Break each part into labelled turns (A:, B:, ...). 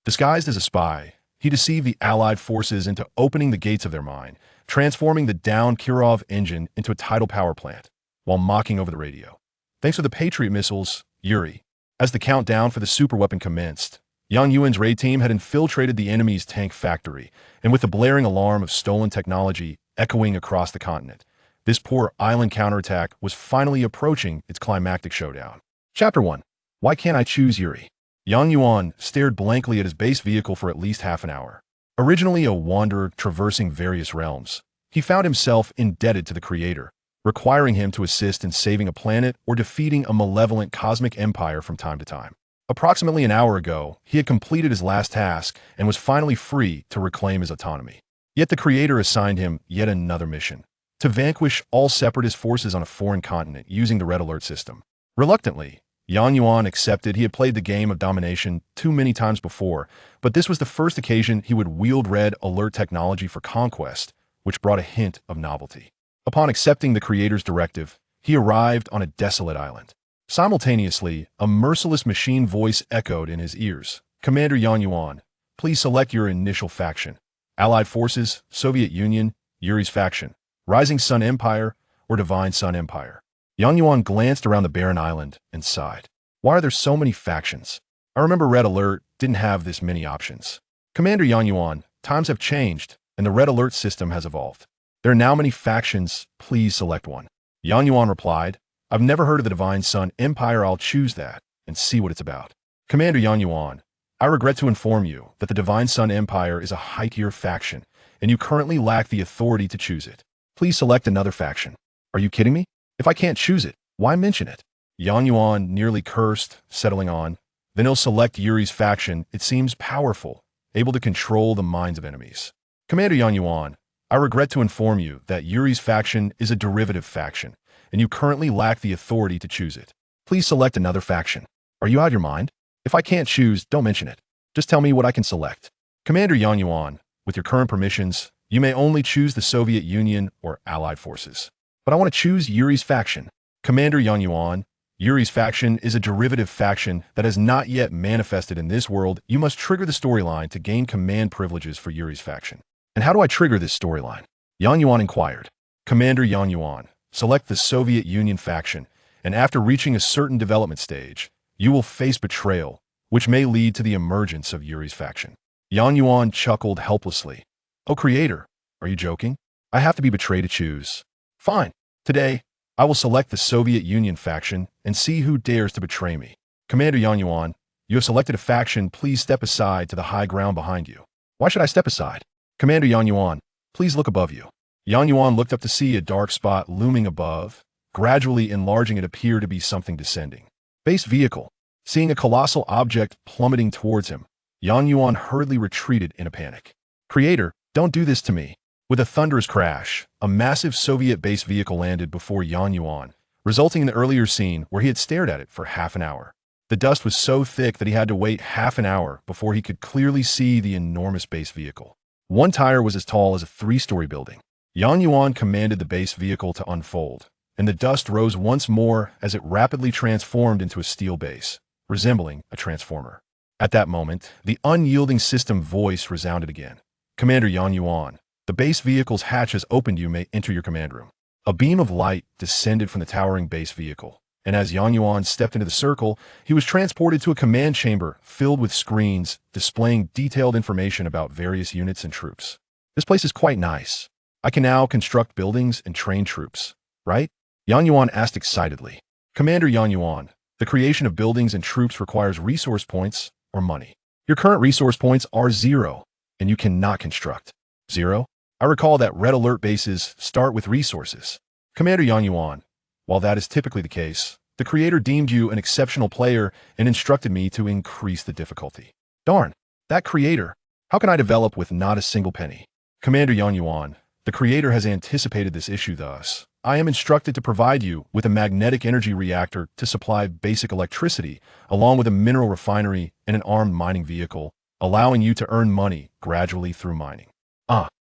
A: Disguised as a spy, he deceived the Allied forces into opening the gates of their mine, transforming the downed Kirov engine into a tidal power plant, while mocking over the radio. Thanks to the Patriot missiles, Yuri. As the countdown for the superweapon commenced, Yuan's raid team had infiltrated the enemy's tank factory, and with the blaring alarm of stolen technology echoing across the continent, this poor island counterattack was finally approaching its climactic showdown. Chapter 1. Why can't I choose Yuri? Yuan stared blankly at his base vehicle for at least half an hour. Originally a wanderer traversing various realms, he found himself indebted to the creator, requiring him to assist in saving a planet or defeating a malevolent cosmic empire from time to time. Approximately an hour ago, he had completed his last task and was finally free to reclaim his autonomy. Yet the creator assigned him yet another mission: to vanquish all separatist forces on a foreign continent using the Red Alert system. Reluctantly, Yuan accepted. He had played the game of domination too many times before, but this was the first occasion he would wield Red Alert technology for conquest, which brought a hint of novelty. Upon accepting the creator's directive, he arrived on a desolate island. Simultaneously, a merciless machine voice echoed in his ears. Commander Yuan, please select your initial faction. Allied forces, Soviet Union, Yuri's faction, Rising Sun Empire, or Divine Sun Empire. Yuan glanced around the barren island and sighed. Why are there so many factions? I remember Red Alert didn't have this many options. Commander Yuan, times have changed, and the Red Alert system has evolved. There are now many factions, please select one. Yuan replied, I've never heard of the Divine Sun Empire. I'll choose that and see what it's about. Commander Yuan, I regret to inform you that the Divine Sun Empire is a high-tier faction, and you currently lack the authority to choose it. Please select another faction. Are you kidding me? If I can't choose it, why mention it? Yuan nearly cursed, settling on. Then he'll select Yuri's faction. It seems powerful, able to control the minds of enemies. Commander Yuan, I regret to inform you that Yuri's faction is a derivative faction, and you currently lack the authority to choose it. Please select another faction. Are you out of your mind? If I can't choose, don't mention it. Just tell me what I can select. Commander Yuan, with your current permissions, you may only choose the Soviet Union or Allied forces. But I want to choose Yuri's faction. Commander Yuan, Yuri's faction is a derivative faction that has not yet manifested in this world. You must trigger the storyline to gain command privileges for Yuri's faction. And how do I trigger this storyline? Yuan inquired. Commander Yuan, select the Soviet Union faction, and after reaching a certain development stage, you will face betrayal, which may lead to the emergence of Yuri's faction. Yuan chuckled helplessly. Oh, creator, are you joking? I have to be betrayed to choose. Fine. Today, I will select the Soviet Union faction and see who dares to betray me. Commander Yuan, you have selected a faction. Please step aside to the high ground behind you. Why should I step aside? Commander Yuan, please look above you. Yuan looked up to see a dark spot looming above. Gradually enlarging, it appeared to be something descending. Base vehicle. Seeing a colossal object plummeting towards him, Yuan hurriedly retreated in a panic. Creator, don't do this to me. With a thunderous crash, a massive Soviet base vehicle landed before Yuan, resulting in the earlier scene where he had stared at it for half an hour. The dust was so thick that he had to wait half an hour before he could clearly see the enormous base vehicle. One tire was as tall as a 3-story building. Yuan commanded the base vehicle to unfold, and the dust rose once more as it rapidly transformed into a steel base, resembling a transformer. At that moment, the unyielding system voice resounded again. Commander Yuan, the base vehicle's hatch has opened. You may enter your command room. A beam of light descended from the towering base vehicle, and as Yuan stepped into the circle, he was transported to a command chamber filled with screens displaying detailed information about various units and troops. This place is quite nice. I can now construct buildings and train troops, right? Yuan asked excitedly. Commander Yuan, the creation of buildings and troops requires resource points or money. Your current resource points are 0, and you cannot construct. 0? I recall that Red Alert bases start with resources. Commander Yuan, while that is typically the case, the creator deemed you an exceptional player and instructed me to increase the difficulty. Darn, that creator, how can I develop with not a single penny? Commander Yuan, the creator has anticipated this issue. Thus, I am instructed to provide you with a magnetic energy reactor to supply basic electricity, along with a mineral refinery and an armed mining vehicle, allowing you to earn money gradually through mining.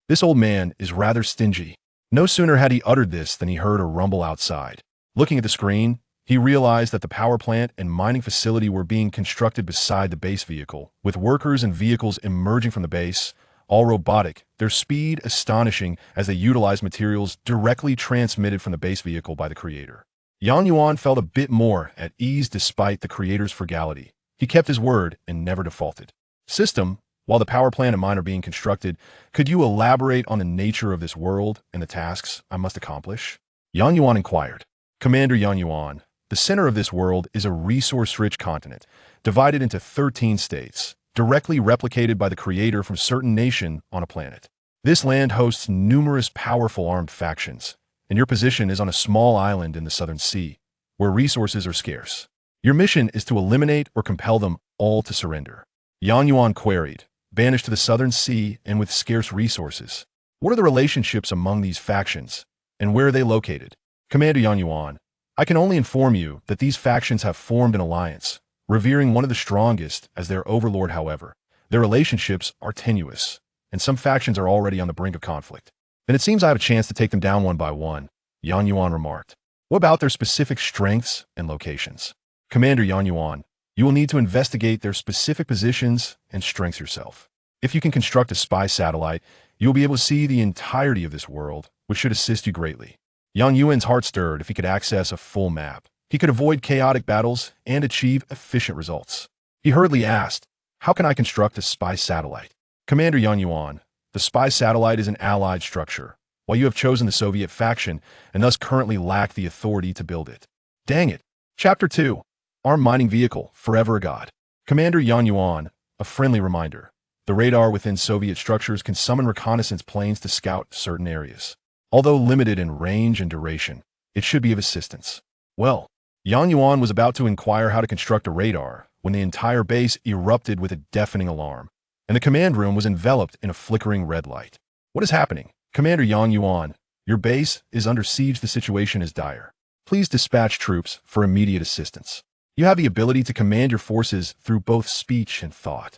A: This old man is rather stingy. No sooner had he uttered this than he heard a rumble outside. Looking at the screen, He realized that the power plant and mining facility were being constructed beside the base vehicle, with workers and vehicles emerging from the base, all robotic, their speed astonishing as they utilized materials directly transmitted from the base vehicle by the creator. Yuan felt a bit more at ease despite the creator's frugality. He kept his word and never defaulted. System, while the power plant and mine are being constructed, could you elaborate on the nature of this world and the tasks I must accomplish? Yuan inquired. Commander Yuan, the center of this world is a resource-rich continent, divided into 13 states, directly replicated by the creator from certain nation on a planet. This land hosts numerous powerful armed factions, and your position is on a small island in the Southern Sea, where resources are scarce. Your mission is to eliminate or compel them all to surrender. Yuan queried, banished to the Southern Sea and with scarce resources. What are the relationships among these factions, and where are they located? Commander Yuan, I can only inform you that these factions have formed an alliance, revering one of the strongest as their overlord. However, their relationships are tenuous, and some factions are already on the brink of conflict. Then it seems I have a chance to take them down one by one, Yuan remarked. What about their specific strengths and locations? Commander Yuan, you will need to investigate their specific positions and strengths yourself. If you can construct a spy satellite, you will be able to see the entirety of this world, which should assist you greatly. Yuan's heart stirred if he could access a full map. He could avoid chaotic battles and achieve efficient results. He hurriedly asked, how can I construct a spy satellite? Commander Yuan, the spy satellite is an allied structure, while you have chosen the Soviet faction and thus currently lack the authority to build it. Dang it. Chapter 2. Armed Mining Vehicle, Forever a God. Commander Yuan, a friendly reminder. The radar within Soviet structures can summon reconnaissance planes to scout certain areas. Although limited in range and duration, it should be of assistance. Well, Yuan was about to inquire how to construct a radar when the entire base erupted with a deafening alarm, and the command room was enveloped in a flickering red light. What is happening? Commander Yuan, your base is under siege. The situation is dire. Please dispatch troops for immediate assistance. You have the ability to command your forces through both speech and thought.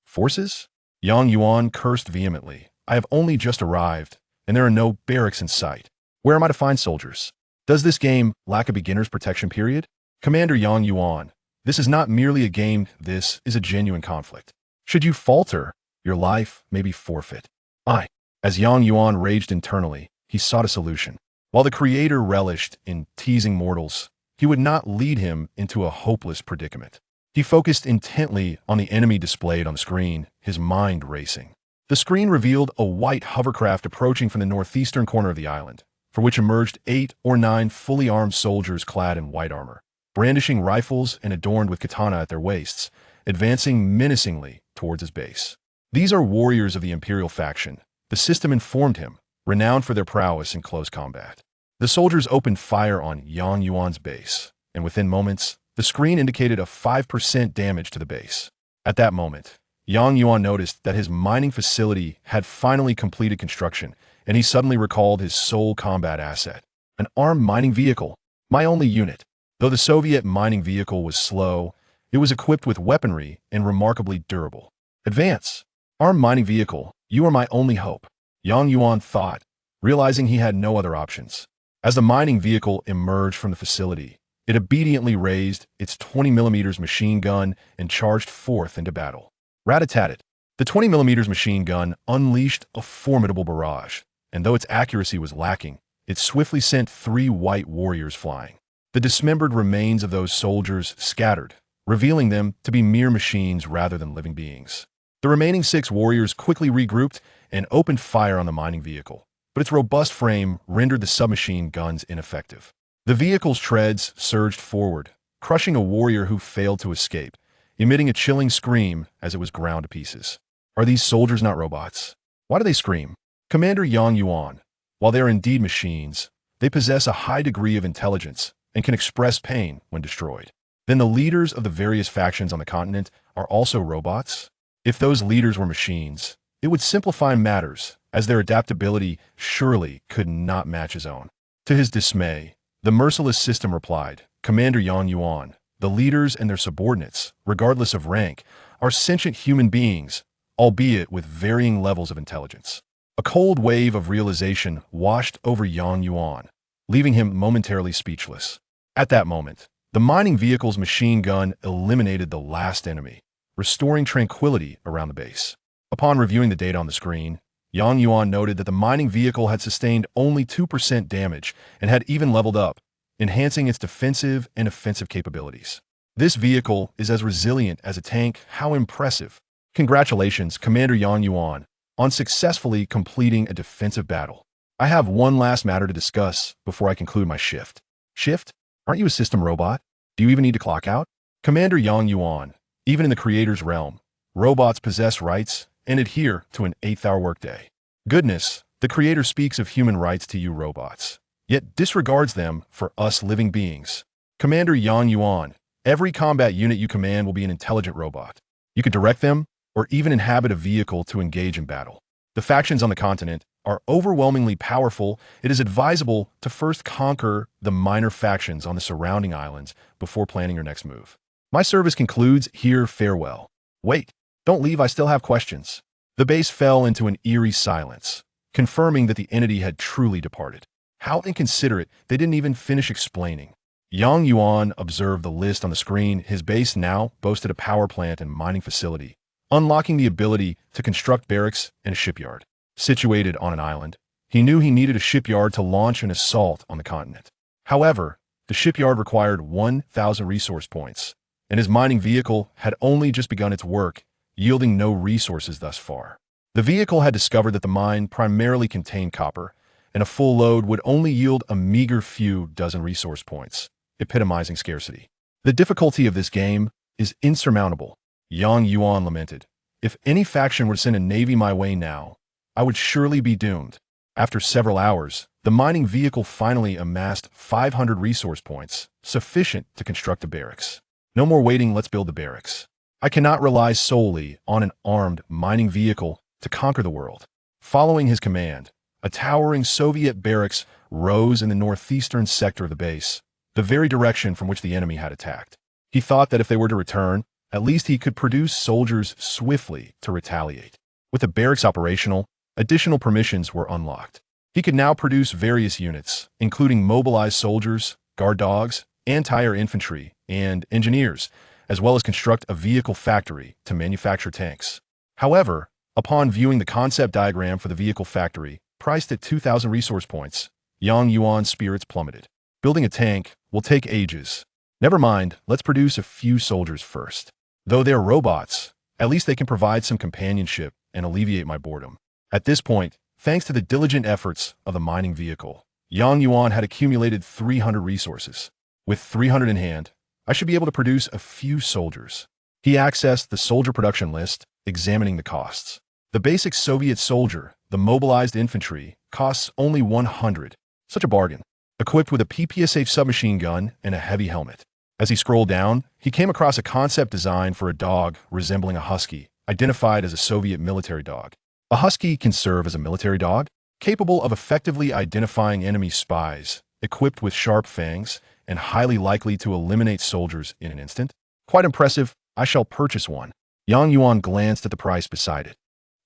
A: Forces? Yuan cursed vehemently. I have only just arrived, and there are no barracks in sight. Where am I to find soldiers? Does this game lack a beginner's protection period? Commander Yuan, this is not merely a game, this is a genuine conflict. Should you falter, your life may be forfeit. As Yuan raged internally, he sought a solution. While the creator relished in teasing mortals, he would not lead him into a hopeless predicament. He focused intently on the enemy displayed on the screen, his mind racing. The screen revealed a white hovercraft approaching from the northeastern corner of the island, for which emerged 8 or 9 fully armed soldiers clad in white armor, brandishing rifles and adorned with katana at their waists, advancing menacingly towards his base. These are warriors of the Imperial faction, the system informed him, renowned for their prowess in close combat. The soldiers opened fire on Yuan's base, and within moments, the screen indicated a 5% damage to the base. At that moment, Yuan noticed that his mining facility had finally completed construction, and he suddenly recalled his sole combat asset, an armed mining vehicle, my only unit. Though the Soviet mining vehicle was slow, it was equipped with weaponry and remarkably durable. Advance! Armed mining vehicle, you are my only hope, Yuan thought, realizing he had no other options. As the mining vehicle emerged from the facility, it obediently raised its 20mm machine gun and charged forth into battle. Rat-a-tat-tat. The 20mm machine gun unleashed a formidable barrage, and though its accuracy was lacking, it swiftly sent 3 white warriors flying. The dismembered remains of those soldiers scattered, revealing them to be mere machines rather than living beings. The remaining 6 warriors quickly regrouped and opened fire on the mining vehicle, but its robust frame rendered the submachine guns ineffective. The vehicle's treads surged forward, crushing a warrior who failed to escape, emitting a chilling scream as it was ground to pieces. Are these soldiers not robots? Why do they scream? Commander Yuan, while they are indeed machines, they possess a high degree of intelligence and can express pain when destroyed. Then the leaders of the various factions on the continent are also robots? If those leaders were machines, it would simplify matters, as their adaptability surely could not match his own. To his dismay, the merciless system replied, Commander Yuan, the leaders and their subordinates, regardless of rank, are sentient human beings, albeit with varying levels of intelligence. A cold wave of realization washed over Yuan, leaving him momentarily speechless. At that moment, the mining vehicle's machine gun eliminated the last enemy, restoring tranquility around the base. Upon reviewing the data on the screen, Yuan noted that the mining vehicle had sustained only 2% damage and had even leveled up, enhancing its defensive and offensive capabilities. This vehicle is as resilient as a tank. How impressive! Congratulations, Commander Yuan, on successfully completing a defensive battle. I have one last matter to discuss before I conclude my shift. Shift? Aren't you a system robot? Do you even need to clock out? Commander Yuan, even in the creator's realm, robots possess rights and adhere to an 8th-hour workday. Goodness, the creator speaks of human rights to you robots, yet disregards them for us living beings. Commander Yuan, every combat unit you command will be an intelligent robot. You could direct them, or even inhabit a vehicle to engage in battle. The factions on the continent are overwhelmingly powerful. It is advisable to first conquer the minor factions on the surrounding islands before planning your next move. My service concludes here. Farewell. Wait, don't leave, I still have questions. The base fell into an eerie silence, confirming that the entity had truly departed. How inconsiderate, they didn't even finish explaining. Yuan observed the list on the screen. His base now boasted a power plant and mining facility, unlocking the ability to construct barracks and a shipyard. Situated on an island, he knew he needed a shipyard to launch an assault on the continent. However, the shipyard required 1,000 resource points, and his mining vehicle had only just begun its work, yielding no resources thus far. The vehicle had discovered that the mine primarily contained copper, and a full load would only yield a meager few dozen resource points, epitomizing scarcity. The difficulty of this game is insurmountable, Yuan lamented. If any faction were to send a navy my way now, I would surely be doomed. After several hours, the mining vehicle finally amassed 500 resource points, sufficient to construct a barracks. No more waiting, let's build the barracks. I cannot rely solely on an armed mining vehicle to conquer the world. Following his command, a towering Soviet barracks rose in the northeastern sector of the base, the very direction from which the enemy had attacked. He thought that if they were to return, at least he could produce soldiers swiftly to retaliate. With the barracks operational, additional permissions were unlocked. He could now produce various units, including mobilized soldiers, guard dogs, anti-air infantry, and engineers, as well as construct a vehicle factory to manufacture tanks. However, upon viewing the concept diagram for the vehicle factory, priced at 2,000 resource points, Yuan's spirits plummeted. Building a tank will take ages. Never mind, let's produce a few soldiers first. Though they're robots, at least they can provide some companionship and alleviate my boredom. At this point, thanks to the diligent efforts of the mining vehicle, Yuan had accumulated 300 resources. With 300 in hand, I should be able to produce a few soldiers. He accessed the soldier production list, examining the costs. The basic Soviet soldier, the mobilized infantry, costs only 100. Such a bargain. Equipped with a PPSH submachine gun and a heavy helmet. As he scrolled down, he came across a concept design for a dog resembling a husky, identified as a Soviet military dog. A husky can serve as a military dog, capable of effectively identifying enemy spies, equipped with sharp fangs, and highly likely to eliminate soldiers in an instant. Quite impressive. I shall purchase one. Yuan glanced at the price beside it.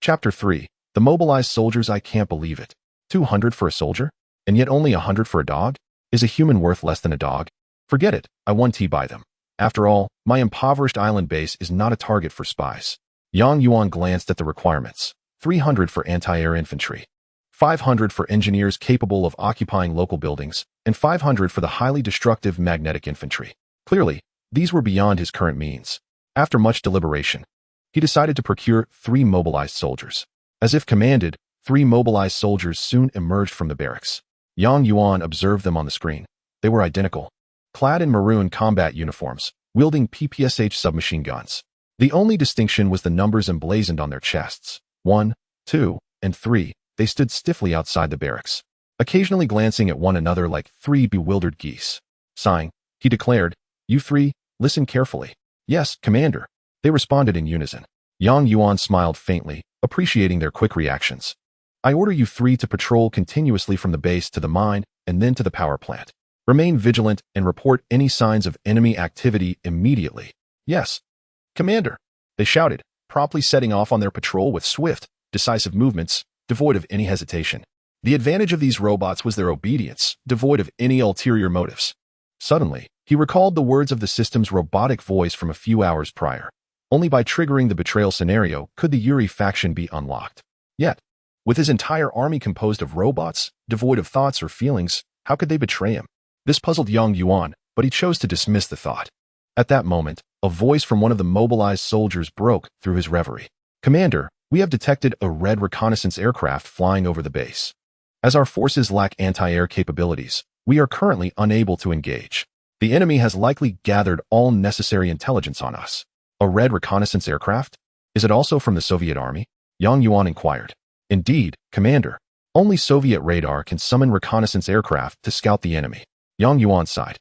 A: Chapter 3. The mobilized soldiers. I can't believe it. 200 for a soldier? And yet only 100 for a dog? Is a human worth less than a dog? Forget it. I won't buy them. After all, my impoverished island base is not a target for spies. Yuan glanced at the requirements. 300 for anti-air infantry. 500 for engineers capable of occupying local buildings, and 500 for the highly destructive magnetic infantry. Clearly, these were beyond his current means. After much deliberation, he decided to procure 3 mobilized soldiers. As if commanded, 3 mobilized soldiers soon emerged from the barracks. Yuan observed them on the screen. They were identical, clad in maroon combat uniforms, wielding PPSH submachine guns. The only distinction was the numbers emblazoned on their chests. 1, 2, and 3. They stood stiffly outside the barracks, occasionally glancing at one another like 3 bewildered geese. Sighing, he declared, "You 3, listen carefully." "Yes, Commander." They responded in unison. Yuan smiled faintly, appreciating their quick reactions. "I order you 3 to patrol continuously from the base to the mine and then to the power plant. Remain vigilant and report any signs of enemy activity immediately." "Yes, Commander," they shouted, promptly setting off on their patrol with swift, decisive movements, devoid of any hesitation. The advantage of these robots was their obedience, devoid of any ulterior motives. Suddenly, he recalled the words of the system's robotic voice from a few hours prior. Only by triggering the betrayal scenario could the Yuri faction be unlocked. Yet, with his entire army composed of robots, devoid of thoughts or feelings, how could they betray him? This puzzled young Yuan, but he chose to dismiss the thought. At that moment, a voice from one of the mobilized soldiers broke through his reverie. "Commander, we have detected a red reconnaissance aircraft flying over the base. As our forces lack anti-air capabilities, we are currently unable to engage. The enemy has likely gathered all necessary intelligence on us." "A red reconnaissance aircraft? Is it also from the Soviet army?" Yang Yuan inquired. "Indeed, Commander. Only Soviet radar can summon reconnaissance aircraft to scout the enemy." Yang Yuan sighed.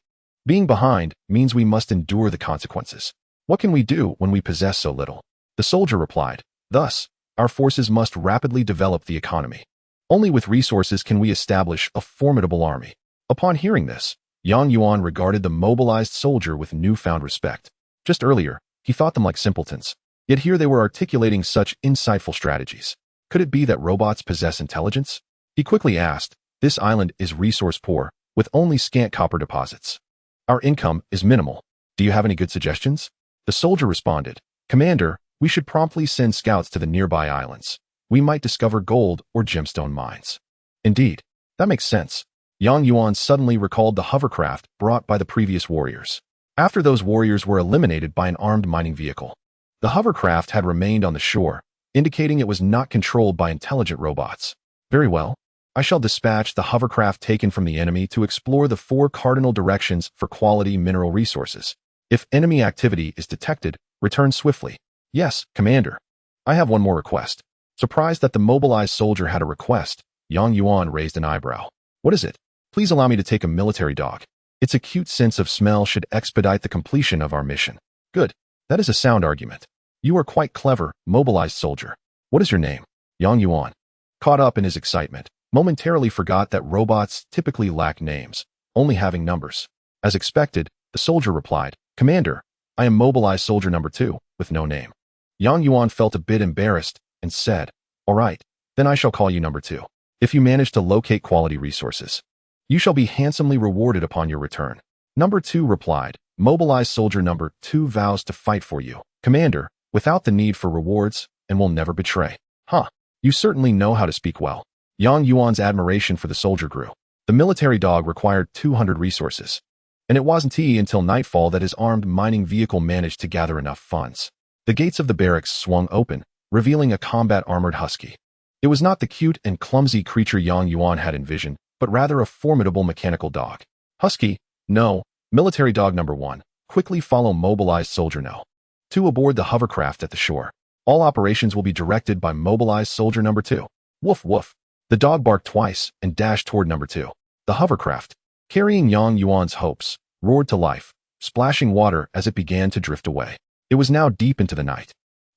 A: "Being behind means we must endure the consequences. What can we do when we possess so little?" The soldier replied. "Thus, our forces must rapidly develop the economy. Only with resources can we establish a formidable army." Upon hearing this, Yang Yuan regarded the mobilized soldier with newfound respect. Just earlier, he thought them like simpletons. Yet here they were articulating such insightful strategies. Could it be that robots possess intelligence? He quickly asked. "This island is resource poor, with only scant copper deposits. Our income is minimal. Do you have any good suggestions?" The soldier responded. "Commander, we should promptly send scouts to the nearby islands. We might discover gold or gemstone mines." "Indeed, that makes sense." Yang Yuan suddenly recalled the hovercraft brought by the previous warriors. After those warriors were eliminated by an armed mining vehicle, the hovercraft had remained on the shore, indicating it was not controlled by intelligent robots. "Very well. I shall dispatch the hovercraft taken from the enemy to explore the 4 cardinal directions for quality mineral resources. If enemy activity is detected, return swiftly." "Yes, Commander. I have one more request." Surprised that the mobilized soldier had a request, Yang Yuan raised an eyebrow. "What is it?" "Please allow me to take a military dog. Its acute sense of smell should expedite the completion of our mission." "Good. That is a sound argument. You are quite clever, mobilized soldier. What is your name?" Yang Yuan, caught up in his excitement, momentarily forgot that robots typically lack names, only having numbers. As expected, the soldier replied, "Commander, I am mobilized soldier number 2, with no name." Yang Yuan felt a bit embarrassed and said, "All right, then I shall call you number 2. If you manage to locate quality resources, you shall be handsomely rewarded upon your return." Number 2 replied, "Mobilized soldier number 2 vows to fight for you, Commander, without the need for rewards, and will never betray." "Huh, you certainly know how to speak well." Yang Yuan's admiration for the soldier grew. The military dog required 200 resources, and it wasn't until nightfall that his armed mining vehicle managed to gather enough funds. The gates of the barracks swung open, revealing a combat-armored husky. It was not the cute and clumsy creature Yang Yuan had envisioned, but rather a formidable mechanical dog. "Husky, no. Military dog number 1, quickly follow mobilized soldier no. 2 aboard the hovercraft at the shore. All operations will be directed by mobilized soldier number 2. Woof woof." The dog barked twice and dashed toward number 2. The hovercraft, carrying Yang Yuan's hopes, roared to life, splashing water as it began to drift away. It was now deep into the night,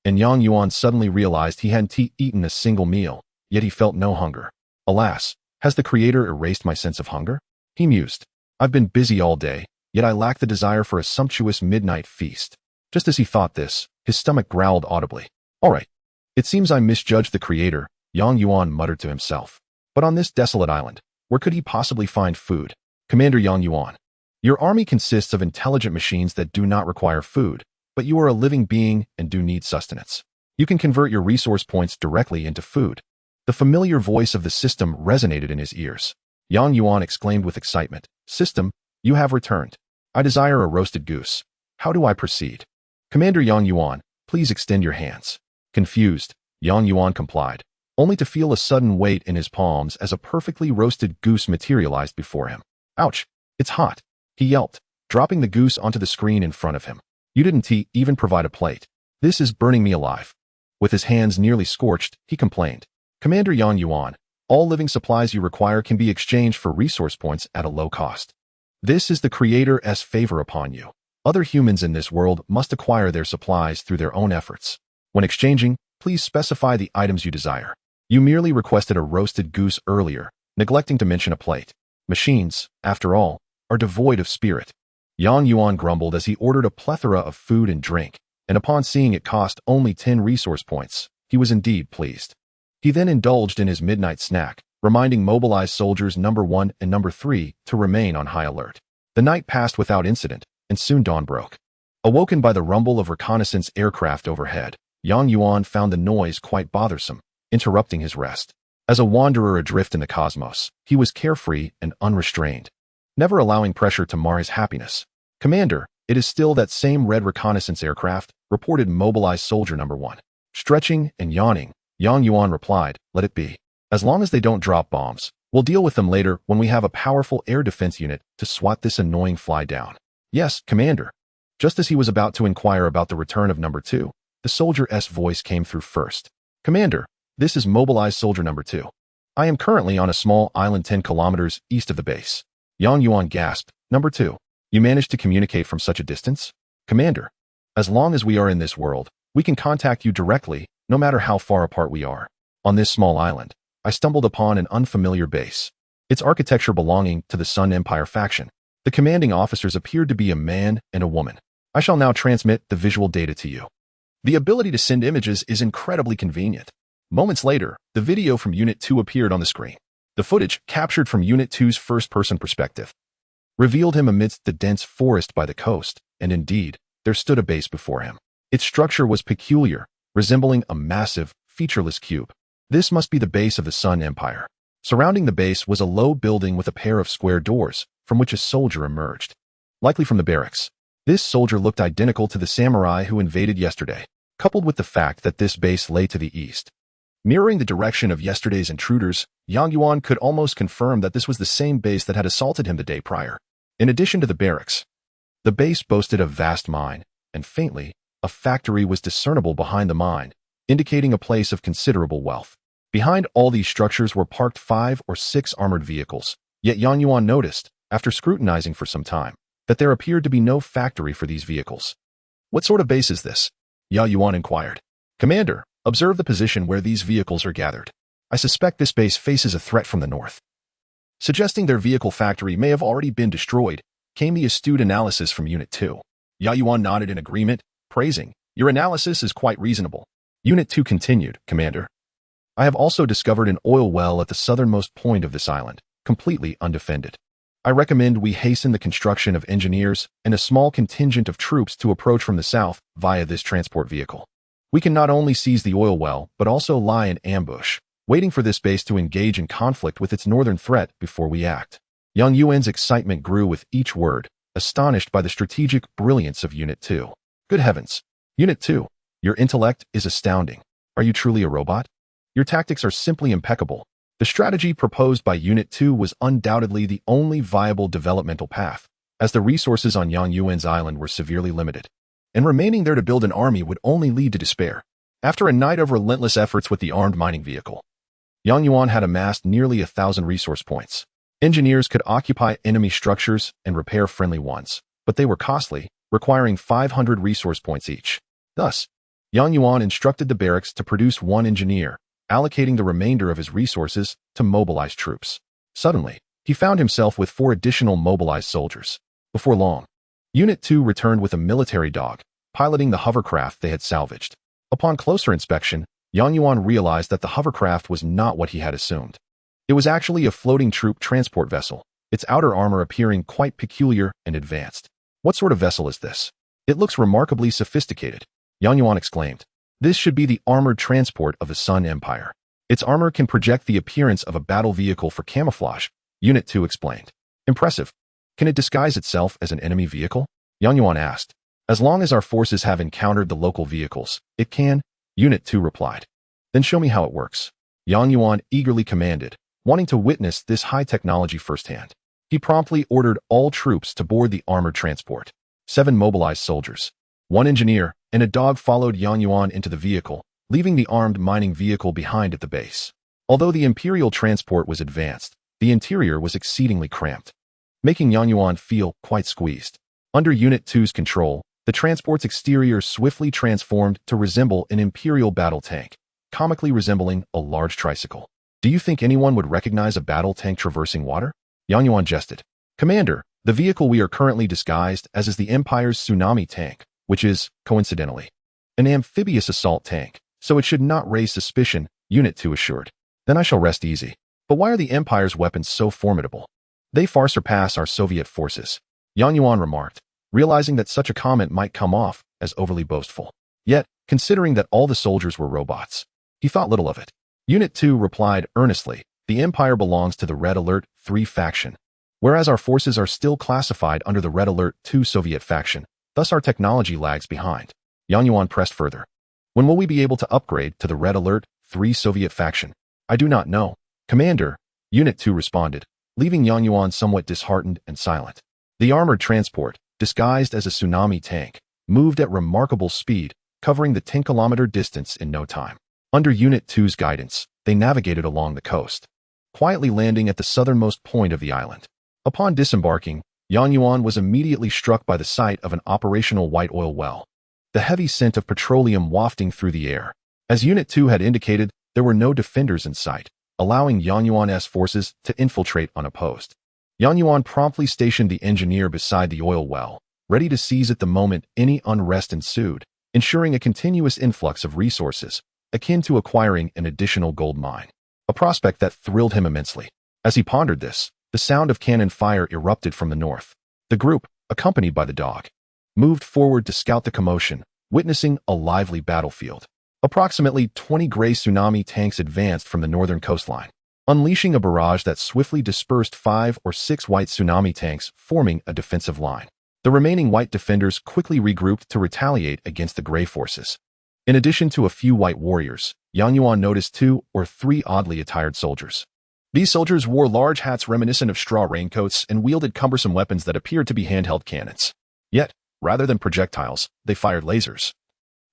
A: and Yang Yuan suddenly realized he hadn't eaten a single meal, yet he felt no hunger. "Alas, has the Creator erased my sense of hunger?" he mused. "I've been busy all day, yet I lack the desire for a sumptuous midnight feast." Just as he thought this, his stomach growled audibly. "All right. It seems I misjudged the Creator," Yang Yuan muttered to himself. But on this desolate island, where could he possibly find food? "Commander Yang Yuan, your army consists of intelligent machines that do not require food, but you are a living being and do need sustenance. You can convert your resource points directly into food." The familiar voice of the system resonated in his ears. Yang Yuan exclaimed with excitement, "System, you have returned. I desire a roasted goose. How do I proceed?" "Commander Yang Yuan, please extend your hands." Confused, Yang Yuan complied, only to feel a sudden weight in his palms as a perfectly roasted goose materialized before him. "Ouch, it's hot," he yelped, dropping the goose onto the screen in front of him. "You didn't even provide a plate. This is burning me alive." With his hands nearly scorched, he complained, "Commander Yang Yuan, all living supplies you require can be exchanged for resource points at a low cost. This is the Creator's favor upon you. Other humans in this world must acquire their supplies through their own efforts. When exchanging, please specify the items you desire. You merely requested a roasted goose earlier, neglecting to mention a plate. Machines, after all, are devoid of spirit." Yang Yuan grumbled as he ordered a plethora of food and drink, and upon seeing it cost only 10 resource points, he was indeed pleased. He then indulged in his midnight snack, reminding mobilized soldiers number 1 and number 3 to remain on high alert. The night passed without incident, and soon dawn broke. Awoken by the rumble of reconnaissance aircraft overhead, Yuan found the noise quite bothersome, interrupting his rest. As a wanderer adrift in the cosmos, he was carefree and unrestrained, never allowing pressure to mar his happiness. "Commander, it is still that same red reconnaissance aircraft," reported mobilized soldier number 1. Stretching and yawning, Yuan replied, "Let it be. As long as they don't drop bombs, we'll deal with them later when we have a powerful air defense unit to swat this annoying fly down." "Yes, Commander." Just as he was about to inquire about the return of number 2, the soldier's voice came through first. "Commander, this is mobilized soldier number 2. I am currently on a small island 10 kilometers east of the base." Yuan gasped. "Number 2, you managed to communicate from such a distance?" "Commander, as long as we are in this world, we can contact you directly, no matter how far apart we are. On this small island, I stumbled upon an unfamiliar base. Its architecture belonging to the Sun Empire faction. The commanding officers appeared to be a man and a woman. I shall now transmit the visual data to you." The ability to send images is incredibly convenient. Moments later, the video from Unit 2 appeared on the screen. The footage, captured from Unit 2's first-person perspective, revealed him amidst the dense forest by the coast, and indeed, there stood a base before him. Its structure was peculiar, resembling a massive, featureless cube. This must be the base of the Sun Empire. Surrounding the base was a low building with a pair of square doors, from which a soldier emerged. Likely from the barracks. This soldier looked identical to the samurai who invaded yesterday, coupled with the fact that this base lay to the east, mirroring the direction of yesterday's intruders. Yuan could almost confirm that this was the same base that had assaulted him the day prior. In addition to the barracks, the base boasted a vast mine, and faintly, a factory was discernible behind the mine, indicating a place of considerable wealth. Behind all these structures were parked 5 or 6 armored vehicles, yet Yuan noticed, after scrutinizing for some time, that there appeared to be no factory for these vehicles. "What sort of base is this?" Yuan inquired. "Commander, observe the position where these vehicles are gathered. I suspect this base faces a threat from the north." Suggesting their vehicle factory may have already been destroyed, came the astute analysis from Unit 2. Yuan nodded in agreement, praising, "Your analysis is quite reasonable." Unit 2 continued, "Commander, I have also discovered an oil well at the southernmost point of this island, completely undefended. I recommend we hasten the construction of engineers and a small contingent of troops to approach from the south via this transport vehicle. We can not only seize the oil well, but also lie in ambush, waiting for this base to engage in conflict with its northern threat before we act." Yuan's excitement grew with each word, astonished by the strategic brilliance of Unit 2. "Good heavens! Unit 2, your intellect is astounding. Are you truly a robot? Your tactics are simply impeccable." The strategy proposed by Unit 2 was undoubtedly the only viable developmental path, as the resources on Yuan's island were severely limited, and remaining there to build an army would only lead to despair. After a night of relentless efforts with the armed mining vehicle, Yuan had amassed nearly 1,000 resource points. Engineers could occupy enemy structures and repair friendly ones, but they were costly, requiring 500 resource points each. Thus, Yuan instructed the barracks to produce 1 engineer, allocating the remainder of his resources to mobilize troops. Suddenly, he found himself with 4 additional mobilized soldiers. Before long, Unit 2 returned with a military dog, piloting the hovercraft they had salvaged. Upon closer inspection, Yuan realized that the hovercraft was not what he had assumed. It was actually a floating troop transport vessel, its outer armor appearing quite peculiar and advanced. "What sort of vessel is this? It looks remarkably sophisticated," Yuan exclaimed. "This should be the armored transport of the Sun Empire. Its armor can project the appearance of a battle vehicle for camouflage," Unit 2 explained. "Impressive. Can it disguise itself as an enemy vehicle?" Yuan asked. "As long as our forces have encountered the local vehicles, it can," Unit 2 replied. "Then show me how it works," Yuan eagerly commanded, wanting to witness this high technology firsthand. He promptly ordered all troops to board the armored transport. 7 mobilized soldiers, 1 engineer, and a dog followed Yuan into the vehicle, leaving the armed mining vehicle behind at the base. Although the Imperial transport was advanced, the interior was exceedingly cramped, making Yuan feel quite squeezed. Under Unit 2's control, the transport's exterior swiftly transformed to resemble an Imperial battle tank, comically resembling a large tricycle. "Do you think anyone would recognize a battle tank traversing water?" Yuan jested. "Commander, the vehicle we are currently disguised as is the Empire's tsunami tank, which is, coincidentally, an amphibious assault tank, so it should not raise suspicion," Unit 2 assured. "Then I shall rest easy. But why are the Empire's weapons so formidable? They far surpass our Soviet forces." Yang Yuan remarked, realizing that such a comment might come off as overly boastful. Yet, considering that all the soldiers were robots, he thought little of it. Unit 2 replied earnestly, the Empire belongs to the Red Alert 3 faction, whereas our forces are still classified under the Red Alert 2 Soviet faction, thus our technology lags behind. Yang Yuan pressed further. When will we be able to upgrade to the Red Alert 3 Soviet faction? I do not know. Commander, Unit 2 responded, leaving Yang Yuan somewhat disheartened and silent. The armored transport, disguised as a tsunami tank, moved at remarkable speed, covering the 10-kilometer distance in no time. Under Unit 2's guidance, they navigated along the coast, quietly landing at the southernmost point of the island. Upon disembarking, Yang Yuan was immediately struck by the sight of an operational white oil well, the heavy scent of petroleum wafting through the air. As Unit 2 had indicated, there were no defenders in sight, allowing Yang Yuan's forces to infiltrate unopposed. Yang Yuan promptly stationed the engineer beside the oil well, ready to seize it the moment any unrest ensued, ensuring a continuous influx of resources, akin to acquiring an additional gold mine. A prospect that thrilled him immensely. As he pondered this, the sound of cannon fire erupted from the north. The group, accompanied by the dog, moved forward to scout the commotion, witnessing a lively battlefield. Approximately 20 gray tsunami tanks advanced from the northern coastline, unleashing a barrage that swiftly dispersed 5 or 6 white tsunami tanks, forming a defensive line. The remaining white defenders quickly regrouped to retaliate against the gray forces. In addition to a few white warriors, Yang Yuan noticed 2 or 3 oddly attired soldiers. These soldiers wore large hats reminiscent of straw raincoats and wielded cumbersome weapons that appeared to be handheld cannons. Yet, rather than projectiles, they fired lasers,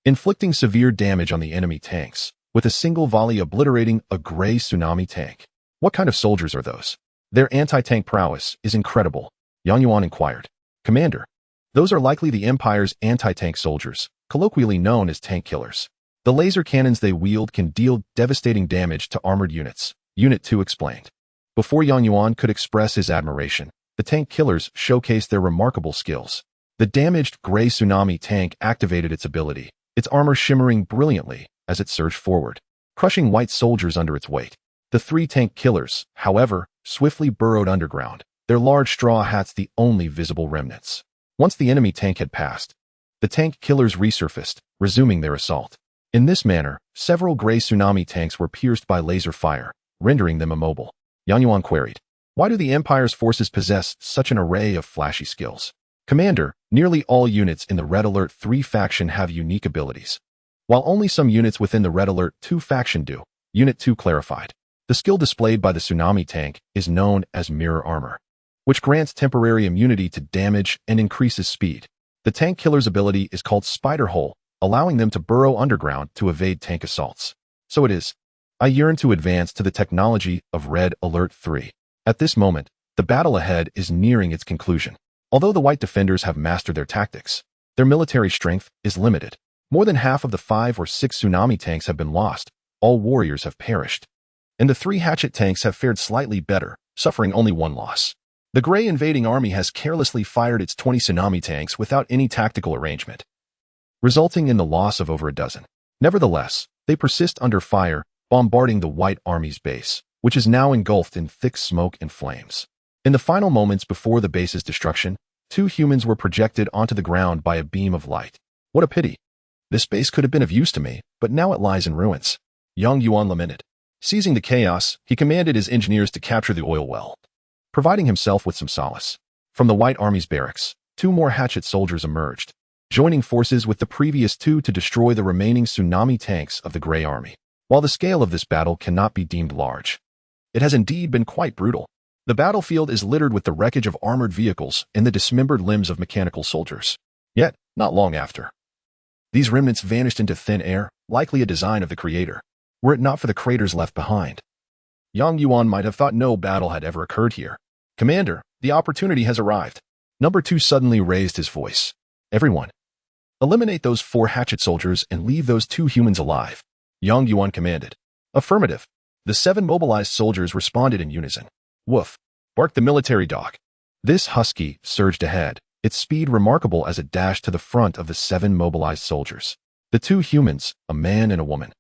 A: inflicting severe damage on the enemy tanks, with a single volley obliterating a gray tsunami tank. What kind of soldiers are those? Their anti-tank prowess is incredible, Yang Yuan inquired. Commander, those are likely the Empire's anti-tank soldiers, colloquially known as tank killers. The laser cannons they wield can deal devastating damage to armored units, Unit 2 explained. Before Yang Yuan could express his admiration, the tank killers showcased their remarkable skills. The damaged gray tsunami tank activated its ability, its armor shimmering brilliantly as it surged forward, crushing white soldiers under its weight. The 3 tank killers, however, swiftly burrowed underground, their large straw hats the only visible remnants. Once the enemy tank had passed, the tank killers resurfaced, resuming their assault. In this manner, several gray tsunami tanks were pierced by laser fire, rendering them immobile. Yang Yuan queried, why do the Empire's forces possess such an array of flashy skills? Commander, nearly all units in the Red Alert 3 faction have unique abilities, while only some units within the Red Alert 2 faction do, Unit 2 clarified. The skill displayed by the tsunami tank is known as mirror armor, which grants temporary immunity to damage and increases speed. The tank killer's ability is called Spider Hole, allowing them to burrow underground to evade tank assaults. So it is. I yearn to advance to the technology of Red Alert 3. At this moment, the battle ahead is nearing its conclusion. Although the white defenders have mastered their tactics, their military strength is limited. More than half of the 5 or 6 tsunami tanks have been lost. All warriors have perished. And the 3 hatchet tanks have fared slightly better, suffering only 1 loss. The gray invading army has carelessly fired its 20 tsunami tanks without any tactical arrangement, resulting in the loss of over a dozen. Nevertheless, they persist under fire, bombarding the white army's base, which is now engulfed in thick smoke and flames. In the final moments before the base's destruction, 2 humans were projected onto the ground by a beam of light. What a pity. This base could have been of use to me, but now it lies in ruins. Yang Yuan lamented. Seizing the chaos, he commanded his engineers to capture the oil well, providing himself with some solace. From the white army's barracks, 2 more hatchet soldiers emerged, joining forces with the previous 2 to destroy the remaining tsunami tanks of the gray army. While the scale of this battle cannot be deemed large, it has indeed been quite brutal. The battlefield is littered with the wreckage of armored vehicles and the dismembered limbs of mechanical soldiers. Yet, not long after, these remnants vanished into thin air, likely a design of the creator, were it not for the craters left behind. Yang Yuan might have thought no battle had ever occurred here. Commander, the opportunity has arrived. Number 2 suddenly raised his voice. Everyone, eliminate those 4 hatchet soldiers and leave those 2 humans alive. Yang Yuan commanded. Affirmative. The 7 mobilized soldiers responded in unison. Woof, barked the military dog. This husky surged ahead, its speed remarkable as it dashed to the front of the 7 mobilized soldiers. The 2 humans, a man and a woman,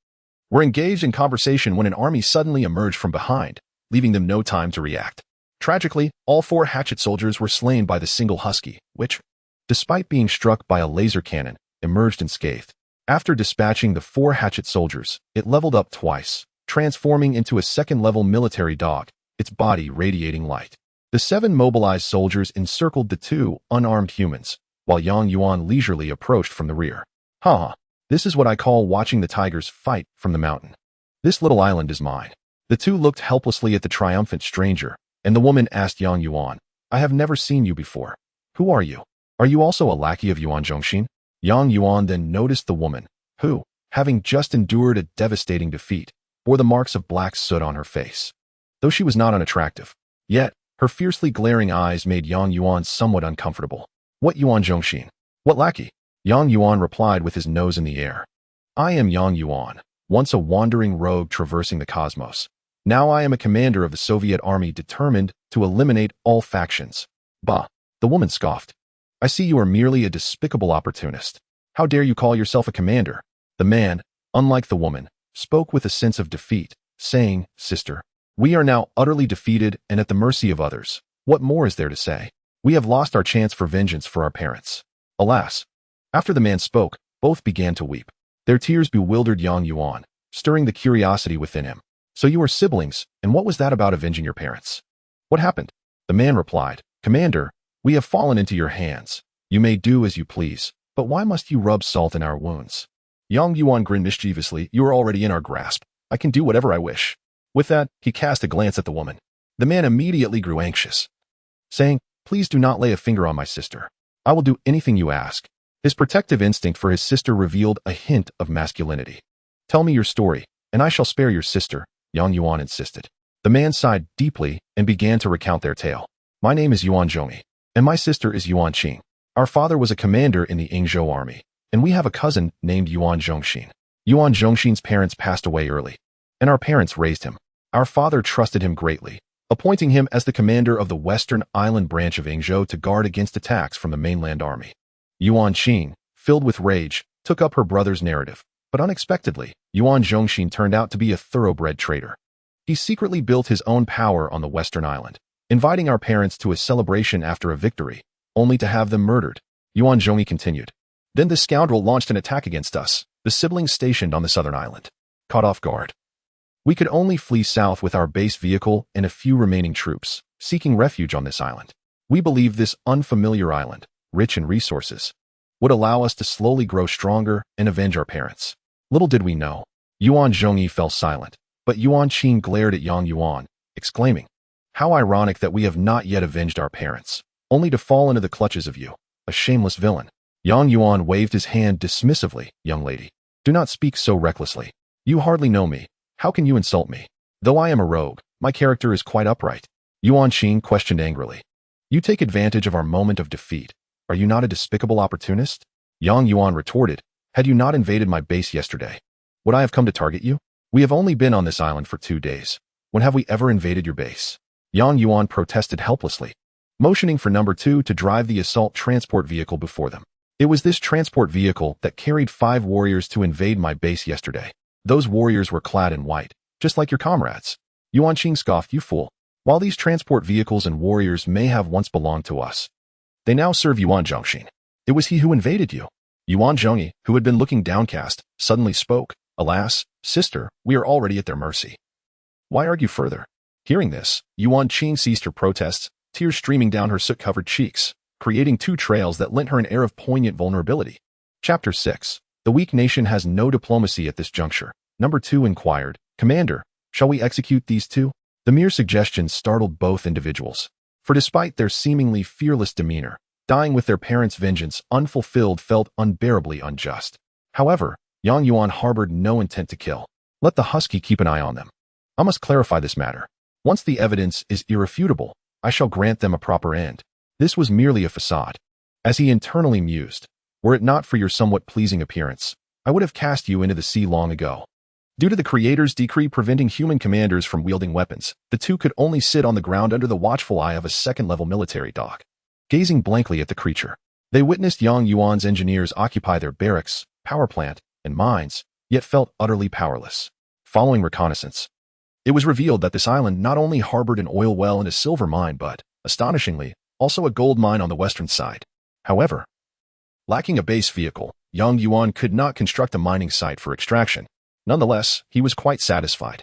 A: were engaged in conversation when an army suddenly emerged from behind, leaving them no time to react. Tragically, all 4 hatchet soldiers were slain by the single husky, which, despite being struck by a laser cannon, emerged unscathed. After dispatching the 4 hatchet soldiers, it leveled up twice, transforming into a second-level military dog, its body radiating light. The 7 mobilized soldiers encircled the 2 unarmed humans, while Yang Yuan leisurely approached from the rear. Haha, this is what I call watching the tigers fight from the mountain. This little island is mine. The 2 looked helplessly at the triumphant stranger, and the woman asked Yang Yuan, I have never seen you before. Who are you? Are you also a lackey of Yuan Zhongxin? Yang Yuan then noticed the woman, who, having just endured a devastating defeat, bore the marks of black soot on her face. Though she was not unattractive, yet, her fiercely glaring eyes made Yang Yuan somewhat uncomfortable. What Yuan Zhongxin? What lackey? Yang Yuan replied with his nose in the air. I am Yang Yuan, once a wandering rogue traversing the cosmos. Now I am a commander of the Soviet army determined to eliminate all factions. Bah, the woman scoffed. I see you are merely a despicable opportunist. How dare you call yourself a commander? The man, unlike the woman, spoke with a sense of defeat, saying, Sister, we are now utterly defeated and at the mercy of others. What more is there to say? We have lost our chance for vengeance for our parents. Alas. After the man spoke, both began to weep. Their tears bewildered Yang Yuan, stirring the curiosity within him. So you are siblings, and what was that about avenging your parents? What happened? The man replied, Commander, we have fallen into your hands. You may do as you please, but why must you rub salt in our wounds? Yang Yuan grinned mischievously. You are already in our grasp. I can do whatever I wish. With that, he cast a glance at the woman. The man immediately grew anxious, saying, Please do not lay a finger on my sister. I will do anything you ask. His protective instinct for his sister revealed a hint of masculinity. Tell me your story, and I shall spare your sister, Yang Yuan insisted. The man sighed deeply and began to recount their tale. My name is Yuan Zhongyi, and my sister is Yuan Qing. Our father was a commander in the Yingzhou army, and we have a cousin named Yuan Zhongxin. Yuan Zhongxin's parents passed away early, and our parents raised him. Our father trusted him greatly, appointing him as the commander of the western island branch of Yingzhou to guard against attacks from the mainland army. Yuan Qing, filled with rage, took up her brother's narrative, but unexpectedly, Yuan Zhongxin turned out to be a thoroughbred traitor. He secretly built his own power on the western island, inviting our parents to a celebration after a victory, only to have them murdered. Yuan Zhongyi continued. Then the scoundrel launched an attack against us, the siblings stationed on the southern island. Caught off guard, we could only flee south with our base vehicle and a few remaining troops, seeking refuge on this island. We believed this unfamiliar island, rich in resources, would allow us to slowly grow stronger and avenge our parents. Little did we know. Yuan Zhongyi fell silent, but Yuan Qing glared at Yang Yuan, exclaiming, How ironic that we have not yet avenged our parents, only to fall into the clutches of you, a shameless villain. Yang Yuan waved his hand dismissively. Young lady, do not speak so recklessly. You hardly know me. How can you insult me? Though I am a rogue, my character is quite upright. Yuan Qing questioned angrily. You take advantage of our moment of defeat. Are you not a despicable opportunist? Yang Yuan retorted, Had you not invaded my base yesterday, would I have come to target you? We have only been on this island for 2 days. When have we ever invaded your base? Yang Yuan protested helplessly, motioning for number 2 to drive the assault transport vehicle before them. It was this transport vehicle that carried 5 warriors to invade my base yesterday. Those warriors were clad in white, just like your comrades. Yuan Qing scoffed, You fool. While these transport vehicles and warriors may have once belonged to us, they now serve Yuan Zhongxin. It was he who invaded you. Yuan Zhongyi, who had been looking downcast, suddenly spoke. Alas, sister, we are already at their mercy. Why argue further? Hearing this, Yuan Qing ceased her protests, tears streaming down her soot-covered cheeks, creating 2 trails that lent her an air of poignant vulnerability. Chapter 6. The weak nation has no diplomacy at this juncture. Number 2 inquired, Commander, shall we execute these 2? The mere suggestion startled both individuals. For despite their seemingly fearless demeanor, dying with their parents' vengeance unfulfilled felt unbearably unjust. However, Yang Yuan harbored no intent to kill. Let the husky keep an eye on them. I must clarify this matter. Once the evidence is irrefutable, I shall grant them a proper end. This was merely a facade. As he internally mused, were it not for your somewhat pleasing appearance, I would have cast you into the sea long ago. Due to the Creator's decree preventing human commanders from wielding weapons, the 2 could only sit on the ground under the watchful eye of a second-level military dog. Gazing blankly at the creature, they witnessed Yang Yuan's engineers occupy their barracks, power plant, and mines, yet felt utterly powerless. Following reconnaissance, It was revealed that this island not only harbored an oil well and a silver mine but, astonishingly, also a gold mine on the western side. However, lacking a base vehicle, young Yuan could not construct a mining site for extraction. Nonetheless, he was quite satisfied.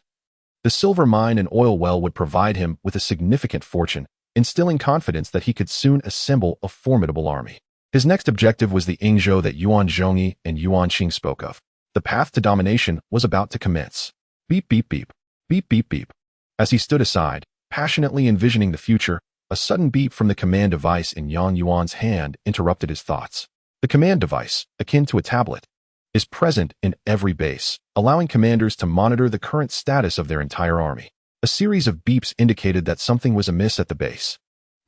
A: The silver mine and oil well would provide him with a significant fortune, instilling confidence that he could soon assemble a formidable army. His next objective was the Ingzhou that Yuan Zhongyi and Yuan Qing spoke of. The path to domination was about to commence. Beep, beep, beep. Beep, beep, beep. As he stood aside, passionately envisioning the future, a sudden beep from the command device in Yang Yuan's hand interrupted his thoughts. The command device, akin to a tablet, is present in every base, allowing commanders to monitor the current status of their entire army. A series of beeps indicated that something was amiss at the base.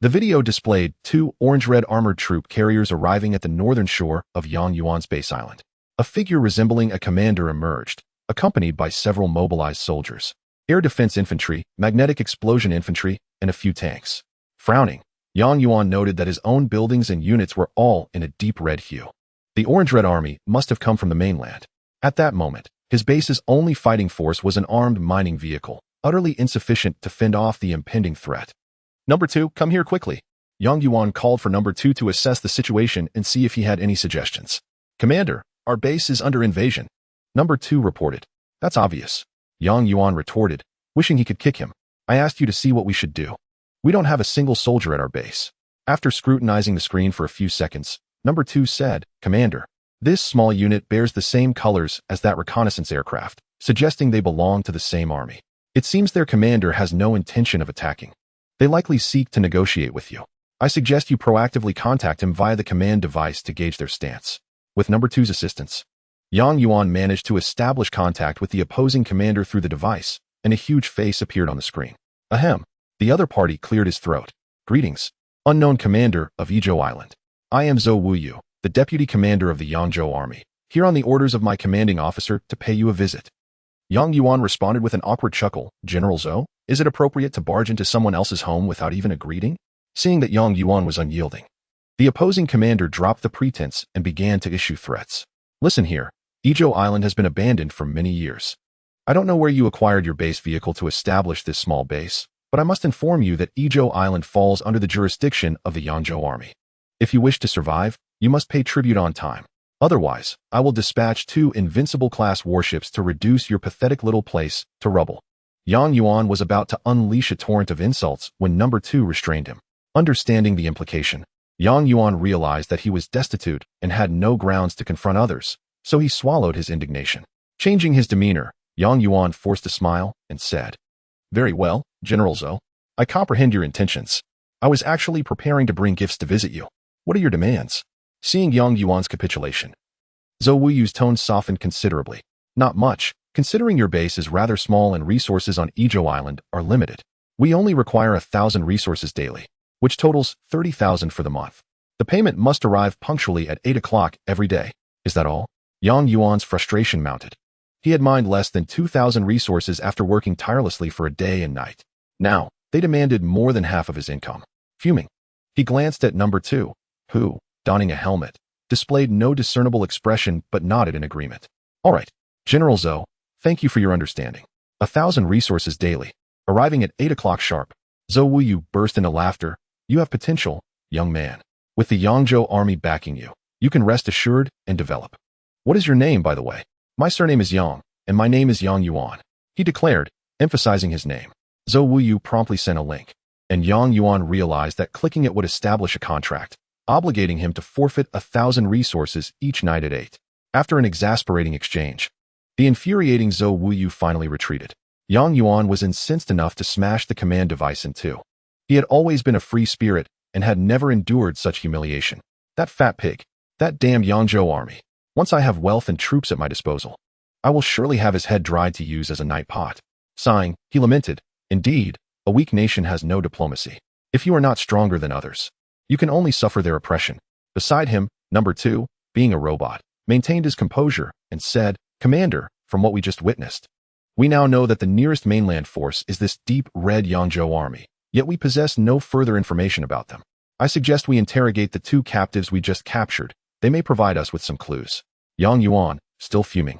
A: The video displayed 2 orange-red armored troop carriers arriving at the northern shore of Yang Yuan's base island. A figure resembling a commander emerged, accompanied by several mobilized soldiers, air defense infantry, magnetic explosion infantry, and a few tanks. Frowning, Yang Yuan noted that his own buildings and units were all in a deep red hue. The orange-red army must have come from the mainland. At that moment, his base's only fighting force was an armed mining vehicle, utterly insufficient to fend off the impending threat. Number 2, come here quickly. Yang Yuan called for Number 2 to assess the situation and see if he had any suggestions. Commander, our base is under invasion. Number 2 reported. That's obvious. Yang Yuan retorted, wishing he could kick him. I asked you to see what we should do. We don't have a single soldier at our base. After scrutinizing the screen for a few seconds, Number 2 said, Commander, this small unit bears the same colors as that reconnaissance aircraft, suggesting they belong to the same army. It seems their commander has no intention of attacking. They likely seek to negotiate with you. I suggest you proactively contact him via the command device to gauge their stance. With Number 2's assistance, Yang Yuan managed to establish contact with the opposing commander through the device, and a huge face appeared on the screen. Ahem. The other party cleared his throat. Greetings, unknown commander of Izhou Island. I am Zhou Wuyu, the deputy commander of the Yangzhou army, here on the orders of my commanding officer to pay you a visit. Yang Yuan responded with an awkward chuckle. General Zhou, is it appropriate to barge into someone else's home without even a greeting? Seeing that Yang Yuan was unyielding, the opposing commander dropped the pretense and began to issue threats. Listen here, Izhou Island has been abandoned for many years. I don't know where you acquired your base vehicle to establish this small base, but I must inform you that Izhou Island falls under the jurisdiction of the Yangzhou army. If you wish to survive, you must pay tribute on time. Otherwise, I will dispatch 2 Invincible-class warships to reduce your pathetic little place to rubble. Yang Yuan was about to unleash a torrent of insults when Number 2 restrained him. Understanding the implication, Yang Yuan realized that he was destitute and had no grounds to confront others, so he swallowed his indignation. Changing his demeanor, Yang Yuan forced a smile and said, Very well, General Zhou. I comprehend your intentions. I was actually preparing to bring gifts to visit you. What are your demands? Seeing Yang Yuan's capitulation, Zhou Wuyu's tone softened considerably. Not much, considering your base is rather small and resources on Izhou Island are limited. We only require 1,000 resources daily, which totals 30,000 for the month. The payment must arrive punctually at 8 o'clock every day. Is that all? Yang Yuan's frustration mounted. He had mined less than 2,000 resources after working tirelessly for a day and night. Now, they demanded more than half of his income. Fuming, he glanced at Number 2, who, donning a helmet, displayed no discernible expression but nodded in agreement. All right, General Zhou, thank you for your understanding. 1,000 resources daily. Arriving at 8 o'clock sharp, Zhou Wuyu burst into laughter. You have potential, young man. With the Yangzhou army backing you, you can rest assured and develop. What is your name, by the way? My surname is Yang, and my name is Yang Yuan, he declared, emphasizing his name. Zhou Wuyu promptly sent a link, and Yang Yuan realized that clicking it would establish a contract, obligating him to forfeit 1,000 resources each night at 8. After an exasperating exchange, the infuriating Zhou Wuyu finally retreated. Yang Yuan was incensed enough to smash the command device in 2. He had always been a free spirit and had never endured such humiliation. That fat pig, that damn Yangzhou army. Once I have wealth and troops at my disposal, I will surely have his head dried to use as a night pot. Sighing, he lamented, Indeed, a weak nation has no diplomacy. If you are not stronger than others, you can only suffer their oppression. Beside him, Number 2, being a robot, maintained his composure and said, Commander, from what we just witnessed, we now know that the nearest mainland force is this deep red Yangzhou army, yet we possess no further information about them. I suggest we interrogate the 2 captives we just captured. They may provide us with some clues. Yang Yuan, still fuming,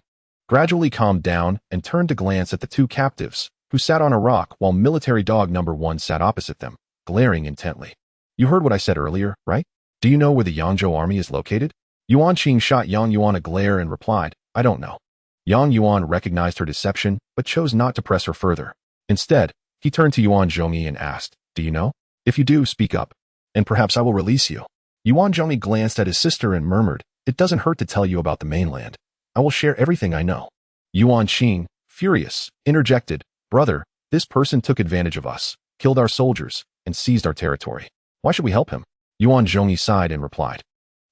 A: gradually calmed down and turned to glance at the 2 captives, who sat on a rock while military dog number 1 sat opposite them, glaring intently. You heard what I said earlier, right? Do you know where the Yangzhou army is located? Yuan Qing shot Yang Yuan a glare and replied, I don't know. Yang Yuan recognized her deception, but chose not to press her further. Instead, he turned to Yuan Zhongyi and asked, do you know? If you do, speak up, and perhaps I will release you. Yuan Zhongyi glanced at his sister and murmured, it doesn't hurt to tell you about the mainland. I will share everything I know. Yuan Qing, furious, interjected, brother, this person took advantage of us, killed our soldiers, and seized our territory. Why should we help him? Yuan Zhongyi sighed and replied,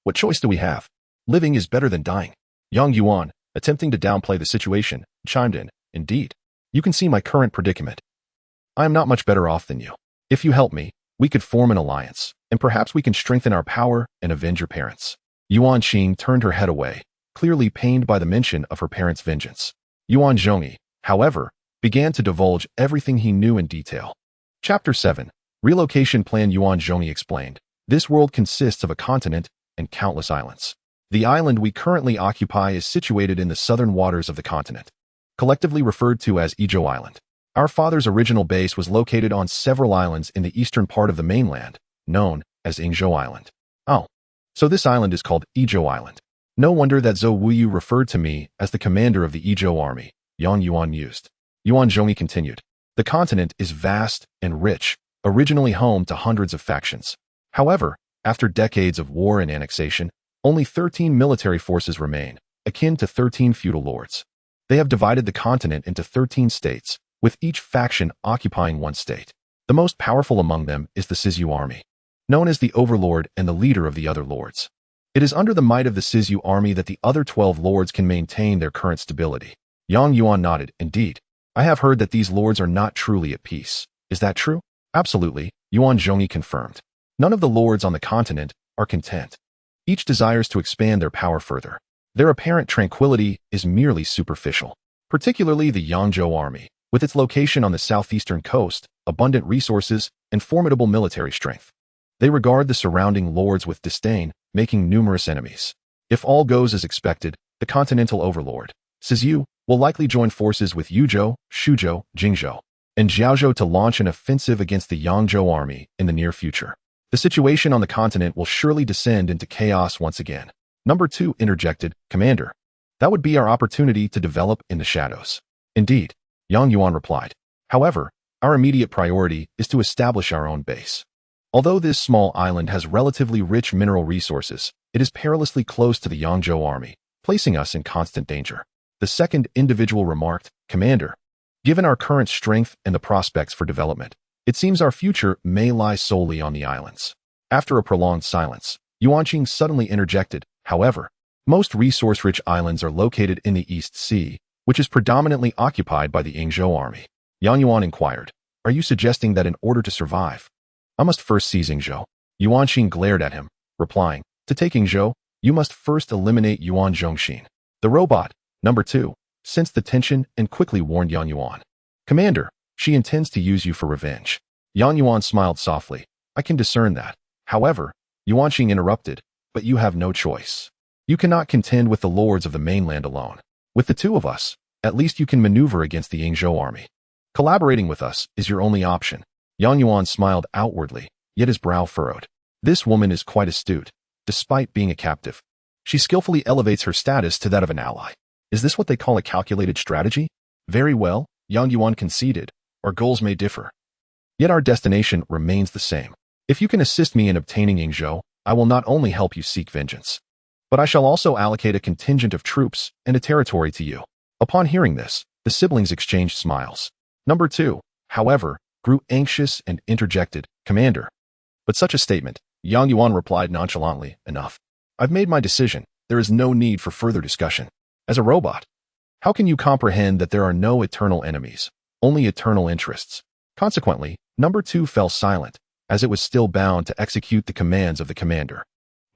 A: what choice do we have? Living is better than dying. Yang Yuan, attempting to downplay the situation, chimed in, indeed. You can see my current predicament. I am not much better off than you. If you help me, we could form an alliance, and perhaps we can strengthen our power and avenge your parents. Yuan Qing turned her head away, clearly pained by the mention of her parents' vengeance. Yuan Zhongyi, however, began to divulge everything he knew in detail. Chapter 7. Relocation Plan. Yuan Zhongyi explained, this world consists of a continent and countless islands. The island we currently occupy is situated in the southern waters of the continent, collectively referred to as Izhou Island. Our father's original base was located on several islands in the eastern part of the mainland, known as Yingzhou Island. Oh, so this island is called Izhou Island. No wonder that Zhou Wuyu referred to me as the commander of the Izhou army, Yang Yuan mused. Yuan Zhongyi continued, the continent is vast and rich, originally home to hundreds of factions. However, after decades of war and annexation, only 13 military forces remain, akin to 13 feudal lords. They have divided the continent into 13 states, with each faction occupying one state. The most powerful among them is the Sizhu army, known as the overlord and the leader of the other lords. It is under the might of the Sizhu army that the other 12 lords can maintain their current stability. Yang Yuan nodded, indeed. I have heard that these lords are not truly at peace. Is that true? Absolutely, Yuan Zhongyi confirmed. None of the lords on the continent are content. Each desires to expand their power further. Their apparent tranquility is merely superficial. Particularly the Yangzhou army, with its location on the southeastern coast, abundant resources, and formidable military strength. They regard the surrounding lords with disdain, making numerous enemies. If all goes as expected, the continental overlord, Sizhu, will likely join forces with Yuzhou, Shuzhou, Jingzhou, and Jiaozhou to launch an offensive against the Yangzhou army in the near future. The situation on the continent will surely descend into chaos once again. Number 2 interjected, Commander. That would be our opportunity to develop in the shadows. Indeed, Yang Yuan replied. However, our immediate priority is to establish our own base. Although this small island has relatively rich mineral resources, it is perilously close to the Yangzhou army, placing us in constant danger. The second individual remarked, Commander, given our current strength and the prospects for development, it seems our future may lie solely on the islands. After a prolonged silence, Yuan Qing suddenly interjected, however, most resource-rich islands are located in the East Sea, which is predominantly occupied by the Yingzhou army. Yang Yuan inquired, are you suggesting that in order to survive, I must first seize Yingzhou? Yuan Qing glared at him, replying, to take Yingzhou, you must first eliminate Yuan Zhongxin. The robot, number 2, sensed the tension and quickly warned Yang Yuan. Commander, she intends to use you for revenge. Yang Yuan smiled softly. I can discern that. However, Yuan Qing interrupted, but you have no choice. You cannot contend with the lords of the mainland alone. With the two of us, at least you can maneuver against the Yingzhou army. Collaborating with us is your only option. Yang Yuan smiled outwardly, yet his brow furrowed. This woman is quite astute, despite being a captive. She skillfully elevates her status to that of an ally. Is this what they call a calculated strategy? Very well, Yang Yuan conceded. Our goals may differ, yet our destination remains the same. If you can assist me in obtaining Yingzhou, I will not only help you seek vengeance, but I shall also allocate a contingent of troops and a territory to you. Upon hearing this, the siblings exchanged smiles. Number 2, however, grew anxious and interjected, Commander. But such a statement, Yang Yuan replied nonchalantly, enough. I've made my decision. There is no need for further discussion. As a robot, how can you comprehend that there are no eternal enemies, only eternal interests? Consequently, number 2 fell silent, as it was still bound to execute the commands of the commander.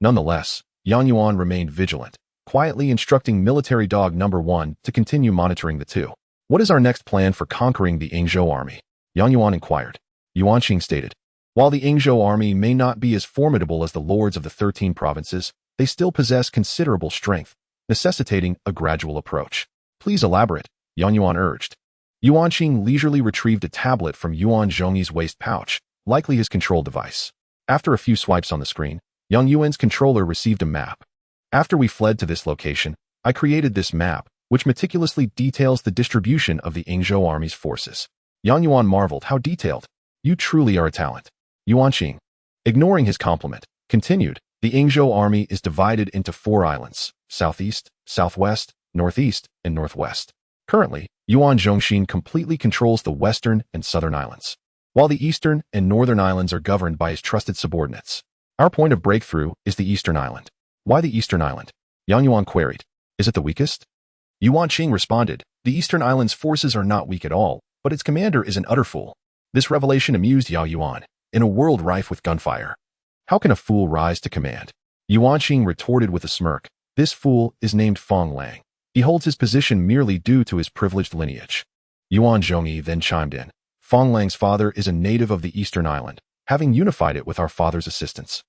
A: Nonetheless, Yang Yuan remained vigilant, quietly instructing military dog number 1 to continue monitoring the two. What is our next plan for conquering the Yingzhou army? Yang Yuan inquired. Yuan Qing stated, while the Yingzhou army may not be as formidable as the lords of the 13 provinces, they still possess considerable strength, necessitating a gradual approach. Please elaborate, Yang Yuan urged. Yuan Qing leisurely retrieved a tablet from Yuan Zhongyi's waist pouch, likely his control device. After a few swipes on the screen, young Yuan's controller received a map. After we fled to this location, I created this map, which meticulously details the distribution of the Yingzhou army's forces. Yang Yuan marveled. How detailed. You truly are a talent. Yuan Qing, ignoring his compliment, continued. The Yingzhou army is divided into 4 islands: southeast, southwest, northeast, and northwest. Currently, Yuan Zhongxin completely controls the western and southern islands, while the eastern and northern islands are governed by his trusted subordinates. Our point of breakthrough is the eastern island. Why the eastern island? Yang Yuan queried. Is it the weakest? Yuan Qing responded. The eastern island's forces are not weak at all, but its commander is an utter fool. This revelation amused Yao Yuan. In a world rife with gunfire, how can a fool rise to command? Yuan Qing retorted with a smirk. This fool is named Fong Lang. He holds his position merely due to his privileged lineage. Yuan Zhongyi then chimed in. Fong Lang's father is a native of the eastern island, having unified it with our father's assistance,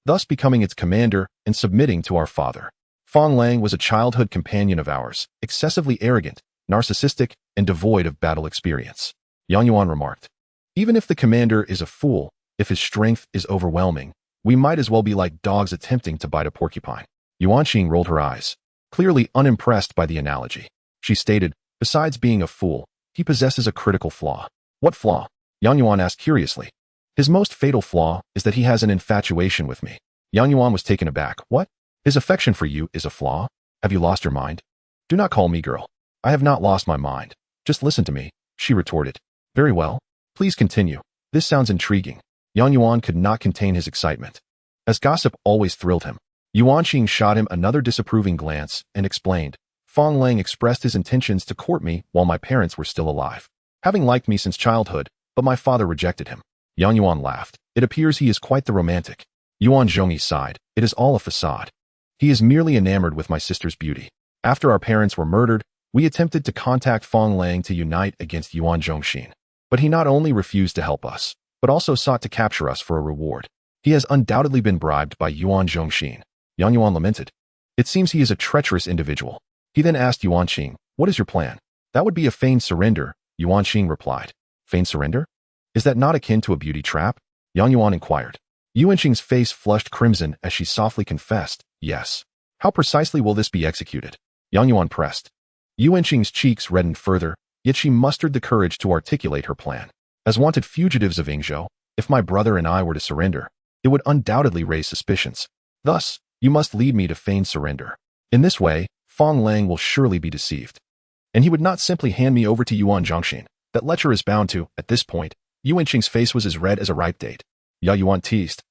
A: thus becoming its commander and submitting to our father. Fong Lang was a childhood companion of ours, excessively arrogant, narcissistic, and devoid of battle experience. Yang Yuan remarked. Even if the commander is a fool, if his strength is overwhelming, we might as well be like dogs attempting to bite a porcupine. Yuan Qing rolled her eyes, clearly unimpressed by the analogy. She stated, besides being a fool, he possesses a critical flaw. What flaw? Yang Yuan asked curiously. His most fatal flaw is that he has an infatuation with me. Yang Yuan was taken aback. What? His affection for you is a flaw? Have you lost your mind? Do not call me girl. I have not lost my mind. Just listen to me, she retorted. Very well. Please continue. This sounds intriguing. Yang Yuan could not contain his excitement, as gossip always thrilled him. Yuan Qing shot him another disapproving glance and explained. Fong Lang expressed his intentions to court me while my parents were still alive, having liked me since childhood, but my father rejected him. Yang Yuan laughed. It appears he is quite the romantic. Yuan Zhongyi sighed. It is all a facade. He is merely enamored with my sister's beauty. After our parents were murdered, we attempted to contact Fong Lang to unite against Yuan Zhongxin. But he not only refused to help us, but also sought to capture us for a reward. He has undoubtedly been bribed by Yuan Zhongxin. Yang Yuan lamented. It seems he is a treacherous individual. He then asked Yuan Qing, what is your plan? That would be a feigned surrender, Yuan Qing replied. Feigned surrender? Is that not akin to a beauty trap? Yang Yuan inquired. Yuan Qing's face flushed crimson as she softly confessed, yes. How precisely will this be executed? Yang Yuan pressed. Yuan Qing's cheeks reddened further, yet she mustered the courage to articulate her plan. As wanted fugitives of Yingzhou, if my brother and I were to surrender, it would undoubtedly raise suspicions. Thus, you must lead me to feigned surrender. In this way, Fong Lang will surely be deceived. And he would not simply hand me over to Yuan Zhongxin. That lecher is bound to. At this point, Yuan Qing's face was as red as a ripe date. Yao Yuan teased.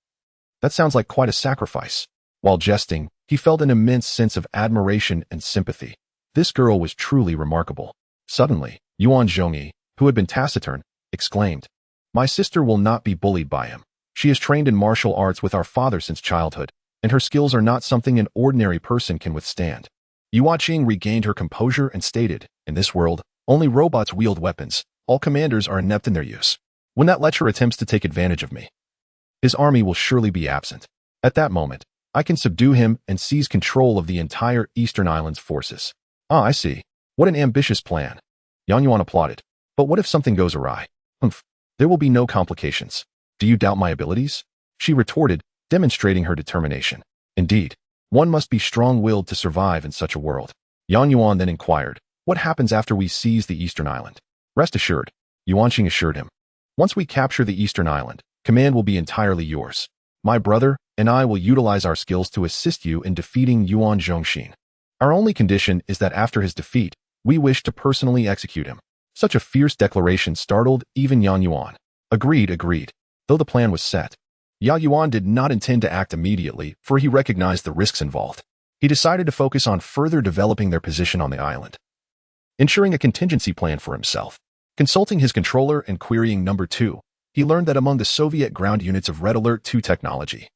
A: That sounds like quite a sacrifice. While jesting, he felt an immense sense of admiration and sympathy. This girl was truly remarkable. Suddenly, Yuan Zhongyi, who had been taciturn, exclaimed, my sister will not be bullied by him. She is trained in martial arts with our father since childhood, and her skills are not something an ordinary person can withstand. Yuan Qing regained her composure and stated, in this world, only robots wield weapons. All commanders are inept in their use. When that lecher attempts to take advantage of me, his army will surely be absent. At that moment, I can subdue him and seize control of the entire Eastern Island's forces. Ah, I see. What an ambitious plan. Yang Yuan applauded. But what if something goes awry? Humph. There will be no complications. Do you doubt my abilities? She retorted, demonstrating her determination. Indeed, one must be strong-willed to survive in such a world. Yang Yuan then inquired, what happens after we seize the Eastern Island? Rest assured, Yuan Qing assured him. Once we capture the Eastern Island, command will be entirely yours. My brother and I will utilize our skills to assist you in defeating Yuan Zhongxin. Our only condition is that after his defeat, we wish to personally execute him. Such a fierce declaration startled even Yang Yuan. Agreed. Though the plan was set, Yao Yuan did not intend to act immediately, for he recognized the risks involved. He decided to focus on further developing their position on the island, ensuring a contingency plan for himself. Consulting his controller and querying number 2, he learned that among the Soviet ground units of Red Alert 2 technology,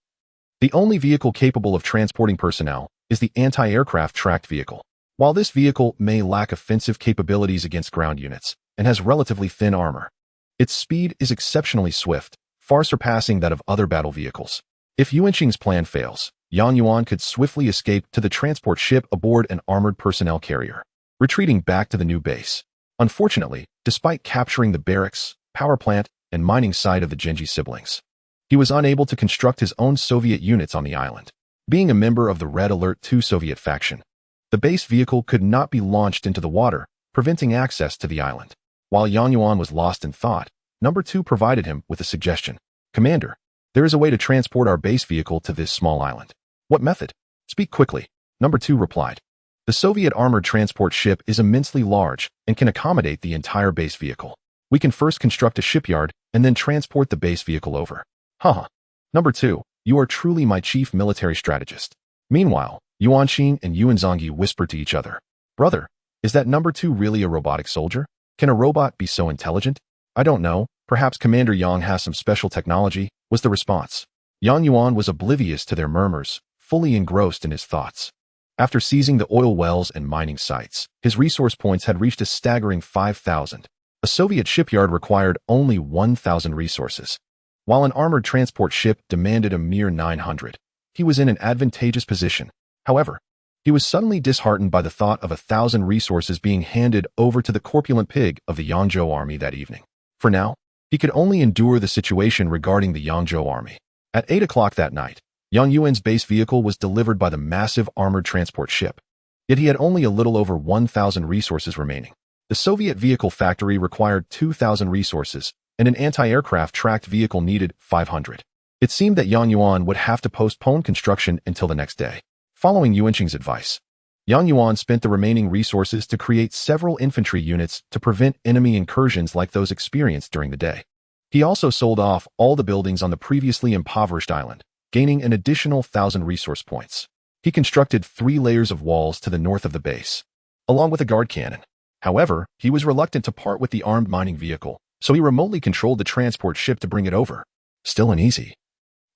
A: the only vehicle capable of transporting personnel is the anti-aircraft tracked vehicle. While this vehicle may lack offensive capabilities against ground units and has relatively thin armor, its speed is exceptionally swift, far surpassing that of other battle vehicles. If Yuan Qing's plan fails, Yang Yuan could swiftly escape to the transport ship aboard an armored personnel carrier, retreating back to the new base. Unfortunately, despite capturing the barracks, power plant, and mining site of the Genji siblings, he was unable to construct his own Soviet units on the island. Being a member of the Red Alert 2 Soviet faction, the base vehicle could not be launched into the water, preventing access to the island. While Yuan was lost in thought, Number 2 provided him with a suggestion. Commander, there is a way to transport our base vehicle to this small island. What method? Speak quickly, Number 2 replied. The Soviet armored transport ship is immensely large and can accommodate the entire base vehicle. We can first construct a shipyard and then transport the base vehicle over. Haha. Number 2, you are truly my chief military strategist. Meanwhile, Yuanqing and Yuanzongi whispered to each other. Brother, is that Number 2 really a robotic soldier? Can a robot be so intelligent? I don't know, perhaps Commander Yang has some special technology, was the response. Yuan was oblivious to their murmurs, fully engrossed in his thoughts. After seizing the oil wells and mining sites, his resource points had reached a staggering 5,000. A Soviet shipyard required only 1,000 resources, while an armored transport ship demanded a mere 900. He was in an advantageous position. However, he was suddenly disheartened by the thought of 1,000 resources being handed over to the corpulent pig of the Yangzhou army that evening. For now, he could only endure the situation regarding the Yangzhou army. At 8 o'clock that night, Yang Yuan's base vehicle was delivered by the massive armored transport ship. Yet he had only a little over 1,000 resources remaining. The Soviet vehicle factory required 2,000 resources, and an anti-aircraft tracked vehicle needed 500. It seemed that Yang Yuan would have to postpone construction until the next day. Following Yuanqing's advice, Yang Yuan spent the remaining resources to create several infantry units to prevent enemy incursions like those experienced during the day. He also sold off all the buildings on the previously impoverished island, gaining an additional 1,000 resource points. He constructed 3 layers of walls to the north of the base, along with a guard cannon. However, he was reluctant to part with the armed mining vehicle, so he remotely controlled the transport ship to bring it over. Still uneasy,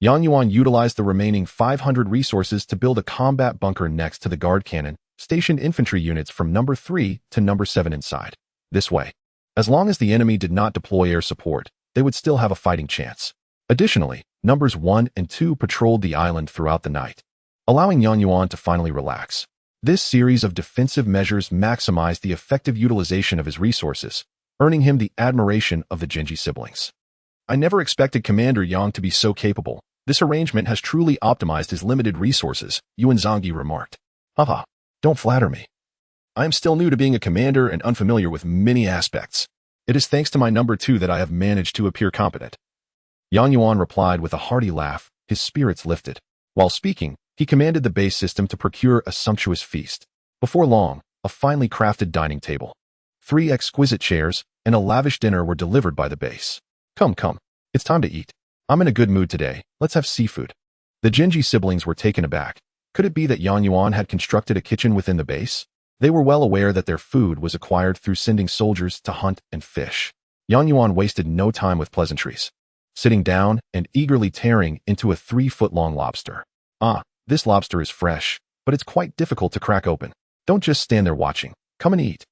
A: Yang Yuan utilized the remaining 500 resources to build a combat bunker next to the guard cannon, stationed infantry units from number 3 to number 7 inside. This way, as long as the enemy did not deploy air support, they would still have a fighting chance. Additionally, numbers 1 and 2 patrolled the island throughout the night, allowing Yang Yuan to finally relax. This series of defensive measures maximized the effective utilization of his resources, earning him the admiration of the Genji siblings. I never expected Commander Yang to be so capable. This arrangement has truly optimized his limited resources, Yuanzongi remarked. Haha, don't flatter me. I am still new to being a commander and unfamiliar with many aspects. It is thanks to my number 2 that I have managed to appear competent. Yang Yuan replied with a hearty laugh, his spirits lifted. While speaking, he commanded the base system to procure a sumptuous feast. Before long, a finely crafted dining table, 3 exquisite chairs, and a lavish dinner were delivered by the base. Come, it's time to eat. I'm in a good mood today, let's have seafood. The Genji siblings were taken aback. Could it be that Yang Yuan had constructed a kitchen within the base? They were well aware that their food was acquired through sending soldiers to hunt and fish. Yang Yuan wasted no time with pleasantries, sitting down and eagerly tearing into a 3-foot-long lobster. Ah, this lobster is fresh, but it's quite difficult to crack open. Don't just stand there watching. Come and eat.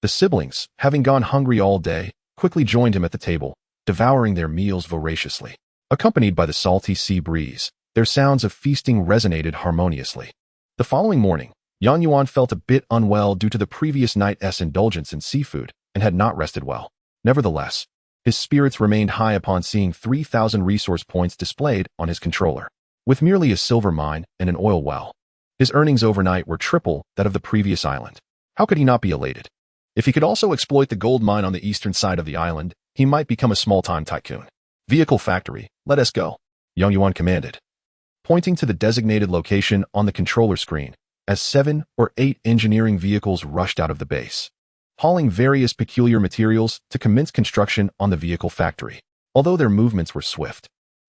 A: The siblings, having gone hungry all day, quickly joined him at the table, devouring their meals voraciously. Accompanied by the salty sea breeze, their sounds of feasting resonated harmoniously. The following morning, Yang Yuan felt a bit unwell due to the previous night's indulgence in seafood and had not rested well. Nevertheless, his spirits remained high upon seeing 3,000 resource points displayed on his controller. With merely a silver mine and an oil well, his earnings overnight were triple that of the previous island. How could he not be elated? If he could also exploit the gold mine on the eastern side of the island, he might become a small-time tycoon. Vehicle factory, let us go, Yang Yuan commanded, pointing to the designated location on the controller screen as 7 or 8 engineering vehicles rushed out of the base, hauling various peculiar materials to commence construction on the vehicle factory. Although their movements were swift,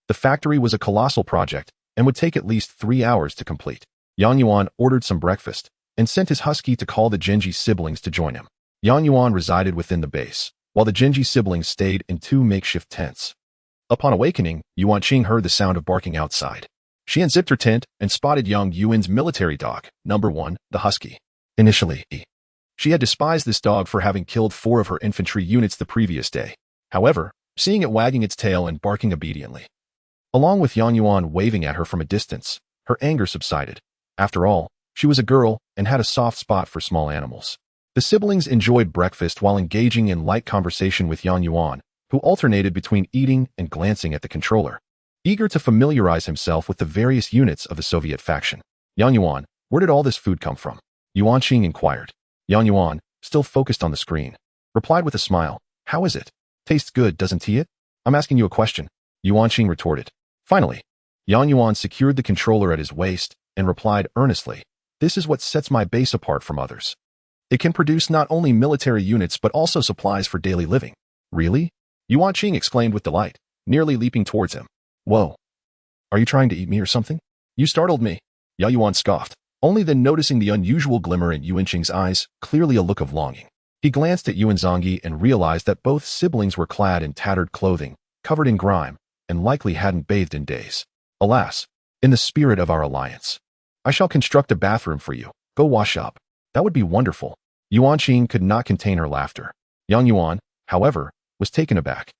A: the factory was a colossal project and would take at least 3 hours to complete. Yang Yuan ordered some breakfast and sent his husky to call the Genji siblings to join him. Yang Yuan resided within the base, while the Genji siblings stayed in 2 makeshift tents. Upon awakening, Yuanqing heard the sound of barking outside. She unzipped her tent and spotted young Yuan's military dog, number 1, the husky. Initially, she had despised this dog for having killed 4 of her infantry units the previous day. However, seeing it wagging its tail and barking obediently, along with Yang Yuan waving at her from a distance, her anger subsided. After all, she was a girl and had a soft spot for small animals. The siblings enjoyed breakfast while engaging in light conversation with Yuan, who alternated between eating and glancing at the controller, eager to familiarize himself with the various units of the Soviet faction. Yuan, where did all this food come from? Yuanqing inquired. Yuan, still focused on the screen, replied with a smile, how is it? Tastes good, doesn't it? I'm asking you a question, Yuanqing retorted. Finally, Yuan secured the controller at his waist and replied earnestly, this is what sets my base apart from others. It can produce not only military units but also supplies for daily living. Really? Yuanqing exclaimed with delight, nearly leaping towards him. Whoa. Are you trying to eat me or something? You startled me. Yuan scoffed, only then noticing the unusual glimmer in Yuanqing's eyes, clearly a look of longing. He glanced at Yuanzongi and realized that both siblings were clad in tattered clothing, covered in grime, and likely hadn't bathed in days. Alas, in the spirit of our alliance, I shall construct a bathroom for you. Go wash up. That would be wonderful. Yuanqing could not contain her laughter. Yuan, however, was taken aback.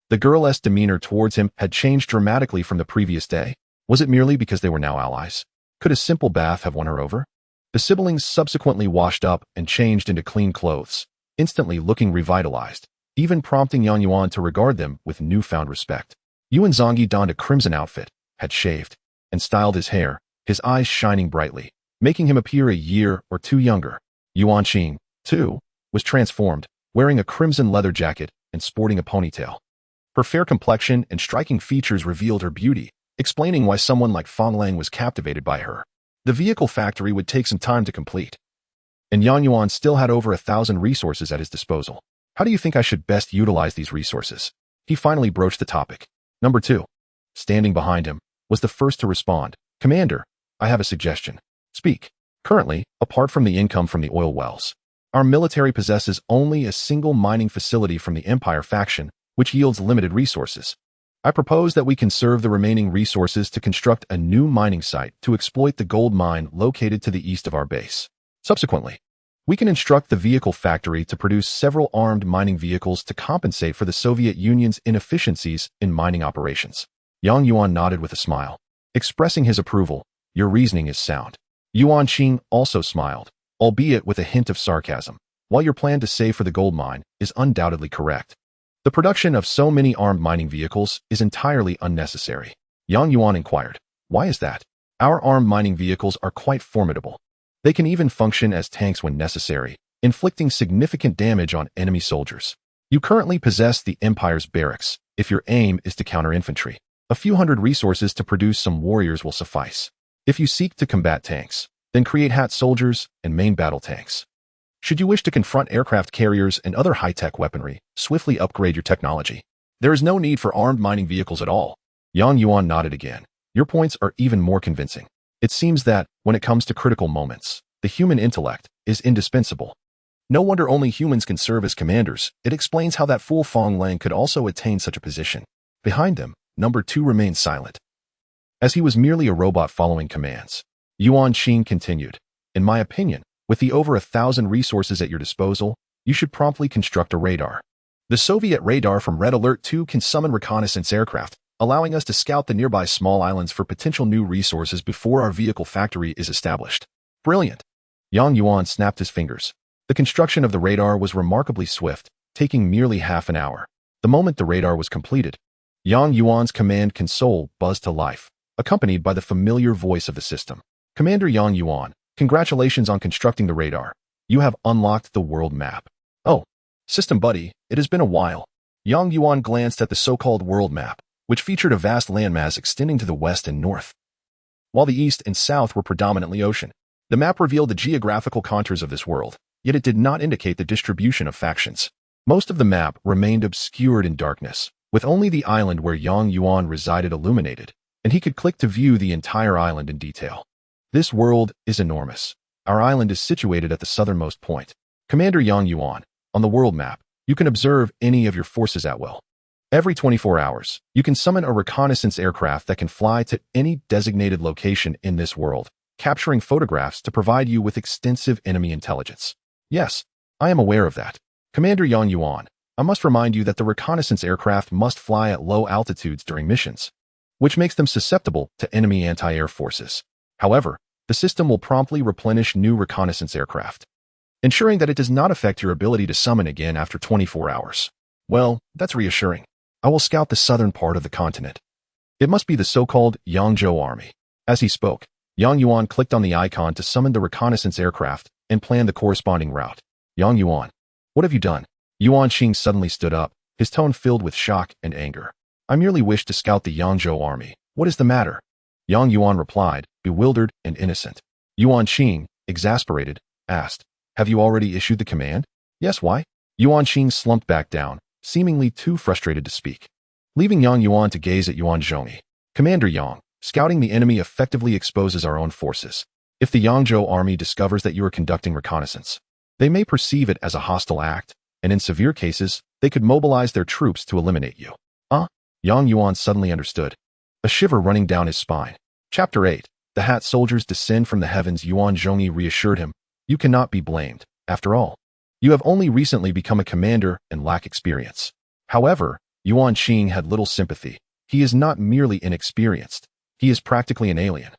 A: The girl's demeanor towards him had changed dramatically from the previous day. Was it merely because they were now allies? Could a simple bath have won her over? The siblings subsequently washed up and changed into clean clothes, instantly looking revitalized, even prompting Yuan to regard them with newfound respect. Yuanzongi donned a crimson outfit, had shaved, and styled his hair, his eyes shining brightly, making him appear a year or two younger. Yuanqing, too, was transformed, wearing a crimson leather jacket and sporting a ponytail. Her fair complexion and striking features revealed her beauty, explaining why someone like Fang Lang was captivated by her. The vehicle factory would take some time to complete, and Yuan still had over 1,000 resources at his disposal. How do you think I should best utilize these resources? He finally broached the topic. Number 2, standing behind him, was the first to respond. Commander, I have a suggestion. Speak. Currently, apart from the income from the oil wells, our military possesses only a single mining facility from the Empire faction, which yields limited resources. I propose that we conserve the remaining resources to construct a new mining site to exploit the gold mine located to the east of our base. Subsequently, we can instruct the vehicle factory to produce several armed mining vehicles to compensate for the Soviet Union's inefficiencies in mining operations. Yuan nodded with a smile, expressing his approval. Your reasoning is sound. Yuanqing also smiled, albeit with a hint of sarcasm. While your plan to save for the gold mine is undoubtedly correct, the production of so many armed mining vehicles is entirely unnecessary. Yuan inquired, why is that? Our armed mining vehicles are quite formidable. They can even function as tanks when necessary, inflicting significant damage on enemy soldiers. You currently possess the Empire's barracks. If your aim is to counter infantry, a few hundred resources to produce some warriors will suffice. If you seek to combat tanks, then create hat soldiers and main battle tanks. Should you wish to confront aircraft carriers and other high-tech weaponry, swiftly upgrade your technology. There is no need for armed mining vehicles at all. Yuan nodded again. Your points are even more convincing. It seems that, when it comes to critical moments, the human intellect is indispensable. No wonder only humans can serve as commanders. It explains how that fool Fang Lang could also attain such a position. Behind them, number 2 remained silent, as he was merely a robot following commands. Yuanqing continued, in my opinion, with the over 1,000 resources at your disposal, you should promptly construct a radar. The Soviet radar from Red Alert 2 can summon reconnaissance aircraft, allowing us to scout the nearby small islands for potential new resources before our vehicle factory is established. Brilliant. Yuan snapped his fingers. The construction of the radar was remarkably swift, taking merely half an hour. The moment the radar was completed, Yuan's command console buzzed to life, accompanied by the familiar voice of the system. Commander Yuan, congratulations on constructing the radar. You have unlocked the world map. Oh, system buddy, it has been a while. Yuan glanced at the so-called world map, which featured a vast landmass extending to the west and north, while the east and south were predominantly ocean. The map revealed the geographical contours of this world, yet it did not indicate the distribution of factions. Most of the map remained obscured in darkness, with only the island where Yuan resided illuminated, and he could click to view the entire island in detail. This world is enormous. Our island is situated at the southernmost point. Commander Yuan, on the world map, you can observe any of your forces at will. Every 24 hours, you can summon a reconnaissance aircraft that can fly to any designated location in this world, capturing photographs to provide you with extensive enemy intelligence. Yes, I am aware of that. Commander Yuan, I must remind you that the reconnaissance aircraft must fly at low altitudes during missions, which makes them susceptible to enemy anti-air forces. However, the system will promptly replenish new reconnaissance aircraft. ensuring that it does not affect your ability to summon again after 24 hours. Well, that's reassuring. I will scout the southern part of the continent. It must be the so-called Yangzhou army. As he spoke, Yang Yuan clicked on the icon to summon the reconnaissance aircraft and plan the corresponding route. Yang Yuan, what have you done? Yuan Xing suddenly stood up, his tone filled with shock and anger. I merely wish to scout the Yangzhou army. What is the matter? Yang Yuan replied, bewildered and innocent. Yuan Xing, exasperated, asked, have you already issued the command? Yes, why? Yuan Xing slumped back down, seemingly too frustrated to speak. Leaving Yang Yuan to gaze at Yuan Zhongyi. Commander Yang, scouting the enemy effectively exposes our own forces. If the Yangzhou army discovers that you are conducting reconnaissance, they may perceive it as a hostile act, and in severe cases, they could mobilize their troops to eliminate you. Yang Yuan suddenly understood, a shiver running down his spine. Chapter 8. The Hat Soldiers Descend from the Heavens. Yuan Zhongyi reassured him, you cannot be blamed. After all, you have only recently become a commander and lack experience. However, Yuan Xing had little sympathy. He is not merely inexperienced. He is practically an alien,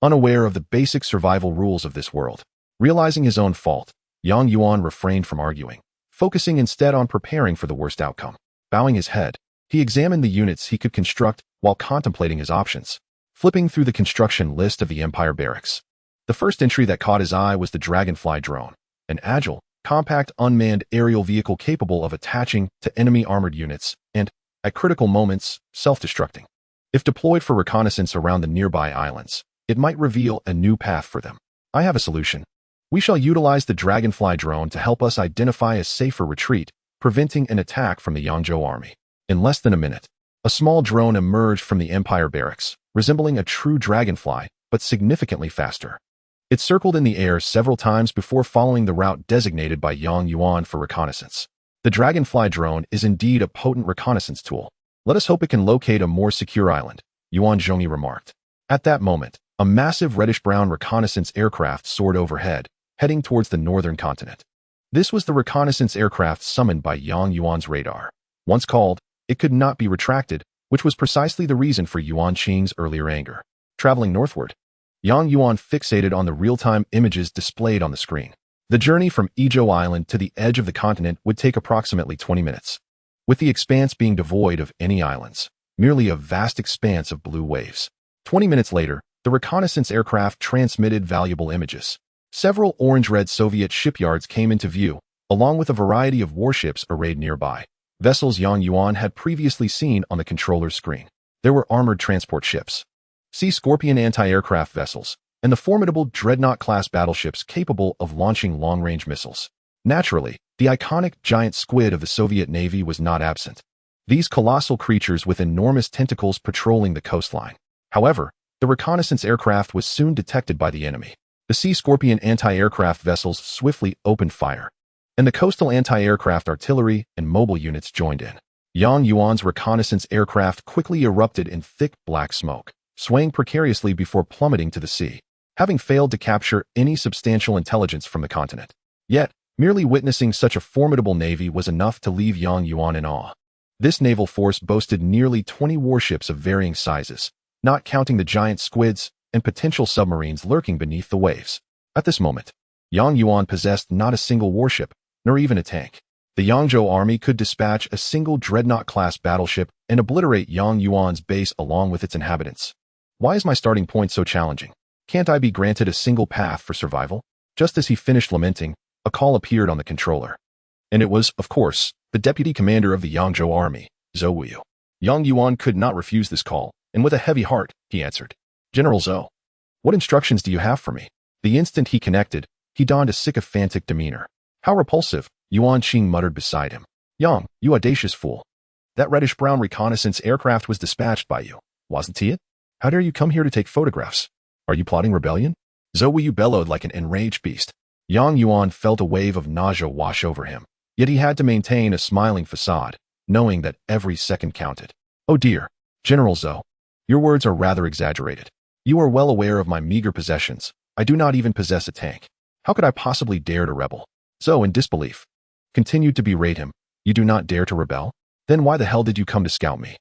A: unaware of the basic survival rules of this world. Realizing his own fault, Yang Yuan refrained from arguing, focusing instead on preparing for the worst outcome. Bowing his head, he examined the units he could construct while contemplating his options, flipping through the construction list of the Empire barracks. The first entry that caught his eye was the Dragonfly drone, an agile, compact unmanned aerial vehicle capable of attaching to enemy armored units and, at critical moments, self-destructing. If deployed for reconnaissance around the nearby islands, it might reveal a new path for them. I have a solution. We shall utilize the Dragonfly drone to help us identify a safer retreat, preventing an attack from the Yangzhou army. In less than a minute, a small drone emerged from the Empire barracks, resembling a true dragonfly, but significantly faster. It circled in the air several times before following the route designated by Yang Yuan for reconnaissance. The Dragonfly drone is indeed a potent reconnaissance tool. Let us hope it can locate a more secure island, Yuan Zhongyi remarked. At that moment, a massive reddish-brown reconnaissance aircraft soared overhead, heading towards the northern continent. This was the reconnaissance aircraft summoned by Yang Yuan's radar. Once called, it could not be retracted, which was precisely the reason for Yuan Xing's earlier anger. Traveling northward, Yang Yuan fixated on the real-time images displayed on the screen. The journey from Izhou Island to the edge of the continent would take approximately 20 minutes, with the expanse being devoid of any islands, merely a vast expanse of blue waves. 20 minutes later, the reconnaissance aircraft transmitted valuable images. Several orange-red Soviet shipyards came into view, along with a variety of warships arrayed nearby. Vessels Yang Yuan had previously seen on the controller's screen. There were armored transport ships, Sea Scorpion anti-aircraft vessels, and the formidable Dreadnought-class battleships capable of launching long-range missiles. Naturally, the iconic giant squid of the Soviet Navy was not absent. These colossal creatures with enormous tentacles patrolling the coastline. However, the reconnaissance aircraft was soon detected by the enemy. The Sea Scorpion anti-aircraft vessels swiftly opened fire, and the coastal anti-aircraft artillery and mobile units joined in. Yang Yuan's reconnaissance aircraft quickly erupted in thick black smoke, swaying precariously before plummeting to the sea, having failed to capture any substantial intelligence from the continent. Yet, merely witnessing such a formidable navy was enough to leave Yang Yuan in awe. This naval force boasted nearly 20 warships of varying sizes, not counting the giant squids and potential submarines lurking beneath the waves. At this moment, Yang Yuan possessed not a single warship, nor even a tank. The Yangzhou army could dispatch a single Dreadnought-class battleship and obliterate Yang Yuan's base along with its inhabitants. Why is my starting point so challenging? Can't I be granted a single path for survival? Just as he finished lamenting, a call appeared on the controller. And it was, of course, the deputy commander of the Yangzhou army, Zhou Wuyu. Yang Yuan could not refuse this call, and with a heavy heart, he answered, General Zhou, what instructions do you have for me? The instant he connected, he donned a sycophantic demeanor. How repulsive, Yuan Xing muttered beside him. Yang, you audacious fool. That reddish-brown reconnaissance aircraft was dispatched by you, wasn't it? How dare you come here to take photographs? Are you plotting rebellion? Zhou Wuyu bellowed like an enraged beast. Yang Yuan felt a wave of nausea wash over him, yet he had to maintain a smiling facade, knowing that every second counted. Oh dear, General Zhou, your words are rather exaggerated. You are well aware of my meager possessions. I do not even possess a tank. How could I possibly dare to rebel? Zhou, in disbelief, continued to berate him. You do not dare to rebel? Then why the hell did you come to scout me?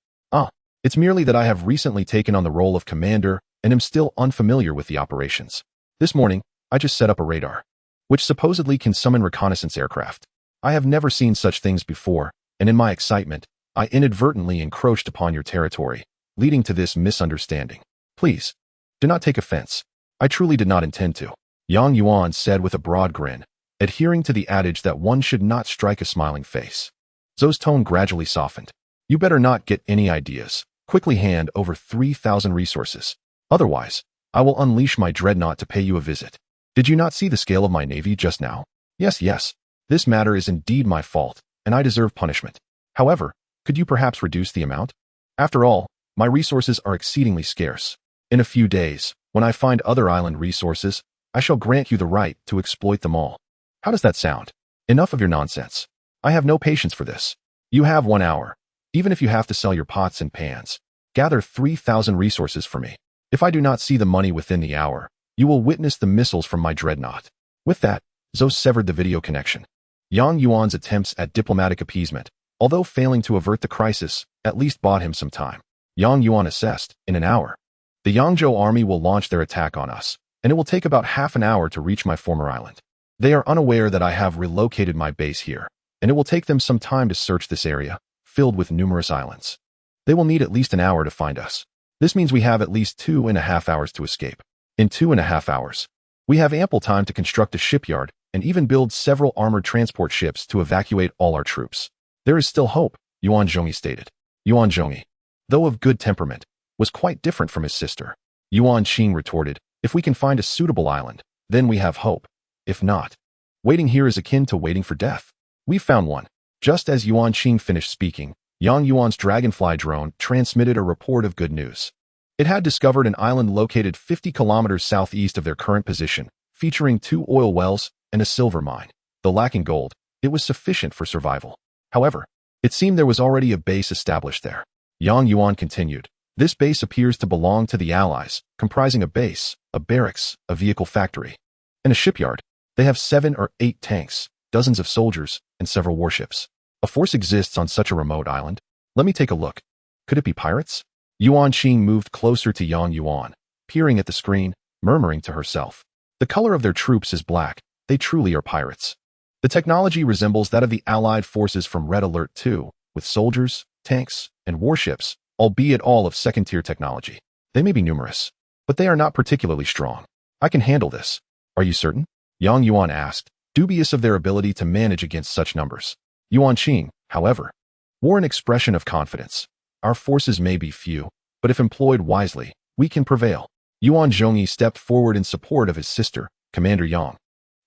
A: It's merely that I have recently taken on the role of commander and am still unfamiliar with the operations. This morning, I just set up a radar. which supposedly can summon reconnaissance aircraft. I have never seen such things before, and in my excitement, I inadvertently encroached upon your territory, leading to this misunderstanding. Please, do not take offense. I truly did not intend to. Yang Yuan said with a broad grin, adhering to the adage that one should not strike a smiling face. Zhou's tone gradually softened. You better not get any ideas. Quickly hand over 3,000 resources. Otherwise, I will unleash my dreadnought to pay you a visit. Did you not see the scale of my navy just now? Yes. This matter is indeed my fault, and I deserve punishment. However, could you perhaps reduce the amount? After all, my resources are exceedingly scarce. In a few days, when I find other island resources, I shall grant you the right to exploit them all. How does that sound? Enough of your nonsense. I have no patience for this. You have 1 hour. Even if you have to sell your pots and pans, gather 3,000 resources for me. If I do not see the money within the hour, you will witness the missiles from my dreadnought. With that, Zhou severed the video connection. Yang Yuan's attempts at diplomatic appeasement, although failing to avert the crisis, at least bought him some time. Yang Yuan assessed, in an hour, the Yangzhou army will launch their attack on us, and it will take about half an hour to reach my former island. They are unaware that I have relocated my base here, and it will take them some time to search this area, filled with numerous islands. They will need at least an hour to find us. This means we have at least 2.5 hours to escape. In 2.5 hours, we have ample time to construct a shipyard and even build several armored transport ships to evacuate all our troops. There is still hope, Yuan Zhongyi stated. Yuan Zhongyi, though of good temperament, was quite different from his sister. Yuan Qing retorted, if we can find a suitable island, then we have hope. If not, waiting here is akin to waiting for death. We've found one. Just as Yuan Qing finished speaking, Yang Yuan's Dragonfly drone transmitted a report of good news. It had discovered an island located 50 kilometers southeast of their current position, featuring 2 oil wells and a silver mine. Though lacking gold, it was sufficient for survival. However, it seemed there was already a base established there. Yang Yuan continued, this base appears to belong to the Allies, comprising a base, a barracks, a vehicle factory, and a shipyard. They have 7 or 8 tanks, dozens of soldiers, and several warships. A force exists on such a remote island. Let me take a look. Could it be pirates? Yuan Qing moved closer to Yang Yuan, peering at the screen, murmuring to herself. The color of their troops is black. They truly are pirates. The technology resembles that of the Allied forces from Red Alert 2, with soldiers, tanks, and warships, albeit all of second-tier technology. They may be numerous, but they are not particularly strong. I can handle this. Are you certain? Yang Yuan asked, dubious of their ability to manage against such numbers. Yuan Qing, however, wore an expression of confidence. Our forces may be few, but if employed wisely, we can prevail. Yuan Zhongyi stepped forward in support of his sister, Commander Yang.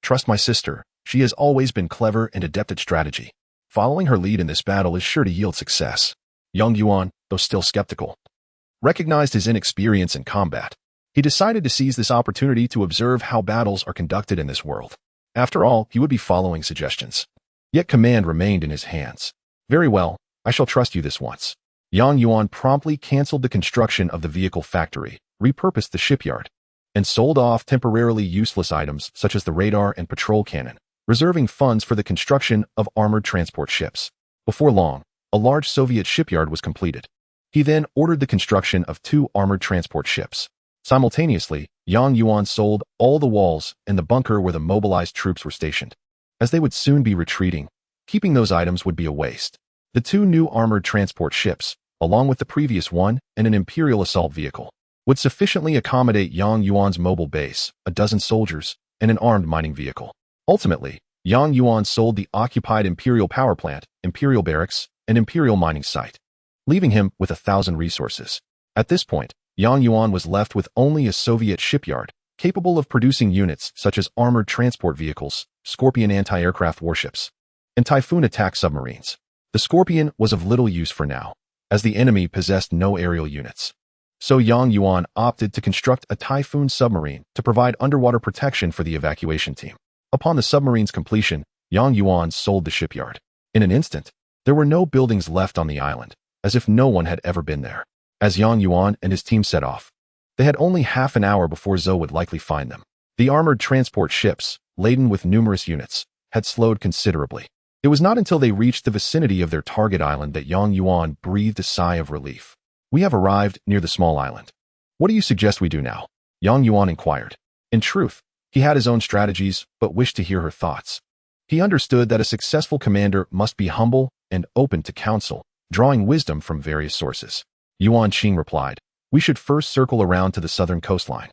A: Trust my sister, she has always been clever and adept at strategy. Following her lead in this battle is sure to yield success. Yang Yuan, though still skeptical, recognized his inexperience in combat. He decided to seize this opportunity to observe how battles are conducted in this world. After all, he would be following suggestions. Yet command remained in his hands. Very well, I shall trust you this once. Yang Yuan promptly canceled the construction of the vehicle factory, repurposed the shipyard, and sold off temporarily useless items such as the radar and patrol cannon, reserving funds for the construction of armored transport ships. Before long, a large Soviet shipyard was completed. He then ordered the construction of 2 armored transport ships. Simultaneously, Yang Yuan sold all the walls and the bunker where the mobilized troops were stationed, as they would soon be retreating. Keeping those items would be a waste. The 2 new armored transport ships, along with the previous one and an Imperial assault vehicle, would sufficiently accommodate Yang Yuan's mobile base, a dozen soldiers, and an armed mining vehicle. Ultimately, Yang Yuan sold the occupied Imperial power plant, Imperial barracks, and Imperial mining site, leaving him with 1,000 resources. At this point, Yang Yuan was left with only a Soviet shipyard, capable of producing units such as armored transport vehicles, Scorpion anti-aircraft warships, and Typhoon attack submarines. The Scorpion was of little use for now, as the enemy possessed no aerial units. So Yang Yuan opted to construct a Typhoon submarine to provide underwater protection for the evacuation team. Upon the submarine's completion, Yang Yuan sold the shipyard. In an instant, there were no buildings left on the island, as if no one had ever been there. As Yang Yuan and his team set off, they had only half an hour before Zhou would likely find them. The armored transport ships, laden with numerous units, had slowed considerably. It was not until they reached the vicinity of their target island that Yang Yuan breathed a sigh of relief. We have arrived near the small island. What do you suggest we do now? Yang Yuan inquired. In truth, He had his own strategies, but wished to hear her thoughts. He understood that a successful commander must be humble and open to counsel, drawing wisdom from various sources. Yuan Qing replied, "We should first circle around to the southern coastline,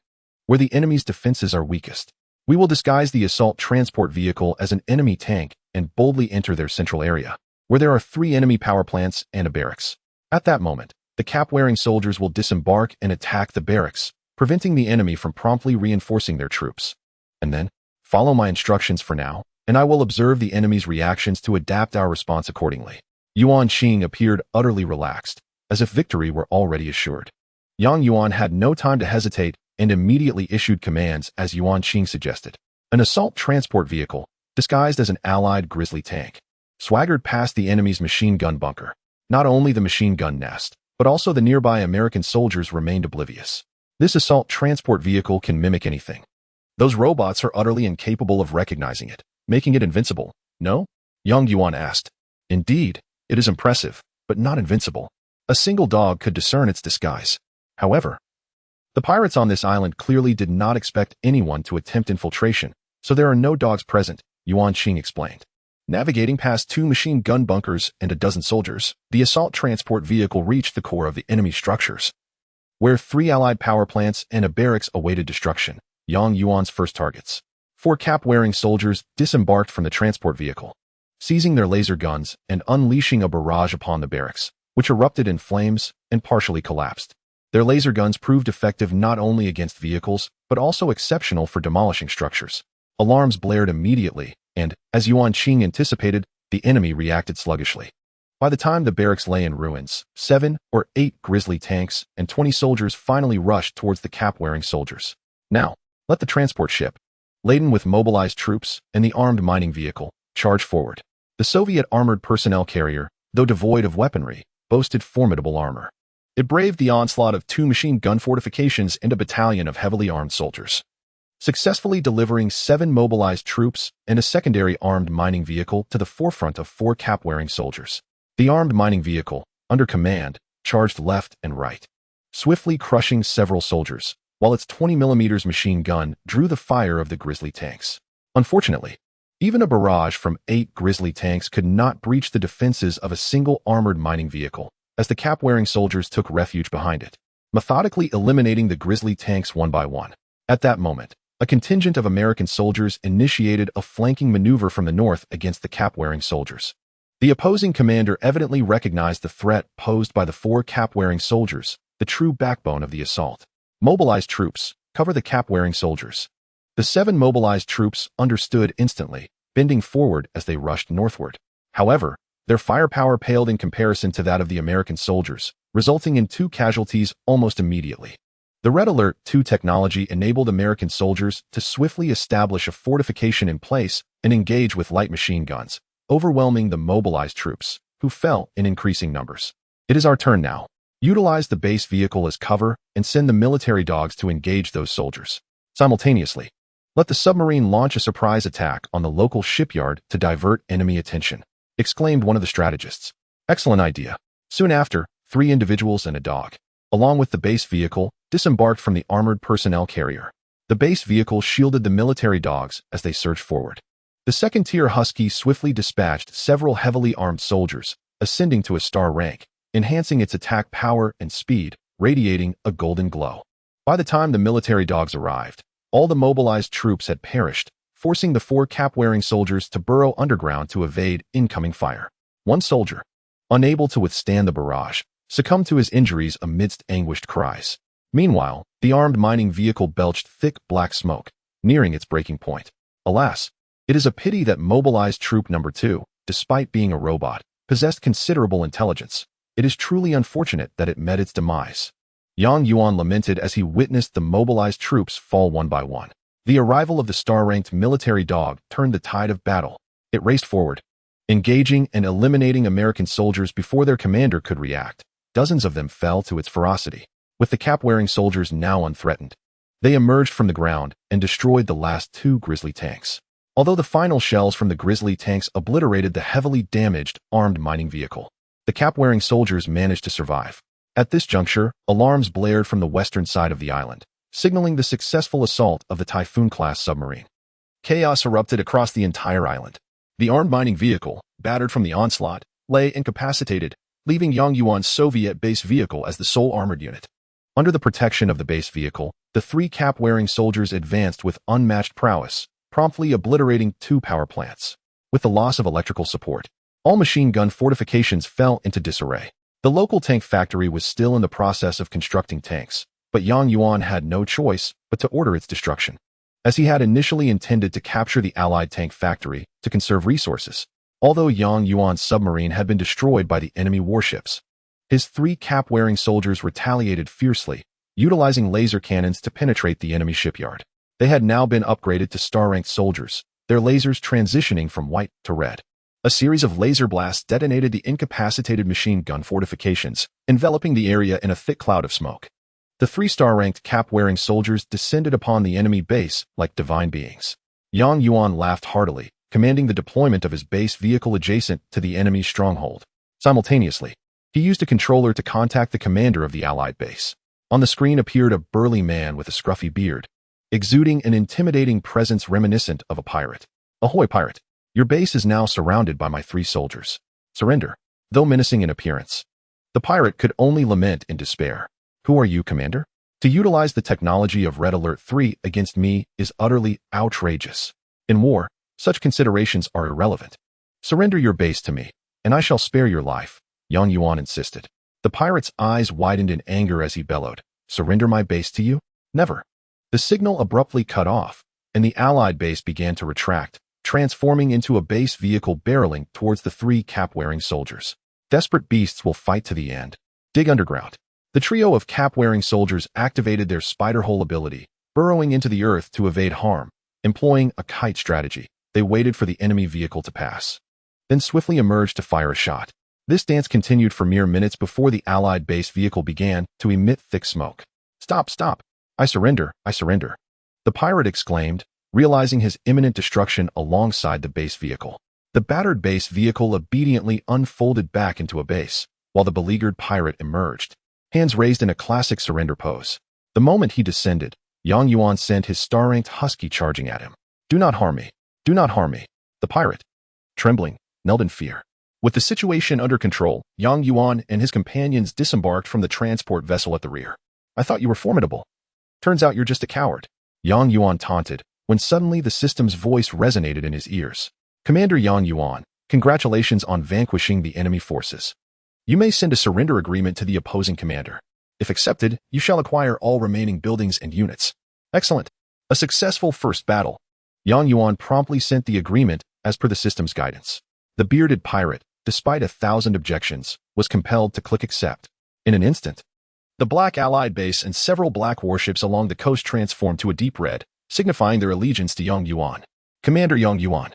A: where the enemy's defenses are weakest. We will disguise the assault transport vehicle as an enemy tank and boldly enter their central area, where there are 3 enemy power plants and a barracks. At that moment, the cap-wearing soldiers will disembark and attack the barracks, preventing the enemy from promptly reinforcing their troops. And then, follow my instructions for now, and I will observe the enemy's reactions to adapt our response accordingly." Yuan Qing appeared utterly relaxed, as if victory were already assured. Yang Yuan had no time to hesitate and immediately issued commands as Yuan Qing suggested. An assault transport vehicle, disguised as an allied grizzly tank, swaggered past the enemy's machine gun bunker. Not only the machine gun nest, but also the nearby American soldiers remained oblivious. This assault transport vehicle can mimic anything. Those robots are utterly incapable of recognizing it, making it invincible, no? Yang Yuan asked. Indeed, it is impressive, but not invincible. A single dog could discern its disguise. However, the pirates on this island clearly did not expect anyone to attempt infiltration, so there are no dogs present, Yuan Qing explained. Navigating past 2 machine gun bunkers and a dozen soldiers, the assault transport vehicle reached the core of the enemy structures, where 3 allied power plants and a barracks awaited destruction, Yang Yuan's first targets. 4 cap-wearing soldiers disembarked from the transport vehicle, seizing their laser guns and unleashing a barrage upon the barracks, which erupted in flames and partially collapsed. Their laser guns proved effective not only against vehicles, but also exceptional for demolishing structures. Alarms blared immediately, and, as Yuan Qing anticipated, the enemy reacted sluggishly. By the time the barracks lay in ruins, 7 or 8 grizzly tanks and 20 soldiers finally rushed towards the cap-wearing soldiers. Now, let the transport ship, laden with mobilized troops and the armed mining vehicle, charge forward. The Soviet armored personnel carrier, though devoid of weaponry, boasted formidable armor. It braved the onslaught of 2 machine gun fortifications and a battalion of heavily armed soldiers, successfully delivering 7 mobilized troops and a secondary armed mining vehicle to the forefront of 4 cap-wearing soldiers. The armed mining vehicle, under command, charged left and right, swiftly crushing several soldiers, while its 20mm machine gun drew the fire of the grizzly tanks. Unfortunately, even a barrage from 8 grizzly tanks could not breach the defenses of a single armored mining vehicle, as the cap-wearing soldiers took refuge behind it, methodically eliminating the grizzly tanks one by one. At that moment, a contingent of American soldiers initiated a flanking maneuver from the north against the cap-wearing soldiers. The opposing commander evidently recognized the threat posed by the 4 cap-wearing soldiers, the true backbone of the assault. Mobilized troops, cover the cap-wearing soldiers. The 7 mobilized troops understood instantly, bending forward as they rushed northward. However, their firepower paled in comparison to that of the American soldiers, resulting in 2 casualties almost immediately. The Red Alert 2 technology enabled American soldiers to swiftly establish a fortification in place and engage with light machine guns, overwhelming the mobilized troops, who fell in increasing numbers. It is our turn now. Utilize the base vehicle as cover and send the military dogs to engage those soldiers. Simultaneously, let the submarine launch a surprise attack on the local shipyard to divert enemy attention, exclaimed one of the strategists. Excellent idea. Soon after, 3 individuals and a dog, along with the base vehicle, disembarked from the armored personnel carrier. The base vehicle shielded the military dogs as they surged forward. The second-tier Husky swiftly dispatched several heavily armed soldiers, ascending to a star rank, enhancing its attack power and speed, radiating a golden glow. By the time the military dogs arrived, all the mobilized troops had perished, forcing the 4 cap-wearing soldiers to burrow underground to evade incoming fire. One soldier, unable to withstand the barrage, succumbed to his injuries amidst anguished cries. Meanwhile, the armed mining vehicle belched thick black smoke, nearing its breaking point. Alas, it is a pity that mobilized troop number 2, despite being a robot, possessed considerable intelligence. It is truly unfortunate that it met its demise. Yang Yuan lamented as he witnessed the mobilized troops fall one by one. The arrival of the star-ranked military dog turned the tide of battle. It raced forward, engaging and eliminating American soldiers before their commander could react. Dozens of them fell to its ferocity. With the cap-wearing soldiers now unthreatened, they emerged from the ground and destroyed the last 2 grizzly tanks. Although the final shells from the grizzly tanks obliterated the heavily damaged armed mining vehicle, the cap-wearing soldiers managed to survive. At this juncture, alarms blared from the western side of the island, signaling the successful assault of the Typhoon-class submarine. Chaos erupted across the entire island. The armed mining vehicle, battered from the onslaught, lay incapacitated, leaving Yuan's Soviet base vehicle as the sole armored unit. Under the protection of the base vehicle, the three cap-wearing soldiers advanced with unmatched prowess, promptly obliterating 2 power plants. With the loss of electrical support, all machine gun fortifications fell into disarray. The local tank factory was still in the process of constructing tanks, but Yuan had no choice but to order its destruction, as he had initially intended to capture the Allied tank factory to conserve resources. Although Yuan's submarine had been destroyed by the enemy warships, his 3 cap-wearing soldiers retaliated fiercely, utilizing laser cannons to penetrate the enemy shipyard. They had now been upgraded to star-ranked soldiers, their lasers transitioning from white to red. A series of laser blasts detonated the incapacitated machine gun fortifications, enveloping the area in a thick cloud of smoke. The 3 star-ranked cap-wearing soldiers descended upon the enemy base like divine beings. Yuan laughed heartily, commanding the deployment of his base vehicle adjacent to the enemy's stronghold. Simultaneously, he used a controller to contact the commander of the Allied base. On the screen appeared a burly man with a scruffy beard, exuding an intimidating presence reminiscent of a pirate. "Ahoy, pirate! Your base is now surrounded by my 3 soldiers. Surrender." Though menacing in appearance, the pirate could only lament in despair. "Who are you, Commander? To utilize the technology of Red Alert 3 against me is utterly outrageous. In war, such considerations are irrelevant. Surrender your base to me, and I shall spare your life," Yuan insisted. The pirate's eyes widened in anger as he bellowed, "Surrender my base to you? Never." The signal abruptly cut off, and the Allied base began to retract, transforming into a base vehicle barreling towards the 3 cap-wearing soldiers. Desperate beasts will fight to the end. Dig underground. The trio of cap-wearing soldiers activated their spider hole ability, burrowing into the earth to evade harm. Employing a kite strategy, they waited for the enemy vehicle to pass, then swiftly emerged to fire a shot. This dance continued for mere minutes before the Allied base vehicle began to emit thick smoke. "Stop, stop! I surrender, I surrender!" the pirate exclaimed, realizing his imminent destruction alongside the base vehicle. The battered base vehicle obediently unfolded back into a base, while the beleaguered pirate emerged, hands raised in a classic surrender pose. The moment he descended, Yuan sent his star-ranked husky charging at him. "Do not harm me! Do not harm me!" The pirate, trembling, knelt in fear. With the situation under control, Yuan and his companions disembarked from the transport vessel at the rear. "I thought you were formidable. Turns out you're just a coward," Yuan taunted, when suddenly the system's voice resonated in his ears. "Commander Yuan, congratulations on vanquishing the enemy forces. You may send a surrender agreement to the opposing commander. If accepted, you shall acquire all remaining buildings and units." "Excellent. A successful first battle." Yuan promptly sent the agreement as per the system's guidance. The bearded pirate, despite 1,000 objections, was compelled to click accept. In an instant, the black Allied base and several black warships along the coast transformed to a deep red, signifying their allegiance to Yuan. "Commander Yuan,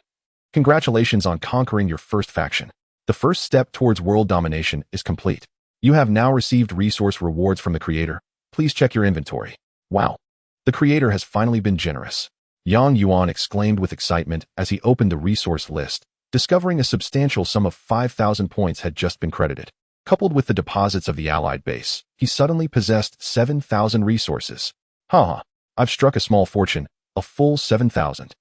A: congratulations on conquering your first faction. The first step towards world domination is complete. You have now received resource rewards from the Creator. Please check your inventory." "Wow. The Creator has finally been generous," Yuan exclaimed with excitement as he opened the resource list, discovering a substantial sum of 5,000 points had just been credited. Coupled with the deposits of the Allied base, he suddenly possessed 7,000 resources. I've struck a small fortune, a full 7,000.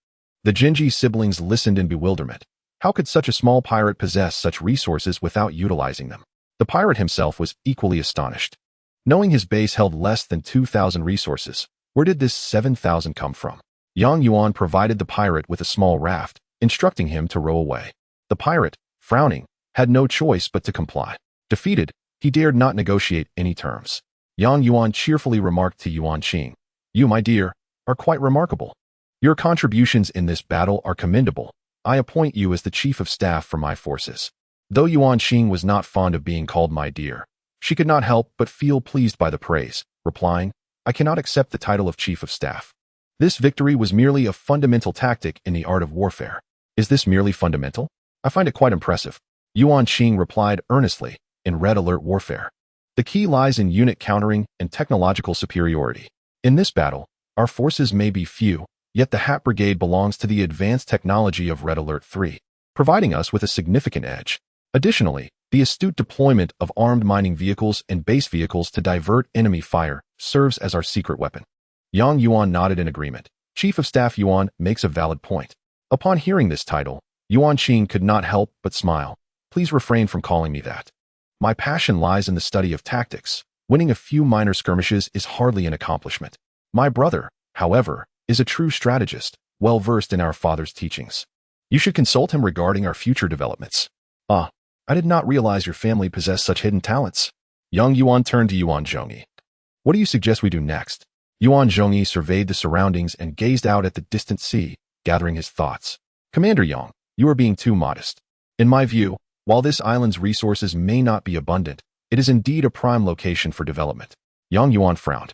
A: The Genji siblings listened in bewilderment. How could such a small pirate possess such resources without utilizing them? The pirate himself was equally astonished. Knowing his base held less than 2,000 resources, where did this 7,000 come from? Yuan provided the pirate with a small raft, instructing him to row away. The pirate, frowning, had no choice but to comply. Defeated, he dared not negotiate any terms. Yuan cheerfully remarked to Yuanqing, "You, my dear, are quite remarkable. Your contributions in this battle are commendable. I appoint you as the chief of staff for my forces." Though Yuanqing was not fond of being called my dear, she could not help but feel pleased by the praise, replying, "I cannot accept the title of chief of staff. This victory was merely a fundamental tactic in the art of warfare." "Is this merely fundamental? I find it quite impressive," Yuanqing replied earnestly. "In Red Alert warfare, the key lies in unit countering and technological superiority. In this battle, our forces may be few, yet the Hat Brigade belongs to the advanced technology of Red Alert 3, providing us with a significant edge. Additionally, the astute deployment of armed mining vehicles and base vehicles to divert enemy fire serves as our secret weapon. Yang Yuan nodded in agreement. Chief of Staff Yuan makes a valid point. Upon hearing this title, Yuan Qing could not help but smile. Please refrain from calling me that. My passion lies in the study of tactics. Winning a few minor skirmishes is hardly an accomplishment. My brother, however, is a true strategist, well-versed in our father's teachings. You should consult him regarding our future developments. I did not realize your family possessed such hidden talents. Young Yuan turned to Yuan Zhongyi. What do you suggest we do next? Yuan Zhongyi surveyed the surroundings and gazed out at the distant sea, gathering his thoughts. Commander Yang, you are being too modest. In my view, while this island's resources may not be abundant, it is indeed a prime location for development. Yang Yuan frowned.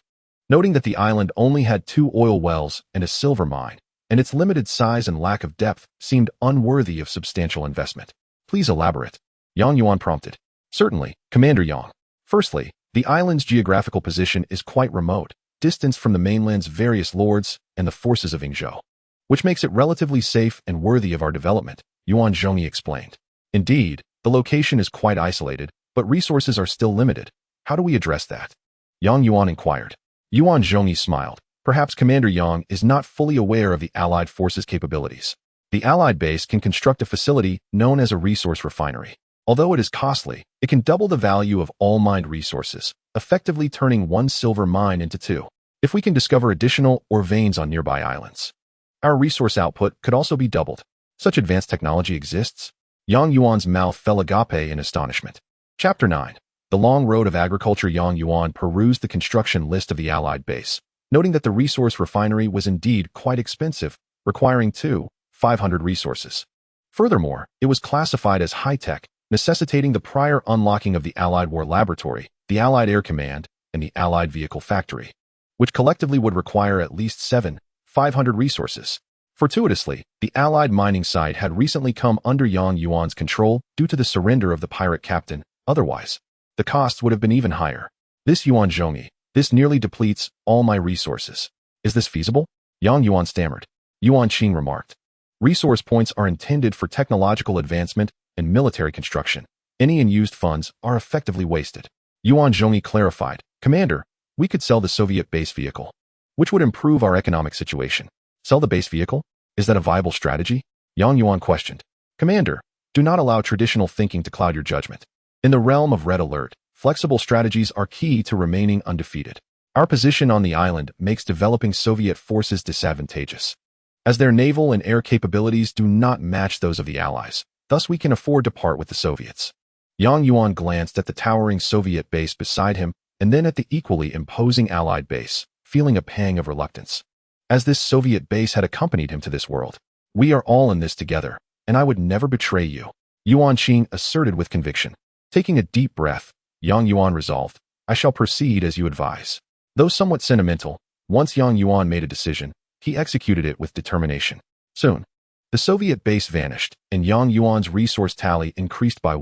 A: Noting that the island only had 2 oil wells and a silver mine, and its limited size and lack of depth seemed unworthy of substantial investment. Please elaborate. Yang Yuan prompted. Certainly, Commander Yang. Firstly, the island's geographical position is quite remote, distanced from the mainland's various lords and the forces of Yingzhou, which makes it relatively safe and worthy of our development, Yuan Zhongyi explained. Indeed, the location is quite isolated, but resources are still limited. How do we address that? Yang Yuan inquired. Yuan Zhongyi smiled. Perhaps Commander Yang is not fully aware of the Allied forces' capabilities. The Allied base can construct a facility known as a resource refinery. Although it is costly, it can double the value of all mined resources, effectively turning 1 silver mine into 2. If we can discover additional ore veins on nearby islands, our resource output could also be doubled. Such advanced technology exists? Yang Yuan's mouth fell agape in astonishment. Chapter 9. The Long Road of Agriculture. Yang Yuan perused the construction list of the Allied base, noting that the resource refinery was indeed quite expensive, requiring 500 resources. Furthermore, it was classified as high-tech, necessitating the prior unlocking of the Allied War Laboratory, the Allied Air Command, and the Allied Vehicle Factory, which collectively would require at least 500 resources. Fortuitously, the Allied mining site had recently come under Yang Yuan's control due to the surrender of the pirate captain. Otherwise, the costs would have been even higher. This Yuan Zhongyi, this nearly depletes all my resources. Is this feasible? Yang Yuan stammered. Yuan Qing remarked. Resource points are intended for technological advancement and military construction. Any unused funds are effectively wasted. Yuan Zhongyi clarified. Commander, we could sell the Soviet base vehicle, which would improve our economic situation. Sell the base vehicle? Is that a viable strategy? Yang Yuan questioned. Commander, do not allow traditional thinking to cloud your judgment. In the realm of Red Alert, flexible strategies are key to remaining undefeated. Our position on the island makes developing Soviet forces disadvantageous, as their naval and air capabilities do not match those of the Allies. Thus, we can afford to part with the Soviets. Yang Yuan glanced at the towering Soviet base beside him and then at the equally imposing Allied base, feeling a pang of reluctance. As this Soviet base had accompanied him to this world, we are all in this together, and I would never betray you, Yuan Qing asserted with conviction. Taking a deep breath, Yang Yuan resolved, I shall proceed as you advise. Though somewhat sentimental, once Yang Yuan made a decision, he executed it with determination. Soon, the Soviet base vanished, and Yang Yuan's resource tally increased by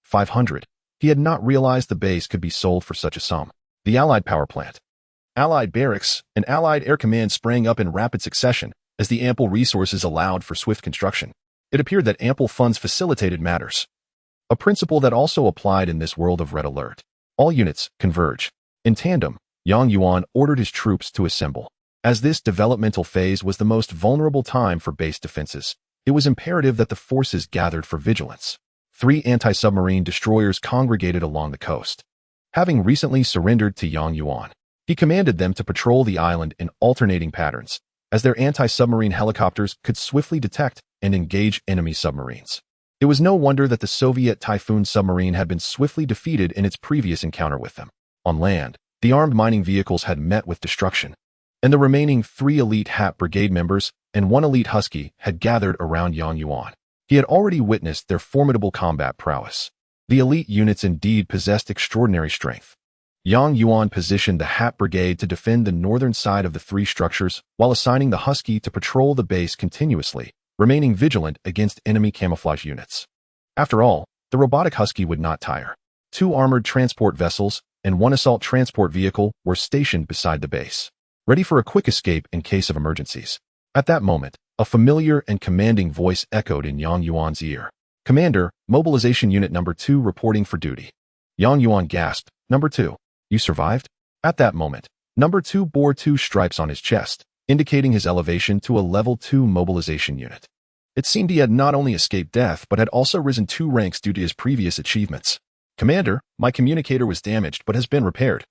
A: 500. He had not realized the base could be sold for such a sum. The Allied power plant, Allied barracks, and Allied air command sprang up in rapid succession as the ample resources allowed for swift construction. It appeared that ample funds facilitated matters, a principle that also applied in this world of Red Alert. All units converge. In tandem, Yang Yuan ordered his troops to assemble. As this developmental phase was the most vulnerable time for base defenses, it was imperative that the forces gathered for vigilance. 3 anti-submarine destroyers congregated along the coast. Having recently surrendered to Yang Yuan, he commanded them to patrol the island in alternating patterns, as their anti-submarine helicopters could swiftly detect and engage enemy submarines. It was no wonder that the Soviet Typhoon submarine had been swiftly defeated in its previous encounter with them. On land, the armed mining vehicles had met with destruction, and the remaining 3 elite HAT brigade members and 1 elite Husky had gathered around Yang Yuan. He had already witnessed their formidable combat prowess. The elite units indeed possessed extraordinary strength. Yang Yuan positioned the HAT brigade to defend the northern side of the 3 structures while assigning the Husky to patrol the base continuously, remaining vigilant against enemy camouflage units. After all, the robotic Husky would not tire. 2 armored transport vessels and 1 assault transport vehicle were stationed beside the base, ready for a quick escape in case of emergencies. At that moment, a familiar and commanding voice echoed in Yang Yuan's ear. Commander, Mobilization Unit Number 2 reporting for duty. Yang Yuan gasped. Number 2, you survived? At that moment, Number 2 bore 2 stripes on his chest, indicating his elevation to a level 2 mobilization unit. It seemed he had not only escaped death but had also risen 2 ranks due to his previous achievements. Commander, my communicator was damaged but has been repaired.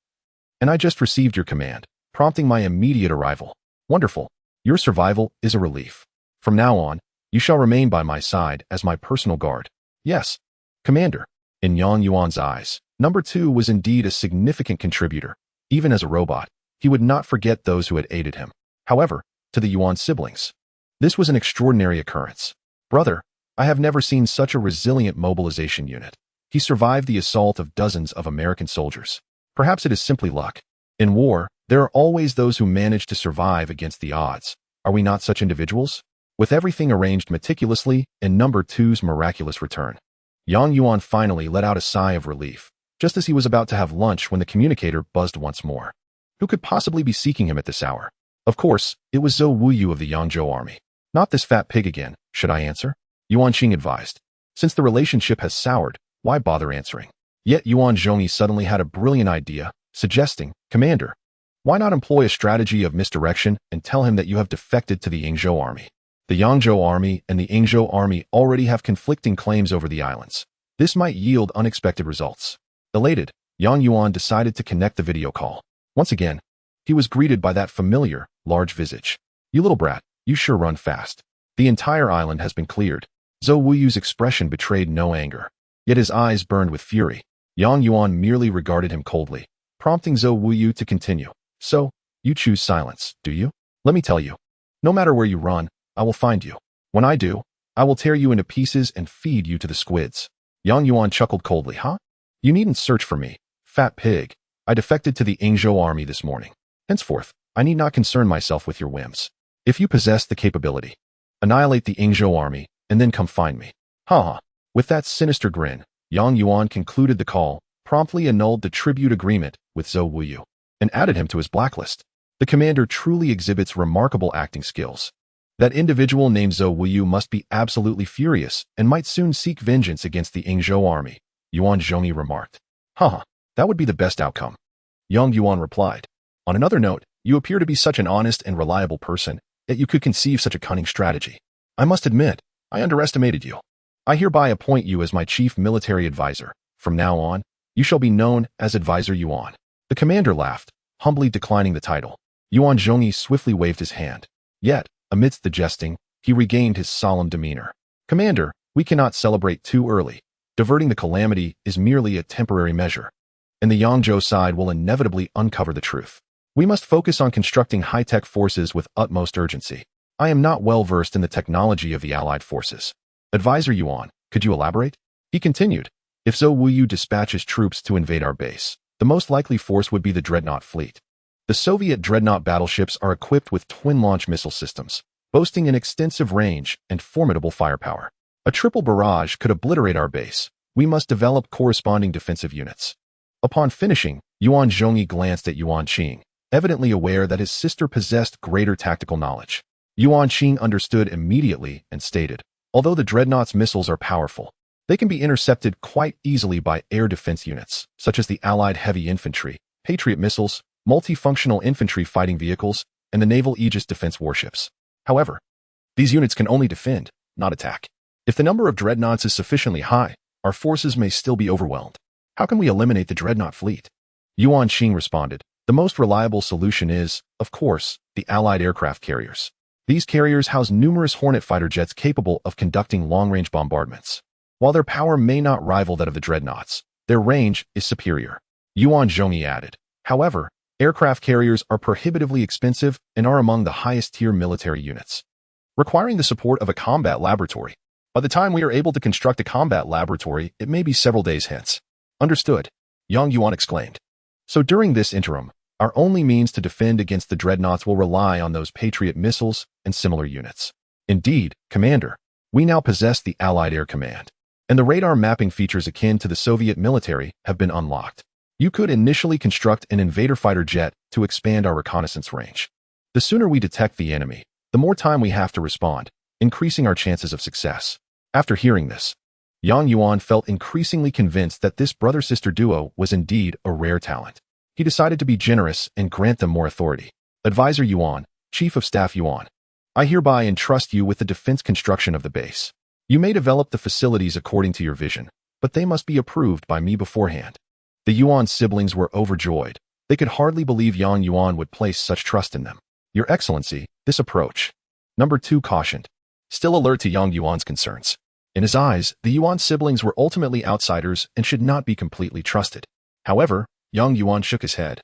A: And I just received your command, prompting my immediate arrival. Wonderful. Your survival is a relief. From now on, you shall remain by my side as my personal guard. Yes, Commander. In Yuan's eyes, Number 2 was indeed a significant contributor. Even as a robot, he would not forget those who had aided him. However, to the Yuan siblings, this was an extraordinary occurrence. Brother, I have never seen such a resilient mobilization unit. He survived the assault of dozens of American soldiers. Perhaps it is simply luck. In war, there are always those who manage to survive against the odds. Are we not such individuals? With everything arranged meticulously in Number 2's miraculous return, Yuan finally let out a sigh of relief, just as he was about to have lunch when the communicator buzzed once more. Who could possibly be seeking him at this hour? Of course, it was Zhou Wuyu of the Yangzhou army. Not this fat pig again, should I answer? Yuan Qing advised. Since the relationship has soured, why bother answering? Yet Yuan Zhongyi suddenly had a brilliant idea, suggesting, Commander, why not employ a strategy of misdirection and tell him that you have defected to the Yingzhou army? The Yangzhou army and the Yingzhou army already have conflicting claims over the islands. This might yield unexpected results. Elated, Yuan decided to connect the video call. Once again, he was greeted by that familiar, large visage. You little brat, you sure run fast. The entire island has been cleared. Zhou Wuyu's expression betrayed no anger, yet his eyes burned with fury. Yuan merely regarded him coldly, prompting Zhou Wuyu to continue. So, you choose silence, do you? Let me tell you, no matter where you run, I will find you. When I do, I will tear you into pieces and feed you to the squids. Yuan chuckled coldly. Huh? You needn't search for me, fat pig. I defected to the Yingzhou army this morning. Henceforth, I need not concern myself with your whims. If you possess the capability, annihilate the Yingzhou army, and then come find me. Ha. With that sinister grin, Yuan concluded the call, promptly annulled the tribute agreement with Zhou Wuyu, and added him to his blacklist. The commander truly exhibits remarkable acting skills. That individual named Zhou Wuyu must be absolutely furious and might soon seek vengeance against the Yingzhou army, Yuan Zhongyi remarked. That would be the best outcome. Yuan replied. On another note, you appear to be such an honest and reliable person, yet you could conceive such a cunning strategy. I must admit, I underestimated you. I hereby appoint you as my chief military advisor. From now on, you shall be known as Advisor Yuan. The commander laughed, humbly declining the title. Yuan Zhongyi swiftly waved his hand. Yet, amidst the jesting, he regained his solemn demeanor. Commander, we cannot celebrate too early. Diverting the calamity is merely a temporary measure, and the Yangzhou side will inevitably uncover the truth. We must focus on constructing high-tech forces with utmost urgency. I am not well versed in the technology of the Allied forces. Advisor Yuan, could you elaborate? He continued. If Zhou Wuyu dispatches troops to invade our base, the most likely force would be the Dreadnought fleet. The Soviet Dreadnought battleships are equipped with twin-launch missile systems, boasting an extensive range and formidable firepower. A triple barrage could obliterate our base. We must develop corresponding defensive units. Upon finishing, Yuan Zhongyi glanced at Yuan Qing, evidently aware that his sister possessed greater tactical knowledge. Yuan Qing understood immediately and stated, although the Dreadnought's missiles are powerful, they can be intercepted quite easily by air defense units, such as the Allied heavy infantry, Patriot missiles, multifunctional infantry fighting vehicles, and the naval Aegis defense warships. However, these units can only defend, not attack. If the number of Dreadnoughts is sufficiently high, our forces may still be overwhelmed. How can we eliminate the Dreadnought fleet? Yuan Qing responded. The most reliable solution is, of course, the Allied aircraft carriers. These carriers house numerous Hornet fighter jets capable of conducting long-range bombardments. While their power may not rival that of the Dreadnoughts, their range is superior. Yuan Zhongyi added. However, aircraft carriers are prohibitively expensive and are among the highest-tier military units, requiring the support of a combat laboratory. By the time we are able to construct a combat laboratory, it may be several days hence. Understood, Yuan exclaimed. So during this interim, our only means to defend against the Dreadnoughts will rely on those Patriot missiles and similar units. Indeed, Commander, we now possess the Allied Air Command, and the radar mapping features akin to the Soviet military have been unlocked. You could initially construct an invader fighter jet to expand our reconnaissance range. The sooner we detect the enemy, the more time we have to respond, increasing our chances of success. After hearing this, Yuan felt increasingly convinced that this brother-sister duo was indeed a rare talent. he decided to be generous and grant them more authority. Advisor Yuan, Chief of Staff Yuan, I hereby entrust you with the defense construction of the base. You may develop the facilities according to your vision, but they must be approved by me beforehand. The Yuan siblings were overjoyed. They could hardly believe Yang Yuan would place such trust in them. Your Excellency, this approach. Number 2 cautioned, still alert to Yang Yuan's concerns. In his eyes, the Yuan siblings were ultimately outsiders and should not be completely trusted. However, Yang Yuan shook his head,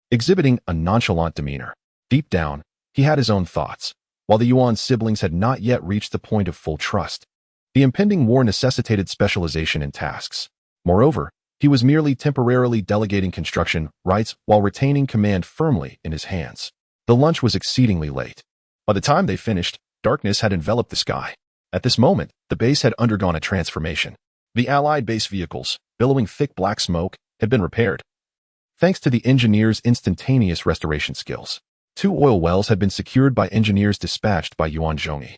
A: exhibiting a nonchalant demeanor. Deep down, he had his own thoughts. While the Yuan siblings had not yet reached the point of full trust, the impending war necessitated specialization in tasks. Moreover, he was merely temporarily delegating construction rights while retaining command firmly in his hands. The lunch was exceedingly late. By the time they finished, darkness had enveloped the sky. At this moment, the base had undergone a transformation. The Allied base vehicles, billowing thick black smoke, had been repaired. Thanks to the engineers' instantaneous restoration skills, 2 oil wells had been secured by engineers dispatched by Yuan Zhongyi,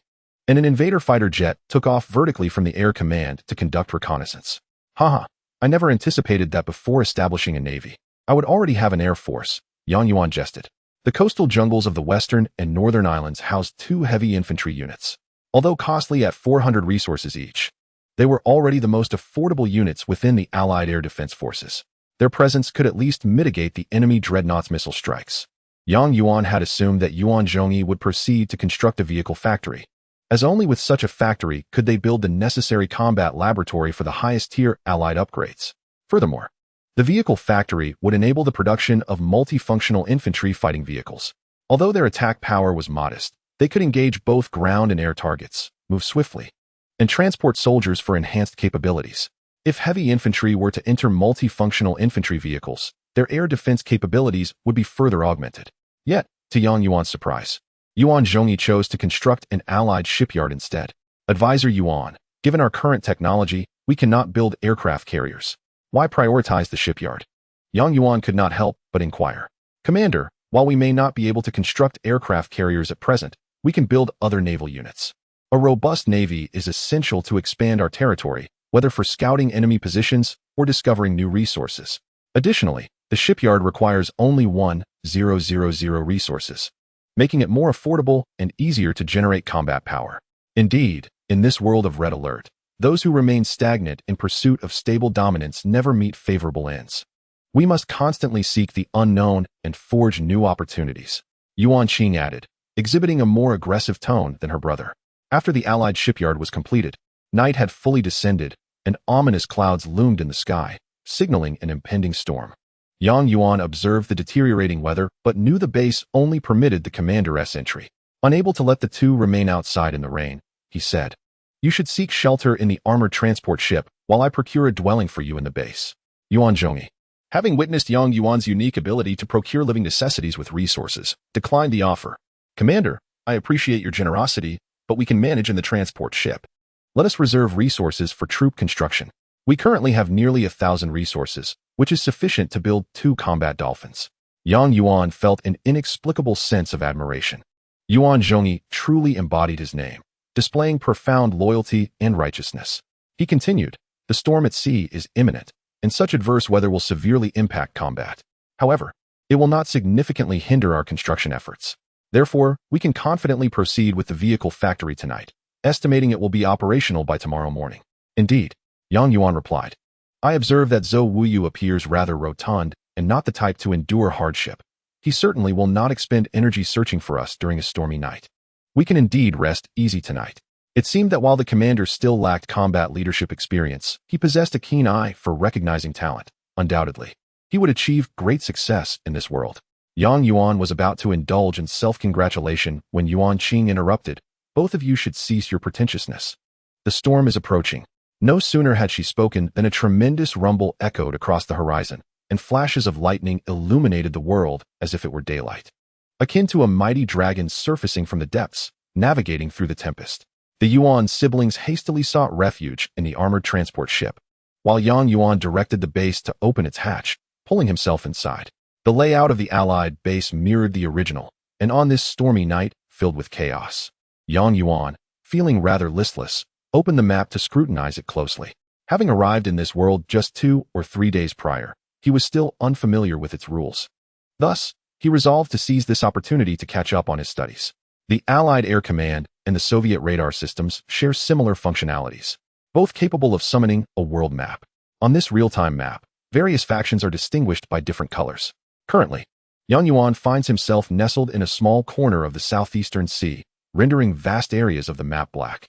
A: and an invader fighter jet took off vertically from the air command to conduct reconnaissance. Haha, I never anticipated that before establishing a navy, I would already have an air force, Yang Yuan jested. The coastal jungles of the western and northern islands housed 2 heavy infantry units. Although costly at 400 resources each, they were already the most affordable units within the Allied air defense forces. Their presence could at least mitigate the enemy dreadnought's missile strikes. Yang Yuan had assumed that Yuan Zhongyi would proceed to construct a vehicle factory, as only with such a factory could they build the necessary combat laboratory for the highest-tier Allied upgrades. Furthermore, the vehicle factory would enable the production of multifunctional infantry fighting vehicles. Although their attack power was modest, they could engage both ground and air targets, move swiftly, and transport soldiers for enhanced capabilities. If heavy infantry were to enter multifunctional infantry vehicles, their air defense capabilities would be further augmented. Yet, to Yang Yuan's surprise, Yuan Zhongyi chose to construct an Allied shipyard instead. Advisor Yuan, given our current technology, we cannot build aircraft carriers. Why prioritize the shipyard? Yang Yuan could not help but inquire. Commander, while we may not be able to construct aircraft carriers at present, we can build other naval units. A robust navy is essential to expand our territory, whether for scouting enemy positions or discovering new resources. Additionally, the shipyard requires only 1,000 resources, making it more affordable and easier to generate combat power. Indeed, in this world of Red Alert, those who remain stagnant in pursuit of stable dominance never meet favorable ends. We must constantly seek the unknown and forge new opportunities, Yuan Qing added, exhibiting a more aggressive tone than her brother. After the Allied shipyard was completed, night had fully descended, and ominous clouds loomed in the sky, signaling an impending storm. Yang Yuan observed the deteriorating weather but knew the base only permitted the commander's entry. Unable to let the two remain outside in the rain, he said, "You should seek shelter in the armored transport ship while I procure a dwelling for you in the base." Yuan Zhongyi, having witnessed Yang Yuan's unique ability to procure living necessities with resources, declined the offer. "Commander, I appreciate your generosity, but we can manage in the transport ship. Let us reserve resources for troop construction. We currently have nearly 1,000 resources, which is sufficient to build 2 combat dolphins." Yang Yuan felt an inexplicable sense of admiration. Yuan Zhongyi truly embodied his name, displaying profound loyalty and righteousness. He continued, "The storm at sea is imminent, and such adverse weather will severely impact combat. However, it will not significantly hinder our construction efforts. Therefore, we can confidently proceed with the vehicle factory tonight, estimating it will be operational by tomorrow morning." "Indeed," Yang Yuan replied. "I observe that Zhou Wuyu appears rather rotund and not the type to endure hardship. He certainly will not expend energy searching for us during a stormy night. We can indeed rest easy tonight." It seemed that while the commander still lacked combat leadership experience, he possessed a keen eye for recognizing talent. Undoubtedly, he would achieve great success in this world. Yang Yuan was about to indulge in self-congratulation when Yuan Qing interrupted. "Both of you should cease your pretentiousness. The storm is approaching." No sooner had she spoken than a tremendous rumble echoed across the horizon, and flashes of lightning illuminated the world as if it were daylight, akin to a mighty dragon surfacing from the depths, navigating through the tempest. The Yuan siblings hastily sought refuge in the armored transport ship, while Yang Yuan directed the base to open its hatch, pulling himself inside. The layout of the Allied base mirrored the original, and on this stormy night, filled with chaos, Yang Yuan, feeling rather listless, opened the map to scrutinize it closely. Having arrived in this world just 2 or 3 days prior, he was still unfamiliar with its rules. Thus, he resolved to seize this opportunity to catch up on his studies. The Allied Air Command and the Soviet radar systems share similar functionalities, both capable of summoning a world map. On this real-time map, various factions are distinguished by different colors. Currently, Yuan finds himself nestled in a small corner of the southeastern sea, rendering vast areas of the map black.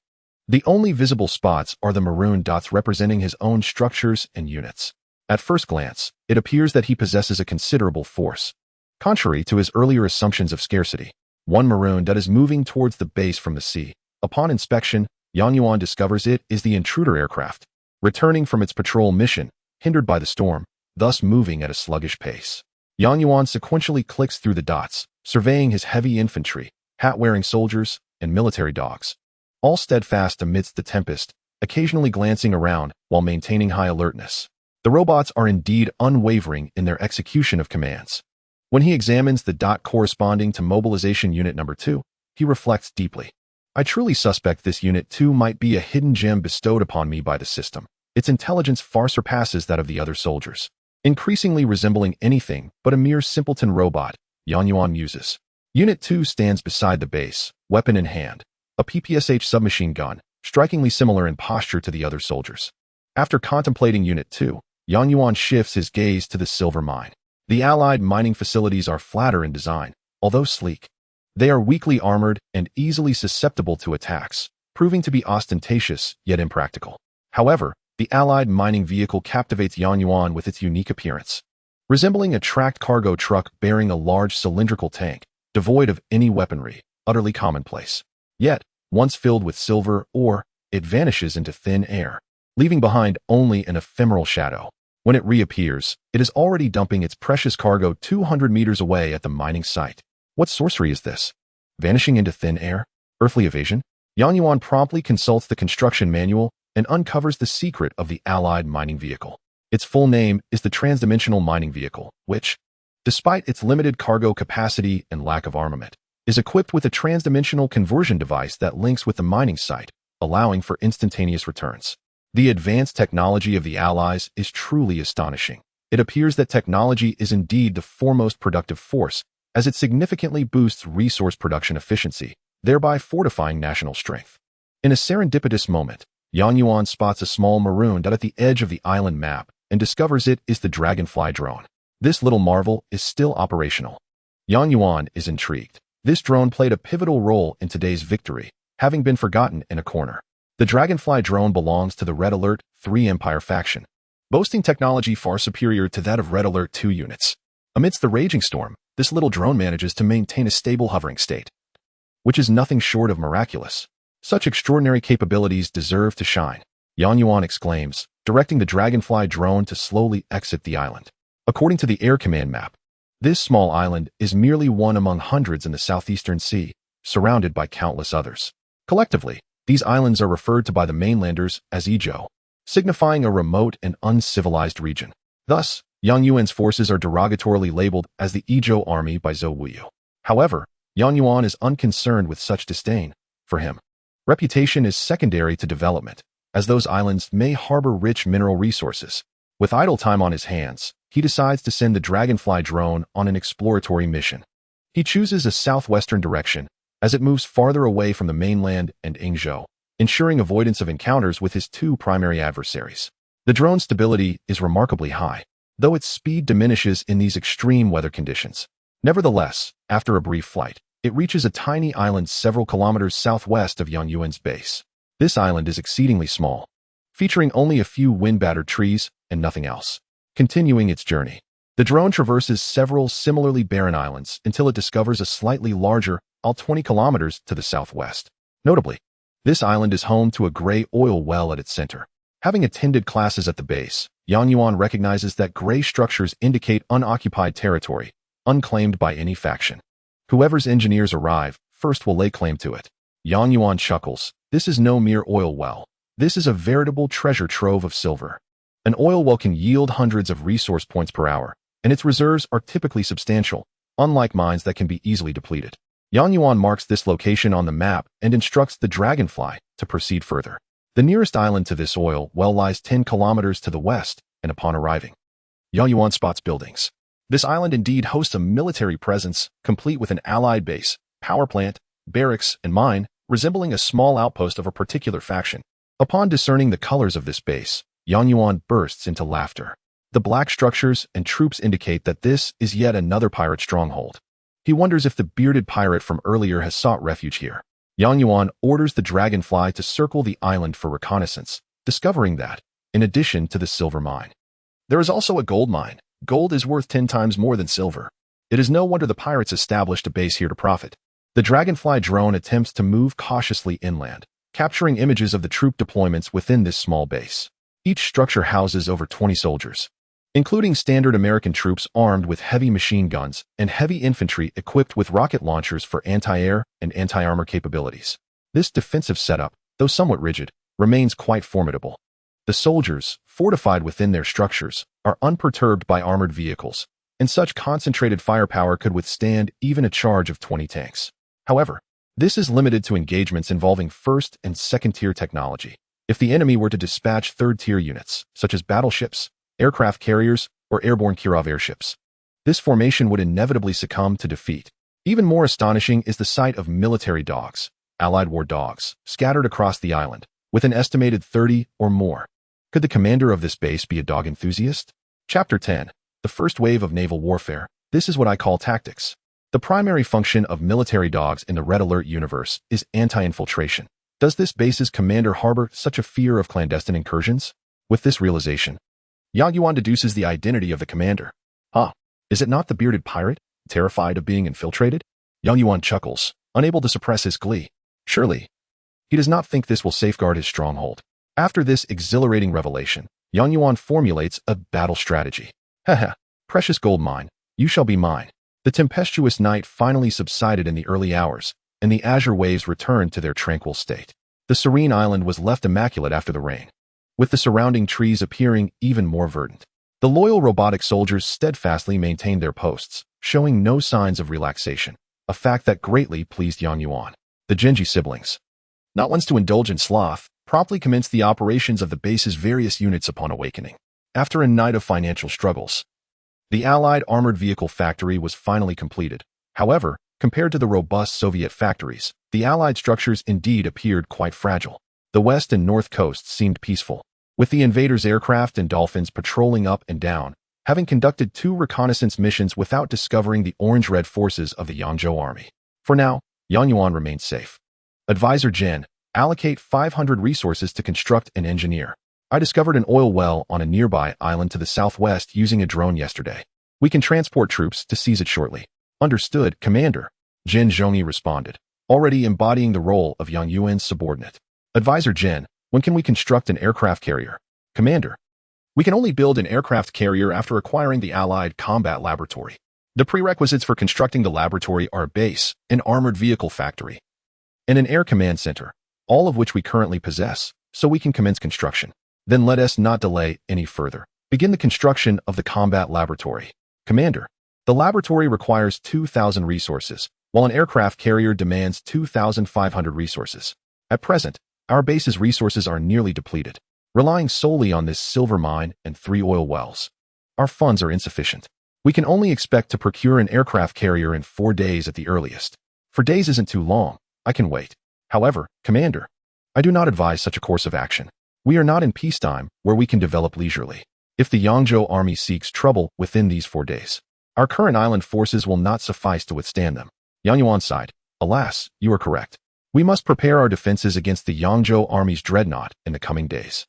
A: The only visible spots are the maroon dots representing his own structures and units. At first glance, it appears that he possesses a considerable force. Contrary to his earlier assumptions of scarcity, one maroon dot is moving towards the base from the sea. Upon inspection, Yuan discovers it is the intruder aircraft, returning from its patrol mission, hindered by the storm, thus moving at a sluggish pace. Yuan sequentially clicks through the dots, surveying his heavy infantry, hat-wearing soldiers, and military dogs, all steadfast amidst the tempest, occasionally glancing around while maintaining high alertness. The robots are indeed unwavering in their execution of commands. When he examines the dot corresponding to Mobilization Unit Number 2, he reflects deeply. I truly suspect this Unit 2 might be a hidden gem bestowed upon me by the system. Its intelligence far surpasses that of the other soldiers. Increasingly resembling anything but a mere simpleton robot, Yuan muses. Unit 2 stands beside the base, weapon in hand, a PPSH submachine gun, strikingly similar in posture to the other soldiers. After contemplating Unit 2, Yuan shifts his gaze to the silver mine. The Allied mining facilities are flatter in design, although sleek. They are weakly armored and easily susceptible to attacks, proving to be ostentatious yet impractical. However, the Allied mining vehicle captivates Yuan with its unique appearance. Resembling a tracked cargo truck bearing a large cylindrical tank, devoid of any weaponry, utterly commonplace. Yet, once filled with silver ore, it vanishes into thin air, leaving behind only an ephemeral shadow. When it reappears, it is already dumping its precious cargo 200 meters away at the mining site. What sorcery is this? Vanishing into thin air? Earthly evasion? Yuan promptly consults the construction manual and uncovers the secret of the Allied mining vehicle. Its full name is the Transdimensional Mining Vehicle, which, despite its limited cargo capacity and lack of armament, is equipped with a transdimensional conversion device that links with the mining site, allowing for instantaneous returns. The advanced technology of the Allies is truly astonishing. It appears that technology is indeed the foremost productive force, as it significantly boosts resource production efficiency, thereby fortifying national strength. In a serendipitous moment, Yuan spots a small maroon dot at the edge of the island map and discovers it is the Dragonfly drone. This little marvel is still operational. Yuan is intrigued. This drone played a pivotal role in today's victory, having been forgotten in a corner. The Dragonfly drone belongs to the Red Alert 3 Empire faction, boasting technology far superior to that of Red Alert 2 units. Amidst the raging storm, this little drone manages to maintain a stable hovering state, which is nothing short of miraculous. Such extraordinary capabilities deserve to shine, Yuan exclaims, directing the Dragonfly drone to slowly exit the island. According to the Air Command map, this small island is merely one among hundreds in the southeastern sea, surrounded by countless others. Collectively, these islands are referred to by the mainlanders as Ijo, signifying a remote and uncivilized region. Thus, Yuan's forces are derogatorily labeled as the Ijo army by Zhou Wuyu. However, Yuan is unconcerned with such disdain. For him, reputation is secondary to development, as those islands may harbor rich mineral resources. With idle time on his hands, he decides to send the Dragonfly drone on an exploratory mission. He chooses a southwestern direction, as it moves farther away from the mainland and Yingzhou, ensuring avoidance of encounters with his two primary adversaries. The drone's stability is remarkably high, though its speed diminishes in these extreme weather conditions. Nevertheless, after a brief flight, it reaches a tiny island several kilometers southwest of Yuan's base. This island is exceedingly small, featuring only a few wind-battered trees and nothing else. Continuing its journey, the drone traverses several similarly barren islands until it discovers a slightly larger, all 20 kilometers to the southwest. Notably, this island is home to a gray oil well at its center. Having attended classes at the base, Yuan recognizes that gray structures indicate unoccupied territory, unclaimed by any faction. Whoever's engineers arrive first will lay claim to it. Yuan chuckles. This is no mere oil well. This is a veritable treasure trove of silver. An oil well can yield hundreds of resource points per hour, and its reserves are typically substantial, unlike mines that can be easily depleted. Yuan marks this location on the map and instructs the Dragonfly to proceed further. The nearest island to this oil well lies 10 kilometers to the west, and upon arriving, Yang Yuan spots buildings. This island indeed hosts a military presence, complete with an allied base, power plant, barracks, and mine, resembling a small outpost of a particular faction. Upon discerning the colors of this base, Yang Yuan bursts into laughter. The black structures and troops indicate that this is yet another pirate stronghold. He wonders if the bearded pirate from earlier has sought refuge here. Yang Yuan orders the dragonfly to circle the island for reconnaissance, discovering that, in addition to the silver mine, there is also a gold mine. Gold is worth 10 times more than silver. It is no wonder the pirates established a base here to profit. The dragonfly drone attempts to move cautiously inland, capturing images of the troop deployments within this small base. Each structure houses over 20 soldiers, including standard American troops armed with heavy machine guns and heavy infantry equipped with rocket launchers for anti-air and anti-armor capabilities. This defensive setup, though somewhat rigid, remains quite formidable. The soldiers, fortified within their structures, are unperturbed by armored vehicles, and such concentrated firepower could withstand even a charge of 20 tanks. However, this is limited to engagements involving first- and second-tier technology. If the enemy were to dispatch third-tier units, such as battleships, aircraft carriers, or airborne Kirov airships, this formation would inevitably succumb to defeat. Even more astonishing is the sight of military dogs, allied war dogs, scattered across the island, with an estimated 30 or more. Could the commander of this base be a dog enthusiast? Chapter 10. The first wave of naval warfare. This is what I call tactics. The primary function of military dogs in the Red Alert universe is anti-infiltration. Does this base's commander harbor such a fear of clandestine incursions? With this realization, Yang Yuan deduces the identity of the commander. Is it not the bearded pirate, terrified of being infiltrated? Yang Yuan chuckles, unable to suppress his glee. Surely, he does not think this will safeguard his stronghold. After this exhilarating revelation, Yang Yuan formulates a battle strategy. Precious gold mine, you shall be mine. The tempestuous night finally subsided in the early hours, and the azure waves returned to their tranquil state. The serene island was left immaculate after the rain, with the surrounding trees appearing even more verdant. The loyal robotic soldiers steadfastly maintained their posts, showing no signs of relaxation, a fact that greatly pleased Yang Yuan. The Genji siblings, not ones to indulge in sloth, promptly commenced the operations of the base's various units upon awakening. After a night of financial struggles, the Allied armored vehicle factory was finally completed. However, compared to the robust Soviet factories, the Allied structures indeed appeared quite fragile. The west and north coasts seemed peaceful, with the invaders' aircraft and dolphins patrolling up and down, having conducted 2 reconnaissance missions without discovering the orange-red forces of the Yangzhou army. For now, Yang Yuan remains safe. Advisor Jen, allocate 500 resources to construct and engineer. I discovered an oil well on a nearby island to the southwest using a drone yesterday. We can transport troops to seize it shortly. Understood, Commander. Jen Zhongyi responded, already embodying the role of Yang Yuan's subordinate. Advisor Jen, when can we construct an aircraft carrier? Commander, we can only build an aircraft carrier after acquiring the Allied combat laboratory. The prerequisites for constructing the laboratory are a base, an armored vehicle factory, and an air command center, all of which we currently possess, so we can commence construction. Then let us not delay any further. Begin the construction of the combat laboratory. Commander, the laboratory requires 2,000 resources, while an aircraft carrier demands 2,500 resources. At present, our base's resources are nearly depleted. Relying solely on this silver mine and 3 oil wells, our funds are insufficient. We can only expect to procure an aircraft carrier in 4 days at the earliest. 4 days isn't too long. I can wait. However, Commander, I do not advise such a course of action. We are not in peacetime where we can develop leisurely. If the Yangzhou army seeks trouble within these 4 days, our current island forces will not suffice to withstand them. Yang Yuan sighed. Alas, you are correct. We must prepare our defenses against the Yangzhou army's dreadnought in the coming days.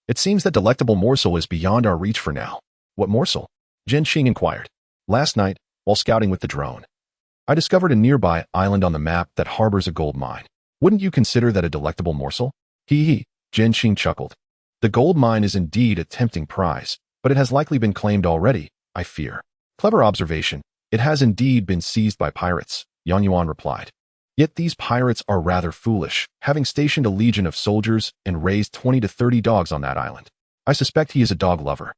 A: It seems that delectable morsel is beyond our reach for now. What morsel? Jen Qing inquired. Last night, while scouting with the drone, I discovered a nearby island on the map that harbors a gold mine. Wouldn't you consider that a delectable morsel? Hee, Jen Qing chuckled. The gold mine is indeed a tempting prize, but it has likely been claimed already, I fear. Clever observation. It has indeed been seized by pirates, Yang Yuan replied. Yet these pirates are rather foolish, having stationed a legion of soldiers and raised 20 to 30 dogs on that island. I suspect he is a dog lover.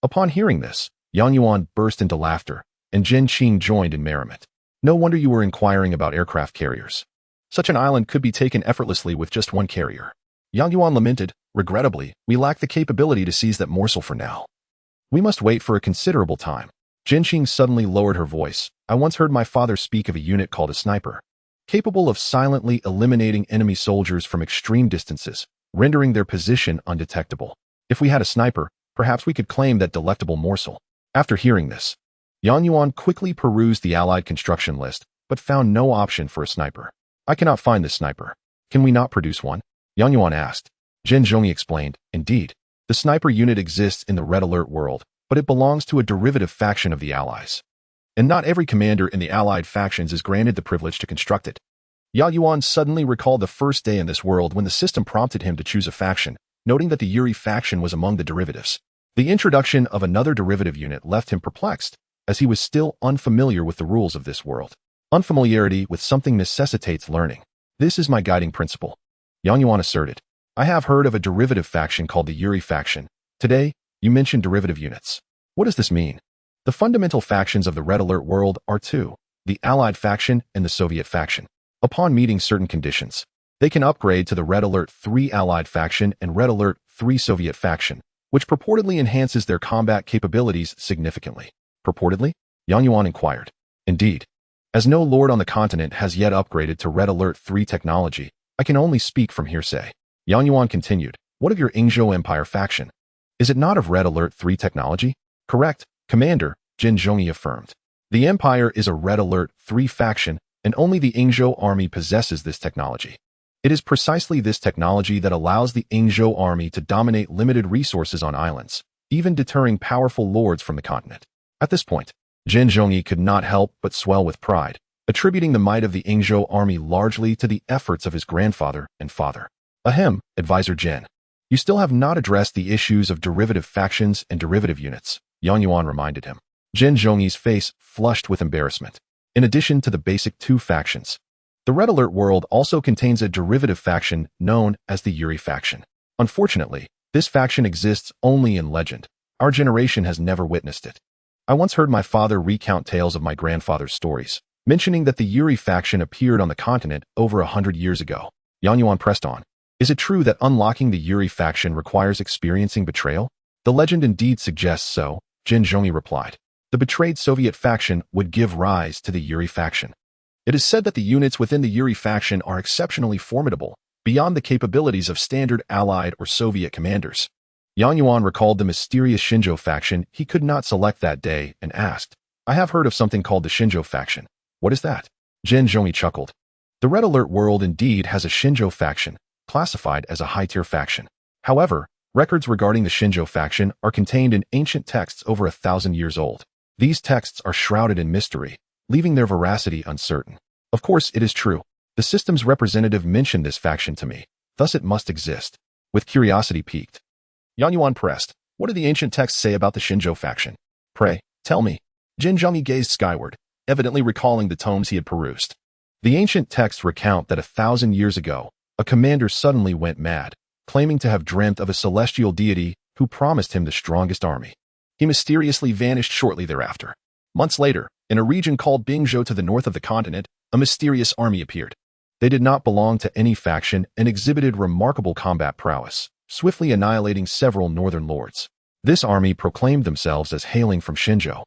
A: Upon hearing this, Yang Yuan burst into laughter, and Jen Qing joined in merriment. No wonder you were inquiring about aircraft carriers. Such an island could be taken effortlessly with just 1 carrier. Yang Yuan lamented, regrettably, we lack the capability to seize that morsel for now. We must wait for a considerable time. Jinqing suddenly lowered her voice. I once heard my father speak of a unit called a sniper, capable of silently eliminating enemy soldiers from extreme distances, rendering their position undetectable. If we had a sniper, perhaps we could claim that delectable morsel. After hearing this, Yuan quickly perused the allied construction list, but found no option for a sniper. I cannot find this sniper. Can we not produce one? Yuan asked. Jin Zhongyi explained, indeed, the sniper unit exists in the Red Alert world, but it belongs to a derivative faction of the Allies. And not every commander in the Allied factions is granted the privilege to construct it. Yuan suddenly recalled the first day in this world when the system prompted him to choose a faction, noting that the Yuri faction was among the derivatives. The introduction of another derivative unit left him perplexed, as he was still unfamiliar with the rules of this world. Unfamiliarity with something necessitates learning. This is my guiding principle, Yuan asserted. I have heard of a derivative faction called the Yuri faction. Today, you mentioned derivative units. What does this mean? The fundamental factions of the Red Alert world are two, the Allied faction and the Soviet faction. Upon meeting certain conditions, they can upgrade to the Red Alert 3 Allied faction and Red Alert 3 Soviet faction, which purportedly enhances their combat capabilities significantly. Purportedly? Yuan inquired. Indeed. As no lord on the continent has yet upgraded to Red Alert 3 technology, I can only speak from hearsay. Yuan continued. What of your Ingzhou Empire faction? Is it not of Red Alert 3 technology? Correct, Commander, Jin Zhongyi affirmed. The Empire is a Red Alert 3 faction, and only the Ingzhou army possesses this technology. It is precisely this technology that allows the Ingzhou army to dominate limited resources on islands, even deterring powerful lords from the continent. At this point, Jin Zhongyi could not help but swell with pride, attributing the might of the Ingzhou army largely to the efforts of his grandfather and father. Ahem, Advisor Jin. You still have not addressed the issues of derivative factions and derivative units, Yuan reminded him. Jin Zhongyi's face flushed with embarrassment. In addition to the basic two factions, the Red Alert world also contains a derivative faction known as the Yuri faction. Unfortunately, this faction exists only in legend. Our generation has never witnessed it. I once heard my father recount tales of my grandfather's stories, mentioning that the Yuri faction appeared on the continent over 100 years ago. Yuan pressed on. Is it true that unlocking the Yuri faction requires experiencing betrayal? The legend indeed suggests so, Jin Zhongyi replied. The betrayed Soviet faction would give rise to the Yuri faction. It is said that the units within the Yuri faction are exceptionally formidable, beyond the capabilities of standard Allied or Soviet commanders. Yuan recalled the mysterious Shinjo faction he could not select that day and asked, I have heard of something called the Shinjo faction. What is that? Jin Zhongyi chuckled. The Red Alert world indeed has a Shinjo faction, classified as a high-tier faction. However, records regarding the Shinjo faction are contained in ancient texts over 1,000 years old. These texts are shrouded in mystery, leaving their veracity uncertain. Of course, it is true. The system's representative mentioned this faction to me, thus it must exist. With curiosity piqued, Yuan pressed, what do the ancient texts say about the Shinjo faction? Pray, tell me. Jin Zhongyi gazed skyward, evidently recalling the tomes he had perused. The ancient texts recount that 1,000 years ago, a commander suddenly went mad, claiming to have dreamt of a celestial deity who promised him the strongest army. He mysteriously vanished shortly thereafter. Months later, in a region called Bingzhou to the north of the continent, a mysterious army appeared. They did not belong to any faction and exhibited remarkable combat prowess, swiftly annihilating several northern lords. This army proclaimed themselves as hailing from Shinjo.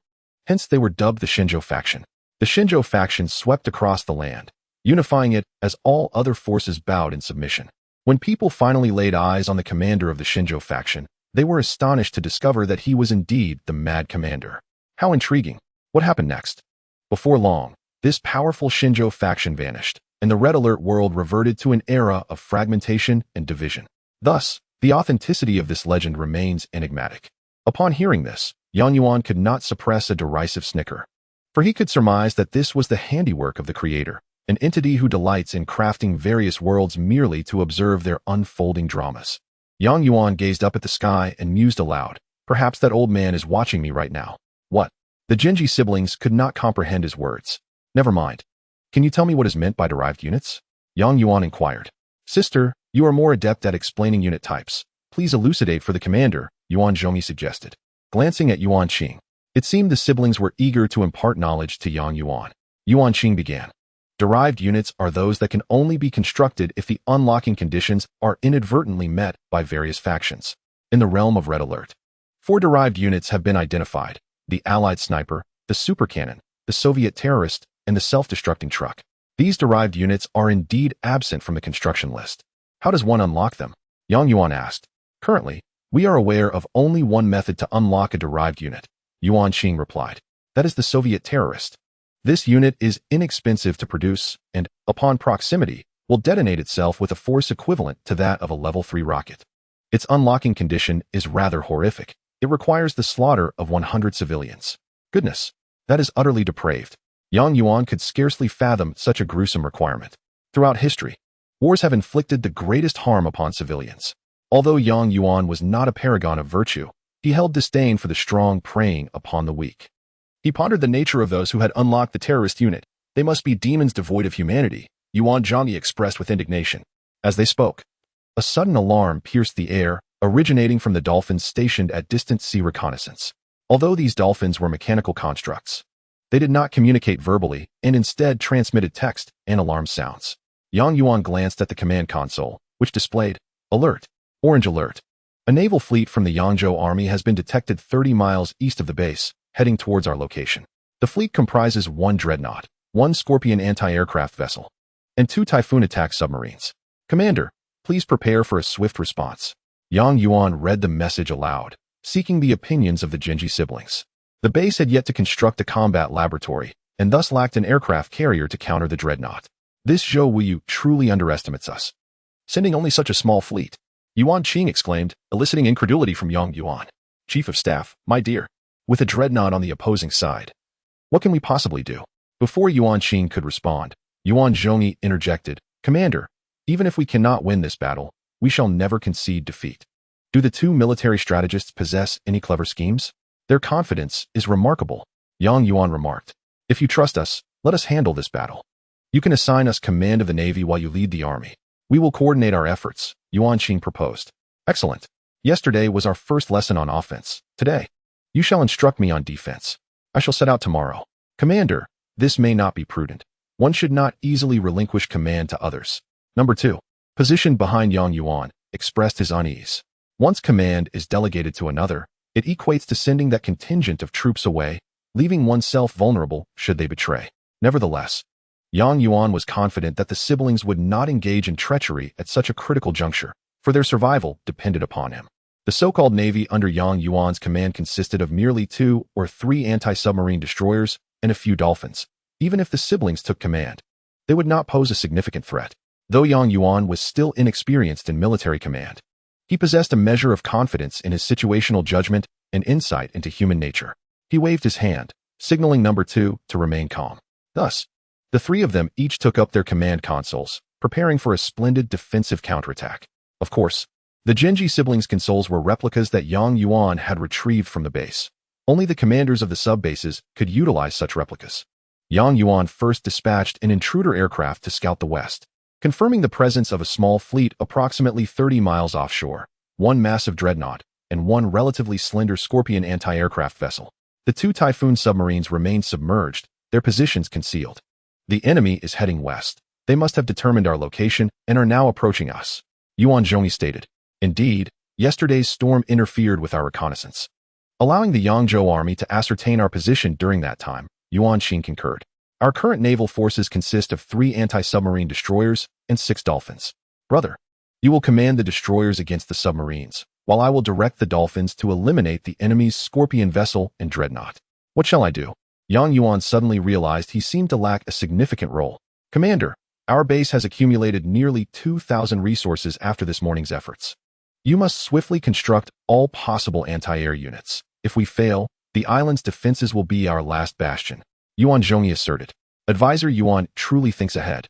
A: Hence they were dubbed the Shinjo faction. The Shinjo faction swept across the land, unifying it as all other forces bowed in submission. When people finally laid eyes on the commander of the Shinjo faction, they were astonished to discover that he was indeed the Mad Commander. How intriguing. What happened next? Before long, this powerful Shinjo faction vanished, and the Red Alert world reverted to an era of fragmentation and division. Thus, the authenticity of this legend remains enigmatic. Upon hearing this, Yuan could not suppress a derisive snicker, for he could surmise that this was the handiwork of the Creator, an entity who delights in crafting various worlds merely to observe their unfolding dramas. Yuan gazed up at the sky and mused aloud. Perhaps that old man is watching me right now. What? The Genji siblings could not comprehend his words. Never mind. Can you tell me what is meant by derived units? Yuan inquired. Sister, you are more adept at explaining unit types. Please elucidate for the commander, Yuan Zhongyi suggested. Glancing at Yuan Qing, it seemed the siblings were eager to impart knowledge to Yuan. Yuan Qing began. Derived units are those that can only be constructed if the unlocking conditions are inadvertently met by various factions. In the realm of Red Alert, 4 derived units have been identified: the Allied sniper, the supercannon, the Soviet terrorist, and the self-destructing truck. These derived units are indeed absent from the construction list. How does one unlock them? Yang Yuan asked. Currently, we are aware of only one method to unlock a derived unit, Yuan Qing replied. That is the Soviet terrorist. This unit is inexpensive to produce and, upon proximity, will detonate itself with a force equivalent to that of a level 3 rocket. Its unlocking condition is rather horrific. It requires the slaughter of 100 civilians. Goodness, that is utterly depraved. Yang Yuan could scarcely fathom such a gruesome requirement. Throughout history, wars have inflicted the greatest harm upon civilians. Although Yang Yuan was not a paragon of virtue, he held disdain for the strong preying upon the weak. He pondered the nature of those who had unlocked the terrorist unit. They must be demons devoid of humanity, Yuan Zhangyi expressed with indignation. As they spoke, a sudden alarm pierced the air, originating from the dolphins stationed at distant sea reconnaissance. Although these dolphins were mechanical constructs, they did not communicate verbally and instead transmitted text and alarm sounds. Yang Yuan glanced at the command console, which displayed, Alert, Orange Alert. A naval fleet from the Yangzhou Army has been detected 30 miles east of the base, heading towards our location. The fleet comprises 1 dreadnought, 1 Scorpion anti-aircraft vessel, and 2 Typhoon attack submarines. Commander, please prepare for a swift response. Yang Yuan read the message aloud, seeking the opinions of the Genji siblings. The base had yet to construct a combat laboratory, and thus lacked an aircraft carrier to counter the dreadnought. This Zhou Wuyu truly underestimates us. Sending only such a small fleet, Yuan Qing exclaimed, eliciting incredulity from Yang Yuan. Chief of Staff, my dear, with a dreadnought on the opposing side, what can we possibly do? Before Yuan Qing could respond, Yuan Zhongyi interjected, Commander, even if we cannot win this battle, we shall never concede defeat. Do the 2 military strategists possess any clever schemes? Their confidence is remarkable, Yang Yuan remarked. If you trust us, let us handle this battle. You can assign us command of the Navy while you lead the army. We will coordinate our efforts, Yuan Qing proposed. Excellent. Yesterday was our first lesson on offense. Today, you shall instruct me on defense. I shall set out tomorrow. Commander, this may not be prudent. One should not easily relinquish command to others. Number 2, positioned behind Yang Yuan, expressed his unease. Once command is delegated to another, it equates to sending that contingent of troops away, leaving oneself vulnerable should they betray. Nevertheless, Yang Yuan was confident that the siblings would not engage in treachery at such a critical juncture, for their survival depended upon him. The so-called navy under Yang Yuan's command consisted of merely 2 or 3 anti-submarine destroyers and a few dolphins. Even if the siblings took command, they would not pose a significant threat. Though Yang Yuan was still inexperienced in military command, he possessed a measure of confidence in his situational judgment and insight into human nature. He waved his hand, signaling number 2 to remain calm. Thus, the 3 of them each took up their command consoles, preparing for a splendid defensive counterattack. Of course, the Genji siblings' consoles were replicas that Yang Yuan had retrieved from the base. Only the commanders of the sub-bases could utilize such replicas. Yang Yuan first dispatched an intruder aircraft to scout the west, confirming the presence of a small fleet approximately 30 miles offshore, 1 massive dreadnought, and 1 relatively slender Scorpion anti-aircraft vessel. The 2 Typhoon submarines remained submerged, their positions concealed. The enemy is heading west. They must have determined our location and are now approaching us, Yuan Zhongyi stated. Indeed, yesterday's storm interfered with our reconnaissance, allowing the Yangzhou army to ascertain our position during that time, Yuan Qing concurred. Our current naval forces consist of 3 anti-submarine destroyers and 6 dolphins. Brother, you will command the destroyers against the submarines, while I will direct the dolphins to eliminate the enemy's Scorpion vessel and dreadnought. What shall I do? Yang Yuan suddenly realized he seemed to lack a significant role. Commander, our base has accumulated nearly 2,000 resources after this morning's efforts. You must swiftly construct all possible anti-air units. If we fail, the island's defenses will be our last bastion, Yuan Zhongyi asserted. Advisor Yuan truly thinks ahead.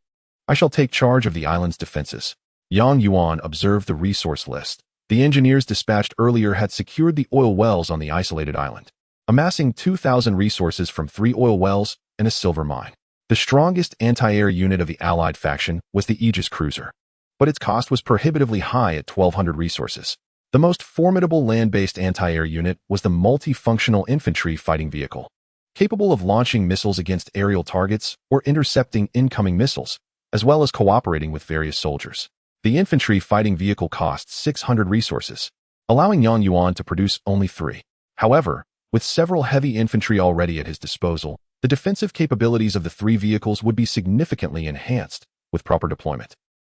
A: I shall take charge of the island's defenses. Yang Yuan observed the resource list. The engineers dispatched earlier had secured the oil wells on the isolated island, amassing 2,000 resources from 3 oil wells and a silver mine. The strongest anti-air unit of the Allied faction was the Aegis cruiser, but its cost was prohibitively high at 1,200 resources. The most formidable land-based anti-air unit was the multifunctional infantry fighting vehicle, capable of launching missiles against aerial targets or intercepting incoming missiles, as well as cooperating with various soldiers. The infantry fighting vehicle cost 600 resources, allowing Yang Yuan to produce only 3. However, with several heavy infantry already at his disposal, the defensive capabilities of the 3 vehicles would be significantly enhanced with proper deployment.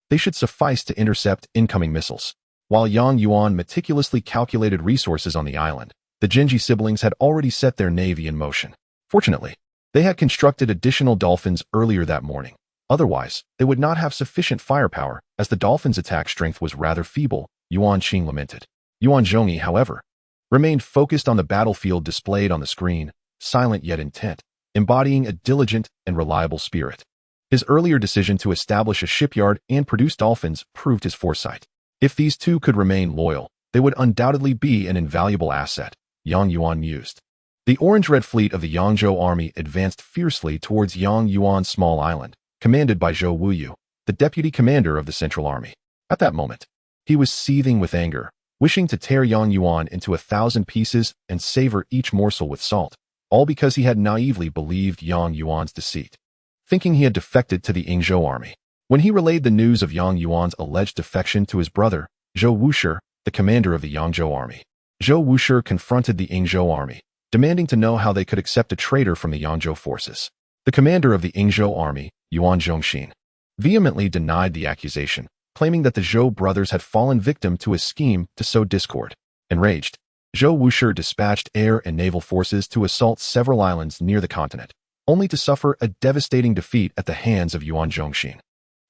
A: They should suffice to intercept incoming missiles. While Yang Yuan meticulously calculated resources on the island, the Genji siblings had already set their navy in motion. Fortunately, they had constructed additional dolphins earlier that morning. Otherwise, they would not have sufficient firepower, as the dolphins' attack strength was rather feeble, Yuan Qing lamented. Yuan Zhongyi, however, remained focused on the battlefield displayed on the screen, silent yet intent, embodying a diligent and reliable spirit. His earlier decision to establish a shipyard and produce dolphins proved his foresight. If these two could remain loyal, they would undoubtedly be an invaluable asset, Yang Yuan mused. The orange-red fleet of the Yangzhou army advanced fiercely towards Yang Yuan's small island, commanded by Zhou Wuyu, the deputy commander of the Central Army. At that moment, he was seething with anger, wishing to tear Yang Yuan into 1,000 pieces and savor each morsel with salt, all because he had naively believed Yang Yuan's deceit, thinking he had defected to the Yingzhou army. When he relayed the news of Yang Yuan's alleged defection to his brother, Zhou Wushi, the commander of the Yangzhou army, Zhou Wushi confronted the Yingzhou army, demanding to know how they could accept a traitor from the Yangzhou forces. The commander of the Yingzhou army, Yuan Zhongxin, vehemently denied the accusation, claiming that the Zhou brothers had fallen victim to a scheme to sow discord. Enraged, Zhou Wushi dispatched air and naval forces to assault several islands near the continent, only to suffer a devastating defeat at the hands of Yuan Zhongxin.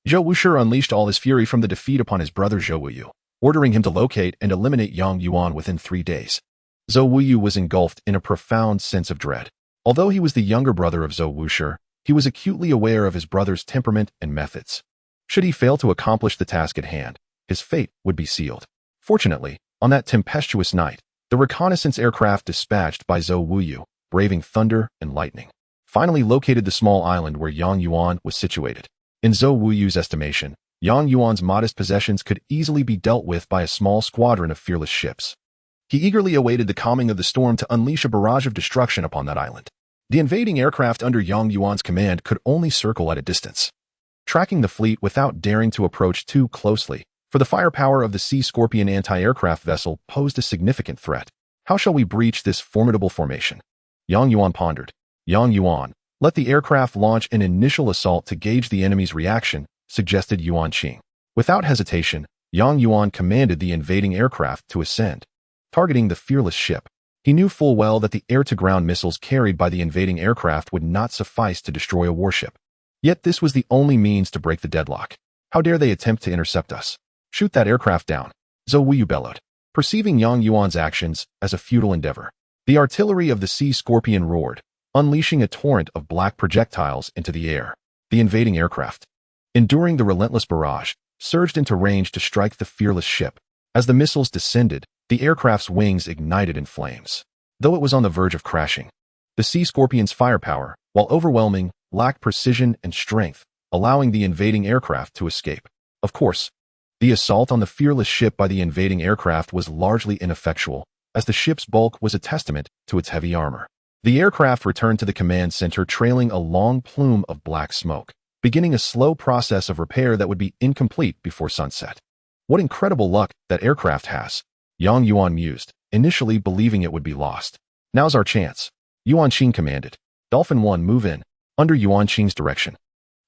A: Zhou Wushi unleashed all his fury from the defeat upon his brother Zhou Wuyu, ordering him to locate and eliminate Yang Yuan within 3 days. Zhou Wuyu was engulfed in a profound sense of dread. Although he was the younger brother of Zhou Wushi, he was acutely aware of his brother's temperament and methods. Should he fail to accomplish the task at hand, his fate would be sealed. Fortunately, on that tempestuous night, the reconnaissance aircraft dispatched by Zhou Wuyu, braving thunder and lightning, finally located the small island where Yang Yuan was situated. In Zhou Wuyu's estimation, Yang Yuan's modest possessions could easily be dealt with by a small squadron of fearless ships. He eagerly awaited the calming of the storm to unleash a barrage of destruction upon that island. The invading aircraft under Yang Yuan's command could only circle at a distance, tracking the fleet without daring to approach too closely, for the firepower of the Sea Scorpion anti-aircraft vessel posed a significant threat. How shall we breach this formidable formation? Yang Yuan pondered. Yang Yuan, let the aircraft launch an initial assault to gauge the enemy's reaction, suggested Yuan Qing. Without hesitation, Yang Yuan commanded the invading aircraft to ascend, targeting the fearless ship. He knew full well that the air-to-ground missiles carried by the invading aircraft would not suffice to destroy a warship. Yet this was the only means to break the deadlock. How dare they attempt to intercept us? Shoot that aircraft down, Zhou Wuyu bellowed, perceiving Yang Yuan's actions as a futile endeavor. The artillery of the Sea Scorpion roared, unleashing a torrent of black projectiles into the air. The invading aircraft, enduring the relentless barrage, surged into range to strike the fearless ship. As the missiles descended, the aircraft's wings ignited in flames. Though it was on the verge of crashing, the Sea Scorpion's firepower, while overwhelming, lacked precision and strength, allowing the invading aircraft to escape. Of course, the assault on the fearless ship by the invading aircraft was largely ineffectual, as the ship's bulk was a testament to its heavy armor. The aircraft returned to the command center trailing a long plume of black smoke, beginning a slow process of repair that would be incomplete before sunset. What incredible luck that aircraft has, Yang Yuan mused, initially believing it would be lost. Now's our chance, Yuan Qing commanded. Dolphin 1 move in, under Yuan Qing's direction.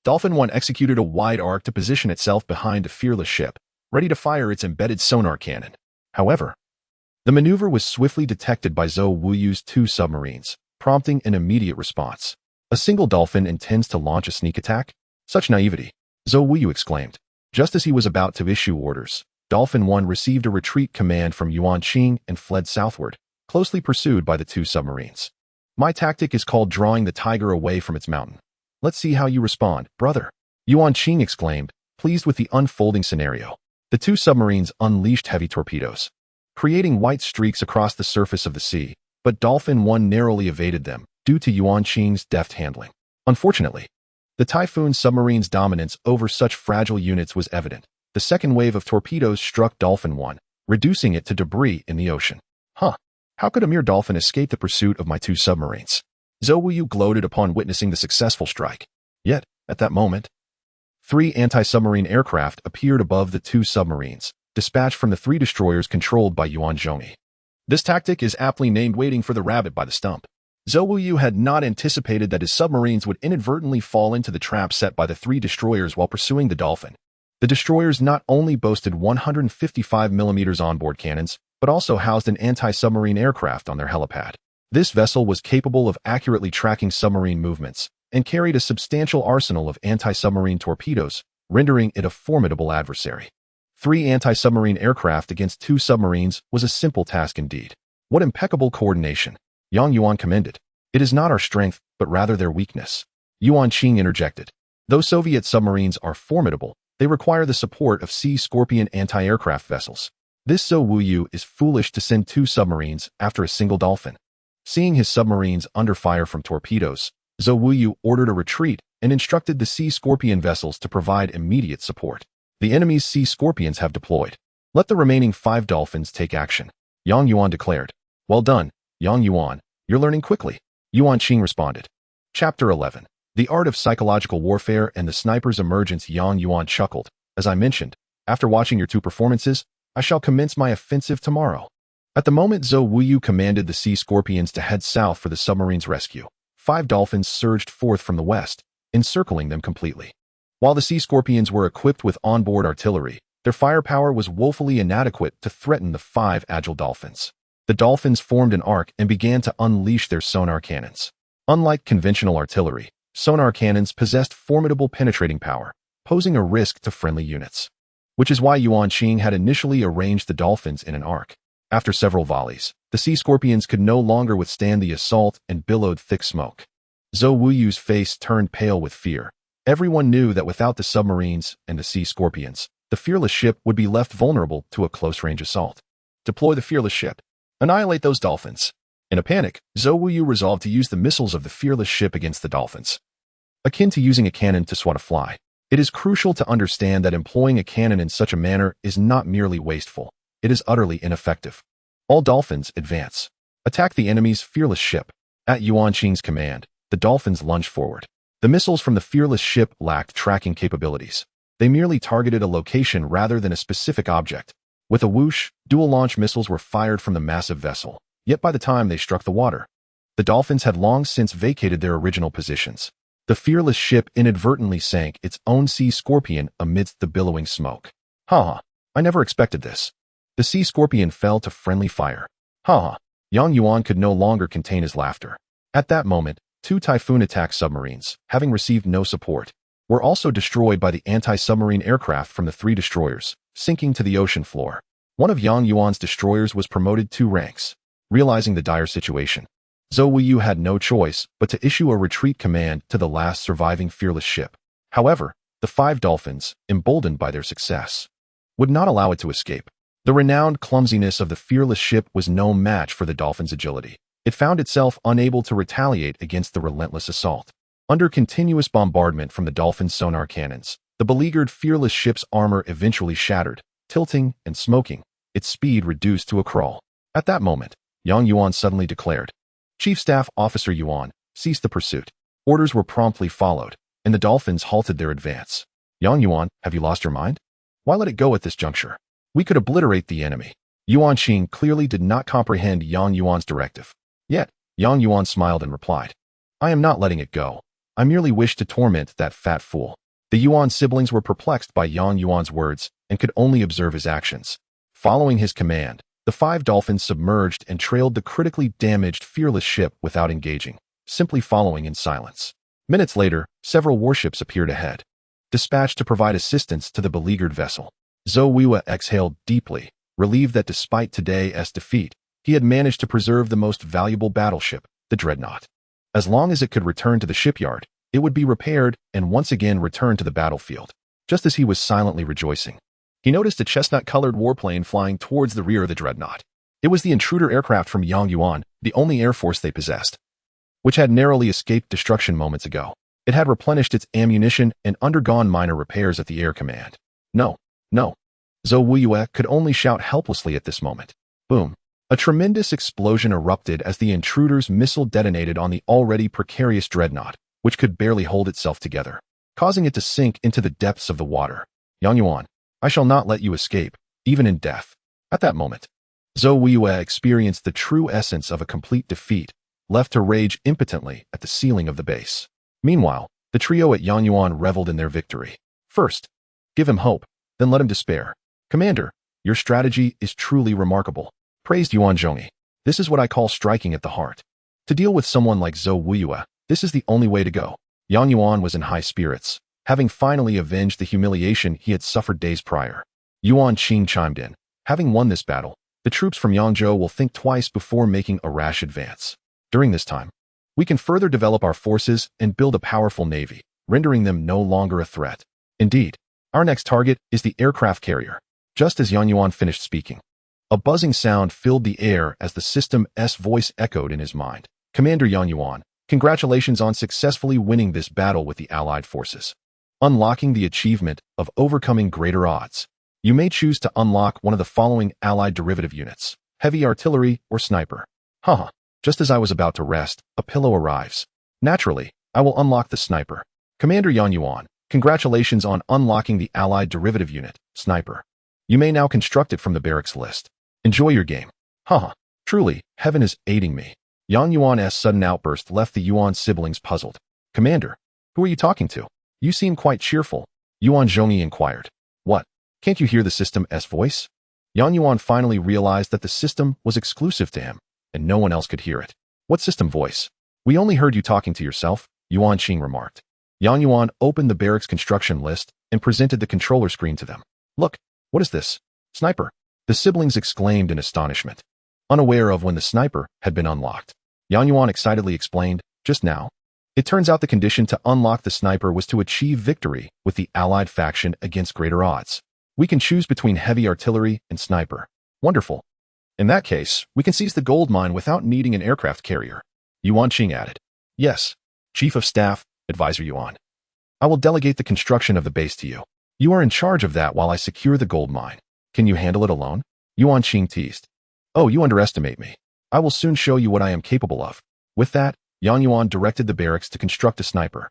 A: Dolphin 1 executed a wide arc to position itself behind the fearless ship, ready to fire its embedded sonar cannon. However, the maneuver was swiftly detected by Zhou Wuyu's 2 submarines, prompting an immediate response. A single dolphin intends to launch a sneak attack? Such naivety, Zhou Wuyu exclaimed. Just as he was about to issue orders, Dolphin 1 received a retreat command from Yuan Qing and fled southward, closely pursued by the 2 submarines. My tactic is called drawing the tiger away from its mountain. Let's see how you respond, brother, Yuan Qing exclaimed, pleased with the unfolding scenario. The 2 submarines unleashed heavy torpedoes, creating white streaks across the surface of the sea, but Dolphin 1 narrowly evaded them due to Yuan Qing's deft handling. Unfortunately, the Typhoon submarine's dominance over such fragile units was evident. The second wave of torpedoes struck Dolphin 1, reducing it to debris in the ocean. How could a mere dolphin escape the pursuit of my 2 submarines? Zhou Wuyu gloated upon witnessing the successful strike. Yet, at that moment, 3 anti-submarine aircraft appeared above the 2 submarines, dispatched from the 3 destroyers controlled by Yuan Zhongyi. This tactic is aptly named waiting for the rabbit by the stump. Zhou Wuyu had not anticipated that his submarines would inadvertently fall into the trap set by the 3 destroyers while pursuing the Dolphin. The destroyers not only boasted 155mm onboard cannons, but also housed an anti-submarine aircraft on their helipad. This vessel was capable of accurately tracking submarine movements and carried a substantial arsenal of anti-submarine torpedoes, rendering it a formidable adversary. 3 anti-submarine aircraft against 2 submarines was a simple task indeed. What impeccable coordination! Yang Yuan commended. It is not our strength, but rather their weakness. Yuan Qing interjected. Though Soviet submarines are formidable, they require the support of Sea Scorpion anti-aircraft vessels. This Zhou Wuyu is foolish to send 2 submarines after a single Dolphin. Seeing his submarines under fire from torpedoes, Zhou Wuyu ordered a retreat and instructed the Sea Scorpion vessels to provide immediate support. The enemy's Sea Scorpions have deployed. Let the remaining 5 Dolphins take action. Yang Yuan declared. Well done, Yang Yuan. You're learning quickly. Yuan Qing responded. Chapter 11. The Art of Psychological Warfare and the Sniper's Emergence. Yang Yuan chuckled. As I mentioned, after watching your 2 performances, I shall commence my offensive tomorrow. At the moment Zhou Wuyu commanded the Sea Scorpions to head south for the submarine's rescue, 5 Dolphins surged forth from the west, encircling them completely. While the Sea Scorpions were equipped with onboard artillery, their firepower was woefully inadequate to threaten the 5 agile Dolphins. The Dolphins formed an arc and began to unleash their sonar cannons. Unlike conventional artillery, sonar cannons possessed formidable penetrating power, posing a risk to friendly units. Which is why Yuan Qing had initially arranged the Dolphins in an arc. After several volleys, the Sea Scorpions could no longer withstand the assault and billowed thick smoke. Zhou Wuyu's face turned pale with fear. Everyone knew that without the submarines and the Sea Scorpions, the fearless ship would be left vulnerable to a close-range assault. Deploy the fearless ship. Annihilate those Dolphins. In a panic, Zhou Wuyu resolved to use the missiles of the fearless ship against the Dolphins. Akin to using a cannon to swat a fly, it is crucial to understand that employing a cannon in such a manner is not merely wasteful. It is utterly ineffective. All Dolphins advance. Attack the enemy's fearless ship. At Yuan Qing's command, the Dolphins lunged forward. The missiles from the fearless ship lacked tracking capabilities. They merely targeted a location rather than a specific object. With a whoosh, dual-launch missiles were fired from the massive vessel, yet by the time they struck the water, the Dolphins had long since vacated their original positions. The fearless ship inadvertently sank its own Sea Scorpion amidst the billowing smoke. Ha! I never expected this. The Sea Scorpion fell to friendly fire. Ha! Yang Yuan could no longer contain his laughter. At that moment, 2 Typhoon attack submarines, having received no support, were also destroyed by the anti-submarine aircraft from the 3 destroyers, sinking to the ocean floor. One of Yang Yuan's destroyers was promoted 2 ranks. Realizing the dire situation, Zhou Wuyu had no choice but to issue a retreat command to the last surviving fearless ship. However, the 5 Dolphins, emboldened by their success, would not allow it to escape. The renowned clumsiness of the fearless ship was no match for the Dolphin's agility. It found itself unable to retaliate against the relentless assault. Under continuous bombardment from the Dolphin's sonar cannons, the beleaguered fearless ship's armor eventually shattered, tilting and smoking, its speed reduced to a crawl. At that moment, Yang Yuan suddenly declared, Chief Staff Officer Yuan, cease the pursuit. Orders were promptly followed, and the Dolphins halted their advance. Yang Yuan, have you lost your mind? Why let it go at this juncture? We could obliterate the enemy. Yuan Qing clearly did not comprehend Yang Yuan's directive. Yet, Yang Yuan smiled and replied, I am not letting it go. I merely wish to torment that fat fool. The Yuan siblings were perplexed by Yang Yuan's words and could only observe his actions. Following his command, the 5 Dolphins submerged and trailed the critically damaged fearless ship without engaging, simply following in silence. Minutes later, several warships appeared ahead, dispatched to provide assistance to the beleaguered vessel. Zhou Wuyu exhaled deeply, relieved that despite today's defeat, he had managed to preserve the most valuable battleship, the Dreadnought. As long as it could return to the shipyard, it would be repaired and once again return to the battlefield. Just as he was silently rejoicing, he noticed a chestnut-colored warplane flying towards the rear of the Dreadnought. It was the intruder aircraft from Yang Yuan, the only air force they possessed, which had narrowly escaped destruction moments ago. It had replenished its ammunition and undergone minor repairs at the air command. No. Zhou Wuyu could only shout helplessly at this moment. Boom. A tremendous explosion erupted as the intruder's missile detonated on the already precarious Dreadnought, which could barely hold itself together, causing it to sink into the depths of the water. Yang Yuan, I shall not let you escape. even in death. At that moment, Zhou Weiyue experienced the true essence of a complete defeat, left to rage impotently at the ceiling of the base. Meanwhile, the trio at Yuan reveled in their victory. First, give him hope, then let him despair. Commander, your strategy is truly remarkable, praised Yuan Zhongyi. This is what I call striking at the heart. To deal with someone like Zhou Weiyue, this is the only way to go. Yuan was in high spirits, having finally avenged the humiliation he had suffered days prior. Yuan Qing chimed in. Having won this battle, the troops from Yangzhou will think twice before making a rash advance. During this time, we can further develop our forces and build a powerful navy, rendering them no longer a threat. Indeed, our next target is the aircraft carrier. Just as Yuan finished speaking, a buzzing sound filled the air as the system's voice echoed in his mind. Commander Yuan, congratulations on successfully winning this battle with the Allied forces. Unlocking the achievement of overcoming greater odds. You may choose to unlock one of the following Allied derivative units: heavy artillery or sniper. Haha, just as I was about to rest, a pillow arrives. Naturally, I will unlock the sniper. Commander Yuan, congratulations on unlocking the Allied derivative unit, sniper. You may now construct it from the barracks list. Enjoy your game. Haha, truly, heaven is aiding me. Yuan's sudden outburst left the Yuan siblings puzzled. Commander, who are you talking to? You seem quite cheerful. Yuan Zhongyi inquired. What? Can't you hear the system's voice? Yuan finally realized that the system was exclusive to him, and no one else could hear it. What system voice? We only heard you talking to yourself, Yuan Qing remarked. Yuan opened the barracks construction list and presented the controller screen to them. Look, what is this? Sniper. The siblings exclaimed in astonishment, unaware of when the sniper had been unlocked. Yuan excitedly explained, just now. It turns out the condition to unlock the sniper was to achieve victory with the Allied faction against greater odds. We can choose between heavy artillery and sniper. Wonderful. In that case, we can seize the gold mine without needing an aircraft carrier. Yuan Qing added. Yes, Chief of Staff, Advisor Yuan. I will delegate the construction of the base to you. You are in charge of that while I secure the gold mine. Can you handle it alone? Yuan Qing teased. Oh, you underestimate me. I will soon show you what I am capable of. With that, Yuan directed the barracks to construct a sniper.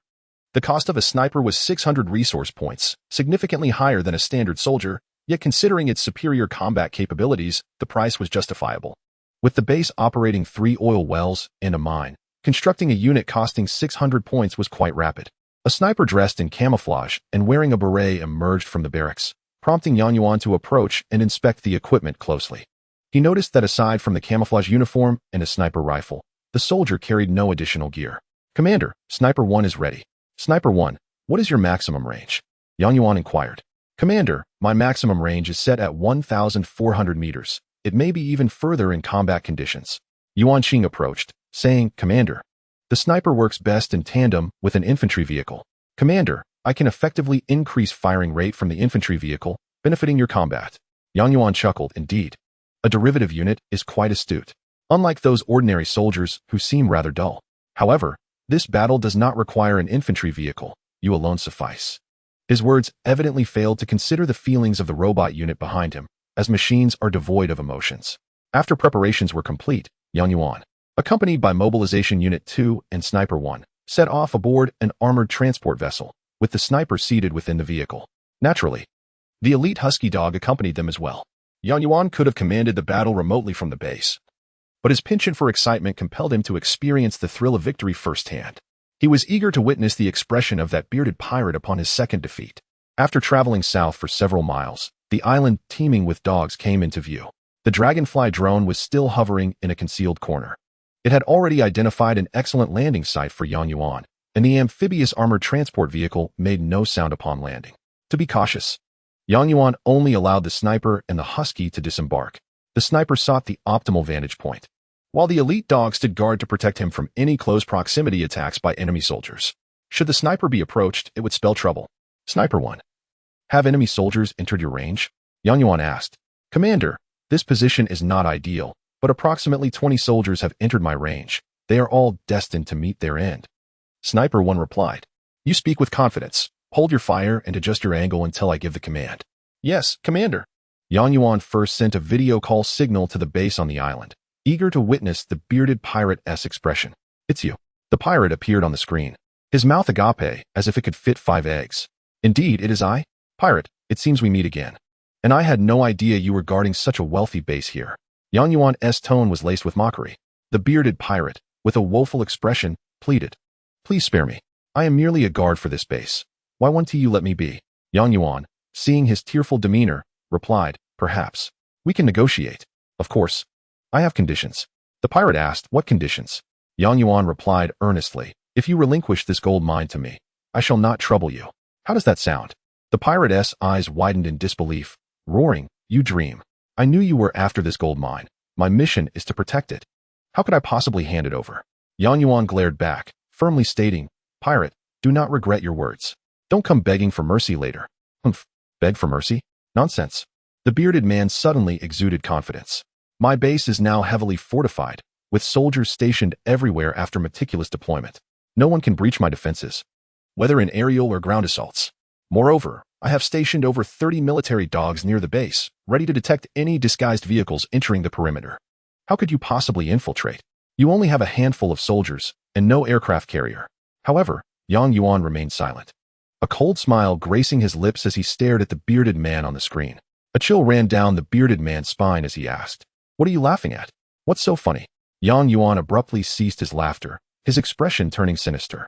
A: The cost of a sniper was 600 resource points, significantly higher than a standard soldier, yet considering its superior combat capabilities, the price was justifiable. With the base operating 3 oil wells and a mine, constructing a unit costing 600 points was quite rapid. A sniper dressed in camouflage and wearing a beret emerged from the barracks, prompting Yuan to approach and inspect the equipment closely. He noticed that aside from the camouflage uniform and a sniper rifle, the soldier carried no additional gear. Commander, Sniper 1 is ready. Sniper 1, what is your maximum range? Yuan inquired. Commander, my maximum range is set at 1,400 meters. It may be even further in combat conditions. Yuan Qing approached, saying, Commander, the sniper works best in tandem with an infantry vehicle. Commander, I can effectively increase firing rate from the infantry vehicle, benefiting your combat. Yuan chuckled, indeed. A derivative unit is quite astute, unlike those ordinary soldiers who seem rather dull. However, this battle does not require an infantry vehicle. You alone suffice. His words evidently failed to consider the feelings of the robot unit behind him, as machines are devoid of emotions. After preparations were complete, Yuan, accompanied by Mobilization Unit 2 and Sniper 1, set off aboard an armored transport vessel, with the sniper seated within the vehicle. Naturally, the elite husky dog accompanied them as well. Yuan could have commanded the battle remotely from the base, but his penchant for excitement compelled him to experience the thrill of victory firsthand. He was eager to witness the expression of that bearded pirate upon his second defeat. After traveling south for several miles, the island teeming with dogs came into view. The Dragonfly drone was still hovering in a concealed corner. It had already identified an excellent landing site for Yuan, and the amphibious armored transport vehicle made no sound upon landing. To be cautious, Yuan only allowed the sniper and the husky to disembark. The sniper sought the optimal vantage point, while the elite dog stood guard to protect him from any close proximity attacks by enemy soldiers. Should the sniper be approached, it would spell trouble. Sniper 1. Have enemy soldiers entered your range? Yuan asked. Commander, this position is not ideal, but approximately 20 soldiers have entered my range. They are all destined to meet their end. Sniper 1 replied. You speak with confidence. Hold your fire and adjust your angle until I give the command. Yes, Commander. Yuan first sent a video call signal to the base on the island, eager to witness the bearded pirate's expression. It's you. The pirate appeared on the screen, his mouth agape as if it could fit 5 eggs. Indeed, it is I. Pirate, it seems we meet again. And I had no idea you were guarding such a wealthy base here. Yang Yuan's tone was laced with mockery. The bearded pirate, with a woeful expression, pleaded. Please spare me. I am merely a guard for this base. Why won't you let me be? Yang Yuan, seeing his tearful demeanor, replied, perhaps. We can negotiate. Of course. I have conditions. The pirate asked, what conditions? Yang Yuan replied earnestly, if you relinquish this gold mine to me, I shall not trouble you. How does that sound? The pirate's eyes widened in disbelief, roaring, you dream. I knew you were after this gold mine. My mission is to protect it. How could I possibly hand it over? Yang Yuan glared back, firmly stating, pirate, do not regret your words. Don't come begging for mercy later. Humph, beg for mercy? Nonsense. The bearded man suddenly exuded confidence. My base is now heavily fortified, with soldiers stationed everywhere after meticulous deployment. No one can breach my defenses, whether in aerial or ground assaults. Moreover, I have stationed over 30 military dogs near the base, ready to detect any disguised vehicles entering the perimeter. How could you possibly infiltrate? You only have a handful of soldiers and no aircraft carrier. However, Yang Yuan remained silent. A cold smile gracing his lips as he stared at the bearded man on the screen. A chill ran down the bearded man's spine as he asked, what are you laughing at? What's so funny? Yang Yuan abruptly ceased his laughter, his expression turning sinister.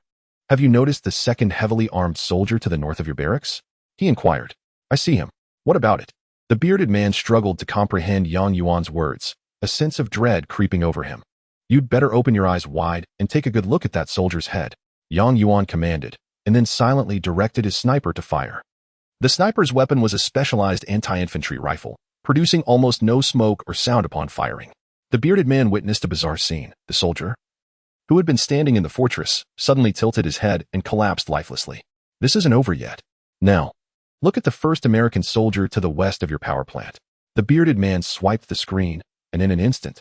A: Have you noticed the second heavily armed soldier to the north of your barracks? He inquired. I see him. What about it? The bearded man struggled to comprehend Yang Yuan's words, a sense of dread creeping over him. You'd better open your eyes wide and take a good look at that soldier's head, Yang Yuan commanded, and then silently directed his sniper to fire. The sniper's weapon was a specialized anti-infantry rifle, producing almost no smoke or sound upon firing. The bearded man witnessed a bizarre scene. The soldier, who had been standing in the fortress, suddenly tilted his head and collapsed lifelessly. This isn't over yet. Now, look at the first American soldier to the west of your power plant. The bearded man swiped the screen, and in an instant,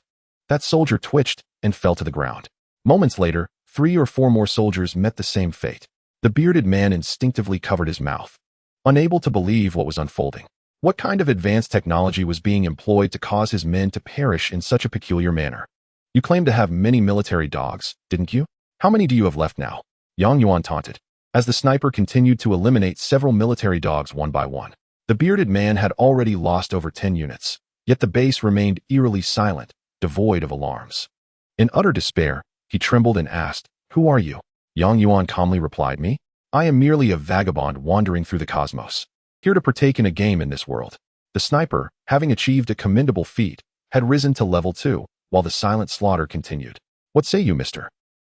A: that soldier twitched and fell to the ground. Moments later, 3 or 4 more soldiers met the same fate. The bearded man instinctively covered his mouth, unable to believe what was unfolding. What kind of advanced technology was being employed to cause his men to perish in such a peculiar manner? You claim to have many military dogs, didn't you? How many do you have left now? Yang Yuan taunted, as the sniper continued to eliminate several military dogs one by one. The bearded man had already lost over 10 units, yet the base remained eerily silent, devoid of alarms. In utter despair, he trembled and asked, who are you? Yang Yuan calmly replied, me? I am merely a vagabond wandering through the cosmos, here to partake in a game in this world. The sniper, having achieved a commendable feat, had risen to level 2, while the silent slaughter continued. What say you, Mr.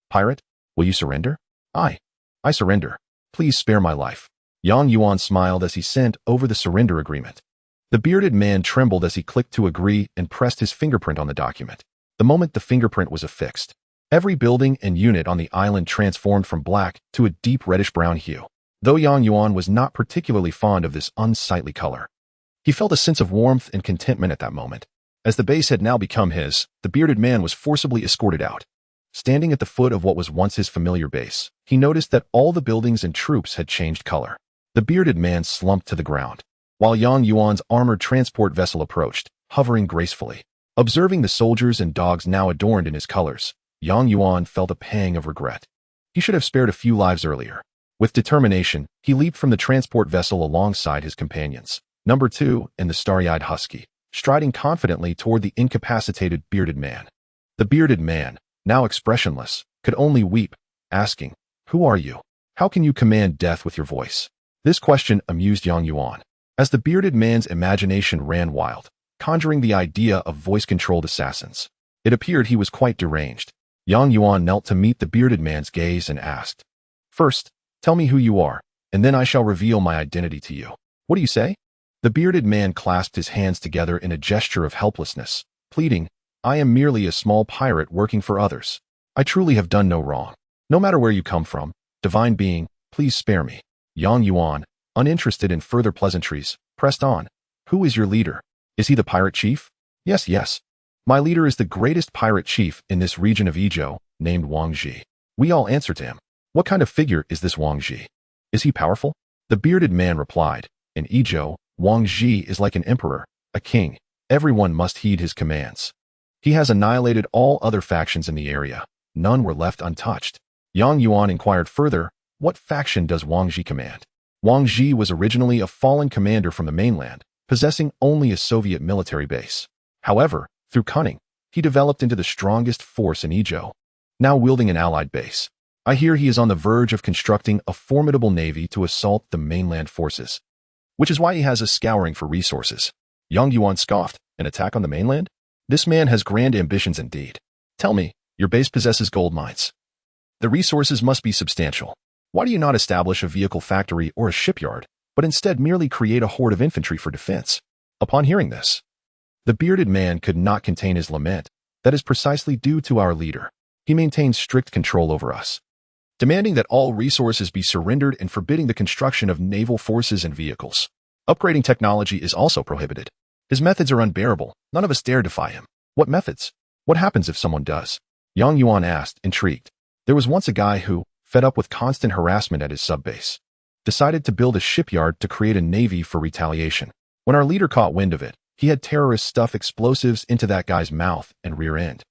A: Pirate? Will you surrender? I surrender. Please spare my life. Yang Yuan smiled as he sent over the surrender agreement. The bearded man trembled as he clicked to agree and pressed his fingerprint on the document. The moment the fingerprint was affixed, every building and unit on the island transformed from black to a deep reddish-brown hue. Though Yang Yuan was not particularly fond of this unsightly color, he felt a sense of warmth and contentment at that moment. As the base had now become his, the bearded man was forcibly escorted out. Standing at the foot of what was once his familiar base, he noticed that all the buildings and troops had changed color. The bearded man slumped to the ground, while Yang Yuan's armored transport vessel approached, hovering gracefully. Observing the soldiers and dogs now adorned in his colors, Yang Yuan felt a pang of regret. He should have spared a few lives earlier. With determination, he leaped from the transport vessel alongside his companions, number 2 and the starry-eyed husky, striding confidently toward the incapacitated bearded man. The bearded man, now expressionless, could only weep, asking, who are you? How can you command death with your voice? This question amused Yang Yuan, as the bearded man's imagination ran wild, conjuring the idea of voice-controlled assassins. It appeared he was quite deranged. Yang Yuan knelt to meet the bearded man's gaze and asked, first, tell me who you are, and then I shall reveal my identity to you. What do you say? The bearded man clasped his hands together in a gesture of helplessness, pleading, I am merely a small pirate working for others. I truly have done no wrong. No matter where you come from, divine being, please spare me. Yang Yuan, uninterested in further pleasantries, pressed on. Who is your leader? Is he the pirate chief? Yes. My leader is the greatest pirate chief in this region of Izhou, named Wang Ji. We all answer to him. What kind of figure is this Wang Ji? Is he powerful? The bearded man replied, in Izhou, Wang Ji is like an emperor, a king. Everyone must heed his commands. He has annihilated all other factions in the area. None were left untouched. Yang Yuan inquired further, what faction does Wang Ji command? Wang Ji was originally a fallen commander from the mainland, possessing only a Soviet military base. However, through cunning, he developed into the strongest force in Ejo, now wielding an allied base. I hear he is on the verge of constructing a formidable navy to assault the mainland forces, which is why he has us scouring for resources. Young Yuan scoffed. An attack on the mainland? This man has grand ambitions indeed. Tell me, your base possesses gold mines. The resources must be substantial. Why do you not establish a vehicle factory or a shipyard, but instead merely create a horde of infantry for defense? Upon hearing this, the bearded man could not contain his lament. That is precisely due to our leader. He maintains strict control over us, demanding that all resources be surrendered and forbidding the construction of naval forces and vehicles. Upgrading technology is also prohibited. His methods are unbearable. None of us dare defy him. What methods? What happens if someone does? Yang Yuan asked, intrigued. There was once a guy who, fed up with constant harassment at his subbase, decided to build a shipyard to create a navy for retaliation. When our leader caught wind of it, he had terrorists stuff explosives into that guy's mouth and rear end.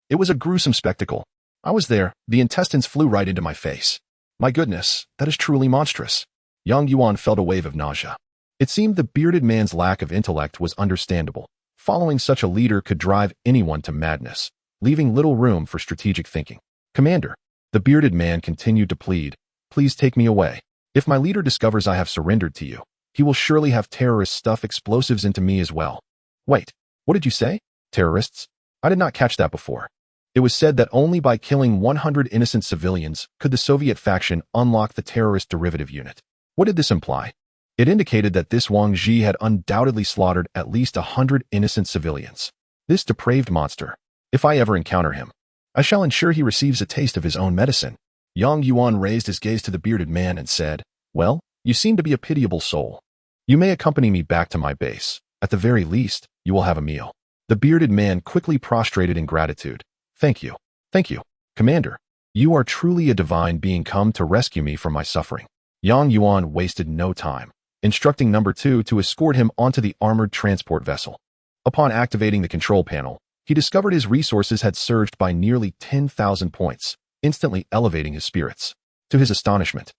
A: It was a gruesome spectacle. I was there. The intestines flew right into my face. My goodness, that is truly monstrous. Yang Yuan felt a wave of nausea. It seemed the bearded man's lack of intellect was understandable. Following such a leader could drive anyone to madness, leaving little room for strategic thinking. Commander, the bearded man continued to plead, please take me away. If my leader discovers I have surrendered to you, he will surely have terrorists stuff explosives into me as well. Wait, what did you say? Terrorists? I did not catch that before. It was said that only by killing 100 innocent civilians could the Soviet faction unlock the terrorist derivative unit. What did this imply? It indicated that this Wang Ji had undoubtedly slaughtered at least 100 innocent civilians. This depraved monster. If I ever encounter him, I shall ensure he receives a taste of his own medicine. Yang Yuan raised his gaze to the bearded man and said, well, you seem to be a pitiable soul. You may accompany me back to my base. At the very least, you will have a meal. The bearded man quickly prostrated in gratitude. Thank you. Thank you, Commander. You are truly a divine being come to rescue me from my suffering. Yang Yuan wasted no time, instructing number 2 to escort him onto the armored transport vessel. Upon activating the control panel, he discovered his resources had surged by nearly 10,000 points, instantly elevating his spirits. To his astonishment,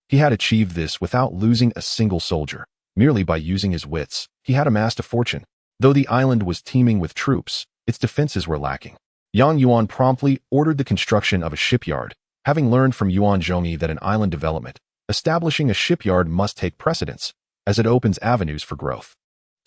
A: he had achieved this without losing a single soldier. Merely by using his wits, he had amassed a fortune. Though the island was teeming with troops, its defenses were lacking. Yang Yuan promptly ordered the construction of a shipyard, having learned from Yuan Zhongyi that in island development, establishing a shipyard must take precedence, as it opens avenues for growth.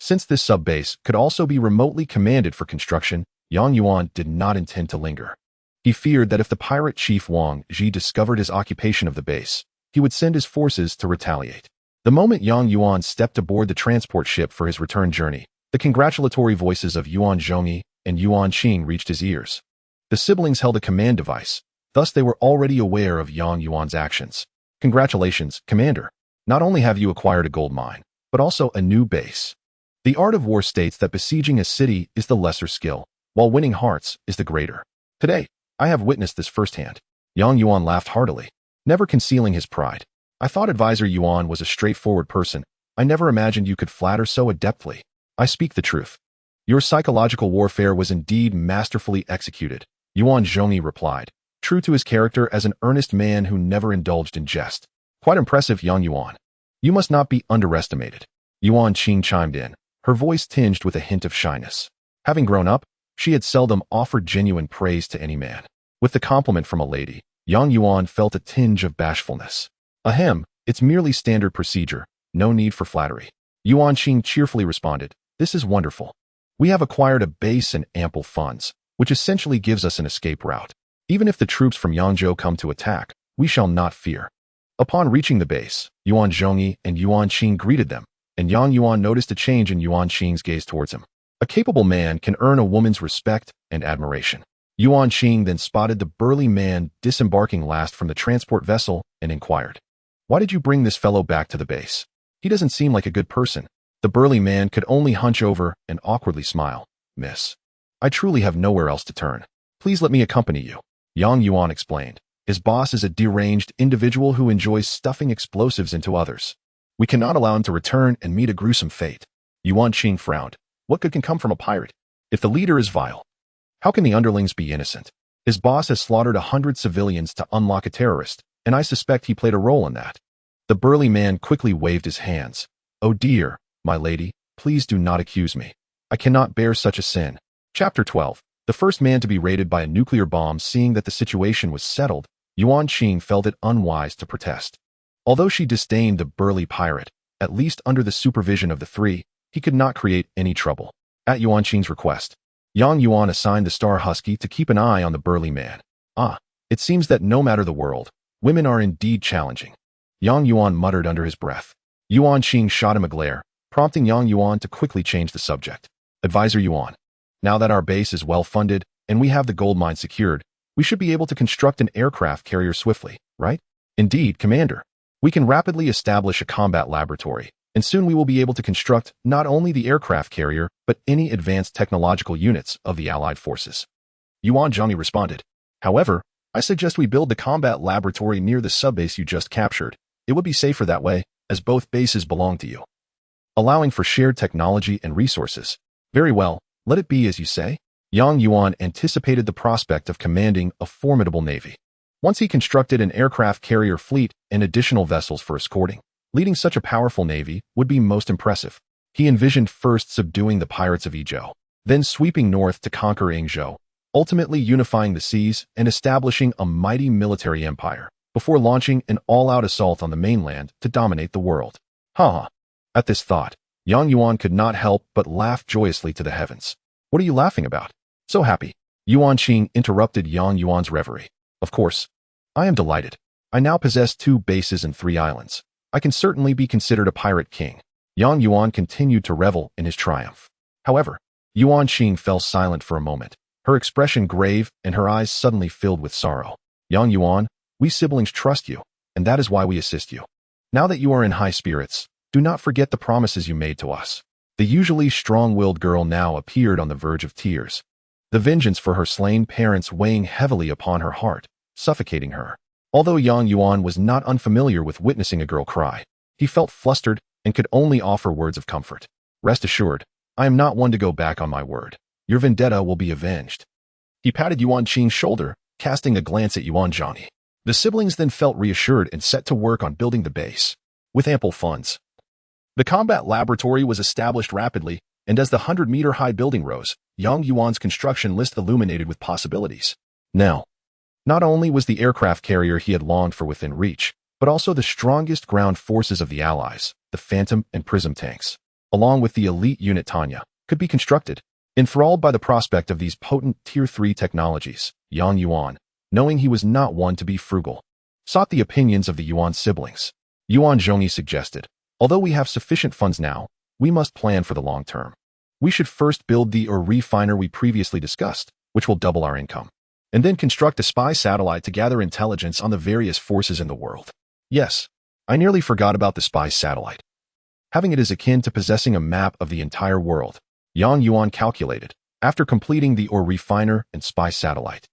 A: Since this subbase could also be remotely commanded for construction, Yang Yuan did not intend to linger. He feared that if the pirate chief Wang Ji discovered his occupation of the base, he would send his forces to retaliate. The moment Yang Yuan stepped aboard the transport ship for his return journey, the congratulatory voices of Yuan Zhongyi and Yuan Qing reached his ears. The siblings held a command device, thus they were already aware of Yang Yuan's actions. Congratulations, Commander. Not only have you acquired a gold mine, but also a new base. The art of war states that besieging a city is the lesser skill, while winning hearts is the greater. Today, I have witnessed this firsthand. Yang Yuan laughed heartily, never concealing his pride. I thought Advisor Yuan was a straightforward person. I never imagined you could flatter so adeptly. I speak the truth. Your psychological warfare was indeed masterfully executed, Yuan Zhongyi replied, true to his character as an earnest man who never indulged in jest. Quite impressive, Yang Yuan. You must not be underestimated. Yuan Qing chimed in, her voice tinged with a hint of shyness. Having grown up, she had seldom offered genuine praise to any man. With the compliment from a lady, Yang Yuan felt a tinge of bashfulness. Ahem, it's merely standard procedure, no need for flattery. Yuan Qing cheerfully responded, this is wonderful. We have acquired a base and ample funds, which essentially gives us an escape route. Even if the troops from Yangzhou come to attack, we shall not fear. Upon reaching the base, Yuan Zhongyi and Yuan Qing greeted them, and Yang Yuan noticed a change in Yuan Qing's gaze towards him. A capable man can earn a woman's respect and admiration. Yuan Qing then spotted the burly man disembarking last from the transport vessel and inquired, why did you bring this fellow back to the base? He doesn't seem like a good person. The burly man could only hunch over and awkwardly smile. Miss, I truly have nowhere else to turn. Please let me accompany you. Yang Yuan explained. His boss is a deranged individual who enjoys stuffing explosives into others. We cannot allow him to return and meet a gruesome fate. Yuan Qing frowned. What good can come from a pirate? If the leader is vile, how can the underlings be innocent? His boss has slaughtered 100 civilians to unlock a terrorist, and I suspect he played a role in that. The burly man quickly waved his hands. Oh dear, my lady, please do not accuse me. I cannot bear such a sin. Chapter 12. The first man to be raided by a nuclear bomb. Seeing that the situation was settled, Yuan Qing felt it unwise to protest. Although she disdained the burly pirate, at least under the supervision of the three, he could not create any trouble. At Yuan Qing's request, Yang Yuan assigned the Star Husky to keep an eye on the burly man. It seems that no matter the world, women are indeed challenging. Yang Yuan muttered under his breath. Yuan Qing shot him a glare, prompting Yang Yuan to quickly change the subject. Advisor Yuan, now that our base is well funded and we have the gold mine secured, we should be able to construct an aircraft carrier swiftly, right? Indeed, Commander. We can rapidly establish a combat laboratory, and soon we will be able to construct not only the aircraft carrier, but any advanced technological units of the Allied forces. Yuan Zhongyi responded. However, I suggest we build the combat laboratory near the subbase you just captured. It would be safer that way, as both bases belong to you. Allowing for shared technology and resources. Very well, let it be as you say. Yang Yuan anticipated the prospect of commanding a formidable navy. Once he constructed an aircraft carrier fleet and additional vessels for escorting, leading such a powerful navy would be most impressive. He envisioned first subduing the pirates of Izhou, then sweeping north to conquer Yingzhou, ultimately unifying the seas and establishing a mighty military empire, before launching an all-out assault on the mainland to dominate the world. At this thought, Yang Yuan could not help but laugh joyously to the heavens. What are you laughing about? So happy. Yuan Qing interrupted Yang Yuan's reverie. Of course. I am delighted. I now possess 2 bases and 3 islands. I can certainly be considered a pirate king. Yang Yuan continued to revel in his triumph. However, Yuan Qing fell silent for a moment, her expression grave and her eyes suddenly filled with sorrow. Yang Yuan, we siblings trust you, and that is why we assist you. Now that you are in high spirits, do not forget the promises you made to us. The usually strong-willed girl now appeared on the verge of tears, the vengeance for her slain parents weighing heavily upon her heart, suffocating her. Although Yang Yuan was not unfamiliar with witnessing a girl cry, he felt flustered and could only offer words of comfort. Rest assured, I am not one to go back on my word. Your vendetta will be avenged. He patted Yuan Qing's shoulder, casting a glance at Yuan Zhongyi. The siblings then felt reassured and set to work on building the base. With ample funds, the combat laboratory was established rapidly, and as the 100-meter-high building rose, Yang Yuan's construction list illuminated with possibilities. Now, not only was the aircraft carrier he had longed for within reach, but also the strongest ground forces of the Allies, the Phantom and Prism tanks, along with the elite unit Tanya, could be constructed. Enthralled by the prospect of these potent Tier 3 technologies, Yang Yuan, knowing he was not one to be frugal, sought the opinions of the Yuan siblings. Yuan Zhongyi suggested, although we have sufficient funds now, we must plan for the long term. We should first build the refiner we previously discussed, which will double our income, and then construct a spy satellite to gather intelligence on the various forces in the world. Yes, I nearly forgot about the spy satellite. Having it is akin to possessing a map of the entire world, Yang Yuan calculated, after completing the refiner and spy satellite.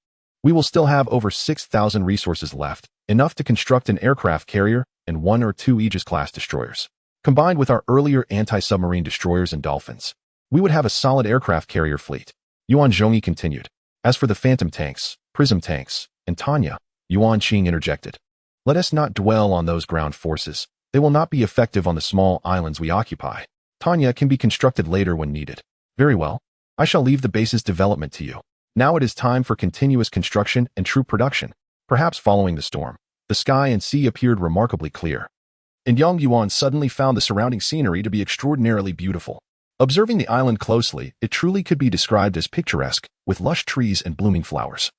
A: We will still have over 6,000 resources left, enough to construct an aircraft carrier and 1 or 2 Aegis-class destroyers. Combined with our earlier anti-submarine destroyers and dolphins, we would have a solid aircraft carrier fleet. Yuan Zhongyi continued. As for the Phantom tanks, Prism tanks, and Tanya, Yuan Qing interjected. Let us not dwell on those ground forces. They will not be effective on the small islands we occupy. Tanya can be constructed later when needed. Very well. I shall leave the base's development to you. Now it is time for continuous construction and troop production. Perhaps following the storm, the sky and sea appeared remarkably clear, and Yang Yuan suddenly found the surrounding scenery to be extraordinarily beautiful. Observing the island closely, it truly could be described as picturesque, with lush trees and blooming flowers,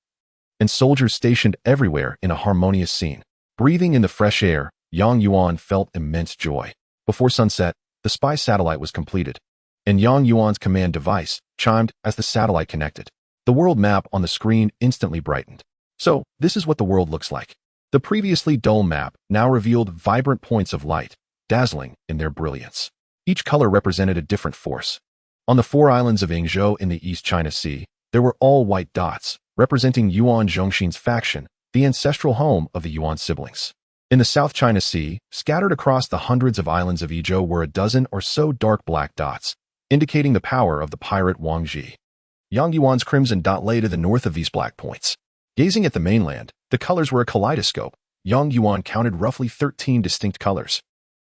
A: and soldiers stationed everywhere in a harmonious scene. Breathing in the fresh air, Yang Yuan felt immense joy. Before sunset, the spy satellite was completed, and Yang Yuan's command device chimed as the satellite connected. The world map on the screen instantly brightened. So, this is what the world looks like. The previously dull map now revealed vibrant points of light, dazzling in their brilliance. Each color represented a different force. On the 4 islands of Yingzhou in the East China Sea, there were all white dots, representing Yuan Zhongxin's faction, the ancestral home of the Yuan siblings. In the South China Sea, scattered across the hundreds of islands of Izhou were a dozen or so dark black dots, indicating the power of the pirate Wang Ji. Yang Yuan's crimson dot lay to the north of these black points. Gazing at the mainland, the colors were a kaleidoscope. Yang Yuan counted roughly 13 distinct colors.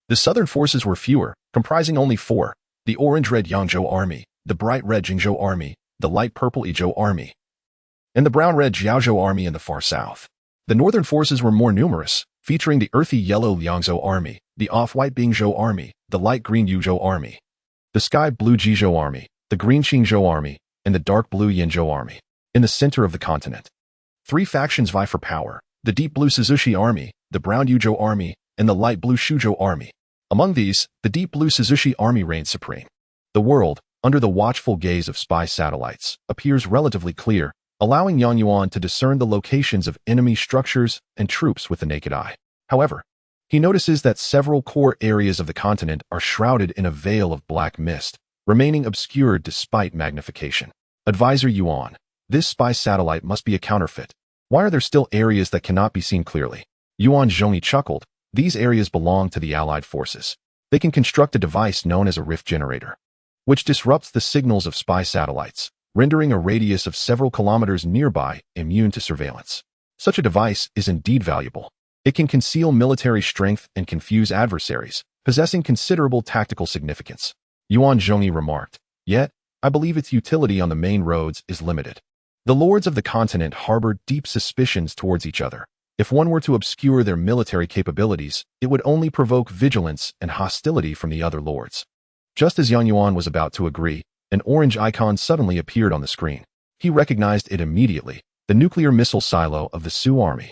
A: The southern forces were fewer, comprising only 4, the orange-red Yangzhou Army, the bright-red Jingzhou Army, the light-purple Izhou Army, and the brown-red Jiaozhou Army in the far south. The northern forces were more numerous, featuring the earthy yellow Liangzhou Army, the off-white Bingzhou Army, the light green Yuzhou Army, the sky-blue Jizhou Army, the green Qingzhou Army, and the dark blue Yanzhou Army. In the center of the continent, 3 factions vie for power: the deep blue Suzushi Army, the brown Yuzhou Army, and the light blue Shuzhou Army. Among these, the deep blue Suzushi Army reigns supreme. The world, under the watchful gaze of spy satellites, appears relatively clear, allowing Yuan to discern the locations of enemy structures and troops with the naked eye. However, he notices that several core areas of the continent are shrouded in a veil of black mist, remaining obscured despite magnification. Advisor Yuan, this spy satellite must be a counterfeit. Why are there still areas that cannot be seen clearly? Yuan Zhongyi chuckled. These areas belong to the Allied forces. They can construct a device known as a rift generator, which disrupts the signals of spy satellites, rendering a radius of several kilometers nearby immune to surveillance. Such a device is indeed valuable. It can conceal military strength and confuse adversaries, possessing considerable tactical significance. Yuan Zhongyi remarked, yet, I believe its utility on the main roads is limited. The lords of the continent harbor deep suspicions towards each other. If one were to obscure their military capabilities, it would only provoke vigilance and hostility from the other lords. Just as Yuan was about to agree, an orange icon suddenly appeared on the screen. He recognized it immediately, the nuclear missile silo of the Su army.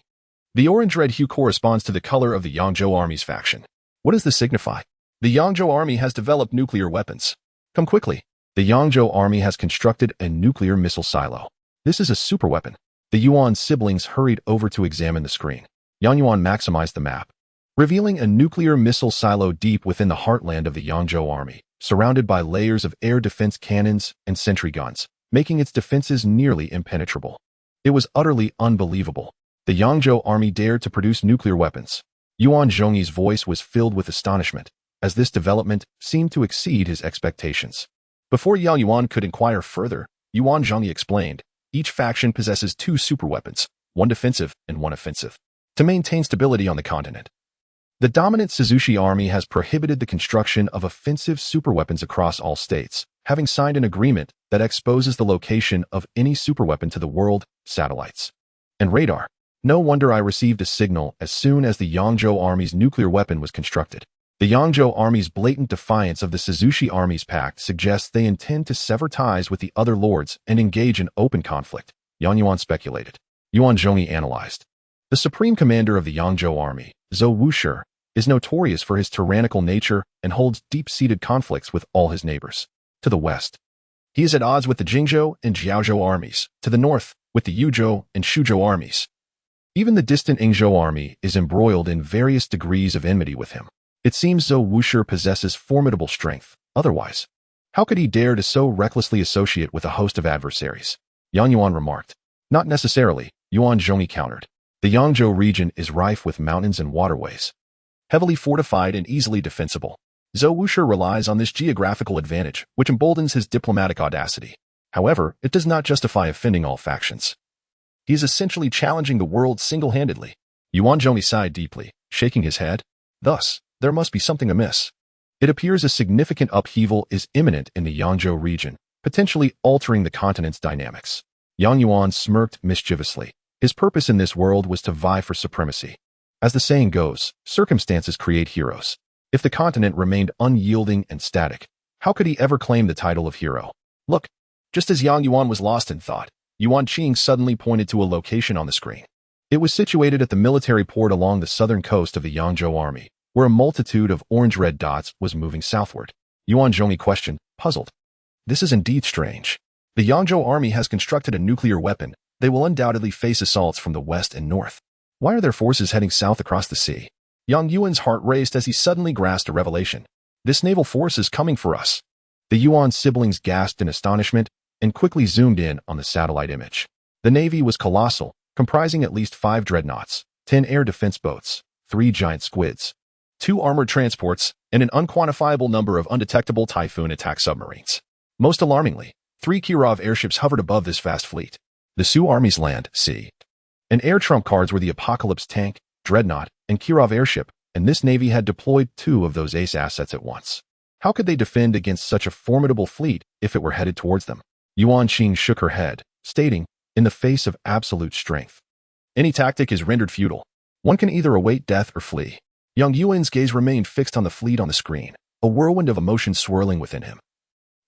A: The orange-red hue corresponds to the color of the Yangzhou army's faction. What does this signify? The Yangzhou army has developed nuclear weapons. Come quickly. The Yangzhou army has constructed a nuclear missile silo. This is a superweapon. The Yuan siblings hurried over to examine the screen. Yuan maximized the map, revealing a nuclear missile silo deep within the heartland of the Yangzhou army, surrounded by layers of air defense cannons and sentry guns, making its defenses nearly impenetrable. It was utterly unbelievable. The Yangzhou army dared to produce nuclear weapons. Yuan Zhongyi's voice was filled with astonishment, as this development seemed to exceed his expectations. Before Yuan could inquire further, Yuan Zhongyi explained, each faction possesses 2 superweapons, one defensive and one offensive, to maintain stability on the continent. The dominant Suzushi army has prohibited the construction of offensive superweapons across all states, having signed an agreement that exposes the location of any superweapon to the world, satellites, and radar. No wonder I received a signal as soon as the Yangzhou army's nuclear weapon was constructed. The Yangzhou army's blatant defiance of the Suzushi army's pact suggests they intend to sever ties with the other lords and engage in open conflict, Yuan speculated. Yuan Zhongyi analyzed. The supreme commander of the Yangzhou army, Zhou Wushi, is notorious for his tyrannical nature and holds deep-seated conflicts with all his neighbors. To the west, he is at odds with the Jingzhou and Jiaozhou armies. To the north, with the Yuzhou and Shuzhou armies. Even the distant Yingzhou army is embroiled in various degrees of enmity with him. It seems Zhou Wushi possesses formidable strength. Otherwise, how could he dare to so recklessly associate with a host of adversaries? Yuan remarked. Not necessarily, Yuan Zhongyi countered. The Yangzhou region is rife with mountains and waterways, heavily fortified and easily defensible. Zhou Wushi relies on this geographical advantage, which emboldens his diplomatic audacity. However, it does not justify offending all factions. He is essentially challenging the world single-handedly. Yuan Zhongyi sighed deeply, shaking his head. Thus, there must be something amiss. It appears a significant upheaval is imminent in the Yangzhou region, potentially altering the continent's dynamics. Yuan smirked mischievously. His purpose in this world was to vie for supremacy. As the saying goes, circumstances create heroes. If the continent remained unyielding and static, how could he ever claim the title of hero? Look, just as Yuan was lost in thought, Yuan Qing suddenly pointed to a location on the screen. It was situated at the military port along the southern coast of the Yangzhou army, where a multitude of orange-red dots was moving southward. Yuan Zhongyi questioned, puzzled. This is indeed strange. The Yangzhou army has constructed a nuclear weapon. They will undoubtedly face assaults from the west and north. Why are their forces heading south across the sea? Yuan's heart raced as he suddenly grasped a revelation. This naval force is coming for us. The Yuan siblings gasped in astonishment and quickly zoomed in on the satellite image. The navy was colossal, comprising at least 5 dreadnoughts, 10 air defense boats, 3 giant squids, 2 armored transports, and an unquantifiable number of undetectable Typhoon attack submarines. Most alarmingly, 3 Kirov airships hovered above this vast fleet. The Su army's land, sea, and air trump cards were the Apocalypse tank, dreadnought, and Kirov airship, and this navy had deployed 2 of those ace assets at once. How could they defend against such a formidable fleet if it were headed towards them? Yuan Qing shook her head, stating, in the face of absolute strength, any tactic is rendered futile. One can either await death or flee. Young Yuan's gaze remained fixed on the fleet on the screen, a whirlwind of emotion swirling within him,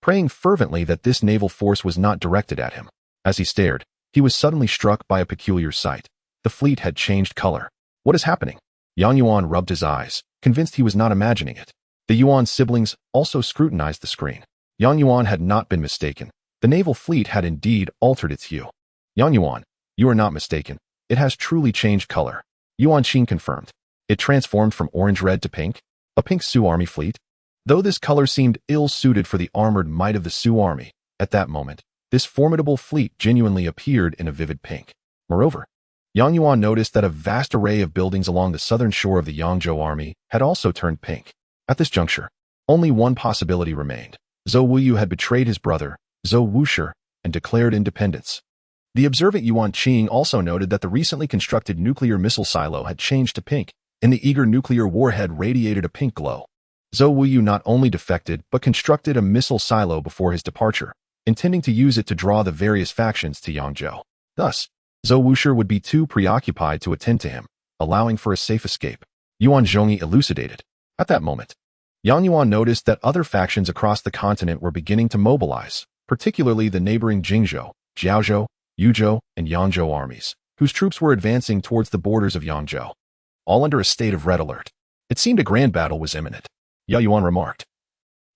A: praying fervently that this naval force was not directed at him. As he stared, he was suddenly struck by a peculiar sight. The fleet had changed color. What is happening? Yang Yuan rubbed his eyes, convinced he was not imagining it. The Yuan siblings also scrutinized the screen. Yang Yuan had not been mistaken. The naval fleet had indeed altered its hue. Yang Yuan, you are not mistaken. It has truly changed color. Yuan Qing confirmed. It transformed from orange-red to pink, a pink Sioux army fleet. Though this color seemed ill-suited for the armored might of the Sioux army, at that moment, this formidable fleet genuinely appeared in a vivid pink. Moreover, Yang Yuan noticed that a vast array of buildings along the southern shore of the Yangzhou army had also turned pink. At this juncture, only one possibility remained. Zhou Wuyu had betrayed his brother, Zhou Wushi, and declared independence. The observant Yuan Qing also noted that the recently constructed nuclear missile silo had changed to pink, and the eager nuclear warhead radiated a pink glow. Zhou Wuyu not only defected but constructed a missile silo before his departure, intending to use it to draw the various factions to Yangzhou. Thus, Zhou Wushi would be too preoccupied to attend to him, allowing for a safe escape. Yuan Zhongyi elucidated. At that moment, Yang Yuan noticed that other factions across the continent were beginning to mobilize, particularly the neighboring Jingzhou, Jiaozhou, Yuzhou, and Yangzhou armies, whose troops were advancing towards the borders of Yangzhou, all under a state of red alert. It seemed a grand battle was imminent. Yang Yuan remarked,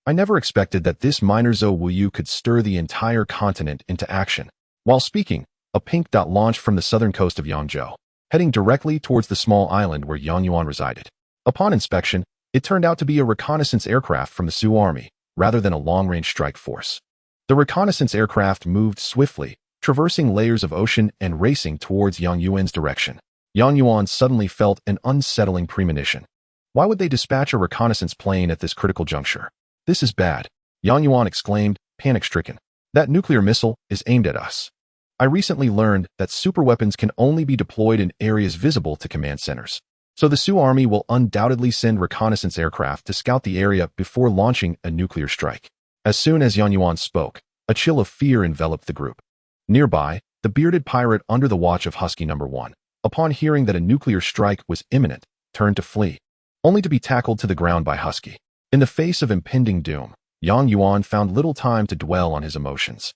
A: I never expected that this minor Zhou Wuyu could stir the entire continent into action. While speaking, a pink dot launched from the southern coast of Yangzhou, heading directly towards the small island where Yang Yuan resided. Upon inspection, it turned out to be a reconnaissance aircraft from the Sioux army, rather than a long-range strike force. The reconnaissance aircraft moved swiftly, traversing layers of ocean and racing towards Yang Yuan's direction. Yang Yuan suddenly felt an unsettling premonition. Why would they dispatch a reconnaissance plane at this critical juncture? This is bad, Yang Yuan exclaimed, panic-stricken. That nuclear missile is aimed at us. I recently learned that superweapons can only be deployed in areas visible to command centers. So the Sioux army will undoubtedly send reconnaissance aircraft to scout the area before launching a nuclear strike. As soon as Yang Yuan spoke, a chill of fear enveloped the group. Nearby, the bearded pirate under the watch of Husky No. 1, upon hearing that a nuclear strike was imminent, turned to flee, only to be tackled to the ground by Husky. In the face of impending doom, Yang Yuan found little time to dwell on his emotions.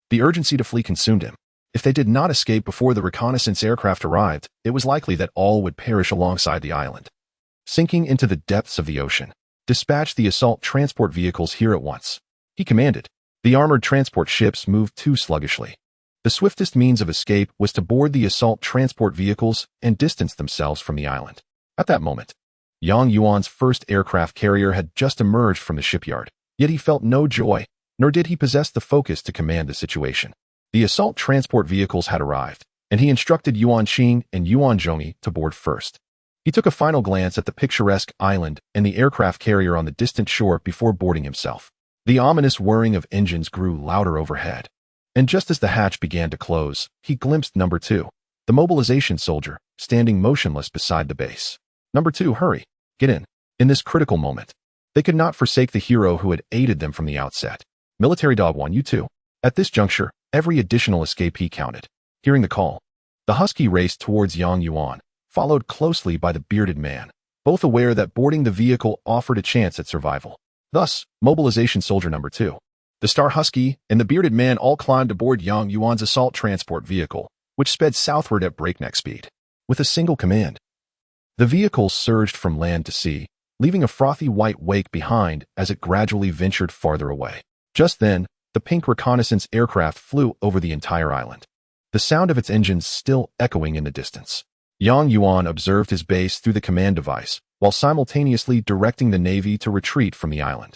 A: The urgency to flee consumed him. If they did not escape before the reconnaissance aircraft arrived, it was likely that all would perish alongside the island. Sinking into the depths of the ocean, dispatch the assault transport vehicles here at once, he commanded. The armored transport ships moved too sluggishly. The swiftest means of escape was to board the assault transport vehicles and distance themselves from the island. At that moment, Yang Yuan's first aircraft carrier had just emerged from the shipyard, yet he felt no joy, nor did he possess the focus to command the situation. The assault transport vehicles had arrived, and he instructed Yuan Qing and Yuan Zhongyi to board first. He took a final glance at the picturesque island and the aircraft carrier on the distant shore before boarding himself. The ominous whirring of engines grew louder overhead, and just as the hatch began to close, he glimpsed No. 2, the mobilization soldier, standing motionless beside the base. No. 2, hurry, get in. In this critical moment, they could not forsake the hero who had aided them from the outset. Military Dog 1, you too. At this juncture, every additional escapee counted. Hearing the call, the Husky raced towards Yang Yuan, followed closely by the bearded man, both aware that boarding the vehicle offered a chance at survival. Thus, mobilization soldier No. 2, the Star Husky, and the bearded man all climbed aboard Yang Yuan's assault transport vehicle, which sped southward at breakneck speed. With a single command, the vehicle surged from land to sea, leaving a frothy white wake behind as it gradually ventured farther away. Just then, the pink reconnaissance aircraft flew over the entire island, the sound of its engines still echoing in the distance. Yang Yuan observed his base through the command device, while simultaneously directing the Navy to retreat from the island.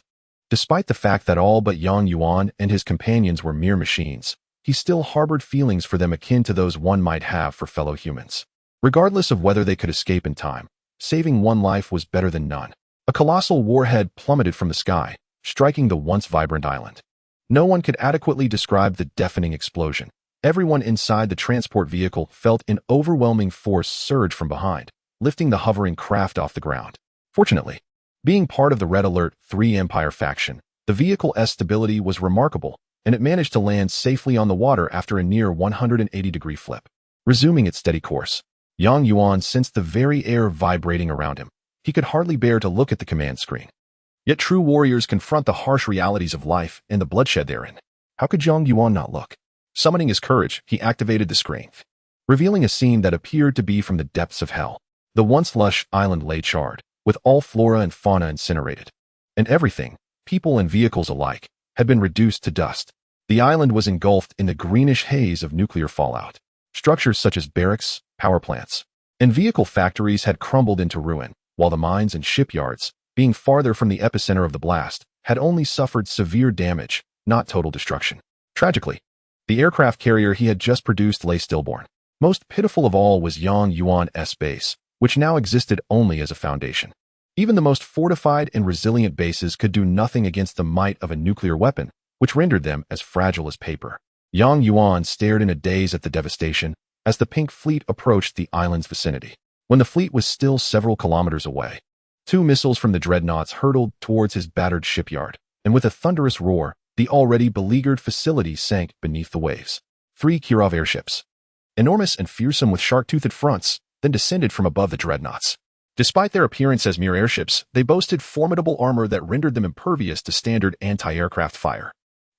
A: Despite the fact that all but Yang Yuan and his companions were mere machines, he still harbored feelings for them akin to those one might have for fellow humans. Regardless of whether they could escape in time, saving one life was better than none. A colossal warhead plummeted from the sky, striking the once vibrant island. No one could adequately describe the deafening explosion. Everyone inside the transport vehicle felt an overwhelming force surge from behind, lifting the hovering craft off the ground. Fortunately, Being part of the Red Alert 3 Empire faction, the vehicle's stability was remarkable, and it managed to land safely on the water after a near 180-degree flip. Resuming its steady course, Yang Yuan sensed the very air vibrating around him. He could hardly bear to look at the command screen. Yet true warriors confront the harsh realities of life and the bloodshed therein. How could Yang Yuan not look? Summoning his courage, he activated the screen, revealing a scene that appeared to be from the depths of hell. The once lush island lay charred, with all flora and fauna incinerated. And everything, people and vehicles alike, had been reduced to dust. The island was engulfed in the greenish haze of nuclear fallout. Structures such as barracks, power plants, and vehicle factories had crumbled into ruin, while the mines and shipyards, being farther from the epicenter of the blast, had only suffered severe damage, not total destruction. Tragically, the aircraft carrier he had just produced lay stillborn. Most pitiful of all was Yang Yuan's base, which now existed only as a foundation. Even the most fortified and resilient bases could do nothing against the might of a nuclear weapon, which rendered them as fragile as paper. Yang Yuan stared in a daze at the devastation as the pink fleet approached the island's vicinity. When the fleet was still several kilometers away, 2 missiles from the dreadnoughts hurtled towards his battered shipyard, and with a thunderous roar, the already beleaguered facility sank beneath the waves. 3 Kirov airships, enormous and fearsome with shark-toothed fronts, then descended from above the dreadnoughts. Despite their appearance as mere airships, they boasted formidable armor that rendered them impervious to standard anti-aircraft fire.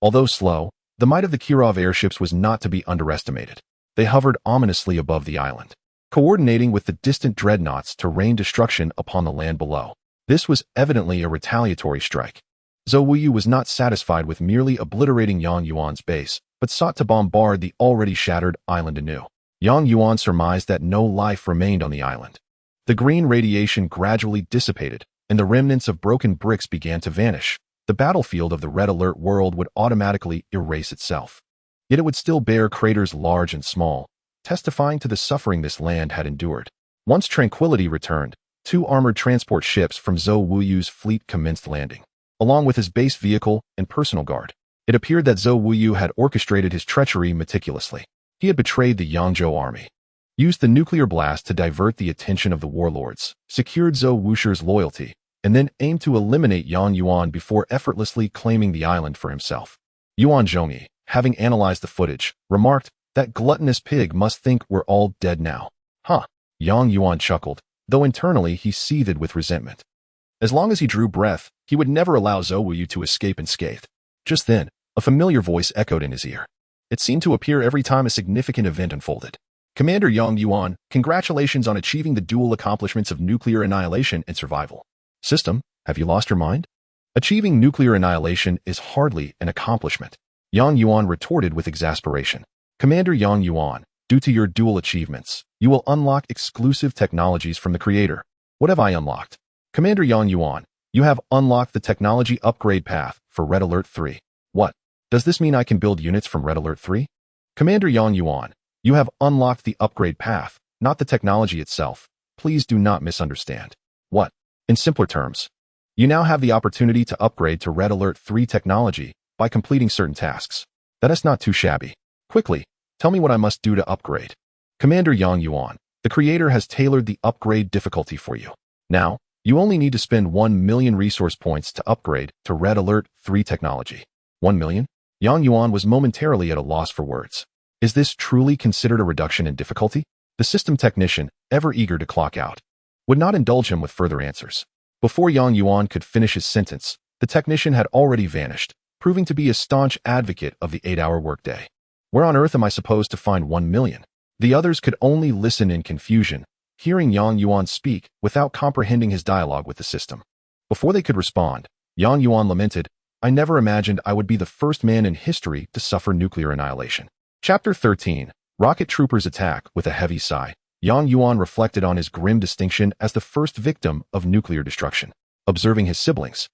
A: Although slow, the might of the Kirov airships was not to be underestimated. They hovered ominously above the island, coordinating with the distant dreadnoughts to rain destruction upon the land below. This was evidently a retaliatory strike. Zhou Wuyu was not satisfied with merely obliterating Yang Yuan's base, but sought to bombard the already shattered island anew. Yang Yuan surmised that no life remained on the island. The green radiation gradually dissipated, and the remnants of broken bricks began to vanish. The battlefield of the Red Alert world would automatically erase itself. Yet it would still bear craters large and small, testifying to the suffering this land had endured. Once tranquility returned, 2 armored transport ships from Zhou Wuyu's fleet commenced landing, along with his base vehicle and personal guard. It appeared that Zhou Wuyu had orchestrated his treachery meticulously. He had betrayed the Yangzhou army, used the nuclear blast to divert the attention of the warlords, secured Zhou Wusher's loyalty, and then aimed to eliminate Yang Yuan before effortlessly claiming the island for himself. Yuan Zhongyi, having analyzed the footage, remarked, "That gluttonous pig must think we're all dead now." Huh. Yang Yuan chuckled, though internally he seethed with resentment. As long as he drew breath, he would never allow Zhou Wuyu to escape unscathed. Just then, a familiar voice echoed in his ear. It seemed to appear every time a significant event unfolded. "Commander Yang Yuan, congratulations on achieving the dual accomplishments of nuclear annihilation and survival." "System, have you lost your mind? Achieving nuclear annihilation is hardly an accomplishment," Yang Yuan retorted with exasperation. "Commander Yang Yuan, due to your dual achievements, you will unlock exclusive technologies from the Creator." "What have I unlocked?" "Commander Yang Yuan, you have unlocked the technology upgrade path for Red Alert 3. "What? Does this mean I can build units from Red Alert 3? "Commander Yang Yuan, you have unlocked the upgrade path, not the technology itself. Please do not misunderstand." "What?" "In simpler terms, you now have the opportunity to upgrade to Red Alert 3 technology by completing certain tasks. That is not too shabby. Quickly, tell me what I must do to upgrade." "Commander Yang Yuan, the Creator has tailored the upgrade difficulty for you. Now, you only need to spend 1 million resource points to upgrade to Red Alert 3 technology." 1 million? Yang Yuan was momentarily at a loss for words. Is this truly considered a reduction in difficulty? The system technician, ever eager to clock out, would not indulge him with further answers. Before Yang Yuan could finish his sentence, the technician had already vanished, proving to be a staunch advocate of the 8-hour workday. Where on earth am I supposed to find 1 million? The others could only listen in confusion, hearing Yang Yuan speak without comprehending his dialogue with the system. Before they could respond, Yang Yuan lamented, "I never imagined I would be the first man in history to suffer nuclear annihilation." Chapter 13. Rocket Troopers Attack. With a heavy sigh, Yang Yuan reflected on his grim distinction as the first victim of nuclear destruction. Observing his siblings,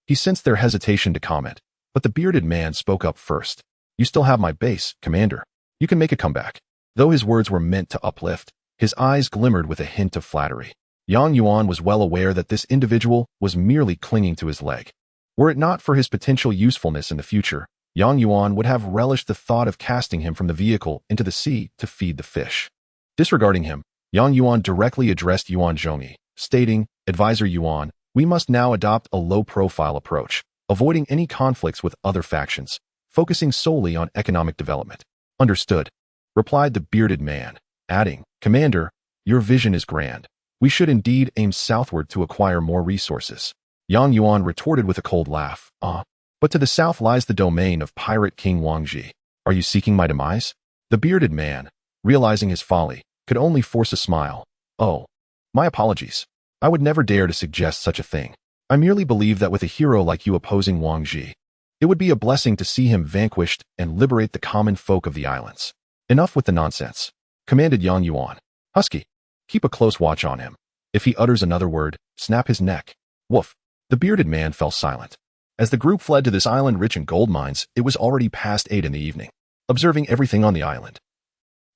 A: he sensed their hesitation to comment, but the bearded man spoke up first. "You still have my base, Commander. You can make a comeback." Though his words were meant to uplift, his eyes glimmered with a hint of flattery. Yang Yuan was well aware that this individual was merely clinging to his leg. Were it not for his potential usefulness in the future, Yang Yuan would have relished the thought of casting him from the vehicle into the sea to feed the fish. Disregarding him, Yang Yuan directly addressed Yuan Zhongyi, stating, "Advisor Yuan, We must now adopt a low-profile approach, avoiding any conflicts with other factions, focusing solely on economic development. Understood, replied the bearded man, adding, Commander, your vision is grand. We should indeed aim southward to acquire more resources. Yang Yuan retorted with a cold laugh. But to the south lies the domain of pirate King Wangji. Are you seeking my demise? The bearded man, realizing his folly, could only force a smile. Oh, my apologies. I would never dare to suggest such a thing. I merely believe that with a hero like you opposing Wangji, it would be a blessing to see him vanquished and liberate the common folk of the islands. Enough with the nonsense, commanded Yang Yuan. Husky, keep a close watch on him. If he utters another word, snap his neck. Woof. The bearded man fell silent. As the group fled to this island rich in gold mines, it was already past 8 in the evening. Observing everything on the island,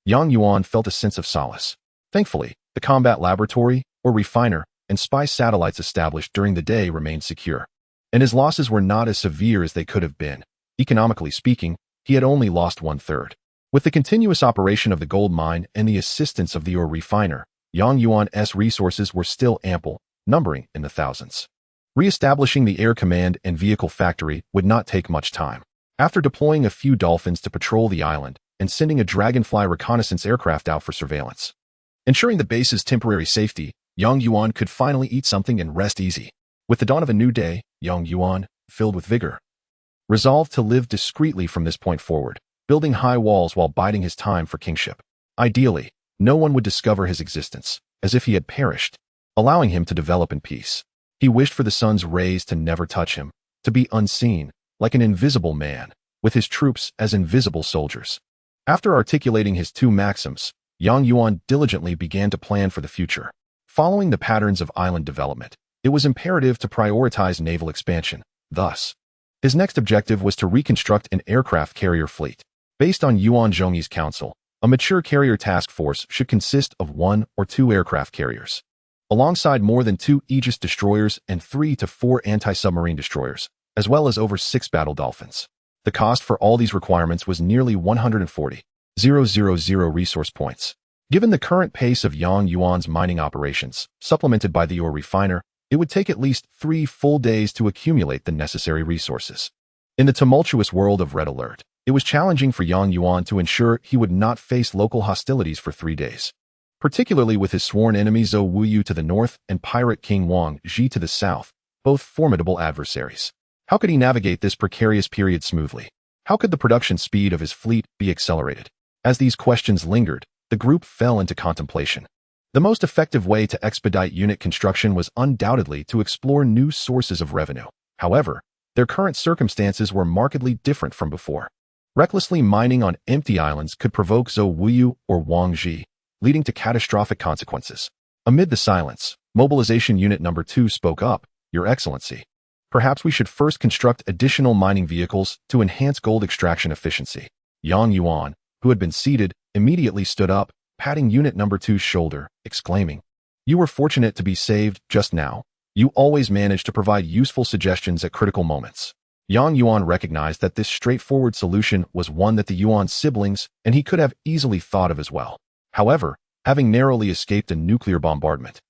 A: Yang Yuan felt a sense of solace. Thankfully, the combat laboratory, or refiner, and spy satellites established during the day remained secure, and his losses were not as severe as they could have been. Economically speaking, he had only lost 1/3. With the continuous operation of the gold mine and the assistance of the ore refiner, Yang Yuan's resources were still ample, numbering in the thousands. Re-establishing the air command and vehicle factory would not take much time. After deploying a few dolphins to patrol the island and sending a Dragonfly reconnaissance aircraft out for surveillance, ensuring the base's temporary safety, Yang Yuan could finally eat something and rest easy. With the dawn of a new day, Yang Yuan, filled with vigor, resolved to live discreetly from this point forward, building high walls while biding his time for kingship. Ideally, no one would discover his existence, as if he had perished, allowing him to develop in peace. He wished for the sun's rays to never touch him, to be unseen, like an invisible man, with his troops as invisible soldiers. After articulating his 2 maxims, Yang Yuan diligently began to plan for the future. Following the patterns of island development, it was imperative to prioritize naval expansion. Thus, his next objective was to reconstruct an aircraft carrier fleet. Based on Yuan Zhongyi's counsel, a mature carrier task force should consist of 1 or 2 aircraft carriers, alongside more than 2 Aegis destroyers and 3 to 4 anti-submarine destroyers, as well as over 6 battle dolphins. The cost for all these requirements was nearly 140,000 resource points. Given the current pace of Yang Yuan's mining operations, supplemented by the ore refiner, it would take at least 3 full days to accumulate the necessary resources. In the tumultuous world of Red Alert, it was challenging for Yang Yuan to ensure he would not face local hostilities for 3 days, particularly with his sworn enemy Zhou Wuyu to the north and pirate King Wang Ji to the south, both formidable adversaries. How could he navigate this precarious period smoothly? How could the production speed of his fleet be accelerated? As these questions lingered, the group fell into contemplation. The most effective way to expedite unit construction was undoubtedly to explore new sources of revenue. However, their current circumstances were markedly different from before. Recklessly mining on empty islands could provoke Zhou Wuyu or Wang Ji, leading to catastrophic consequences. Amid the silence, Mobilization Unit No. 2 spoke up, Your Excellency. Perhaps we should first construct additional mining vehicles to enhance gold extraction efficiency. Yang Yuan, who had been seated, immediately stood up, patting Unit No. 2's shoulder, exclaiming, You were fortunate to be saved just now. You always manage to provide useful suggestions at critical moments. Yang Yuan recognized that this straightforward solution was one that the Yuan siblings and he could have easily thought of as well. However, having narrowly escaped a nuclear bombardment,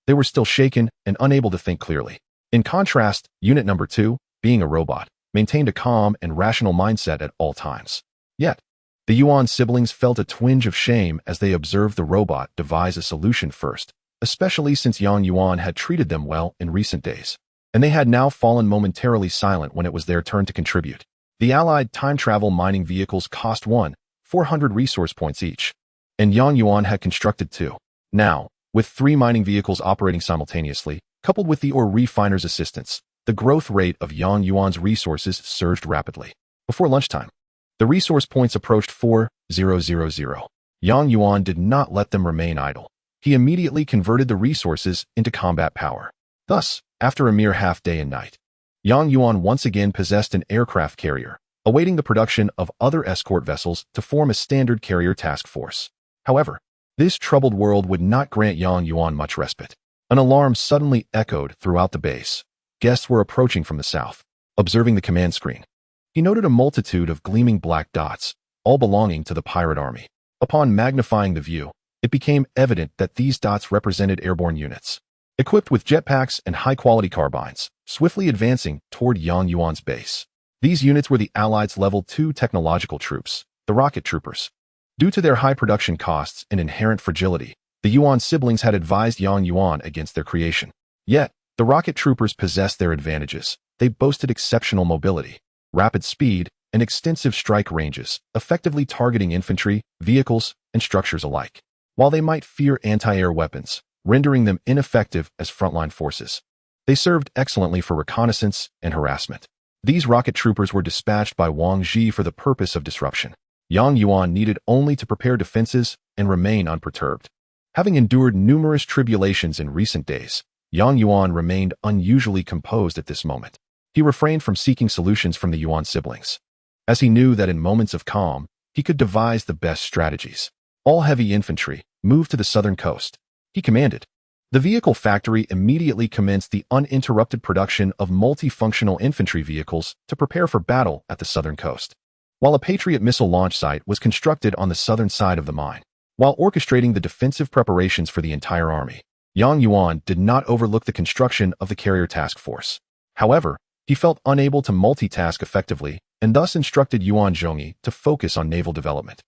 A: they were still shaken and unable to think clearly. In contrast, Unit No. 2, being a robot, maintained a calm and rational mindset at all times. Yet, the Yuan siblings felt a twinge of shame as they observed the robot devise a solution first, especially since Yang Yuan had treated them well in recent days, and they had now fallen momentarily silent when it was their turn to contribute. The Allied time-travel mining vehicles cost 400 resource points each, and Yang Yuan had constructed 2. Now, with 3 mining vehicles operating simultaneously, coupled with the ore refiner's assistance, the growth rate of Yang Yuan's resources surged rapidly. Before lunchtime, the resource points approached 4,000. Yang Yuan did not let them remain idle. He immediately converted the resources into combat power. Thus, after a mere half day and night, Yang Yuan once again possessed an aircraft carrier, awaiting the production of other escort vessels to form a standard carrier task force. However, this troubled world would not grant Yang Yuan much respite. An alarm suddenly echoed throughout the base. Guests were approaching from the south. Observing the command screen, he noted a multitude of gleaming black dots, all belonging to the pirate army. Upon magnifying the view, it became evident that these dots represented airborne units. equipped with jetpacks and high-quality carbines, swiftly advancing toward Yuan's base. These units were the Allies' Level 2 technological troops, the rocket troopers. Due to their high production costs and inherent fragility, the Yuan siblings had advised Yuan against their creation. Yet, the rocket troopers possessed their advantages. They boasted exceptional mobility, rapid speed, and extensive strike ranges, effectively targeting infantry, vehicles, and structures alike. While they might fear anti-air weapons, rendering them ineffective as frontline forces, they served excellently for reconnaissance and harassment. These rocket troopers were dispatched by Wang Ji for the purpose of disruption. Yuan needed only to prepare defenses and remain unperturbed. Having endured numerous tribulations in recent days, Yuan remained unusually composed at this moment. He refrained from seeking solutions from the Yuan siblings, as he knew that in moments of calm, he could devise the best strategies. All heavy infantry, moved to the southern coast, he commanded. The vehicle factory immediately commenced the uninterrupted production of multifunctional infantry vehicles to prepare for battle at the southern coast, while a Patriot missile launch site was constructed on the southern side of the mine. While orchestrating the defensive preparations for the entire army, Yuan did not overlook the construction of the carrier task force. However, he felt unable to multitask effectively and thus instructed Yuan Zhongyi to focus on naval development,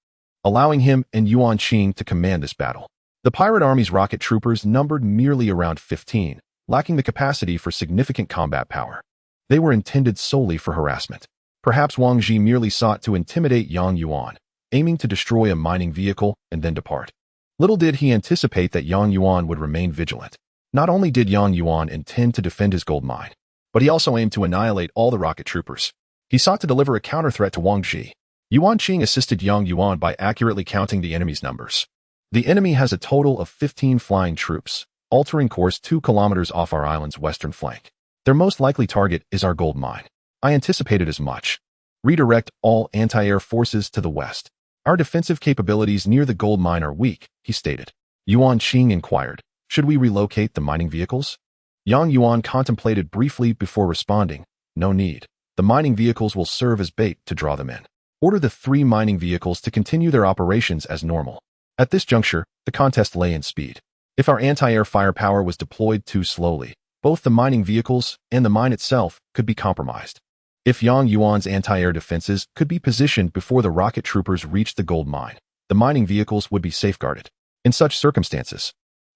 A: allowing him and Yuan Qing to command this battle. The pirate army's rocket troopers numbered merely around 15, lacking the capacity for significant combat power. They were intended solely for harassment. Perhaps Wang Ji merely sought to intimidate Yuan, aiming to destroy a mining vehicle and then depart. Little did he anticipate that Yuan would remain vigilant. Not only did Yuan intend to defend his gold mine, but he also aimed to annihilate all the rocket troopers. He sought to deliver a counter-threat to Wang Ji. Yuan Qing assisted Yuan by accurately counting the enemy's numbers. The enemy has a total of 15 flying troops, altering course 2 kilometers off our island's western flank. Their most likely target is our gold mine. I anticipated as much. Redirect all anti-air forces to the west. Our defensive capabilities near the gold mine are weak, he stated. Yuan Qing inquired, should we relocate the mining vehicles? Yuan contemplated briefly before responding, no need. The mining vehicles will serve as bait to draw them in. Order the 3 mining vehicles to continue their operations as normal. At this juncture, the contest lay in speed. If our anti-air firepower was deployed too slowly, both the mining vehicles and the mine itself could be compromised. If Yuan's anti-air defenses could be positioned before the rocket troopers reached the gold mine, the mining vehicles would be safeguarded. In such circumstances,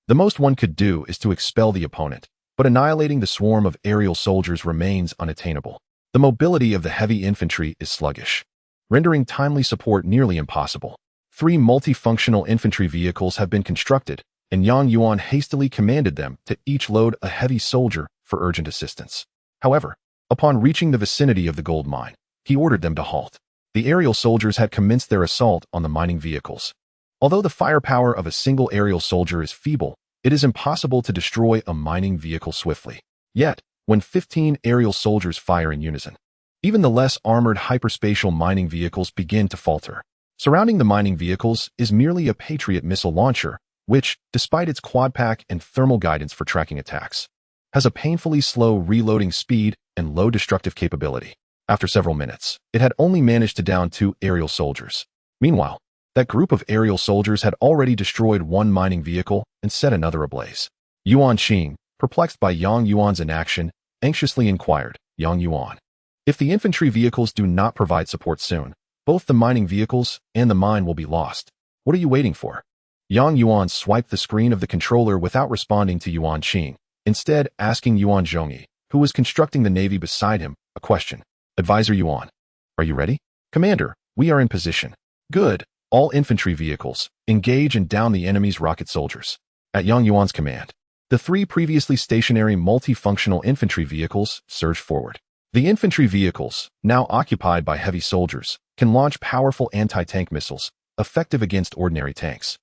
A: the most one could do is to expel the opponent, but annihilating the swarm of aerial soldiers remains unattainable. The mobility of the heavy infantry is sluggish, rendering timely support nearly impossible. 3 multifunctional infantry vehicles have been constructed, and Yuan hastily commanded them to each load a heavy soldier for urgent assistance. However, upon reaching the vicinity of the gold mine, he ordered them to halt. The aerial soldiers had commenced their assault on the mining vehicles. Although the firepower of a single aerial soldier is feeble, it is impossible to destroy a mining vehicle swiftly. Yet, when 15 aerial soldiers fire in unison, even the less armored hyperspatial mining vehicles begin to falter. Surrounding the mining vehicles is merely a Patriot missile launcher, which, despite its quad pack and thermal guidance for tracking attacks, has a painfully slow reloading speed and low destructive capability. After several minutes, it had only managed to down 2 aerial soldiers. Meanwhile, that group of aerial soldiers had already destroyed 1 mining vehicle and set another ablaze. Yuan Qing, perplexed by Yuan's inaction, anxiously inquired, Yuan, if the infantry vehicles do not provide support soon, both the mining vehicles and the mine will be lost. What are you waiting for? Yuan swiped the screen of the controller without responding to Yuan Qing, instead asking Yuan Zhongyi, who was constructing the navy beside him, a question. Advisor Yuan, are you ready? Commander, we are in position. Good. All infantry vehicles, engage and down the enemy's rocket soldiers. At Yuan's command, the 3 previously stationary multifunctional infantry vehicles surged forward. The infantry vehicles, now occupied by heavy soldiers, can launch powerful anti-tank missiles, effective against ordinary tanks,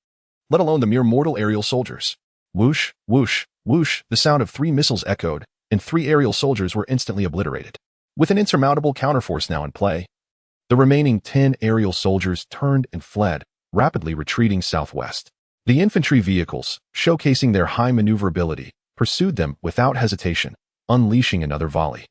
A: let alone the mere mortal aerial soldiers. Whoosh, whoosh, whoosh, the sound of 3 missiles echoed, and 3 aerial soldiers were instantly obliterated. With an insurmountable counterforce now in play, the remaining 10 aerial soldiers turned and fled, rapidly retreating southwest. The infantry vehicles, showcasing their high maneuverability, pursued them without hesitation, unleashing another volley,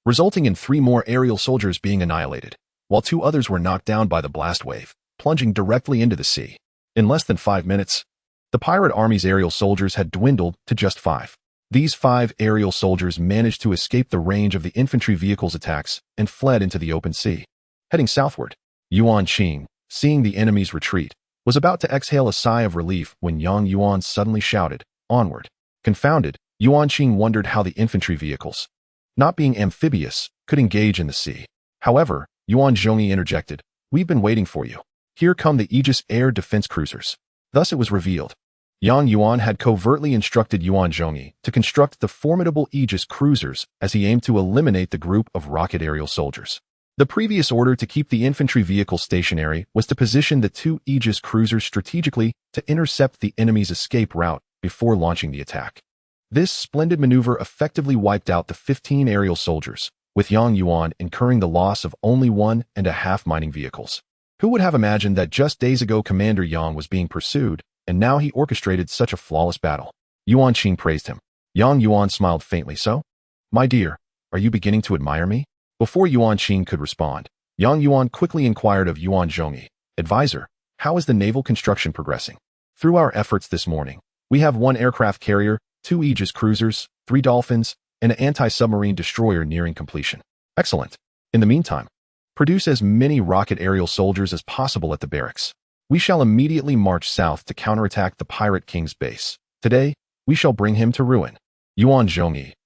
A: resulting in 3 more aerial soldiers being annihilated, while 2 others were knocked down by the blast wave, plunging directly into the sea. In less than 5 minutes, the pirate army's aerial soldiers had dwindled to just 5. These 5 aerial soldiers managed to escape the range of the infantry vehicles' attacks and fled into the open sea. Heading southward, Yuan, seeing the enemy's retreat, was about to exhale a sigh of relief when Yuan suddenly shouted, "Onward!" Confounded, Yuan wondered how the infantry vehicles, not being amphibious, could engage in the sea. However, Yuan interjected, "We've been waiting for you. Here come the Aegis air defense cruisers." Thus it was revealed. Yuan had covertly instructed Yuan to construct the formidable Aegis cruisers as he aimed to eliminate the group of rocket aerial soldiers. The previous order to keep the infantry vehicles stationary was to position the 2 Aegis cruisers strategically to intercept the enemy's escape route before launching the attack. This splendid maneuver effectively wiped out the 15 aerial soldiers, with Yuan incurring the loss of only 1.5 mining vehicles. Who would have imagined that just days ago Commander Yang was being pursued, and now he orchestrated such a flawless battle? Yuan praised him. Yuan smiled faintly. "So? My dear, are you beginning to admire me?" Before Yuan could respond, Yuan quickly inquired of Yuan "Advisor, how is the naval construction progressing?" "Through our efforts this morning, we have 1 aircraft carrier, 2 Aegis cruisers, 3 Dolphins, and an anti-submarine destroyer nearing completion." "Excellent. In the meantime, produce as many rocket aerial soldiers as possible at the barracks. We shall immediately march south to counterattack the Pirate King's base. Today, we shall bring him to ruin." Yuan,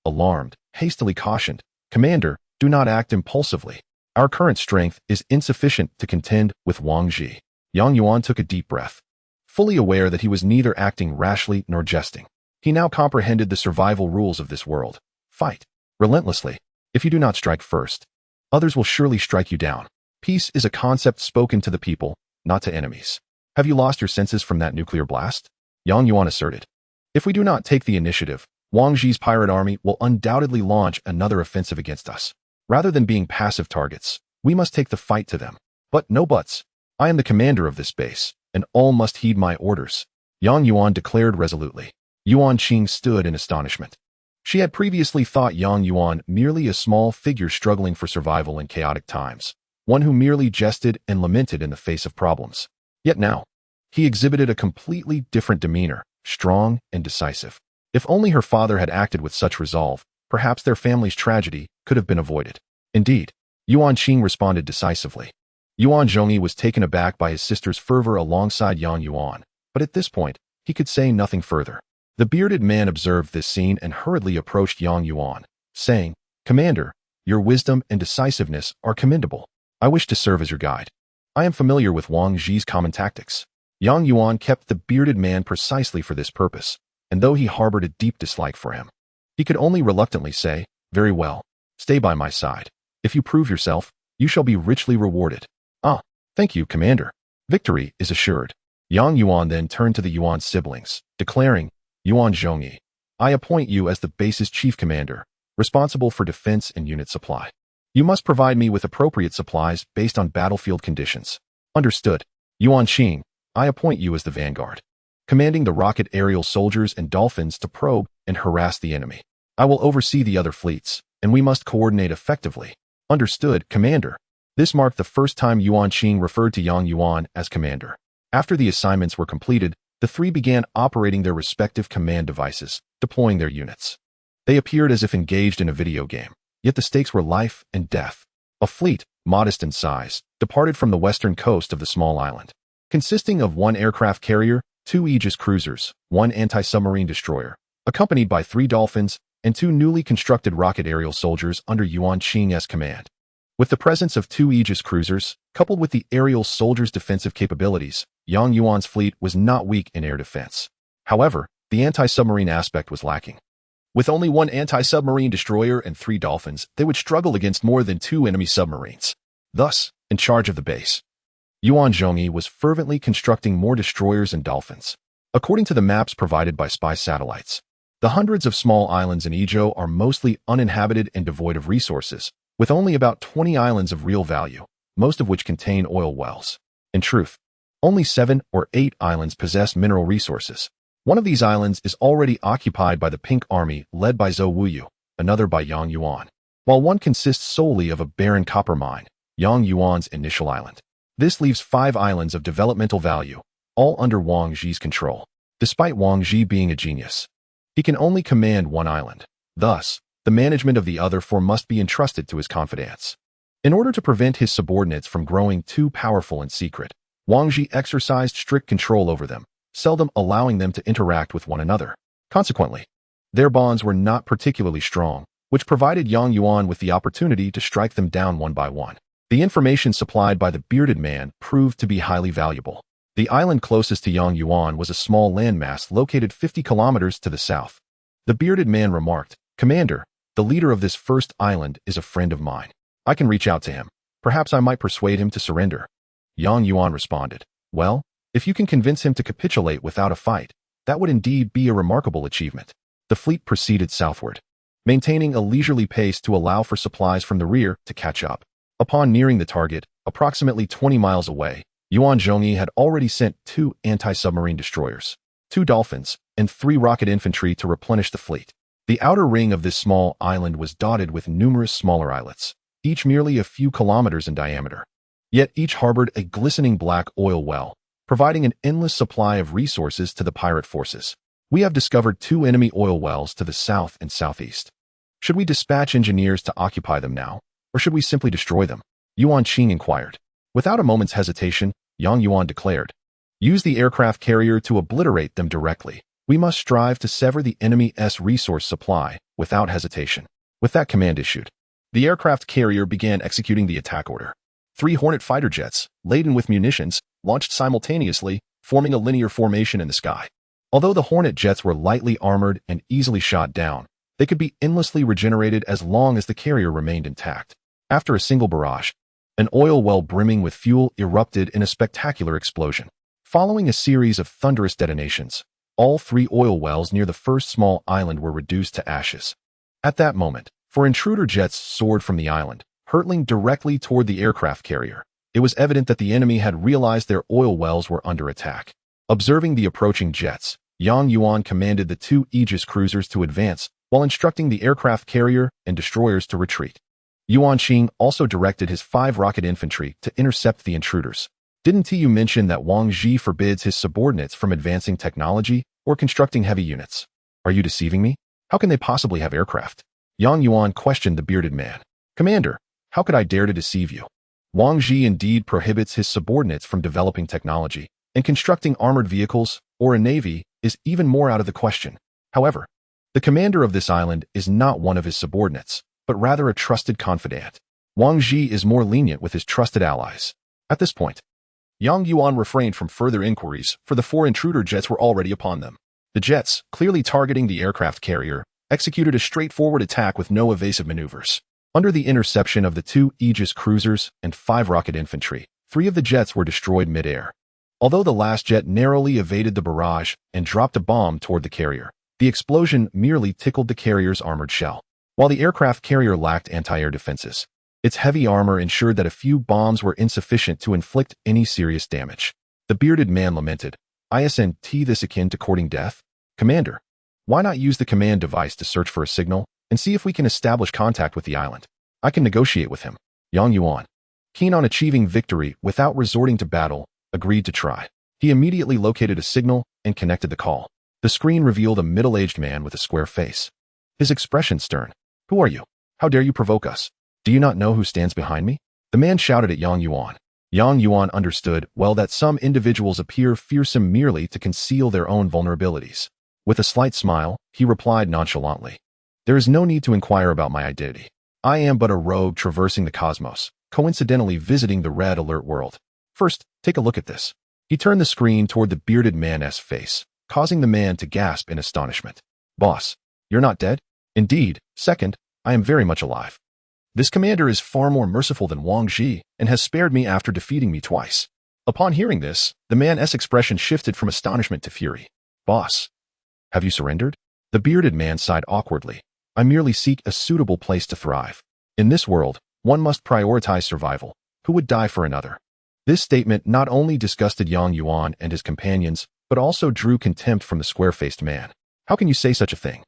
A: alarmed, hastily cautioned, "Commander, do not act impulsively. Our current strength is insufficient to contend with Wang Ji." Yuan took a deep breath. Fully aware that he was neither acting rashly nor jesting, he now comprehended the survival rules of this world. Fight relentlessly. If you do not strike first, others will surely strike you down. Peace is a concept spoken to the people, not to enemies. "Have you lost your senses from that nuclear blast?" Yuan asserted. "If we do not take the initiative, Wang Ji's pirate army will undoubtedly launch another offensive against us. Rather than being passive targets, we must take the fight to them. But no buts. I am the commander of this base, and all must heed my orders," Yuan declared resolutely. Yuan stood in astonishment. She had previously thought Yuan merely a small figure struggling for survival in chaotic times, one who merely jested and lamented in the face of problems. Yet now, he exhibited a completely different demeanor, strong and decisive. If only her father had acted with such resolve, perhaps their family's tragedy could have been avoided. Indeed, Yuan responded decisively. Yuan was taken aback by his sister's fervor alongside Yuan, but at this point, he could say nothing further. The bearded man observed this scene and hurriedly approached Yuan, saying, "Commander, your wisdom and decisiveness are commendable. I wish to serve as your guide. I am familiar with Wang Ji's common tactics." Yuan kept the bearded man precisely for this purpose, and though he harbored a deep dislike for him, he could only reluctantly say, "Very well, stay by my side. If you prove yourself, you shall be richly rewarded." "Ah, thank you, Commander. Victory is assured." Yuan then turned to the Yuan siblings, declaring, "Yuan, I appoint you as the base's chief commander, responsible for defense and unit supply. You must provide me with appropriate supplies based on battlefield conditions." "Understood." "Yuan, I appoint you as the vanguard, commanding the rocket aerial soldiers and dolphins to probe and harass the enemy. I will oversee the other fleets, and we must coordinate effectively." "Understood, Commander." This marked the first time Yuan referred to Yuan as commander. After the assignments were completed, the three began operating their respective command devices, deploying their units. They appeared as if engaged in a video game, yet the stakes were life and death. A fleet, modest in size, departed from the western coast of the small island, consisting of 1 aircraft carrier, 2 Aegis cruisers, 1 anti-submarine destroyer, accompanied by 3 dolphins, and 2 newly constructed rocket aerial soldiers under Yuan's command. With the presence of 2 Aegis cruisers, coupled with the aerial soldiers' defensive capabilities, Yuan's fleet was not weak in air defense. However, the anti-submarine aspect was lacking. With only 1 anti-submarine destroyer and 3 dolphins, they would struggle against more than 2 enemy submarines. Thus, in charge of the base, Yuan was fervently constructing more destroyers and dolphins. According to the maps provided by spy satellites, the hundreds of small islands in Ijo are mostly uninhabited and devoid of resources, with only about 20 islands of real value, most of which contain oil wells. In truth, only 7 or 8 islands possess mineral resources. One of these islands is already occupied by the Pink Army led by Zhou Wuyu, another by Yuan, while one consists solely of a barren copper mine, Yuan's initial island. This leaves 5 islands of developmental value, all under Wang Ji's control. Despite Wang Ji being a genius, He can only command one island. Thus, the management of the other four must be entrusted to his confidants. In order to prevent his subordinates from growing too powerful in secret, Wang Ji exercised strict control over them, seldom allowing them to interact with one another. Consequently, their bonds were not particularly strong, which provided Yang Yuan with the opportunity to strike them down one by one. The information supplied by the bearded man proved to be highly valuable. The island closest to Yang Yuan was a small landmass located 50 kilometers to the south. The bearded man remarked, "Commander, the leader of this first island is a friend of mine. I can reach out to him. Perhaps I might persuade him to surrender." Yang Yuan responded, "Well, if you can convince him to capitulate without a fight, that would indeed be a remarkable achievement." The fleet proceeded southward, maintaining a leisurely pace to allow for supplies from the rear to catch up. Upon nearing the target, approximately 20 miles away, Yuan Zhongyi had already sent 2 anti-submarine destroyers, 2 dolphins, and 3 rocket infantry to replenish the fleet. The outer ring of this small island was dotted with numerous smaller islets, each merely a few kilometers in diameter. Yet each harbored a glistening black oil well, providing an endless supply of resources to the pirate forces. "We have discovered 2 enemy oil wells to the south and southeast. Should we dispatch engineers to occupy them now, or should we simply destroy them?" Yuan Qing inquired. Without a moment's hesitation, Yang Yuan declared, "Use the aircraft carrier to obliterate them directly. We must strive to sever the enemy's resource supply without hesitation." With that command issued, the aircraft carrier began executing the attack order. 3 Hornet fighter jets, laden with munitions, launched simultaneously, forming a linear formation in the sky. Although the Hornet jets were lightly armored and easily shot down, they could be endlessly regenerated as long as the carrier remained intact. After a single barrage, an oil well brimming with fuel erupted in a spectacular explosion. Following a series of thunderous detonations, all 3 oil wells near the first small island were reduced to ashes. At that moment, 4 intruder jets soared from the island, hurtling directly toward the aircraft carrier. It was evident that the enemy had realized their oil wells were under attack. Observing the approaching jets, Yang Yuan commanded the 2 Aegis cruisers to advance, while instructing the aircraft carrier and destroyers to retreat. Yuan Qing also directed his 5 rocket infantry to intercept the intruders. "Didn't you mention that Wang Ji forbids his subordinates from advancing technology or constructing heavy units? Are you deceiving me? How can they possibly have aircraft?" Yang Yuan questioned the bearded man. "Commander, how could I dare to deceive you? Wang Ji indeed prohibits his subordinates from developing technology, and constructing armored vehicles or a navy is even more out of the question. However, the commander of this island is not one of his subordinates, but rather a trusted confidant. Wang Ji is more lenient with his trusted allies." At this point, Yang Yuan refrained from further inquiries, for the 4 intruder jets were already upon them. The jets, clearly targeting the aircraft carrier, executed a straightforward attack with no evasive maneuvers. Under the interception of the 2 Aegis cruisers and 5 rocket infantry, 3 of the jets were destroyed mid-air. Although the last jet narrowly evaded the barrage and dropped a bomb toward the carrier, the explosion merely tickled the carrier's armored shell. While the aircraft carrier lacked anti-air defenses, its heavy armor ensured that a few bombs were insufficient to inflict any serious damage. The bearded man lamented, "Isn't this akin to courting death? Commander, why not use the command device to search for a signal and see if we can establish contact with the island? I can negotiate with him." Yang Yuan, keen on achieving victory without resorting to battle, agreed to try. He immediately located a signal and connected the call. The screen revealed a middle-aged man with a square face. His expression stern. "Who are you? How dare you provoke us? Do you not know who stands behind me?" The man shouted at Yang Yuan. Yang Yuan understood well that some individuals appear fearsome merely to conceal their own vulnerabilities. With a slight smile, he replied nonchalantly, "There is no need to inquire about my identity. I am but a rogue traversing the cosmos, coincidentally visiting the Red Alert world. First, take a look at this." He turned the screen toward the bearded man's face, causing the man to gasp in astonishment. "Boss, you're not dead?" "Indeed. Second, I am very much alive. This commander is far more merciful than Wang Ji and has spared me after defeating me twice." Upon hearing this, the man's expression shifted from astonishment to fury. "Boss, have you surrendered?" The bearded man sighed awkwardly. "I merely seek a suitable place to thrive. In this world, one must prioritize survival. Who would die for another?" This statement not only disgusted Yang Yuan and his companions, but also drew contempt from the square-faced man. "How can you say such a thing?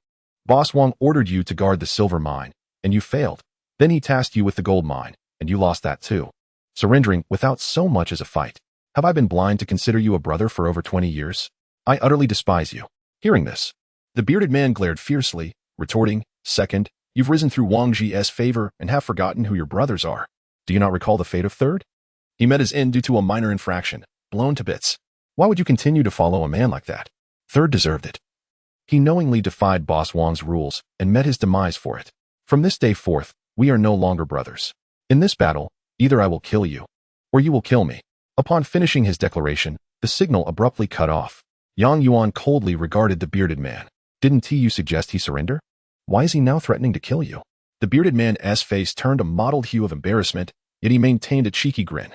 A: Boss Wang ordered you to guard the silver mine, and you failed. Then he tasked you with the gold mine, and you lost that too. Surrendering without so much as a fight. Have I been blind to consider you a brother for over 20 years? I utterly despise you." Hearing this, The bearded man glared fiercely, retorting, "Second, you've risen through Wang Ji's favor and have forgotten who your brothers are. Do you not recall the fate of third? He met his end due to a minor infraction, blown to bits. Why would you continue to follow a man like that? Third deserved it. He knowingly defied Boss Wang's rules and met his demise for it. From this day forth, we are no longer brothers. In this battle, either I will kill you, or you will kill me." Upon finishing his declaration, the signal abruptly cut off. Yang Yuan coldly regarded the bearded man. "Didn't you suggest he surrender? Why is he now threatening to kill you?" The bearded man's face turned a mottled hue of embarrassment, yet he maintained a cheeky grin.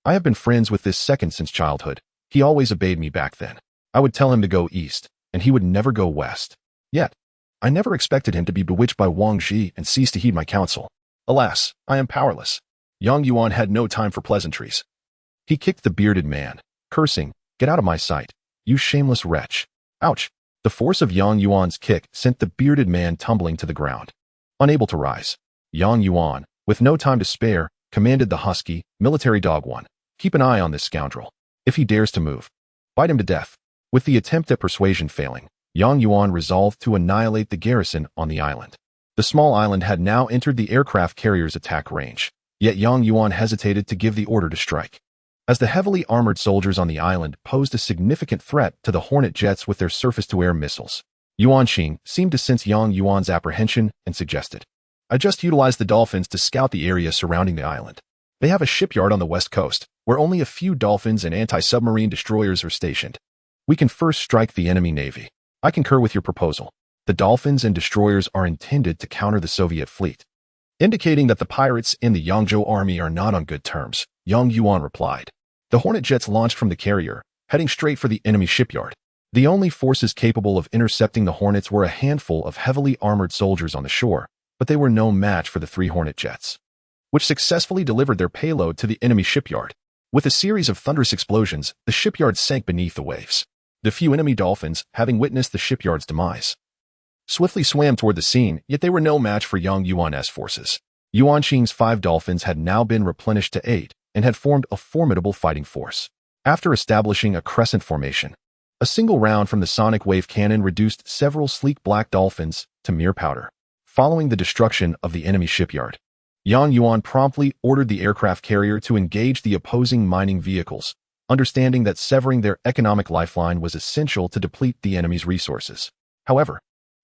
A: "I have been friends with this second since childhood. He always obeyed me back then. I would tell him to go east, and he would never go west. Yet, I never expected him to be bewitched by Wang Ji and cease to heed my counsel. Alas, I am powerless." Yang Yuan had no time for pleasantries. He kicked the bearded man, cursing, "Get out of my sight, you shameless wretch." Ouch! The force of Yang Yuan's kick sent the bearded man tumbling to the ground. Unable to rise, Yang Yuan, with no time to spare, commanded the husky, military dog one, "Keep an eye on this scoundrel. If he dares to move, bite him to death." With the attempt at persuasion failing, Yang Yuan resolved to annihilate the garrison on the island. The small island had now entered the aircraft carrier's attack range, yet Yang Yuan hesitated to give the order to strike, as the heavily armored soldiers on the island posed a significant threat to the Hornet jets with their surface-to-air missiles. Yuan Qing seemed to sense Yang Yuan's apprehension and suggested, "I just utilized the dolphins to scout the area surrounding the island. They have a shipyard on the west coast, where only a few dolphins and anti-submarine destroyers are stationed. We can first strike the enemy navy. I concur with your proposal. The dolphins and destroyers are intended to counter the Soviet fleet." Indicating that the pirates in the Yangzhou army are not on good terms, Yang Yuan replied. The Hornet jets launched from the carrier, heading straight for the enemy shipyard. The only forces capable of intercepting the Hornets were a handful of heavily armored soldiers on the shore, but they were no match for the 3 Hornet jets, which successfully delivered their payload to the enemy shipyard. With a series of thunderous explosions, the shipyard sank beneath the waves. The few enemy dolphins, having witnessed the shipyard's demise, swiftly swam toward the scene, yet they were no match for Yang Yuan's forces. Yuan Qing's 5 dolphins had now been replenished to 8 and had formed a formidable fighting force. After establishing a crescent formation, a single round from the sonic wave cannon reduced several sleek black dolphins to mere powder. Following the destruction of the enemy shipyard, Yang Yuan promptly ordered the aircraft carrier to engage the opposing mining vehicles, understanding that severing their economic lifeline was essential to deplete the enemy's resources. However,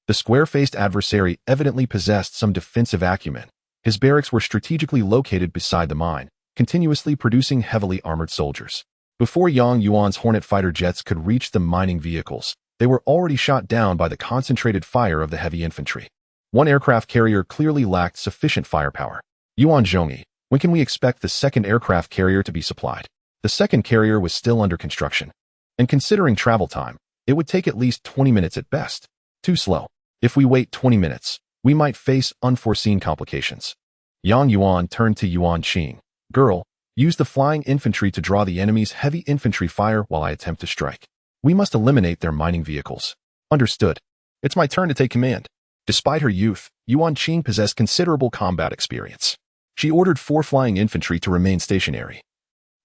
A: the square-faced adversary evidently possessed some defensive acumen. His barracks were strategically located beside the mine, continuously producing heavily armored soldiers. Before Yang Yuan's Hornet fighter jets could reach the mining vehicles, they were already shot down by the concentrated fire of the heavy infantry. One aircraft carrier clearly lacked sufficient firepower. "Yuan Zhongyi, when can we expect the second aircraft carrier to be supplied?" The second carrier was still under construction, and considering travel time, it would take at least 20 minutes at best. Too slow. If we wait 20 minutes, we might face unforeseen complications. Yang Yuan turned to Yuan Qing. "Girl, use the flying infantry to draw the enemy's heavy infantry fire while I attempt to strike. We must eliminate their mining vehicles." "Understood. It's my turn to take command." Despite her youth, Yuan Qing possessed considerable combat experience. She ordered 4 flying infantry to remain stationary,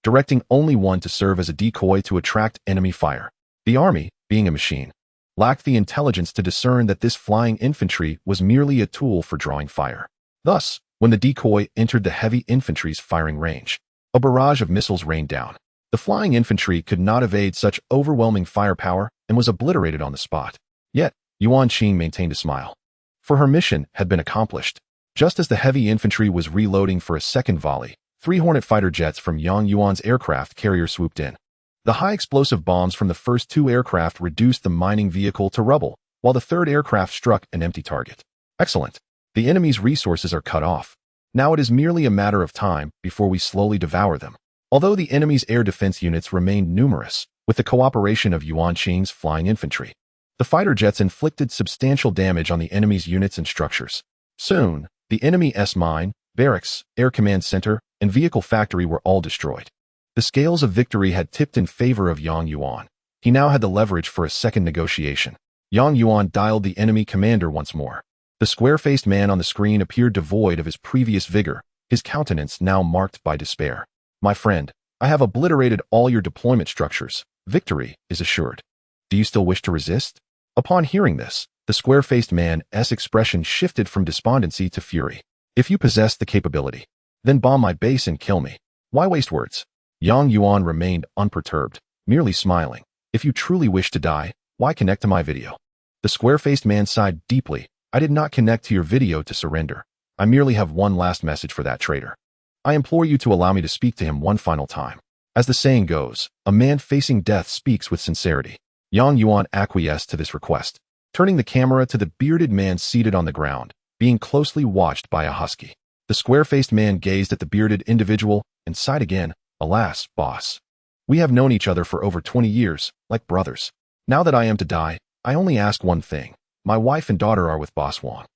A: directing only one to serve as a decoy to attract enemy fire. The army, being a machine, lacked the intelligence to discern that this flying infantry was merely a tool for drawing fire. Thus, when the decoy entered the heavy infantry's firing range, a barrage of missiles rained down. The flying infantry could not evade such overwhelming firepower and was obliterated on the spot. Yet, Yuan Qing maintained a smile, for her mission had been accomplished. Just as the heavy infantry was reloading for a second volley, 3 Hornet fighter jets from Yang Yuan's aircraft carrier swooped in. The high explosive bombs from the first 2 aircraft reduced the mining vehicle to rubble, while the third aircraft struck an empty target. Excellent. The enemy's resources are cut off. Now it is merely a matter of time before we slowly devour them. Although the enemy's air defense units remained numerous, with the cooperation of Yuan Qing's flying infantry, the fighter jets inflicted substantial damage on the enemy's units and structures. Soon, the enemy's mine, barracks, air command center, and vehicle factory were all destroyed. The scales of victory had tipped in favor of Yang Yuan. He now had the leverage for a second negotiation. Yang Yuan dialed the enemy commander once more. The square-faced man on the screen appeared devoid of his previous vigor, his countenance now marked by despair. "My friend, I have obliterated all your deployment structures. Victory is assured. Do you still wish to resist?" Upon hearing this, The square-faced man's expression shifted from despondency to fury. If you possess the capability, then bomb my base and kill me. Why waste words? Yang Yuan remained unperturbed, merely smiling. If you truly wish to die, why connect to my video? The square-faced man sighed deeply. I did not connect to your video to surrender. I merely have one last message for that traitor. I implore you to allow me to speak to him one final time. As the saying goes, a man facing death speaks with sincerity. Yang Yuan acquiesced to this request, turning the camera to the bearded man seated on the ground, being closely watched by a husky. The square-faced man gazed at the bearded individual and sighed again. Alas, boss. We have known each other for over 20 years, like brothers. Now that I am to die, I only ask one thing. My wife and daughter are with Boss Wang.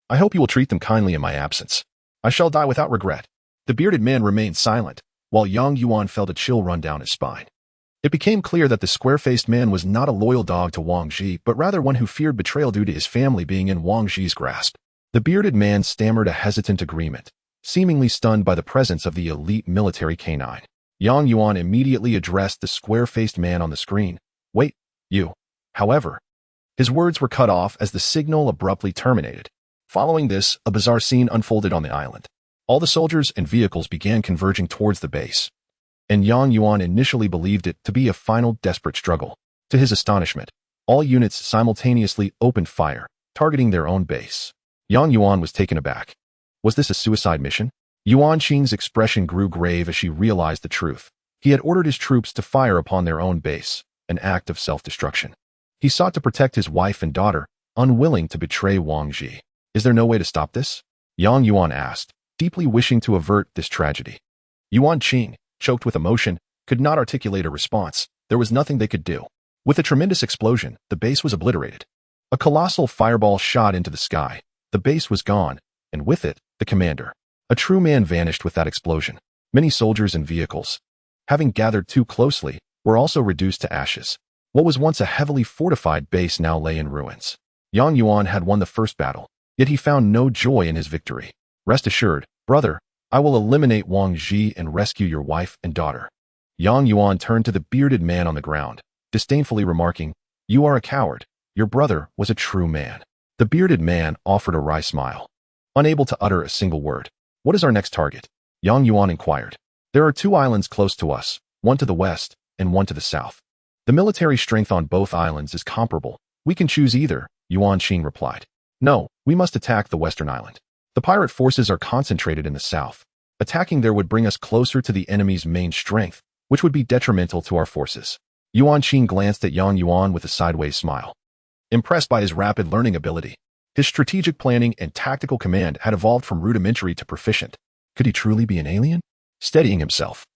A: I hope you will treat them kindly in my absence. I shall die without regret. The bearded man remained silent, while Yang Yuan felt a chill run down his spine. It became clear that the square-faced man was not a loyal dog to Wang Ji, but rather one who feared betrayal due to his family being in Wang Ji's grasp. The bearded man stammered a hesitant agreement, seemingly stunned by the presence of the elite military canine. Yang Yuan immediately addressed the square-faced man on the screen. Wait, you. However, his words were cut off as the signal abruptly terminated. Following this, a bizarre scene unfolded on the island. All the soldiers and vehicles began converging towards the base, and Yang Yuan initially believed it to be a final desperate struggle. To his astonishment, all units simultaneously opened fire, targeting their own base. Yang Yuan was taken aback. Was this a suicide mission? Yuan Qing's expression grew grave as she realized the truth. He had ordered his troops to fire upon their own base, an act of self-destruction. He sought to protect his wife and daughter, unwilling to betray Wang Ji. Is there no way to stop this? Yang Yuan asked, deeply wishing to avert this tragedy. Yuan Qing, choked with emotion, could not articulate a response. There was nothing they could do. With a tremendous explosion, the base was obliterated. A colossal fireball shot into the sky. The base was gone, and with it, the commander. A true man vanished with that explosion. Many soldiers and vehicles, having gathered too closely, were also reduced to ashes. What was once a heavily fortified base now lay in ruins. Yang Yuan had won the first battle, yet he found no joy in his victory. Rest assured, brother, I will eliminate Wang Ji and rescue your wife and daughter. Yang Yuan turned to the bearded man on the ground, disdainfully remarking, You are a coward. Your brother was a true man. The bearded man offered a wry smile, unable to utter a single word. What is our next target? Yang Yuan inquired. There are 2 islands close to us, one to the west and one to the south. The military strength on both islands is comparable. We can choose either, Yuan Qing replied. No, we must attack the western island. The pirate forces are concentrated in the south. Attacking there would bring us closer to the enemy's main strength, which would be detrimental to our forces. Yuan Qing glanced at Yang Yuan with a sideways smile. Impressed by his rapid learning ability, his strategic planning and tactical command had evolved from rudimentary to proficient. Could he truly be an alien? Steadying himself,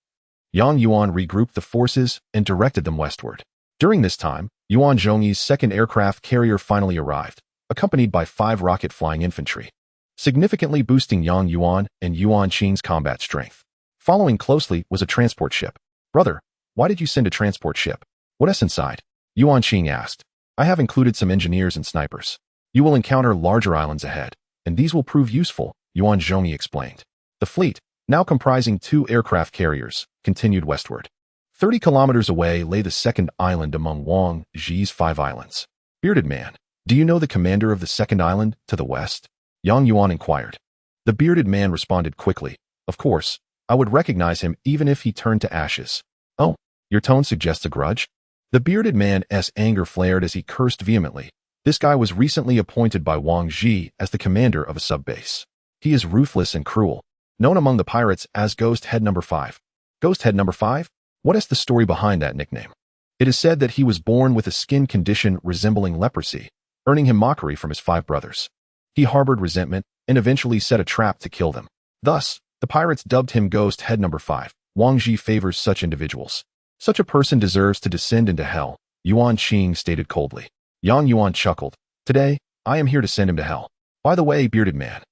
A: Yang Yuan regrouped the forces and directed them westward. During this time, Yuan Zhongyi's second aircraft carrier finally arrived, accompanied by 5 rocket-flying infantry, significantly boosting Yang Yuan and Yuan Qing's combat strength. Following closely was a transport ship. Brother, why did you send a transport ship? What's inside? Yuan Qing asked. I have included some engineers and snipers. You will encounter larger islands ahead, and these will prove useful, Yuan Zhongyi explained. The fleet, now comprising 2 aircraft carriers, continued westward. 30 kilometers away lay the second island among Wang Ji's 5 islands. Bearded man, do you know the commander of the second island to the west? Yang Yuan inquired. The bearded man responded quickly. Of course, I would recognize him even if he turned to ashes. Oh, your tone suggests a grudge? The bearded man's anger flared as he cursed vehemently. This guy was recently appointed by Wang Ji as the commander of a sub-base. He is ruthless and cruel, known among the pirates as Ghost Head Number 5. Ghost Head Number 5? What is the story behind that nickname? It is said that he was born with a skin condition resembling leprosy, earning him mockery from his 5 brothers. He harbored resentment and eventually set a trap to kill them. Thus, the pirates dubbed him Ghost Head Number 5. Wang Ji favors such individuals. Such a person deserves to descend into hell, Yuan Qing stated coldly. Yang Yuan chuckled. Today, I am here to send him to hell. By the way, bearded man,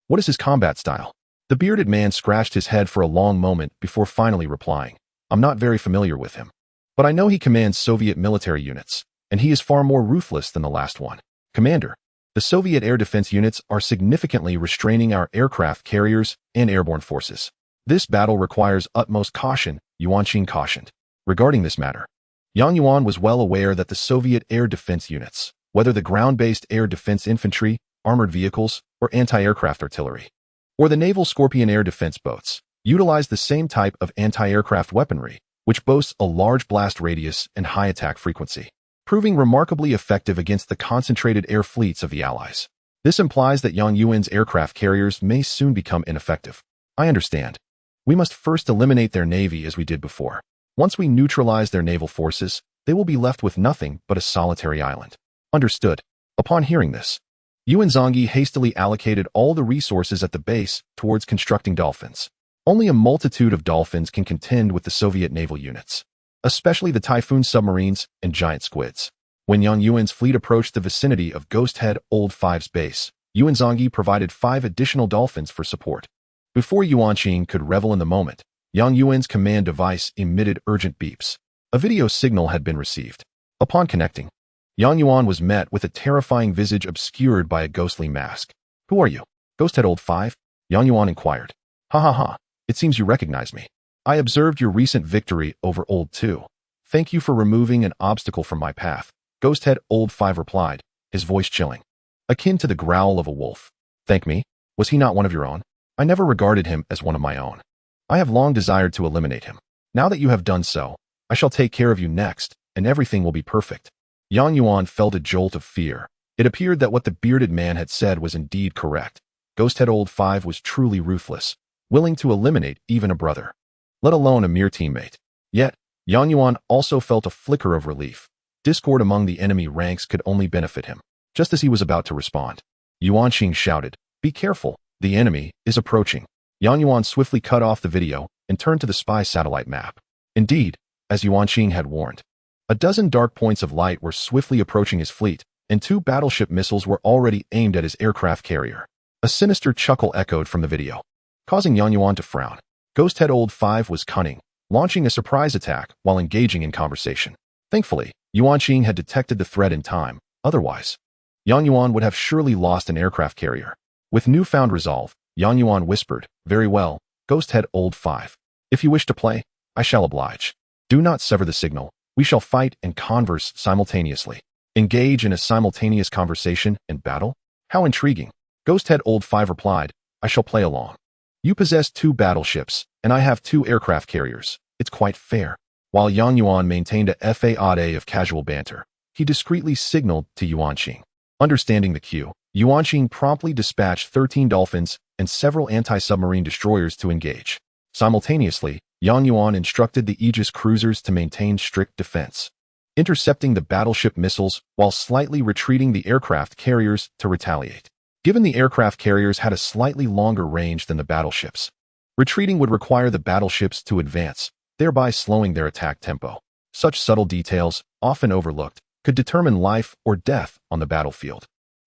A: what is his combat style? The bearded man scratched his head for a long moment before finally replying. I'm not very familiar with him, but I know he commands Soviet military units, and he is far more ruthless than the last one. Commander, the Soviet air defense units are significantly restraining our aircraft carriers and airborne forces. This battle requires utmost caution, Yuan Qing cautioned. Regarding this matter, Yang Yuan was well aware that the Soviet air defense units, whether the ground-based air defense infantry, armored vehicles, or anti-aircraft artillery, or the naval Scorpion air defense boats, utilize the same type of anti-aircraft weaponry, which boasts a large blast radius and high attack frequency, proving remarkably effective against the concentrated air fleets of the Allies. This implies that Yang Yuan's aircraft carriers may soon become ineffective. I understand. We must first eliminate their navy as we did before. Once we neutralize their naval forces, they will be left with nothing but a solitary island. Understood. Upon hearing this, Yuan Zongyi hastily allocated all the resources at the base towards constructing dolphins. Only a multitude of dolphins can contend with the Soviet naval units, especially the Typhoon submarines and giant squids. When Yang Yuan's fleet approached the vicinity of Ghost Head Old 5's base, Yuan Zongyi provided 5 additional dolphins for support. Before Yuanqing could revel in the moment, Yang Yuan's command device emitted urgent beeps. A video signal had been received. Upon connecting, Yang Yuan was met with a terrifying visage obscured by a ghostly mask. "Who are you? Ghost Head Old 5? Yang Yuan inquired. "Ha ha ha, it seems you recognize me. I observed your recent victory over Old 2. Thank you for removing an obstacle from my path," Ghost Head Old 5 replied, his voice chilling, akin to the growl of a wolf. "Thank me? Was he not one of your own? I never regarded him as one of my own. I have long desired to eliminate him. Now that you have done so, I shall take care of you next, and everything will be perfect." Yang Yuan felt a jolt of fear. It appeared that what the bearded man had said was indeed correct. Ghost Head Old 5 was truly ruthless, willing to eliminate even a brother, let alone a mere teammate. Yet, Yang Yuan also felt a flicker of relief. Discord among the enemy ranks could only benefit him. Just as he was about to respond, Yuanqing shouted, "Be careful, the enemy is approaching." Yang Yuan swiftly cut off the video and turned to the spy satellite map. Indeed, as Yuanqing had warned, a dozen dark points of light were swiftly approaching his fleet, and 2 battleship missiles were already aimed at his aircraft carrier. A sinister chuckle echoed from the video, causing Yang Yuan to frown. Ghost Head Old 5 was cunning, launching a surprise attack while engaging in conversation. Thankfully, Yuanqing had detected the threat in time. Otherwise, Yang Yuan would have surely lost an aircraft carrier. With newfound resolve, Yang Yuan whispered, "Very well, Ghost Head Old 5. If you wish to play, I shall oblige. Do not sever the signal. We shall fight and converse simultaneously." Engage in a simultaneous conversation and battle? How intriguing. Ghost Head Old 5 replied, "I shall play along. You possess 2 battleships, and I have 2 aircraft carriers. It's quite fair." While Yang Yuan maintained a facade of casual banter, he discreetly signaled to Yuanqing. Understanding the cue, Yuanqing promptly dispatched 13 dolphins and several anti-submarine destroyers to engage. Simultaneously, Yang Yuan instructed the Aegis cruisers to maintain strict defense, intercepting the battleship missiles while slightly retreating the aircraft carriers to retaliate. Given the aircraft carriers had a slightly longer range than the battleships, retreating would require the battleships to advance, thereby slowing their attack tempo. Such subtle details, often overlooked, could determine life or death on the battlefield.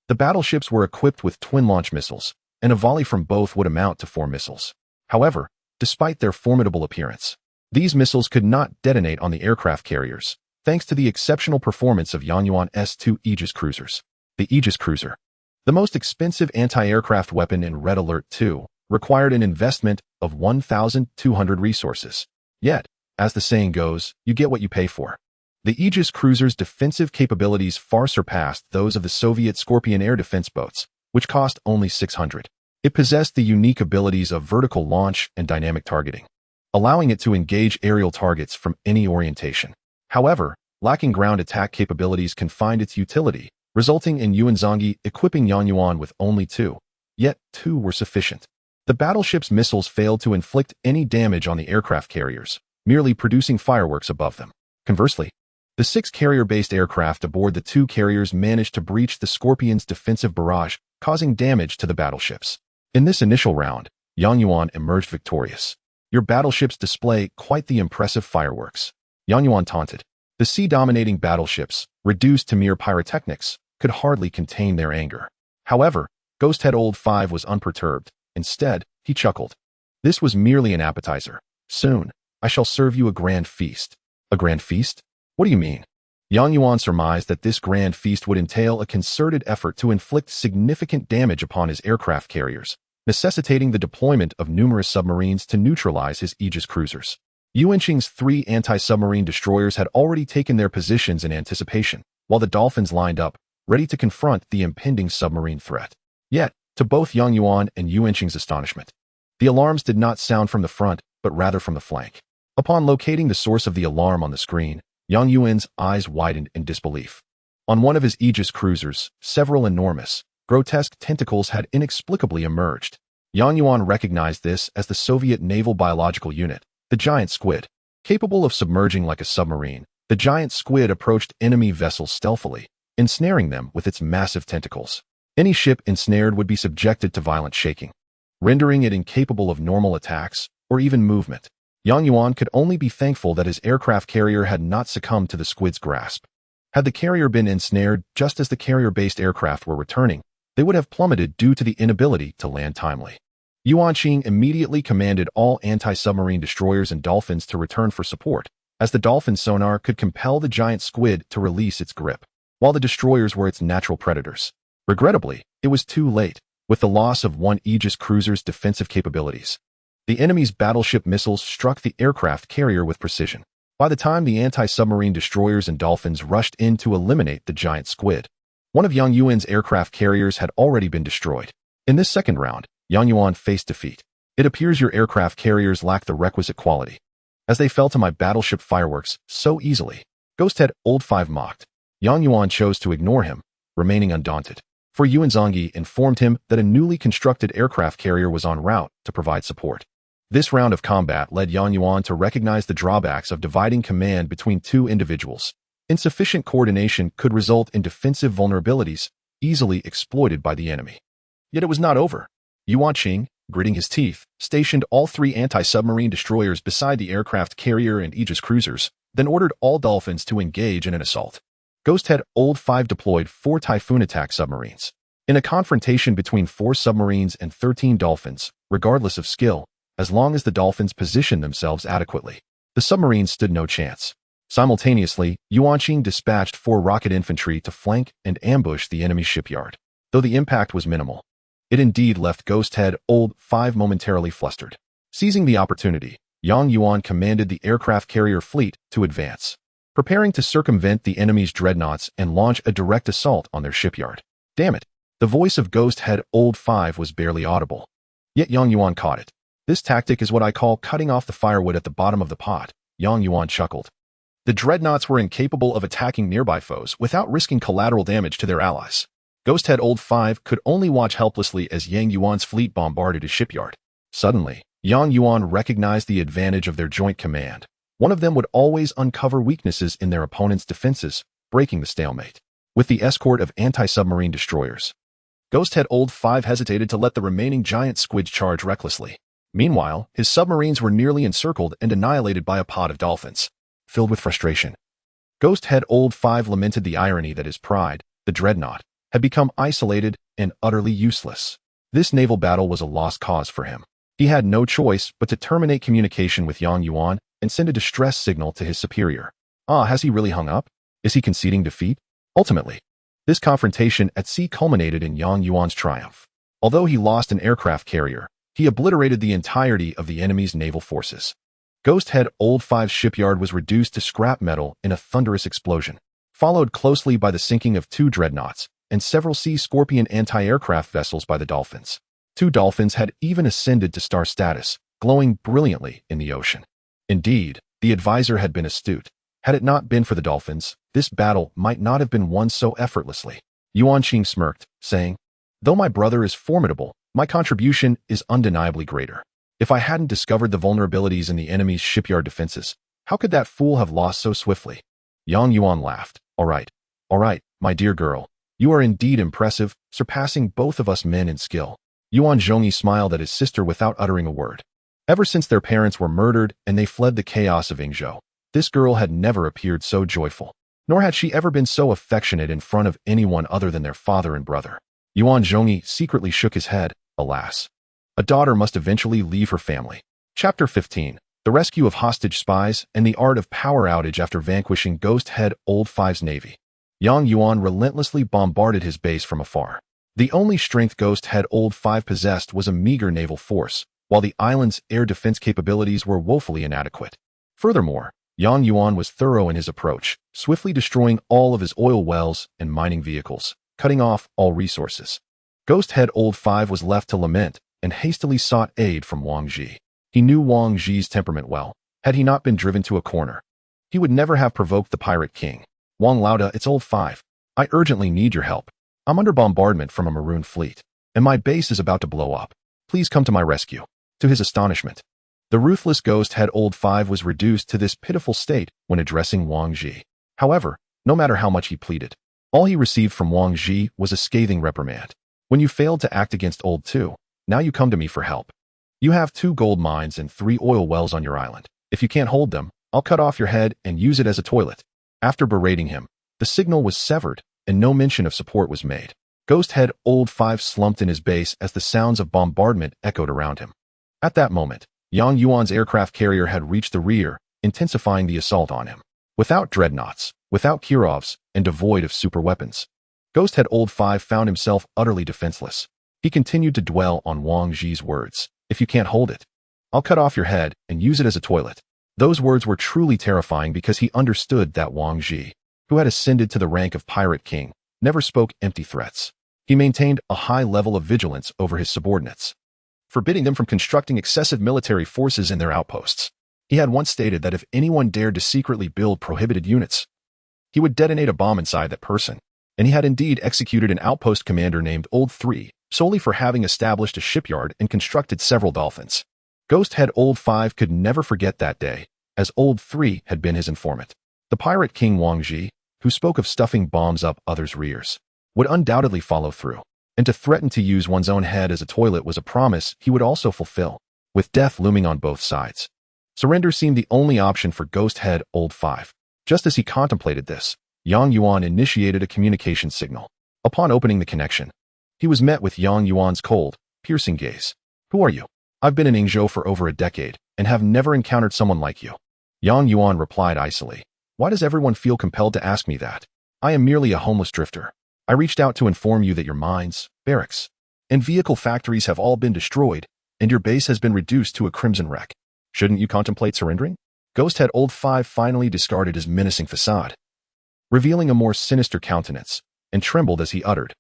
A: The battleships were equipped with twin-launch missiles, and a volley from both would amount to 4 missiles. However, despite their formidable appearance, these missiles could not detonate on the aircraft carriers, thanks to the exceptional performance of Yang Yuan's 2 Aegis cruisers. The Aegis cruiser, the most expensive anti-aircraft weapon in Red Alert 2, required an investment of 1,200 resources. Yet, as the saying goes, you get what you pay for. The Aegis cruiser's defensive capabilities far surpassed those of the Soviet Scorpion air defense boats, which cost only 600. It possessed the unique abilities of vertical launch and dynamic targeting, allowing it to engage aerial targets from any orientation. However, lacking ground attack capabilities confined its utility, resulting in Yuan Zongyi equipping Yang Yuan with only 2. Yet 2 were sufficient. The battleship's missiles failed to inflict any damage on the aircraft carriers, merely producing fireworks above them. Conversely, the 6 carrier-based aircraft aboard the 2 carriers managed to breach the Scorpion's defensive barrage, causing damage to the battleships. In this initial round, Yang Yuan emerged victorious. "Your battleships display quite the impressive fireworks," Yang Yuan taunted. The sea-dominating battleships, reduced to mere pyrotechnics, could hardly contain their anger. However, Ghost Head Old 5 was unperturbed. Instead, he chuckled. "This was merely an appetizer. Soon, I shall serve you a grand feast." "A grand feast? What do you mean?" Yang Yuan surmised that this grand feast would entail a concerted effort to inflict significant damage upon his aircraft carriers, necessitating the deployment of numerous submarines to neutralize his Aegis cruisers. Yuanqing's 3 anti-submarine destroyers had already taken their positions in anticipation, while the dolphins lined up, ready to confront the impending submarine threat. Yet, to both Yang Yuan and Yuanqing's astonishment, the alarms did not sound from the front, but rather from the flank. Upon locating the source of the alarm on the screen, Yang Yuan's eyes widened in disbelief. On one of his Aegis cruisers, several enormous, grotesque tentacles had inexplicably emerged. Yang Yuan recognized this as the Soviet naval biological unit, the giant squid. Capable of submerging like a submarine, the giant squid approached enemy vessels stealthily, ensnaring them with its massive tentacles. Any ship ensnared would be subjected to violent shaking, rendering it incapable of normal attacks or even movement. Yang Yuan could only be thankful that his aircraft carrier had not succumbed to the squid's grasp. Had the carrier been ensnared just as the carrier-based aircraft were returning, they would have plummeted due to the inability to land timely. Yuanqing immediately commanded all anti-submarine destroyers and dolphins to return for support, as the dolphin sonar could compel the giant squid to release its grip, while the destroyers were its natural predators. Regrettably, it was too late. With the loss of one Aegis cruiser's defensive capabilities, the enemy's battleship missiles struck the aircraft carrier with precision. By the time the anti-submarine destroyers and dolphins rushed in to eliminate the giant squid, one of Yang Yuan's aircraft carriers had already been destroyed. In this second round, Yang Yuan faced defeat. It appears your aircraft carriers lack the requisite quality, as they fell to my battleship fireworks so easily. Ghosthead Old 5 mocked. Yang Yuan chose to ignore him, remaining undaunted. For Yuan Zongyi informed him that a newly constructed aircraft carrier was en route to provide support. This round of combat led Yang Yuan to recognize the drawbacks of dividing command between two individuals. Insufficient coordination could result in defensive vulnerabilities easily exploited by the enemy. Yet it was not over. Yuanqing, gritting his teeth, stationed all three anti-submarine destroyers beside the aircraft carrier and Aegis cruisers, then ordered all dolphins to engage in an assault. Ghosthead Old 5 deployed 4 Typhoon attack submarines. In a confrontation between 4 submarines and 13 dolphins, regardless of skill, as long as the dolphins positioned themselves adequately, the submarines stood no chance. Simultaneously, Yuanqing dispatched 4 rocket infantry to flank and ambush the enemy shipyard. Though the impact was minimal, it indeed left Ghosthead Old 5 momentarily flustered. Seizing the opportunity, Yang Yuan commanded the aircraft carrier fleet to advance, preparing to circumvent the enemy's dreadnoughts and launch a direct assault on their shipyard. Damn it! The voice of Ghosthead Old 5 was barely audible. Yet Yang Yuan caught it. This tactic is what I call cutting off the firewood at the bottom of the pot, Yang Yuan chuckled. The dreadnoughts were incapable of attacking nearby foes without risking collateral damage to their allies. Ghosthead Old 5 could only watch helplessly as Yang Yuan's fleet bombarded his shipyard. Suddenly, Yang Yuan recognized the advantage of their joint command. One of them would always uncover weaknesses in their opponent's defenses, breaking the stalemate. With the escort of anti-submarine destroyers, Ghosthead Old 5 hesitated to let the remaining giant squids charge recklessly. Meanwhile, his submarines were nearly encircled and annihilated by a pod of dolphins. Filled with frustration, Ghosthead Old 5 lamented the irony that his pride, the dreadnought, had become isolated and utterly useless. This naval battle was a lost cause for him. He had no choice but to terminate communication with Yang Yuan and send a distress signal to his superior. Has he really hung up? Is he conceding defeat? Ultimately, this confrontation at sea culminated in Yang Yuan's triumph. Although he lost an aircraft carrier, he obliterated the entirety of the enemy's naval forces. Ghosthead Old 5's shipyard was reduced to scrap metal in a thunderous explosion, followed closely by the sinking of 2 dreadnoughts and several Sea Scorpion anti-aircraft vessels by the dolphins. 2 dolphins had even ascended to star status, glowing brilliantly in the ocean. Indeed, the advisor had been astute. Had it not been for the dolphins, this battle might not have been won so effortlessly. Yuanqing smirked, saying, "Though my brother is formidable, my contribution is undeniably greater. If I hadn't discovered the vulnerabilities in the enemy's shipyard defenses, how could that fool have lost so swiftly?" Yang Yuan laughed. All right, my dear girl. You are indeed impressive, surpassing both of us men in skill." Yuan Zhongyi smiled at his sister without uttering a word. Ever since their parents were murdered and they fled the chaos of Yingzhou, this girl had never appeared so joyful, nor had she ever been so affectionate in front of anyone other than their father and brother. Yuan Zhongyi secretly shook his head. Alas, a daughter must eventually leave her family. Chapter 15. The Rescue of Hostage Spies and the Art of Power Outage after vanquishing Ghosthead Old 5's navy. Yang Yuan relentlessly bombarded his base from afar. The only strength Ghosthead Old 5 possessed was a meager naval force, while the island's air defense capabilities were woefully inadequate. Furthermore, Yang Yuan was thorough in his approach, swiftly destroying all of his oil wells and mining vehicles, cutting off all resources. Ghost Head Old 5 was left to lament and hastily sought aid from Wang Ji. He knew Wang Ji's temperament well. Had he not been driven to a corner, he would never have provoked the Pirate King. Wang Lauda, it's Old 5. I urgently need your help. I'm under bombardment from a maroon fleet, and my base is about to blow up. Please come to my rescue. To his astonishment, the ruthless Ghost Head Old 5 was reduced to this pitiful state when addressing Wang Ji. However, no matter how much he pleaded, all he received from Wang Ji was a scathing reprimand. When you failed to act against Old 2, now you come to me for help. You have 2 gold mines and 3 oil wells on your island. If you can't hold them, I'll cut off your head and use it as a toilet. After berating him, the signal was severed and no mention of support was made. Ghost Head Old 5 slumped in his base as the sounds of bombardment echoed around him. At that moment, Yang Yuan's aircraft carrier had reached the rear, intensifying the assault on him. Without dreadnoughts, without Kirovs, and devoid of super weapons, Ghost Head Old 5 found himself utterly defenseless. He continued to dwell on Wang Ji's words. If you can't hold it, I'll cut off your head and use it as a toilet. Those words were truly terrifying because he understood that Wang Ji, who had ascended to the rank of Pirate King, never spoke empty threats. He maintained a high level of vigilance over his subordinates, forbidding them from constructing excessive military forces in their outposts. He had once stated that if anyone dared to secretly build prohibited units, he would detonate a bomb inside that person, and he had indeed executed an outpost commander named Old 3 solely for having established a shipyard and constructed several dolphins. Ghost Head Old 5 could never forget that day, as Old 3 had been his informant. The Pirate King Wang Ji, who spoke of stuffing bombs up others' rears, would undoubtedly follow through, and to threaten to use one's own head as a toilet was a promise he would also fulfill, with death looming on both sides. Surrender seemed the only option for Ghost Head Old 5. Just as he contemplated this, Yang Yuan initiated a communication signal. Upon opening the connection, he was met with Yang Yuan's cold, piercing gaze. Who are you? I've been in Yingzhou for over a decade and have never encountered someone like you. Yang Yuan replied icily. Why does everyone feel compelled to ask me that? I am merely a homeless drifter. I reached out to inform you that your mines, barracks, and vehicle factories have all been destroyed, and your base has been reduced to a crimson wreck. Shouldn't you contemplate surrendering? Ghost Head Old 5 finally discarded his menacing facade, revealing a more sinister countenance, and trembled as he uttered,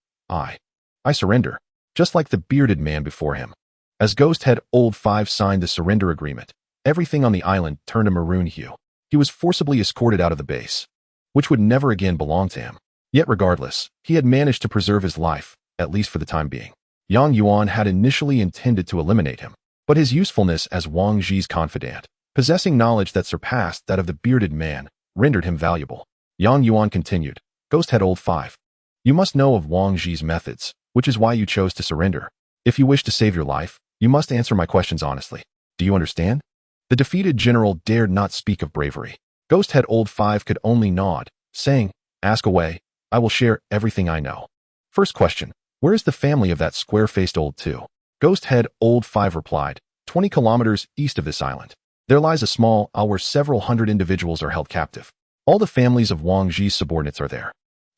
A: I surrender, just like the bearded man before him. As Ghost Head Old 5 signed the surrender agreement, everything on the island turned a maroon hue. He was forcibly escorted out of the base, which would never again belong to him. Yet regardless, he had managed to preserve his life, at least for the time being. Yang Yuan had initially intended to eliminate him, but his usefulness as Wang Ji's confidant, possessing knowledge that surpassed that of the bearded man, rendered him valuable. Yang Yuan continued, Ghost Head Old 5. You must know of Wang Ji's methods, which is why you chose to surrender. If you wish to save your life, you must answer my questions honestly. Do you understand? The defeated general dared not speak of bravery. Ghost Head Old 5 could only nod, saying, Ask away, I will share everything I know. First question, where is the family of that square-faced Old 2? Ghost Head Old 5 replied, 20 kilometers east of this island. There lies a small isle where several hundred individuals are held captive. All the families of Wang Ji's subordinates are there,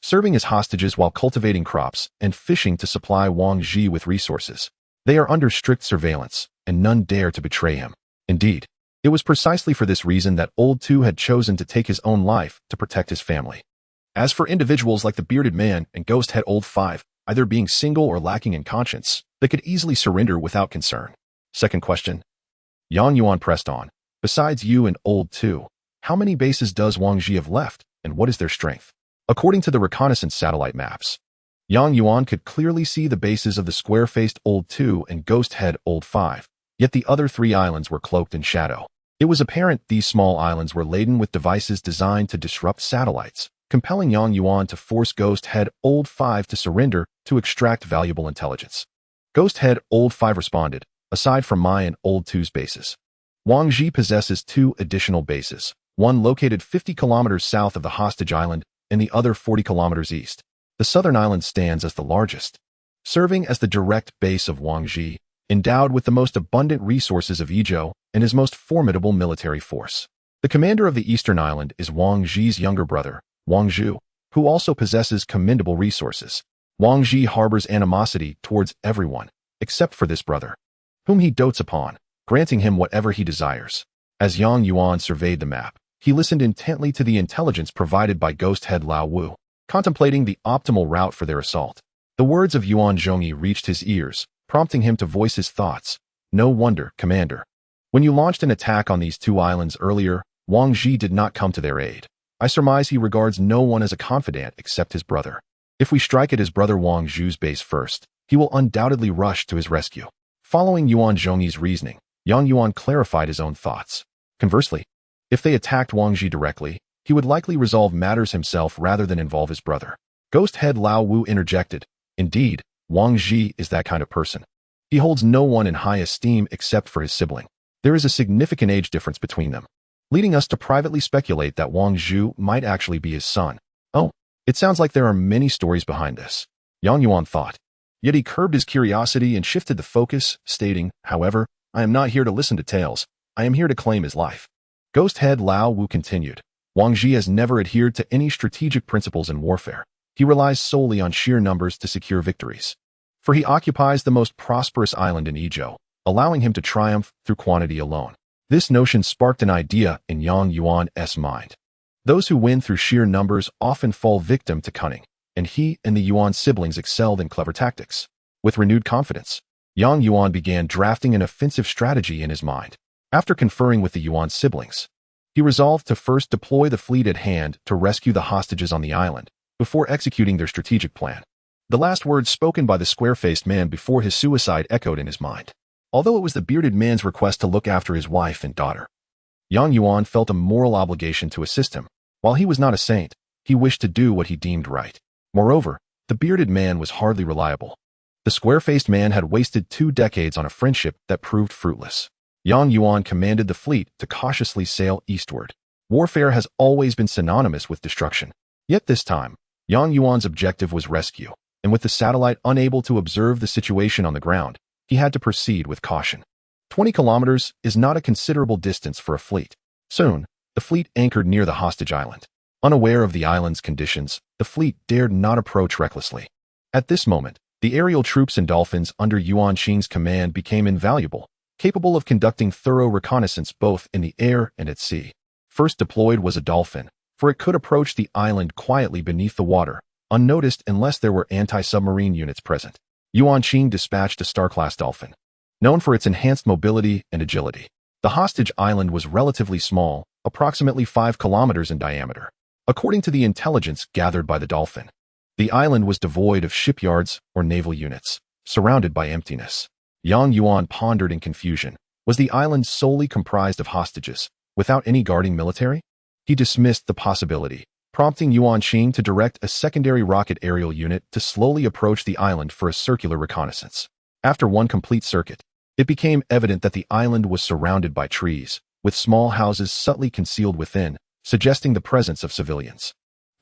A: serving as hostages while cultivating crops and fishing to supply Wang Ji with resources. They are under strict surveillance, and none dare to betray him. Indeed, it was precisely for this reason that Old 2 had chosen to take his own life to protect his family. As for individuals like the bearded man and Ghost Head Old 5, either being single or lacking in conscience, they could easily surrender without concern. Second question. Yang Yuan pressed on. Besides you and Old 2, how many bases does Wang Ji have left, and what is their strength? According to the reconnaissance satellite maps, Yang Yuan could clearly see the bases of the square-faced Old 2 and Ghost Head Old 5, yet the other 3 islands were cloaked in shadow. It was apparent these small islands were laden with devices designed to disrupt satellites, compelling Yang Yuan to force Ghost Head Old 5 to surrender to extract valuable intelligence. Ghost Head Old 5 responded, aside from my and Old 2's bases, Wang Ji possesses 2 additional bases, one located 50 kilometers south of the hostage island and the other 40 kilometers east. The southern island stands as the largest, serving as the direct base of Wang Ji, endowed with the most abundant resources of Yizhou and his most formidable military force. The commander of the eastern island is Wang Ji's younger brother, Wang Zhu, who also possesses commendable resources. Wang Ji harbors animosity towards everyone, except for this brother, whom he dotes upon, granting him whatever he desires. As Yang Yuan surveyed the map, He listened intently to the intelligence provided by Ghost Head Lao Wu, contemplating the optimal route for their assault. The words of Yuan Zhongyi reached his ears, prompting him to voice his thoughts. No wonder, Commander. When you launched an attack on these two islands earlier, Wang Ji did not come to their aid. I surmise he regards no one as a confidant except his brother. If we strike at his brother Wang Zhu's base first, he will undoubtedly rush to his rescue. Following Yuan Zhongyi's reasoning, Yang Yuan clarified his own thoughts. Conversely, if they attacked Wang Ji directly, he would likely resolve matters himself rather than involve his brother. Ghost Head Lao Wu interjected. Indeed, Wang Ji is that kind of person. He holds no one in high esteem except for his sibling. There is a significant age difference between them, leading us to privately speculate that Wang Zhu might actually be his son. Oh, it sounds like there are many stories behind this, Yang Yuan thought. Yet he curbed his curiosity and shifted the focus, stating, however, I am not here to listen to tales. I am here to claim his life. Ghost Head Lao Wu continued. Wang Ji has never adhered to any strategic principles in warfare. He relies solely on sheer numbers to secure victories. For he occupies the most prosperous island in Ezhou, allowing him to triumph through quantity alone. This notion sparked an idea in Yang Yuan's mind. Those who win through sheer numbers often fall victim to cunning, and he and the Yuan siblings excelled in clever tactics. With renewed confidence, Yang Yuan began drafting an offensive strategy in his mind. After conferring with the Yuan siblings, he resolved to first deploy the fleet at hand to rescue the hostages on the island, before executing their strategic plan. The last words spoken by the square-faced man before his suicide echoed in his mind. Although it was the bearded man's request to look after his wife and daughter, Yang Yuan felt a moral obligation to assist him. While he was not a saint, he wished to do what he deemed right. Moreover, the bearded man was hardly reliable. The square-faced man had wasted 2 decades on a friendship that proved fruitless. Yang Yuan commanded the fleet to cautiously sail eastward. Warfare has always been synonymous with destruction. Yet this time, Yang Yuan's objective was rescue, and with the satellite unable to observe the situation on the ground, he had to proceed with caution. 20 kilometers is not a considerable distance for a fleet. Soon, the fleet anchored near the hostage island. Unaware of the island's conditions, the fleet dared not approach recklessly. At this moment, the aerial troops and dolphins under Yuan Qing's command became invaluable, capable of conducting thorough reconnaissance both in the air and at sea. First deployed was a dolphin, for it could approach the island quietly beneath the water, unnoticed unless there were anti-submarine units present. Yuan Qing dispatched a Star-class dolphin, known for its enhanced mobility and agility. The hostage island was relatively small, approximately 5 kilometers in diameter. According to the intelligence gathered by the dolphin, the island was devoid of shipyards or naval units, surrounded by emptiness. Yang Yuan pondered in confusion. Was the island solely comprised of hostages, without any guarding military? He dismissed the possibility, prompting Yuan Qing to direct a secondary rocket aerial unit to slowly approach the island for a circular reconnaissance. After one complete circuit, it became evident that the island was surrounded by trees, with small houses subtly concealed within, suggesting the presence of civilians.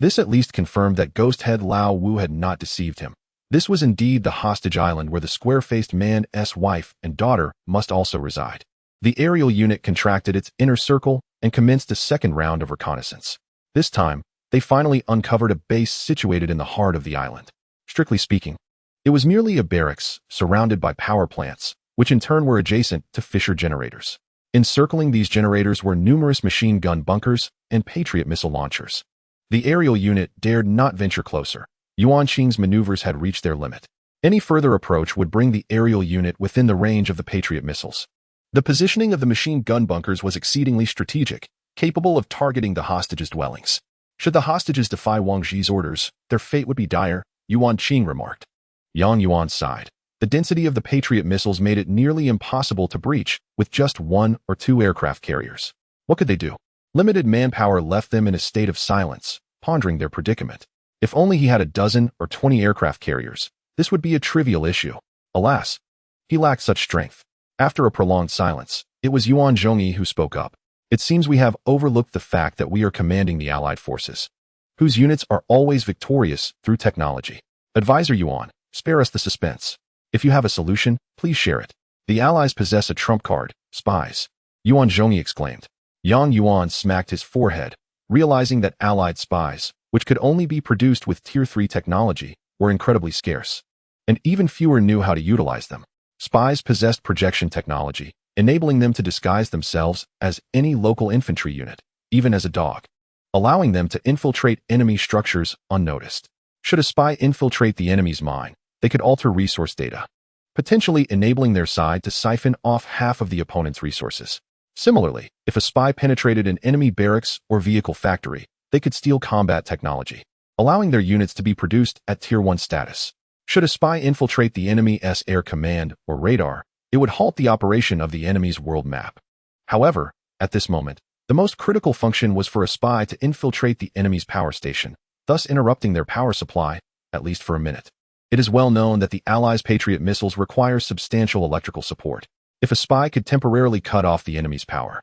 A: This at least confirmed that Ghost Head Lao Wu had not deceived him. This was indeed the hostage island where the square-faced man's wife and daughter must also reside. The aerial unit contracted its inner circle and commenced a second round of reconnaissance. This time, they finally uncovered a base situated in the heart of the island. Strictly speaking, it was merely a barracks surrounded by power plants, which in turn were adjacent to fissure generators. Encircling these generators were numerous machine gun bunkers and Patriot missile launchers. The aerial unit dared not venture closer. Yuan Qing's maneuvers had reached their limit. Any further approach would bring the aerial unit within the range of the Patriot missiles. The positioning of the machine gun bunkers was exceedingly strategic, capable of targeting the hostages' dwellings. Should the hostages defy Wang Ji's orders, their fate would be dire, Yuan Qing remarked. Yang Yuan sighed. The density of the Patriot missiles made it nearly impossible to breach with just 1 or 2 aircraft carriers. What could they do? Limited manpower left them in a state of silence, pondering their predicament. If only he had a dozen or 20 aircraft carriers, this would be a trivial issue. Alas, he lacked such strength. After a prolonged silence, it was Yuan Zhongyi who spoke up. It seems we have overlooked the fact that we are commanding the Allied forces, whose units are always victorious through technology. Advisor Yuan, spare us the suspense. If you have a solution, please share it. The Allies possess a trump card, spies, Yuan Zhongyi exclaimed. Yang Yuan smacked his forehead, realizing that Allied spies, which could only be produced with Tier 3 technology, were incredibly scarce, and even fewer knew how to utilize them. Spies possessed projection technology, enabling them to disguise themselves as any local infantry unit, even as a dog, allowing them to infiltrate enemy structures unnoticed. Should a spy infiltrate the enemy's mine, they could alter resource data, potentially enabling their side to siphon off half of the opponent's resources. Similarly, if a spy penetrated an enemy barracks or vehicle factory, they could steal combat technology, allowing their units to be produced at Tier 1 status. Should a spy infiltrate the enemy's air command or radar, it would halt the operation of the enemy's world map. However, at this moment, the most critical function was for a spy to infiltrate the enemy's power station, thus interrupting their power supply, at least for a minute. It is well known that the Allies' Patriot missiles require substantial electrical support. If a spy could temporarily cut off the enemy's power,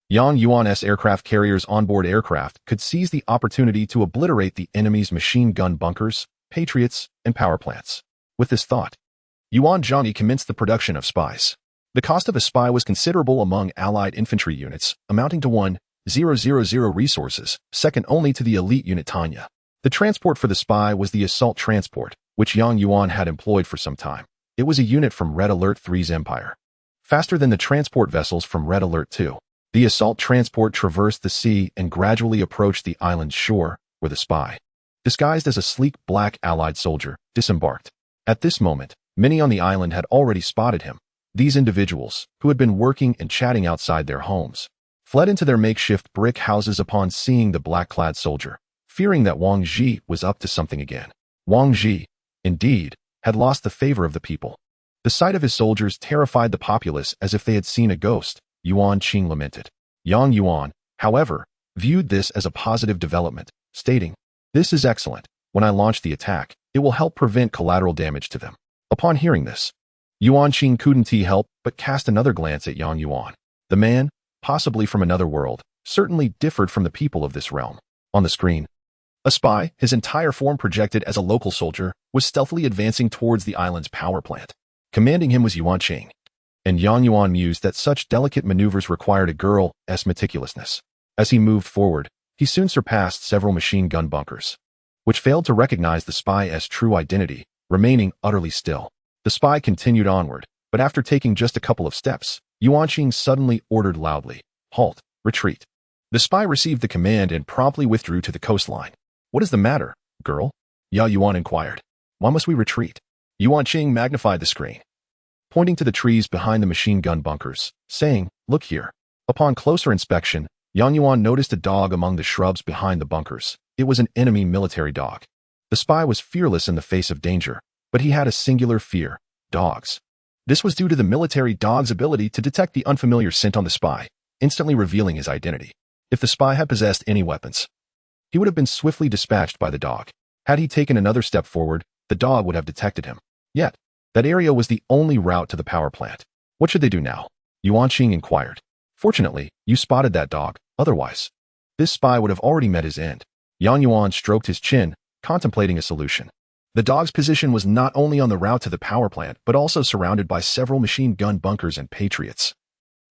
A: Yuan's aircraft carriers' onboard aircraft could seize the opportunity to obliterate the enemy's machine gun bunkers, Patriots, and power plants. With this thought, Yuan Zhongyi commenced the production of spies. The cost of a spy was considerable among Allied infantry units, amounting to 1,000 resources, second only to the elite unit Tanya. The transport for the spy was the assault transport, which Yang Yuan had employed for some time. It was a unit from Red Alert 3's Empire. Faster than the transport vessels from Red Alert 2, the assault transport traversed the sea and gradually approached the island's shore, where the spy, disguised as a sleek black Allied soldier, disembarked. At this moment, many on the island had already spotted him. These individuals, who had been working and chatting outside their homes, fled into their makeshift brick houses upon seeing the black-clad soldier, fearing that Wang Ji was up to something again. Wang Ji, indeed, had lost the favor of the people. The sight of his soldiers terrified the populace as if they had seen a ghost, Yuan Qing lamented. Yang Yuan, however, viewed this as a positive development, stating, "This is excellent. When I launch the attack, it will help prevent collateral damage to them." Upon hearing this, Yuan Qing couldn't help but cast another glance at Yang Yuan. The man, possibly from another world, certainly differed from the people of this realm. On the screen, a spy, his entire form projected as a local soldier, was stealthily advancing towards the island's power plant. Commanding him was Yuan Qing, and Yang Yuan mused that such delicate maneuvers required a girl's meticulousness. As he moved forward, he soon surpassed several machine gun bunkers, which failed to recognize the spy's true identity, remaining utterly still. The spy continued onward, but after taking just a couple of steps, Yuan Qing suddenly ordered loudly, "Halt, retreat." The spy received the command and promptly withdrew to the coastline. "What is the matter, girl?" Yuan inquired. "Why must we retreat?" Yuan Qing magnified the screen, pointing to the trees behind the machine gun bunkers, saying, "Look here." Upon closer inspection, Yang Yuan noticed a dog among the shrubs behind the bunkers. It was an enemy military dog. The spy was fearless in the face of danger, but he had a singular fear: dogs. This was due to the military dog's ability to detect the unfamiliar scent on the spy, instantly revealing his identity. If the spy had possessed any weapons, he would have been swiftly dispatched by the dog. Had he taken another step forward, the dog would have detected him. Yet, that area was the only route to the power plant. What should they do now? Yuan Qing inquired. "Fortunately, you spotted that dog, otherwise, this spy would have already met his end." Yang Yuan stroked his chin, contemplating a solution. The dog's position was not only on the route to the power plant, but also surrounded by several machine gun bunkers and Patriots,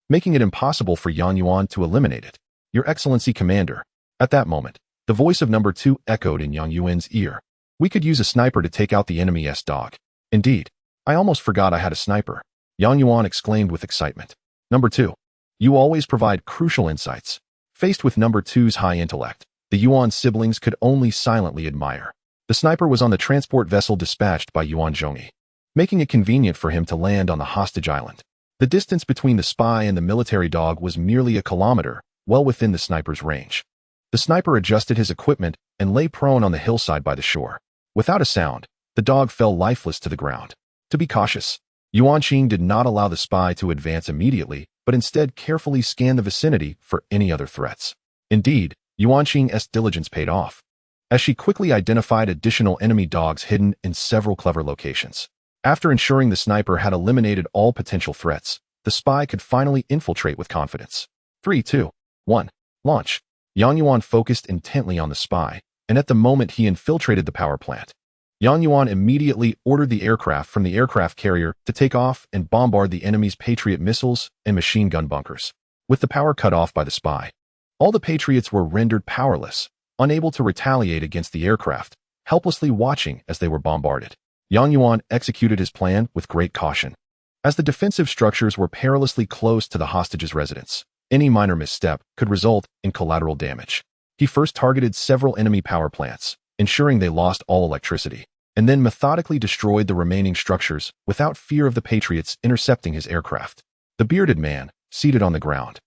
A: making it impossible for Yang Yuan to eliminate it. "Your Excellency, Commander." At that moment, the voice of number 2 echoed in Yang Yuan's ear. "We could use a sniper to take out the enemy's dog." "Indeed, I almost forgot I had a sniper," Yang Yuan exclaimed with excitement. "Number 2, you always provide crucial insights." Faced with number 2's high intellect, the Yuan siblings could only silently admire. The sniper was on the transport vessel dispatched by Yuan Zhongyi, making it convenient for him to land on the hostage island. The distance between the spy and the military dog was merely a kilometer, well within the sniper's range. The sniper adjusted his equipment and lay prone on the hillside by the shore. Without a sound, the dog fell lifeless to the ground. To be cautious, Yuan Qing did not allow the spy to advance immediately, but instead carefully scanned the vicinity for any other threats. Indeed, Yuan Qing's diligence paid off, as she quickly identified additional enemy dogs hidden in several clever locations. After ensuring the sniper had eliminated all potential threats, the spy could finally infiltrate with confidence. 3, 2, 1, launch. Yang Yuan focused intently on the spy, and at the moment he infiltrated the power plant, Yang Yuan immediately ordered the aircraft from the aircraft carrier to take off and bombard the enemy's Patriot missiles and machine gun bunkers. With the power cut off by the spy, all the Patriots were rendered powerless, unable to retaliate against the aircraft, helplessly watching as they were bombarded. Yang Yuan executed his plan with great caution. As the defensive structures were perilously close to the hostage's residence, Any minor misstep could result in collateral damage. He first targeted several enemy power plants, ensuring they lost all electricity, and then methodically destroyed the remaining structures without fear of the Patriots intercepting his aircraft. The bearded man, seated on the ground,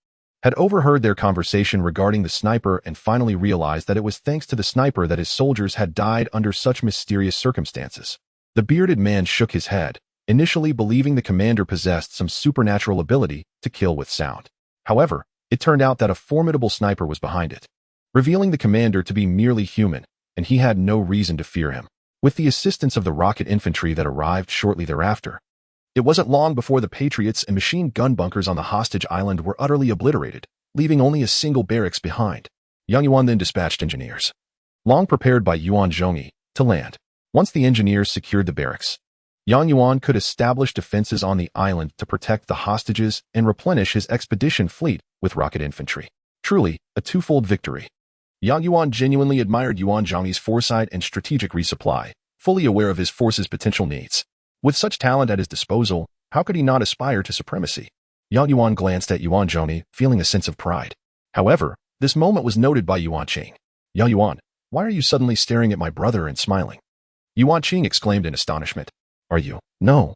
A: had overheard their conversation regarding the sniper and finally realized that it was thanks to the sniper that his soldiers had died under such mysterious circumstances. The bearded man shook his head, initially believing the commander possessed some supernatural ability to kill with sound. However, it turned out that a formidable sniper was behind it, revealing the commander to be merely human, and he had no reason to fear him. With the assistance of the rocket infantry that arrived shortly thereafter, it wasn't long before the Patriots and machine gun bunkers on the hostage island were utterly obliterated, leaving only a single barracks behind. Yang Yuan then dispatched engineers, long prepared by Yuan Zhongyi, to land. Once the engineers secured the barracks, Yang Yuan could establish defenses on the island to protect the hostages and replenish his expedition fleet with rocket infantry. Truly, a twofold victory. Yang Yuan genuinely admired Yuan Zhongyi's foresight and strategic resupply, fully aware of his force's potential needs. With such talent at his disposal, how could he not aspire to supremacy? Yang Yuan glanced at Yuan Zhongyi, feeling a sense of pride. However, this moment was noted by Yuan Qing. Yang Yuan, why are you suddenly staring at my brother and smiling? Yuan Qing exclaimed in astonishment. Are you? No,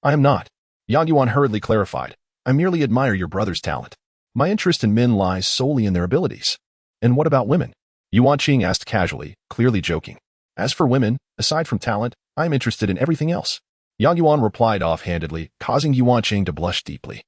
A: I am not. Yang Yuan hurriedly clarified. I merely admire your brother's talent. My interest in men lies solely in their abilities. And what about women? Yuan Qing asked casually, clearly joking. As for women, aside from talent, I am interested in everything else. Yang Yuan replied offhandedly, causing Yuan Qing to blush deeply,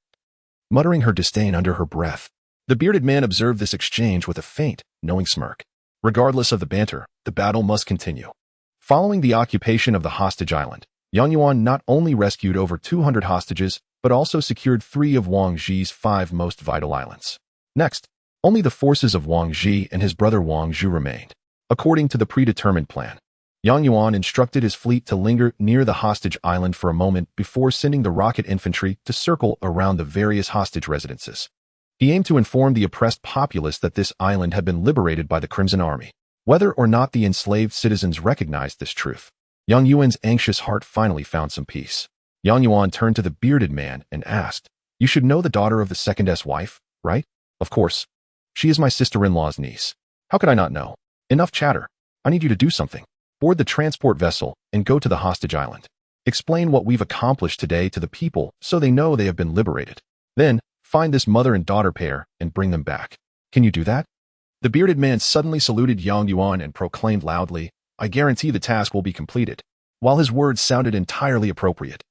A: muttering her disdain under her breath. The bearded man observed this exchange with a faint, knowing smirk. Regardless of the banter, the battle must continue. Following the occupation of the hostage island, Yang Yuan not only rescued over 200 hostages, but also secured 3 of Wang Zhi's 5 most vital islands. Next, only the forces of Wang Zhi and his brother Wang Zhu remained. According to the predetermined plan, Yang Yuan instructed his fleet to linger near the hostage island for a moment before sending the rocket infantry to circle around the various hostage residences. He aimed to inform the oppressed populace that this island had been liberated by the Crimson Army. Whether or not the enslaved citizens recognized this truth, Yang Yuan's anxious heart finally found some peace. Yang Yuan turned to the bearded man and asked, You should know the daughter of the second-S wife, right? Of course. She is my sister-in-law's niece. How could I not know? Enough chatter. I need you to do something. Board the transport vessel and go to the hostage island. Explain what we've accomplished today to the people so they know they have been liberated. Then, find this mother and daughter pair and bring them back. Can you do that? The bearded man suddenly saluted Yang Yuan and proclaimed loudly, I guarantee the task will be completed. While his words sounded entirely appropriate,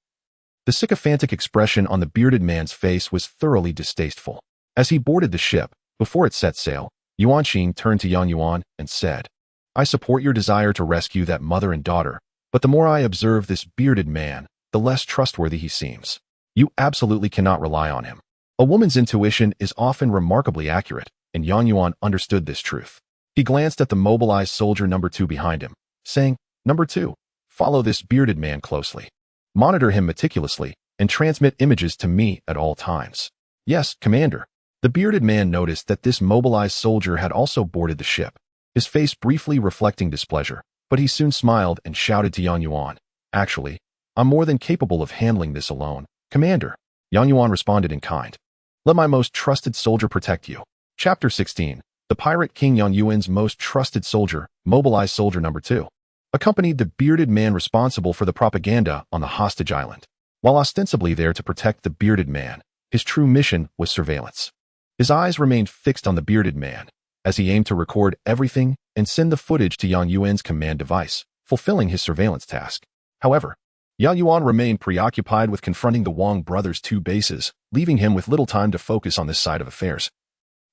A: the sycophantic expression on the bearded man's face was thoroughly distasteful. As he boarded the ship, before it set sail, Yuan Qing turned to Yang Yuan and said, I support your desire to rescue that mother and daughter, but the more I observe this bearded man, the less trustworthy he seems. You absolutely cannot rely on him. A woman's intuition is often remarkably accurate, and Yang Yuan understood this truth. He glanced at the mobilized soldier number 2 behind him, saying, Number 2, follow this bearded man closely. Monitor him meticulously, and transmit images to me at all times. Yes, Commander. The bearded man noticed that this mobilized soldier had also boarded the ship, his face briefly reflecting displeasure, but he soon smiled and shouted to Yang Yuan, Actually, I'm more than capable of handling this alone, Commander. Yang Yuan responded in kind. Let my most trusted soldier protect you. Chapter 16. The Pirate King Yang Yuan's most trusted soldier, mobilized soldier number 2, accompanied the bearded man responsible for the propaganda on the hostage island. While ostensibly there to protect the bearded man, his true mission was surveillance. His eyes remained fixed on the bearded man, as he aimed to record everything and send the footage to Yang Yuan's command device, fulfilling his surveillance task. However, Yang Yuan remained preoccupied with confronting the Wang brothers' 2 bases, leaving him with little time to focus on this side of affairs.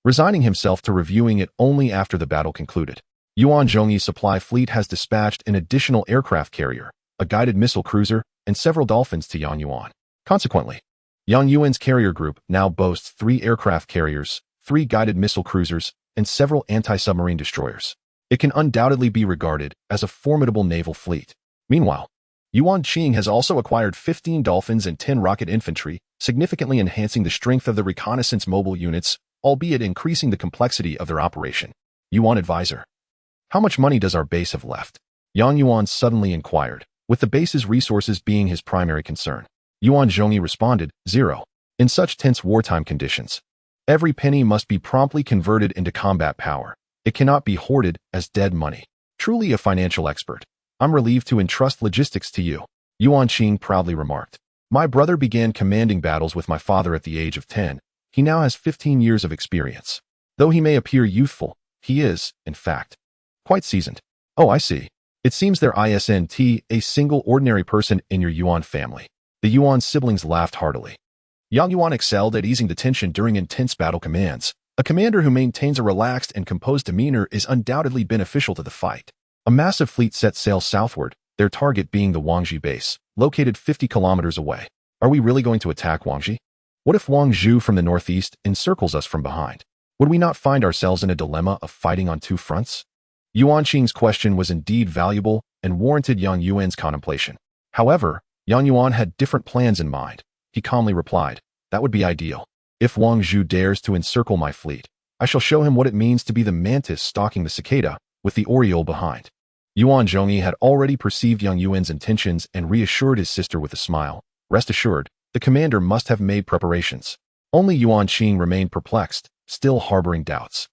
A: Resigning himself to reviewing it only after the battle concluded, Yuan Zhongyi's supply fleet has dispatched an additional aircraft carrier, a guided missile cruiser, and several dolphins to Yang Yuan. Consequently, Yang Yuan's carrier group now boasts 3 aircraft carriers, 3 guided missile cruisers, and several anti-submarine destroyers. It can undoubtedly be regarded as a formidable naval fleet. Meanwhile, Yuan Qing has also acquired 15 dolphins and 10 rocket infantry, significantly enhancing the strength of the reconnaissance mobile units, albeit increasing the complexity of their operation. Yuan advisor. How much money does our base have left? Yang Yuan suddenly inquired, with the base's resources being his primary concern. Yuan Zhongyi responded, 0. In such tense wartime conditions, Every penny must be promptly converted into combat power. It cannot be hoarded as dead money. Truly a financial expert. I'm relieved to entrust logistics to you, Yuan Qing proudly remarked. My brother began commanding battles with my father at the age of 10. He now has 15 years of experience. Though he may appear youthful, he is, in fact, quite seasoned. Oh, I see. It seems there isn't a single ordinary person in your Yuan family. The Yuan siblings laughed heartily. Yang Yuan excelled at easing the tension during intense battle commands. A commander who maintains a relaxed and composed demeanor is undoubtedly beneficial to the fight. A massive fleet set sail southward, their target being the Wangji base, located 50 kilometers away. Are we really going to attack Wangji? What if Wang Zhu from the northeast encircles us from behind? Would we not find ourselves in a dilemma of fighting on two fronts? Yuan Qing's question was indeed valuable and warranted Yang Yuan's contemplation. However, Yang Yuan had different plans in mind. He calmly replied, that would be ideal. If Wang Zhu dares to encircle my fleet, I shall show him what it means to be the mantis stalking the cicada, with the oriole behind. Yuan Zhongyi had already perceived Yang Yuan's intentions and reassured his sister with a smile. Rest assured, the commander must have made preparations. Only Yuan Qing remained perplexed, still harboring doubts.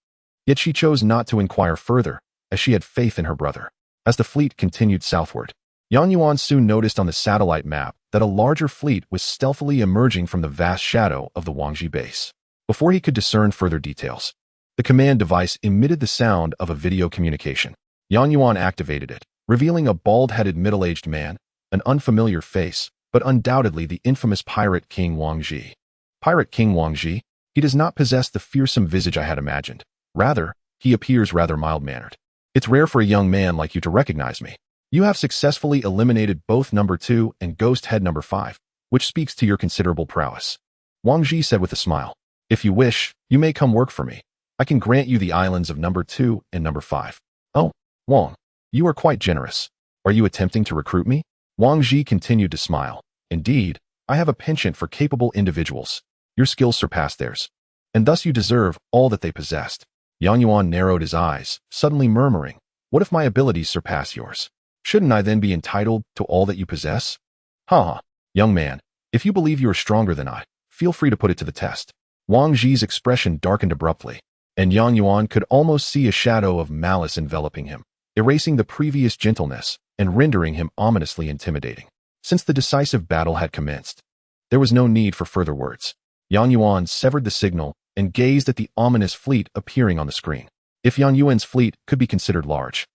A: Yet she chose not to inquire further, as she had faith in her brother. As the fleet continued southward, Yang Yuan soon noticed on the satellite map that a larger fleet was stealthily emerging from the vast shadow of the Wangji base. Before he could discern further details, the command device emitted the sound of a video communication. Yang Yuan activated it, revealing a bald-headed middle-aged man, an unfamiliar face, but undoubtedly the infamous Pirate King Wangji. Pirate King Wangji? He does not possess the fearsome visage I had imagined. Rather, he appears rather mild-mannered. It's rare for a young man like you to recognize me. You have successfully eliminated both number 2 and Ghost Head number 5, which speaks to your considerable prowess. Wangji said with a smile. If you wish, you may come work for me. I can grant you the islands of number 2 and number 5. Oh, Wang, you are quite generous. Are you attempting to recruit me? Wangji continued to smile. Indeed, I have a penchant for capable individuals. Your skills surpass theirs, and thus you deserve all that they possessed. Yang Yuan narrowed his eyes, suddenly murmuring, what if my abilities surpass yours? Shouldn't I then be entitled to all that you possess? Ha! Young man, if you believe you are stronger than I, feel free to put it to the test. Wangji's expression darkened abruptly, and Yang Yuan could almost see a shadow of malice enveloping him, erasing the previous gentleness and rendering him ominously intimidating. Since the decisive battle had commenced, there was no need for further words. Yang Yuan severed the signal and gazed at the ominous fleet appearing on the screen. If Yang Yuan's fleet could be considered large,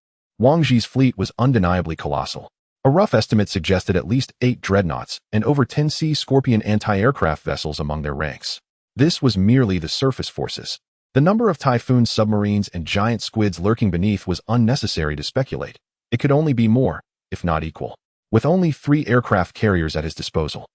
A: Wangji's fleet was undeniably colossal. A rough estimate suggested at least 8 dreadnoughts and over 10 Sea Scorpion anti-aircraft vessels among their ranks. This was merely the surface forces. The number of Typhoon submarines and giant squids lurking beneath was unnecessary to speculate. It could only be more, if not equal. With only 3 aircraft carriers at his disposal,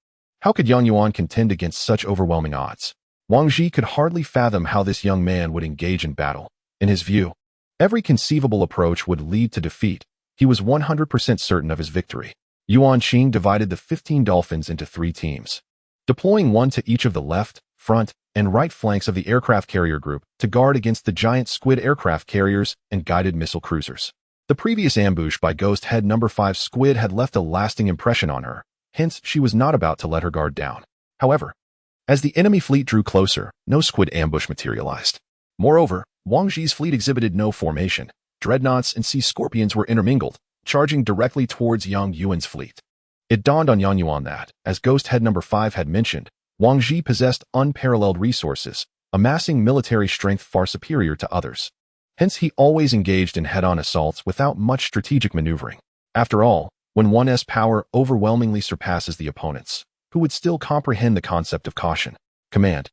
A: how could Yang Yuan contend against such overwhelming odds? Wangji could hardly fathom how this young man would engage in battle. In his view, every conceivable approach would lead to defeat. He was 100% certain of his victory. Yuan Qing divided the 15 dolphins into 3 teams, deploying one to each of the left, front, and right flanks of the aircraft carrier group to guard against the giant squid aircraft carriers and guided missile cruisers. The previous ambush by Ghost Head number 5 squid had left a lasting impression on her, hence she was not about to let her guard down. However, as the enemy fleet drew closer, no squid ambush materialized. Moreover, Wangji's fleet exhibited no formation. Dreadnoughts and Sea Scorpions were intermingled, charging directly towards Yang Yuan's fleet. It dawned on Yang Yuan that, as Ghost Head number 5 had mentioned, Wangji possessed unparalleled resources, amassing military strength far superior to others. Hence he always engaged in head-on assaults without much strategic maneuvering. After all, when one's power overwhelmingly surpasses the opponent's, who would still comprehend the concept of caution? Command,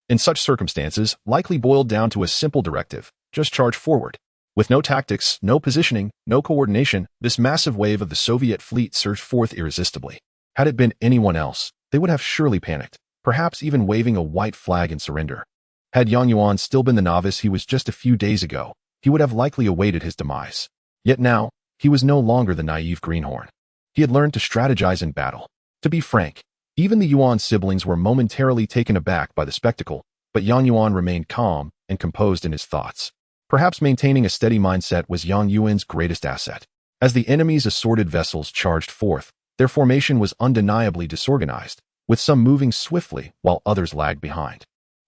A: in such circumstances, likely boiled down to a simple directive: just charge forward. With no tactics, no positioning, no coordination, this massive wave of the Soviet fleet surged forth irresistibly. Had it been anyone else, they would have surely panicked, perhaps even waving a white flag in surrender. Had Yang Yuan still been the novice he was just a few days ago, he would have likely awaited his demise. Yet now, he was no longer the naive greenhorn. He had learned to strategize in battle. To be frank, even the Yuan siblings were momentarily taken aback by the spectacle, but Yang Yuan remained calm and composed in his thoughts. Perhaps maintaining a steady mindset was Yang Yuan's greatest asset. As the enemy's assorted vessels charged forth, their formation was undeniably disorganized, with some moving swiftly while others lagged behind.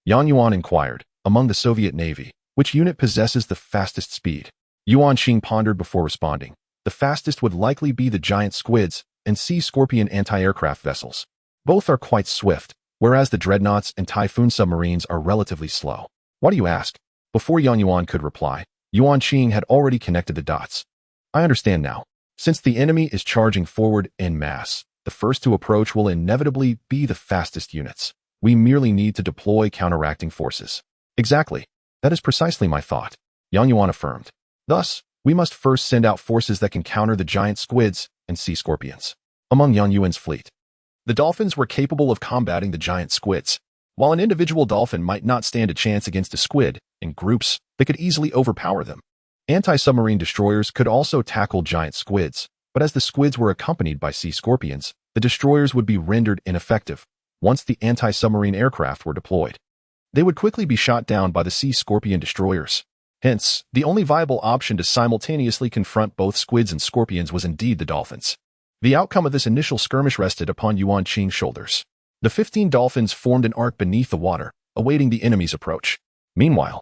A: Yuan inquired. Among the Soviet Navy, which unit possesses the fastest speed? Yuan Xing pondered before responding. The fastest would likely be the giant squids and Sea Scorpion anti-aircraft vessels. Both are quite swift, whereas the dreadnoughts and Typhoon submarines are relatively slow. Why do you ask? Before Yuan could reply, Yuan Xing had already connected the dots. I understand now. Since the enemy is charging forward en masse, the first to approach will inevitably be the fastest units. We merely need to deploy counteracting forces. Exactly. That is precisely my thought, Yuan affirmed. Thus, we must first send out forces that can counter the giant squids and sea scorpions. Among Yuan's fleet, the dolphins were capable of combating the giant squids. While an individual dolphin might not stand a chance against a squid, in groups, they could easily overpower them. Anti-submarine destroyers could also tackle giant squids, but as the squids were accompanied by sea scorpions, the destroyers would be rendered ineffective once the anti-submarine aircraft were deployed. They would quickly be shot down by the sea scorpion destroyers. Hence, the only viable option to simultaneously confront both squids and scorpions was indeed the dolphins. The outcome of this initial skirmish rested upon Yuan Xing's shoulders. The 15 dolphins formed an arc beneath the water, awaiting the enemy's approach. Meanwhile,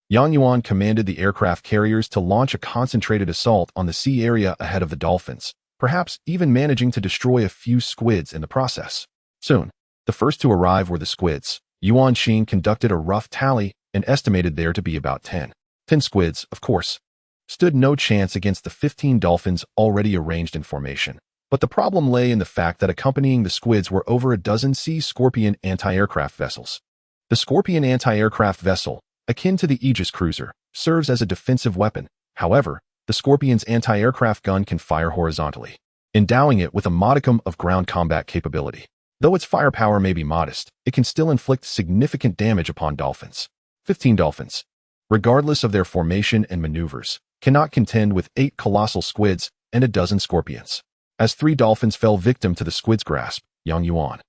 A: Yuan commanded the aircraft carriers to launch a concentrated assault on the sea area ahead of the dolphins, perhaps even managing to destroy a few squids in the process. Soon, the first to arrive were the squids. Yuan Xing conducted a rough tally and estimated there to be about 10. 10 squids, of course, stood no chance against the 15 dolphins already arranged in formation. But the problem lay in the fact that accompanying the squids were over a dozen Sea Scorpion anti-aircraft vessels. The Scorpion anti-aircraft vessel, akin to the Aegis cruiser, serves as a defensive weapon. However, the Scorpion's anti-aircraft gun can fire horizontally, endowing it with a modicum of ground combat capability. Though its firepower may be modest, it can still inflict significant damage upon dolphins. 15 dolphins, regardless of their formation and maneuvers, cannot contend with 8 colossal squids and a dozen scorpions. As 3 dolphins fell victim to the squid's grasp, Yuan,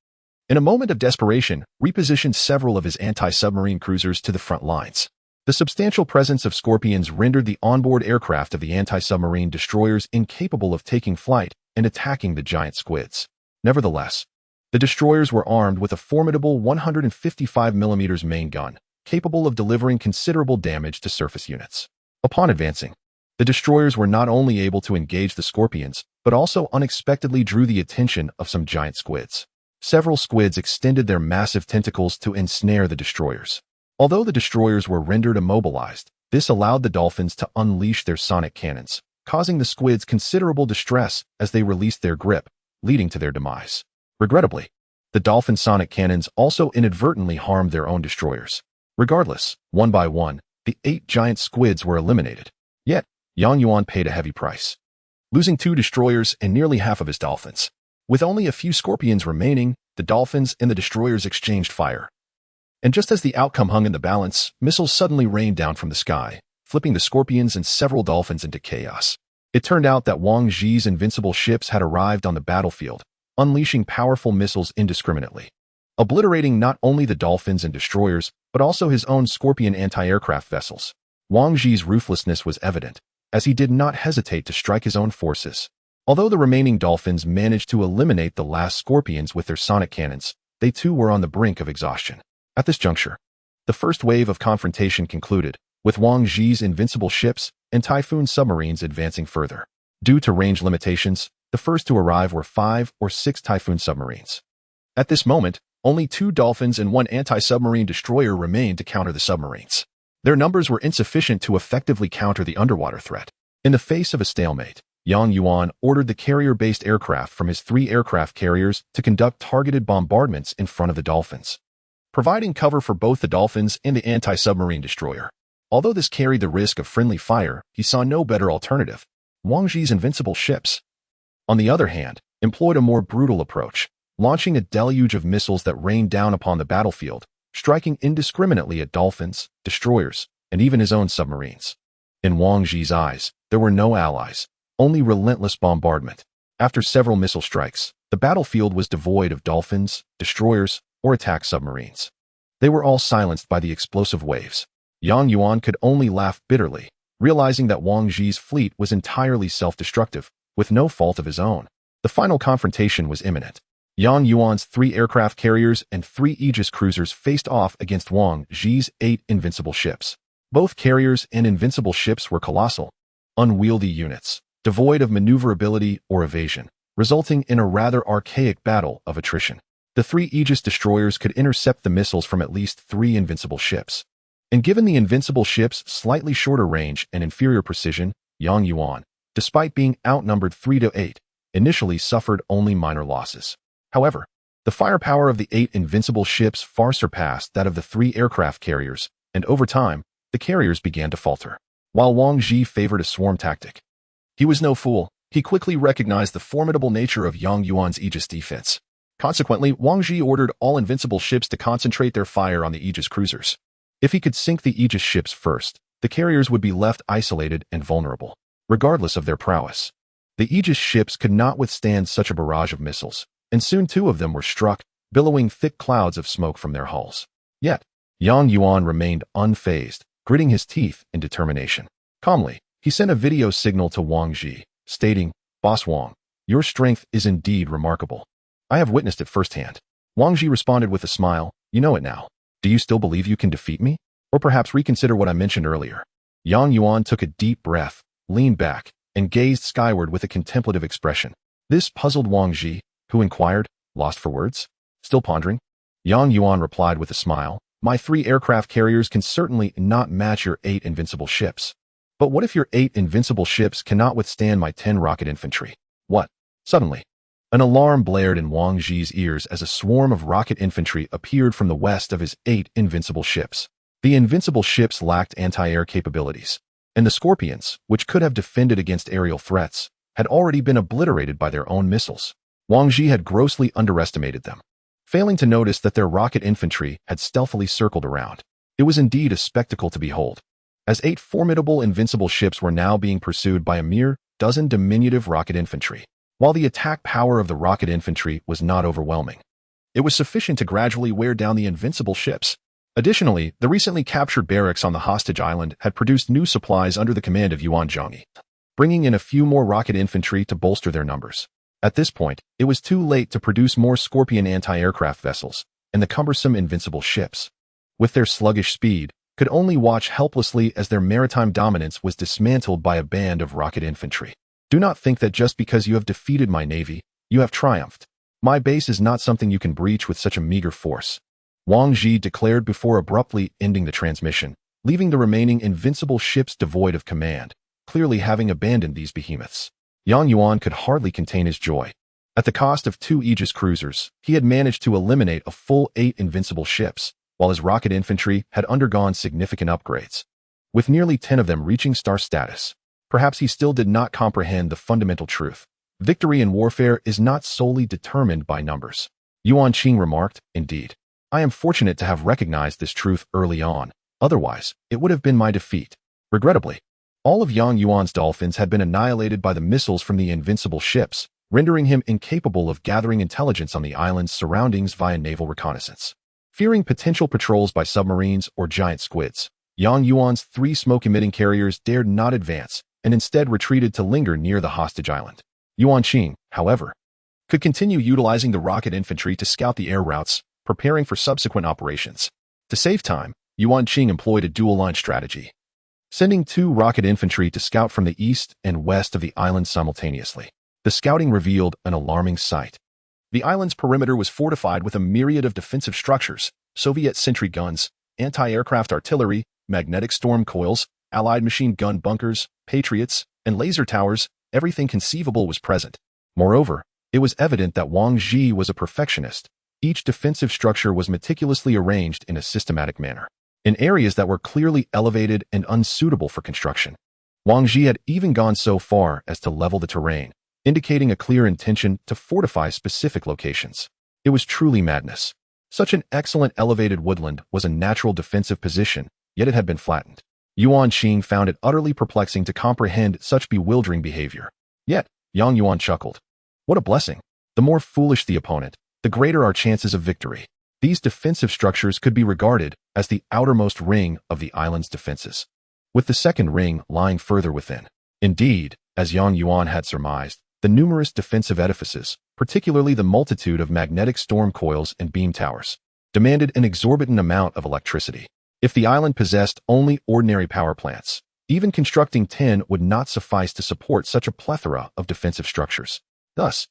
A: in a moment of desperation, repositioned several of his anti-submarine cruisers to the front lines. The substantial presence of scorpions rendered the onboard aircraft of the anti-submarine destroyers incapable of taking flight and attacking the giant squids. Nevertheless, the destroyers were armed with a formidable 155mm main gun, capable of delivering considerable damage to surface units. Upon advancing, the destroyers were not only able to engage the scorpions, but also unexpectedly drew the attention of some giant squids. Several squids extended their massive tentacles to ensnare the destroyers. Although the destroyers were rendered immobilized, this allowed the dolphins to unleash their sonic cannons, causing the squids considerable distress as they released their grip, leading to their demise. Regrettably, the dolphin sonic cannons also inadvertently harmed their own destroyers. Regardless, one by one, the 8 giant squids were eliminated. Yet, Yuan paid a heavy price, losing 2 destroyers and nearly half of his dolphins. With only a few scorpions remaining, the dolphins and the destroyers exchanged fire. And just as the outcome hung in the balance, missiles suddenly rained down from the sky, flipping the scorpions and several dolphins into chaos. It turned out that Wang Zhi's invincible ships had arrived on the battlefield, unleashing powerful missiles indiscriminately, obliterating not only the dolphins and destroyers, but also his own Scorpion anti-aircraft vessels. Wang Zhi's ruthlessness was evident, as he did not hesitate to strike his own forces. Although the remaining dolphins managed to eliminate the last scorpions with their sonic cannons, they too were on the brink of exhaustion. At this juncture, the first wave of confrontation concluded, with Wang Zhi's invincible ships and Typhoon submarines advancing further. Due to range limitations, the first to arrive were 5 or 6 Typhoon submarines. At this moment, only 2 dolphins and 1 anti-submarine destroyer remained to counter the submarines. Their numbers were insufficient to effectively counter the underwater threat. In the face of a stalemate, Yuan ordered the carrier-based aircraft from his 3 aircraft carriers to conduct targeted bombardments in front of the dolphins, providing cover for both the dolphins and the anti-submarine destroyer. Although this carried the risk of friendly fire, he saw no better alternative. Wang Zhi's invincible ships, on the other hand, employed a more brutal approach, launching a deluge of missiles that rained down upon the battlefield, striking indiscriminately at dolphins, destroyers, and even his own submarines. In Wang Zhi's eyes, there were no allies, only relentless bombardment. After several missile strikes, the battlefield was devoid of dolphins, destroyers, or attack submarines. They were all silenced by the explosive waves. Yuan could only laugh bitterly, realizing that Wang Zhi's fleet was entirely self-destructive, with no fault of his own. The final confrontation was imminent. Yang Yuan's 3 aircraft carriers and 3 Aegis cruisers faced off against Wang Ji's 8 invincible ships. Both carriers and invincible ships were colossal, unwieldy units, devoid of maneuverability or evasion, resulting in a rather archaic battle of attrition. The 3 Aegis destroyers could intercept the missiles from at least 3 invincible ships. And given the invincible ships' slightly shorter range and inferior precision, Yang Yuan, despite being outnumbered 3-8, initially suffered only minor losses. However, the firepower of the 8 invincible ships far surpassed that of the 3 aircraft carriers, and over time, the carriers began to falter. While Wang Ji favored a swarm tactic, he was no fool. He quickly recognized the formidable nature of Yang Yuan's Aegis defense. Consequently, Wang Ji ordered all invincible ships to concentrate their fire on the Aegis cruisers. If he could sink the Aegis ships first, the carriers would be left isolated and vulnerable, regardless of their prowess. The Aegis ships could not withstand such a barrage of missiles, and soon 2 of them were struck, billowing thick clouds of smoke from their hulls. Yet, Yang Yuan remained unfazed, gritting his teeth in determination. Calmly, he sent a video signal to Wang Ji, stating, "Boss Wang, your strength is indeed remarkable. I have witnessed it firsthand." Wang Ji responded with a smile, "You know it now. Do you still believe you can defeat me? Or perhaps reconsider what I mentioned earlier?" Yang Yuan took a deep breath, leaned back, and gazed skyward with a contemplative expression. This puzzled Wang Ji, who inquired, lost for words. Still pondering, Yang Yuan replied with a smile, "My 3 aircraft carriers can certainly not match your 8 invincible ships. But what if your 8 invincible ships cannot withstand my 10 rocket infantry?" "What?" Suddenly, an alarm blared in Wang Ji's ears as a swarm of rocket infantry appeared from the west of his 8 invincible ships. The invincible ships lacked anti-air capabilities, and the Scorpions, which could have defended against aerial threats, had already been obliterated by their own missiles. Wang Ji had grossly underestimated them, failing to notice that their rocket infantry had stealthily circled around. It was indeed a spectacle to behold, as 8 formidable invincible ships were now being pursued by a mere dozen diminutive rocket infantry. While the attack power of the rocket infantry was not overwhelming, it was sufficient to gradually wear down the invincible ships. Additionally, the recently captured barracks on the hostage island had produced new supplies under the command of Yuan Zhongyi, bringing in a few more rocket infantry to bolster their numbers. At this point, it was too late to produce more Scorpion anti-aircraft vessels, and the cumbersome invincible ships, with their sluggish speed, could only watch helplessly as their maritime dominance was dismantled by a band of rocket infantry. "Do not think that just because you have defeated my navy, you have triumphed. My base is not something you can breach with such a meager force," Wang Ji declared before abruptly ending the transmission, leaving the remaining invincible ships devoid of command, clearly having abandoned these behemoths. Yang Yuan could hardly contain his joy. At the cost of 2 Aegis cruisers, he had managed to eliminate a full 8 invincible ships, while his rocket infantry had undergone significant upgrades, with nearly 10 of them reaching star status. Perhaps he still did not comprehend the fundamental truth. Victory in warfare is not solely determined by numbers. Yuan Qing remarked, "Indeed, I am fortunate to have recognized this truth early on. Otherwise, it would have been my defeat." Regrettably, all of Yang Yuan's dolphins had been annihilated by the missiles from the invincible ships, rendering him incapable of gathering intelligence on the island's surroundings via naval reconnaissance. Fearing potential patrols by submarines or giant squids, Yang Yuan's 3 smoke-emitting carriers dared not advance and instead retreated to linger near the hostage island. Yuan Qing, however, could continue utilizing the rocket infantry to scout the air routes, preparing for subsequent operations. To save time, Yuan Qing employed a dual-line strategy, sending 2 rocket infantry to scout from the east and west of the island simultaneously. The scouting revealed an alarming sight. The island's perimeter was fortified with a myriad of defensive structures, Soviet sentry guns, anti-aircraft artillery, magnetic storm coils, Allied machine gun bunkers, Patriots, and laser towers. Everything conceivable was present. Moreover, it was evident that Wang Ji was a perfectionist. Each defensive structure was meticulously arranged in a systematic manner, in areas that were clearly elevated and unsuitable for construction. Wang Ji had even gone so far as to level the terrain, indicating a clear intention to fortify specific locations. It was truly madness. Such an excellent elevated woodland was a natural defensive position, yet it had been flattened. Yuan Qing found it utterly perplexing to comprehend such bewildering behavior. Yet, Yang Yuan chuckled. What a blessing! The more foolish the opponent, the greater our chances of victory. These defensive structures could be regarded as the outermost ring of the island's defenses, with the second ring lying further within. Indeed, as Yang Yuan had surmised, the numerous defensive edifices, particularly the multitude of magnetic storm coils and beam towers, demanded an exorbitant amount of electricity. If the island possessed only ordinary power plants, even constructing 10 would not suffice to support such a plethora of defensive structures. Thus,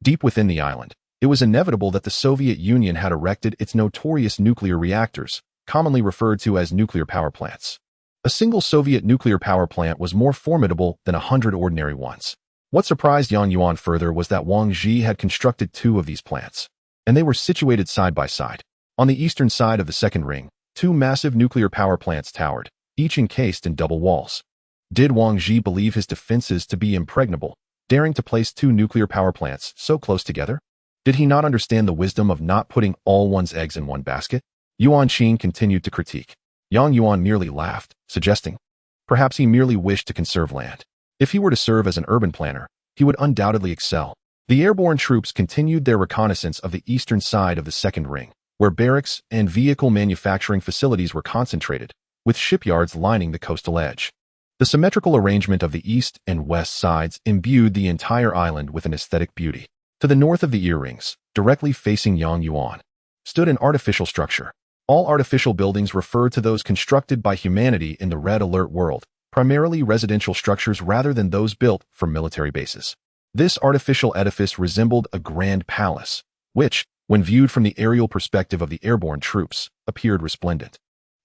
A: deep within the island, it was inevitable that the Soviet Union had erected its notorious nuclear reactors, commonly referred to as nuclear power plants. A single Soviet nuclear power plant was more formidable than 100 ordinary ones. What surprised Yang Yuan further was that Wang Zhi had constructed 2 of these plants, and they were situated side by side. On the eastern side of the second ring, 2 massive nuclear power plants towered, each encased in double walls. Did Wang Zhi believe his defenses to be impregnable, daring to place 2 nuclear power plants so close together? Did he not understand the wisdom of not putting all one's eggs in one basket? Yuan Qing continued to critique. Yang Yuan merely laughed, suggesting, perhaps he merely wished to conserve land. If he were to serve as an urban planner, he would undoubtedly excel. The airborne troops continued their reconnaissance of the eastern side of the second ring, where barracks and vehicle manufacturing facilities were concentrated, with shipyards lining the coastal edge. The symmetrical arrangement of the east and west sides imbued the entire island with an aesthetic beauty. To the north of the ear rings, directly facing Yang Yuan, stood an artificial structure. All artificial buildings refer to those constructed by humanity in the Red Alert world, primarily residential structures rather than those built for military bases. This artificial edifice resembled a grand palace, which, when viewed from the aerial perspective of the airborne troops, appeared resplendent.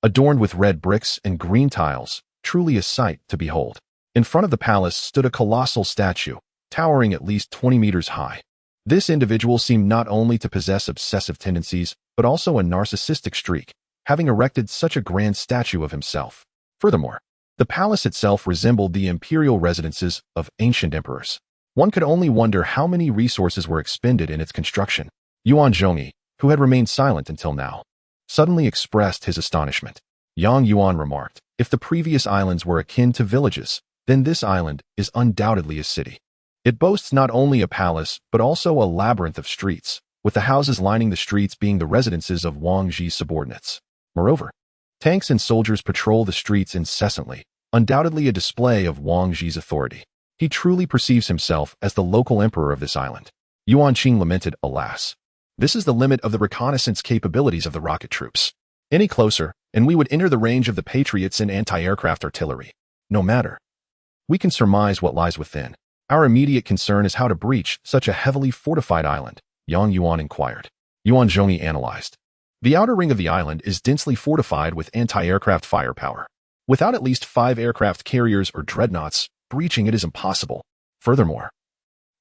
A: Adorned with red bricks and green tiles, truly a sight to behold. In front of the palace stood a colossal statue, towering at least 20 meters high. This individual seemed not only to possess obsessive tendencies, but also a narcissistic streak, having erected such a grand statue of himself. Furthermore, the palace itself resembled the imperial residences of ancient emperors. One could only wonder how many resources were expended in its construction. Yuan Zhongyi, who had remained silent until now, suddenly expressed his astonishment. Yang Yuan remarked, if the previous islands were akin to villages, then this island is undoubtedly a city. It boasts not only a palace, but also a labyrinth of streets, with the houses lining the streets being the residences of Wang Zhi's subordinates. Moreover, tanks and soldiers patrol the streets incessantly, undoubtedly a display of Wang Zhi's authority. He truly perceives himself as the local emperor of this island. Yuan Qing lamented, alas, this is the limit of the reconnaissance capabilities of the rocket troops. Any closer, and we would enter the range of the Patriots and anti-aircraft artillery. No matter. We can surmise what lies within. Our immediate concern is how to breach such a heavily fortified island, Yang Yuan inquired. Yuan Zhongyi analyzed. The outer ring of the island is densely fortified with anti-aircraft firepower. Without at least 5 aircraft carriers or dreadnoughts, breaching it is impossible. Furthermore,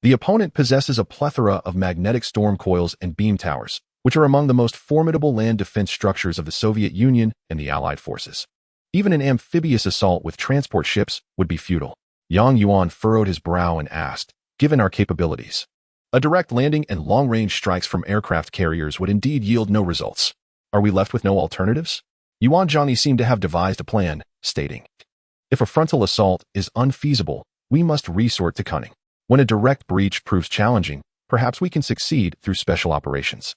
A: the opponent possesses a plethora of magnetic storm coils and beam towers, which are among the most formidable land defense structures of the Soviet Union and the Allied forces. Even an amphibious assault with transport ships would be futile. Yang Yuan furrowed his brow and asked, given our capabilities, a direct landing and long-range strikes from aircraft carriers would indeed yield no results. Are we left with no alternatives? Yuan Zhongyi seemed to have devised a plan, stating, if a frontal assault is unfeasible, we must resort to cunning. When a direct breach proves challenging, perhaps we can succeed through special operations.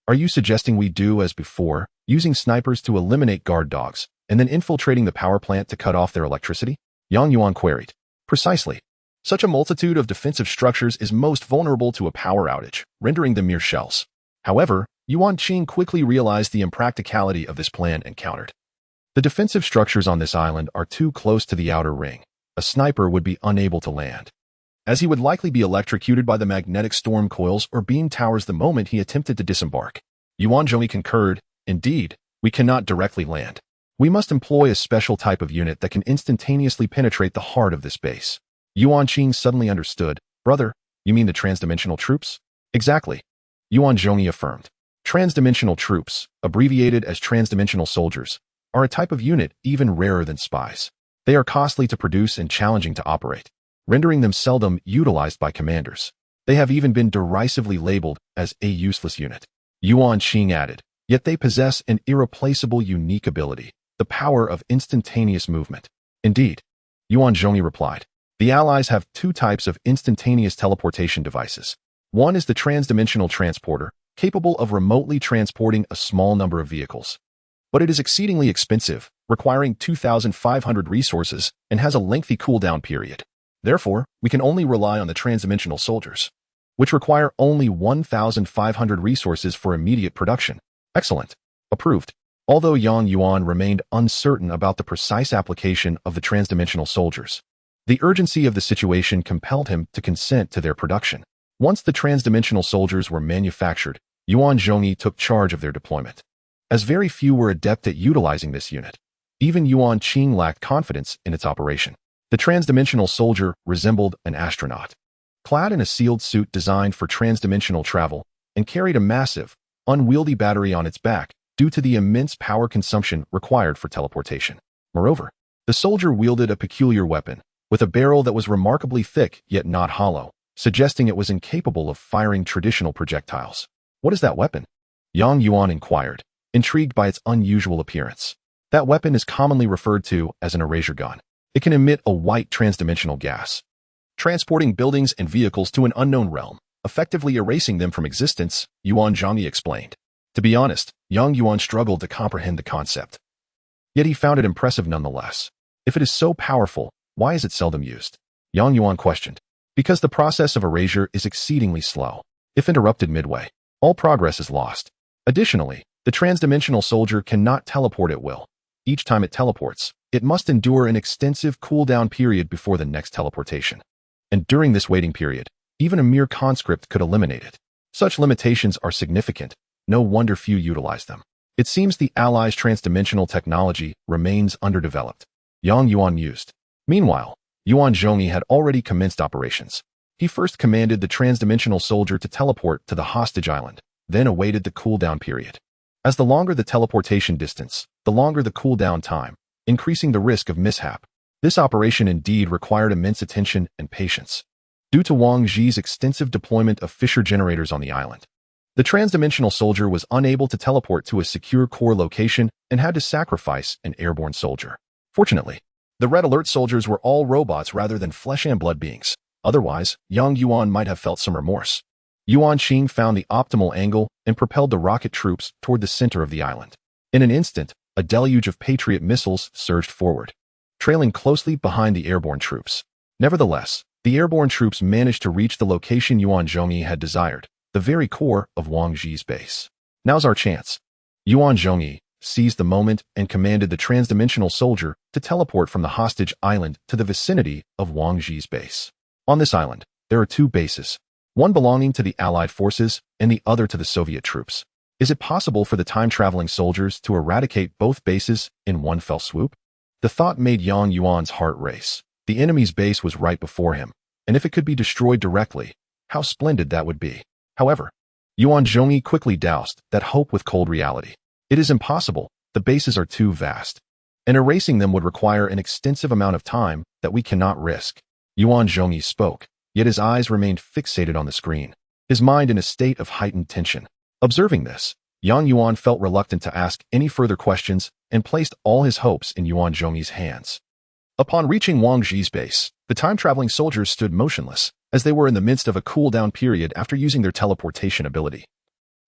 A: Are you suggesting we do as before, using snipers to eliminate guard dogs, and then infiltrating the power plant to cut off their electricity? Yang Yuan queried. Precisely. Such a multitude of defensive structures is most vulnerable to a power outage, rendering them mere shells. However, Yuan Qing quickly realized the impracticality of this plan and countered. The defensive structures on this island are too close to the outer ring. A sniper would be unable to land, as he would likely be electrocuted by the magnetic storm coils or beam towers the moment he attempted to disembark. Yuan Zhongyi concurred, indeed, we cannot directly land. We must employ a special type of unit that can instantaneously penetrate the heart of this base. Yuan Qing suddenly understood. Brother, you mean the transdimensional troops? Exactly. Yuan Zhongyi affirmed. Transdimensional troops, abbreviated as transdimensional soldiers, are a type of unit even rarer than spies. They are costly to produce and challenging to operate, rendering them seldom utilized by commanders. They have even been derisively labeled as a useless unit. Yuan Qing added, yet they possess an irreplaceable unique ability, the power of instantaneous movement. Indeed, Yuan Zhongyi replied, the Allies have 2 types of instantaneous teleportation devices. One is the transdimensional transporter, capable of remotely transporting a small number of vehicles. But it is exceedingly expensive, requiring 2,500 resources, and has a lengthy cooldown period. Therefore, we can only rely on the transdimensional soldiers, which require only 1,500 resources for immediate production. Excellent. Approved. Although Yang Yuan remained uncertain about the precise application of the transdimensional soldiers, the urgency of the situation compelled him to consent to their production. Once the transdimensional soldiers were manufactured, Yuan Zhongyi took charge of their deployment. As very few were adept at utilizing this unit, even Yuan Qing lacked confidence in its operation. The transdimensional soldier resembled an astronaut, clad in a sealed suit designed for transdimensional travel, and carried a massive, unwieldy battery on its back due to the immense power consumption required for teleportation. Moreover, the soldier wielded a peculiar weapon, with a barrel that was remarkably thick yet not hollow, suggesting it was incapable of firing traditional projectiles. What is that weapon? Yang Yuan inquired, intrigued by its unusual appearance. That weapon is commonly referred to as an erasure gun. It can emit a white transdimensional gas, transporting buildings and vehicles to an unknown realm, effectively erasing them from existence, Yuan Zhongyi explained. To be honest, Yang Yuan struggled to comprehend the concept. Yet he found it impressive nonetheless. If it is so powerful, why is it seldom used? Yang Yuan questioned. Because the process of erasure is exceedingly slow. If interrupted midway, all progress is lost. Additionally, the transdimensional soldier cannot teleport at will. Each time it teleports, it must endure an extensive cooldown period before the next teleportation. And during this waiting period, even a mere conscript could eliminate it. Such limitations are significant. No wonder few utilize them. It seems the Allies' transdimensional technology remains underdeveloped. Yang Yuan mused. Meanwhile, Yuan Zhongyi had already commenced operations. He first commanded the transdimensional soldier to teleport to the hostage island, then awaited the cooldown period. As the longer the teleportation distance, the longer the cooldown time, increasing the risk of mishap. This operation indeed required immense attention and patience. Due to Wang Zhi's extensive deployment of fissure generators on the island, the transdimensional soldier was unable to teleport to a secure core location and had to sacrifice an airborne soldier. Fortunately, the Red Alert soldiers were all robots rather than flesh and blood beings. Otherwise, Yang Yuan might have felt some remorse. Yuan Qing found the optimal angle and propelled the rocket troops toward the center of the island. In an instant, a deluge of Patriot missiles surged forward, trailing closely behind the airborne troops. Nevertheless, the airborne troops managed to reach the location Yuan Zhongyi had desired, the very core of Wang Zhi's base. Now's our chance. Yuan Zhongyi seized the moment and commanded the transdimensional soldier to teleport from the hostage island to the vicinity of Wang Zhi's base. On this island, there are two bases, one belonging to the Allied forces and the other to the Soviet troops. Is it possible for the time-traveling soldiers to eradicate both bases in one fell swoop? The thought made Yang Yuan's heart race. The enemy's base was right before him, and if it could be destroyed directly, how splendid that would be. However, Yuan Zhongyi quickly doused that hope with cold reality. It is impossible. The bases are too vast, and erasing them would require an extensive amount of time that we cannot risk. Yuan Zhongyi spoke, yet his eyes remained fixated on the screen, his mind in a state of heightened tension. Observing this, Yang Yuan felt reluctant to ask any further questions and placed all his hopes in Yuan Zhongyi's hands. Upon reaching Wang Zhi's base, the time-traveling soldiers stood motionless, as they were in the midst of a cooldown period after using their teleportation ability,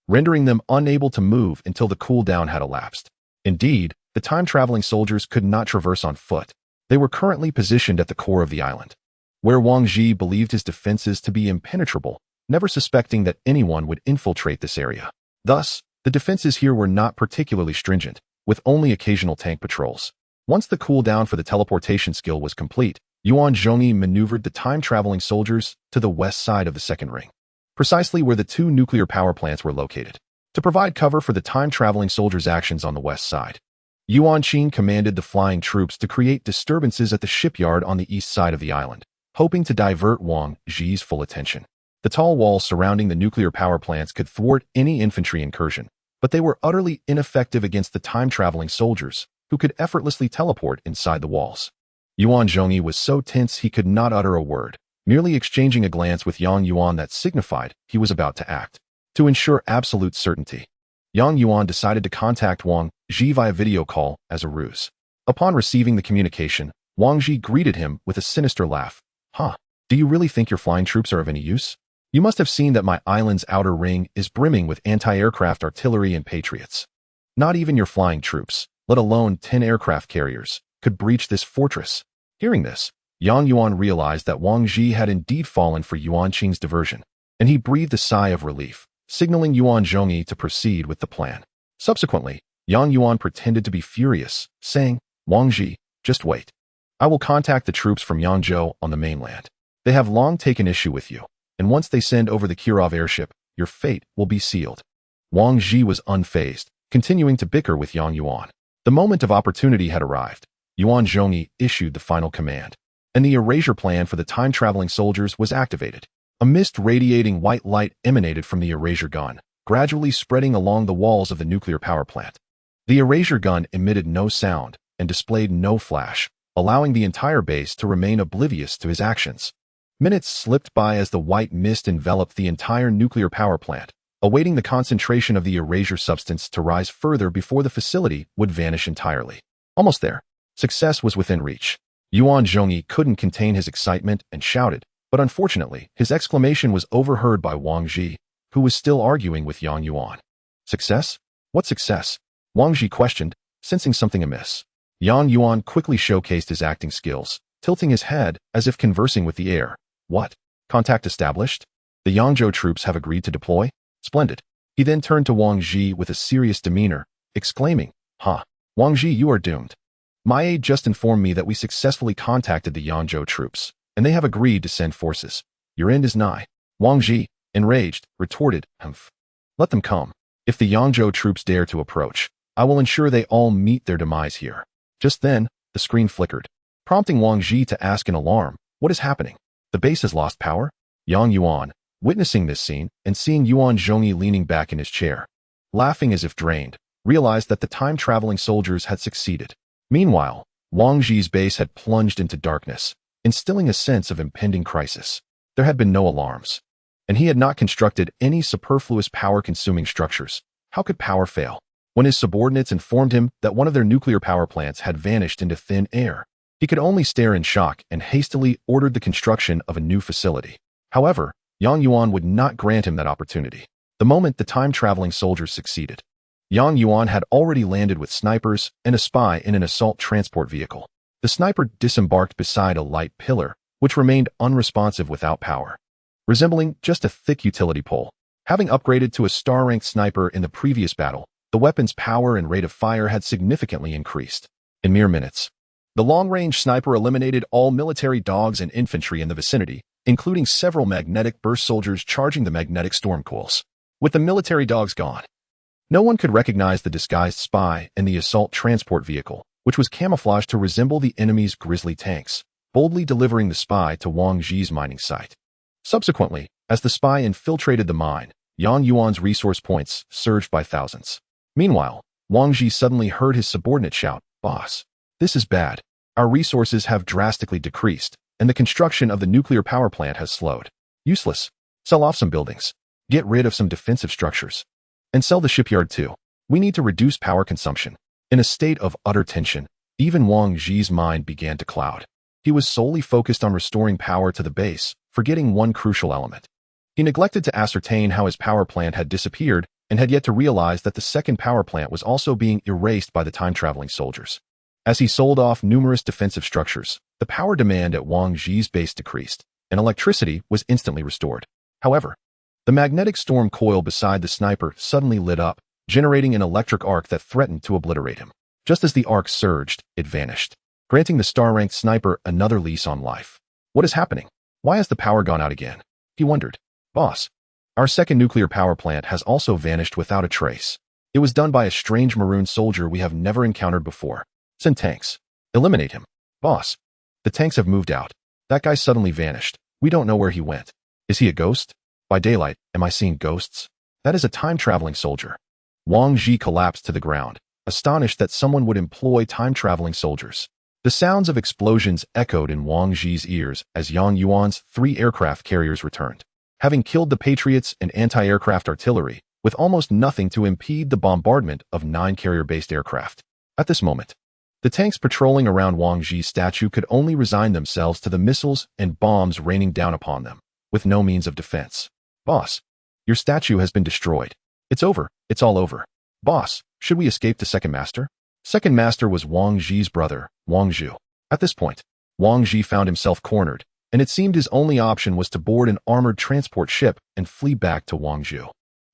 A: rendering them unable to move until the cooldown had elapsed. Indeed, the time-traveling soldiers could not traverse on foot. They were currently positioned at the core of the island, where Wang Zhi believed his defenses to be impenetrable, never suspecting that anyone would infiltrate this area. Thus, the defenses here were not particularly stringent, with only occasional tank patrols. Once the cooldown for the teleportation skill was complete, Yuan Zhongyi maneuvered the time-traveling soldiers to the west side of the second ring, precisely where the two nuclear power plants were located, to provide cover for the time-traveling soldiers' actions on the west side. Yuan Qing commanded the flying troops to create disturbances at the shipyard on the east side of the island, hoping to divert Wang Zhi's full attention. The tall walls surrounding the nuclear power plants could thwart any infantry incursion, but they were utterly ineffective against the time-traveling soldiers, who could effortlessly teleport inside the walls. Yuan Zhongyi was so tense he could not utter a word, merely exchanging a glance with Yang Yuan that signified he was about to act. To ensure absolute certainty, Yang Yuan decided to contact Wang Zhi via video call as a ruse. Upon receiving the communication, Wang Zhi greeted him with a sinister laugh. Huh, do you really think your flying troops are of any use? You must have seen that my island's outer ring is brimming with anti-aircraft artillery and patriots. Not even your flying troops, let alone 10 aircraft carriers, could breach this fortress. Hearing this, Yang Yuan realized that Wang Ji had indeed fallen for Yuan Qing's diversion, and he breathed a sigh of relief, signaling Yuan Zhongyi to proceed with the plan. Subsequently, Yang Yuan pretended to be furious, saying, "Wang Ji, just wait. I will contact the troops from Yangzhou on the mainland. They have long taken issue with you, and once they send over the Kirov airship, your fate will be sealed." Wang Ji was unfazed, continuing to bicker with Yang Yuan. The moment of opportunity had arrived. Yuan Zhongyi issued the final command, and the erasure plan for the time-traveling soldiers was activated. A mist radiating white light emanated from the erasure gun, gradually spreading along the walls of the nuclear power plant. The erasure gun emitted no sound and displayed no flash, allowing the entire base to remain oblivious to his actions. Minutes slipped by as the white mist enveloped the entire nuclear power plant, awaiting the concentration of the erasure substance to rise further before the facility would vanish entirely. Almost there. Success was within reach. Yuan Zhongyi couldn't contain his excitement and shouted, but unfortunately, his exclamation was overheard by Wang Ji, who was still arguing with Yang Yuan. Success? What success? Wang Ji questioned, sensing something amiss. Yang Yuan quickly showcased his acting skills, tilting his head as if conversing with the air. What? Contact established? The Yangzhou troops have agreed to deploy? Splendid. He then turned to Wang Ji with a serious demeanor, exclaiming, Wang Ji, you are doomed. My aide just informed me that we successfully contacted the Yangzhou troops, and they have agreed to send forces. Your end is nigh. Wang Ji, enraged, retorted, Humph. Let them come. If the Yangzhou troops dare to approach, I will ensure they all meet their demise here. Just then, the screen flickered, prompting Wang Ji to ask in alarm, what is happening? The base has lost power? Yang Yuan, witnessing this scene and seeing Yuan Zhongyi leaning back in his chair, laughing as if drained, realized that the time-traveling soldiers had succeeded. Meanwhile, Wang Ji's base had plunged into darkness, instilling a sense of impending crisis. There had been no alarms, and he had not constructed any superfluous power-consuming structures. How could power fail? When his subordinates informed him that one of their nuclear power plants had vanished into thin air, he could only stare in shock and hastily ordered the construction of a new facility. However, Yang Yuan would not grant him that opportunity. The moment the time-traveling soldiers succeeded, Yang Yuan had already landed with snipers and a spy in an assault transport vehicle. The sniper disembarked beside a light pillar, which remained unresponsive without power, resembling just a thick utility pole. Having upgraded to a star-ranked sniper in the previous battle, the weapon's power and rate of fire had significantly increased. In mere minutes, the long-range sniper eliminated all military dogs and infantry in the vicinity, including several magnetic burst soldiers charging the magnetic storm coils. With the military dogs gone, no one could recognize the disguised spy in the assault transport vehicle, which was camouflaged to resemble the enemy's grizzly tanks, boldly delivering the spy to Wang Ji's mining site. Subsequently, as the spy infiltrated the mine, Yang Yuan's resource points surged by thousands. Meanwhile, Wang Ji suddenly heard his subordinate shout, "Boss, this is bad. Our resources have drastically decreased, and the construction of the nuclear power plant has slowed. Useless. Sell off some buildings. Get rid of some defensive structures. And sell the shipyard too. We need to reduce power consumption." In a state of utter tension, even Wang Ji's mind began to cloud. He was solely focused on restoring power to the base, forgetting one crucial element. He neglected to ascertain how his power plant had disappeared and had yet to realize that the second power plant was also being erased by the time-traveling soldiers. As he sold off numerous defensive structures, the power demand at Wang Ji's base decreased, and electricity was instantly restored. However, the magnetic storm coil beside the sniper suddenly lit up, generating an electric arc that threatened to obliterate him. Just as the arc surged, it vanished, granting the star-ranked sniper another lease on life. What is happening? Why has the power gone out again? He wondered. Boss, our second nuclear power plant has also vanished without a trace. It was done by a strange maroon soldier we have never encountered before. Send tanks. Eliminate him. Boss, the tanks have moved out. That guy suddenly vanished. We don't know where he went. Is he a ghost? By daylight, am I seeing ghosts? That is a time-traveling soldier. Wang Ji collapsed to the ground, astonished that someone would employ time-traveling soldiers. The sounds of explosions echoed in Wang Ji's ears as Yang Yuan's 3 aircraft carriers returned, having killed the Patriots and anti-aircraft artillery, with almost nothing to impede the bombardment of 9 carrier-based aircraft. At this moment, the tanks patrolling around Wang Ji's statue could only resign themselves to the missiles and bombs raining down upon them, with no means of defense. Boss, your statue has been destroyed. It's over. It's all over. Boss, should we escape to Second Master? Second Master was Wang Ji's brother, Wang Zhu. At this point, Wang Ji found himself cornered, and it seemed his only option was to board an armored transport ship and flee back to Wangzhou.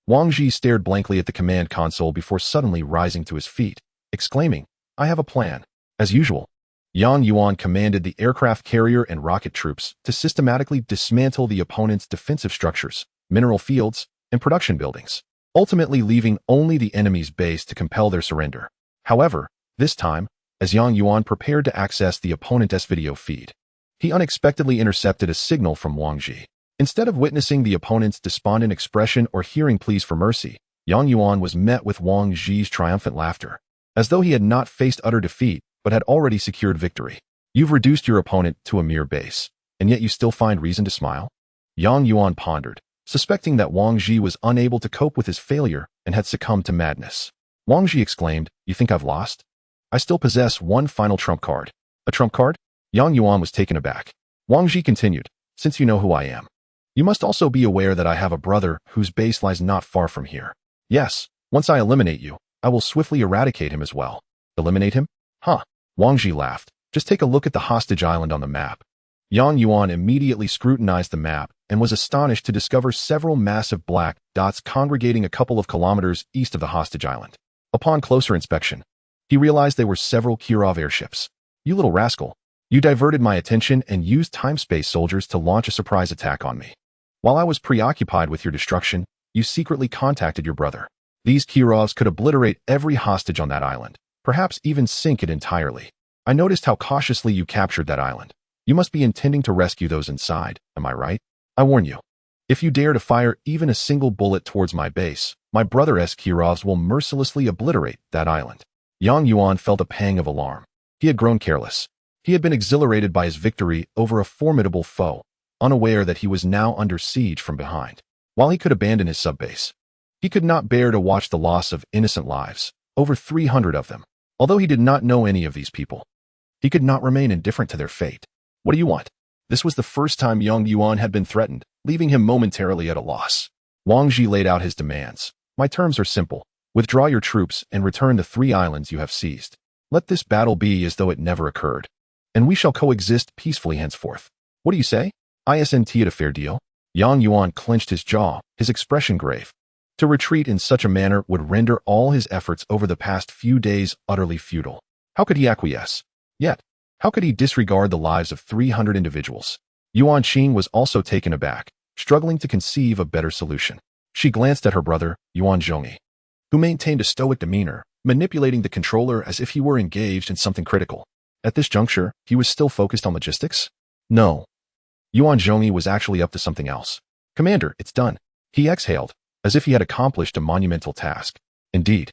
A: Wang Ji stared blankly at the command console before suddenly rising to his feet, exclaiming, "I have a plan." As usual, Yang Yuan commanded the aircraft carrier and rocket troops to systematically dismantle the opponent's defensive structures, mineral fields, and production buildings, ultimately leaving only the enemy's base to compel their surrender. However, this time, as Yang Yuan prepared to access the opponent's video feed, he unexpectedly intercepted a signal from Wang Ji. Instead of witnessing the opponent's despondent expression or hearing pleas for mercy, Yang Yuan was met with Wang Ji's triumphant laughter, as though he had not faced utter defeat, but had already secured victory. "You've reduced your opponent to a mere base, and yet you still find reason to smile?" Yang Yuan pondered, suspecting that Wang Ji was unable to cope with his failure and had succumbed to madness. Wang Ji exclaimed, "You think I've lost? I still possess one final trump card." "A trump card?" Yang Yuan was taken aback. Wang Ji continued, "Since you know who I am, you must also be aware that I have a brother whose base lies not far from here. Yes, once I eliminate you, I will swiftly eradicate him as well." "Eliminate him? Huh." Wang Ji laughed. "Just take a look at the hostage island on the map." Yang Yuan immediately scrutinized the map and was astonished to discover several massive black dots congregating a couple of kilometers east of the hostage island. Upon closer inspection, he realized they were several Kirov airships. "You little rascal. You diverted my attention and used time-space soldiers to launch a surprise attack on me. While I was preoccupied with your destruction, you secretly contacted your brother. These Kirovs could obliterate every hostage on that island, perhaps even sink it entirely. I noticed how cautiously you captured that island. You must be intending to rescue those inside, am I right? I warn you, if you dare to fire even a single bullet towards my base, my brother's Kirovs will mercilessly obliterate that island." Yang Yuan felt a pang of alarm. He had grown careless. He had been exhilarated by his victory over a formidable foe, unaware that he was now under siege from behind. While he could abandon his subbase, he could not bear to watch the loss of innocent lives, over 300 of them. Although he did not know any of these people, he could not remain indifferent to their fate. "What do you want?" This was the first time Yang Yuan had been threatened, leaving him momentarily at a loss. Wang Ji laid out his demands. "My terms are simple. Withdraw your troops and return the 3 islands you have seized. Let this battle be as though it never occurred, and we shall coexist peacefully henceforth. What do you say? Isn't it a fair deal?" Yang Yuan clenched his jaw, his expression grave. To retreat in such a manner would render all his efforts over the past few days utterly futile. How could he acquiesce? Yet, how could he disregard the lives of 300 individuals? Yuan Qing was also taken aback, struggling to conceive a better solution. She glanced at her brother, Yuan Zhongyi, who maintained a stoic demeanor, manipulating the controller as if he were engaged in something critical. At this juncture, he was still focused on logistics? No. Yuan Zhongyi was actually up to something else. "Commander, it's done." He exhaled, as if he had accomplished a monumental task. Indeed,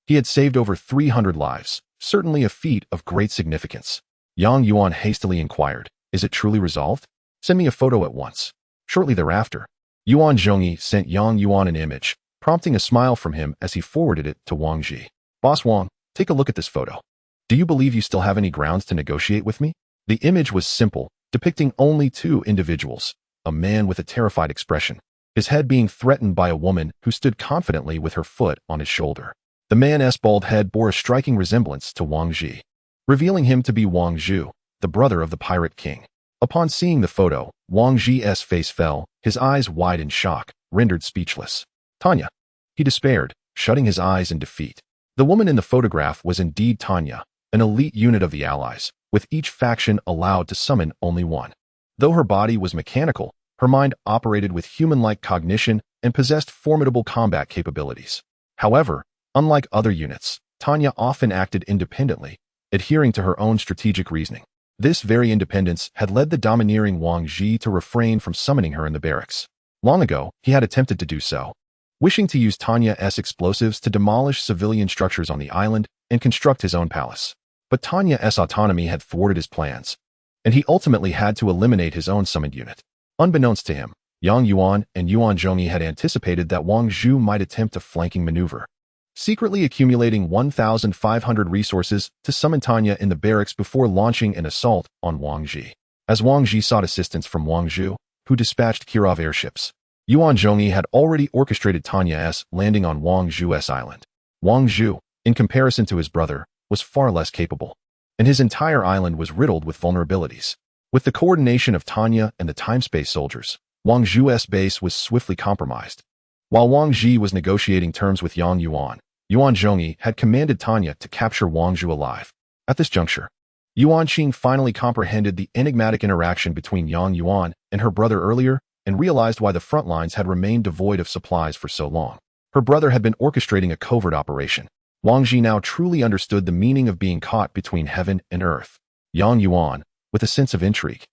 A: he had saved over 300 lives, certainly a feat of great significance. Yang Yuan hastily inquired, "Is it truly resolved? Send me a photo at once." Shortly thereafter, Yuan Zhongyi sent Yang Yuan an image, prompting a smile from him as he forwarded it to Wang Ji. "Boss Wang, take a look at this photo. Do you believe you still have any grounds to negotiate with me?" The image was simple, depicting only 2 individuals, a man with a terrified expression, his head being threatened by a woman who stood confidently with her foot on his shoulder. The man's bald head bore a striking resemblance to Wang Ji, revealing him to be Wang Zhu, the brother of the pirate king. Upon seeing the photo, Wang Ji's face fell, his eyes wide in shock, rendered speechless. "Tanya!" He despaired, shutting his eyes in defeat. The woman in the photograph was indeed Tanya, an elite unit of the Allies, with each faction allowed to summon only one. Though her body was mechanical, her mind operated with human-like cognition and possessed formidable combat capabilities. However, unlike other units, Tanya often acted independently, adhering to her own strategic reasoning. This very independence had led the domineering Wang Ji to refrain from summoning her in the barracks. Long ago, he had attempted to do so, wishing to use Tanya's explosives to demolish civilian structures on the island and construct his own palace. But Tanya's autonomy had thwarted his plans, and he ultimately had to eliminate his own summoned unit. Unbeknownst to him, Yang Yuan and Yuan Zhongyi had anticipated that Wang Zhu might attempt a flanking maneuver, secretly accumulating 1,500 resources to summon Tanya in the barracks before launching an assault on Wang Ji. As Wang Ji sought assistance from Wang Zhu, who dispatched Kirov airships, Yuan Zhongyi had already orchestrated Tanya's landing on Wang Zhu's island. Wang Zhu, in comparison to his brother, was far less capable. and his entire island was riddled with vulnerabilities. With the coordination of Tanya and the time-space soldiers, Wang Zhu's base was swiftly compromised. While Wang Zhi was negotiating terms with Yang Yuan, Yuan Zhongyi had commanded Tanya to capture Wang Zhu alive. At this juncture, Yuan Qing finally comprehended the enigmatic interaction between Yang Yuan and her brother earlier and realized why the front lines had remained devoid of supplies for so long. Her brother had been orchestrating a covert operation. Wang Zhi now truly understood the meaning of being caught between heaven and earth. Yang Yuan, with a sense of intrigue,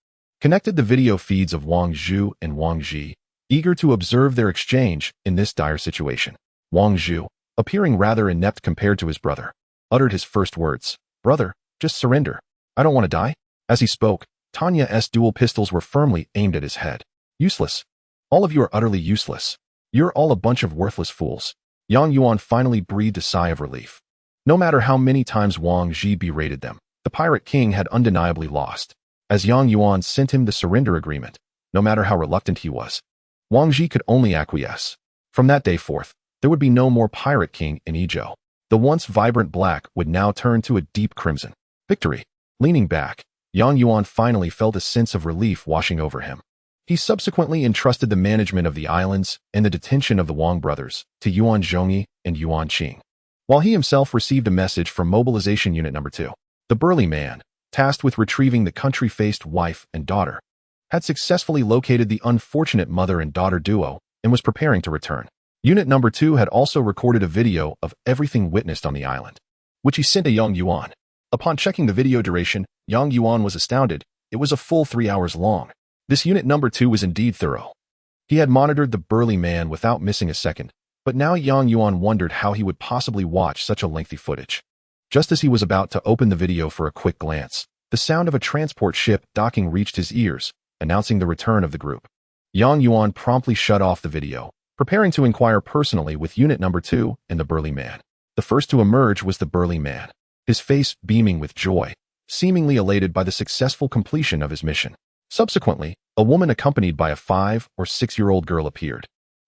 A: connected the video feeds of Wang Zhu and Wang Zhi, eager to observe their exchange in this dire situation. Wang Zhu, appearing rather inept compared to his brother, uttered his first words, "Brother, just surrender. I don't want to die." As he spoke, Tanya's dual pistols were firmly aimed at his head. "Useless. All of you are utterly useless. You're all a bunch of worthless fools." Yang Yuan finally breathed a sigh of relief. No matter how many times Wang Zhi berated them, the Pirate King had undeniably lost. As Yang Yuan sent him the surrender agreement, no matter how reluctant he was, Wang Zhi could only acquiesce. From that day forth, there would be no more Pirate King in Ezhou. The once vibrant black would now turn to a deep crimson. Victory. Leaning back, Yang Yuan finally felt a sense of relief washing over him. He subsequently entrusted the management of the islands and the detention of the Wang brothers to Yuan Zhongyi and Yuan Qing, while he himself received a message from Mobilization Unit No. 2. The burly man, tasked with retrieving the country-faced wife and daughter, had successfully located the unfortunate mother and daughter duo and was preparing to return. Unit No. 2 had also recorded a video of everything witnessed on the island, which he sent to Yang Yuan. Upon checking the video duration, Yang Yuan was astounded. It was a full 3 hours long. This Unit No. 2 was indeed thorough. He had monitored the burly man without missing a second, but now Yang Yuan wondered how he would possibly watch such a lengthy footage. Just as he was about to open the video for a quick glance, the sound of a transport ship docking reached his ears, announcing the return of the group. Yang Yuan promptly shut off the video, preparing to inquire personally with Unit No. 2 and the burly man. The first to emerge was the burly man, his face beaming with joy, seemingly elated by the successful completion of his mission. Subsequently, a woman accompanied by a 5- or 6-year-old girl appeared.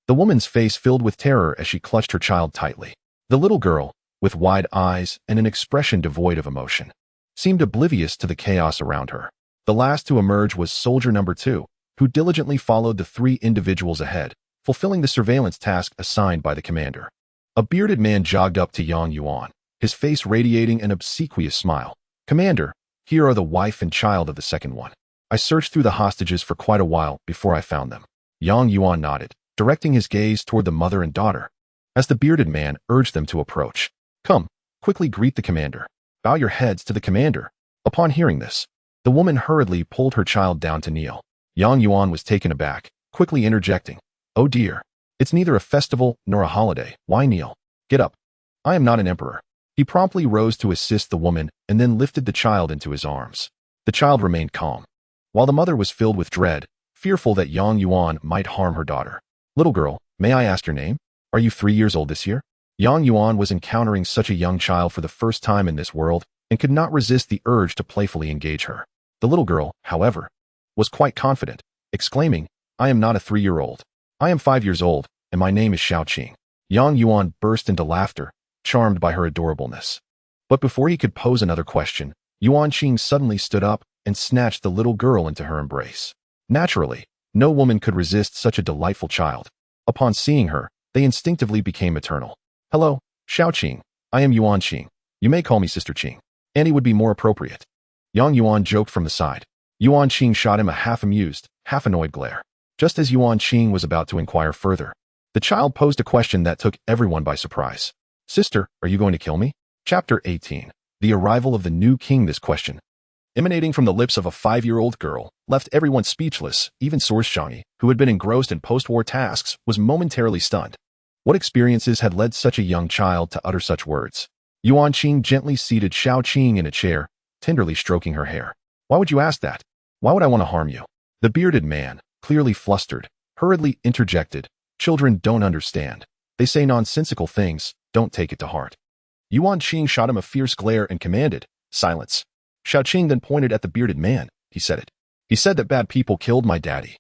A: The woman's face filled with terror as she clutched her child tightly. The little girl, with wide eyes and an expression devoid of emotion, seemed oblivious to the chaos around her. The last to emerge was Soldier No. 2, who diligently followed the 3 individuals ahead, fulfilling the surveillance task assigned by the commander. A bearded man jogged up to Yang Yuan, his face radiating an obsequious smile. "Commander, here are the wife and child of the second one. I searched through the hostages for quite a while before I found them." Yang Yuan nodded, directing his gaze toward the mother and daughter, as the bearded man urged them to approach. "Come, quickly greet the commander. Bow your heads to the commander." Upon hearing this, the woman hurriedly pulled her child down to kneel. Yang Yuan was taken aback, quickly interjecting, "Oh dear, it's neither a festival nor a holiday. Why kneel? Get up. I am not an emperor." He promptly rose to assist the woman and then lifted the child into his arms. The child remained calm, while the mother was filled with dread, fearful that Yang Yuan might harm her daughter. "Little girl, may I ask your name? Are you 3 years old this year?" Yang Yuan was encountering such a young child for the first time in this world and could not resist the urge to playfully engage her. The little girl, however, was quite confident, exclaiming, "I am not a 3-year-old. I am 5 years old, and my name is Xiaoqing." Yang Yuan burst into laughter, charmed by her adorableness. But before he could pose another question, Yuan Qing suddenly stood up and snatched the little girl into her embrace. Naturally, no woman could resist such a delightful child. Upon seeing her, they instinctively became maternal. "Hello, Xiaoqing. I am Yuan Qing. You may call me Sister Qing. Annie would be more appropriate." Yang Yuan joked from the side. Yuan Qing shot him a half-amused, half-annoyed glare. Just as Yuan Qing was about to inquire further, the child posed a question that took everyone by surprise. "Sister, are you going to kill me?" Chapter 18. The arrival of the new king. This question, emanating from the lips of a 5-year-old girl, left everyone speechless. Even Source Zhangyi, who had been engrossed in post-war tasks, was momentarily stunned. What experiences had led such a young child to utter such words? Yuan Qing gently seated Xiaoqing in a chair, tenderly stroking her hair. "Why would you ask that? Why would I want to harm you?" The bearded man, clearly flustered, hurriedly interjected, "Children don't understand. They say nonsensical things. Don't take it to heart." Yuan Qing shot him a fierce glare and commanded, "Silence." Xiaoqing then pointed at the bearded man. He said it. "He said that bad people killed my daddy,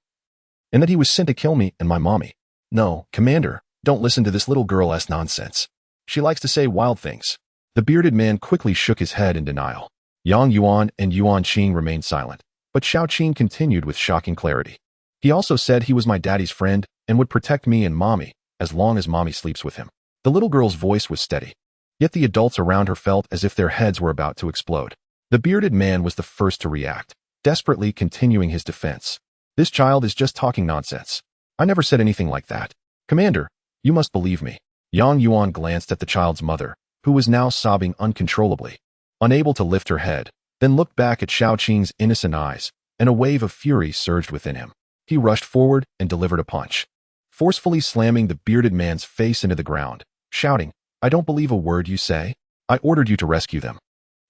A: and that he was sent to kill me and my mommy." "No, Commander, don't listen to this little girl's nonsense. She likes to say wild things." The bearded man quickly shook his head in denial. Yang Yuan and Yuan Qing remained silent, but Xiao Qing continued with shocking clarity. He also said he was my daddy's friend and would protect me and mommy as long as mommy sleeps with him. The little girl's voice was steady, yet the adults around her felt as if their heads were about to explode. The bearded man was the first to react, desperately continuing his defense. This child is just talking nonsense. I never said anything like that. Commander, you must believe me. Yang Yuan glanced at the child's mother, who was now sobbing uncontrollably, unable to lift her head, then looked back at Xiao Qing's innocent eyes, and a wave of fury surged within him. He rushed forward and delivered a punch, forcefully slamming the bearded man's face into the ground, shouting, "I don't believe a word you say. I ordered you to rescue them.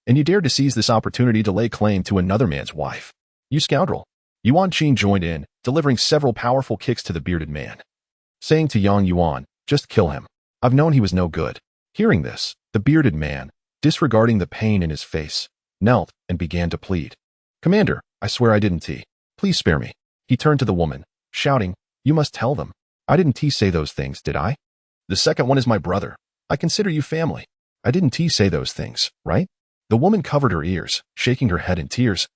A: And you dared to seize this opportunity to lay claim to another man's wife. You scoundrel." Yuan Qing joined in, delivering several powerful kicks to the bearded man, saying to Yang Yuan, "Just kill him. I've known he was no good." Hearing this, the bearded man, disregarding the pain in his face, knelt and began to plead. "Commander, I swear I didn't tea. Please spare me." He turned to the woman, shouting, "You must tell them. I didn't say those things, did I? The second one is my brother. I consider you family. I didn't say those things, right?" The woman covered her ears, shaking her head in tears,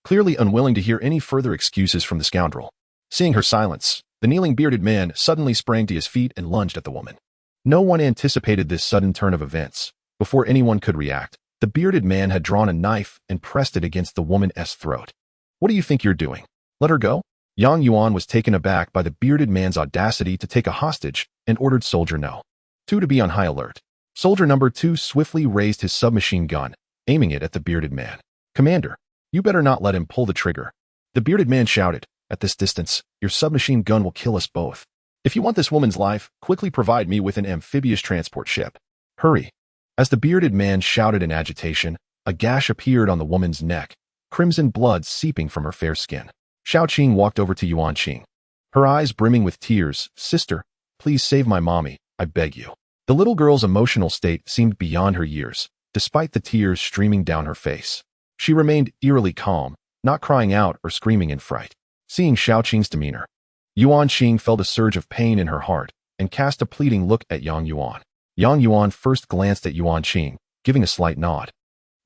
A: clearly unwilling to hear any further excuses from the scoundrel. Seeing her silence, the kneeling bearded man suddenly sprang to his feet and lunged at the woman. No one anticipated this sudden turn of events. Before anyone could react, the bearded man had drawn a knife and pressed it against the woman's throat. "What do you think you're doing? Let her go?" Yang Yuan was taken aback by the bearded man's audacity to take a hostage and ordered Soldier No. 2 to be on high alert. Soldier number 2 swiftly raised his submachine gun, aiming it at the bearded man. "Commander, you better not let him pull the trigger." The bearded man shouted, "At this distance, your submachine gun will kill us both. If you want this woman's life, quickly provide me with an amphibious transport ship. Hurry." As the bearded man shouted in agitation, a gash appeared on the woman's neck, crimson blood seeping from her fair skin. Xiao Qing walked over to Yuan Qing, her eyes brimming with tears. "Sister, please save my mommy, I beg you." The little girl's emotional state seemed beyond her years, despite the tears streaming down her face. She remained eerily calm, not crying out or screaming in fright. Seeing Xiao Qing's demeanor, Yuan Qing felt a surge of pain in her heart and cast a pleading look at Yang Yuan. Yang Yuan first glanced at Yuan Qing, giving a slight nod,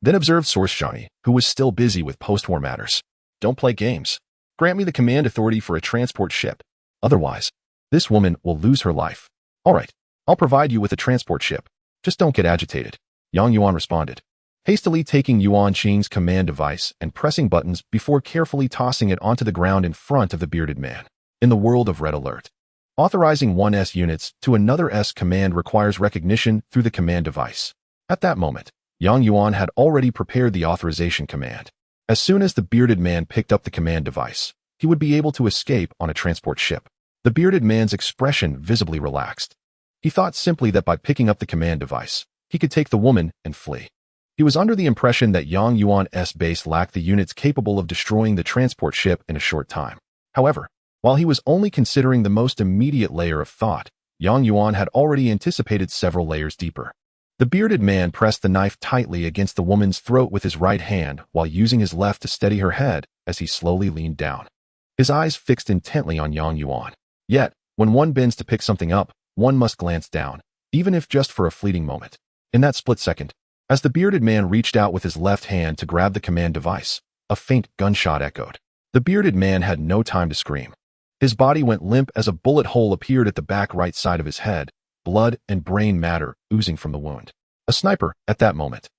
A: then observed Source Johnny, who was still busy with post-war matters. "Don't play games. Grant me the command authority for a transport ship. Otherwise, this woman will lose her life." "All right, I'll provide you with a transport ship. Just don't get agitated," Yang Yuan responded, hastily taking Yuan Qing's command device and pressing buttons before carefully tossing it onto the ground in front of the bearded man. In the world of Red Alert, authorizing one S units to another S command requires recognition through the command device. At that moment, Yang Yuan had already prepared the authorization command. As soon as the bearded man picked up the command device, he would be able to escape on a transport ship. The bearded man's expression visibly relaxed. He thought simply that by picking up the command device, he could take the woman and flee. He was under the impression that Yang Yuan's base lacked the units capable of destroying the transport ship in a short time. However, while he was only considering the most immediate layer of thought, Yang Yuan had already anticipated several layers deeper. The bearded man pressed the knife tightly against the woman's throat with his right hand while using his left to steady her head as he slowly leaned down, his eyes fixed intently on Yang Yuan. Yet, when one bends to pick something up, one must glance down, even if just for a fleeting moment. In that split second, as the bearded man reached out with his left hand to grab the command device, a faint gunshot echoed. The bearded man had no time to scream. His body went limp as a bullet hole appeared at the back right side of his head, blood and brain matter oozing from the wound. A sniper, at that moment,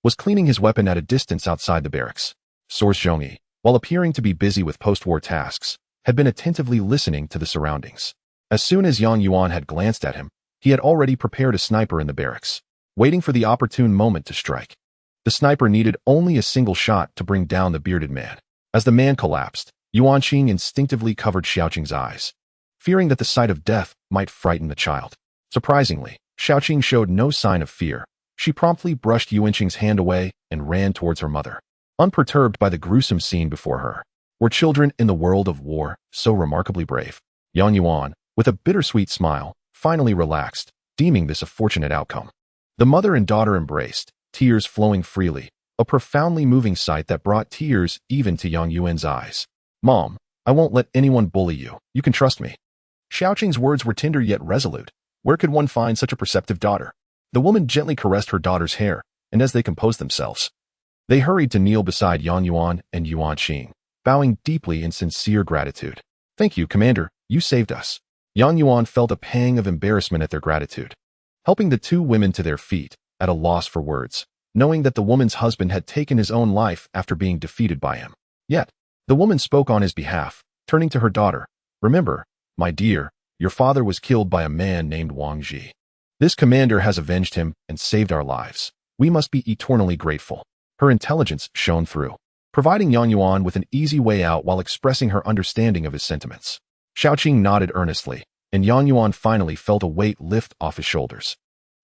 A: was cleaning his weapon at a distance outside the barracks. Source Zhongyi, while appearing to be busy with post-war tasks, had been attentively listening to the surroundings. As soon as Yang Yuan had glanced at him, he had already prepared a sniper in the barracks, waiting for the opportune moment to strike. The sniper needed only a single shot to bring down the bearded man. As the man collapsed, Yuan Qing instinctively covered Xiao Qing's eyes, fearing that the sight of death might frighten the child. Surprisingly, Xiao Qing showed no sign of fear. She promptly brushed Yuan Qing's hand away and ran towards her mother, unperturbed by the gruesome scene before her. Were children in the world of war so remarkably brave? Yang Yuan, with a bittersweet smile, finally relaxed, deeming this a fortunate outcome. The mother and daughter embraced, tears flowing freely, a profoundly moving sight that brought tears even to Yang Yuan's eyes. "Mom, I won't let anyone bully you. You can trust me." Xiao Qing's words were tender yet resolute. Where could one find such a perceptive daughter? The woman gently caressed her daughter's hair, and as they composed themselves, They hurried to kneel beside Yuan and Yuan Qing, bowing deeply in sincere gratitude. "Thank you, Commander, you saved us." Yuan felt a pang of embarrassment at their gratitude. Helping the two women to their feet, at a loss for words, knowing that the woman's husband had taken his own life after being defeated by him. Yet, the woman spoke on his behalf, turning to her daughter. "Remember, my dear, your father was killed by a man named Wang Ji. This commander has avenged him and saved our lives. We must be eternally grateful." Her intelligence shone through, providing Yuan with an easy way out while expressing her understanding of his sentiments. Xiaoqing nodded earnestly, and Yuan finally felt a weight lift off his shoulders.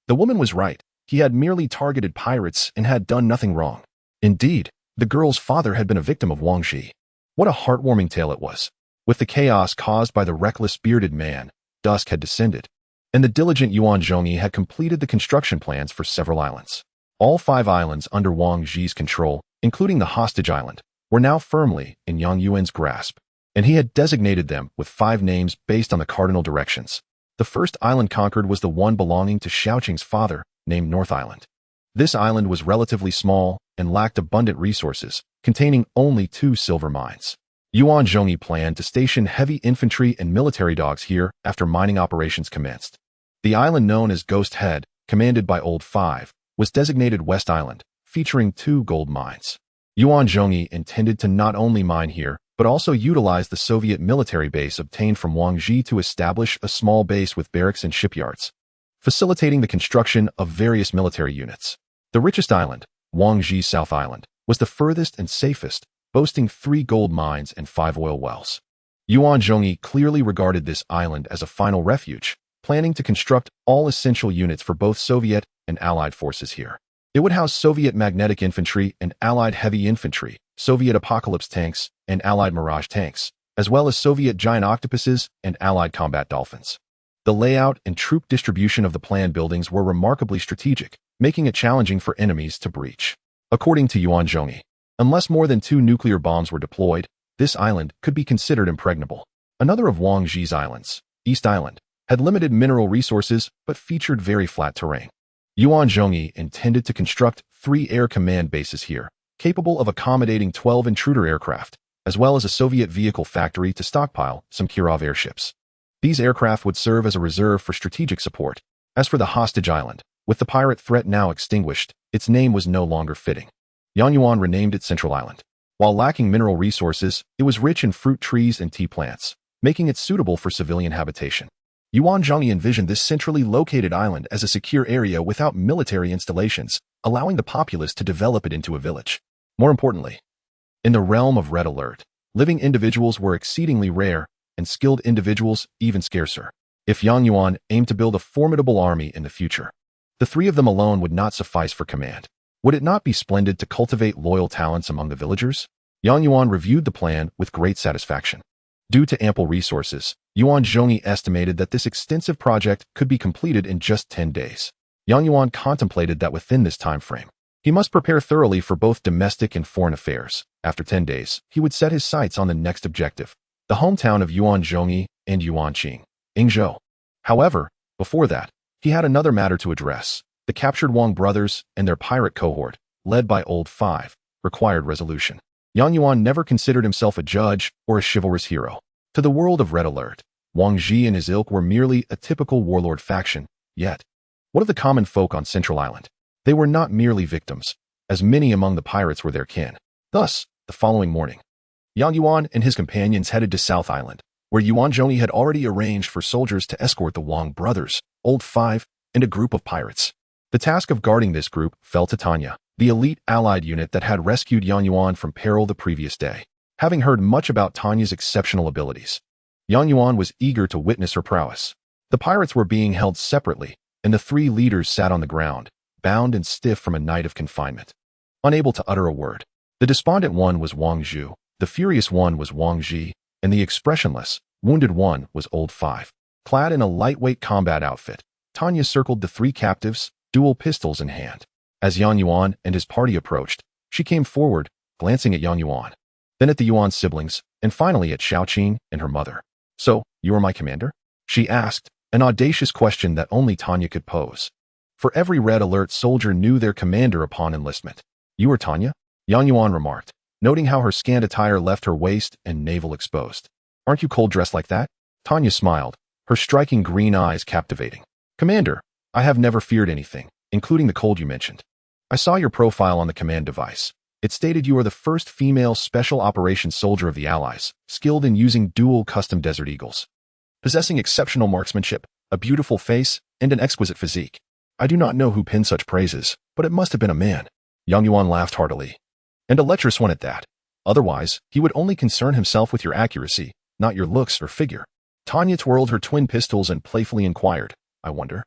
A: The woman was right. He had merely targeted pirates and had done nothing wrong. Indeed, the girl's father had been a victim of Wang Ji. What a heartwarming tale it was. With the chaos caused by the reckless bearded man, dusk had descended, and the diligent Yuan Zhongyi had completed the construction plans for several islands. All 5 islands under Wang Ji's control, including the hostage island, were now firmly in Yang Yuan's grasp, and he had designated them with 5 names based on the cardinal directions. The first island conquered was the one belonging to Xiaoqing's father, named North Island. This island was relatively small and lacked abundant resources, containing only 2 silver mines. Yuan Zhongyi planned to station heavy infantry and military dogs here after mining operations commenced. The island known as Ghost Head, commanded by Old 5, was designated West Island, featuring 2 gold mines. Yuan Zhongyi intended to not only mine here, but also utilize the Soviet military base obtained from Wang Ji to establish a small base with barracks and shipyards, facilitating the construction of various military units. The richest island, Wang Ji's South Island, was the furthest and safest, boasting 3 gold mines and 5 oil wells. Yuan Zhongyi clearly regarded this island as a final refuge, planning to construct all essential units for both Soviet and Allied forces here. It would house Soviet magnetic infantry and Allied heavy infantry, Soviet Apocalypse tanks and Allied Mirage tanks, as well as Soviet giant octopuses and Allied combat dolphins. The layout and troop distribution of the planned buildings were remarkably strategic, making it challenging for enemies to breach. According to Yuan Zhongyi, unless more than 2 nuclear bombs were deployed, this island could be considered impregnable. Another of Wang Ji's islands, East Island, had limited mineral resources but featured very flat terrain. Yuan Zhongyi intended to construct 3 air command bases here, capable of accommodating 12 intruder aircraft, as well as a Soviet vehicle factory to stockpile some Kirov airships. These aircraft would serve as a reserve for strategic support. As for the hostage island, with the pirate threat now extinguished, its name was no longer fitting. Yuan renamed it Central Island. While lacking mineral resources, it was rich in fruit trees and tea plants, making it suitable for civilian habitation. Yuan Zhongyi envisioned this centrally located island as a secure area without military installations, allowing the populace to develop it into a village. More importantly, in the realm of Red Alert, living individuals were exceedingly rare, and skilled individuals even scarcer. If Yuan aimed to build a formidable army in the future, the 3 of them alone would not suffice for command. Would it not be splendid to cultivate loyal talents among the villagers? Yuan reviewed the plan with great satisfaction. Due to ample resources, Yuan Zhongyi estimated that this extensive project could be completed in just 10 days. Yuan contemplated that within this time frame, he must prepare thoroughly for both domestic and foreign affairs. After 10 days, he would set his sights on the next objective, the hometown of Yuan Zhongyi and Yuan Qing, Yingzhou. However, before that, he had another matter to address. The captured Wang brothers and their pirate cohort, led by Old 5, required resolution. Yuan never considered himself a judge or a chivalrous hero. To the world of Red Alert, Wang Ji and his ilk were merely a typical warlord faction. Yet, what of the common folk on Central Island? They were not merely victims, as many among the pirates were their kin. Thus, the following morning, Yuan and his companions headed to South Island, where Yuan Zhongyi had already arranged for soldiers to escort the Wang brothers, Old 5, and a group of pirates. The task of guarding this group fell to Tanya, the elite allied unit that had rescued Yuan from peril the previous day. Having heard much about Tanya's exceptional abilities, Yuan was eager to witness her prowess. The pirates were being held separately, and the 3 leaders sat on the ground, bound and stiff from a night of confinement, unable to utter a word. The despondent one was Wang Zhu, the furious one was Wang Ji, and the expressionless, wounded one was Old 5. Clad in a lightweight combat outfit, Tanya circled the 3 captives, dual pistols in hand. As Yuan and his party approached, she came forward, glancing at Yuan, then at the Yuan siblings, and finally at Xiaoqing and her mother. "So, you are my commander?" she asked, an audacious question that only Tanya could pose. For every Red Alert soldier knew their commander upon enlistment. "You are Tanya?" Yang Yuan remarked, noting how her scant attire left her waist and navel exposed. Aren't you cold dressed like that? Tanya smiled, her striking green eyes captivating. Commander, I have never feared anything, including the cold you mentioned. I saw your profile on the command device. It stated you are the first female special operations soldier of the Allies, skilled in using dual custom Desert Eagles. Possessing exceptional marksmanship, a beautiful face, and an exquisite physique. I do not know who penned such praises, but it must have been a man. Yang Yuan laughed heartily. And a lecherous one at that. Otherwise, he would only concern himself with your accuracy, not your looks or figure. Tanya twirled her twin pistols and playfully inquired, I wonder.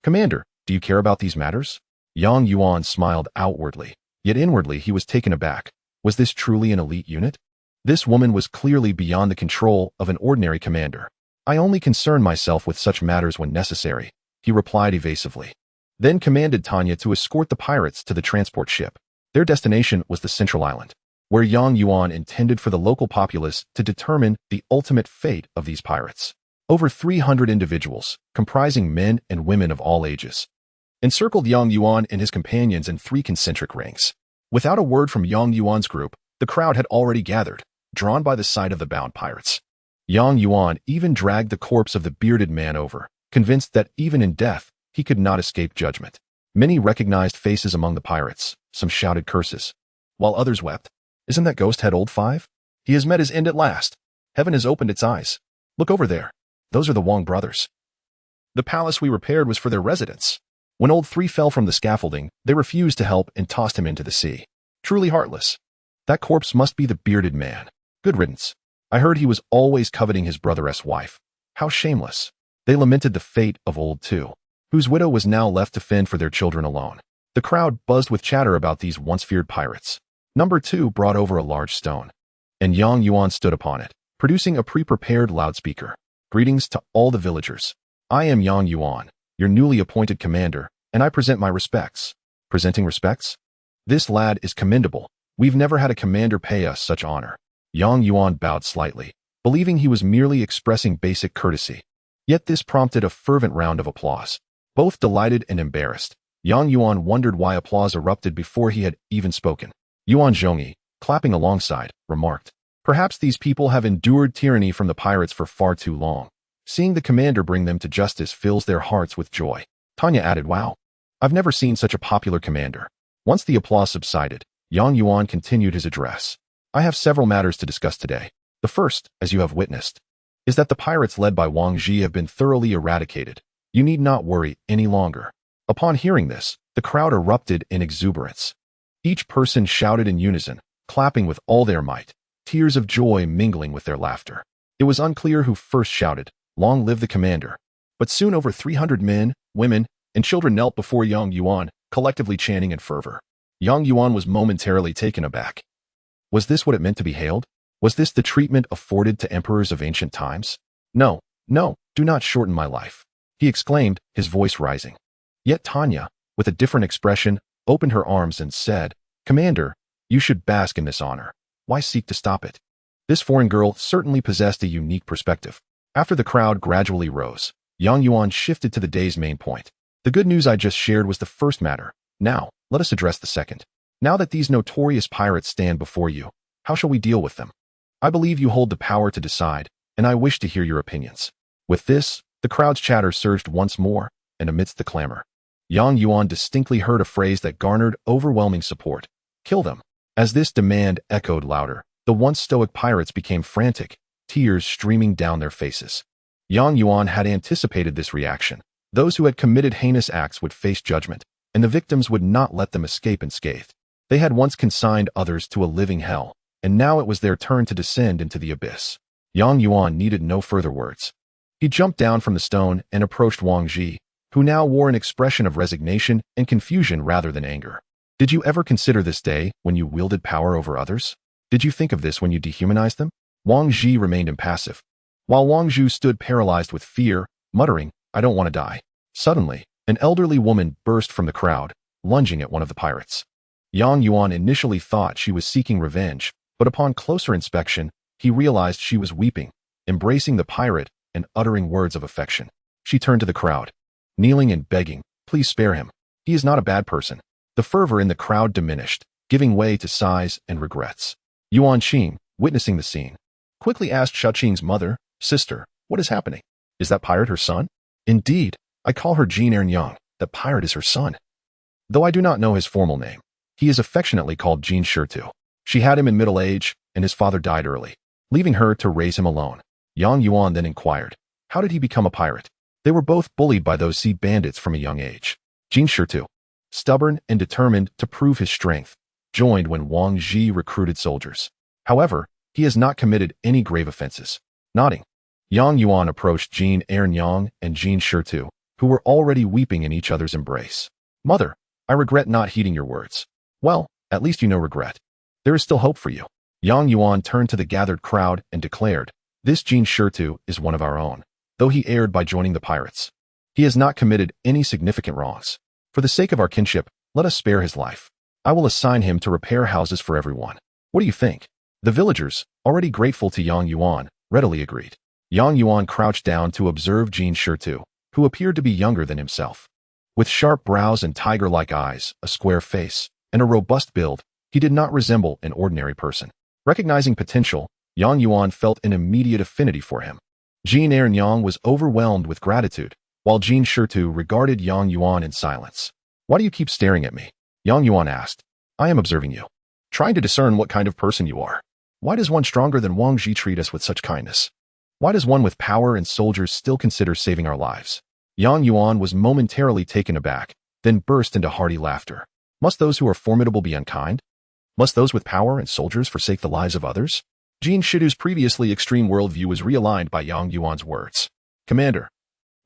A: Commander, do you care about these matters? Yang Yuan smiled outwardly, yet inwardly he was taken aback. Was this truly an elite unit? This woman was clearly beyond the control of an ordinary commander. I only concern myself with such matters when necessary, he replied evasively. Then commanded Tanya to escort the pirates to the transport ship. Their destination was the central island, where Yang Yuan intended for the local populace to determine the ultimate fate of these pirates. Over 300 individuals, comprising men and women of all ages, encircled Yang Yuan and his companions in 3 concentric rings. Without a word from Yang Yuan's group, the crowd had already gathered, drawn by the sight of the bound pirates. Yang Yuan even dragged the corpse of the bearded man over, convinced that even in death, he could not escape judgment. Many recognized faces among the pirates, some shouted curses, while others wept. Isn't that ghost head old 5? He has met his end at last. Heaven has opened its eyes. Look over there. Those are the Wong brothers. The palace we repaired was for their residence. When old 3 fell from the scaffolding, they refused to help and tossed him into the sea. Truly heartless. That corpse must be the bearded man. Good riddance. I heard he was always coveting his brother's wife. How shameless. They lamented the fate of old 2, whose widow was now left to fend for their children alone. The crowd buzzed with chatter about these once feared pirates. Number 2 brought over a large stone, and Yang Yuan stood upon it, producing a pre-prepared loudspeaker. Greetings to all the villagers. I am Yang Yuan, your newly appointed commander, and I present my respects. Presenting respects? This lad is commendable. We've never had a commander pay us such honor. Yang Yuan bowed slightly, believing he was merely expressing basic courtesy. Yet this prompted a fervent round of applause. Both delighted and embarrassed, Yang Yuan wondered why applause erupted before he had even spoken. Yuan Zhongyi, clapping alongside, remarked, perhaps these people have endured tyranny from the pirates for far too long. Seeing the commander bring them to justice fills their hearts with joy. Tanya added, wow. I've never seen such a popular commander. Once the applause subsided, Yang Yuan continued his address. I have several matters to discuss today. The first, as you have witnessed, is that the pirates led by Wang Ji have been thoroughly eradicated. You need not worry any longer. Upon hearing this, the crowd erupted in exuberance. Each person shouted in unison, clapping with all their might, tears of joy mingling with their laughter. It was unclear who first shouted, long live the commander. But soon over 300 men, women, and children knelt before Yang Yuan, collectively chanting in fervor. Yang Yuan was momentarily taken aback. Was this what it meant to be hailed? Was this the treatment afforded to emperors of ancient times? No, no, do not shorten my life, he exclaimed, his voice rising. Yet Tanya, with a different expression, opened her arms and said, Commander, you should bask in this honor. Why seek to stop it? This foreign girl certainly possessed a unique perspective. After the crowd gradually rose, Yang Yuan shifted to the day's main point. The good news I just shared was the first matter. Now, let us address the second. Now that these notorious pirates stand before you, how shall we deal with them? I believe you hold the power to decide, and I wish to hear your opinions. With this, the crowd's chatter surged once more, and amidst the clamor, Yang Yuan distinctly heard a phrase that garnered overwhelming support. Kill them. As this demand echoed louder, the once stoic pirates became frantic, tears streaming down their faces. Yang Yuan had anticipated this reaction. Those who had committed heinous acts would face judgment, and the victims would not let them escape unscathed. They had once consigned others to a living hell, and now it was their turn to descend into the abyss. Yang Yuan needed no further words. He jumped down from the stone and approached Wang Ji, who now wore an expression of resignation and confusion rather than anger. Did you ever consider this day when you wielded power over others? Did you think of this when you dehumanized them? Wang Ji remained impassive, while Wang Zhu stood paralyzed with fear, muttering, I don't want to die. Suddenly, an elderly woman burst from the crowd, lunging at one of the pirates. Yang Yuan initially thought she was seeking revenge, but upon closer inspection, he realized she was weeping, embracing the pirate and uttering words of affection. She turned to the crowd, kneeling and begging, please spare him. He is not a bad person. The fervor in the crowd diminished, giving way to sighs and regrets. Yuan Qing, witnessing the scene, quickly asked Xiaoqing's mother, "Sister, what is happening? Is that pirate her son?" "Indeed, I call her Jin Ernyang. That pirate is her son. Though I do not know his formal name, he is affectionately called Jin Shirtu. She had him in middle age, and his father died early, leaving her to raise him alone." Yang Yuan then inquired, "How did he become a pirate?" They were both bullied by those sea bandits from a young age. Jin Shirtu, stubborn and determined to prove his strength, joined when Wang Ji recruited soldiers. However, he has not committed any grave offenses. Nodding, Yang Yuan approached Jin Ernyang and Jin Shirtu, who were already weeping in each other's embrace. "Mother, I regret not heeding your words." "Well, at least you know regret. There is still hope for you." Yang Yuan turned to the gathered crowd and declared, "This Jin Shirtu is one of our own, though he erred by joining the pirates. He has not committed any significant wrongs. For the sake of our kinship, let us spare his life. I will assign him to repair houses for everyone. What do you think?" The villagers, already grateful to Yang Yuan, readily agreed. Yang Yuan crouched down to observe Jin Shirtu, who appeared to be younger than himself. With sharp brows and tiger-like eyes, a square face, and a robust build, he did not resemble an ordinary person. Recognizing potential, Yang Yuan felt an immediate affinity for him. Jin Ernyang was overwhelmed with gratitude, while Jin Shirtu regarded Yang Yuan in silence. "Why do you keep staring at me?" Yang Yuan asked. "I am observing you, trying to discern what kind of person you are. Why does one stronger than Wang Ji treat us with such kindness? Why does one with power and soldiers still consider saving our lives?" Yang Yuan was momentarily taken aback, then burst into hearty laughter. "Must those who are formidable be unkind? Must those with power and soldiers forsake the lives of others?" Jin Shirtu's previously extreme worldview was realigned by Yang Yuan's words. "Commander,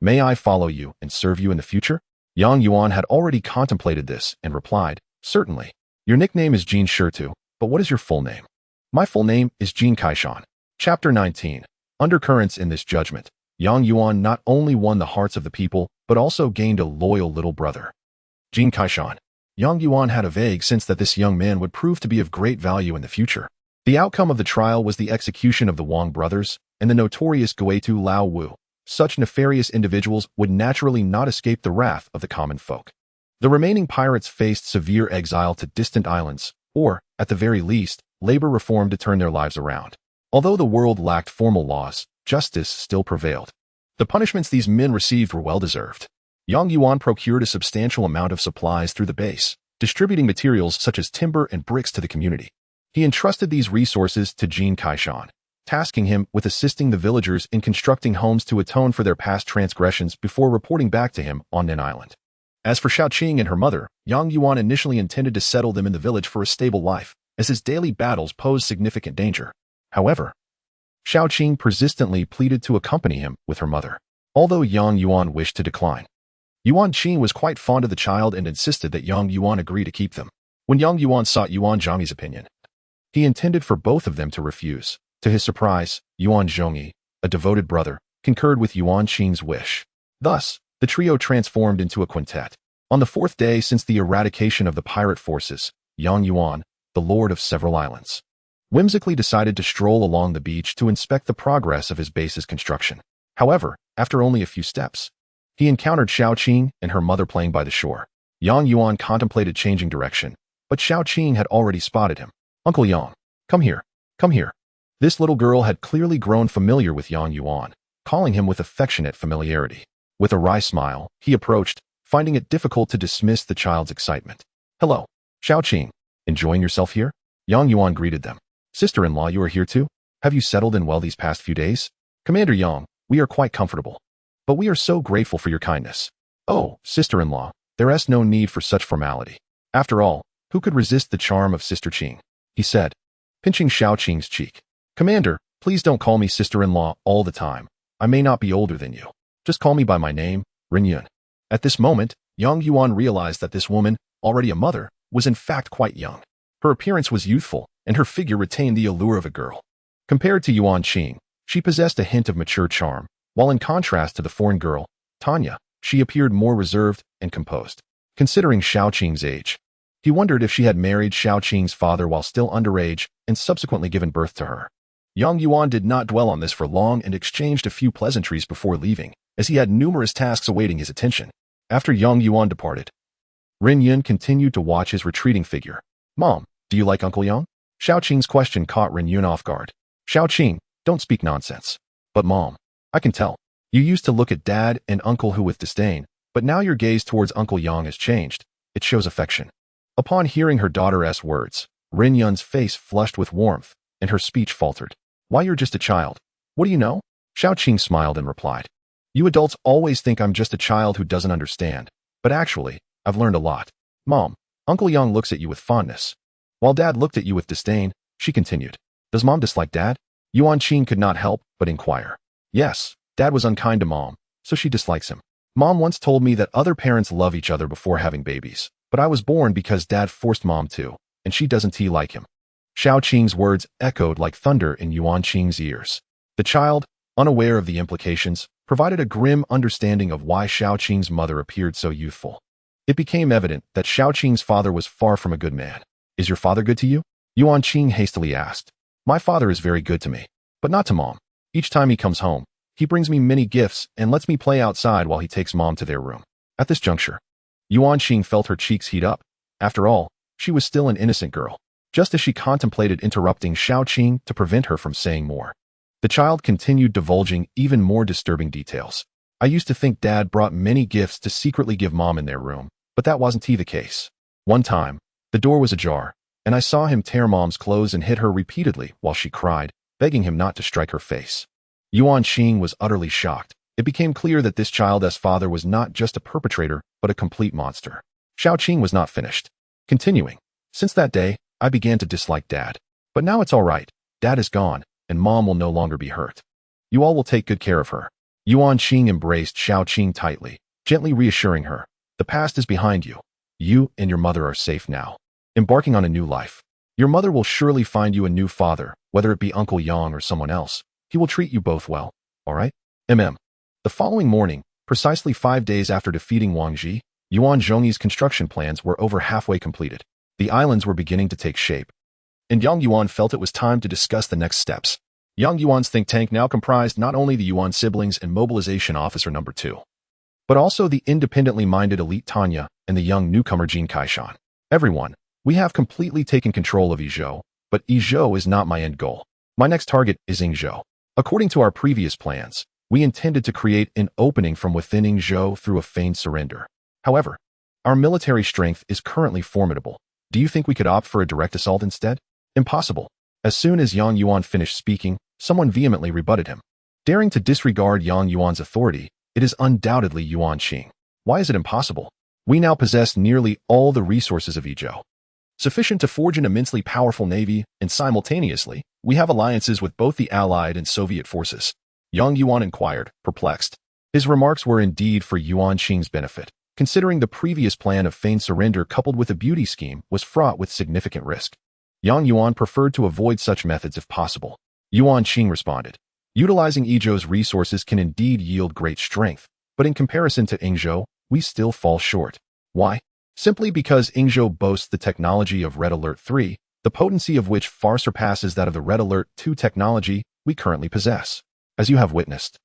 A: may I follow you and serve you in the future?" Yang Yuan had already contemplated this and replied, "Certainly. Your nickname is Jin Shirtu, but what is your full name?" "My full name is Jin Kaishan." Chapter 19. Undercurrents in this judgment. Yang Yuan not only won the hearts of the people, but also gained a loyal little brother. Jin Kaishan. Yang Yuan had a vague sense that this young man would prove to be of great value in the future. The outcome of the trial was the execution of the Wang brothers and the notorious Guetu Lao Wu. Such nefarious individuals would naturally not escape the wrath of the common folk. The remaining pirates faced severe exile to distant islands, or, at the very least, labor reform to turn their lives around. Although the world lacked formal laws, justice still prevailed. The punishments these men received were well-deserved. Yang Yuan procured a substantial amount of supplies through the base, distributing materials such as timber and bricks to the community. He entrusted these resources to Jin Kaishan, tasking him with assisting the villagers in constructing homes to atone for their past transgressions before reporting back to him on Nen Island. As for Xiaoqing and her mother, Yang Yuan initially intended to settle them in the village for a stable life, as his daily battles posed significant danger. However, Xiaoqing persistently pleaded to accompany him with her mother, although Yang Yuan wished to decline. Yuan Qing was quite fond of the child and insisted that Yang Yuan agree to keep them. When Yang Yuan sought Yuan Zhongyi's opinion, he intended for both of them to refuse. To his surprise, Yuan Zhongyi, a devoted brother, concurred with Yuan Qing's wish. Thus, the trio transformed into a quintet. On the fourth day since the eradication of the pirate forces, Yang Yuan, the lord of several islands, whimsically decided to stroll along the beach to inspect the progress of his base's construction. However, after only a few steps, he encountered Xiaoqing and her mother playing by the shore. Yang Yuan contemplated changing direction, but Xiaoqing had already spotted him. "Uncle Yang, come here, come here." This little girl had clearly grown familiar with Yang Yuan, calling him with affectionate familiarity. With a wry smile, he approached, finding it difficult to dismiss the child's excitement. "Hello, Xiaoqing. Enjoying yourself here?" Yang Yuan greeted them. "Sister-in-law, you are here too? Have you settled in well these past few days?" "Commander Yang, we are quite comfortable. But we are so grateful for your kindness." "Oh, sister-in-law, there is no need for such formality. After all, who could resist the charm of Sister Qing?" he said, pinching Xiaoqing's cheek. "Commander, please don't call me sister-in-law all the time. I may not be older than you. Just call me by my name, Ringyun." At this moment, Yang Yuan realized that this woman, already a mother, was in fact quite young. Her appearance was youthful, and her figure retained the allure of a girl. Compared to Yuan Qing, she possessed a hint of mature charm, while in contrast to the foreign girl, Tanya, she appeared more reserved and composed. Considering Xiaoqing's age, he wondered if she had married Xiaoqing's father while still underage and subsequently given birth to her. Yang Yuan did not dwell on this for long and exchanged a few pleasantries before leaving, as he had numerous tasks awaiting his attention. After Yang Yuan departed, Rin Yun continued to watch his retreating figure. "Mom, Do you like Uncle Yang? Xiao Qing's question caught Ren Yun off guard. Xiao Qing, don't speak nonsense. But Mom, I can tell. You used to look at Dad and Uncle Hu with disdain, but now your gaze towards Uncle Yang has changed. It shows affection. Upon hearing her daughter's words, Ren Yun's face flushed with warmth, and her speech faltered. Why, you're just a child. What do you know? Xiao Qing smiled and replied. You adults always think I'm just a child who doesn't understand, but actually, I've learned a lot. Mom, Uncle Yang looks at you with fondness. While Dad looked at you with disdain, she continued. Does Mom dislike Dad? Yuan Qing could not help but inquire. Yes, Dad was unkind to Mom, so she dislikes him. Mom once told me that other parents love each other before having babies, but I was born because Dad forced Mom to, and she doesn't like him. Xiao Qing's words echoed like thunder in Yuan Qing's ears. The child, unaware of the implications, provided a grim understanding of why Xiao Qing's mother appeared so youthful. It became evident that Xiao Qing's father was far from a good man. Is your father good to you? Yuan Qing hastily asked. My father is very good to me, but not to Mom. Each time he comes home, he brings me many gifts and lets me play outside while he takes Mom to their room. At this juncture, Yuan Qing felt her cheeks heat up. After all, she was still an innocent girl. Just as she contemplated interrupting Xiao Qing to prevent her from saying more, the child continued divulging even more disturbing details. I used to think Dad brought many gifts to secretly give Mom in their room, but that wasn't the case. One time, the door was ajar, and I saw him tear Mom's clothes and hit her repeatedly while she cried, begging him not to strike her face. Yuan Qing was utterly shocked. It became clear that this child's father was not just a perpetrator, but a complete monster. Xiao Qing was not finished. Continuing, since that day, I began to dislike Dad. But now it's all right. Dad is gone, and Mom will no longer be hurt. You all will take good care of her. Yuan Qing embraced Xiao Qing tightly, gently reassuring her. The past is behind you. You and your mother are safe now, embarking on a new life. Your mother will surely find you a new father, whether it be Uncle Yang or someone else. He will treat you both well, all right? The following morning, precisely 5 days after defeating Wang Ji, Yuan Zhongyi's construction plans were over halfway completed. The islands were beginning to take shape, and Yang Yuan felt it was time to discuss the next steps. Yang Yuan's think tank now comprised not only the Yuan siblings and Mobilization Officer No. 2, but also the independently minded elite Tanya and the young newcomer Jin Kaishan. Everyone, we have completely taken control of Yizhou, but Yizhou is not my end goal. My next target is Yingzhou. According to our previous plans, we intended to create an opening from within Yingzhou through a feigned surrender. However, our military strength is currently formidable. Do you think we could opt for a direct assault instead? Impossible. As soon as Yang Yuan finished speaking, someone vehemently rebutted him. Daring to disregard Yang Yuan's authority, it is undoubtedly Yuan Qing. Why is it impossible? We now possess nearly all the resources of Yizhou, sufficient to forge an immensely powerful navy, and simultaneously, we have alliances with both the Allied and Soviet forces. Yang Yuan inquired, perplexed. His remarks were indeed for Yuan Qing's benefit, considering the previous plan of feigned surrender coupled with a beauty scheme was fraught with significant risk. Yang Yuan preferred to avoid such methods if possible. Yuan Qing responded, utilizing Yizhou's resources can indeed yield great strength, but in comparison to Yingzhou, we still fall short. Why? Simply because Yingzhou boasts the technology of Red Alert 3, the potency of which far surpasses that of the Red Alert 2 technology we currently possess. As you have witnessed,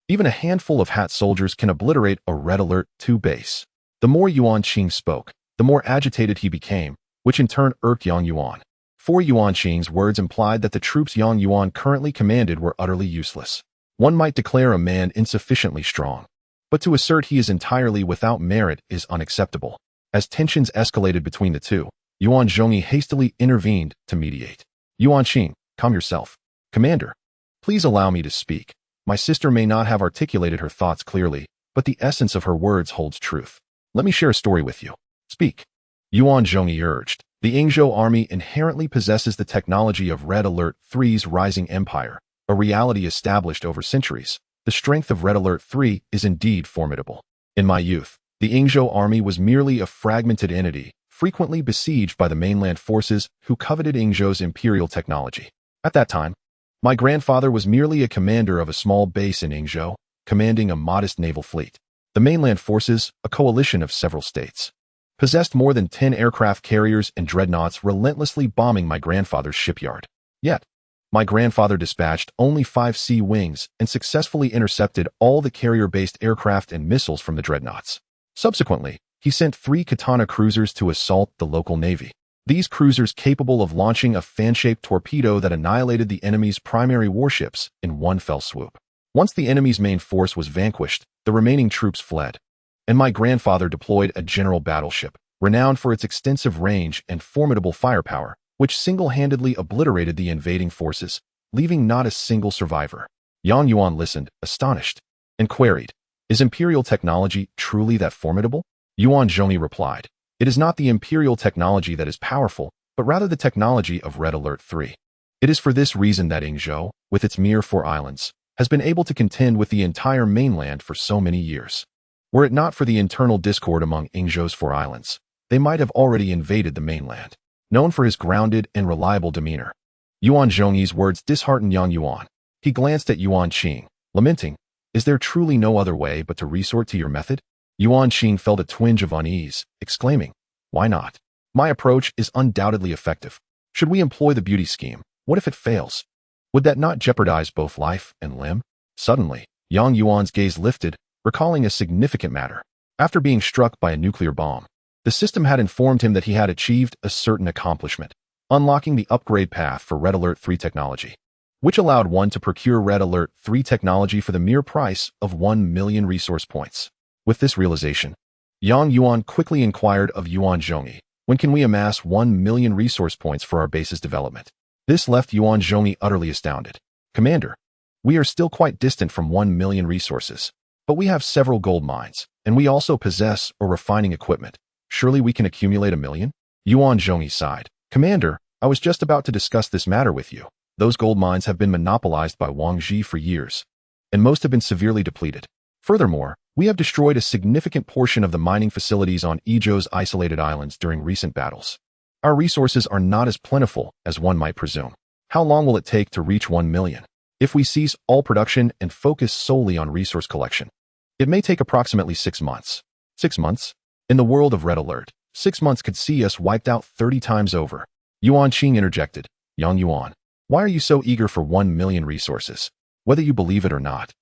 A: even a handful of hat soldiers can obliterate a Red Alert 2 base. The more Yuan Qing spoke, the more agitated he became, which in turn irked Yang Yuan. For Yuan Qing's words implied that the troops Yang Yuan currently commanded were utterly useless. One might declare a man insufficiently strong, but to assert he is entirely without merit is unacceptable. As tensions escalated between the two, Yuan Zhongyi hastily intervened to mediate. Yuan Qing, calm yourself. Commander, please allow me to speak. My sister may not have articulated her thoughts clearly, but the essence of her words holds truth. Let me share a story with you. Speak. Yuan Zhongyi urged. The Yingzhou army inherently possesses the technology of Red Alert 3's rising empire, a reality established over centuries. The strength of Red Alert 3 is indeed formidable. In my youth, the Yingzhou army was merely a fragmented entity, frequently besieged by the mainland forces who coveted Yingzhou's imperial technology. At that time, my grandfather was merely a commander of a small base in Yingzhou, commanding a modest naval fleet. The mainland forces, a coalition of several states, possessed more than 10 aircraft carriers and dreadnoughts relentlessly bombing my grandfather's shipyard. Yet, my grandfather dispatched only 5 sea wings and successfully intercepted all the carrier-based aircraft and missiles from the dreadnoughts. Subsequently, he sent 3 Katana cruisers to assault the local navy. These cruisers capable of launching a fan-shaped torpedo that annihilated the enemy's primary warships in one fell swoop. Once the enemy's main force was vanquished, the remaining troops fled. And my grandfather deployed a general battleship, renowned for its extensive range and formidable firepower, which single-handedly obliterated the invading forces, leaving not a single survivor. Yang Yuan listened, astonished, and queried, "Is Imperial technology truly that formidable?" Yuan Zhongyi replied, "It is not the Imperial technology that is powerful, but rather the technology of Red Alert 3. It is for this reason that Yingzhou, with its mere 4 islands, has been able to contend with the entire mainland for so many years. Were it not for the internal discord among Yingzhou's 4 islands, they might have already invaded the mainland." Known for his grounded and reliable demeanor, Yuan Zhongyi's words disheartened Yang Yuan. He glanced at Yuan Qing, lamenting, "Is there truly no other way but to resort to your method?" Yuan Qing felt a twinge of unease, exclaiming, "Why not? My approach is undoubtedly effective. Should we employ the beauty scheme? What if it fails? Would that not jeopardize both life and limb?" Suddenly, Yang Yuan's gaze lifted, recalling a significant matter. After being struck by a nuclear bomb, the system had informed him that he had achieved a certain accomplishment, unlocking the upgrade path for Red Alert 3 technology, which allowed one to procure Red Alert 3 technology for the mere price of 1 million resource points. With this realization, Yang Yuan quickly inquired of Yuan Zhongyi, "When can we amass 1 million resource points for our base's development?" This left Yuan Zhongyi utterly astounded. "Commander, we are still quite distant from 1 million resources, but we have several gold mines, and we also possess or refining equipment. Surely we can accumulate 1 million? Yuan Zhongyi sighed. "Commander, I was just about to discuss this matter with you. Those gold mines have been monopolized by Wang Ji for years, and most have been severely depleted. Furthermore, we have destroyed a significant portion of the mining facilities on Yingzhou's isolated islands during recent battles. Our resources are not as plentiful as one might presume. How long will it take to reach 1 million? If we cease all production and focus solely on resource collection, it may take approximately 6 months. 6 months? In the world of Red Alert, 6 months could see us wiped out 30 times over." Yuan Qing interjected, "Yang Yuan, why are you so eager for 1 million resources? Whether you believe it or not,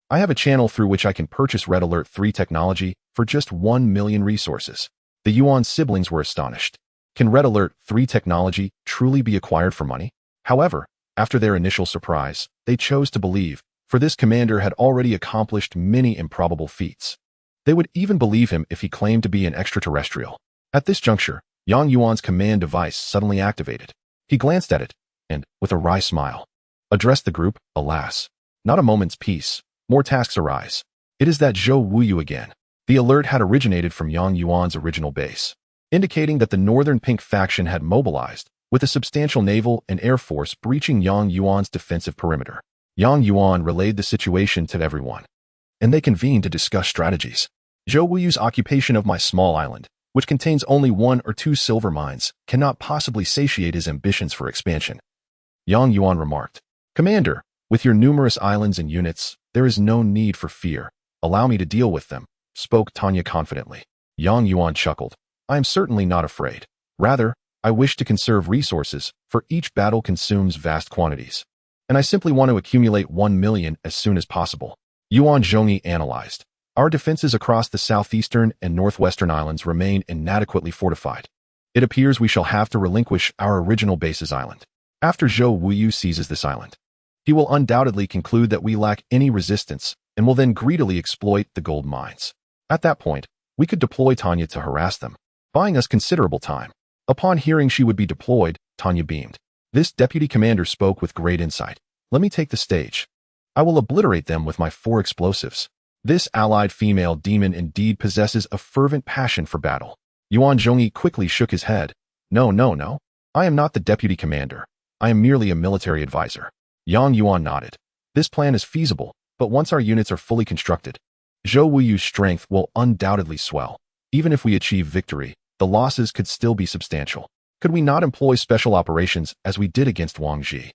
A: I have a channel through which I can purchase Red Alert 3 technology for just 1 million resources." The Yuan siblings were astonished. Can Red Alert 3 technology truly be acquired for money? However, after their initial surprise, they chose to believe, for this commander had already accomplished many improbable feats. They would even believe him if he claimed to be an extraterrestrial. At this juncture, Yang Yuan's command device suddenly activated. He glanced at it, and, with a wry smile, addressed the group. "Alas, not a moment's peace. More tasks arise. It is that Zhou Wuyu again." The alert had originated from Yang Yuan's original base, indicating that the Northern Pink faction had mobilized, with a substantial naval and air force breaching Yang Yuan's defensive perimeter. Yang Yuan relayed the situation to everyone, and they convened to discuss strategies. "Zhou Wuyu's occupation of my small island, which contains only 1 or 2 silver mines, cannot possibly satiate his ambitions for expansion," Yang Yuan remarked. "Commander, with your numerous islands and units, there is no need for fear. Allow me to deal with them," spoke Tanya confidently. Yang Yuan chuckled. "I am certainly not afraid. Rather, I wish to conserve resources, for each battle consumes vast quantities, and I simply want to accumulate 1 million as soon as possible." Yuan Zhongyi analyzed. "Our defenses across the southeastern and northwestern islands remain inadequately fortified. It appears we shall have to relinquish our original base's island. After Zhou Wuyu seizes this island, he will undoubtedly conclude that we lack any resistance and will then greedily exploit the gold mines. At that point, we could deploy Tanya to harass them, buying us considerable time." Upon hearing she would be deployed, Tanya beamed. This deputy commander spoke with great insight. "Let me take the stage. I will obliterate them with my 4 explosives." This allied female demon indeed possesses a fervent passion for battle. Yuan Zhongyi quickly shook his head. No. I am not the deputy commander. I am merely a military advisor." Yang Yuan nodded. "This plan is feasible, but once our units are fully constructed, Zhou Wuyu's strength will undoubtedly swell. Even if we achieve victory, the losses could still be substantial. Could we not employ special operations as we did against Wang Ji,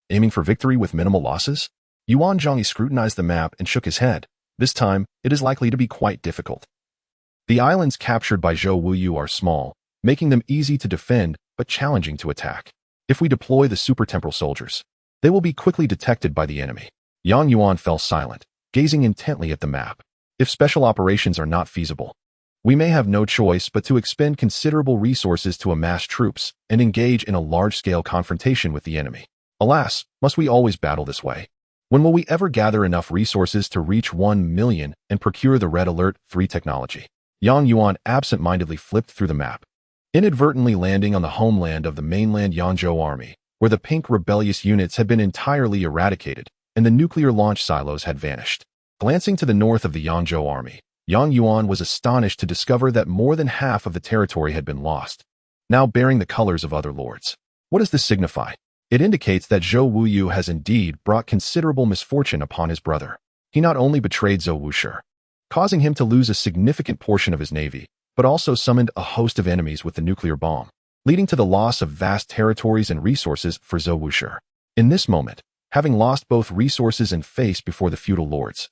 A: aiming for victory with minimal losses?" Yuan Zhongyi scrutinized the map and shook his head. "This time, it is likely to be quite difficult. The islands captured by Zhou Wuyu are small, making them easy to defend but challenging to attack. If we deploy the super-temporal soldiers, they will be quickly detected by the enemy." Yang Yuan fell silent, gazing intently at the map. "If special operations are not feasible, We may have no choice but to expend considerable resources to amass troops and engage in a large-scale confrontation with the enemy. Alas, must we always battle this way? When will we ever gather enough resources to reach 1 million and procure the Red Alert 3 technology? Yang Yuan absent-mindedly flipped through the map, inadvertently landing on the homeland of the mainland Yanzhou army, where the pink rebellious units had been entirely eradicated and the nuclear launch silos had vanished. Glancing to the north of the Yanzhou army, Yang Yuan was astonished to discover that more than half of the territory had been lost, now bearing the colors of other lords. What does this signify? It indicates that Zhou Wuyu has indeed brought considerable misfortune upon his brother. He not only betrayed Zhou Wushi, causing him to lose a significant portion of his navy, but also summoned a host of enemies with the nuclear bomb, leading to the loss of vast territories and resources for Zhou Wushi. In this moment, having lost both resources and face before the feudal lords,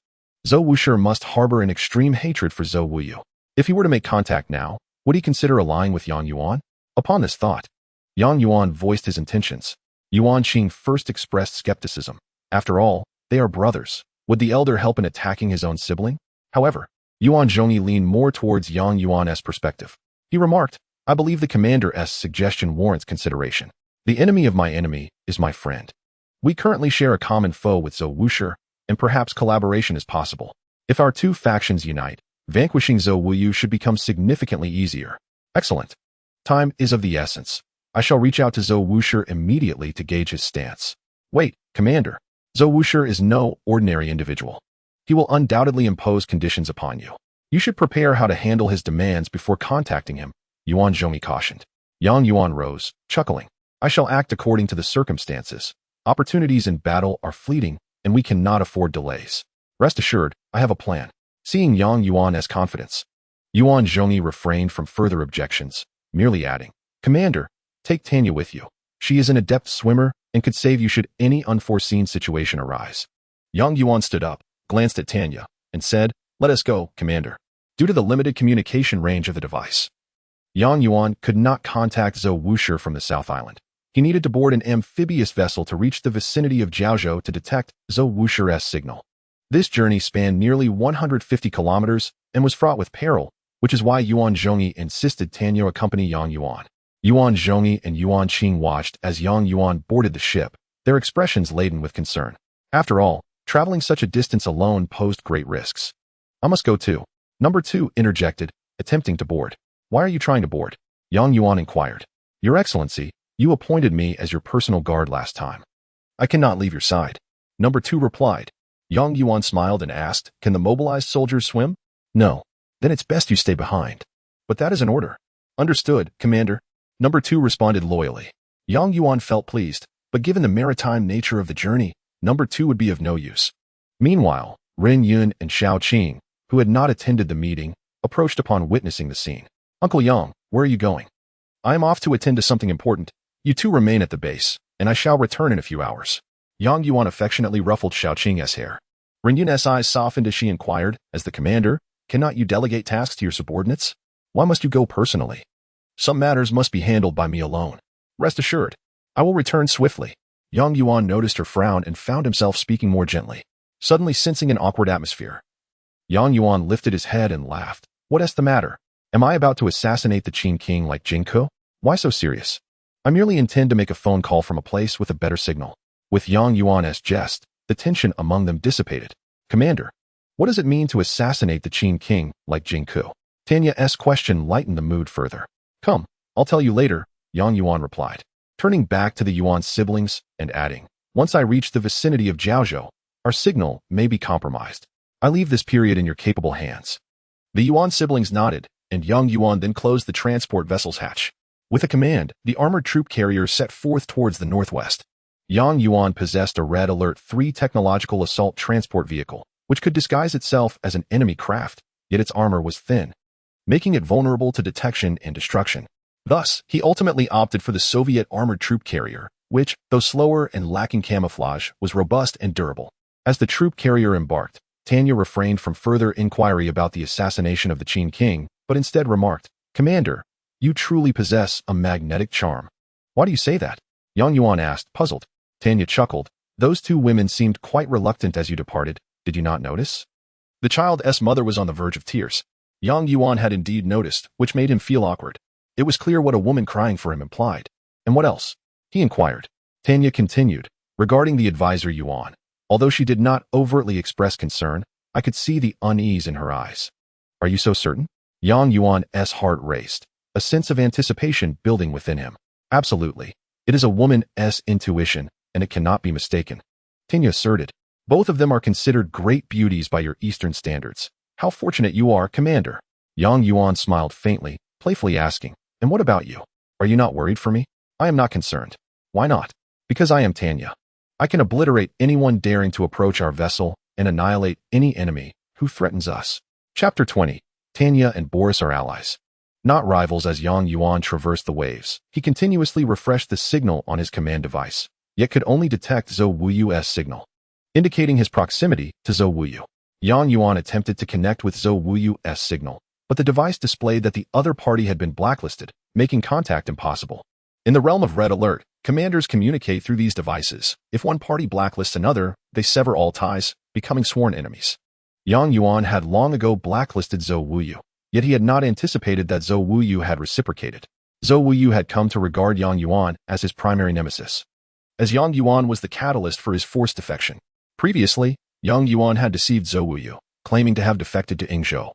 A: Zhou Wushi must harbor an extreme hatred for Zhou Wuyu. If he were to make contact now, would he consider allying with Yang Yuan? Upon this thought, Yang Yuan voiced his intentions. Yuan Qing first expressed skepticism. After all, they are brothers. Would the elder help in attacking his own sibling? However, Yuan Zhongyi leaned more towards Yang Yuan's perspective. He remarked, I believe the commander's suggestion warrants consideration. The enemy of my enemy is my friend. We currently share a common foe with Zhou Wushi, and perhaps collaboration is possible. If our two factions unite, vanquishing Zhou Wuyu should become significantly easier. Excellent. Time is of the essence. I shall reach out to Zhou Wushi immediately to gauge his stance. Wait, Commander. Zhou Wushi is no ordinary individual. He will undoubtedly impose conditions upon you. You should prepare how to handle his demands before contacting him, Yuan Zhongyi cautioned. Yang Yuan rose, chuckling. I shall act according to the circumstances. Opportunities in battle are fleeting, and we cannot afford delays. Rest assured, I have a plan. Seeing Yang Yuan's confidence, Yuan Zhongyi refrained from further objections, merely adding, Commander, take Tanya with you. She is an adept swimmer and could save you should any unforeseen situation arise. Yang Yuan stood up, glanced at Tanya, and said, Let us go, Commander. Due to the limited communication range of the device, Yang Yuan could not contact Zhou Wushi from the South Island. He needed to board an amphibious vessel to reach the vicinity of Jiaozhou to detect Zhou Wushi's signal. This journey spanned nearly 150 kilometers and was fraught with peril, which is why Yuan Zhongyi insisted Tanya accompany Yang Yuan. Yuan Zhongyi and Yuan Qing watched as Yang Yuan boarded the ship, their expressions laden with concern. After all, traveling such a distance alone posed great risks. I must go too. Number 2 interjected, attempting to board. Why are you trying to board? Yang Yuan inquired. Your Excellency, you appointed me as your personal guard last time. I cannot leave your side. Number 2 replied. Yang Yuan smiled and asked, Can the mobilized soldiers swim? No. Then it's best you stay behind. But that is an order. Understood, Commander. Number 2 responded loyally. Yang Yuan felt pleased, but given the maritime nature of the journey, Number 2 would be of no use. Meanwhile, Ren Yun and Xiao Qing, who had not attended the meeting, approached upon witnessing the scene. Uncle Yang, where are you going? I am off to attend to something important. You two remain at the base, and I shall return in a few hours. Yang Yuan affectionately ruffled Xiao Qing's hair. Ren Yun's eyes softened as she inquired, As the commander, cannot you delegate tasks to your subordinates? Why must you go personally? Some matters must be handled by me alone. Rest assured, I will return swiftly. Yang Yuan noticed her frown and found himself speaking more gently, suddenly sensing an awkward atmosphere. Yang Yuan lifted his head and laughed. What is the matter? Am I about to assassinate the Qin king like Jinko? Why so serious? I merely intend to make a phone call from a place with a better signal. With Yang Yuan's jest, the tension among them dissipated. Commander, what does it mean to assassinate the Qin king like Jinko? Tanya's question lightened the mood further. Come, I'll tell you later, Yang Yuan replied, turning back to the Yuan siblings and adding, Once I reach the vicinity of Jiaozhou, our signal may be compromised. I leave this period in your capable hands. The Yuan siblings nodded, and Yang Yuan then closed the transport vessel's hatch. With a command, the armored troop carrier set forth towards the northwest. Yang Yuan possessed a Red Alert 3 technological assault transport vehicle, which could disguise itself as an enemy craft, yet its armor was thin, making it vulnerable to detection and destruction. Thus, he ultimately opted for the Soviet armored troop carrier, which, though slower and lacking camouflage, was robust and durable. As the troop carrier embarked, Tanya refrained from further inquiry about the assassination of the Qin king, but instead remarked, Commander, you truly possess a magnetic charm. Why do you say that? Yang Yuan asked, puzzled. Tanya chuckled. Those two women seemed quite reluctant as you departed. Did you not notice? The child's mother was on the verge of tears. Yang Yuan had indeed noticed, which made him feel awkward. It was clear what a woman crying for him implied. And what else? He inquired. Tanya continued, regarding the advisor Yuan. Although she did not overtly express concern, I could see the unease in her eyes. Are you so certain? Yang Yuan's heart raced, a sense of anticipation building within him. Absolutely. It is a woman's intuition, and it cannot be mistaken. Tanya asserted. Both of them are considered great beauties by your Eastern standards. How fortunate you are, Commander. Yang Yuan smiled faintly, playfully asking, and what about you? Are you not worried for me? I am not concerned. Why not? Because I am Tanya. I can obliterate anyone daring to approach our vessel and annihilate any enemy who threatens us. Chapter 20. Tanya and Boris are allies. Not rivals. As Yang Yuan traversed the waves, he continuously refreshed the signal on his command device, yet could only detect Zhou Wuyu's signal, indicating his proximity to Zhou Wuyu. Yang Yuan attempted to connect with Zhou Wuyu's signal, but the device displayed that the other party had been blacklisted, making contact impossible. In the realm of Red Alert, commanders communicate through these devices. If one party blacklists another, they sever all ties, becoming sworn enemies. Yang Yuan had long ago blacklisted Zhou Wuyu, yet he had not anticipated that Zhou Wuyu had reciprocated. Zhou Wuyu had come to regard Yang Yuan as his primary nemesis, as Yang Yuan was the catalyst for his forced defection. Previously, Yang Yuan had deceived Zhou Wuyu, claiming to have defected to Yingzhou,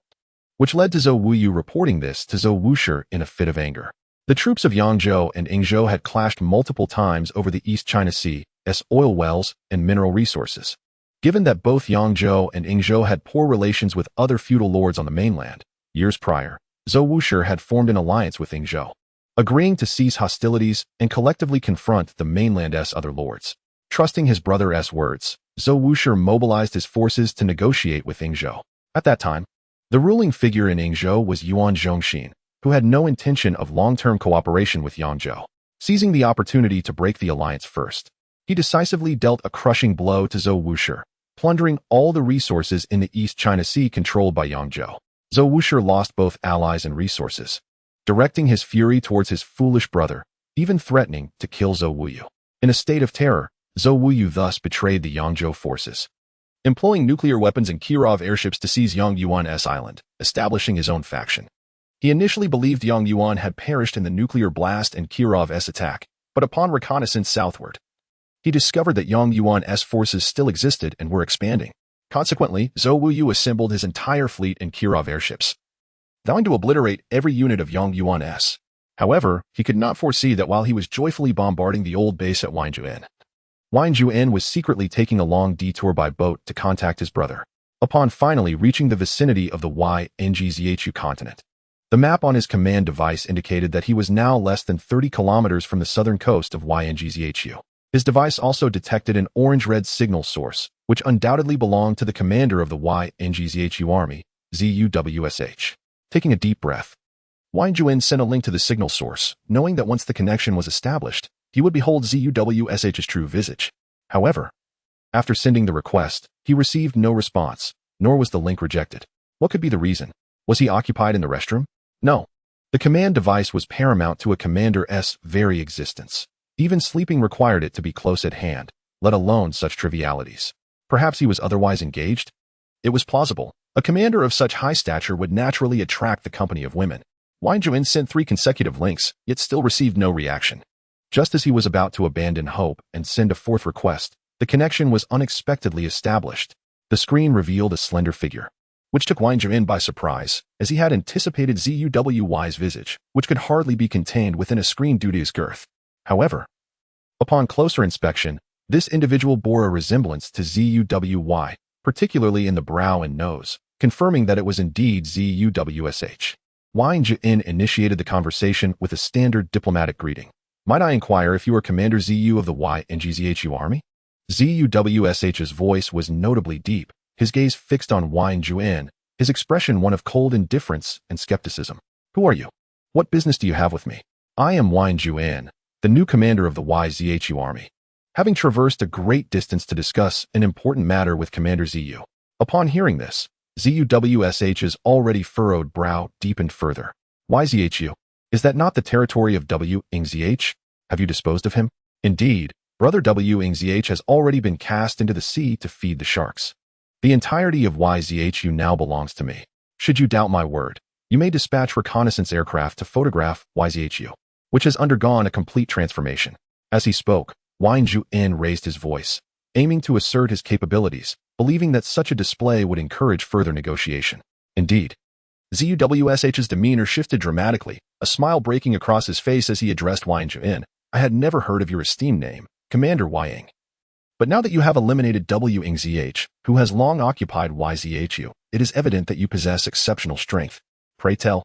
A: which led to Zhou Wuyu reporting this to Zhou Wushi in a fit of anger. The troops of Yangzhou and Yingzhou had clashed multiple times over the East China Sea's oil wells and mineral resources. Given that both Yangzhou and Yingzhou had poor relations with other feudal lords on the mainland, years prior, Zhou Wushi had formed an alliance with Yingzhou, agreeing to cease hostilities and collectively confront the mainland's other lords. Trusting his brother's words, Zhou Wushi mobilized his forces to negotiate with Yingzhou. At that time, the ruling figure in Yingzhou was Yuan Zhongxin, who had no intention of long-term cooperation with Yangzhou. Seizing the opportunity to break the alliance first, he decisively dealt a crushing blow to Zhou Wushi, plundering all the resources in the East China Sea controlled by Yangzhou. Zhou Wushi lost both allies and resources, directing his fury towards his foolish brother, even threatening to kill Zhou Wuyu. In a state of terror, Zhou Wuyu thus betrayed the Yangzhou forces, employing nuclear weapons and Kirov airships to seize Yang Yuan's island, establishing his own faction. He initially believed Yang Yuan had perished in the nuclear blast and Kirov's attack, but upon reconnaissance southward, he discovered that Yang Yuan's forces still existed and were expanding. Consequently, Zhou Wuyu assembled his entire fleet and Kirov airships, vowing to obliterate every unit of Yang Yuan's. However, he could not foresee that while he was joyfully bombarding the old base at Yuan, Yuan was secretly taking a long detour by boat to contact his brother. Upon finally reaching the vicinity of the Yngzhu continent, the map on his command device indicated that he was now less than 30 kilometers from the southern coast of Yngzhu. His device also detected an orange-red signal source, which undoubtedly belonged to the commander of the Yngzhu army, ZUWSH. Taking a deep breath, Yuan sent a link to the signal source, knowing that once the connection was established, he would behold ZUWSH's true visage. However, after sending the request, he received no response, nor was the link rejected. What could be the reason? Was he occupied in the restroom? No. The command device was paramount to a commander's very existence. Even sleeping required it to be close at hand, let alone such trivialities. Perhaps he was otherwise engaged? It was plausible. A commander of such high stature would naturally attract the company of women. Yuan sent 3 consecutive links, yet still received no reaction. Just as he was about to abandon hope and send a 4th request, the connection was unexpectedly established. The screen revealed a slender figure, which took Yuan by surprise, as he had anticipated ZUWY's visage, which could hardly be contained within a screen due to his girth. However, upon closer inspection, this individual bore a resemblance to ZUWY, particularly in the brow and nose, confirming that it was indeed ZUWSH. Yuan initiated the conversation with a standard diplomatic greeting. Might I inquire if you are Commander ZU of the Yngzhu army? ZUWSH's voice was notably deep, his gaze fixed on Yuan, his expression one of cold indifference and skepticism. Who are you? What business do you have with me? I am Yuan, the new commander of the Yzhu army, having traversed a great distance to discuss an important matter with Commander ZU. Upon hearing this, ZUWSH's already furrowed brow deepened further. Yzhu? Is that not the territory of Yngzh? Have you disposed of him? Indeed, brother Yngzh has already been cast into the sea to feed the sharks. The entirety of Yzhu now belongs to me. Should you doubt my word, you may dispatch reconnaissance aircraft to photograph YZHU, which has undergone a complete transformation. As he spoke, Wang Juin raised his voice, aiming to assert his capabilities, believing that such a display would encourage further negotiation. Indeed, ZUWSH's demeanor shifted dramatically, a smile breaking across his face as he addressed Wang Juin. I had never heard of your esteemed name, Commander Yang. But now that you have eliminated WNGZH, who has long occupied YZHU, it is evident that you possess exceptional strength. Pray tell,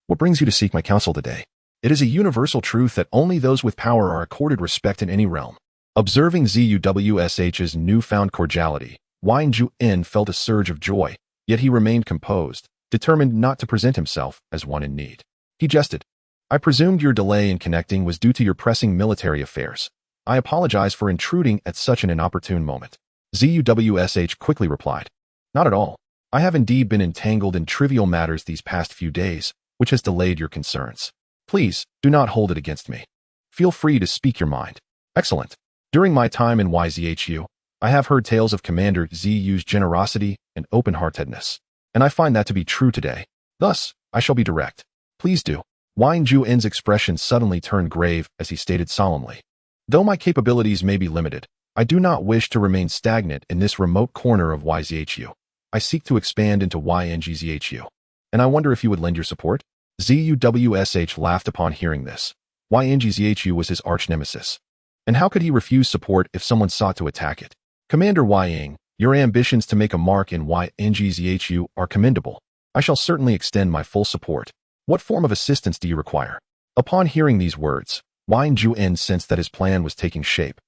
A: what brings you to seek my counsel today? It is a universal truth that only those with power are accorded respect in any realm. Observing ZUWSH's newfound cordiality, Wang Juin felt a surge of joy, yet he remained composed, determined not to present himself as one in need. He jested. I presumed your delay in connecting was due to your pressing military affairs. I apologize for intruding at such an inopportune moment. ZUWSH quickly replied. Not at all. I have indeed been entangled in trivial matters these past few days, which has delayed your concerns. Please, do not hold it against me. Feel free to speak your mind. Excellent. During my time in YZHU, I have heard tales of Commander ZU's generosity and open-heartedness, and I find that to be true today. Thus, I shall be direct. Please do. Wang Juin's expression suddenly turned grave as he stated solemnly. Though my capabilities may be limited, I do not wish to remain stagnant in this remote corner of YZHU. I seek to expand into YNGZHU, and I wonder if you would lend your support? ZUWSH laughed upon hearing this. YNGZHU was his arch-nemesis. And how could he refuse support if someone sought to attack it? Commander Yang, your ambitions to make a mark in YNGZHU are commendable. I shall certainly extend my full support. What form of assistance do you require? Upon hearing these words, Wang Juin sensed that his plan was taking shape,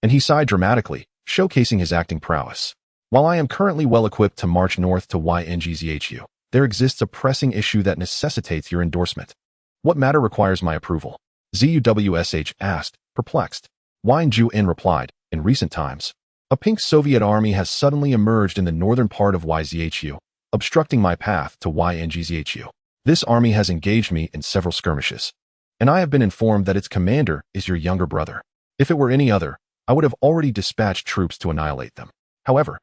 A: and he sighed dramatically, showcasing his acting prowess. While I am currently well-equipped to march north to YNGZHU, there exists a pressing issue that necessitates your endorsement. What matter requires my approval? ZUWSH asked, perplexed. Wang Juin replied, in recent times, a pink Soviet army has suddenly emerged in the northern part of YZHU, obstructing my path to YNGZHU. This army has engaged me in several skirmishes, and I have been informed that its commander is your younger brother. If it were any other, I would have already dispatched troops to annihilate them. However,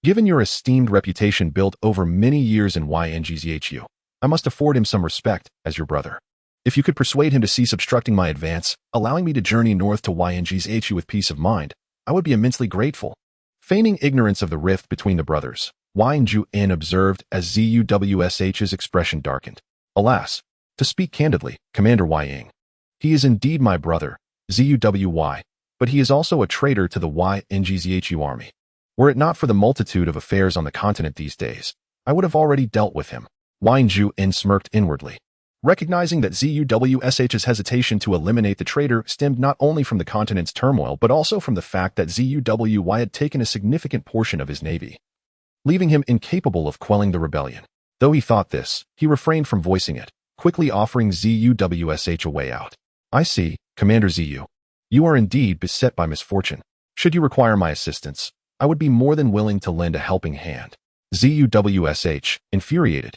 A: given your esteemed reputation built over many years in YNGZHU, I must afford him some respect as your brother. If you could persuade him to cease obstructing my advance, allowing me to journey north to YNGZHU with peace of mind, I would be immensely grateful. Feigning ignorance of the rift between the brothers, Wang Juin observed as ZUWSH's expression darkened. Alas, to speak candidly, Commander Yang, he is indeed my brother, ZUWY, but he is also a traitor to the YNGZHU army. Were it not for the multitude of affairs on the continent these days, I would have already dealt with him. Wang Juin smirked inwardly, recognizing that ZUWSH's hesitation to eliminate the traitor stemmed not only from the continent's turmoil but also from the fact that ZUWY had taken a significant portion of his navy, leaving him incapable of quelling the rebellion. Though he thought this, he refrained from voicing it, quickly offering ZUWSH a way out. I see, Commander ZU. You are indeed beset by misfortune. Should you require my assistance, I would be more than willing to lend a helping hand. ZUWSH, infuriated,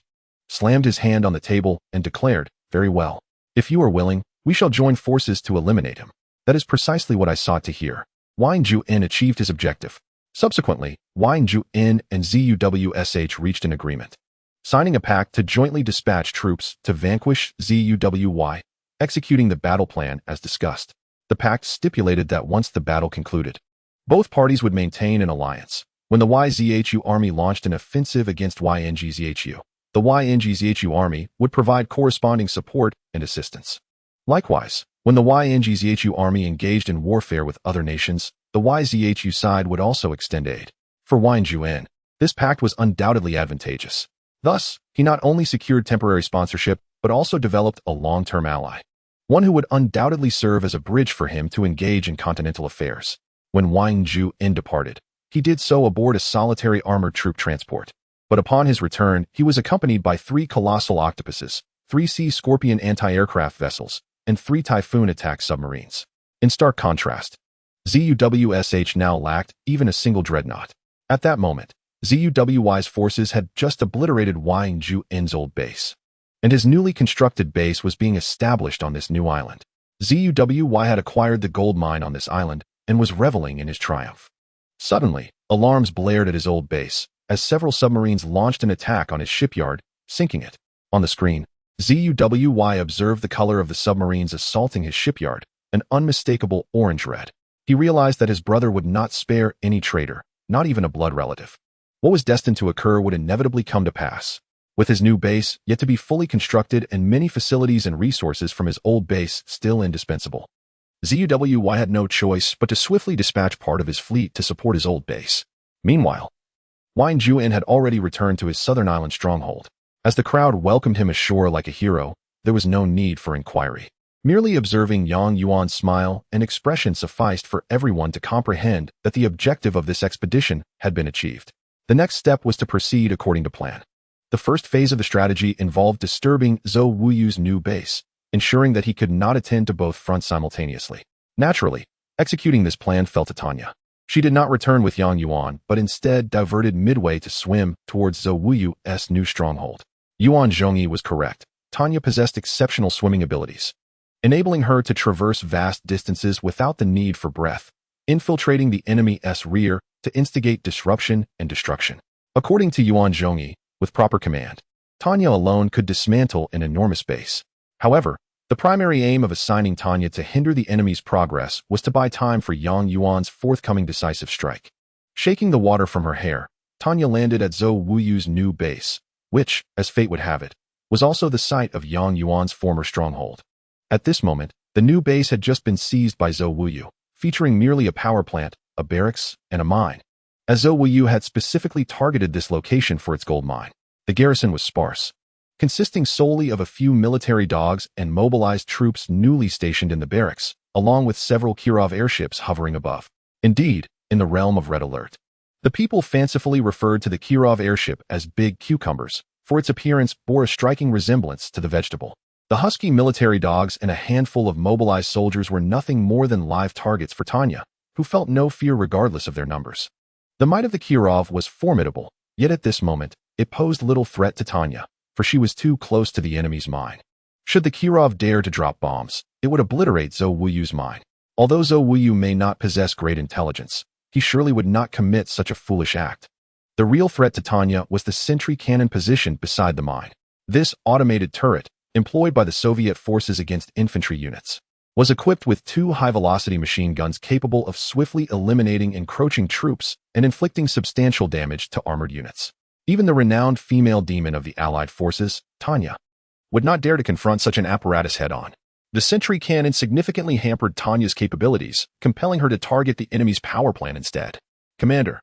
A: slammed his hand on the table and declared, very well. If you are willing, we shall join forces to eliminate him. That is precisely what I sought to hear. Wang Juin achieved his objective. Subsequently, Wang Juin and ZUWSH reached an agreement, signing a pact to jointly dispatch troops to vanquish ZUWY, executing the battle plan as discussed. The pact stipulated that once the battle concluded, both parties would maintain an alliance. When the YZHU army launched an offensive against YNGZHU, the YNGZHU army would provide corresponding support and assistance. Likewise, when the YNGZHU army engaged in warfare with other nations, the YZHU side would also extend aid. For Wang Juin, this pact was undoubtedly advantageous. Thus, he not only secured temporary sponsorship, but also developed a long-term ally, one who would undoubtedly serve as a bridge for him to engage in continental affairs. When Wang Juin departed, he did so aboard a solitary armored troop transport. But upon his return, he was accompanied by 3 colossal octopuses, 3 Sea Scorpion anti-aircraft vessels, and 3 Typhoon attack submarines. In stark contrast, ZUWSH now lacked even a single dreadnought. At that moment, ZUWY's forces had just obliterated Wang Juin's old base, and his newly constructed base was being established on this new island. ZUWY had acquired the gold mine on this island and was reveling in his triumph. Suddenly, alarms blared at his old base, as several submarines launched an attack on his shipyard sinking it. On the screen, ZUWY observed the color of the submarines assaulting his shipyard, an unmistakable orange-red. He realized that his brother would not spare any traitor, not even a blood relative. What was destined to occur would inevitably come to pass. With his new base yet to be fully constructed and many facilities and resources from his old base still indispensable, ZUWY had no choice but to swiftly dispatch part of his fleet to support his old base. Meanwhile, Yuan had already returned to his southern island stronghold. As the crowd welcomed him ashore like a hero, there was no need for inquiry. Merely observing Yuan's smile and expression sufficed for everyone to comprehend that the objective of this expedition had been achieved. The next step was to proceed according to plan. The first phase of the strategy involved disturbing Zhou Wuyu's new base, ensuring that he could not attend to both fronts simultaneously. Naturally, executing this plan fell to Tanya. She did not return with Yuan, but instead diverted midway to swim towards Zhou Wuyu's new stronghold. Yuan Zhongyi was correct. Tanya possessed exceptional swimming abilities, enabling her to traverse vast distances without the need for breath, infiltrating the enemy's rear to instigate disruption and destruction. According to Yuan Zhongyi, with proper command, Tanya alone could dismantle an enormous base. However, the primary aim of assigning Tanya to hinder the enemy's progress was to buy time for Yuan's forthcoming decisive strike. Shaking the water from her hair, Tanya landed at Zhou Wuyu's new base, which, as fate would have it, was also the site of Yuan's former stronghold. At this moment, the new base had just been seized by Zhou Wuyu, featuring merely a power plant, a barracks, and a mine. As Zhou Wuyu had specifically targeted this location for its gold mine, the garrison was sparse, consisting solely of a few military dogs and mobilized troops newly stationed in the barracks, along with several Kirov airships hovering above. Indeed, in the realm of Red Alert, the people fancifully referred to the Kirov airship as Big Cucumbers, for its appearance bore a striking resemblance to the vegetable. The husky military dogs and a handful of mobilized soldiers were nothing more than live targets for Tanya, who felt no fear regardless of their numbers. The might of the Kirov was formidable, yet at this moment, it posed little threat to Tanya, for she was too close to the enemy's mine. Should the Kirov dare to drop bombs, it would obliterate Zhou Wuyu's mine. Although Zhou Wuyu may not possess great intelligence, he surely would not commit such a foolish act. The real threat to Tanya was the sentry cannon positioned beside the mine. This automated turret, employed by the Soviet forces against infantry units, was equipped with two high-velocity machine guns capable of swiftly eliminating encroaching troops and inflicting substantial damage to armored units. Even the renowned female demon of the Allied forces, Tanya, would not dare to confront such an apparatus head-on. The sentry cannon significantly hampered Tanya's capabilities, compelling her to target the enemy's power plant instead. Commander,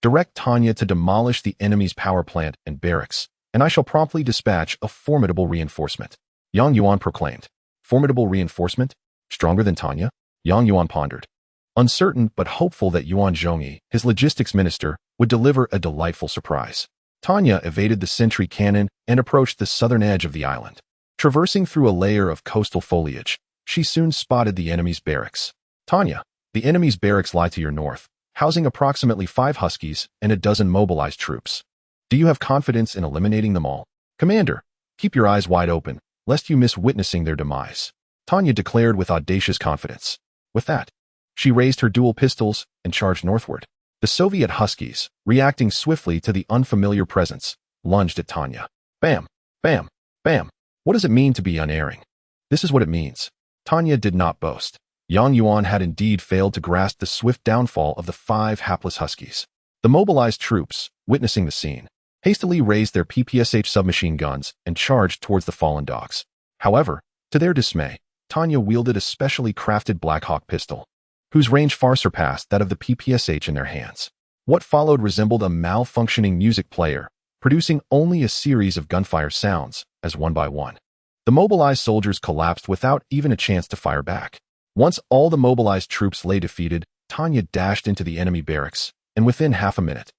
A: direct Tanya to demolish the enemy's power plant and barracks, and I shall promptly dispatch a formidable reinforcement, Yuan proclaimed. Formidable reinforcement? Stronger than Tanya? Yuan pondered, uncertain but hopeful that Yuan Zhongyi, his logistics minister, would deliver a delightful surprise. Tanya evaded the sentry cannon and approached the southern edge of the island. Traversing through a layer of coastal foliage, she soon spotted the enemy's barracks. Tanya, the enemy's barracks lie to your north, housing approximately 5 Huskies and a dozen mobilized troops. Do you have confidence in eliminating them all? Commander, keep your eyes wide open, lest you miss witnessing their demise, Tanya declared with audacious confidence. With that, she raised her dual pistols and charged northward. The Soviet Huskies, reacting swiftly to the unfamiliar presence, lunged at Tanya. Bam! Bam! Bam! What does it mean to be unerring? This is what it means. Tanya did not boast. Yuan had indeed failed to grasp the swift downfall of the 5 hapless Huskies. The mobilized troops, witnessing the scene, hastily raised their PPSH submachine guns and charged towards the fallen dogs. However, to their dismay, Tanya wielded a specially crafted Black Hawk pistol, whose range far surpassed that of the PPSH in their hands. What followed resembled a malfunctioning music player, producing only a series of gunfire sounds, as one by one, the mobilized soldiers collapsed without even a chance to fire back. Once all the mobilized troops lay defeated, Tanya dashed into the enemy barracks, and within half a minute,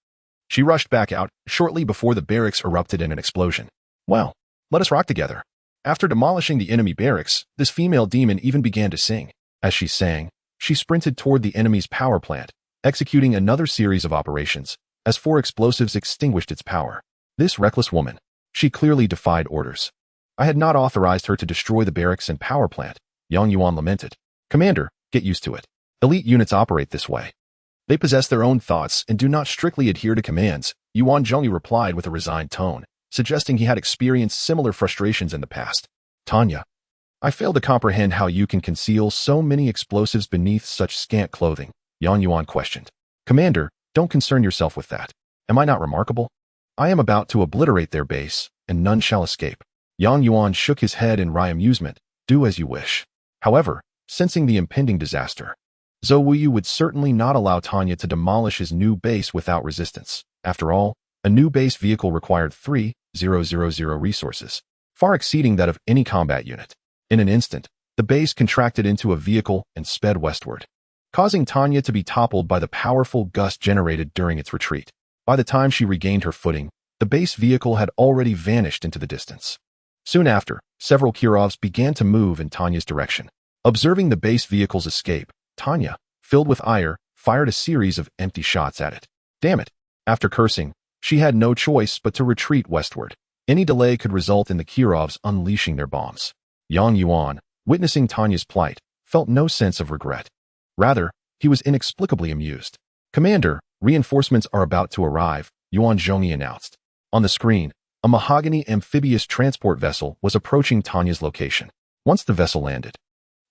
A: she rushed back out, shortly before the barracks erupted in an explosion. Well, let us rock together. After demolishing the enemy barracks, this female demon even began to sing. As she sang, she sprinted toward the enemy's power plant, executing another series of operations, as 4 explosives extinguished its power. This reckless woman, she clearly defied orders. I had not authorized her to destroy the barracks and power plant, Yuan lamented. Commander, get used to it. Elite units operate this way. They possess their own thoughts and do not strictly adhere to commands, Yuan Zhongyi replied with a resigned tone. suggesting he had experienced similar frustrations in the past. Tanya, I fail to comprehend how you can conceal so many explosives beneath such scant clothing, Yuan questioned. Commander, don't concern yourself with that. Am I not remarkable? I am about to obliterate their base, and none shall escape. Yuan shook his head in wry amusement. Do as you wish. However, sensing the impending disaster, Zhou Wuyu would certainly not allow Tanya to demolish his new base without resistance. After all, a new base vehicle required 3,000 resources, far exceeding that of any combat unit. In an instant, the base contracted into a vehicle and sped westward, causing Tanya to be toppled by the powerful gust generated during its retreat. By the time she regained her footing, the base vehicle had already vanished into the distance. Soon after, several Kirovs began to move in Tanya's direction. Observing the base vehicle's escape, Tanya, filled with ire, fired a series of empty shots at it. Damn it! After cursing, she had no choice but to retreat westward. Any delay could result in the Kirovs unleashing their bombs. Yuan, witnessing Tanya's plight, felt no sense of regret. Rather, he was inexplicably amused. Commander, reinforcements are about to arrive, Yuan announced. On the screen, a mahogany amphibious transport vessel was approaching Tanya's location. Once the vessel landed,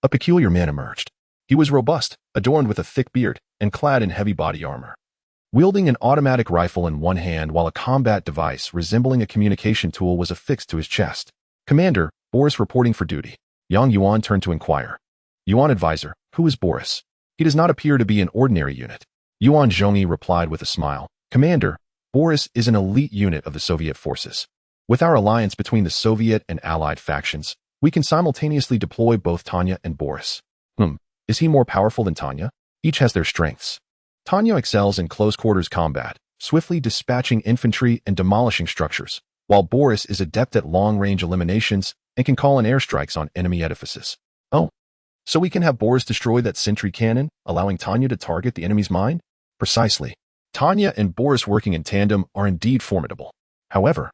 A: a peculiar man emerged. He was robust, adorned with a thick beard, and clad in heavy body armor. Wielding an automatic rifle in one hand while a combat device resembling a communication tool was affixed to his chest. Commander, Boris reporting for duty. Yuan turned to inquire. Yuan advisor, who is Boris? He does not appear to be an ordinary unit. Yuan replied with a smile. Commander, Boris is an elite unit of the Soviet forces. With our alliance between the Soviet and Allied factions, we can simultaneously deploy both Tanya and Boris. Is he more powerful than Tanya? Each has their strengths. Tanya excels in close-quarters combat, swiftly dispatching infantry and demolishing structures, while Boris is adept at long-range eliminations and can call in airstrikes on enemy edifices. Oh, so we can have Boris destroy that sentry cannon, allowing Tanya to target the enemy's mine? Precisely. Tanya and Boris working in tandem are indeed formidable. However,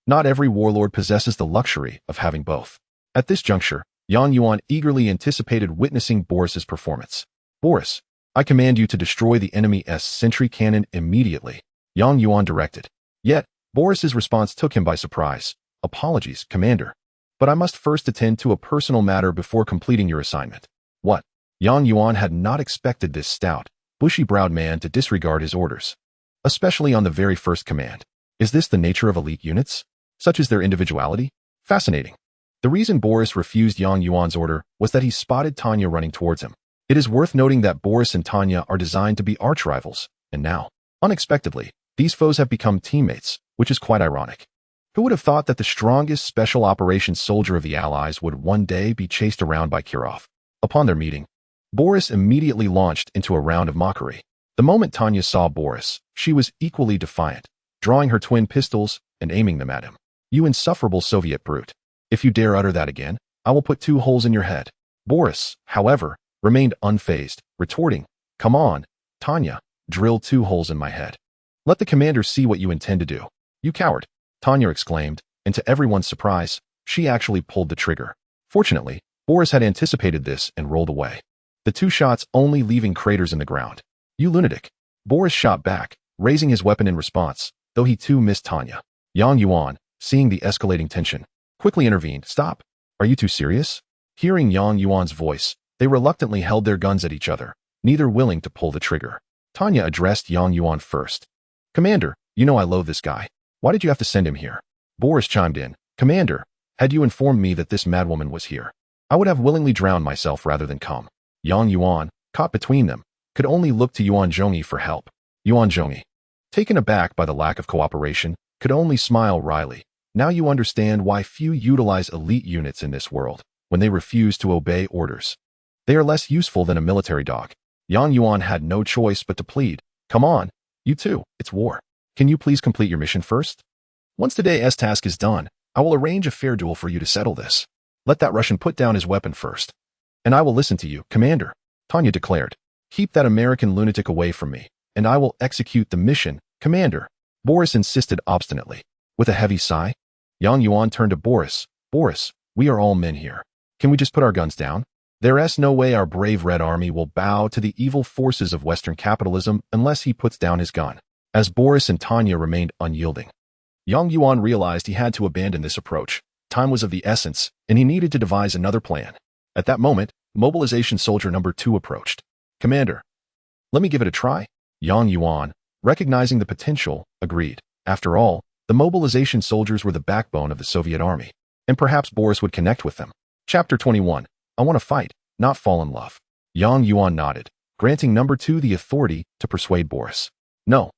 A: not every warlord possesses the luxury of having both. At this juncture, Yuan eagerly anticipated witnessing Boris's performance. Boris, I command you to destroy the enemy's sentry cannon immediately, Yuan directed. Yet, Boris's response took him by surprise. Apologies, Commander, but I must first attend to a personal matter before completing your assignment. What? Yuan had not expected this stout, bushy-browed man to disregard his orders, especially on the very first command. Is this the nature of elite units? Such is their individuality? Fascinating. The reason Boris refused Yuan's order was that he spotted Tanya running towards him. It is worth noting that Boris and Tanya are designed to be arch-rivals, and now, unexpectedly, these foes have become teammates, which is quite ironic. Who would have thought that the strongest special operations soldier of the Allies would one day be chased around by Kirov? Upon their meeting, Boris immediately launched into a round of mockery. The moment Tanya saw Boris, she was equally defiant, drawing her twin pistols and aiming them at him. You insufferable Soviet brute. If you dare utter that again, I will put 2 holes in your head. Boris, however, remained unfazed, retorting, Come on, Tanya, drill 2 holes in my head. Let the commander see what you intend to do. You coward, Tanya exclaimed, and to everyone's surprise, she actually pulled the trigger. Fortunately, Boris had anticipated this and rolled away, the 2 shots only leaving craters in the ground. You lunatic. Boris shot back, raising his weapon in response, though he too missed Tanya. Yuan, seeing the escalating tension, quickly intervened. Stop. Are you too serious? Hearing Yuan's voice, they reluctantly held their guns at each other, neither willing to pull the trigger. Tanya addressed Yuan first. Commander, you know I loathe this guy. Why did you have to send him here? Boris chimed in. Commander, had you informed me that this madwoman was here, I would have willingly drowned myself rather than come. Yuan, caught between them, could only look to Yuan for help. Yuan, taken aback by the lack of cooperation, could only smile wryly. Now you understand why few utilize elite units in this world. When they refuse to obey orders, they are less useful than a military dog. Yuan had no choice but to plead. Come on, you two, it's war. Can you please complete your mission first? Once today's task is done, I will arrange a fair duel for you to settle this. Let that Russian put down his weapon first, and I will listen to you, Commander, Tanya declared. Keep that American lunatic away from me, and I will execute the mission, Commander, Boris insisted obstinately. With a heavy sigh, Yuan turned to Boris. Boris, we are all men here. Can we just put our guns down? There's no way our brave Red Army will bow to the evil forces of Western capitalism unless he puts down his gun. As Boris and Tanya remained unyielding, Yang Yuan realized he had to abandon this approach. Time was of the essence, and he needed to devise another plan. At that moment, mobilization soldier number 2 approached. Commander, let me give it a try. Yang Yuan, recognizing the potential, agreed. After all, the mobilization soldiers were the backbone of the Soviet army, and perhaps Boris would connect with them. Chapter 21. I want to fight, not fall in love. Yang Yuan nodded, granting number 2 the authority to persuade Boris. No.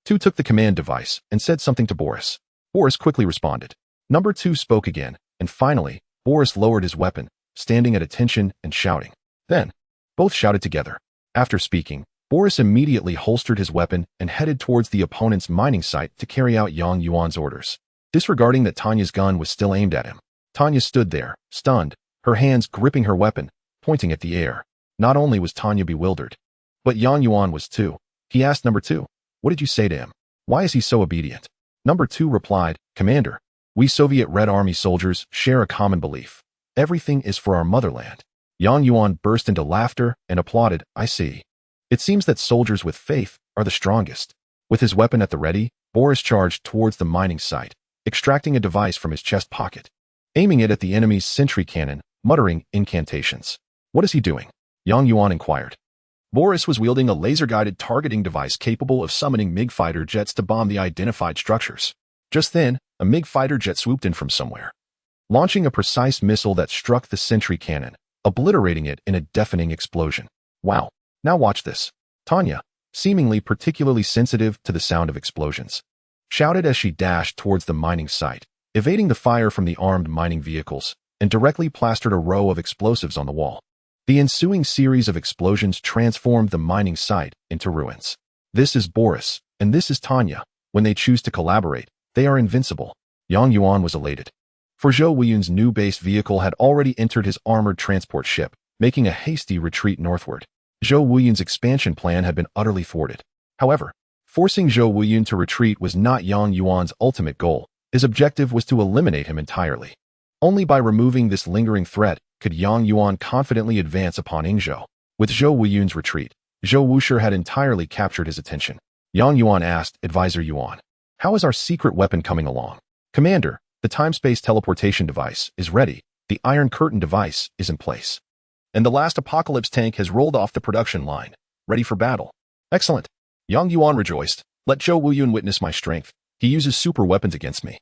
A: 2 took the command device and said something to Boris. Boris quickly responded. Number 2 spoke again, and finally, Boris lowered his weapon, standing at attention and shouting. Then, both shouted together. After speaking, Boris immediately holstered his weapon and headed towards the opponent's mining site to carry out Yang Yuan's orders. Disregarding that Tanya's gun was still aimed at him, Tanya stood there, stunned, her hands gripping her weapon, pointing at the air. Not only was Tanya bewildered, but Yang Yuan was too. He asked number 2, what did you say to him? Why is he so obedient? Number 2 replied, Commander, we Soviet Red Army soldiers share a common belief. Everything is for our motherland. Yang Yuan burst into laughter and applauded, I see. It seems that soldiers with faith are the strongest. With his weapon at the ready, Boris charged towards the mining site, extracting a device from his chest pocket, aiming it at the enemy's sentry cannon, muttering incantations. What is he doing? Yang Yuan inquired. Boris was wielding a laser-guided targeting device capable of summoning MiG fighter jets to bomb the identified structures. Just then, a MiG fighter jet swooped in from somewhere, launching a precise missile that struck the sentry cannon, obliterating it in a deafening explosion. Wow. Now watch this. Tanya, seemingly particularly sensitive to the sound of explosions, shouted as she dashed towards the mining site, evading the fire from the armed mining vehicles, and directly plastered a row of explosives on the wall. The ensuing series of explosions transformed the mining site into ruins. This is Boris, and this is Tanya. When they choose to collaborate, they are invincible. Yang Yuan was elated. For Zhou Wuyun's new base vehicle had already entered his armored transport ship, making a hasty retreat northward. Zhou Wuyun's expansion plan had been utterly thwarted. However, forcing Zhou Wuyun to retreat was not Yang Yuan's ultimate goal. His objective was to eliminate him entirely. Only by removing this lingering threat could Yang Yuan confidently advance upon Yingzhou. With Zhou Wuyun's retreat, Zhou Wushi had entirely captured his attention. Yang Yuan asked Advisor Yuan, how is our secret weapon coming along? Commander, the time-space teleportation device is ready. The Iron Curtain device is in place. And the last Apocalypse tank has rolled off the production line, ready for battle. Excellent. Yang Yuan rejoiced. Let Zhou Wuyun witness my strength. He uses super weapons against me,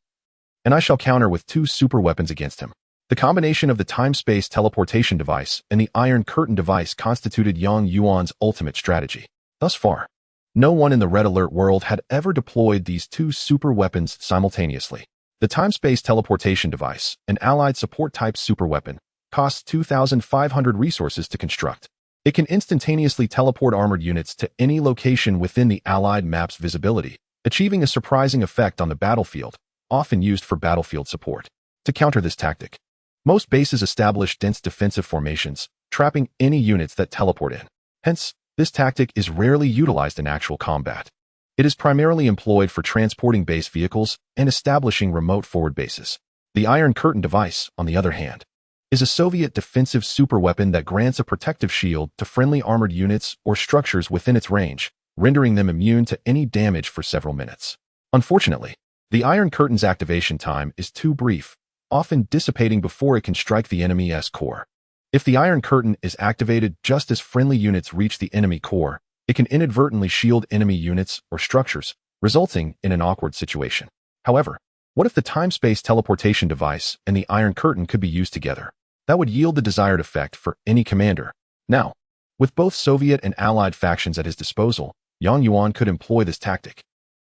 A: and I shall counter with 2 super weapons against him. The combination of the time-space teleportation device and the Iron Curtain device constituted Yang Yuan's ultimate strategy. Thus far, no one in the Red Alert world had ever deployed these 2 super weapons simultaneously. The time-space teleportation device, an allied support-type super weapon, costs 2,500 resources to construct. It can instantaneously teleport armored units to any location within the allied map's visibility, achieving a surprising effect on the battlefield, often used for battlefield support. To counter this tactic, most bases establish dense defensive formations, trapping any units that teleport in. Hence, this tactic is rarely utilized in actual combat. It is primarily employed for transporting base vehicles and establishing remote forward bases. The Iron Curtain device, on the other hand, is a Soviet defensive superweapon that grants a protective shield to friendly armored units or structures within its range, rendering them immune to any damage for several minutes. Unfortunately, the Iron Curtain's activation time is too brief, often dissipating before it can strike the enemy's core. If the Iron Curtain is activated just as friendly units reach the enemy core, it can inadvertently shield enemy units or structures, resulting in an awkward situation. However, what if the time-space teleportation device and the Iron Curtain could be used together? That would yield the desired effect for any commander. Now, with both Soviet and Allied factions at his disposal, Yang Yuan could employ this tactic.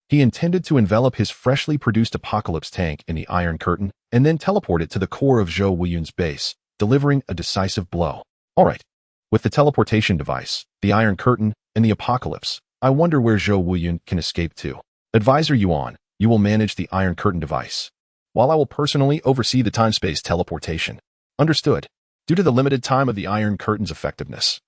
A: He intended to envelop his freshly produced Apocalypse tank in the Iron Curtain and then teleport it to the core of Zhou Wuyun's base, delivering a decisive blow. Alright, with the teleportation device, the Iron Curtain, and the Apocalypse, I wonder where Zhou Wuyun can escape to. Advisor Yuan, you will manage the Iron Curtain device, while I will personally oversee the time-space teleportation. Understood. Due to the limited time of the Iron Curtain's effectiveness,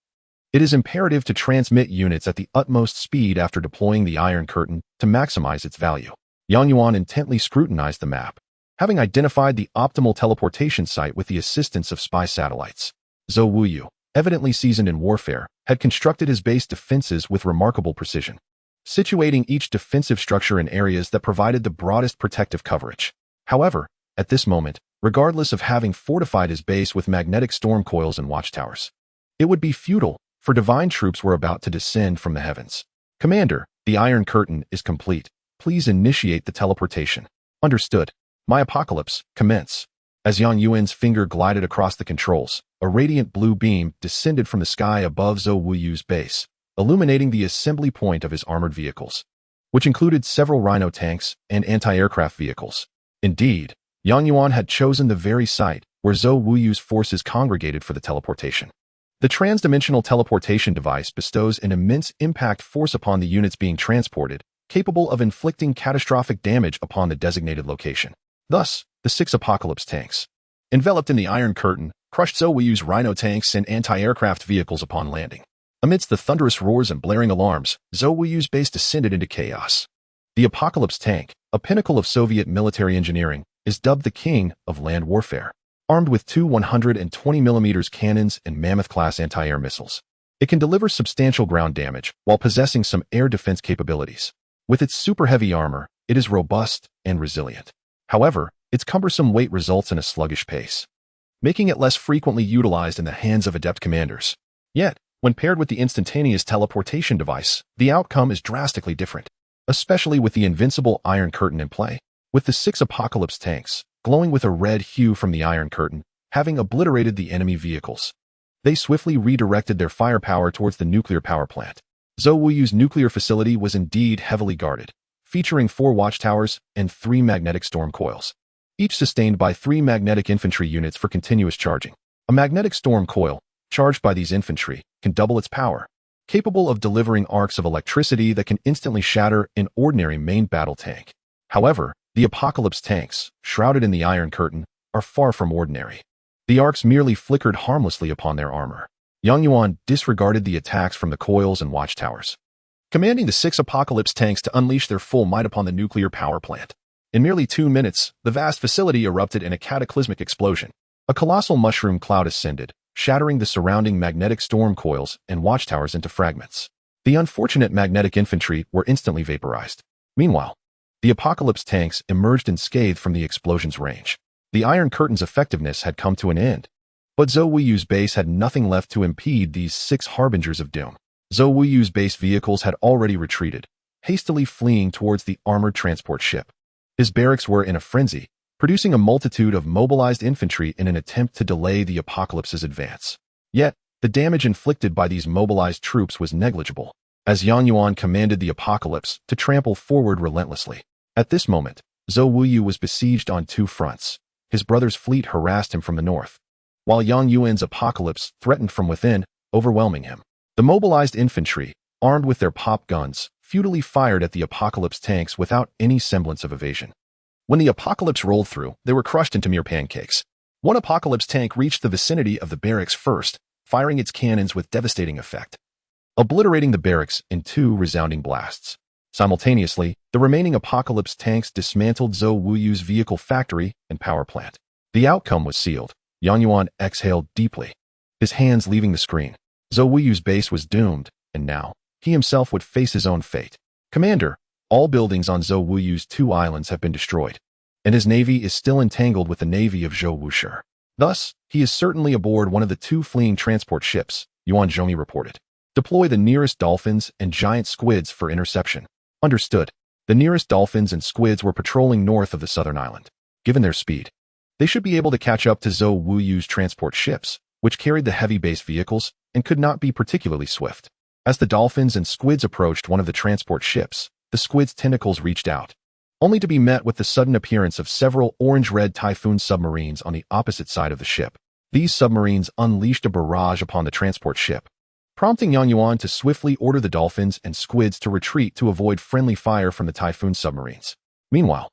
A: it is imperative to transmit units at the utmost speed after deploying the Iron Curtain to maximize its value. Yang Yuan intently scrutinized the map, having identified the optimal teleportation site with the assistance of spy satellites. Zhou Wuyu, evidently seasoned in warfare, had constructed his base defenses with remarkable precision. situating each defensive structure in areas that provided the broadest protective coverage. However, at this moment, regardless of having fortified his base with magnetic storm coils and watchtowers, it would be futile, for divine troops were about to descend from the heavens. Commander, the Iron Curtain is complete. Please initiate the teleportation. Understood. My apocalypse, commence. As Yuan's finger glided across the controls, a radiant blue beam descended from the sky above Zhou Wuyu's base, illuminating the assembly point of his armored vehicles, which included several Rhino tanks and anti-aircraft vehicles. Indeed, Yuan had chosen the very site where Zhou Wuyu's forces congregated for the teleportation. The transdimensional teleportation device bestows an immense impact force upon the units being transported, capable of inflicting catastrophic damage upon the designated location. Thus, the 6 Apocalypse tanks, enveloped in the Iron Curtain, crushed Zhou Wuyu's Rhino tanks and anti-aircraft vehicles upon landing. Amidst the thunderous roars and blaring alarms, Zhou Wuyu's base descended into chaos. The Apocalypse tank, a pinnacle of Soviet military engineering, is dubbed the king of land warfare. Armed with 2 120mm cannons and Mammoth-class anti-air missiles, it can deliver substantial ground damage while possessing some air defense capabilities. With its super-heavy armor, it is robust and resilient. However, its cumbersome weight results in a sluggish pace, making it less frequently utilized in the hands of adept commanders. Yet, when paired with the instantaneous teleportation device, the outcome is drastically different, especially with the invincible Iron Curtain in play. With the 6 Apocalypse tanks, glowing with a red hue from the Iron Curtain, having obliterated the enemy vehicles, they swiftly redirected their firepower towards the nuclear power plant. Zhou Wuyu's nuclear facility was indeed heavily guarded, featuring 4 watchtowers and 3 magnetic storm coils, each sustained by 3 magnetic infantry units for continuous charging. A magnetic storm coil, charged by these infantry, can double its power, capable of delivering arcs of electricity that can instantly shatter an ordinary main battle tank. However, the Apocalypse tanks, shrouded in the Iron Curtain, are far from ordinary. The arcs merely flickered harmlessly upon their armor. Yuan disregarded the attacks from the coils and watchtowers, commanding the 6 Apocalypse tanks to unleash their full might upon the nuclear power plant. In merely 2 minutes, the vast facility erupted in a cataclysmic explosion. A colossal mushroom cloud ascended, shattering the surrounding magnetic storm coils and watchtowers into fragments. The unfortunate magnetic infantry were instantly vaporized. Meanwhile, the Apocalypse tanks emerged unscathed from the explosion's range. The Iron Curtain's effectiveness had come to an end, but Zhou Wuyu's base had nothing left to impede these 6 harbingers of doom. Zhou Wuyu's base vehicles had already retreated, hastily fleeing towards the armored transport ship. His barracks were in a frenzy, producing a multitude of mobilized infantry in an attempt to delay the Apocalypse's advance. Yet, the damage inflicted by these mobilized troops was negligible, as Yuan commanded the Apocalypse to trample forward relentlessly. At this moment, Zhou Wuyu was besieged on 2 fronts. His brother's fleet harassed him from the north, while Yuan's Apocalypse threatened from within, overwhelming him. The mobilized infantry, armed with their pop guns, futilely fired at the Apocalypse tanks without any semblance of evasion. When the Apocalypse rolled through, they were crushed into mere pancakes. One Apocalypse tank reached the vicinity of the barracks first, firing its cannons with devastating effect, obliterating the barracks in 2 resounding blasts. Simultaneously, the remaining Apocalypse tanks dismantled Zhou Wuyu's vehicle factory and power plant. The outcome was sealed. Yuan exhaled deeply, his hands leaving the screen. Zhou Wuyu's base was doomed, and now, he himself would face his own fate. Commander, all buildings on Zhou Wuyu's 2 islands have been destroyed, and his navy is still entangled with the navy of Zhou Wushi. Thus, he is certainly aboard one of the 2 fleeing transport ships, Yuan Zhongyi reported. Deploy the nearest dolphins and giant squids for interception. Understood. The nearest dolphins and squids were patrolling north of the southern island. Given their speed, they should be able to catch up to Zhou Wuyu's transport ships, which carried the heavy base vehicles and could not be particularly swift. As the dolphins and squids approached one of the transport ships, the squid's tentacles reached out, only to be met with the sudden appearance of several orange-red Typhoon submarines on the opposite side of the ship. These submarines unleashed a barrage upon the transport ship, prompting Yuan to swiftly order the dolphins and squids to retreat to avoid friendly fire from the Typhoon submarines. Meanwhile,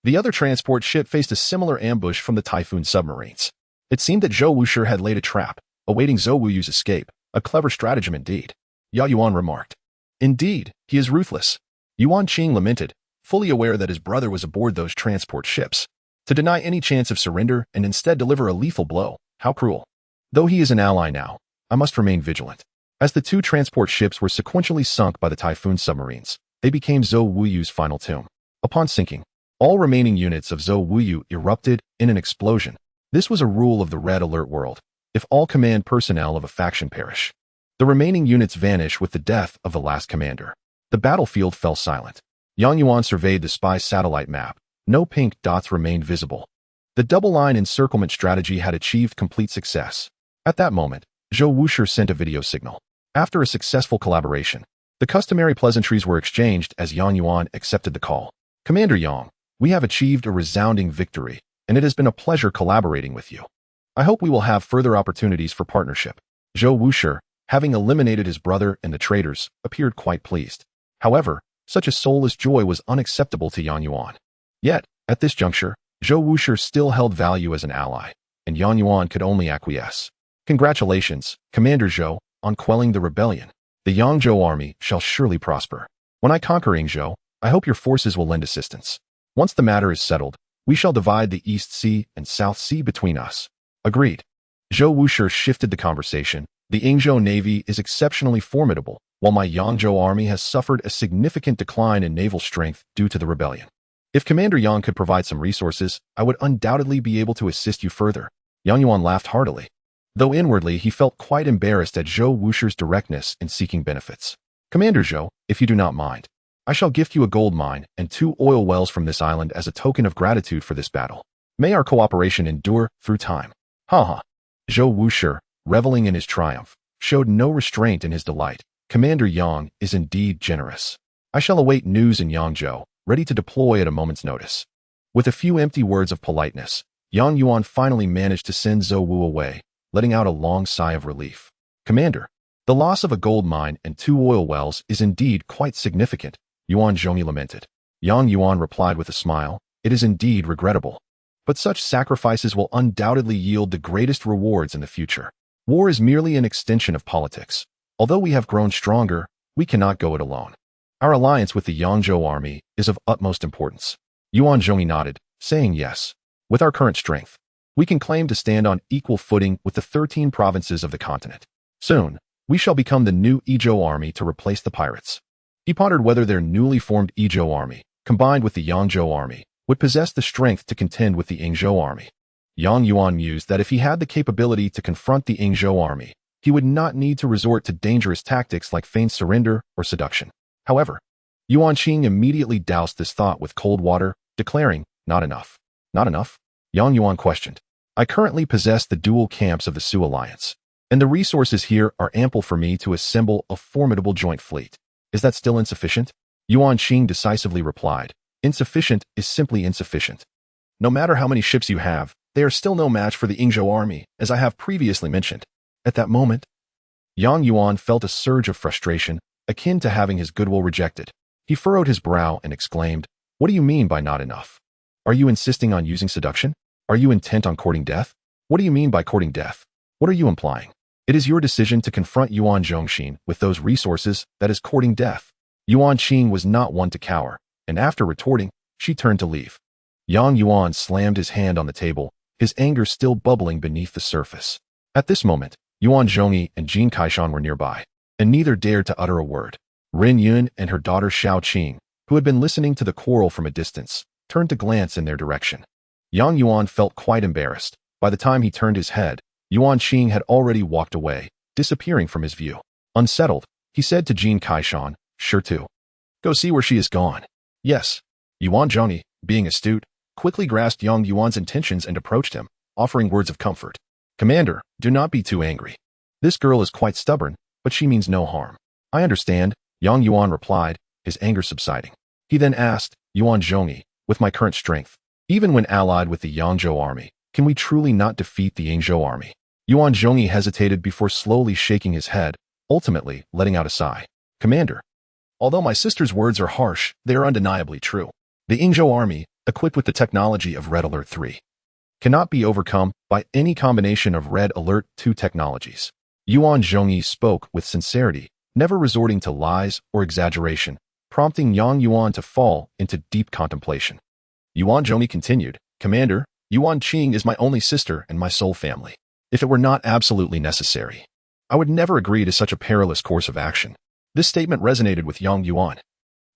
A: the other transport ship faced a similar ambush from the Typhoon submarines. It seemed that Zhou Wushi had laid a trap, awaiting Zhou Wuyu's escape. A clever stratagem indeed, Yuan remarked. Indeed, he is ruthless. Yuan Qing lamented, fully aware that his brother was aboard those transport ships. To deny any chance of surrender and instead deliver a lethal blow, how cruel. Though he is an ally now, I must remain vigilant. As the 2 transport ships were sequentially sunk by the Typhoon submarines, they became Zhou Wuyu's final tomb. Upon sinking, all remaining units of Zhou Wuyu erupted in an explosion. This was a rule of the Red Alert world. If all command personnel of a faction perish, the remaining units vanish with the death of the last commander. The battlefield fell silent. Yang Yuan surveyed the spy satellite map. No pink dots remained visible. The double-line encirclement strategy had achieved complete success. At that moment, Zhou Wushi sent a video signal. After a successful collaboration, the customary pleasantries were exchanged as Yang Yuan accepted the call. Commander Yang, we have achieved a resounding victory, and it has been a pleasure collaborating with you. I hope we will have further opportunities for partnership. Zhou Wushi, having eliminated his brother and the traitors, appeared quite pleased. However, such a soulless joy was unacceptable to Yang Yuan. Yet, at this juncture, Zhou Wushi still held value as an ally, and Yang Yuan could only acquiesce. Congratulations, Commander Zhou, on quelling the rebellion. The Yangzhou army shall surely prosper. When I conquer Yangzhou, I hope your forces will lend assistance. Once the matter is settled, we shall divide the East Sea and South Sea between us. Agreed. Zhou Wushi shifted the conversation. The Yangzhou navy is exceptionally formidable, while my Yangzhou army has suffered a significant decline in naval strength due to the rebellion. If Commander Yang could provide some resources, I would undoubtedly be able to assist you further. Yang Yuan laughed heartily, though inwardly he felt quite embarrassed at Zhou Wushi's directness in seeking benefits. Commander Zhou, if you do not mind, I shall gift you a gold mine and 2 oil wells from this island as a token of gratitude for this battle. May our cooperation endure through time. Haha. Zhou Wushi, reveling in his triumph, showed no restraint in his delight. Commander Yang is indeed generous. I shall await news in Yangzhou, ready to deploy at a moment's notice. With a few empty words of politeness, Yang Yuan finally managed to send Zhou Wu away, letting out a long sigh of relief. Commander, the loss of a gold mine and 2 oil wells is indeed quite significant, Yuan Zhongyi lamented. Yang Yuan replied with a smile, it is indeed regrettable. But such sacrifices will undoubtedly yield the greatest rewards in the future. War is merely an extension of politics. Although we have grown stronger, we cannot go it alone. Our alliance with the Yangzhou army is of utmost importance. Yuan Zhongyi nodded, saying yes. With our current strength, we can claim to stand on equal footing with the 13 provinces of the continent. Soon, we shall become the new Yizhou army to replace the pirates. He pondered whether their newly formed Yizhou army, combined with the Yangzhou army, would possess the strength to contend with the Yangzhou army. Yang Yuan mused that if he had the capability to confront the Yangzhou army, he would not need to resort to dangerous tactics like feigned surrender or seduction. However, Yuan Qing immediately doused this thought with cold water, declaring, not enough. Not enough? Yang Yuan questioned. I currently possess the dual camps of the Sioux Alliance, and the resources here are ample for me to assemble a formidable joint fleet. Is that still insufficient? Yuan Qing decisively replied, insufficient is simply insufficient. No matter how many ships you have, they are still no match for the Yangzhou army, as I have previously mentioned. At that moment, Yang Yuan felt a surge of frustration, akin to having his goodwill rejected. He furrowed his brow and exclaimed, what do you mean by not enough? Are you insisting on using seduction? Are you intent on courting death? What do you mean by courting death? What are you implying? It is your decision to confront Yuan Zhongxin with those resources that is courting death. Yuan Qing was not one to cower, and after retorting, she turned to leave. Yang Yuan slammed his hand on the table, his anger still bubbling beneath the surface. At this moment, Yuan Zhongyi and Jin Kaishan were nearby, and neither dared to utter a word. Rin Yun and her daughter Xiao Qing, who had been listening to the quarrel from a distance, turned to glance in their direction. Yang Yuan felt quite embarrassed. By the time he turned his head, Yuan Qing had already walked away, disappearing from his view. Unsettled, he said to Jin Kaishan, sure to. Go see where she is gone. Yes. Yuan Zhongyi, being astute, quickly grasped Yang Yuan's intentions and approached him, offering words of comfort. Commander, do not be too angry. This girl is quite stubborn, but she means no harm. I understand, Yang Yuan replied, his anger subsiding. He then asked, Yuan Zhongyi, with my current strength, even when allied with the Yangzhou army, can we truly not defeat the Yangzhou army? Yuan Zhongyi hesitated before slowly shaking his head, ultimately letting out a sigh. Commander, although my sister's words are harsh, they are undeniably true. The Yangzhou army, equipped with the technology of Red Alert 3, cannot be overcome by any combination of Red Alert 2 technologies. Yuan Zhongyi spoke with sincerity, never resorting to lies or exaggeration, prompting Yang Yuan to fall into deep contemplation. Yuan Zhongyi continued, Commander, Yuan Qing is my only sister and my sole family. If it were not absolutely necessary, I would never agree to such a perilous course of action. This statement resonated with Yang Yuan.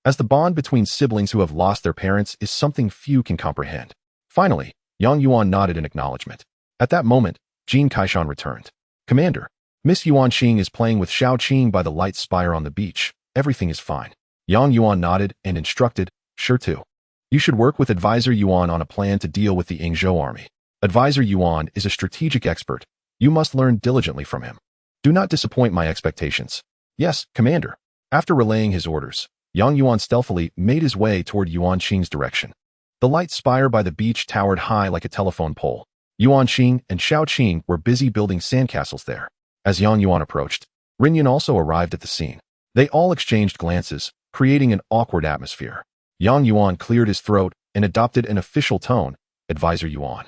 A: as the bond between siblings who have lost their parents is something few can comprehend. Finally, Yang Yuan nodded in acknowledgement. At that moment, Jin Kaishan returned. Commander, Miss Yuan Qing is playing with Xiao Qing by the light spire on the beach. Everything is fine. Yang Yuan nodded and instructed, sure too. You should work with Advisor Yuan on a plan to deal with the Yingzhou army. Advisor Yuan is a strategic expert. You must learn diligently from him. Do not disappoint my expectations. Yes, Commander. After relaying his orders, Yang Yuan stealthily made his way toward Yuan Qing's direction. The light spire by the beach towered high like a telephone pole. Yuan Qing and Xiao Qing were busy building sandcastles there. As Yang Yuan approached, Rinyan also arrived at the scene. They all exchanged glances, creating an awkward atmosphere. Yang Yuan cleared his throat and adopted an official tone. Advisor Yuan,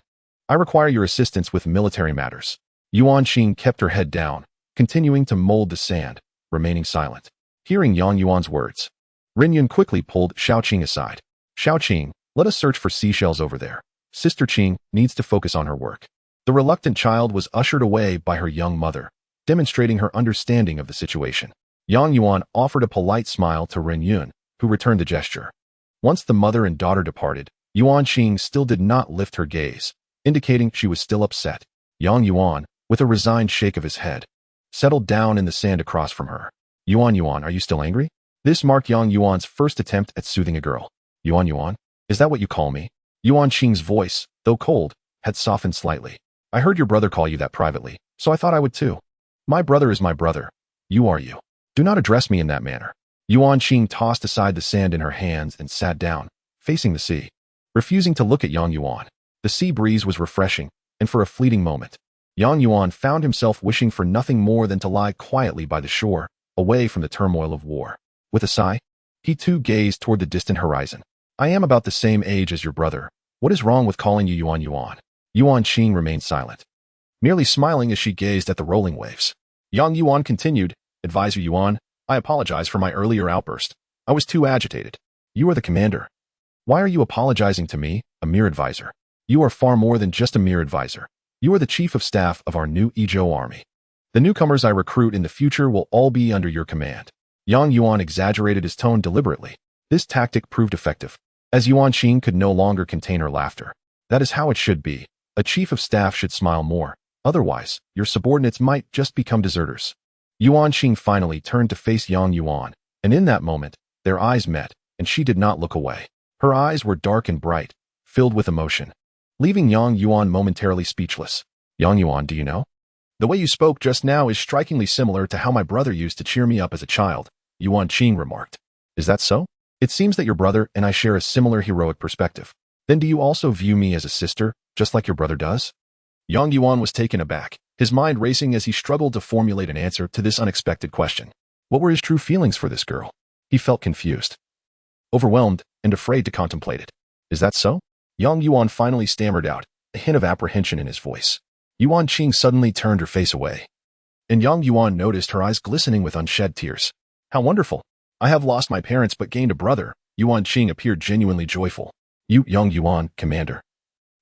A: I require your assistance with military matters. Yuan Qing kept her head down, continuing to mold the sand, remaining silent. Hearing Yang Yuan's words, Rinyan quickly pulled Xiao Qing aside. Xiao Qing, let us search for seashells over there. Sister Qing needs to focus on her work. The reluctant child was ushered away by her young mother, demonstrating her understanding of the situation. Yang Yuan offered a polite smile to Ren Yun, who returned the gesture. Once the mother and daughter departed, Yuan Qing still did not lift her gaze, indicating she was still upset. Yang Yuan, with a resigned shake of his head, settled down in the sand across from her. Yuan, are you still angry? This marked Yang Yuan's first attempt at soothing a girl. Yuan, is that what you call me? Yuan Qing's voice, though cold, had softened slightly. I heard your brother call you that privately, so I thought I would too. My brother is my brother. You are you. Do not address me in that manner. Yuan Qing tossed aside the sand in her hands and sat down, facing the sea. Refusing to look at Yang Yuan. The sea breeze was refreshing, and for a fleeting moment, Yang Yuan found himself wishing for nothing more than to lie quietly by the shore, away from the turmoil of war. With a sigh, he too gazed toward the distant horizon. I am about the same age as your brother. What is wrong with calling you Yuan? Yuan Qing remained silent, merely smiling as she gazed at the rolling waves. Yang Yuan continued, Advisor Yuan, I apologize for my earlier outburst. I was too agitated. You are the commander. Why are you apologizing to me, a mere advisor? You are far more than just a mere advisor. You are the chief of staff of our new Yizhou army. The newcomers I recruit in the future will all be under your command. Yang Yuan exaggerated his tone deliberately. This tactic proved effective, as Yuan Qing could no longer contain her laughter. That is how it should be. A chief of staff should smile more. Otherwise, your subordinates might just become deserters. Yuan Qing finally turned to face Yang Yuan, and in that moment, their eyes met, and she did not look away. Her eyes were dark and bright, filled with emotion, leaving Yang Yuan momentarily speechless. Yang Yuan, do you know? The way you spoke just now is strikingly similar to how my brother used to cheer me up as a child, Yuan Qing remarked. Is that so? It seems that your brother and I share a similar heroic perspective. Then do you also view me as a sister, just like your brother does? Yang Yuan was taken aback, his mind racing as he struggled to formulate an answer to this unexpected question. What were his true feelings for this girl? He felt confused, overwhelmed, and afraid to contemplate it. Is that so? Yang Yuan finally stammered out, a hint of apprehension in his voice. Yuan Qing suddenly turned her face away, and Yang Yuan noticed her eyes glistening with unshed tears. How wonderful! I have lost my parents but gained a brother. Yuan Qing appeared genuinely joyful. You, Yang Yuan, commander.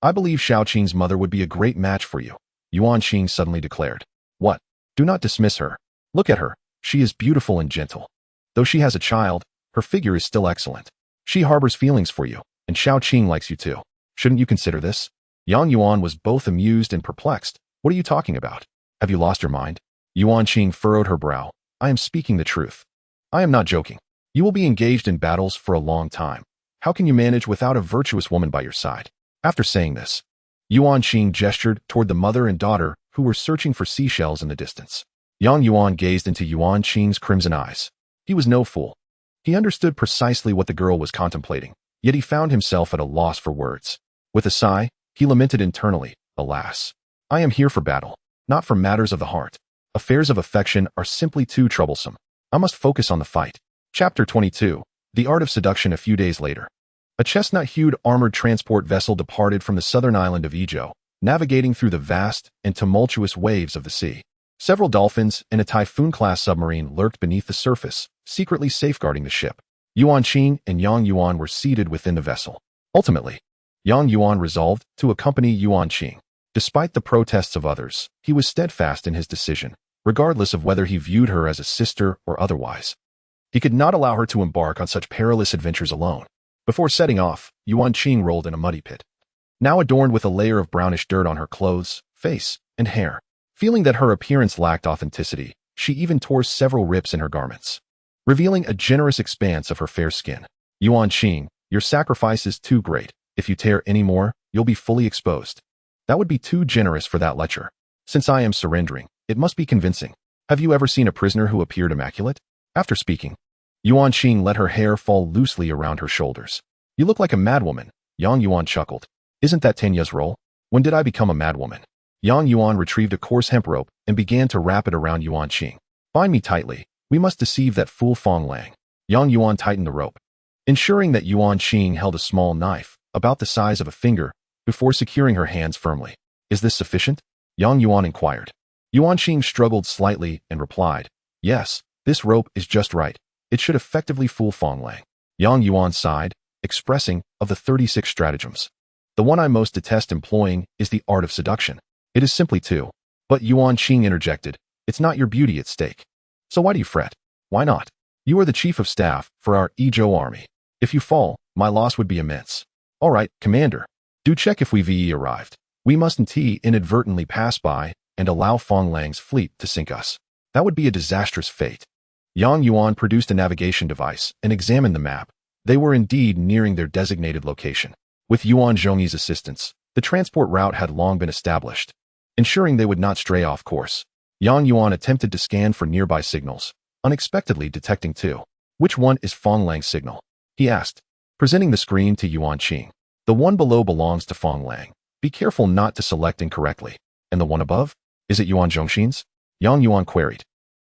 A: I believe Xiao Qing's mother would be a great match for you, Yuan Qing suddenly declared. What? Do not dismiss her. Look at her. She is beautiful and gentle. Though she has a child, her figure is still excellent. She harbors feelings for you, and Xiao Qing likes you too. Shouldn't you consider this? Yang Yuan was both amused and perplexed. What are you talking about? Have you lost your mind? Yuan Qing furrowed her brow. I am speaking the truth. I am not joking. You will be engaged in battles for a long time. How can you manage without a virtuous woman by your side? After saying this, Yuan Qing gestured toward the mother and daughter who were searching for seashells in the distance. Yang Yuan gazed into Yuan Qing's crimson eyes. He was no fool. He understood precisely what the girl was contemplating, yet he found himself at a loss for words. With a sigh, he lamented internally, Alas, I am here for battle, not for matters of the heart. Affairs of affection are simply too troublesome. I must focus on the fight. Chapter 22. The Art of Seduction. A few days later, a chestnut-hued armored transport vessel departed from the southern island of Yizhou, navigating through the vast and tumultuous waves of the sea. Several dolphins and a Typhoon-class submarine lurked beneath the surface, secretly safeguarding the ship. Yuan Qing and Yang Yuan were seated within the vessel. Ultimately, Yang Yuan resolved to accompany Yuan Qing. Despite the protests of others, he was steadfast in his decision, regardless of whether he viewed her as a sister or otherwise. He could not allow her to embark on such perilous adventures alone. Before setting off, Yuan Qing rolled in a muddy pit, now adorned with a layer of brownish dirt on her clothes, face, and hair. Feeling that her appearance lacked authenticity, she even tore several rips in her garments, revealing a generous expanse of her fair skin. Yuan Qing, your sacrifice is too great. If you tear any more, you'll be fully exposed. That would be too generous for that lecher. Since I am surrendering, it must be convincing. Have you ever seen a prisoner who appeared immaculate? After speaking, Yuan Qing let her hair fall loosely around her shoulders. You look like a madwoman, Yang Yuan chuckled. Isn't that Tenya's role? When did I become a madwoman? Yang Yuan retrieved a coarse hemp rope and began to wrap it around Yuan Qing. Bind me tightly. We must deceive that fool Fong Lang. Yang Yuan tightened the rope, ensuring that Yuan Qing held a small knife, about the size of a finger, before securing her hands firmly. Is this sufficient? Yang Yuan inquired. Yuan Qing struggled slightly and replied, yes, this rope is just right. It should effectively fool Fong Lang. Yang Yuan sighed, expressing, of the 36 stratagems, the one I most detest employing is the art of seduction. It is simply too. But Yuan Qing interjected, it's not your beauty at stake. So why do you fret? Why not? You are the chief of staff for our Ezhou army. If you fall, my loss would be immense. All right, Commander. Do check if we've arrived. We mustn't inadvertently pass by and allow Fong Lang's fleet to sink us. That would be a disastrous fate. Yang Yuan produced a navigation device and examined the map. They were indeed nearing their designated location. With Yuan Zhongyi's assistance, the transport route had long been established, ensuring they would not stray off course. Yang Yuan attempted to scan for nearby signals, unexpectedly detecting two. Which one is Fong Lang's signal? He asked, presenting the screen to Yuan Qing. The one below belongs to Fong Lang. Be careful not to select incorrectly. And the one above? Is it Yuan Zhongxin's? Yang Yuan queried.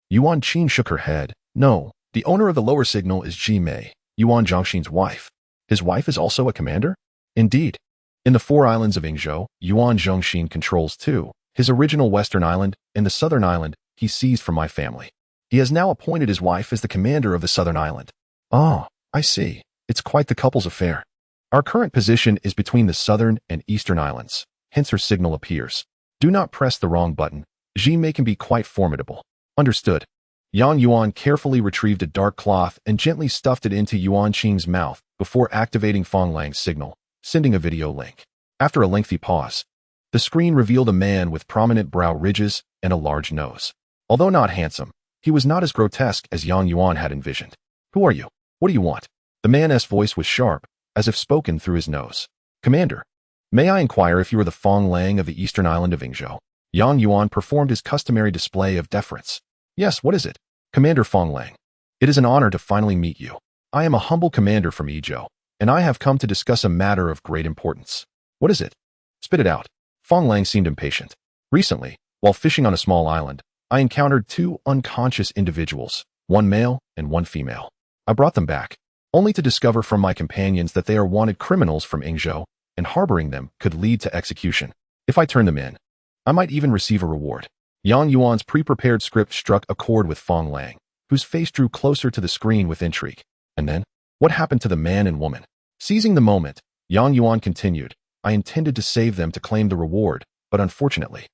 A: Yuan Qing shook her head. No, the owner of the lower signal is Ji Mei, Yuan Zhongxin's wife. His wife is also a commander? Indeed. In the 4 islands of Yingzhou, Yuan Zhongxin controls 2, his original western island and the southern island he seized from my family. He has now appointed his wife as the commander of the southern island. Ah, I see. It's quite the couple's affair. Our current position is between the southern and eastern islands, hence her signal appears. Do not press the wrong button. Ji Mei can be quite formidable. Understood. Yang Yuan carefully retrieved a dark cloth and gently stuffed it into Yuan Qing's mouth before activating Fong Lang's signal, sending a video link. After a lengthy pause, the screen revealed a man with prominent brow ridges and a large nose. Although not handsome, he was not as grotesque as Yang Yuan had envisioned. Who are you? What do you want? The man's voice was sharp, as if spoken through his nose. Commander, may I inquire if you are the Fong Lang of the eastern island of Yingzhou? Yang Yuan performed his customary display of deference. Yes, what is it? Commander Fong Lang. It is an honor to finally meet you. I am a humble commander from Ezhou, and I have come to discuss a matter of great importance. What is it? Spit it out. Fong Lang seemed impatient. Recently, while fishing on a small island, I encountered 2 unconscious individuals, one male and one female. I brought them back, only to discover from my companions that they are wanted criminals from Yingzhou, and harboring them could lead to execution. If I turn them in, I might even receive a reward. Yang Yuan's pre-prepared script struck a chord with Fong Lang, whose face drew closer to the screen with intrigue. And then, what happened to the man and woman? Seizing the moment, Yang Yuan continued, I intended to save them to claim the reward, but unfortunately,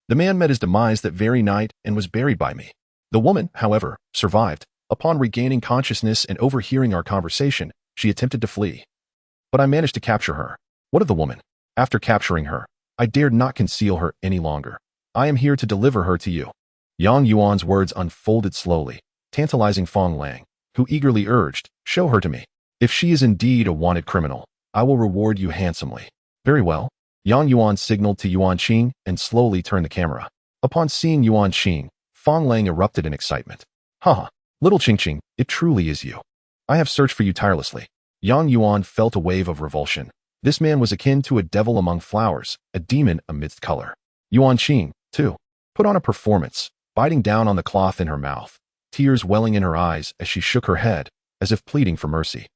A: the man met his demise that very night and was buried by me. The woman, however, survived. Upon regaining consciousness and overhearing our conversation, she attempted to flee. But I managed to capture her. What of the woman? After capturing her, I dared not conceal her any longer. I am here to deliver her to you. Yang Yuan's words unfolded slowly, tantalizing Fong Lang, who eagerly urged, show her to me. If she is indeed a wanted criminal, I will reward you handsomely. Very well. Yang Yuan signaled to Yuan Qing and slowly turned the camera. Upon seeing Yuan Qing, Fong Lang erupted in excitement. Haha, little Qing, it truly is you. I have searched for you tirelessly. Yang Yuan felt a wave of revulsion. This man was akin to a devil among flowers, a demon amidst color. Yuan Qing, too, put on a performance, biting down on the cloth in her mouth, tears welling in her eyes as she shook her head, as if pleading for mercy.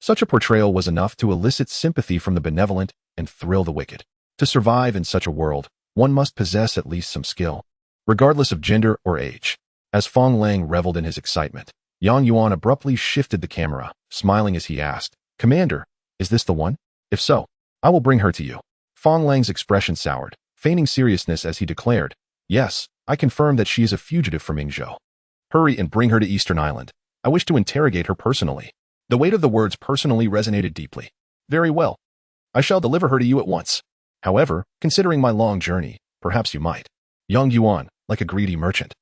A: Such a portrayal was enough to elicit sympathy from the benevolent and thrill the wicked. To survive in such a world, one must possess at least some skill, regardless of gender or age. As Fong Lang reveled in his excitement, Yang Yuan abruptly shifted the camera, smiling as he asked, Commander, is this the one? If so, I will bring her to you. Fong Lang's expression soured, feigning seriousness as he declared, yes, I confirm that she is a fugitive from Yingzhou. Hurry and bring her to Eastern Island. I wish to interrogate her personally. The weight of the words personally resonated deeply. Very well. I shall deliver her to you at once. However, considering my long journey, perhaps you might. Young Yuan, like a greedy merchant,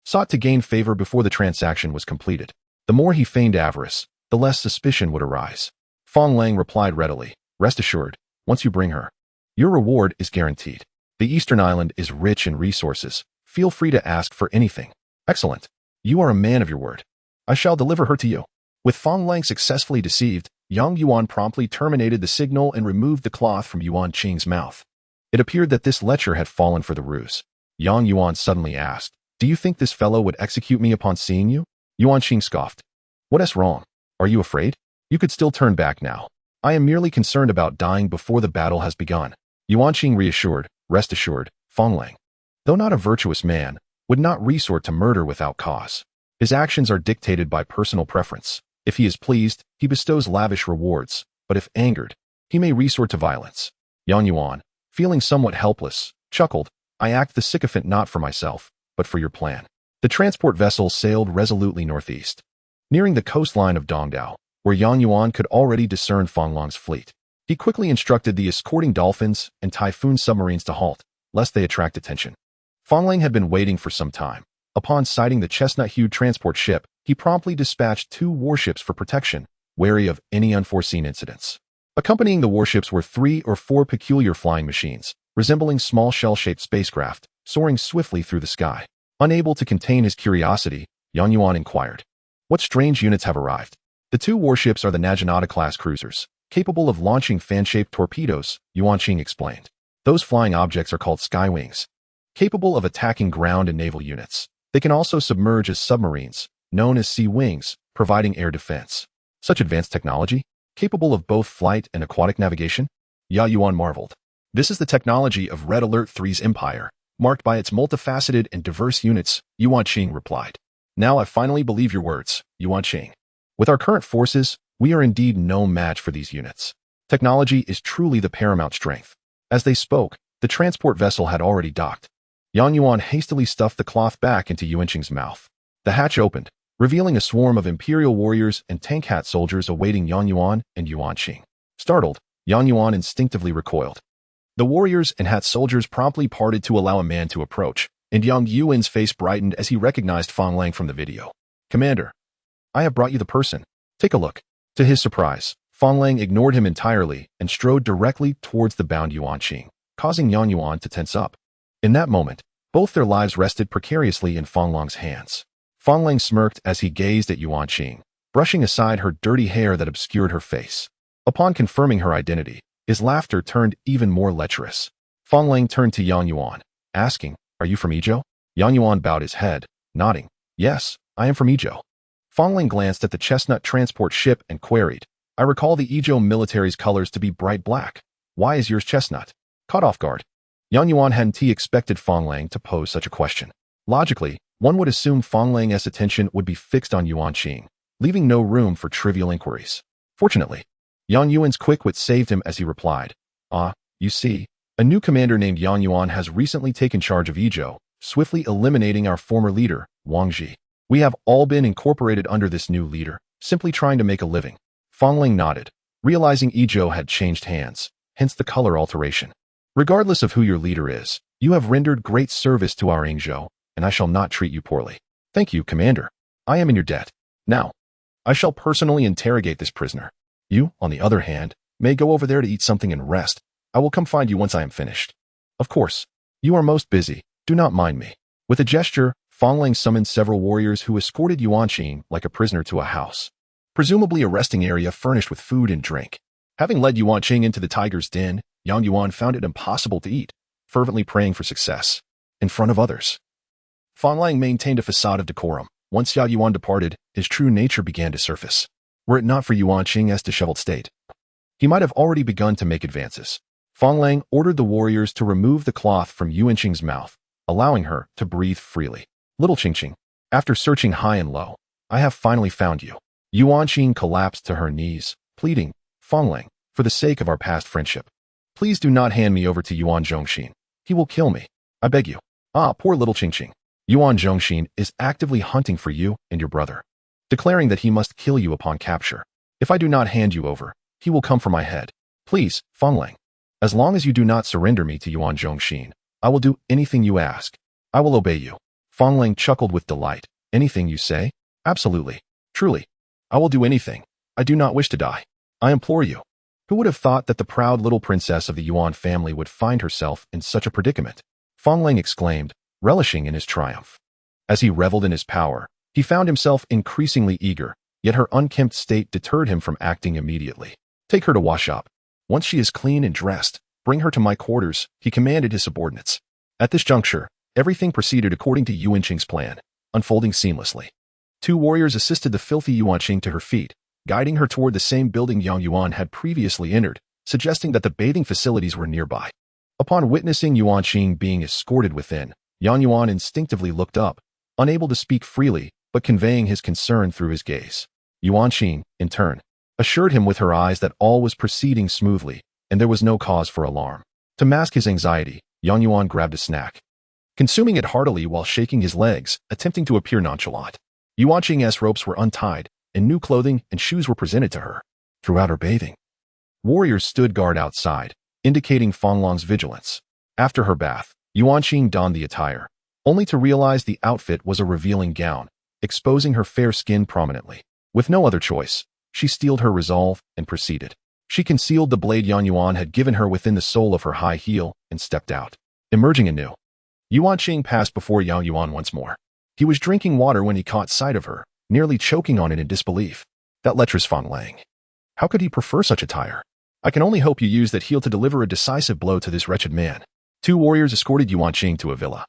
A: sought to gain favor before the transaction was completed. The more he feigned avarice, the less suspicion would arise. Fong Lang replied readily, rest assured, once you bring her, your reward is guaranteed. The Eastern Island is rich in resources. Feel free to ask for anything. Excellent. You are a man of your word. I shall deliver her to you. With Fong Lang successfully deceived, Yang Yuan promptly terminated the signal and removed the cloth from Yuan Qing's mouth. It appeared that this lecher had fallen for the ruse. Yang Yuan suddenly asked, do you think this fellow would execute me upon seeing you? Yuan Qing scoffed. What is wrong? Are you afraid? You could still turn back now. I am merely concerned about dying before the battle has begun. Yuan Qing reassured, rest assured, Fong Lang, though not a virtuous man, would not resort to murder without cause. His actions are dictated by personal preference. If he is pleased, he bestows lavish rewards, but if angered, he may resort to violence. Yang Yuan, feeling somewhat helpless, chuckled, I act the sycophant not for myself, but for your plan. The transport vessel sailed resolutely northeast, nearing the coastline of Dongdao, where Yang Yuan could already discern Fong Lang's fleet. He quickly instructed the escorting dolphins and typhoon submarines to halt, lest they attract attention. Fong Lang had been waiting for some time. Upon sighting the chestnut-hued transport ship, he promptly dispatched 2 warships for protection, wary of any unforeseen incidents. Accompanying the warships were 3 or 4 peculiar flying machines, resembling small shell-shaped spacecraft, soaring swiftly through the sky. Unable to contain his curiosity, Yang Yuan inquired, what strange units have arrived? The 2 warships are the Naginata-class cruisers, capable of launching fan-shaped torpedoes, Yuan Qing explained. Those flying objects are called skywings, capable of attacking ground and naval units. They can also submerge as submarines, known as sea wings, providing air defense. Such advanced technology, capable of both flight and aquatic navigation? Ya Yuan marveled. This is the technology of Red Alert 3's empire, marked by its multifaceted and diverse units, Yuan Qing replied. Now I finally believe your words, Yuan Qing. With our current forces, we are indeed no match for these units. Technology is truly the paramount strength. As they spoke, the transport vessel had already docked. Yang Yuan hastily stuffed the cloth back into Yuan Qing's mouth. The hatch opened, revealing a swarm of imperial warriors and tank hat soldiers awaiting Yang Yuan and Yuan Qing. Startled, Yang Yuan instinctively recoiled. The warriors and hat soldiers promptly parted to allow a man to approach, and Yang Yuan's face brightened as he recognized Fong Lang from the video. Commander, I have brought you the person. Take a look. To his surprise, Fong Lang ignored him entirely and strode directly towards the bound Yuan Qing, causing Yang Yuan to tense up. In that moment, both their lives rested precariously in Fong Lang's hands. Fong Lang smirked as he gazed at Yuan Qing, brushing aside her dirty hair that obscured her face. Upon confirming her identity, his laughter turned even more lecherous. Fong Lang turned to Yang Yuan, asking, are you from Ezhou? Yang Yuan bowed his head, nodding, yes, I am from Ezhou. Fong Lang glanced at the chestnut transport ship and queried, I recall the Ezhou military's colors to be bright black. Why is yours chestnut? Caught off guard, Yang Yuan hadn't expected Fong Lang to pose such a question. Logically, one would assume Fong Lang's attention would be fixed on Yuan Qing, leaving no room for trivial inquiries. Fortunately, Yang Yuan's quick wit saved him as he replied, you see, a new commander named Yang Yuan has recently taken charge of Ezhou, swiftly eliminating our former leader, Wang Ji. We have all been incorporated under this new leader, simply trying to make a living. Fong Lang nodded, realizing Ezhou had changed hands, hence the color alteration. Regardless of who your leader is, you have rendered great service to our Ezhou, and I shall not treat you poorly. Thank you, Commander. I am in your debt. Now, I shall personally interrogate this prisoner. You, on the other hand, may go over there to eat something and rest. I will come find you once I am finished. Of course, you are most busy. Do not mind me. With a gesture, Fong Lang summoned several warriors who escorted Yuan Qing like a prisoner to a house, presumably a resting area furnished with food and drink. Having led Yuan Qing into the tiger's den, Yang Yuan found it impossible to eat, fervently praying for success. In front of others, Fong Lang maintained a facade of decorum. Once Yang Yuan departed, his true nature began to surface. Were it not for Yuan Qing's disheveled state, he might have already begun to make advances. Fong Lang ordered the warriors to remove the cloth from Yuan Qing's mouth, allowing her to breathe freely. Little Qing, after searching high and low, I have finally found you. Yuan Qing collapsed to her knees, pleading, Fong Lang, for the sake of our past friendship, please do not hand me over to Yuan Zhongxin. He will kill me. I beg you. Poor little Qing. Yuan Zhongxin is actively hunting for you and your brother. declaring that he must kill you upon capture. If I do not hand you over, he will come for my head. Please, Fanglang. As long as you do not surrender me to Yuan Zhongxin, I will do anything you ask. I will obey you. Fanglang chuckled with delight. Anything you say? Absolutely. Truly. I will do anything. I do not wish to die. I implore you. Who would have thought that the proud little princess of the Yuan family would find herself in such a predicament? Fanglang exclaimed, relishing in his triumph. As he reveled in his power, he found himself increasingly eager, yet her unkempt state deterred him from acting immediately. Take her to wash up. Once she is clean and dressed, bring her to my quarters, he commanded his subordinates. At this juncture, everything proceeded according to Yuan Qing's plan, unfolding seamlessly. Two warriors assisted the filthy Yuan Qing to her feet, guiding her toward the same building Yang Yuan had previously entered, suggesting that the bathing facilities were nearby. Upon witnessing Yuan Qing being escorted within, Yang Yuan instinctively looked up, unable to speak freely, but conveying his concern through his gaze. Yuan Qing, in turn, assured him with her eyes that all was proceeding smoothly, and there was no cause for alarm. To mask his anxiety, Yang Yuan grabbed a snack, consuming it heartily while shaking his legs, attempting to appear nonchalant. Yuan Qing's ropes were untied, and new clothing and shoes were presented to her. Throughout her bathing, warriors stood guard outside, indicating Fanglang's vigilance. After her bath, Yuan Qing donned the attire, only to realize the outfit was a revealing gown, exposing her fair skin prominently. With no other choice, she steeled her resolve and proceeded. She concealed the blade Yang Yuan had given her within the sole of her high heel and stepped out. Emerging anew, Yuan Qing passed before Yang Yuan once more. He was drinking water when he caught sight of her, nearly choking on it in disbelief. That lecherous Fanglang. How could he prefer such attire? I can only hope you use that heel to deliver a decisive blow to this wretched man. Two warriors escorted Yuan Qing to a villa.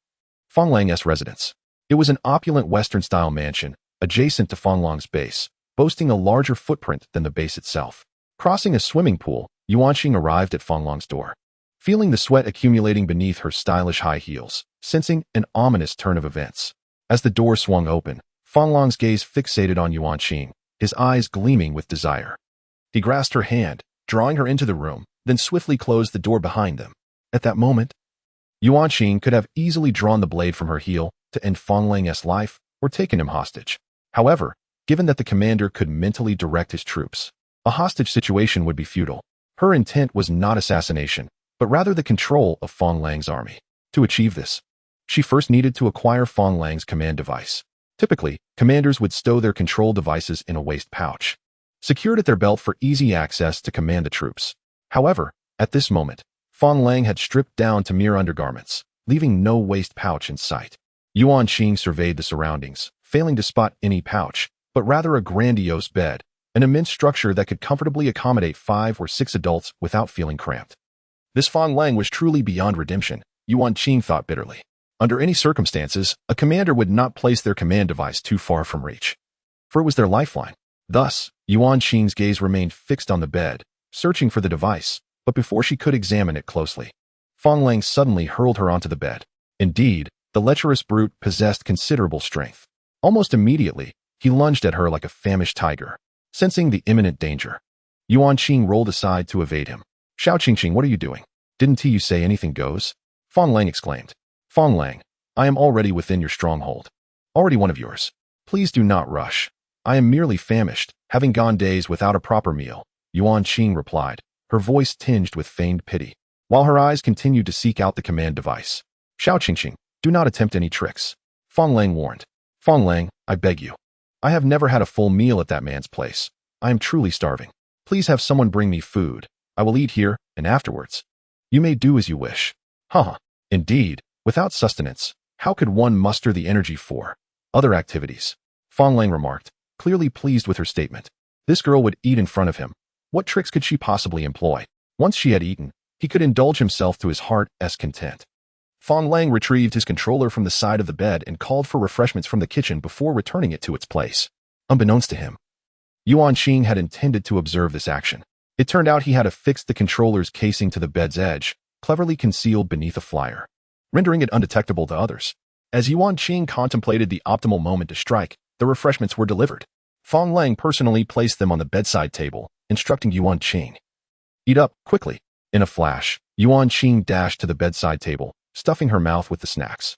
A: Fanglang's residence. It was an opulent Western-style mansion, adjacent to Fanglang's base, boasting a larger footprint than the base itself. Crossing a swimming pool, Yuan Qing arrived at Fanglang's door. Feeling the sweat accumulating beneath her stylish high heels, sensing an ominous turn of events. As the door swung open, Fanglang's gaze fixated on Yuan Qing, his eyes gleaming with desire. He grasped her hand, drawing her into the room, then swiftly closed the door behind them. At that moment, Yuan Qing could have easily drawn the blade from her heel to end Fanglang's life or taken him hostage. However, given that the commander could mentally direct his troops, a hostage situation would be futile. Her intent was not assassination, but rather the control of Fanglang's army. To achieve this, she first needed to acquire Fanglang's command device. Typically, commanders would stow their control devices in a waist pouch, secured at their belt for easy access to command the troops. However, at this moment, Fanglang had stripped down to mere undergarments, leaving no waist pouch in sight. Yuan Qing surveyed the surroundings, failing to spot any pouch, but rather a grandiose bed, an immense structure that could comfortably accommodate 5 or 6 adults without feeling cramped. This Fanglang was truly beyond redemption, Yuan Qing thought bitterly. Under any circumstances, a commander would not place their command device too far from reach, for it was their lifeline. Thus, Yuan Qing's gaze remained fixed on the bed, searching for the device, but before she could examine it closely, Fanglang suddenly hurled her onto the bed. Indeed, the lecherous brute possessed considerable strength. Almost immediately, he lunged at her like a famished tiger. Sensing the imminent danger, Yuan Qing rolled aside to evade him. Xiao Qingqing, what are you doing? Didn't you say anything goes? Fanglang exclaimed. Fanglang, I am already within your stronghold. Already one of yours. Please do not rush. I am merely famished, having gone days without a proper meal, Yuan Qing replied, her voice tinged with feigned pity, while her eyes continued to seek out the command device. Xiao Qingqing, do not attempt any tricks, Fanglang warned. Fanglang, I beg you. I have never had a full meal at that man's place. I am truly starving. Please have someone bring me food. I will eat here, and afterwards. You may do as you wish. Haha. Indeed, without sustenance, how could one muster the energy for other activities? Fanglang remarked, clearly pleased with her statement. This girl would eat in front of him. What tricks could she possibly employ? Once she had eaten, he could indulge himself to his heart's content. Fanglang retrieved his controller from the side of the bed and called for refreshments from the kitchen before returning it to its place. Unbeknownst to him, Yuan Qing had intended to observe this action. It turned out he had affixed the controller's casing to the bed's edge, cleverly concealed beneath a flyer, rendering it undetectable to others. As Yuan Qing contemplated the optimal moment to strike, the refreshments were delivered. Fanglang personally placed them on the bedside table, instructing Yuan Qing. Eat up, quickly. In a flash, Yuan Qing dashed to the bedside table, stuffing her mouth with the snacks.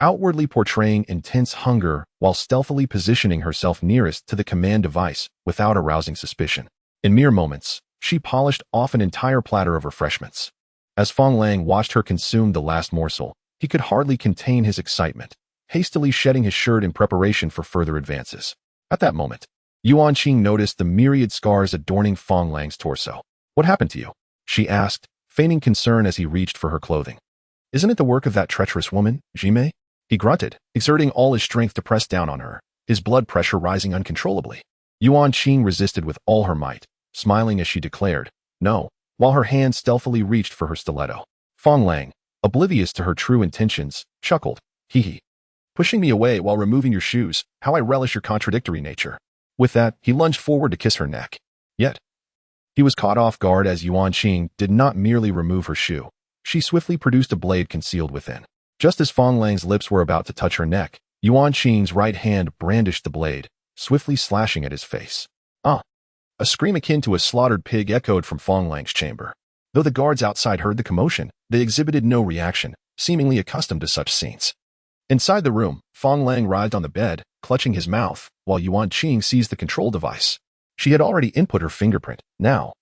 A: outwardly portraying intense hunger while stealthily positioning herself nearest to the command device without arousing suspicion. In mere moments, she polished off an entire platter of refreshments. As Fong Lang watched her consume the last morsel, he could hardly contain his excitement, hastily shedding his shirt in preparation for further advances. At that moment, Yuan Qing noticed the myriad scars adorning Fong Lang's torso. "What happened to you?" she asked, feigning concern as he reached for her clothing. "Isn't it the work of that treacherous woman, Jime?" He grunted, exerting all his strength to press down on her, his blood pressure rising uncontrollably. Yuan Qing resisted with all her might, smiling as she declared, "No," while her hand stealthily reached for her stiletto. Fong Lang, oblivious to her true intentions, chuckled, "Hee hee. Pushing me away while removing your shoes, how I relish your contradictory nature." With that, he lunged forward to kiss her neck. Yet, he was caught off guard as Yuan Qing did not merely remove her shoe. She swiftly produced a blade concealed within. Just as Fong Lang's lips were about to touch her neck, Yuan Qing's right hand brandished the blade, swiftly slashing at his face. "Ah!" A scream akin to a slaughtered pig echoed from Fong Lang's chamber. Though the guards outside heard the commotion, they exhibited no reaction, seemingly accustomed to such scenes. Inside the room, Fong Lang writhed on the bed, clutching his mouth, while Yuan Qing seized the control device. She had already input her fingerprint. Now,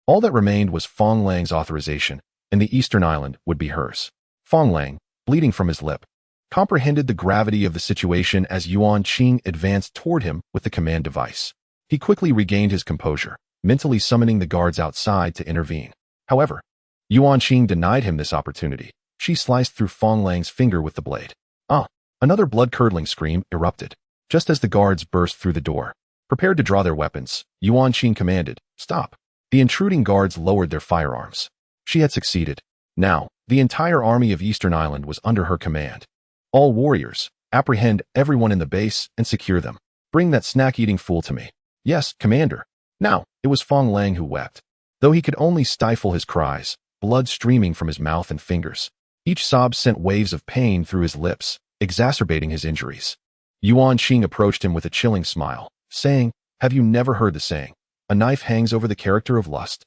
A: all that remained was Fong Lang's authorization, and the Eastern Island would be hers. Fong Lang, bleeding from his lip, comprehended the gravity of the situation as Yuan Qing advanced toward him with the command device. He quickly regained his composure, mentally summoning the guards outside to intervene. However, Yuan Qing denied him this opportunity. She sliced through Fong Lang's finger with the blade. "Ah!" Another blood-curdling scream erupted, just as the guards burst through the door. Prepared to draw their weapons, Yuan Qing commanded, "Stop." The intruding guards lowered their firearms. She had succeeded. Now, the entire army of Eastern Island was under her command. "All warriors, apprehend everyone in the base and secure them. Bring that snack-eating fool to me." "Yes, Commander." Now, it was Fong Lang who wept. Though he could only stifle his cries, blood streaming from his mouth and fingers. Each sob sent waves of pain through his lips, exacerbating his injuries. Yuan Qing approached him with a chilling smile, saying, "Have you never heard the saying, 'A knife hangs over the character of lust'?"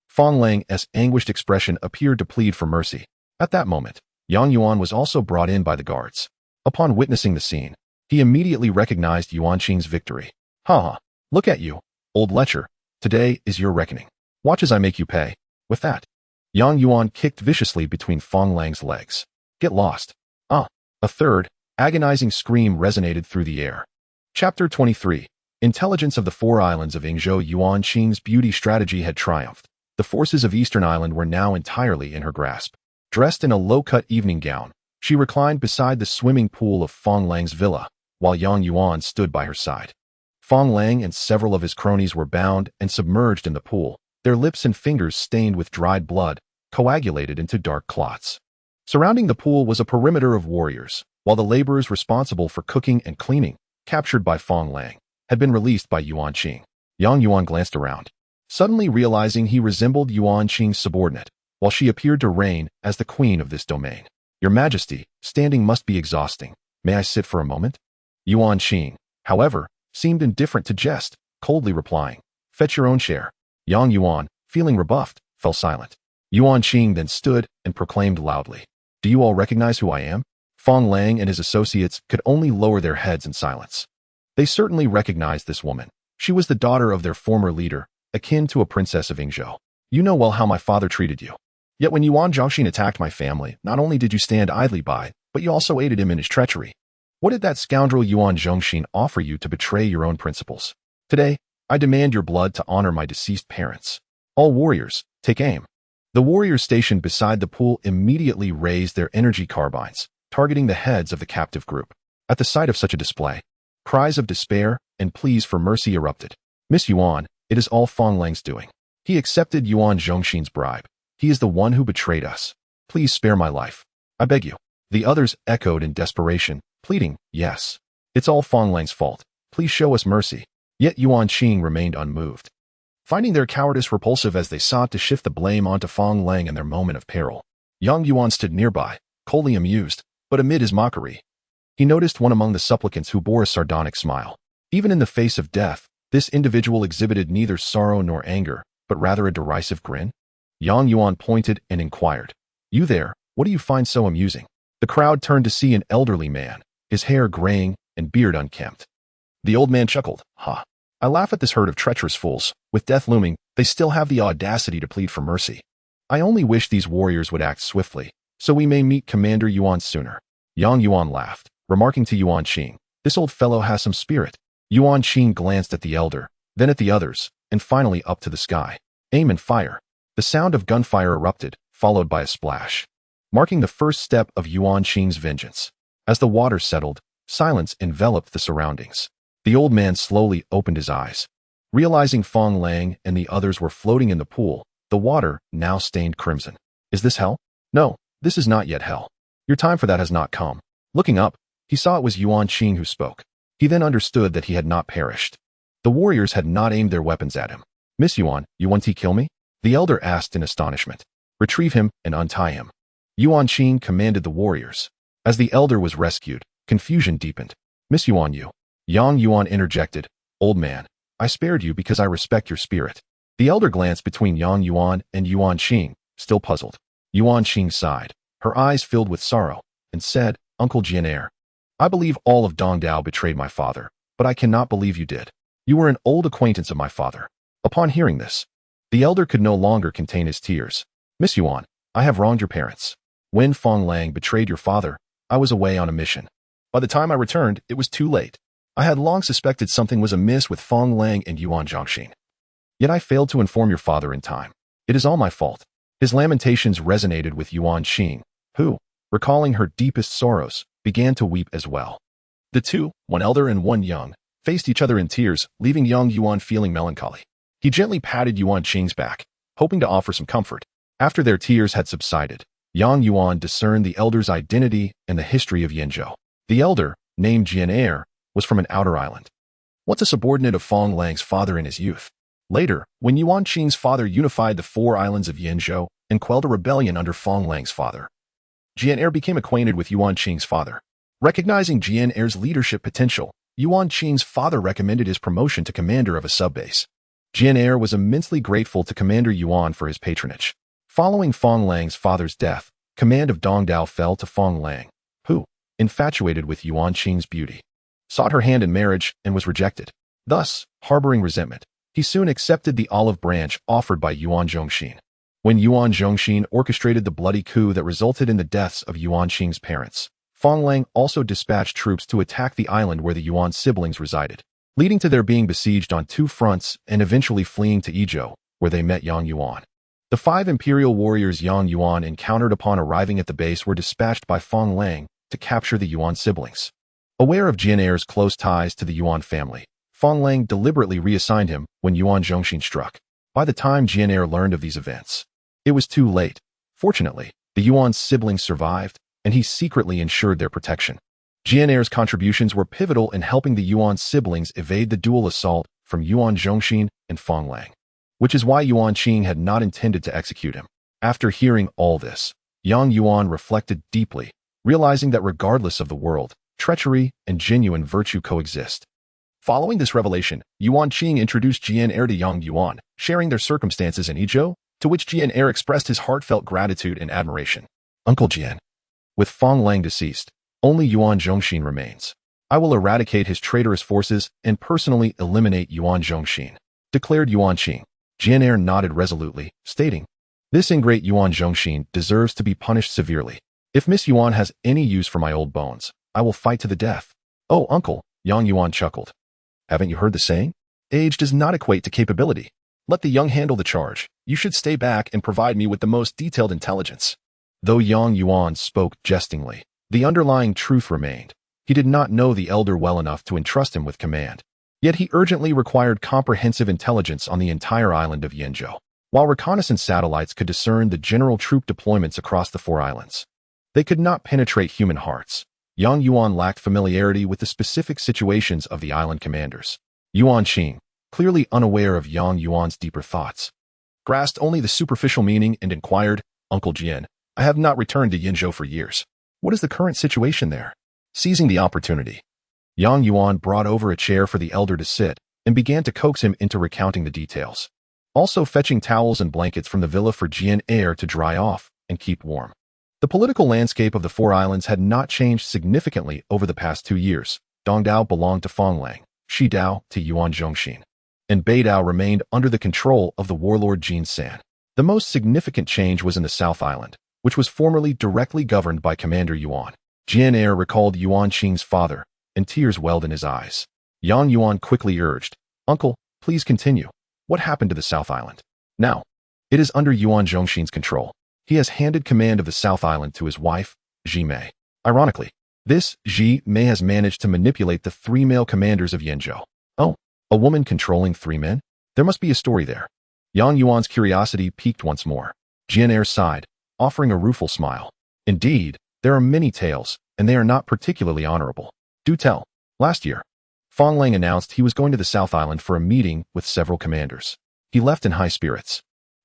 A: Fong Lang's anguished expression appeared to plead for mercy. At that moment, Yang Yuan was also brought in by the guards. Upon witnessing the scene, he immediately recognized Yuan Qing's victory. "Ha ha, look at you, old lecher. Today is your reckoning. Watch as I make you pay." With that, Yang Yuan kicked viciously between Fong Lang's legs. "Get lost." "Ah!" A third, agonizing scream resonated through the air. Chapter 23. Intelligence of the Four Islands of Yingzhou. Yuan Qing's beauty strategy had triumphed. The forces of Eastern Island were now entirely in her grasp. Dressed in a low-cut evening gown, she reclined beside the swimming pool of Fong Lang's villa, while Yang Yuan stood by her side. Fong Lang and several of his cronies were bound and submerged in the pool, their lips and fingers stained with dried blood, coagulated into dark clots. Surrounding the pool was a perimeter of warriors, while the laborers responsible for cooking and cleaning, captured by Fong Lang, had been released by Yuan Qing. Yang Yuan glanced around, suddenly realizing he resembled Yuan Qing's subordinate, while she appeared to reign as the queen of this domain. "Your Majesty, standing must be exhausting. May I sit for a moment?" Yuan Qing, however, seemed indifferent to jest, coldly replying, "Fetch your own chair." Yang Yuan, feeling rebuffed, fell silent. Yuan Qing then stood and proclaimed loudly, "Do you all recognize who I am?" Fong Lang and his associates could only lower their heads in silence. They certainly recognized this woman. She was the daughter of their former leader, akin to a princess of Yingzhou. "You know well how my father treated you. Yet when Yuan Zhongxin attacked my family, not only did you stand idly by, but you also aided him in his treachery. What did that scoundrel Yuan Zhongxin offer you to betray your own principles? Today, I demand your blood to honor my deceased parents. All warriors, take aim." The warriors stationed beside the pool immediately raised their energy carbines, targeting the heads of the captive group. At the sight of such a display, cries of despair and pleas for mercy erupted. "Miss Yuan, it is all Fong Lang's doing. He accepted Yuan Zhongxin's bribe. He is the one who betrayed us. Please spare my life. I beg you." The others echoed in desperation, pleading, "Yes. It's all Fong Lang's fault. Please show us mercy." Yet Yuan Qing remained unmoved. Finding their cowardice repulsive as they sought to shift the blame onto Fong Lang in their moment of peril, Yang Yuan stood nearby, coldly amused, but amid his mockery, he noticed one among the supplicants who bore a sardonic smile. Even in the face of death, this individual exhibited neither sorrow nor anger, but rather a derisive grin. Yang Yuan pointed and inquired, "You there, what do you find so amusing?" The crowd turned to see an elderly man, his hair graying and beard unkempt. The old man chuckled. "Ha! I laugh at this herd of treacherous fools. With death looming, they still have the audacity to plead for mercy. I only wish these warriors would act swiftly, so we may meet Commander Yuan sooner." Yang Yuan laughed, remarking to Yuan Qing, "This old fellow has some spirit." Yuan Qing glanced at the elder, then at the others, and finally up to the sky. "Aim and fire." The sound of gunfire erupted, followed by a splash, marking the first step of Yuan Qing's vengeance. As the water settled, silence enveloped the surroundings. The old man slowly opened his eyes. Realizing Fong Lang and the others were floating in the pool, the water now stained crimson. "Is this hell?" "No, this is not yet hell. Your time for that has not come." Looking up, he saw it was Yuan Qing who spoke. He then understood that he had not perished. The warriors had not aimed their weapons at him. "Miss Yuan, you want to kill me?" the elder asked in astonishment. "Retrieve him and untie him." Yuan Qing commanded the warriors. As the elder was rescued, confusion deepened. "Miss Yuan, you..." Yang Yuan interjected. "Old man, I spared you because I respect your spirit." The elder glanced between Yang Yuan and Yuan Qing, still puzzled. Yuan Qing sighed. Her eyes filled with sorrow, and said, "Uncle Jian, I believe all of Dongdao betrayed my father, but I cannot believe you did. You were an old acquaintance of my father." Upon hearing this, the elder could no longer contain his tears. "Miss Yuan, I have wronged your parents. When Fong Lang betrayed your father, I was away on a mission. By the time I returned, it was too late. I had long suspected something was amiss with Fong Lang and Yuan Zhongxin. Yet I failed to inform your father in time. It is all my fault." His lamentations resonated with Yuan Qing, who, recalling her deepest sorrows, began to weep as well. The two, one elder and one young, faced each other in tears, leaving young Yuan feeling melancholy. He gently patted Yuan Qing's back, hoping to offer some comfort. After their tears had subsided, Yang Yuan discerned the elder's identity and the history of Yenzhou. The elder, named Jian, was from an outer island, once a subordinate of Fong Lang's father in his youth. Later, when Yuan Qing's father unified the 4 islands of Yenzhou and quelled a rebellion under Fong Lang's father, Jian became acquainted with Yuan Qing's father. Recognizing Jian's leadership potential, Yuan Qing's father recommended his promotion to commander of a subbase. Jian was immensely grateful to Commander Yuan for his patronage. Following Fong Lang's father's death, command of Dongdao fell to Fong Lang, who, infatuated with Yuan Qing's beauty, sought her hand in marriage and was rejected. Thus, harboring resentment, he soon accepted the olive branch offered by Yuan Zhongxin. When Yuan Zhongxin orchestrated the bloody coup that resulted in the deaths of Yuan Qing's parents, Fong Lang also dispatched troops to attack the island where the Yuan siblings resided, leading to their being besieged on 2 fronts and eventually fleeing to Izhou, where they met Yang Yuan. The 5 imperial warriors Yang Yuan encountered upon arriving at the base were dispatched by Fong Lang to capture the Yuan siblings. Aware of Jian's close ties to the Yuan family, Fong Lang deliberately reassigned him when Yuan Zhongxin struck. By the time Jian learned of these events, it was too late. Fortunately, the Yuan siblings survived, and he secretly ensured their protection. Jian's contributions were pivotal in helping the Yuan siblings evade the dual assault from Yuan Zhongxin and Fong Lang, which is why Yuan Qing had not intended to execute him. After hearing all this, Yang Yuan reflected deeply, realizing that regardless of the world, treachery and genuine virtue coexist. Following this revelation, Yuan Qing introduced Jian to Yang Yuan, sharing their circumstances in Izhou, to which Jian expressed his heartfelt gratitude and admiration. "Uncle Jian, with Fong Lang deceased, only Yuan Zhongxin remains. I will eradicate his traitorous forces and personally eliminate Yuan Zhongxin," declared Yuan Qing. Jian nodded resolutely, stating, "This ingrate Yuan Zhongxin deserves to be punished severely. If Miss Yuan has any use for my old bones, I will fight to the death." "Oh, uncle," Yang Yuan chuckled. "Haven't you heard the saying? Age does not equate to capability. Let the young handle the charge. You should stay back and provide me with the most detailed intelligence." Though Yang Yuan spoke jestingly, the underlying truth remained. He did not know the elder well enough to entrust him with command. Yet he urgently required comprehensive intelligence on the entire island of Yenzhou. While reconnaissance satellites could discern the general troop deployments across the 4 islands, they could not penetrate human hearts. Yang Yuan lacked familiarity with the specific situations of the island commanders. Yuan Qing, clearly unaware of Yang Yuan's deeper thoughts, grasped only the superficial meaning and inquired, "Uncle Jian, I have not returned to Yenzhou for years. What is the current situation there?" Seizing the opportunity, Yang Yuan brought over a chair for the elder to sit and began to coax him into recounting the details, also fetching towels and blankets from the villa for Jian to dry off and keep warm. The political landscape of the Four Islands had not changed significantly over the past 2 years. Dongdao belonged to Fanglang, Shidao to Yuan Zhongxin, and Beidao remained under the control of the warlord Jin San. The most significant change was in the South Island, which was formerly directly governed by Commander Yuan. Jian Er recalled Yuan Qing's father, and tears welled in his eyes. Yang Yuan quickly urged, "Uncle, please continue. What happened to the South Island?" "Now, it is under Yuan Zhongxin's control. He has handed command of the South Island to his wife, Ji Mei. Ironically, this Ji Mei has managed to manipulate the 3 male commanders of Yenzhou." "Oh, a woman controlling 3 men? There must be a story there." Yang Yuan's curiosity piqued once more. Jian Er sighed, offering a rueful smile. "Indeed, there are many tales, and they are not particularly honorable. Do tell." Last year, Fanglang announced he was going to the South Island for a meeting with several commanders. He left in high spirits,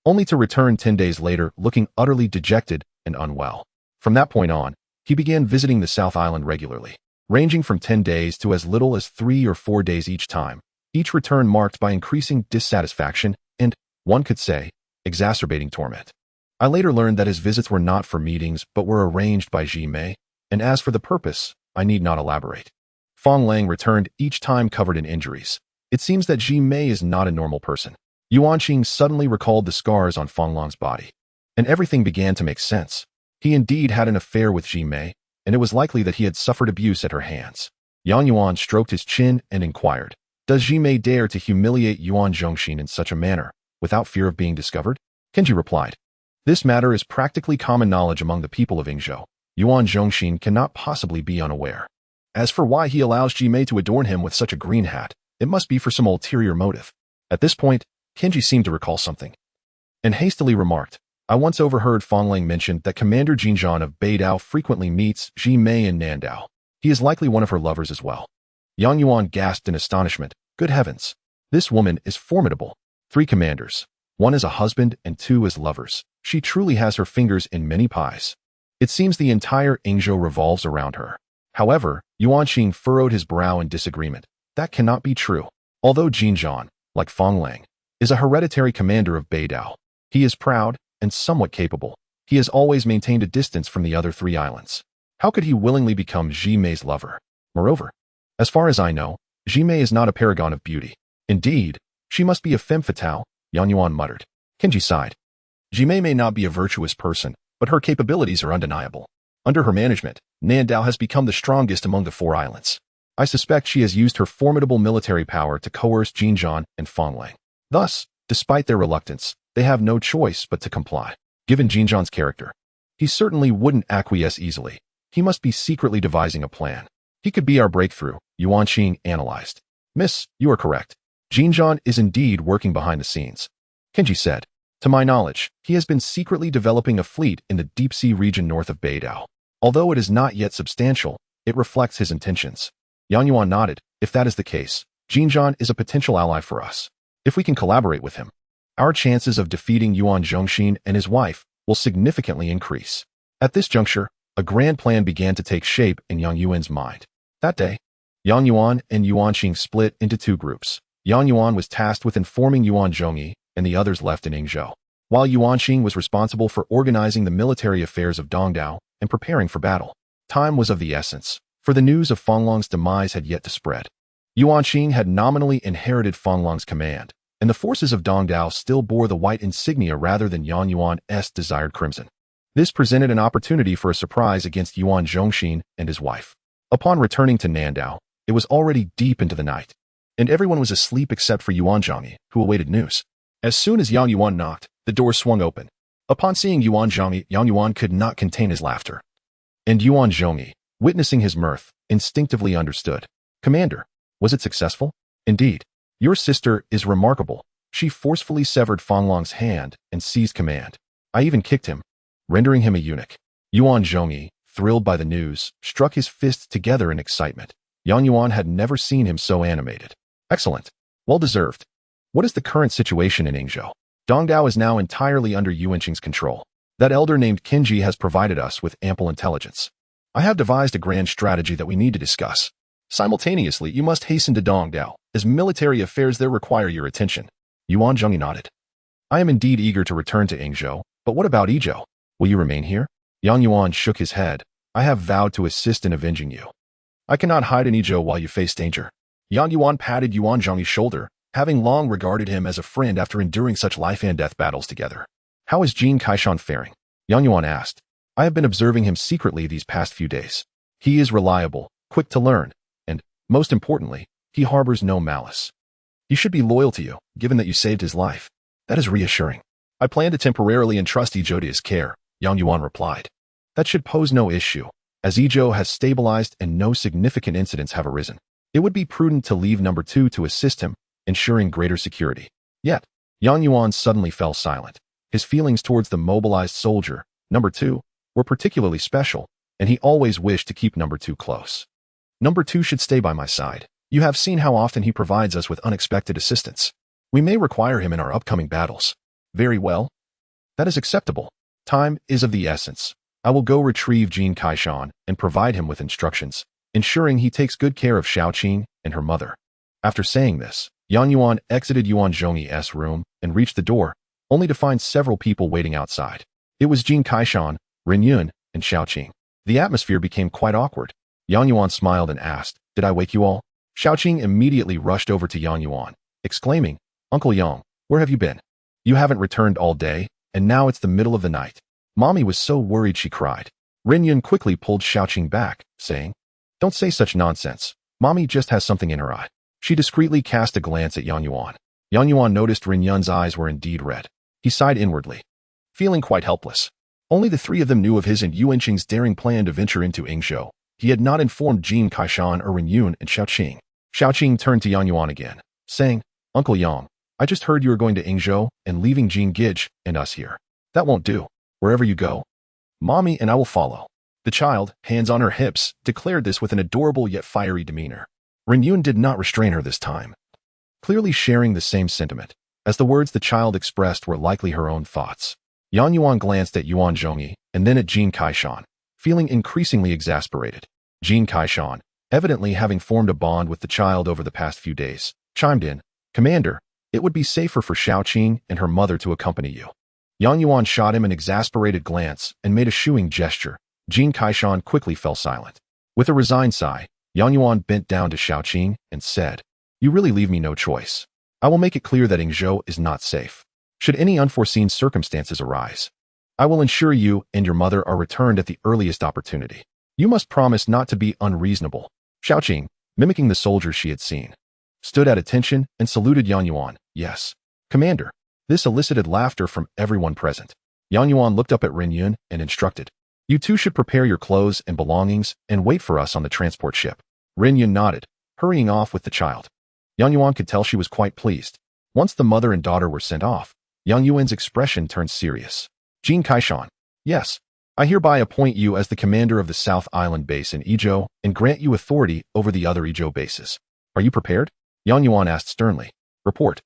A: only to return 10 days later looking utterly dejected and unwell. From that point on, he began visiting the South Island regularly, ranging from 10 days to as little as 3 or 4 days each time, each return marked by increasing dissatisfaction and, one could say, exacerbating torment. I later learned that his visits were not for meetings but were arranged by Ji Mei, and as for the purpose, I need not elaborate. Fanglang returned each time covered in injuries. It seems that Ji Mei is not a normal person. Yuan Qing suddenly recalled the scars on Fanglang's body, and everything began to make sense. He indeed had an affair with Ji Mei, and it was likely that he had suffered abuse at her hands. Yang Yuan stroked his chin and inquired, "Does Ji Mei dare to humiliate Yuan Zhongxin in such a manner, without fear of being discovered?" Kenji replied, "This matter is practically common knowledge among the people of Yingzhou. Yuan Zhongxin cannot possibly be unaware. As for why he allows Ji Mei to adorn him with such a green hat, it must be for some ulterior motive." At this point, Kenji seemed to recall something, and hastily remarked, "I once overheard Fanglang mention that Commander Jinzhan of Beidao frequently meets Ji Mei in Nandao. He is likely one of her lovers as well." Yang Yuan gasped in astonishment. "Good heavens! This woman is formidable. 3 commanders, 1 as a husband and 2 as lovers. She truly has her fingers in many pies. It seems the entire Yingzhou revolves around her." However, Yuan Qing furrowed his brow in disagreement. That cannot be true. Although Jinzhan, like Fanglang, is a hereditary commander of Beidao, he is proud and somewhat capable. He has always maintained a distance from the other 3 islands. How could he willingly become Ji Mei's lover? Moreover, as far as I know, Ji Mei is not a paragon of beauty. Indeed, she must be a femme fatale, Yang Yuan muttered. Kenji sighed. Ji Mei may not be a virtuous person, but her capabilities are undeniable. Under her management, Nandao has become the strongest among the 4 islands. I suspect she has used her formidable military power to coerce Jinzhan and Fanglang. Thus, despite their reluctance, they have no choice but to comply. Given Jinzhan's character, he certainly wouldn't acquiesce easily. He must be secretly devising a plan. He could be our breakthrough, Yuan Qing analyzed. Miss, you are correct. Jinzhan is indeed working behind the scenes. Kenji said. To my knowledge, he has been secretly developing a fleet in the deep sea region north of Beidao. Although it is not yet substantial, it reflects his intentions. Yang Yuan nodded. If that is the case, Jinzhan is a potential ally for us. If we can collaborate with him, our chances of defeating Yuan Zhongxin and his wife will significantly increase. At this juncture, a grand plan began to take shape in Yang Yuan's mind. That day, Yang Yuan and Yuan Qing split into 2 groups. Yang Yuan was tasked with informing Yuan Zhongyi, and the others left in Yingzhou, while Yuan Qing was responsible for organizing the military affairs of Dongdao and preparing for battle. Time was of the essence, for the news of Fanglang's demise had yet to spread. Yuan Qing had nominally inherited Fanglang's command, and the forces of Dongdao still bore the white insignia rather than Yang Yuan's desired crimson. This presented an opportunity for a surprise against Yuan Zhongxin and his wife. Upon returning to Nandao, it was already deep into the night, and everyone was asleep except for Yuan Zhongyi, who awaited news. As soon as Yang Yuan knocked, the door swung open. Upon seeing Yuan Zhongyi, Yang Yuan could not contain his laughter. And Yuan Zhongyi, witnessing his mirth, instinctively understood. Commander, was it successful? Indeed. Your sister is remarkable. She forcefully severed Fanglang's hand and seized command. I even kicked him, rendering him a eunuch. Yuan Zhongyi, thrilled by the news, struck his fists together in excitement. Yang Yuan had never seen him so animated. Excellent. Well deserved. What is the current situation in Yingzhou? Dongdao is now entirely under Yuan Qing's control. That elder named Kenji has provided us with ample intelligence. I have devised a grand strategy that we need to discuss. Simultaneously, you must hasten to Dongdao, as military affairs there require your attention. Yuan Zhongyi nodded. I am indeed eager to return to Yingzhou, but what about Yizhou? Will you remain here? Yang Yuan shook his head. I have vowed to assist in avenging you. I cannot hide in Izhou while you face danger. Yang Yuan patted Yuan Zhongyi's shoulder, having long regarded him as a friend after enduring such life-and-death battles together. How is Jin Kaishan faring? Yang Yuan asked. I have been observing him secretly these past few days. He is reliable, quick to learn, and, most importantly, he harbors no malice. He should be loyal to you, given that you saved his life. That is reassuring. I plan to temporarily entrust Izhou to his care, Yang Yuan replied. That should pose no issue, as Izhou has stabilized and no significant incidents have arisen. It would be prudent to leave number 2 to assist him, ensuring greater security. Yet, Yang Yuan suddenly fell silent. His feelings towards the mobilized soldier, number 2, were particularly special, and he always wished to keep number 2 close. Number 2 should stay by my side. You have seen how often he provides us with unexpected assistance. We may require him in our upcoming battles. Very well. That is acceptable. Time is of the essence. I will go retrieve Jin Kaishan and provide him with instructions, ensuring he takes good care of Xiaoqing and her mother. After saying this, Yang Yuan exited Yuan Zhongyi's room and reached the door, only to find several people waiting outside. It was Jin Kaishan, Ren Yun, and Xiaoqing. The atmosphere became quite awkward. Yang Yuan smiled and asked, Did I wake you all? Xiaoqing immediately rushed over to Yang Yuan, exclaiming, Uncle Yang, where have you been? You haven't returned all day, and now it's the middle of the night. Mommy was so worried she cried. Ren Yun quickly pulled Xiaoqing back, saying, Don't say such nonsense. Mommy just has something in her eye. She discreetly cast a glance at Yang Yuan. Yang Yuan noticed Ren Yun's eyes were indeed red. He sighed inwardly, feeling quite helpless. Only the 3 of them knew of his and Yuanqing's daring plan to venture into Yingzhou. He had not informed Jin Kaishan or Ren Yun and Xiaoqing. Xiaoqing turned to Yang Yuan again, saying, Uncle Yang, I just heard you are going to Yingzhou and leaving Jin Gige and us here. That won't do. Wherever you go, Mommy and I will follow. The child, hands on her hips, declared this with an adorable yet fiery demeanor. Ren Yun did not restrain her this time, clearly sharing the same sentiment, as the words the child expressed were likely her own thoughts. Yang Yuan glanced at Yuan Zhongyi and then at Jin Kaishan, feeling increasingly exasperated. Jin Kaishan, evidently having formed a bond with the child over the past few days, chimed in, Commander, it would be safer for Xiaoqing and her mother to accompany you. Yang Yuan shot him an exasperated glance and made a shooing gesture. Jin Kaishan quickly fell silent. With a resigned sigh, Yang Yuan bent down to Xiaoqing and said, You really leave me no choice. I will make it clear that Yingzhou is not safe. Should any unforeseen circumstances arise, I will ensure you and your mother are returned at the earliest opportunity. You must promise not to be unreasonable. Xiaoqing, mimicking the soldiers she had seen, stood at attention and saluted Yang Yuan. Yes, Commander. This elicited laughter from everyone present. Yang Yuan looked up at Ren Yun and instructed, You 2 should prepare your clothes and belongings and wait for us on the transport ship. Ren Yun nodded, hurrying off with the child. Yang Yuan could tell she was quite pleased. Once the mother and daughter were sent off, Yang Yuan's expression turned serious. Jin Kaishan, yes, I hereby appoint you as the commander of the South Island base in Izhou and grant you authority over the other Izhou bases. Are you prepared? Yang Yuan asked sternly. Report.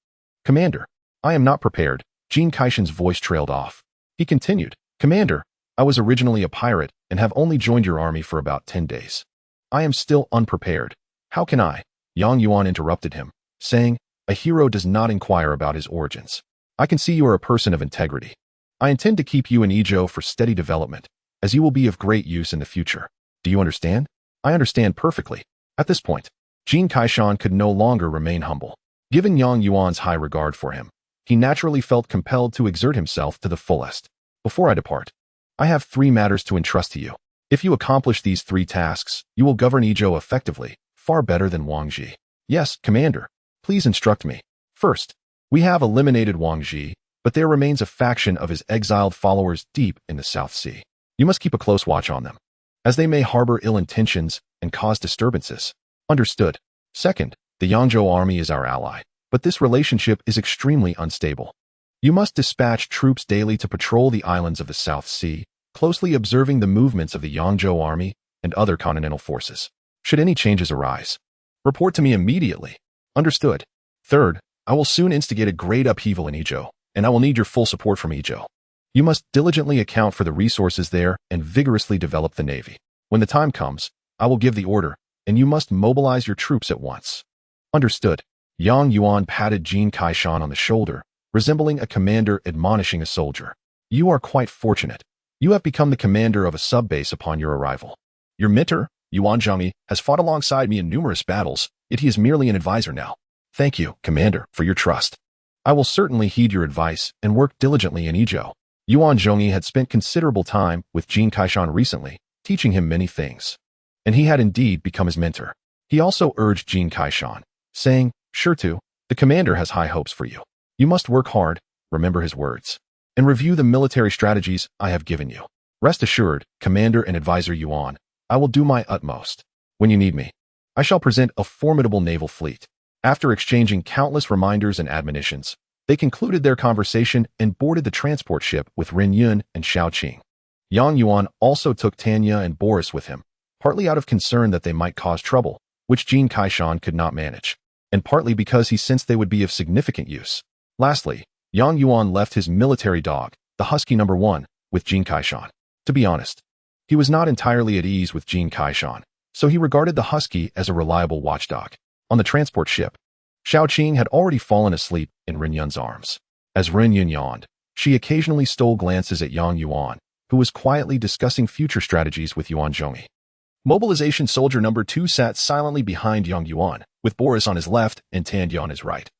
A: Commander, I am not prepared. Jin Kaishan's voice trailed off. He continued, Commander, I was originally a pirate and have only joined your army for about 10 days. I am still unprepared. How can I? Yang Yuan interrupted him, saying, A hero does not inquire about his origins. I can see you are a person of integrity. I intend to keep you in Izhou for steady development, as you will be of great use in the future. Do you understand? I understand perfectly. At this point, Jin Kaishan could no longer remain humble. Given Yang Yuan's high regard for him, he naturally felt compelled to exert himself to the fullest. Before I depart, I have 3 matters to entrust to you. If you accomplish these 3 tasks, you will govern Izhou effectively, far better than Wang Ji. Yes, Commander. Please instruct me. First, we have eliminated Wang Ji, but there remains a faction of his exiled followers deep in the South Sea. You must keep a close watch on them, as they may harbor ill intentions and cause disturbances. Understood. Second, the Yangzhou army is our ally, but this relationship is extremely unstable. You must dispatch troops daily to patrol the islands of the South Sea, closely observing the movements of the Yangzhou army and other continental forces. Should any changes arise, report to me immediately. Understood. Third, I will soon instigate a great upheaval in Izhou, and I will need your full support from Izhou. You must diligently account for the resources there and vigorously develop the navy. When the time comes, I will give the order, and you must mobilize your troops at once. Understood. Yang Yuan patted Jin Kaishan on the shoulder, resembling a commander admonishing a soldier. You are quite fortunate. You have become the commander of a sub-base upon your arrival. Your mentor, Yuan Zhengyi, has fought alongside me in numerous battles, yet he is merely an advisor now. Thank you, Commander, for your trust. I will certainly heed your advice and work diligently in Izhou. Yuan Zhengyi had spent considerable time with Jin Kaishan recently, teaching him many things. And he had indeed become his mentor. He also urged Jin Kaishan, saying, "Sure to, the commander has high hopes for you. You must work hard," remember his words, "and review the military strategies I have given you. Rest assured, Commander and Advisor Yuan, I will do my utmost. When you need me, I shall present a formidable naval fleet." After exchanging countless reminders and admonitions, they concluded their conversation and boarded the transport ship with Ren Yun and Xiao Qing. Yang Yuan also took Tanya and Boris with him, partly out of concern that they might cause trouble, which Jin Kaishan could not manage, and partly because he sensed they would be of significant use. Lastly, Yang Yuan left his military dog, the Husky No. 1, with Jin Kaishan. To be honest, he was not entirely at ease with Jin Kaishan, so he regarded the Husky as a reliable watchdog. On the transport ship, Xiao Qing had already fallen asleep in Ren Yun's arms. As Ren Yun yawned, she occasionally stole glances at Yang Yuan, who was quietly discussing future strategies with Yuan Zhengyi. Mobilization Soldier No. 2 sat silently behind Yang Yuan, with Boris on his left and Tanya on his right,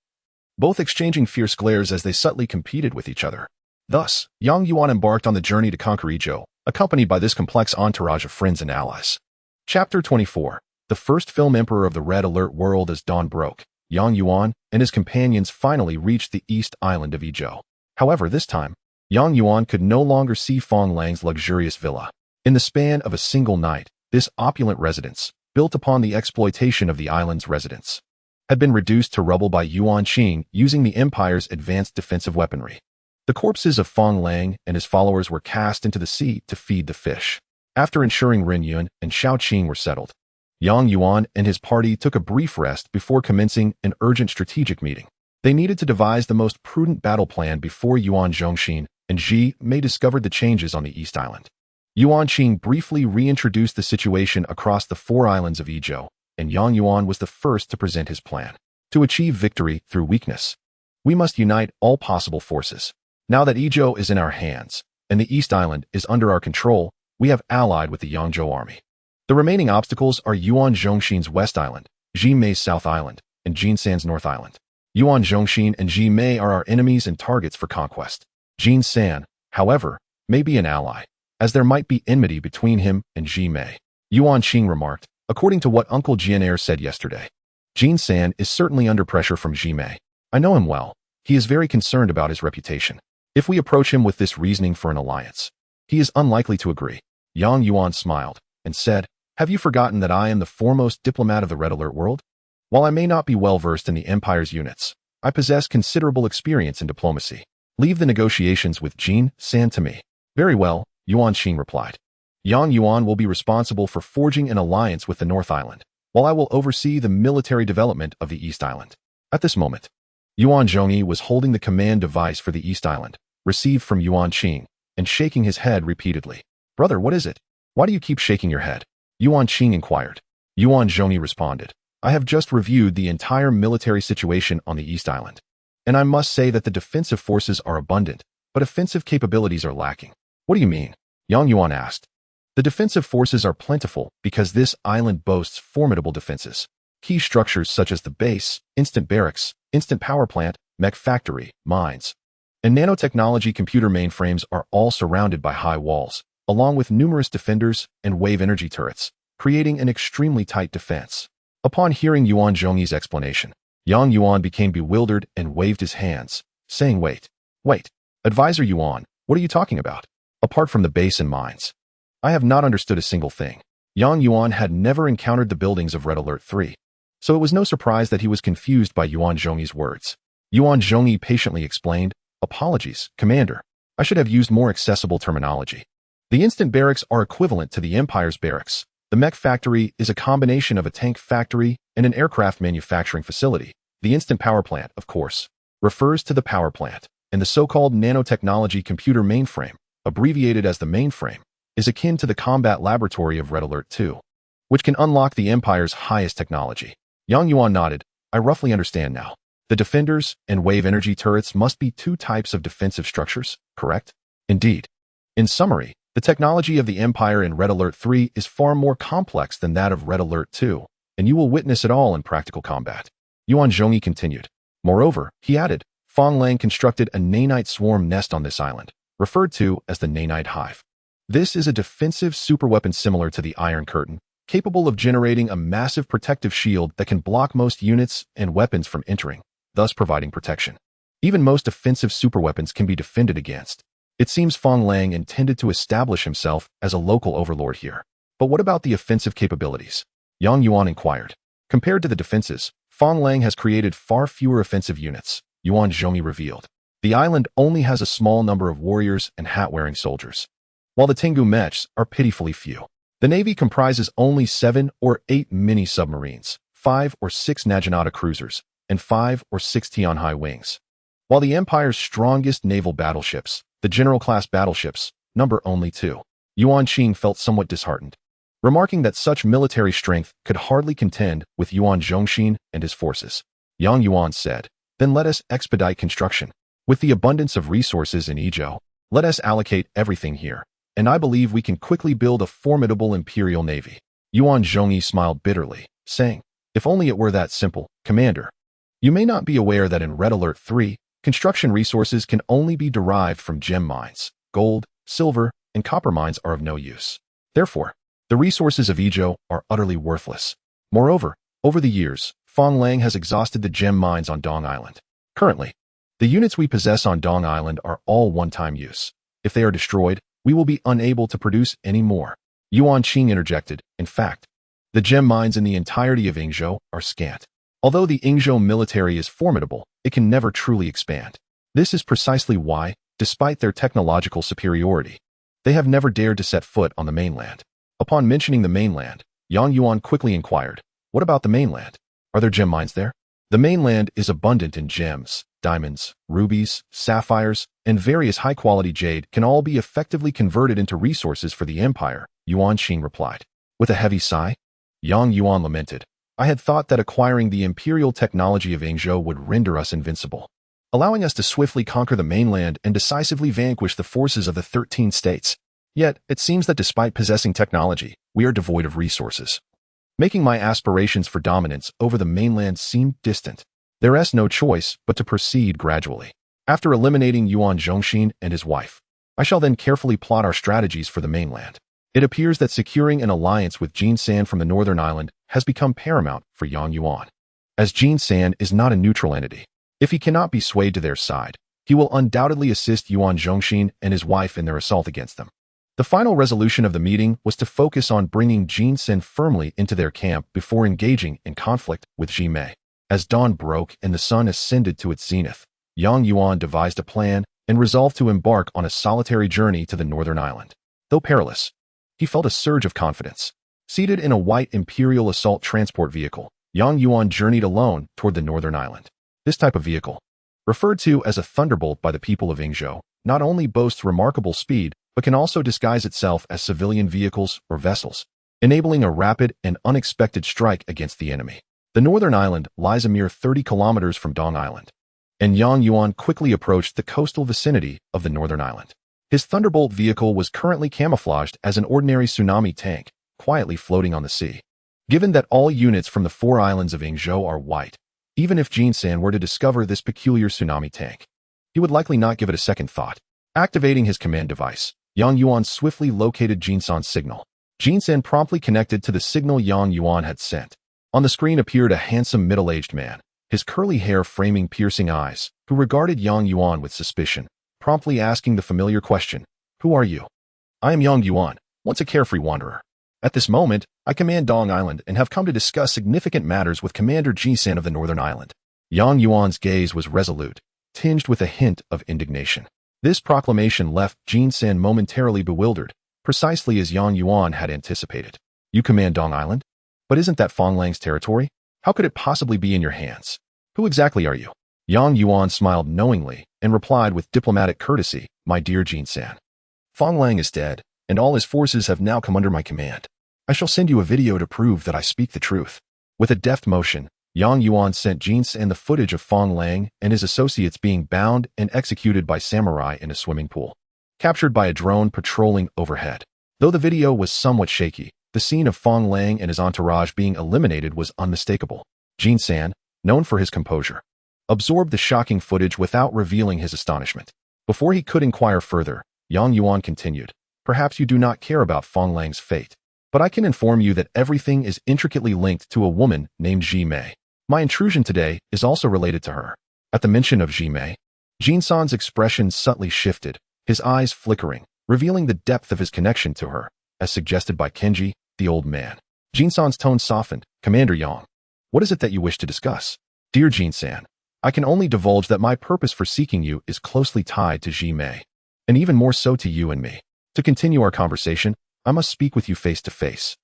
A: both exchanging fierce glares as they subtly competed with each other. Thus, Yang Yuan embarked on the journey to conquer Izhou, accompanied by this complex entourage of friends and allies. Chapter 24. The first film Emperor of the Red Alert world. As dawn broke, Yang Yuan and his companions finally reached the east island of Izhou. However, this time, Yang Yuan could no longer see Fong Lang's luxurious villa. In the span of a single night, this opulent residence, built upon the exploitation of the island's residents, had been reduced to rubble by Yuan Qing using the Empire's advanced defensive weaponry. The corpses of Fong Lang and his followers were cast into the sea to feed the fish. After ensuring Ren Yun and Xiao Qing were settled, Yang Yuan and his party took a brief rest before commencing an urgent strategic meeting. They needed to devise the most prudent battle plan before Yuan Zhongxin and Ji Mei discovered the changes on the East Island. Yuan Qing briefly reintroduced the situation across the 4 islands of Izhou, and Yang Yuan was the first to present his plan. To achieve victory through weakness, we must unite all possible forces. Now that Izhou is in our hands, and the East Island is under our control, we have allied with the Yangzhou army. The remaining obstacles are Yuan Zhongxin's West Island, Ji Mei's South Island, and Jin San's North Island. Yuan Zhongxin and Ji Mei are our enemies and targets for conquest. Jin San, however, may be an ally, as there might be enmity between him and Ji Mei. Yuan Qing remarked, according to what Uncle Jianair said yesterday. Jin San is certainly under pressure from Ji Mei. I know him well. He is very concerned about his reputation. If we approach him with this reasoning for an alliance, he is unlikely to agree. Yang Yuan smiled and said, "Have you forgotten that I am the foremost diplomat of the Red Alert world? While I may not be well versed in the Empire's units, I possess considerable experience in diplomacy. Leave the negotiations with Jin San to me." "Very well," Yuan Qing replied. "Yang Yuan will be responsible for forging an alliance with the North Island, while I will oversee the military development of the East Island." At this moment, Yuan Zhongyi was holding the command device for the East Island, received from Yuan Qing, and shaking his head repeatedly. "Brother, what is it? Why do you keep shaking your head?" Yuan Qing inquired. Yuan Zhongyi responded, "I have just reviewed the entire military situation on the East Island, and I must say that the defensive forces are abundant, but offensive capabilities are lacking." "What do you mean?" Yang Yuan asked. "The defensive forces are plentiful because this island boasts formidable defenses. Key structures such as the base, instant barracks, instant power plant, mech factory, mines, and nanotechnology computer mainframes are all surrounded by high walls, along with numerous defenders and wave energy turrets, creating an extremely tight defense." Upon hearing Yuan Zhongyi's explanation, Yang Yuan became bewildered and waved his hands, saying, Wait, Advisor Yuan, what are you talking about? Apart from the base and mines, I have not understood a single thing." Yang Yuan had never encountered the buildings of Red Alert 3, so it was no surprise that he was confused by Yuan Zhongyi's words. Yuan Zhongyi patiently explained, "Apologies, Commander. I should have used more accessible terminology. The instant barracks are equivalent to the Empire's barracks. The mech factory is a combination of a tank factory and an aircraft manufacturing facility. The instant power plant, of course, refers to the power plant, and the so-called nanotechnology computer mainframe, abbreviated as the mainframe, is akin to the combat laboratory of Red Alert 2, which can unlock the Empire's highest technology." Yang Yuan nodded. "I roughly understand now. The defenders and wave energy turrets must be 2 types of defensive structures, correct?" "Indeed. In summary, The technology of the Empire in Red Alert 3 is far more complex than that of Red Alert 2, and you will witness it all in practical combat. Yuan Zhongyi continued. Moreover, he added, Fong Lang constructed a nanite swarm nest on this island, referred to as the nanite hive. This is a defensive superweapon similar to the Iron Curtain, capable of generating a massive protective shield that can block most units and weapons from entering, thus providing protection. Even most offensive superweapons can be defended against. It seems Fong Lang intended to establish himself as a local overlord here. But what about the offensive capabilities? Yang Yuan inquired. Compared to the defenses, Fong Lang has created far fewer offensive units, Yuan Zhongyi revealed. The island only has a small number of warriors and hat-wearing soldiers, while the Tengu mechs are pitifully few. The Navy comprises only 7 or 8 mini-submarines, 5 or 6 Naginata cruisers, and 5 or 6 Tianhai wings. While the Empire's strongest naval battleships, the general-class battleships, number only 2. Yuan Qing felt somewhat disheartened, remarking that such military strength could hardly contend with Yuan Zhongxin and his forces. Yang Yuan said, then let us expedite construction. With the abundance of resources in Izhou, let us allocate everything here, and I believe we can quickly build a formidable imperial navy. Yuan Zhongyi smiled bitterly, saying, if only it were that simple, Commander. You may not be aware that in Red Alert 3, construction resources can only be derived from gem mines. Gold, silver, and copper mines are of no use. Therefore, the resources of Izhou are utterly worthless. Moreover, over the years, Fong Lang has exhausted the gem mines on Dong Island. Currently, the units we possess on Dong Island are all one-time use. If they are destroyed, we will be unable to produce any more. Yuan Qing interjected, in fact, the gem mines in the entirety of Ingzhou are scant. Although the Ingzhou military is formidable, it can never truly expand. This is precisely why, despite their technological superiority, they have never dared to set foot on the mainland. Upon mentioning the mainland, Yang Yuan quickly inquired, what about the mainland? Are there gem mines there? The mainland is abundant in gems, diamonds, rubies, sapphires, and various high-quality jade can all be effectively converted into resources for the Empire, Yuan Qing replied. With a heavy sigh, Yang Yuan lamented, I had thought that acquiring the imperial technology of Ingzhou would render us invincible, allowing us to swiftly conquer the mainland and decisively vanquish the forces of the 13 states. Yet, it seems that despite possessing technology, we are devoid of resources, making my aspirations for dominance over the mainland seem distant. There is no choice but to proceed gradually. After eliminating Yuan Zhongxin and his wife, I shall then carefully plot our strategies for the mainland. It appears that securing an alliance with Jin San from the northern island has become paramount for Yang Yuan. As Jin San is not a neutral entity, if he cannot be swayed to their side, he will undoubtedly assist Yuan Zhongxin and his wife in their assault against them. The final resolution of the meeting was to focus on bringing Jin San firmly into their camp before engaging in conflict with Jimei. As dawn broke and the sun ascended to its zenith, Yang Yuan devised a plan and resolved to embark on a solitary journey to the northern island. Though perilous, he felt a surge of confidence. Seated in a white imperial assault transport vehicle, Yang Yuan journeyed alone toward the northern island. This type of vehicle, referred to as a thunderbolt by the people of Ingzhou, not only boasts remarkable speed, but can also disguise itself as civilian vehicles or vessels, enabling a rapid and unexpected strike against the enemy. The northern island lies a mere 30 kilometers from Dong Island, and Yang Yuan quickly approached the coastal vicinity of the northern island. His Thunderbolt vehicle was currently camouflaged as an ordinary tsunami tank, quietly floating on the sea. Given that all units from the 4 islands of Ingzhou are white, even if Jin San were to discover this peculiar tsunami tank, he would likely not give it a second thought. Activating his command device, Yang Yuan swiftly located Jin San's signal. Jin San promptly connected to the signal Yang Yuan had sent. On the screen appeared a handsome middle-aged man, his curly hair framing piercing eyes, who regarded Yang Yuan with suspicion, promptly asking the familiar question, "Who are you?" "I am Yang Yuan, once a carefree wanderer. At this moment, I command Dong Island and have come to discuss significant matters with Commander Jin San of the Northern Island." Yang Yuan's gaze was resolute, tinged with a hint of indignation. This proclamation left Jin San momentarily bewildered, precisely as Yang Yuan had anticipated. "You command Dong Island? But isn't that Fong Lang's territory? How could it possibly be in your hands? Who exactly are you?" Yang Yuan smiled knowingly and replied with diplomatic courtesy, "My dear Jin San, Fong Lang is dead, and all his forces have now come under my command. I shall send you a video to prove that I speak the truth." With a deft motion, Yang Yuan sent Jin San the footage of Fong Lang and his associates being bound and executed by samurai in a swimming pool. captured by a drone patrolling overhead. Though the video was somewhat shaky, the scene of Fong Lang and his entourage being eliminated was unmistakable. Jin San, known for his composure, absorbed the shocking footage without revealing his astonishment. Before he could inquire further, Yang Yuan continued, "Perhaps you do not care about Fong Lang's fate, but I can inform you that everything is intricately linked to a woman named Ji Mei. My intrusion today is also related to her." At the mention of Ji Mei, Jin San's expression subtly shifted, his eyes flickering, revealing the depth of his connection to her, as suggested by Kenji, the old man. Jin San's tone softened. "Commander Yang, what is it that you wish to discuss?" "Dear Jin San, I can only divulge that my purpose for seeking you is closely tied to Ji Mei, and even more so to you and me. To continue our conversation, I must speak with you face to face,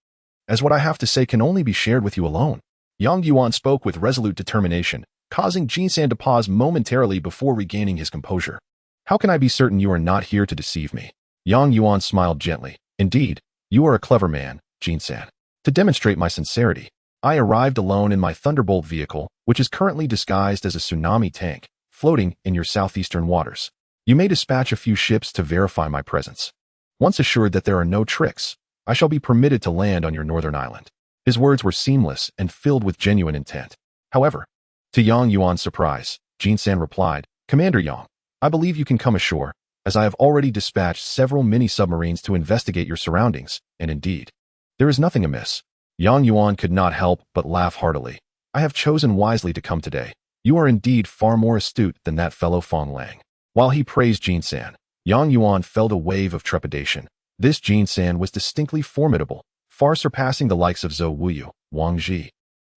A: as what I have to say can only be shared with you alone." Yang Yuan spoke with resolute determination, causing Jin San to pause momentarily before regaining his composure. "How can I be certain you are not here to deceive me?" Yang Yuan smiled gently. "Indeed, you are a clever man, Jin San. To demonstrate my sincerity, I arrived alone in my Thunderbolt vehicle, which is currently disguised as a tsunami tank, floating in your southeastern waters. You may dispatch a few ships to verify my presence. Once assured that there are no tricks, I shall be permitted to land on your northern island." His words were seamless and filled with genuine intent. However, to Yang Yuan's surprise, Jin San replied, "Commander Yang, I believe you can come ashore, as I have already dispatched several mini-submarines to investigate your surroundings, and indeed, there is nothing amiss." Yang Yuan could not help but laugh heartily. "I have chosen wisely to come today. You are indeed far more astute than that fellow Fong Lang." While he praised Jin San, Yang Yuan felt a wave of trepidation. This Jin San was distinctly formidable, far surpassing the likes of Zhou Wuyu, Wang Ji,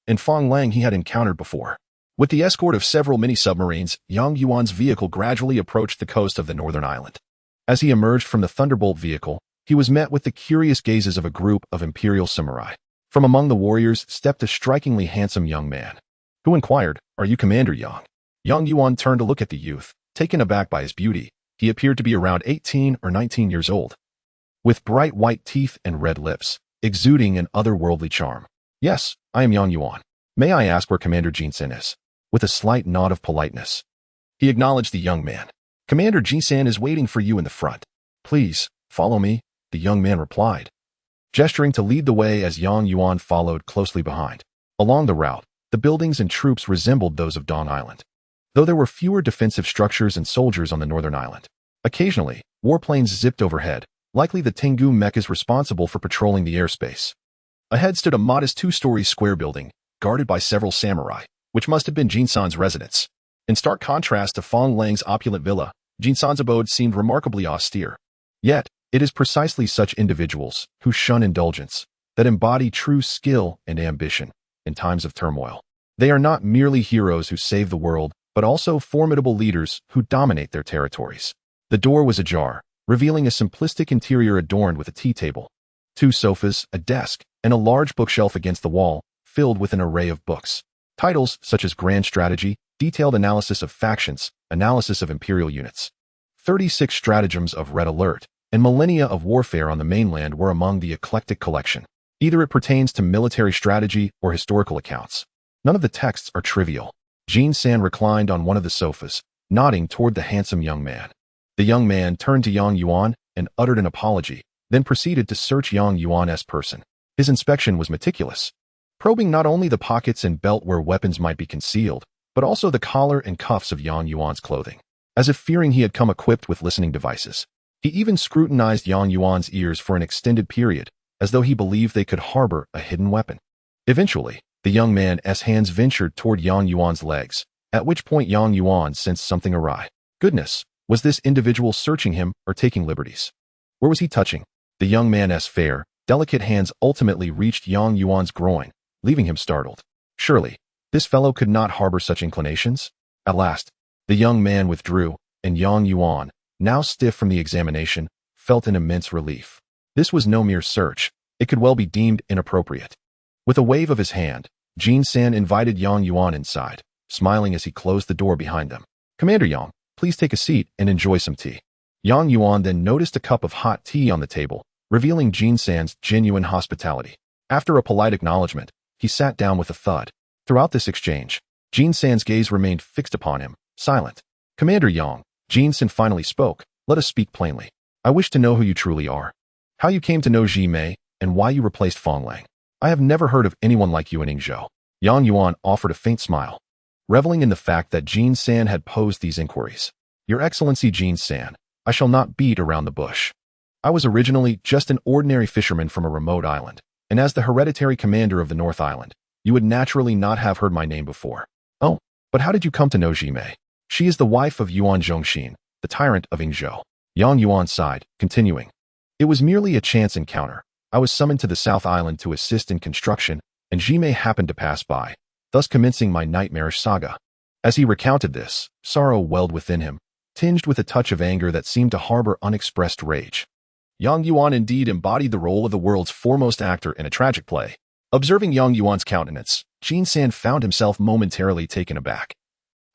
A: and Fong Lang he had encountered before. With the escort of several mini-submarines, Yang Yuan's vehicle gradually approached the coast of the northern island. As he emerged from the Thunderbolt vehicle, he was met with the curious gazes of a group of imperial samurai. From among the warriors stepped a strikingly handsome young man, who inquired, "Are you Commander Yang?" Yang Yuan turned to look at the youth, taken aback by his beauty. He appeared to be around 18 or 19 years old, with bright white teeth and red lips, exuding an otherworldly charm. "Yes, I am Yang Yuan. May I ask where Commander Jin San is?" With a slight nod of politeness, he acknowledged the young man. "Commander Jin San is waiting for you in the front. Please, follow me," the young man replied, gesturing to lead the way as Yang Yuan followed closely behind. Along the route, the buildings and troops resembled those of Dawn Island, though there were fewer defensive structures and soldiers on the northern island. Occasionally, warplanes zipped overhead, likely the Tengu mechas responsible for patrolling the airspace. Ahead stood a modest two-story square building, guarded by several samurai, which must have been Jin San's residence. In stark contrast to Fong Lang's opulent villa, Jin San's abode seemed remarkably austere. Yet, it is precisely such individuals, who shun indulgence, that embody true skill and ambition in times of turmoil. They are not merely heroes who save the world, but also formidable leaders who dominate their territories. The door was ajar, revealing a simplistic interior adorned with a tea table, 2 sofas, a desk, and a large bookshelf against the wall, filled with an array of books. Titles such as Grand Strategy, Detailed Analysis of Factions, Analysis of Imperial Units, 36 Stratagems of Red Alert, and Millennia of Warfare on the mainland were among the eclectic collection. Either it pertains to military strategy or historical accounts. None of the texts are trivial. Jin San reclined on one of the sofas, nodding toward the handsome young man. The young man turned to Yang Yuan and uttered an apology, then proceeded to search Yang Yuan's person. His inspection was meticulous, probing not only the pockets and belt where weapons might be concealed, but also the collar and cuffs of Yang Yuan's clothing, as if fearing he had come equipped with listening devices. He even scrutinized Yang Yuan's ears for an extended period, as though he believed they could harbor a hidden weapon. Eventually, the young man's hands ventured toward Yang Yuan's legs, at which point Yang Yuan sensed something awry. Goodness, was this individual searching him or taking liberties? Where was he touching? The young man's fair, delicate hands ultimately reached Yang Yuan's groin, leaving him startled. Surely, this fellow could not harbor such inclinations? At last, the young man withdrew, and Yang Yuan, now stiff from the examination, felt an immense relief. This was no mere search. It could well be deemed inappropriate. With a wave of his hand, Jin San invited Yang Yuan inside, smiling as he closed the door behind them. "Commander Yang, please take a seat and enjoy some tea." Yang Yuan then noticed a cup of hot tea on the table, revealing Jin San's genuine hospitality. After a polite acknowledgement, he sat down with a thud. Throughout this exchange, Jin San's gaze remained fixed upon him, silent. "Commander Yang," Jin San finally spoke, "let us speak plainly. I wish to know who you truly are. How you came to know Ji Mei, and why you replaced Fong Lang. I have never heard of anyone like you in Yingzhou. Yang Yuan offered a faint smile, reveling in the fact that Jin San had posed these inquiries. Your Excellency Jin San, I shall not beat around the bush. I was originally just an ordinary fisherman from a remote island, and as the hereditary commander of the North Island, you would naturally not have heard my name before. Oh, but how did you come to know Ji Mei? She is the wife of Yuan Zhongxin, the tyrant of Yingzhou. Yang Yuan sighed, continuing. It was merely a chance encounter. I was summoned to the South Island to assist in construction, and Ji Mei happened to pass by, thus commencing my nightmarish saga. As he recounted this, sorrow welled within him, tinged with a touch of anger that seemed to harbor unexpressed rage. Yang Yuan indeed embodied the role of the world's foremost actor in a tragic play. Observing Yang Yuan's countenance, Jin San found himself momentarily taken aback,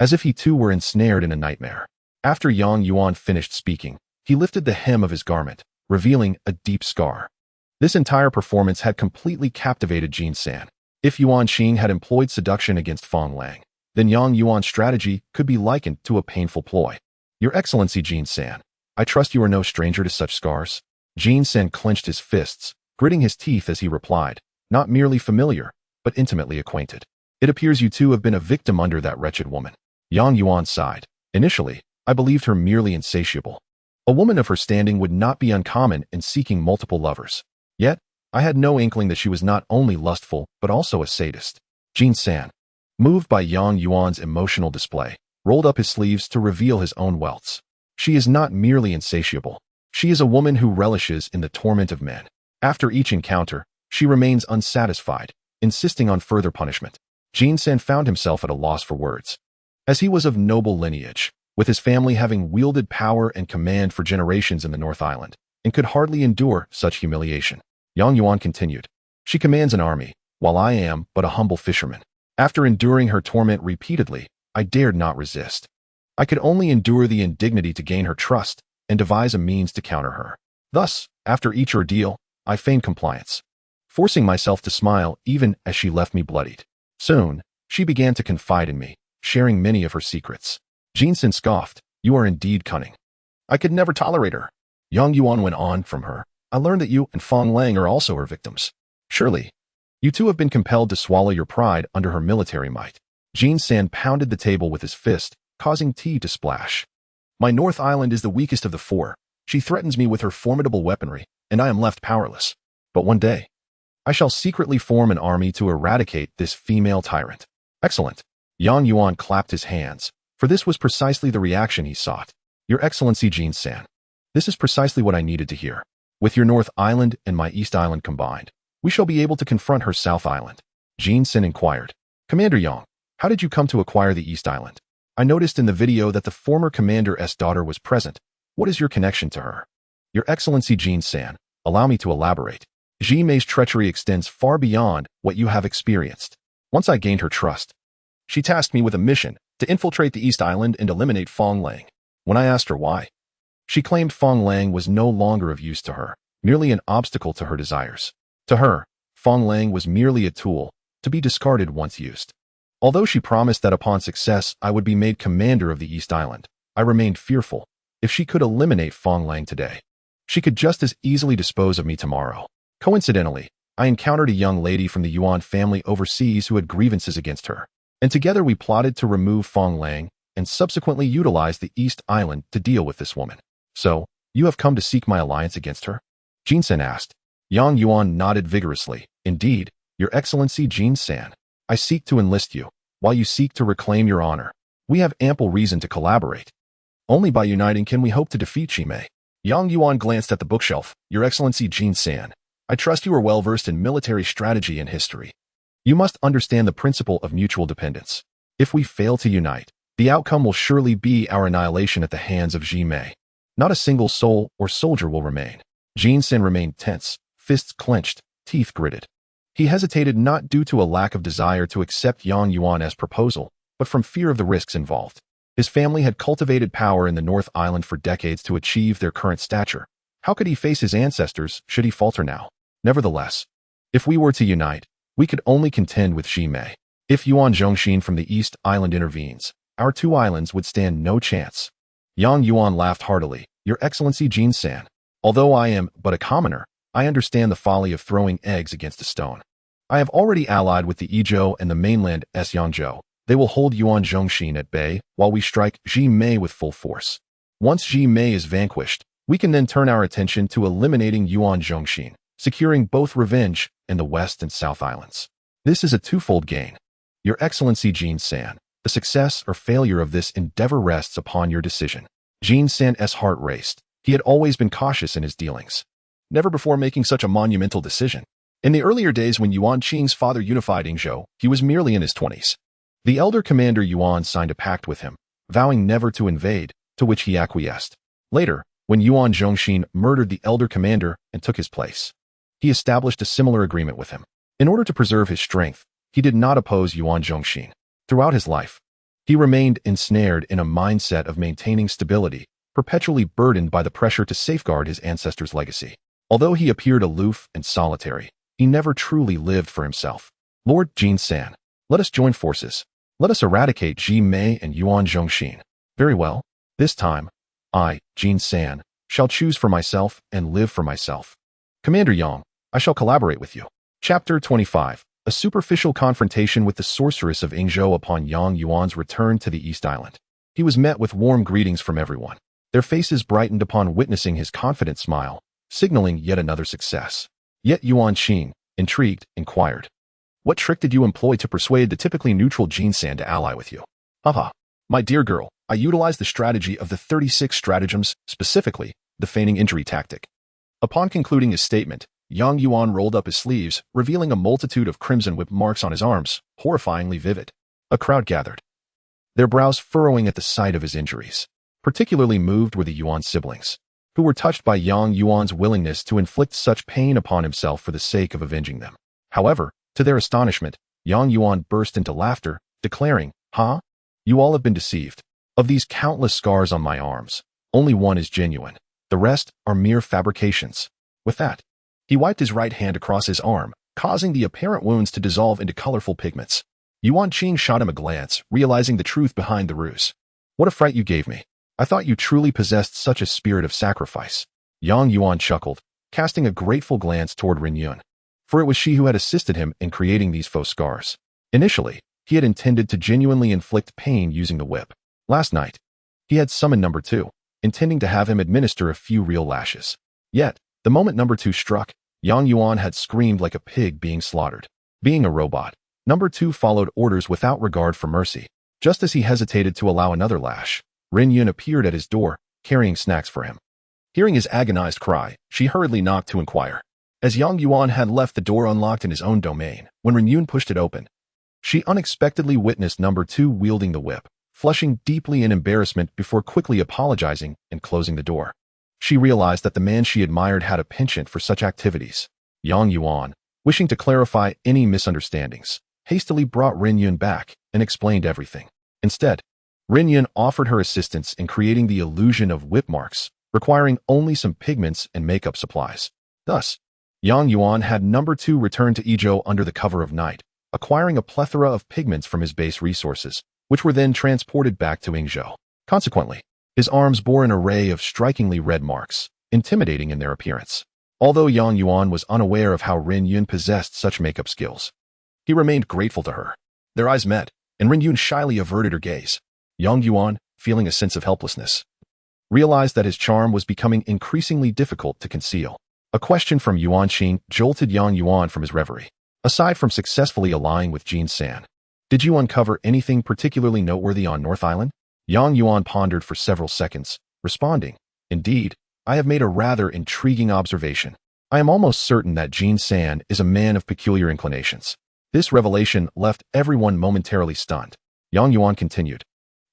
A: as if he too were ensnared in a nightmare. After Yang Yuan finished speaking, he lifted the hem of his garment, revealing a deep scar. This entire performance had completely captivated Jin San. If Yuan Xing had employed seduction against Fong Lang, then Yang Yuan's strategy could be likened to a painful ploy. Your Excellency Jin San, I trust you are no stranger to such scars. Jin San clenched his fists, gritting his teeth as he replied, not merely familiar, but intimately acquainted. It appears you too have been a victim under that wretched woman. Yang Yuan sighed. Initially, I believed her merely insatiable. A woman of her standing would not be uncommon in seeking multiple lovers. Yet, I had no inkling that she was not only lustful, but also a sadist. Jin San, moved by Yang Yuan's emotional display, rolled up his sleeves to reveal his own welts. She is not merely insatiable. She is a woman who relishes in the torment of men. After each encounter, she remains unsatisfied, insisting on further punishment. Jin San found himself at a loss for words. As he was of noble lineage, with his family having wielded power and command for generations in the North Island, and could hardly endure such humiliation. Yang Yuan continued. She commands an army, while I am but a humble fisherman. After enduring her torment repeatedly, I dared not resist. I could only endure the indignity to gain her trust and devise a means to counter her. Thus, after each ordeal, I feigned compliance, forcing myself to smile even as she left me bloodied. Soon, she began to confide in me, sharing many of her secrets. Jin San scoffed, you are indeed cunning. I could never tolerate her. Yang Yuan went on from her. I learned that you and Fong Lang are also her victims. Surely, you two have been compelled to swallow your pride under her military might. Jin San pounded the table with his fist, causing tea to splash. My North Island is the weakest of the four. She threatens me with her formidable weaponry, and I am left powerless. But one day, I shall secretly form an army to eradicate this female tyrant. Excellent. Yang Yuan clapped his hands, for this was precisely the reaction he sought. Your Excellency Jin San, this is precisely what I needed to hear. With your North Island and my East Island combined, we shall be able to confront her South Island. Jin San inquired. Commander Yang, how did you come to acquire the East Island? I noticed in the video that the former commander's daughter was present. What is your connection to her? Your Excellency Jin San, allow me to elaborate. Ji Mei's treachery extends far beyond what you have experienced. Once I gained her trust, she tasked me with a mission to infiltrate the East Island and eliminate Fong Lang. When I asked her why, she claimed Fong Lang was no longer of use to her, merely an obstacle to her desires. To her, Fong Lang was merely a tool, to be discarded once used. Although she promised that upon success I would be made commander of the East Island, I remained fearful. If she could eliminate Fong Lang today, she could just as easily dispose of me tomorrow. Coincidentally, I encountered a young lady from the Yuan family overseas who had grievances against her, and together we plotted to remove Fong Lang and subsequently utilize the East Island to deal with this woman. So, you have come to seek my alliance against her? Jin San asked. Yang Yuan nodded vigorously. Indeed, Your Excellency Jin San, I seek to enlist you, while you seek to reclaim your honor. We have ample reason to collaborate. Only by uniting can we hope to defeat Ji Mei. Yang Yuan glanced at the bookshelf. Your Excellency Jin San, I trust you are well versed in military strategy and history. You must understand the principle of mutual dependence. If we fail to unite, the outcome will surely be our annihilation at the hands of Ji Mei. Not a single soul or soldier will remain. Jin San remained tense, fists clenched, teeth gritted. He hesitated not due to a lack of desire to accept Yang Yuan's proposal, but from fear of the risks involved. His family had cultivated power in the North Island for decades to achieve their current stature. How could he face his ancestors should he falter now? Nevertheless, if we were to unite, we could only contend with Ji Mei. If Yuan Zhongxin from the East Island intervenes, our two islands would stand no chance. Yang Yuan laughed heartily. Your Excellency Jin San, Although I am but a commoner, I understand the folly of throwing eggs against a stone. I have already allied with the Izhou and the mainland Yangzhou. They will hold Yuan Zhongxin at bay while we strike Ji Mei with full force. Once Ji Mei is vanquished, we can then turn our attention to eliminating Yuan Zhongxin, securing both revenge in the West and South Islands. This is a twofold gain. Your Excellency Jin San, the success or failure of this endeavor rests upon your decision. Jin San's heart raced. He had always been cautious in his dealings. Never before making such a monumental decision. In the earlier days when Yuan Qing's father unified Yingzhou, he was merely in his 20s. The elder commander Yuan signed a pact with him, vowing never to invade, to which he acquiesced. Later, when Yuan Zhongxin murdered the elder commander and took his place, he established a similar agreement with him. In order to preserve his strength, he did not oppose Yuan Zhongxin. Throughout his life, he remained ensnared in a mindset of maintaining stability, perpetually burdened by the pressure to safeguard his ancestors' legacy. Although he appeared aloof and solitary, he never truly lived for himself. Lord Jin San, let us join forces. Let us eradicate Ji Mei and Yuan Zhongxin. Very well. This time, I, Jin San, shall choose for myself and live for myself. Commander Yang, I shall collaborate with you. Chapter 25. A superficial confrontation with the sorceress of Yingzhou upon Yang Yuan's return to the East Island. He was met with warm greetings from everyone. Their faces brightened upon witnessing his confident smile, signaling yet another success. Yet Yuan Qing, intrigued, inquired, "What trick did you employ to persuade the typically neutral Jin San to ally with you?" "Haha, my dear girl, I utilized the strategy of the 36 stratagems, specifically, the feigning injury tactic." Upon concluding his statement, Yang Yuan rolled up his sleeves, revealing a multitude of crimson whip marks on his arms, horrifyingly vivid. A crowd gathered, their brows furrowing at the sight of his injuries. Particularly moved were the Yuan siblings, who were touched by Yang Yuan's willingness to inflict such pain upon himself for the sake of avenging them. However, to their astonishment, Yang Yuan burst into laughter, declaring, "Huh? You all have been deceived. Of these countless scars on my arms, only one is genuine. The rest are mere fabrications." With that, he wiped his right hand across his arm, causing the apparent wounds to dissolve into colorful pigments. Yuan Qing shot him a glance, realizing the truth behind the ruse. "What a fright you gave me. I thought you truly possessed such a spirit of sacrifice." Yang Yuan chuckled, casting a grateful glance toward Ren Yun, for it was she who had assisted him in creating these faux scars. Initially, he had intended to genuinely inflict pain using the whip. Last night, he had summoned number 2, intending to have him administer a few real lashes. Yet, the moment number 2 struck, Yang Yuan had screamed like a pig being slaughtered. Being a robot, number 2 followed orders without regard for mercy. Just as he hesitated to allow another lash, Ren Yun appeared at his door, carrying snacks for him. Hearing his agonized cry, she hurriedly knocked to inquire. As Yang Yuan had left the door unlocked in his own domain, when Ren Yun pushed it open, she unexpectedly witnessed number 2 wielding the whip, flushing deeply in embarrassment before quickly apologizing and closing the door. She realized that the man she admired had a penchant for such activities. Yang Yuan, wishing to clarify any misunderstandings, hastily brought Ren Yun back and explained everything. Instead, Ren Yun offered her assistance in creating the illusion of whip marks, requiring only some pigments and makeup supplies. Thus, Yang Yuan had number 2 return to Izhou under the cover of night, acquiring a plethora of pigments from his base resources, which were then transported back to Yingzhou. Consequently, his arms bore an array of strikingly red marks, intimidating in their appearance. Although Yang Yuan was unaware of how Ren Yun possessed such makeup skills, he remained grateful to her. Their eyes met, and Ren Yun shyly averted her gaze. Yang Yuan, feeling a sense of helplessness, realized that his charm was becoming increasingly difficult to conceal. A question from Yuan Qing jolted Yang Yuan from his reverie. Aside from successfully allying with Jin San, did you uncover anything particularly noteworthy on North Island? Yang Yuan pondered for several seconds, responding, "Indeed, I have made a rather intriguing observation. I am almost certain that Jin San is a man of peculiar inclinations." This revelation left everyone momentarily stunned. Yang Yuan continued,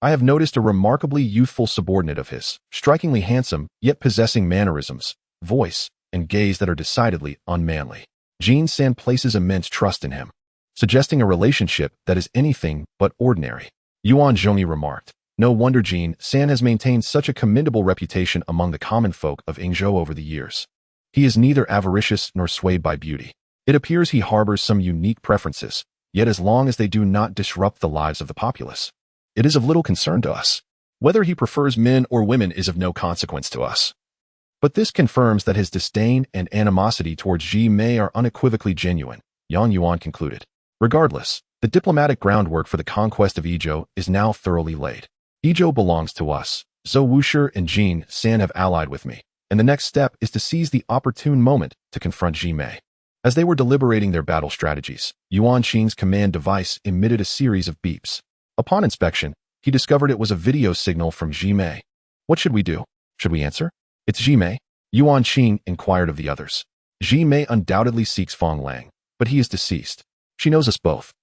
A: "I have noticed a remarkably youthful subordinate of his, strikingly handsome, yet possessing mannerisms, voice, and gaze that are decidedly unmanly. Jin San places immense trust in him, suggesting a relationship that is anything but ordinary." Yuan Zhongyi remarked, "No wonder Jin San has maintained such a commendable reputation among the common folk of Yingzhou over the years. He is neither avaricious nor swayed by beauty. It appears he harbors some unique preferences, yet as long as they do not disrupt the lives of the populace, it is of little concern to us. Whether he prefers men or women is of no consequence to us." But this confirms that his disdain and animosity towards Ji Mei are unequivocally genuine, Yang Yuan concluded. Regardless, the diplomatic groundwork for the conquest of Ezhou is now thoroughly laid. Ezhou belongs to us. Zhou Wushi and Jin San have allied with me, and the next step is to seize the opportune moment to confront Ji Mei. As they were deliberating their battle strategies, Yuan Xing's command device emitted a series of beeps. Upon inspection, he discovered it was a video signal from Ji Mei. What should we do? Should we answer? It's Ji Mei? Yuan Xing inquired of the others. Ji Mei undoubtedly seeks Fong Lang, but he is deceased. She knows us both.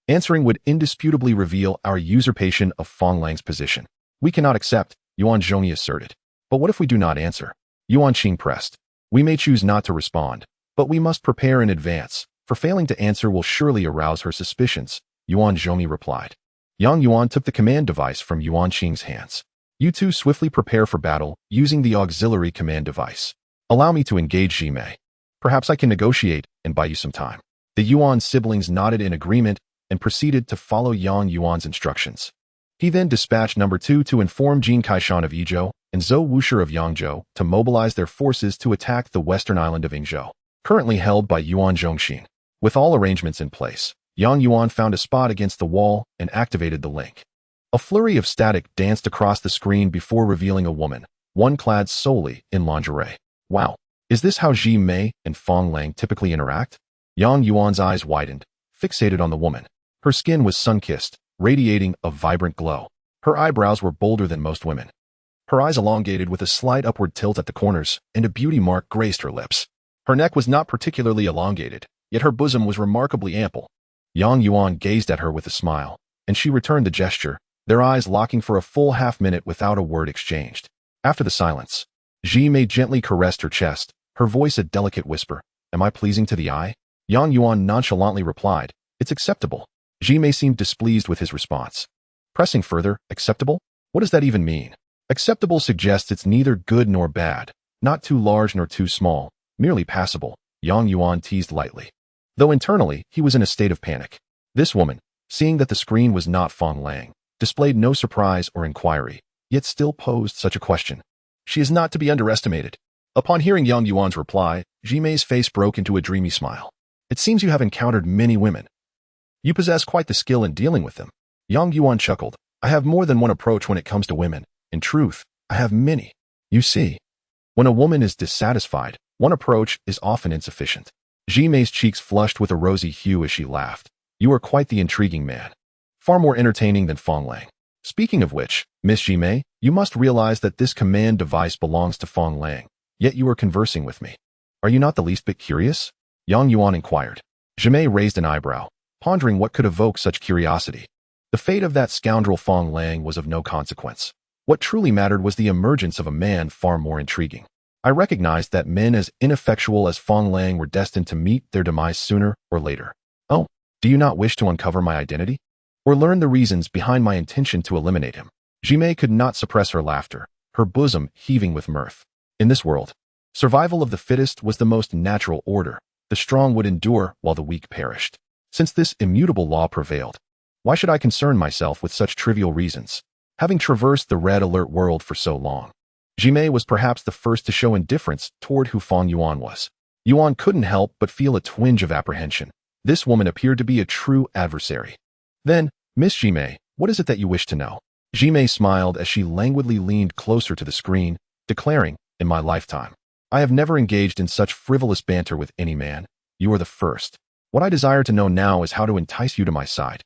A: Answering would indisputably reveal our usurpation of Fong Lang's position. We cannot accept, Yuan Zhongyi asserted. But what if we do not answer? Yuan Xing pressed. We may choose not to respond, but we must prepare in advance, for failing to answer will surely arouse her suspicions, Yuan Zhongyi replied. Yang Yuan took the command device from Yuan Xing's hands. You two swiftly prepare for battle using the auxiliary command device. Allow me to engage Ji Mei. Perhaps I can negotiate and buy you some time. The Yuan siblings nodded in agreement and proceeded to follow Yang Yuan's instructions. He then dispatched number 2 to inform Jin Kaishan of Ezhou and Zhou Wushi of Yangzhou to mobilize their forces to attack the western island of Yingzhou, currently held by Yuan Zhongxin. With all arrangements in place, Yang Yuan found a spot against the wall and activated the link. A flurry of static danced across the screen before revealing a woman, one clad solely in lingerie. Wow, is this how Ji Mei and Fong Lang typically interact? Yang Yuan's eyes widened, fixated on the woman. Her skin was sun-kissed, radiating a vibrant glow. Her eyebrows were bolder than most women. Her eyes elongated with a slight upward tilt at the corners, and a beauty mark graced her lips. Her neck was not particularly elongated, yet her bosom was remarkably ample. Yang Yuan gazed at her with a smile, and she returned the gesture, their eyes locking for a full half-minute without a word exchanged. After the silence, Ji Mei gently caressed her chest, her voice a delicate whisper. Am I pleasing to the eye? Yang Yuan nonchalantly replied, It's acceptable. Ji Mei seemed displeased with his response. Pressing further, acceptable? What does that even mean? Acceptable suggests it's neither good nor bad, not too large nor too small, merely passable, Yang Yuan teased lightly. Though internally, he was in a state of panic. This woman, seeing that the screen was not Fong Lang, displayed no surprise or inquiry, yet still posed such a question. She is not to be underestimated. Upon hearing Yang Yuan's reply, Ji Mei's face broke into a dreamy smile. It seems you have encountered many women. You possess quite the skill in dealing with them. Yang Yuan chuckled. I have more than one approach when it comes to women. In truth, I have many. You see, when a woman is dissatisfied, one approach is often insufficient. Ji Mei's cheeks flushed with a rosy hue as she laughed. You are quite the intriguing man. Far more entertaining than Fong Lang. Speaking of which, Miss Ji Mei, you must realize that this command device belongs to Fong Lang, yet you are conversing with me. Are you not the least bit curious? Yang Yuan inquired. Ji Mei raised an eyebrow, pondering what could evoke such curiosity. The fate of that scoundrel Fong Lang was of no consequence. What truly mattered was the emergence of a man far more intriguing. I recognized that men as ineffectual as Fong Lang were destined to meet their demise sooner or later. Oh, do you not wish to uncover my identity? Or learn the reasons behind my intention to eliminate him? Ji Mei could not suppress her laughter, her bosom heaving with mirth. In this world, survival of the fittest was the most natural order. The strong would endure while the weak perished. Since this immutable law prevailed, why should I concern myself with such trivial reasons? Having traversed the Red Alert world for so long, Ji Mei was perhaps the first to show indifference toward who Fong Yuan was. Yuan couldn't help but feel a twinge of apprehension. This woman appeared to be a true adversary. Then, Miss Ji Mei, what is it that you wish to know? Ji Mei smiled as she languidly leaned closer to the screen, declaring, in my lifetime, I have never engaged in such frivolous banter with any man. You are the first. What I desire to know now is how to entice you to my side.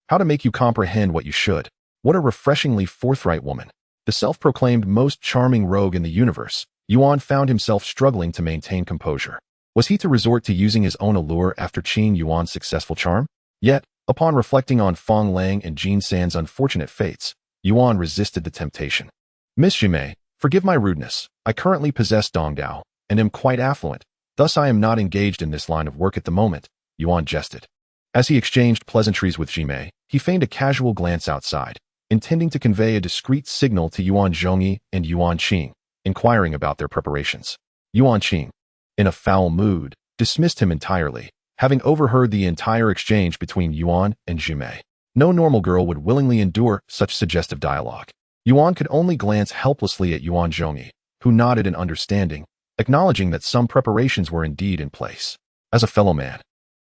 A: How to make you comprehend what you should. What a refreshingly forthright woman. The self-proclaimed most charming rogue in the universe, Yuan found himself struggling to maintain composure. Was he to resort to using his own allure after Qin Yuan's successful charm? Yet, upon reflecting on Fong Lang and Jin San's unfortunate fates, Yuan resisted the temptation. Miss Ji Mei, forgive my rudeness. I currently possess Dongdao, and am quite affluent. Thus I am not engaged in this line of work at the moment, Yuan jested. As he exchanged pleasantries with Ji Mei, he feigned a casual glance outside, intending to convey a discreet signal to Yuan Zhongyi and Yuan Qing, inquiring about their preparations. Yuan Qing, in a foul mood, dismissed him entirely, having overheard the entire exchange between Yuan and Ji Mei. No normal girl would willingly endure such suggestive dialogue. Yuan could only glance helplessly at Yuan Zhongyi, who nodded in understanding, acknowledging that some preparations were indeed in place. As a fellow man,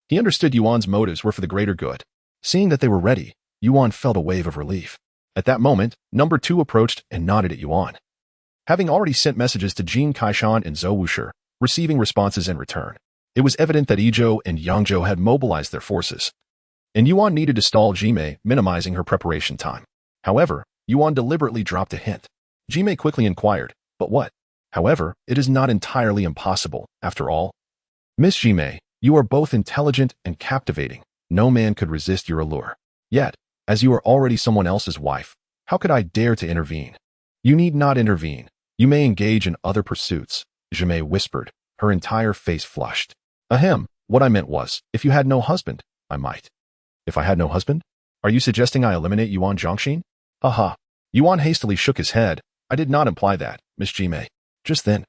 A: he understood Yuan's motives were for the greater good. Seeing that they were ready, Yuan felt a wave of relief. At that moment, number 2 approached and nodded at Yuan. Having already sent messages to Jin Kaishan and Zhou Wushi, receiving responses in return, it was evident that Izhou and Yangzhou had mobilized their forces, and Yuan needed to stall Jimei, minimizing her preparation time. However, Yuan deliberately dropped a hint. Jimei quickly inquired, "But what?" However, it is not entirely impossible, after all. Miss Jimei, you are both intelligent and captivating. No man could resist your allure. Yet, as you are already someone else's wife, how could I dare to intervene? You need not intervene. You may engage in other pursuits, Jimei whispered, her entire face flushed. Ahem, what I meant was, if you had no husband, I might. If I had no husband? Are you suggesting I eliminate Yuan Zhongxin? Haha. Yuan hastily shook his head. I did not imply that, Miss Jimei. Just then,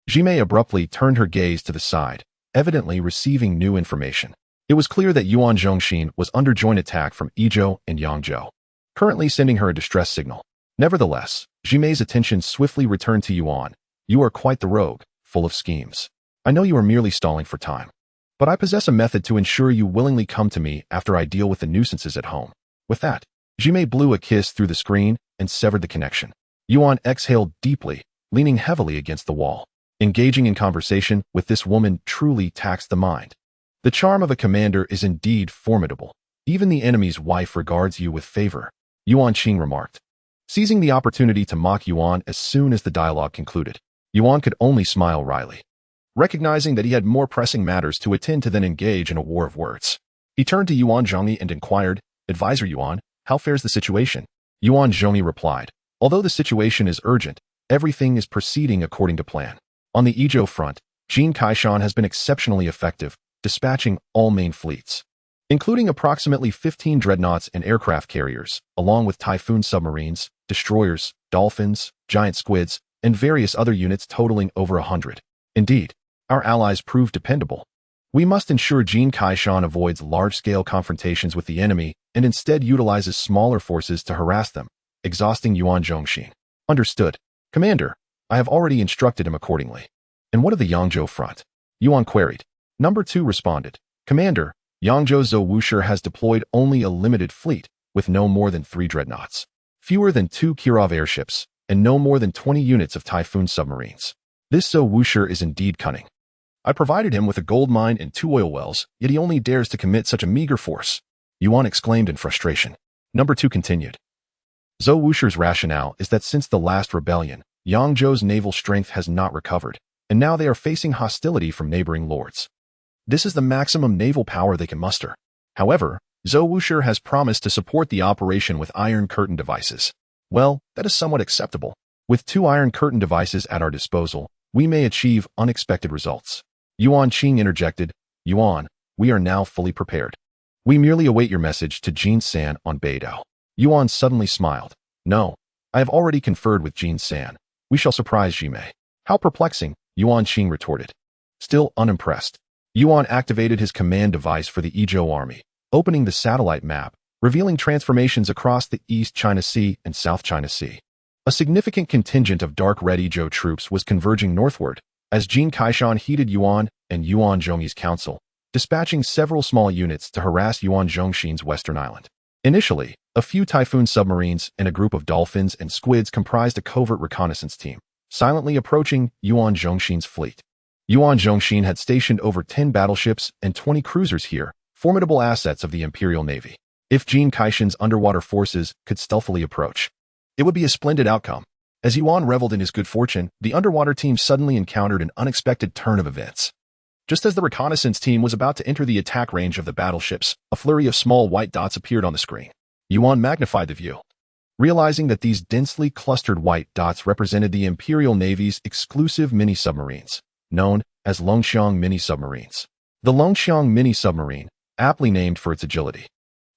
A: Jimei abruptly turned her gaze to the side, evidently receiving new information. It was clear that Yuan Zhongxin was under joint attack from Izhou and Yangzhou, currently sending her a distress signal. Nevertheless, Jimei's attention swiftly returned to Yuan. You are quite the rogue, full of schemes. I know you are merely stalling for time, but I possess a method to ensure you willingly come to me after I deal with the nuisances at home. With that, Jimei blew a kiss through the screen and severed the connection. Yuan exhaled deeply, leaning heavily against the wall. Engaging in conversation with this woman truly taxed the mind. The charm of a commander is indeed formidable. Even the enemy's wife regards you with favor, Yuan Qing remarked. Seizing the opportunity to mock Yuan as soon as the dialogue concluded, Yuan could only smile wryly. Recognizing that he had more pressing matters to attend to than engage in a war of words, he turned to Yuan Zhongyi and inquired, Advisor Yuan, how fares the situation? Yuan Zhongyi replied, although the situation is urgent, everything is proceeding according to plan. On the Izhou front, Jin Kaishan has been exceptionally effective, dispatching all main fleets, including approximately 15 dreadnoughts and aircraft carriers, along with Typhoon submarines, destroyers, dolphins, giant squids, and various other units totaling over 100. Indeed, our allies proved dependable. We must ensure Jin Kaishan avoids large-scale confrontations with the enemy and instead utilizes smaller forces to harass them, exhausting Yuan Zhongxin. Understood. Commander, I have already instructed him accordingly. And what of the Yangzhou front? Yuan queried. Number 2 responded. Commander, Yangzhou Zhou Wushi has deployed only a limited fleet, with no more than 3 dreadnoughts, fewer than 2 Kirov airships, and no more than 20 units of Typhoon submarines. This Zhou Wushi is indeed cunning. I provided him with a gold mine and 2 oil wells, yet he only dares to commit such a meager force. Yuan exclaimed in frustration. Number 2 continued. Zhou Wushi's rationale is that since the last rebellion, Yangzhou's naval strength has not recovered, and now they are facing hostility from neighboring lords. This is the maximum naval power they can muster. However, Zhou Wushi has promised to support the operation with Iron Curtain devices. Well, that is somewhat acceptable. With 2 Iron Curtain devices at our disposal, we may achieve unexpected results. Yuan Qing interjected, Yuan, we are now fully prepared. We merely await your message to Jin San on Beidou. Yuan suddenly smiled. No, I have already conferred with Jin San. We shall surprise Jimei. How perplexing, Yuan Qing retorted. Still unimpressed, Yuan activated his command device for the Izhou army, opening the satellite map, revealing transformations across the East China Sea and South China Sea. A significant contingent of dark red Izhou troops was converging northward, as Jin Kaishan heeded Yuan and Yuan Zhongyi's counsel, dispatching several small units to harass Yuan Zhongxin's western island. Initially, a few Typhoon submarines and a group of dolphins and squids comprised a covert reconnaissance team, silently approaching Yuan Zhongxin's fleet. Yuan Zhongxin had stationed over 10 battleships and 20 cruisers here, formidable assets of the Imperial Navy. If Jin Kaishan's underwater forces could stealthily approach, it would be a splendid outcome. As Yuan reveled in his good fortune, the underwater team suddenly encountered an unexpected turn of events. Just as the reconnaissance team was about to enter the attack range of the battleships, a flurry of small white dots appeared on the screen. Yuan magnified the view, realizing that these densely clustered white dots represented the Imperial Navy's exclusive mini-submarines, known as Longxiang mini-submarines. The Longxiang mini-submarine, aptly named for its agility,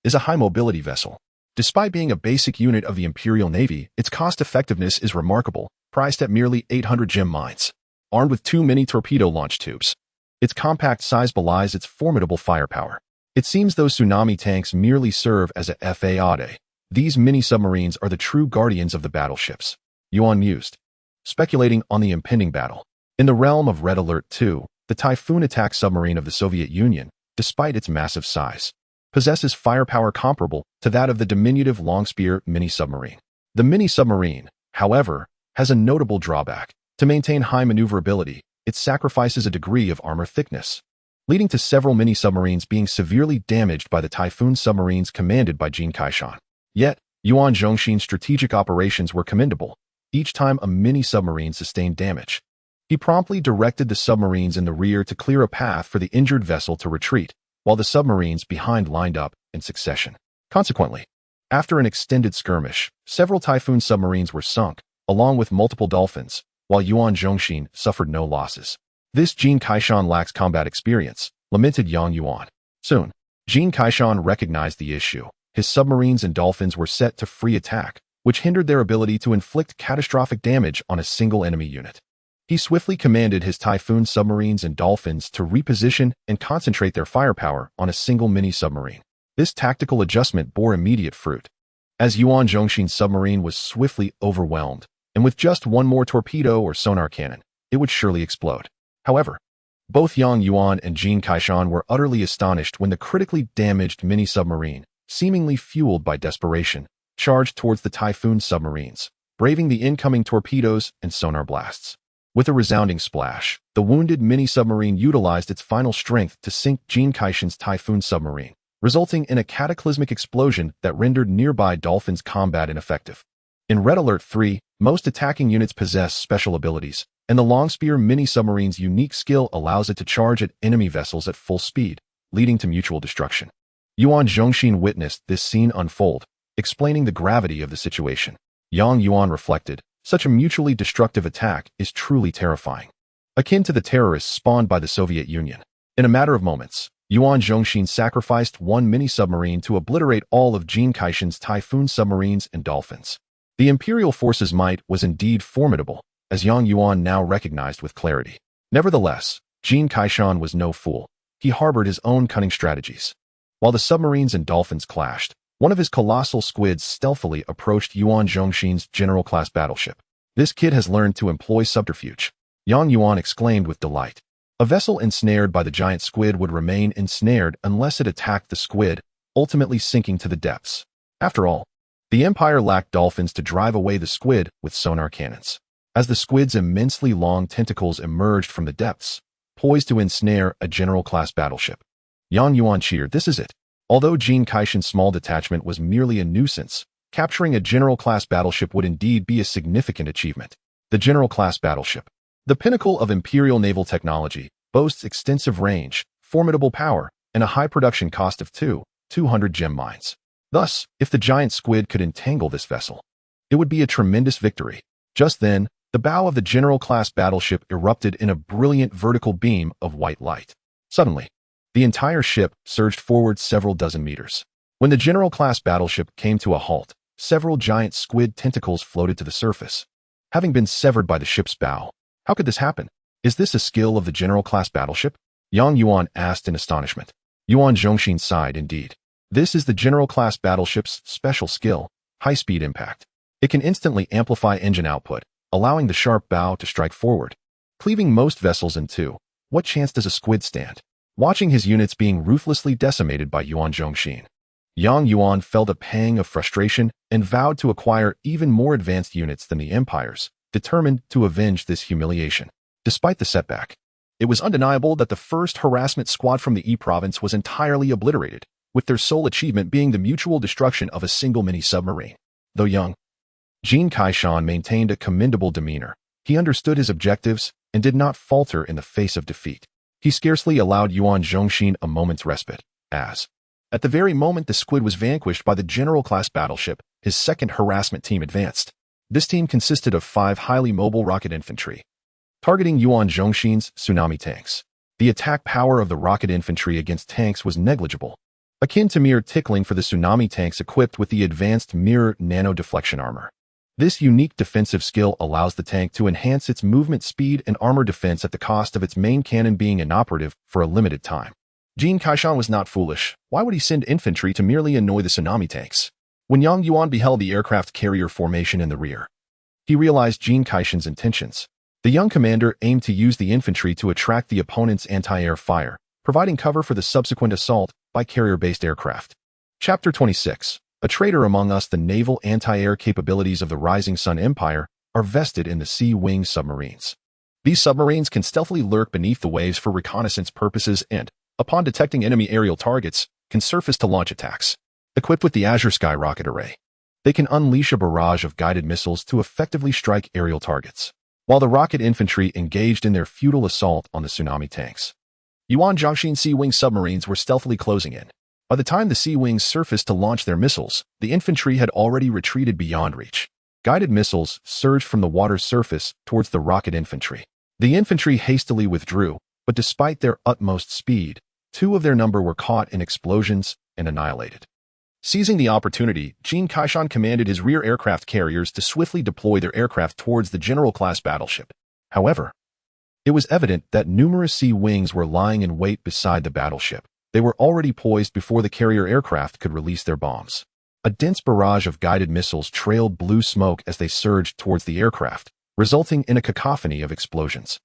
A: is a high-mobility vessel. Despite being a basic unit of the Imperial Navy, its cost-effectiveness is remarkable, priced at merely 800 gem mines. Armed with 2 mini torpedo launch tubes, its compact size belies its formidable firepower. It seems those tsunami tanks merely serve as a fade. These mini-submarines are the true guardians of the battleships, Yuan mused, speculating on the impending battle. In the realm of Red Alert 2, the Typhoon attack submarine of the Soviet Union, despite its massive size, possesses firepower comparable to that of the diminutive Longspear mini-submarine. The mini-submarine, however, has a notable drawback. To maintain high maneuverability, it sacrifices a degree of armor thickness, leading to several mini-submarines being severely damaged by the Typhoon submarines commanded by Jin Kaishan. Yet, Yuan Zhongshin's strategic operations were commendable. Each time a mini-submarine sustained damage, he promptly directed the submarines in the rear to clear a path for the injured vessel to retreat, while the submarines behind lined up in succession. Consequently, after an extended skirmish, several Typhoon submarines were sunk, along with multiple Dolphins, while Yuan Zhongshin suffered no losses. This Jin Kaishan lacks combat experience, lamented Yang Yuan. Soon, Jin Kaishan recognized the issue. His submarines and Dolphins were set to free attack, which hindered their ability to inflict catastrophic damage on a single enemy unit. He swiftly commanded his Typhoon submarines and Dolphins to reposition and concentrate their firepower on a single mini-submarine. This tactical adjustment bore immediate fruit, as Yuan Zhongshin's submarine was swiftly overwhelmed, and with just one more torpedo or sonar cannon, it would surely explode. However, both Yang Yuan and Jin Kaishan were utterly astonished when the critically damaged mini-submarine, seemingly fueled by desperation, charged towards the Typhoon submarines, braving the incoming torpedoes and sonar blasts. With a resounding splash, the wounded mini-submarine utilized its final strength to sink Jin Kaishan's Typhoon submarine, resulting in a cataclysmic explosion that rendered nearby Dolphins' combat ineffective. In Red Alert 3, most attacking units possess special abilities, and the Longspear mini-submarine's unique skill allows it to charge at enemy vessels at full speed, leading to mutual destruction. Yuan Zhongshin witnessed this scene unfold, explaining the gravity of the situation. Yang Yuan reflected, such a mutually destructive attack is truly terrifying, akin to the terrorists spawned by the Soviet Union. In a matter of moments, Yuan Zhongshin sacrificed one mini-submarine to obliterate all of Jin Kaishan's Typhoon submarines and Dolphins. The Imperial force's might was indeed formidable, as Yang Yuan now recognized with clarity. Nevertheless, Jin Kaishan was no fool. He harbored his own cunning strategies. While the submarines and Dolphins clashed, one of his colossal squids stealthily approached Yuan Zhongshin's general-class battleship. This kid has learned to employ subterfuge, Yang Yuan exclaimed with delight. A vessel ensnared by the giant squid would remain ensnared unless it attacked the squid, ultimately sinking to the depths. After all, the Empire lacked Dolphins to drive away the squid with sonar cannons. As the squid's immensely long tentacles emerged from the depths, poised to ensnare a general-class battleship, Yang Yuan cheered, "This is it." Although Jin Kaishan's small detachment was merely a nuisance, capturing a general-class battleship would indeed be a significant achievement. The general-class battleship, the pinnacle of Imperial naval technology, boasts extensive range, formidable power, and a high production cost of 200 gem mines. Thus, if the giant squid could entangle this vessel, it would be a tremendous victory. Just then, the bow of the general-class battleship erupted in a brilliant vertical beam of white light. Suddenly, the entire ship surged forward several dozen meters. When the general-class battleship came to a halt, several giant squid tentacles floated to the surface, having been severed by the ship's bow. How could this happen? Is this a skill of the general-class battleship? Yang Yuan asked in astonishment. Yuan Zhongshin sighed, indeed. This is the general-class battleship's special skill, high-speed impact. It can instantly amplify engine output, allowing the sharp bow to strike forward, cleaving most vessels in two. What chance does a squid stand? Watching his units being ruthlessly decimated by Yuan Zhongshin, Yang Yuan felt a pang of frustration and vowed to acquire even more advanced units than the Empire's, determined to avenge this humiliation. Despite the setback, it was undeniable that the first harassment squad from the E province was entirely obliterated, with their sole achievement being the mutual destruction of a single mini-submarine. Though young, Jin Kaishan maintained a commendable demeanor. He understood his objectives and did not falter in the face of defeat. He scarcely allowed Yuan Zhongshin a moment's respite, as, at the very moment the squid was vanquished by the general-class battleship, his second harassment team advanced. This team consisted of 5 highly mobile rocket infantry, targeting Yuan Zhongshin's tsunami tanks. The attack power of the rocket infantry against tanks was negligible, akin to mere tickling for the tsunami tanks equipped with the advanced mirror nano-deflection armor. This unique defensive skill allows the tank to enhance its movement speed and armor defense at the cost of its main cannon being inoperative for a limited time. Jin Kaishan was not foolish. Why would he send infantry to merely annoy the tsunami tanks? When Yang Yuan beheld the aircraft carrier formation in the rear, he realized Jin Kaishan's intentions. The young commander aimed to use the infantry to attract the opponent's anti-air fire, providing cover for the subsequent assault by carrier-based aircraft. Chapter 26. A traitor among us. The naval anti-air capabilities of the Rising Sun Empire are vested in the Sea-Wing submarines. These submarines can stealthily lurk beneath the waves for reconnaissance purposes and, upon detecting enemy aerial targets, can surface to launch attacks. Equipped with the Azure Sky rocket array, they can unleash a barrage of guided missiles to effectively strike aerial targets, while the rocket infantry engaged in their futile assault on the tsunami tanks. Yuan Zhaoxin Sea-Wing submarines were stealthily closing in. By the time the Sea-Wings surfaced to launch their missiles, the infantry had already retreated beyond reach. Guided missiles surged from the water's surface towards the rocket infantry. The infantry hastily withdrew, but despite their utmost speed, 2 of their number were caught in explosions and annihilated. Seizing the opportunity, Jin Kaishan commanded his rear aircraft carriers to swiftly deploy their aircraft towards the general-class battleship. However, it was evident that numerous Sea-Wings were lying in wait beside the battleship. They were already poised before the carrier aircraft could release their bombs. A dense barrage of guided missiles trailed blue smoke as they surged towards the aircraft, resulting in a cacophony of explosions.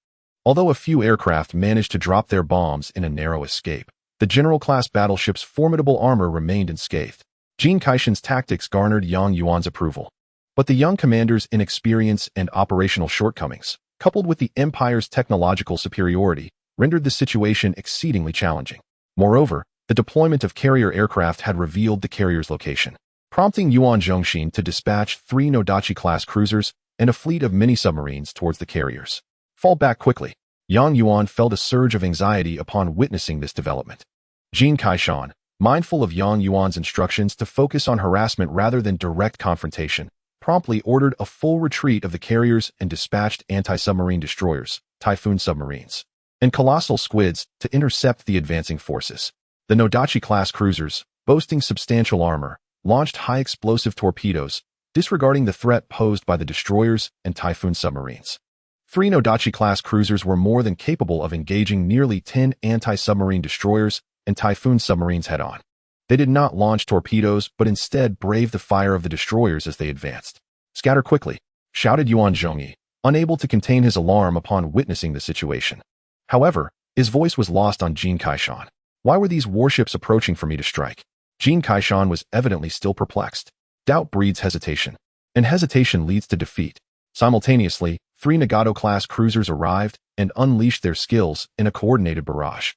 A: Although a few aircraft managed to drop their bombs in a narrow escape, the general-class battleship's formidable armor remained unscathed. Jin Kaishan's tactics garnered Yang Yuan's approval. But the young commander's inexperience and operational shortcomings, coupled with the Empire's technological superiority, rendered the situation exceedingly challenging. Moreover, the deployment of carrier aircraft had revealed the carrier's location, prompting Yuan Zhongxin to dispatch 3 Nodachi-class cruisers and a fleet of mini-submarines towards the carriers. Fall back quickly. Yang Yuan felt a surge of anxiety upon witnessing this development. Jin Kaishan, mindful of Yang Yuan's instructions to focus on harassment rather than direct confrontation, promptly ordered a full retreat of the carriers and dispatched anti-submarine destroyers, Typhoon submarines, and colossal squids to intercept the advancing forces. The Nodachi-class cruisers, boasting substantial armor, launched high-explosive torpedoes, disregarding the threat posed by the destroyers and Typhoon submarines. 3 Nodachi-class cruisers were more than capable of engaging nearly 10 anti-submarine destroyers and Typhoon submarines head-on. They did not launch torpedoes, but instead braved the fire of the destroyers as they advanced. "Scatter quickly," shouted Yuan Zhongyi, unable to contain his alarm upon witnessing the situation. However, his voice was lost on Jin Kaishan. Why were these warships approaching for me to strike? Jin Kaishan was evidently still perplexed. Doubt breeds hesitation, and hesitation leads to defeat. Simultaneously, 3 Nagato-class cruisers arrived and unleashed their skills in a coordinated barrage.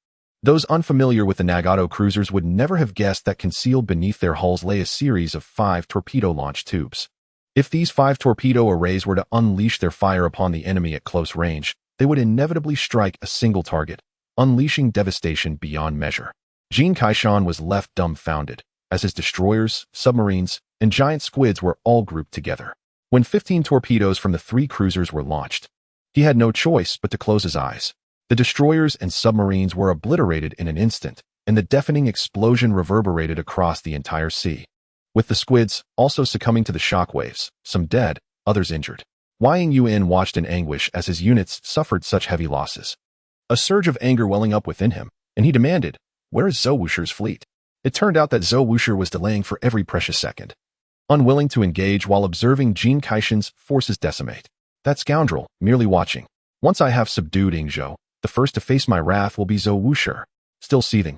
A: Those unfamiliar with the Nagato cruisers would never have guessed that concealed beneath their hulls lay a series of 5 torpedo launch tubes. If these 5 torpedo arrays were to unleash their fire upon the enemy at close range, they would inevitably strike a single target, unleashing devastation beyond measure. Jin Kaishan was left dumbfounded, as his destroyers, submarines, and giant squids were all grouped together. When 15 torpedoes from the 3 cruisers were launched, he had no choice but to close his eyes. The destroyers and submarines were obliterated in an instant, and the deafening explosion reverberated across the entire sea, with the squids also succumbing to the shockwaves, some dead, others injured. Yuan watched in anguish as his units suffered such heavy losses. A surge of anger welling up within him, and he demanded, "Where is Zhou Wusher's fleet?" It turned out that Zhou Wusher was delaying for every precious second, unwilling to engage while observing Jin Kaishan's forces decimate. That scoundrel, merely watching. Once I have subdued Ingzhou, the first to face my wrath will be Zhou Wusher. Still seething,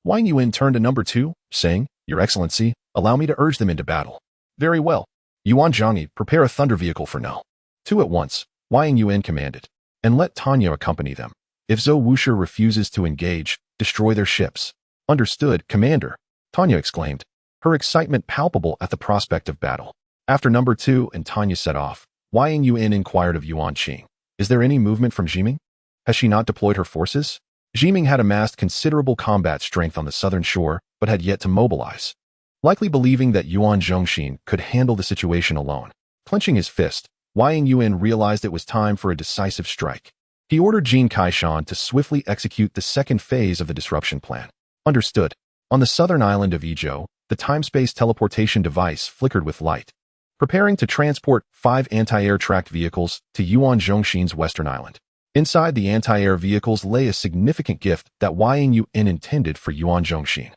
A: Yuan turned to number 2, saying, "Your Excellency, allow me to urge them into battle." "Very well. Yuan Zhongyi, prepare a thunder vehicle for Null." 2 at once, Yuan commanded. "And let Tanya accompany them. If Zhou Wusher refuses to engage, destroy their ships." "Understood, Commander," Tanya exclaimed, her excitement palpable at the prospect of battle. After number 2 and Tanya set off, Yuan inquired of Yuan Qing, "Is there any movement from Jiming? Has she not deployed her forces?" Jiming had amassed considerable combat strength on the southern shore, but had yet to mobilize. Likely believing that Yuan Zhongxin could handle the situation alone. Clenching his fist, Yuan realized it was time for a decisive strike. He ordered Jin Kaishan to swiftly execute the second phase of the disruption plan. "Understood." On the southern island of Izhou, the time-space teleportation device flickered with light, preparing to transport 5 anti-air tracked vehicles to Yuan Zhongxin's western island. Inside the anti-air vehicles lay a significant gift that Yuan intended for Yuan Zhongxin.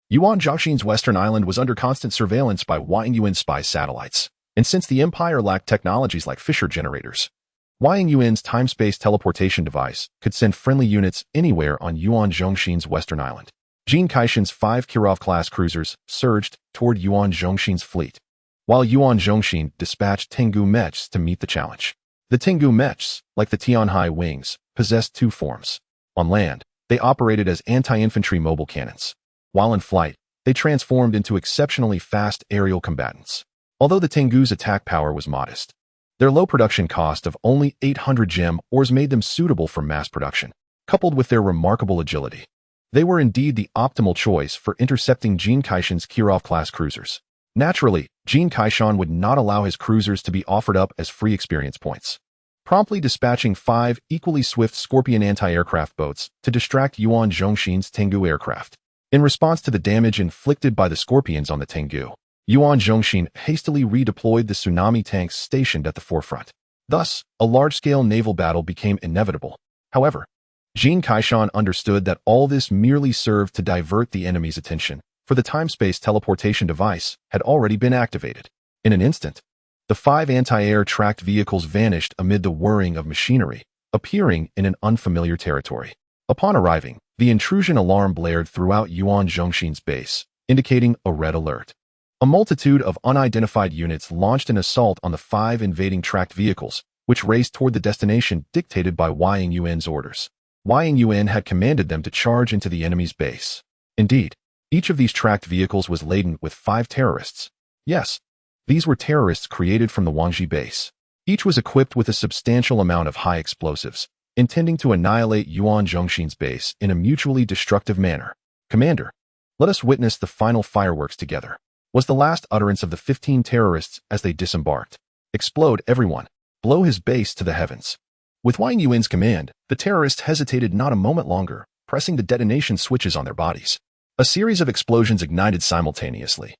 A: Yuan Zhongxin's western island was under constant surveillance by Yuan spy satellites, and since the Empire lacked technologies like Fisher generators, Wang Yuan's time-space teleportation device could send friendly units anywhere on Yuan Zhongxin's western island. Jin Kaishan's 5 Kirov-class cruisers surged toward Yuan Zhongxin's fleet, while Yuan Zhongxin dispatched Tengu mechs to meet the challenge. The Tengu mechs, like the Tianhai wings, possessed two forms. On land, they operated as anti-infantry mobile cannons. While in flight, they transformed into exceptionally fast aerial combatants. Although the Tengu's attack power was modest, their low production cost of only 800 gem ores made them suitable for mass production. Coupled with their remarkable agility, they were indeed the optimal choice for intercepting Jin Kaishan's Kirov-class cruisers. Naturally, Jin Kaishan would not allow his cruisers to be offered up as free experience points, promptly dispatching 5 equally swift Scorpion anti-aircraft boats to distract Yuan Zhongxin's Tengu aircraft. In response to the damage inflicted by the Scorpions on the Tengu, Yuan Zhongxin hastily redeployed the tsunami tanks stationed at the forefront. Thus, a large-scale naval battle became inevitable. However, Jin Kaishan understood that all this merely served to divert the enemy's attention, for the time-space teleportation device had already been activated. In an instant, the 5 anti-air tracked vehicles vanished amid the whirring of machinery, appearing in an unfamiliar territory. Upon arriving, the intrusion alarm blared throughout Yuan Zhongxin's base, indicating a red alert. A multitude of unidentified units launched an assault on the 5 invading tracked vehicles, which raced toward the destination dictated by Wang Yuan's orders. Wang Yuan had commanded them to charge into the enemy's base. Indeed, each of these tracked vehicles was laden with 5 terrorists. Yes, these were terrorists created from the Wangji base. Each was equipped with a substantial amount of high explosives, intending to annihilate Yuan Zhongxin's base in a mutually destructive manner. "Commander, let us witness the final fireworks together," was the last utterance of the 15 terrorists as they disembarked. "Explode, everyone. Blow his base to the heavens." With Wang Yuan's command, the terrorists hesitated not a moment longer, pressing the detonation switches on their bodies. A series of explosions ignited simultaneously,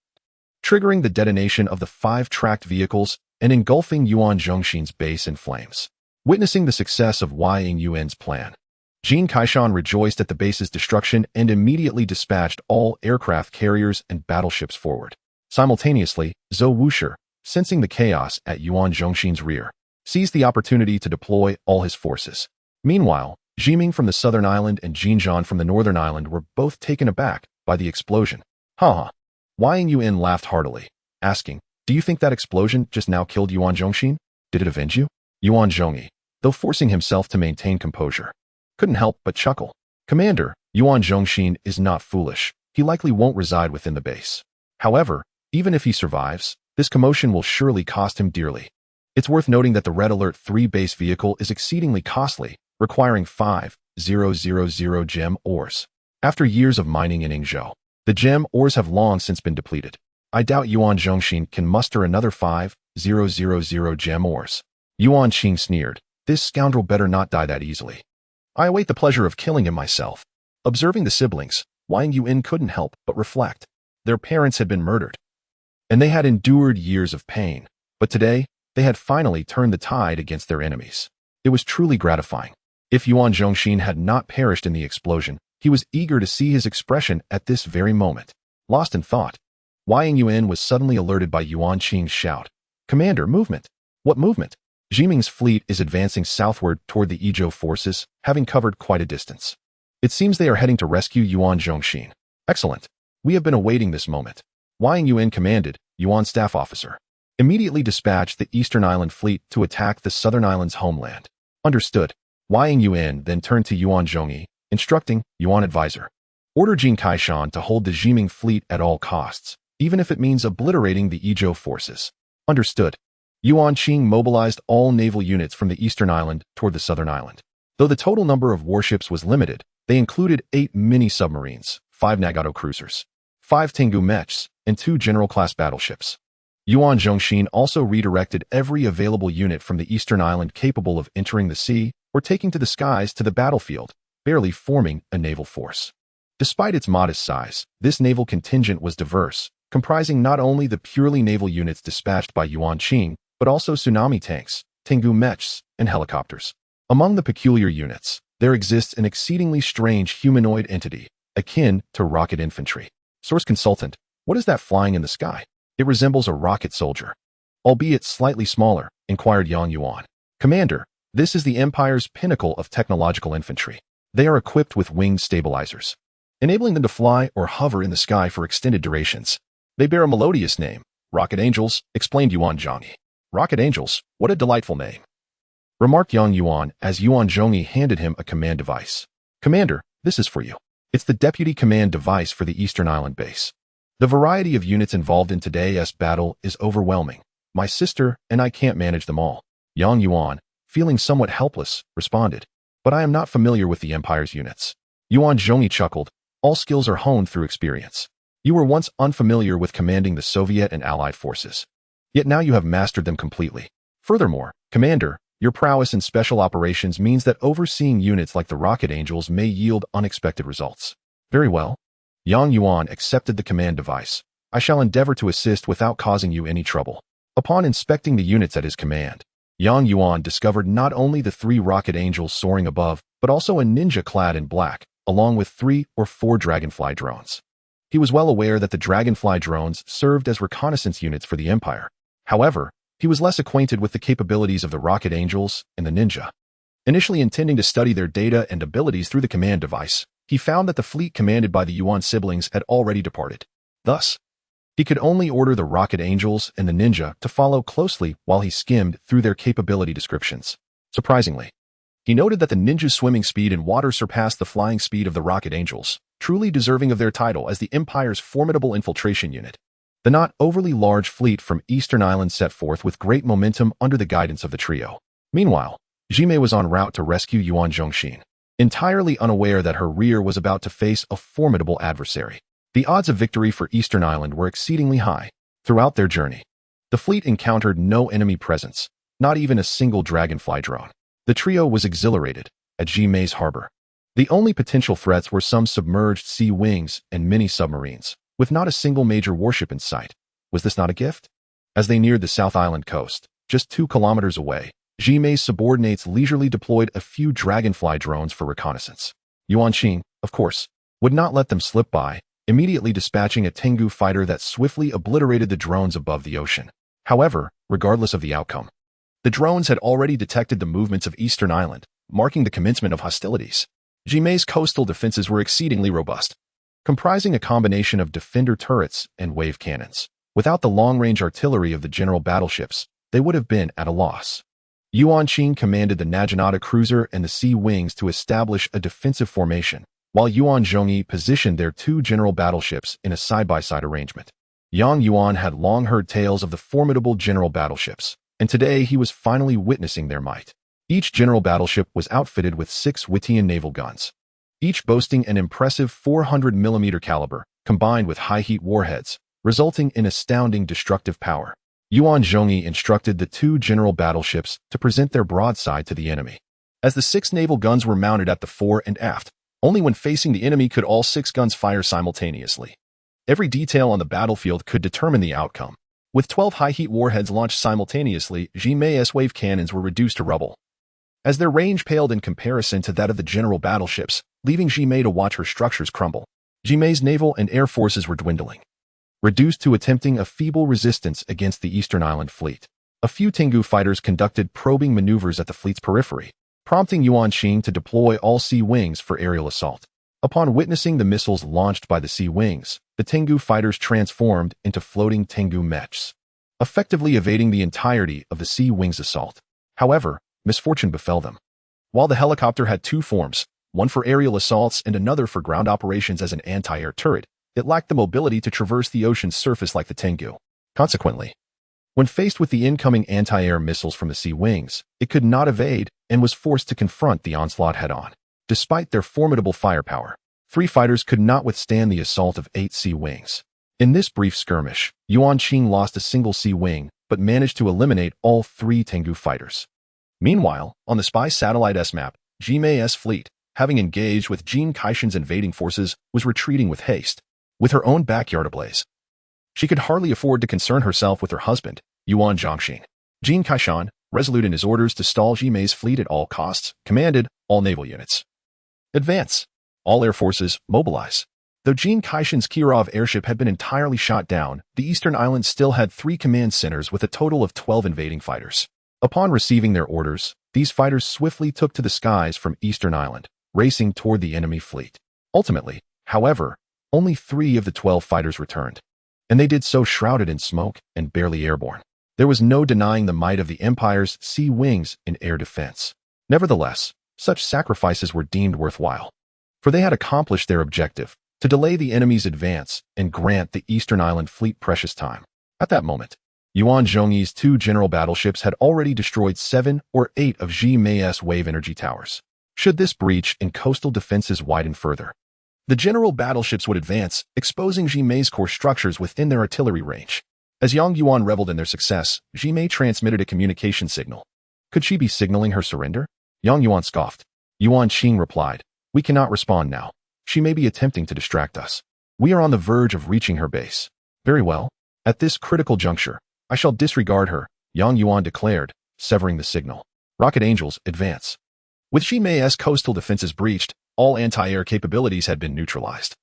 A: triggering the detonation of the 5 tracked vehicles and engulfing Yuan Zhongxin's base in flames. Witnessing the success of Wang Yuan's plan, Jin Kaishan rejoiced at the base's destruction and immediately dispatched all aircraft carriers and battleships forward. Simultaneously, Zhou Wushi, sensing the chaos at Yuan Zhongxin's rear, seized the opportunity to deploy all his forces. Meanwhile, Jiming from the southern island and Jinzhan from the northern island were both taken aback by the explosion. "Ha!" Wang Yuan laughed heartily, asking, "Do you think that explosion just now killed Yuan Zhongxin? Did it avenge you?" Yuan Zhongyi, though forcing himself to maintain composure, couldn't help but chuckle. "Commander, Yuan Zhongxin is not foolish. He likely won't reside within the base. However, even if he survives, this commotion will surely cost him dearly. It's worth noting that the Red Alert 3 base vehicle is exceedingly costly, requiring 5,000 gem ores. After years of mining in Yingzhou, the gem ores have long since been depleted. I doubt Yuan Zhongxin can muster another 5,000 gem ores." Yuan Qing sneered. "This scoundrel better not die that easily. I await the pleasure of killing him myself." Observing the siblings, Wang Yuan couldn't help but reflect. Their parents had been murdered, and they had endured years of pain, but today, they had finally turned the tide against their enemies. It was truly gratifying. If Yuan Zhongxin had not perished in the explosion, he was eager to see his expression at this very moment. Lost in thought, Wang Yuan was suddenly alerted by Yuan Qing's shout. "Commander, movement!" "What movement?" "Jiming's fleet is advancing southward toward the Izhou forces, having covered quite a distance. It seems they are heading to rescue Yuan Zhongxin." "Excellent. We have been awaiting this moment." Wang Yuan commanded, Yuan's staff officer, immediately dispatched the Eastern Island fleet to attack the Southern Island's homeland. "Understood." Wang Yuan then turned to Yuan Zhongyi, instructing, Yuan advisor, "Order Jin Kaishan to hold the Jiming fleet at all costs, even if it means obliterating the Izhou forces." "Understood." Yuan Qing mobilized all naval units from the Eastern Island toward the Southern Island. Though the total number of warships was limited, they included 8 mini-submarines, 5 Nagato cruisers, 5 Tengu mechs, and 2 general-class battleships. Yuan Zhongxin also redirected every available unit from the Eastern Island capable of entering the sea or taking to the skies to the battlefield, barely forming a naval force. Despite its modest size, this naval contingent was diverse, comprising not only the purely naval units dispatched by Yuan Qing, but also tsunami tanks, Tengu mechs, and helicopters. Among the peculiar units, there exists an exceedingly strange humanoid entity, akin to rocket infantry. Source consultant, what is that flying in the sky? It resembles a rocket soldier, albeit slightly smaller, inquired Yang Yuan. Commander, This is the Empire's pinnacle of technological infantry. They are equipped with winged stabilizers, enabling them to fly or hover in the sky for extended durations. They bear a melodious name, Rocket Angels, explained Yuan Zhongyi. Rocket Angels, what a delightful name, remarked young Yuan as Yuan Zhongyi handed him a command device. Commander, this is for you. It's the deputy command device for the Eastern Island base. The variety of units involved in today's battle is overwhelming. My sister and I can't manage them all. Young Yuan, feeling somewhat helpless, responded. But I am not familiar with the Empire's units. Yuan Zhongyi chuckled. All skills are honed through experience. You were once unfamiliar with commanding the Soviet and Allied forces. Yet now you have mastered them completely. Furthermore, Commander, your prowess in special operations means that overseeing units like the Rocket Angels may yield unexpected results. Very well. Yang Yuan accepted the command device. I shall endeavor to assist without causing you any trouble. Upon inspecting the units at his command, Yang Yuan discovered not only the 3 Rocket Angels soaring above, but also a ninja clad in black, along with 3 or 4 Dragonfly drones. He was well aware that the Dragonfly drones served as reconnaissance units for the Empire. However, he was less acquainted with the capabilities of the Rocket Angels and the Ninja. Initially intending to study their data and abilities through the command device, he found that the fleet commanded by the Yuan siblings had already departed. Thus, he could only order the Rocket Angels and the Ninja to follow closely while he skimmed through their capability descriptions. Surprisingly, he noted that the Ninja's swimming speed in water surpassed the flying speed of the Rocket Angels, truly deserving of their title as the Empire's formidable infiltration unit. The not overly large fleet from Eastern Island set forth with great momentum under the guidance of the trio. Meanwhile, Jimei was en route to rescue Yuan Zhongxin, entirely unaware that her rear was about to face a formidable adversary. The odds of victory for Eastern Island were exceedingly high. Throughout their journey, the fleet encountered no enemy presence, not even a single Dragonfly drone. The trio was exhilarated at Jimei's harbor. The only potential threats were some submerged sea wings and mini submarines, with not a single major warship in sight. Was this not a gift? As they neared the South Island coast, just 2 kilometers away, Jimei's subordinates leisurely deployed a few Dragonfly drones for reconnaissance. Yuan Qing, of course, would not let them slip by, immediately dispatching a Tengu fighter that swiftly obliterated the drones above the ocean. However, regardless of the outcome, the drones had already detected the movements of Eastern Island, marking the commencement of hostilities. Jimei's coastal defenses were exceedingly robust, comprising a combination of defender turrets and wave cannons. Without the long-range artillery of the general battleships, they would have been at a loss. Yuan Qing commanded the Naginata cruiser and the Sea Wings to establish a defensive formation, while Yuan Zhongyi positioned their 2 general battleships in a side-by-side arrangement. Yang Yuan had long heard tales of the formidable general battleships, and today he was finally witnessing their might. Each general battleship was outfitted with 6 Wittian naval guns, each boasting an impressive 400mm caliber, combined with high-heat warheads, resulting in astounding destructive power. Yuan Zhongyi instructed the 2 general battleships to present their broadside to the enemy. As the 6 naval guns were mounted at the fore and aft, only when facing the enemy could all 6 guns fire simultaneously. Every detail on the battlefield could determine the outcome. With 12 high-heat warheads launched simultaneously, Jimei's wave cannons were reduced to rubble, as their range paled in comparison to that of the general battleships, leaving Jimei to watch her structures crumble. Jimei's naval and air forces were dwindling, reduced to attempting a feeble resistance against the Eastern Island fleet. A few Tengu fighters conducted probing maneuvers at the fleet's periphery, prompting Yuan Qing to deploy all Sea Wings for aerial assault. Upon witnessing the missiles launched by the Sea Wings, the Tengu fighters transformed into floating Tengu mechs, effectively evading the entirety of the Sea Wings' assault. However, misfortune befell them. While the helicopter had 2 forms, one for aerial assaults and another for ground operations as an anti-air turret, it lacked the mobility to traverse the ocean's surface like the Tengu. Consequently, when faced with the incoming anti-air missiles from the Sea Wings, it could not evade and was forced to confront the onslaught head-on. Despite their formidable firepower, 3 fighters could not withstand the assault of 8 Sea Wings. In this brief skirmish, Yuan Qing lost a single Sea Wing, but managed to eliminate all 3 Tengu fighters. Meanwhile, on the spy satellite S-map, Jimei's fleet, having engaged with Jin Kaishan's invading forces, was retreating with haste, with her own backyard ablaze. She could hardly afford to concern herself with her husband, Yuan Zhongxin. Jin Kaishan, resolute in his orders to stall Jimei's fleet at all costs, commanded all naval units. Advance. All air forces, mobilize. Though Jin Kaishan's Kirov airship had been entirely shot down, the Eastern Islands still had 3 command centers with a total of 12 invading fighters. Upon receiving their orders, these fighters swiftly took to the skies from Eastern Island, racing toward the enemy fleet. Ultimately, however, only 3 of the 12 fighters returned, and they did so shrouded in smoke and barely airborne. There was no denying the might of the Empire's sea wings in air defense. Nevertheless, such sacrifices were deemed worthwhile, for they had accomplished their objective, to delay the enemy's advance and grant the Eastern Island fleet precious time. At that moment, Yuan Zhongyi's 2 general battleships had already destroyed 7 or 8 of Ji Mei's wave energy towers. Should this breach in coastal defenses widen further, the general battleships would advance, exposing Ji Mei's core structures within their artillery range. As Yang Yuan reveled in their success, Ji Mei transmitted a communication signal. Could she be signaling her surrender? Yang Yuan scoffed. Yuan Qing replied, "We cannot respond now. She may be attempting to distract us. We are on the verge of reaching her base." "Very well. At this critical juncture, I shall disregard her," Yang Yuan declared, severing the signal. Rocket Angels, advance. With Ji Mei's coastal defenses breached, all anti-air capabilities had been neutralized,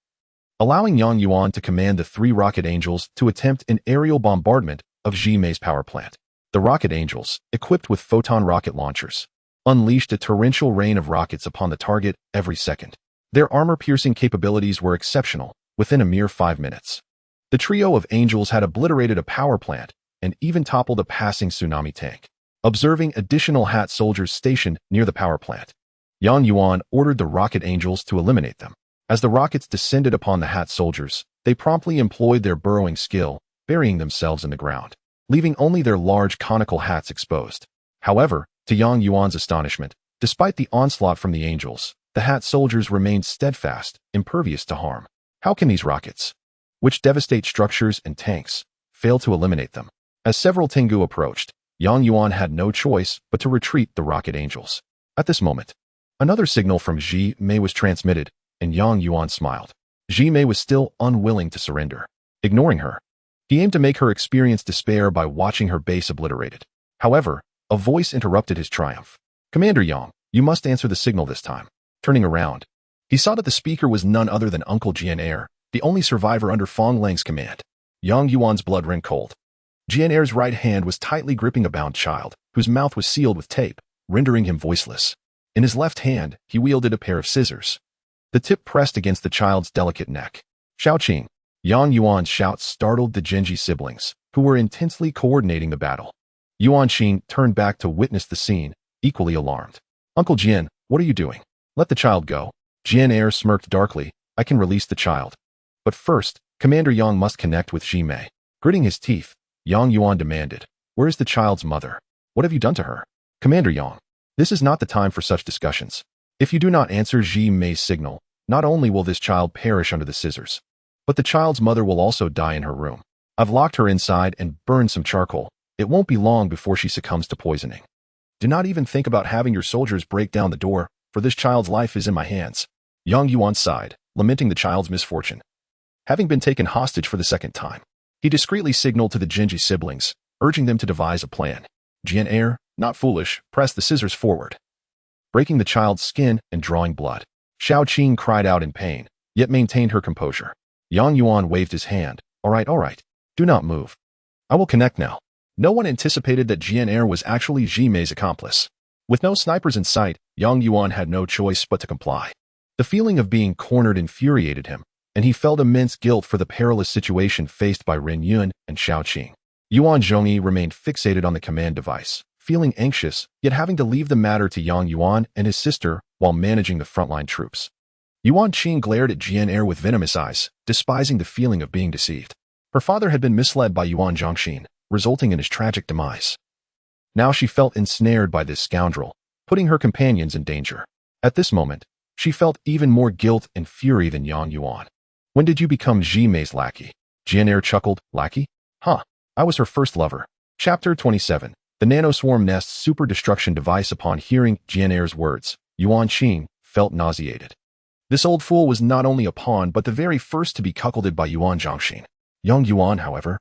A: allowing Yang Yuan to command the 3 Rocket Angels to attempt an aerial bombardment of Ji Mei's power plant. The Rocket Angels, equipped with photon rocket launchers, unleashed a torrential rain of rockets upon the target every second. Their armor-piercing capabilities were exceptional within a mere 5 minutes. The trio of Angels had obliterated a power plant and even toppled a passing tsunami tank. Observing additional Hat soldiers stationed near the power plant, Yang Yuan ordered the Rocket Angels to eliminate them. As the rockets descended upon the Hat soldiers, they promptly employed their burrowing skill, burying themselves in the ground, leaving only their large conical hats exposed. However, to Yang Yuan's astonishment, despite the onslaught from the Angels, the Hat soldiers remained steadfast, impervious to harm. How can these rockets, which devastate structures and tanks, fail to eliminate them? As several Tengu approached, Yang Yuan had no choice but to retreat the Rocket Angels. At this moment, another signal from Ji Mei was transmitted, and Yang Yuan smiled. Ji Mei was still unwilling to surrender. Ignoring her, he aimed to make her experience despair by watching her base obliterated. However, a voice interrupted his triumph. "Commander Yang, you must answer the signal this time." Turning around, he saw that the speaker was none other than Uncle Jian, the only survivor under Fong Lang's command. Yang Yuan's blood ran cold. Jian right hand was tightly gripping a bound child, whose mouth was sealed with tape, rendering him voiceless. In his left hand, he wielded a pair of scissors. The tip pressed against the child's delicate neck. "Xiaoqing!" Yang Yuan's shout startled the Genji siblings, who were intensely coordinating the battle. Yuan Qing turned back to witness the scene, equally alarmed. "Uncle Jian, what are you doing? Let the child go." Jian smirked darkly. "I can release the child. But first, Commander Yang must connect with Ji Mei." Gritting his teeth, Yang Yuan demanded, "Where is the child's mother? What have you done to her?" "Commander Yang, this is not the time for such discussions. If you do not answer Ji Mei's signal, not only will this child perish under the scissors, but the child's mother will also die in her room. I've locked her inside and burned some charcoal. It won't be long before she succumbs to poisoning. Do not even think about having your soldiers break down the door, for this child's life is in my hands." Yang Yuan sighed, lamenting the child's misfortune. Having been taken hostage for the second time, he discreetly signaled to the Genji siblings, urging them to devise a plan. Jian, not foolish, pressed the scissors forward, breaking the child's skin and drawing blood. Xiaoqing cried out in pain, yet maintained her composure. Yang Yuan waved his hand. All right. Do not move. I will connect now." No one anticipated that Jian was actually Ji Mei's accomplice. With no snipers in sight, Yang Yuan had no choice but to comply. The feeling of being cornered infuriated him, and he felt immense guilt for the perilous situation faced by Ren Yun and Xiaoqing. Yuan Zhongyi remained fixated on the command device, feeling anxious, yet having to leave the matter to Yang Yuan and his sister while managing the frontline troops. Yuan Qing glared at Jian with venomous eyes, despising the feeling of being deceived. Her father had been misled by Yuan Zhongxin, resulting in his tragic demise. Now she felt ensnared by this scoundrel, putting her companions in danger. At this moment, she felt even more guilt and fury than Yang Yuan. "When did you become Ji Mei's lackey?" Jian chuckled. "Lackey? Huh. I was her first lover." Chapter 27. The Nanoswarm Nest's super destruction device. Upon hearing Jian's words, Yuan Qing felt nauseated. This old fool was not only a pawn but the very first to be cuckolded by Yuan Zhongxin. Yang Yuan, however,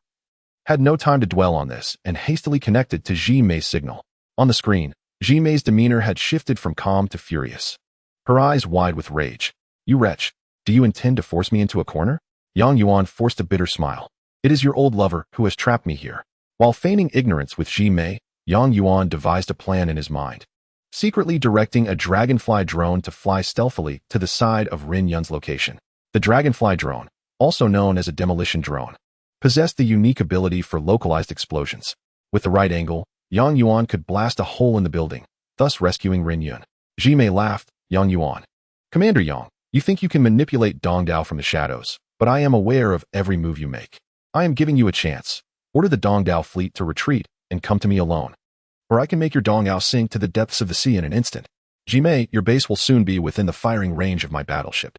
A: had no time to dwell on this and hastily connected to Ji Mei's signal. On the screen, Ji Mei's demeanor had shifted from calm to furious, her eyes wide with rage. "You wretch, do you intend to force me into a corner?" Yang Yuan forced a bitter smile. "It is your old lover who has trapped me here." While feigning ignorance with Ji Mei, Yang Yuan devised a plan in his mind. secretly directing a dragonfly drone to fly stealthily to the side of Rin Yun's location. The dragonfly drone, also known as a demolition drone, possessed the unique ability for localized explosions. With the right angle, Yang Yuan could blast a hole in the building, thus rescuing Rin Yun. Jimei laughed. Yang Yuan. Commander Yang, you think you can manipulate Dongdao from the shadows, but I am aware of every move you make. I am giving you a chance. Order the Dongdao fleet to retreat and come to me alone. Or I can make your Dongdao sink to the depths of the sea in an instant. Jimei, your base will soon be within the firing range of my battleship.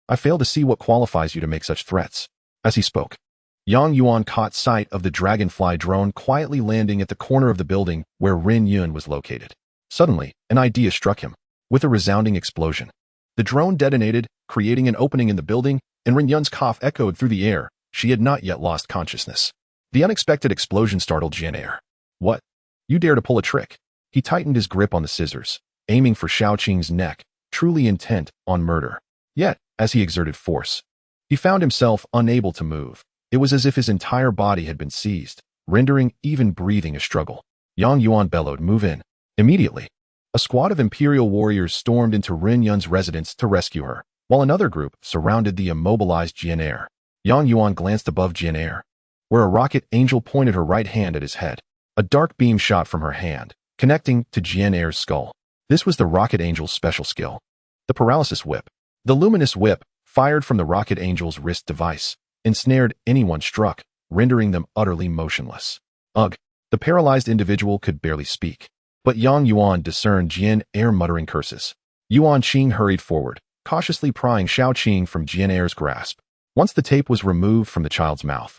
A: I fail to see what qualifies you to make such threats. As he spoke, Yang Yuan caught sight of the dragonfly drone quietly landing at the corner of the building where Rin Yun was located. Suddenly, an idea struck him. With a resounding explosion, the drone detonated, creating an opening in the building, and Rin Yun's cough echoed through the air. She had not yet lost consciousness. The unexpected explosion startled Jian. What? You dare to pull a trick? He tightened his grip on the scissors, aiming for Xiaoqing's neck, truly intent on murder. Yet, as he exerted force, he found himself unable to move. It was as if his entire body had been seized, rendering even breathing a struggle. Yang Yuan bellowed, "Move in." Immediately, a squad of Imperial warriors stormed into Rin Yun's residence to rescue her, while another group surrounded the immobilized Jian. Yang Yuan glanced above Jian, where a rocket angel pointed her right hand at his head. A dark beam shot from her hand, connecting to Jian's skull. This was the rocket angel's special skill, the paralysis whip. The luminous whip, fired from the rocket angel's wrist device, ensnared anyone struck, rendering them utterly motionless. Ugh! The paralyzed individual could barely speak. But Yang Yuan discerned Jian muttering curses. Yuan Qing hurried forward, cautiously prying Xiaoqing from Jian's grasp. Once the tape was removed from the child's mouth,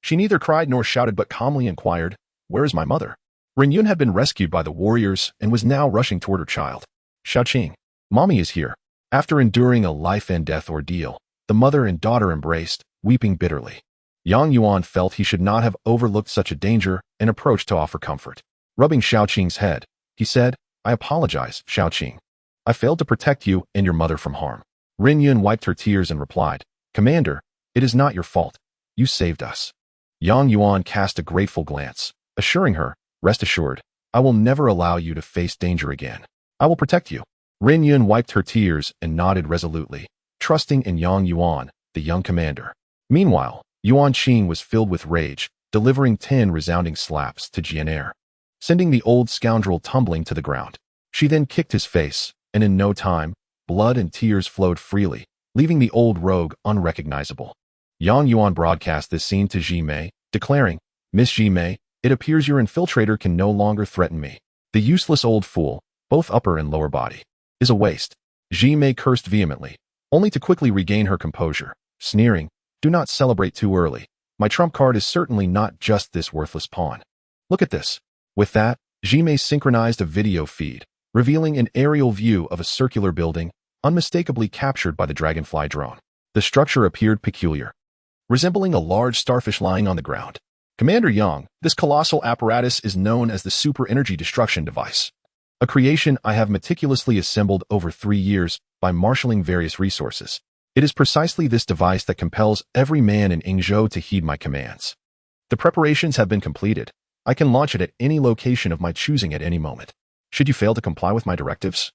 A: she neither cried nor shouted but calmly inquired, "Where is my mother?" Rin Yun had been rescued by the warriors and was now rushing toward her child. "Xiaoqing, Mommy is here." After enduring a life-and-death ordeal, the mother and daughter embraced, weeping bitterly. Yang Yuan felt he should not have overlooked such a danger and approached to offer comfort. Rubbing Xiaoqing's head, he said, "I apologize, Xiaoqing. I failed to protect you and your mother from harm." Rin Yun wiped her tears and replied, "Commander, it is not your fault. You saved us." Yang Yuan cast a grateful glance, assuring her, "Rest assured, I will never allow you to face danger again. I will protect you." Rin Yun wiped her tears and nodded resolutely, trusting in Yang Yuan, the young commander. Meanwhile, Yuan Qing was filled with rage, delivering 10 resounding slaps to Jian, sending the old scoundrel tumbling to the ground. She then kicked his face, and in no time, blood and tears flowed freely, leaving the old rogue unrecognizable. Yang Yuan broadcast this scene to Jimei, declaring, "Miss Jimei, it appears your infiltrator can no longer threaten me. The useless old fool, both upper and lower body, is a waste." Jimei cursed vehemently, only to quickly regain her composure, sneering, "Do not celebrate too early. My trump card is certainly not just this worthless pawn. Look at this." With that, Jimei synchronized a video feed, revealing an aerial view of a circular building, unmistakably captured by the dragonfly drone. The structure appeared peculiar, resembling a large starfish lying on the ground. "Commander Yang, this colossal apparatus is known as the Super Energy Destruction Device, a creation I have meticulously assembled over 3 years by marshaling various resources. It is precisely this device that compels every man in Yingzhou to heed my commands. The preparations have been completed. I can launch it at any location of my choosing at any moment. Should you fail to comply with my directives,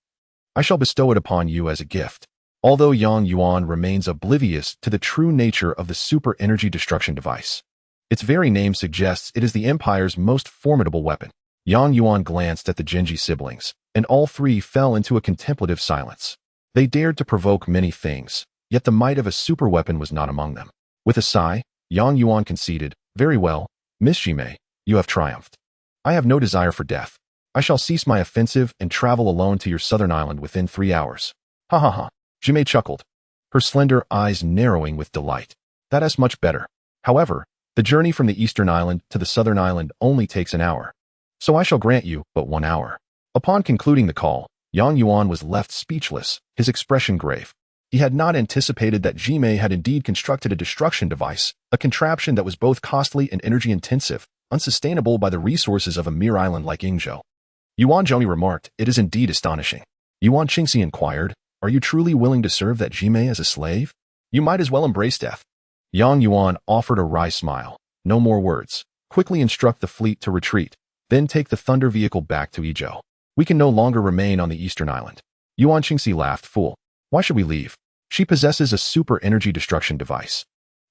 A: I shall bestow it upon you as a gift." Although Yang Yuan remains oblivious to the true nature of the Super Energy Destruction Device, its very name suggests it is the Empire's most formidable weapon. Yang Yuan glanced at the Genji siblings, and all three fell into a contemplative silence. They dared to provoke many things, yet the might of a superweapon was not among them. With a sigh, Yang Yuan conceded, "Very well, Miss Jimei, you have triumphed. I have no desire for death. I shall cease my offensive and travel alone to your southern island within 3 hours." "Ha ha ha." Jimei chuckled, her slender eyes narrowing with delight. "That is much better. However, the journey from the eastern island to the southern island only takes an hour, so I shall grant you but 1 hour." Upon concluding the call, Yang Yuan was left speechless, his expression grave. He had not anticipated that Jimei had indeed constructed a destruction device, a contraption that was both costly and energy-intensive, unsustainable by the resources of a mere island like Yingzhou. Yuan Zhongyi remarked, "It is indeed astonishing." Yuan Qingxi inquired, "Are you truly willing to serve that Jimei as a slave? You might as well embrace death." Yang Yuan offered a wry smile. "No more words. Quickly instruct the fleet to retreat, then take the thunder vehicle back to Yizhou. We can no longer remain on the eastern island. Yuan Qingxi laughed. Fool. Why should we leave? She possesses a super energy destruction device.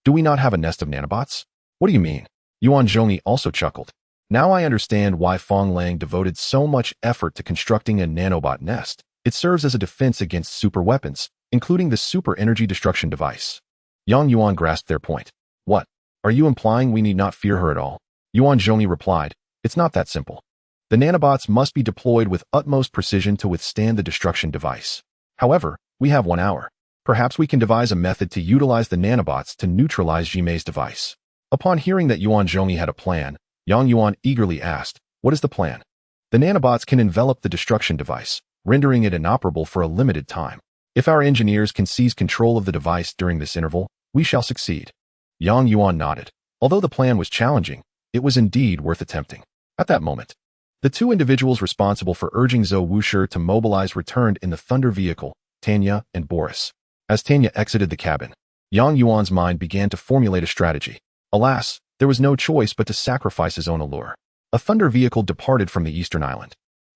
A: Do we not have a nest of nanobots? What do you mean? Yuan Zhongyi also chuckled. Now I understand why Fong Lang devoted so much effort to constructing a nanobot nest. It serves as a defense against super weapons, including the super energy destruction device. Yang Yuan grasped their point. What? Are you implying we need not fear her at all? Yuan Zhongyi replied. It's not that simple. The nanobots must be deployed with utmost precision to withstand the destruction device. However, we have 1 hour. Perhaps we can devise a method to utilize the nanobots to neutralize Jimei's device. Upon hearing that Yuan Zhongyi had a plan, Yang Yuan eagerly asked, what is the plan? The nanobots can envelop the destruction device, rendering it inoperable for a limited time. If our engineers can seize control of the device during this interval, we shall succeed. Yang Yuan nodded. Although the plan was challenging, it was indeed worth attempting. At that moment, the two individuals responsible for urging Zhou Wushi to mobilize returned in the Thunder vehicle, Tanya and Boris. As Tanya exited the cabin, Yang Yuan's mind began to formulate a strategy. Alas, there was no choice but to sacrifice his own allure. A Thunder vehicle departed from the eastern island,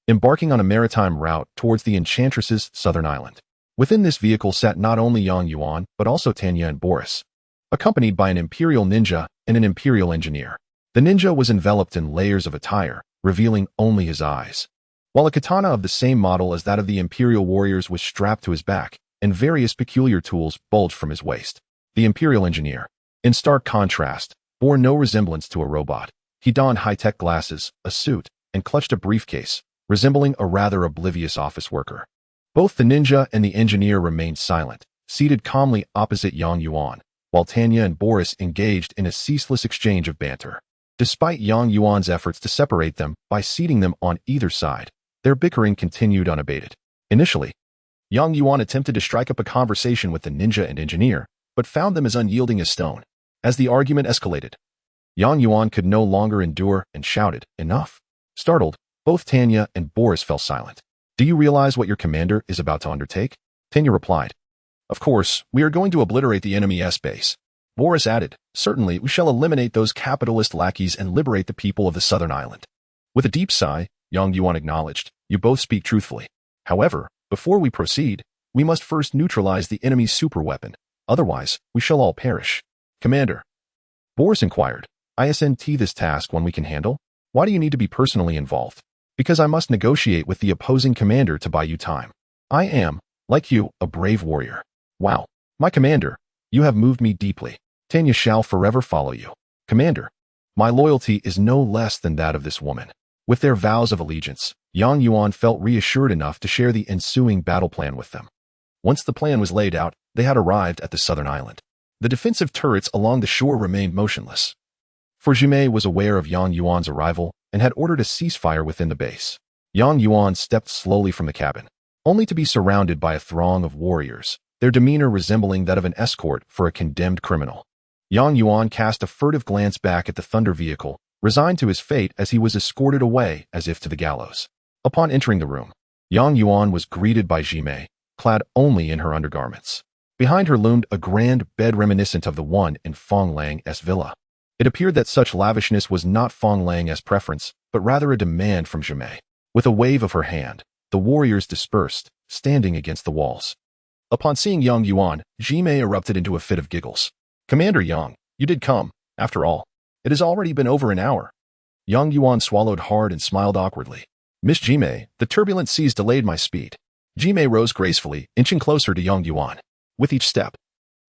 A: embarking on a maritime route towards the Enchantress's southern island. Within this vehicle sat not only Yang Yuan, but also Tanya and Boris, accompanied by an Imperial ninja and an Imperial engineer. The ninja was enveloped in layers of attire, revealing only his eyes, while a katana of the same model as that of the Imperial warriors was strapped to his back, and various peculiar tools bulged from his waist. The Imperial engineer, in stark contrast, bore no resemblance to a robot. He donned high-tech glasses, a suit, and clutched a briefcase, resembling a rather oblivious office worker. Both the ninja and the engineer remained silent, seated calmly opposite Yang Yuan, while Tanya and Boris engaged in a ceaseless exchange of banter. Despite Yang Yuan's efforts to separate them by seating them on either side, their bickering continued unabated. Initially, Yang Yuan attempted to strike up a conversation with the ninja and engineer, but found them as unyielding as stone. As the argument escalated, Yang Yuan could no longer endure and shouted, "Enough!" Startled, both Tanya and Boris fell silent. Do you realize what your commander is about to undertake? Tanya replied. Of course, we are going to obliterate the enemy's base. Boris added, certainly we shall eliminate those capitalist lackeys and liberate the people of the southern island. With a deep sigh, Yang Yuan acknowledged, you both speak truthfully. However, before we proceed, we must first neutralize the enemy's superweapon. Otherwise, we shall all perish. Commander, Boris inquired, isn't this task one we can handle? Why do you need to be personally involved? Because I must negotiate with the opposing commander to buy you time. I am, like you, a brave warrior. Wow, my commander, you have moved me deeply. Tanya shall forever follow you. Commander, my loyalty is no less than that of this woman. With their vows of allegiance, Yang Yuan felt reassured enough to share the ensuing battle plan with them. Once the plan was laid out, they had arrived at the southern island. The defensive turrets along the shore remained motionless. For Jimei was aware of Yang Yuan's arrival and had ordered a ceasefire within the base. Yang Yuan stepped slowly from the cabin, only to be surrounded by a throng of warriors, their demeanor resembling that of an escort for a condemned criminal. Yang Yuan cast a furtive glance back at the Thunder vehicle, resigned to his fate as he was escorted away as if to the gallows. Upon entering the room, Yang Yuan was greeted by Jimei, clad only in her undergarments. Behind her loomed a grand bed reminiscent of the one in Fong Lang's villa. It appeared that such lavishness was not Fong Lang's preference, but rather a demand from Jimei. With a wave of her hand, the warriors dispersed, standing against the walls. Upon seeing Yang Yuan, Jimei erupted into a fit of giggles. Commander Yang, you did come, after all. It has already been over an hour. Yang Yuan swallowed hard and smiled awkwardly. Miss Jimei, the turbulent seas delayed my speed. Jimei rose gracefully, inching closer to Yang Yuan. With each step,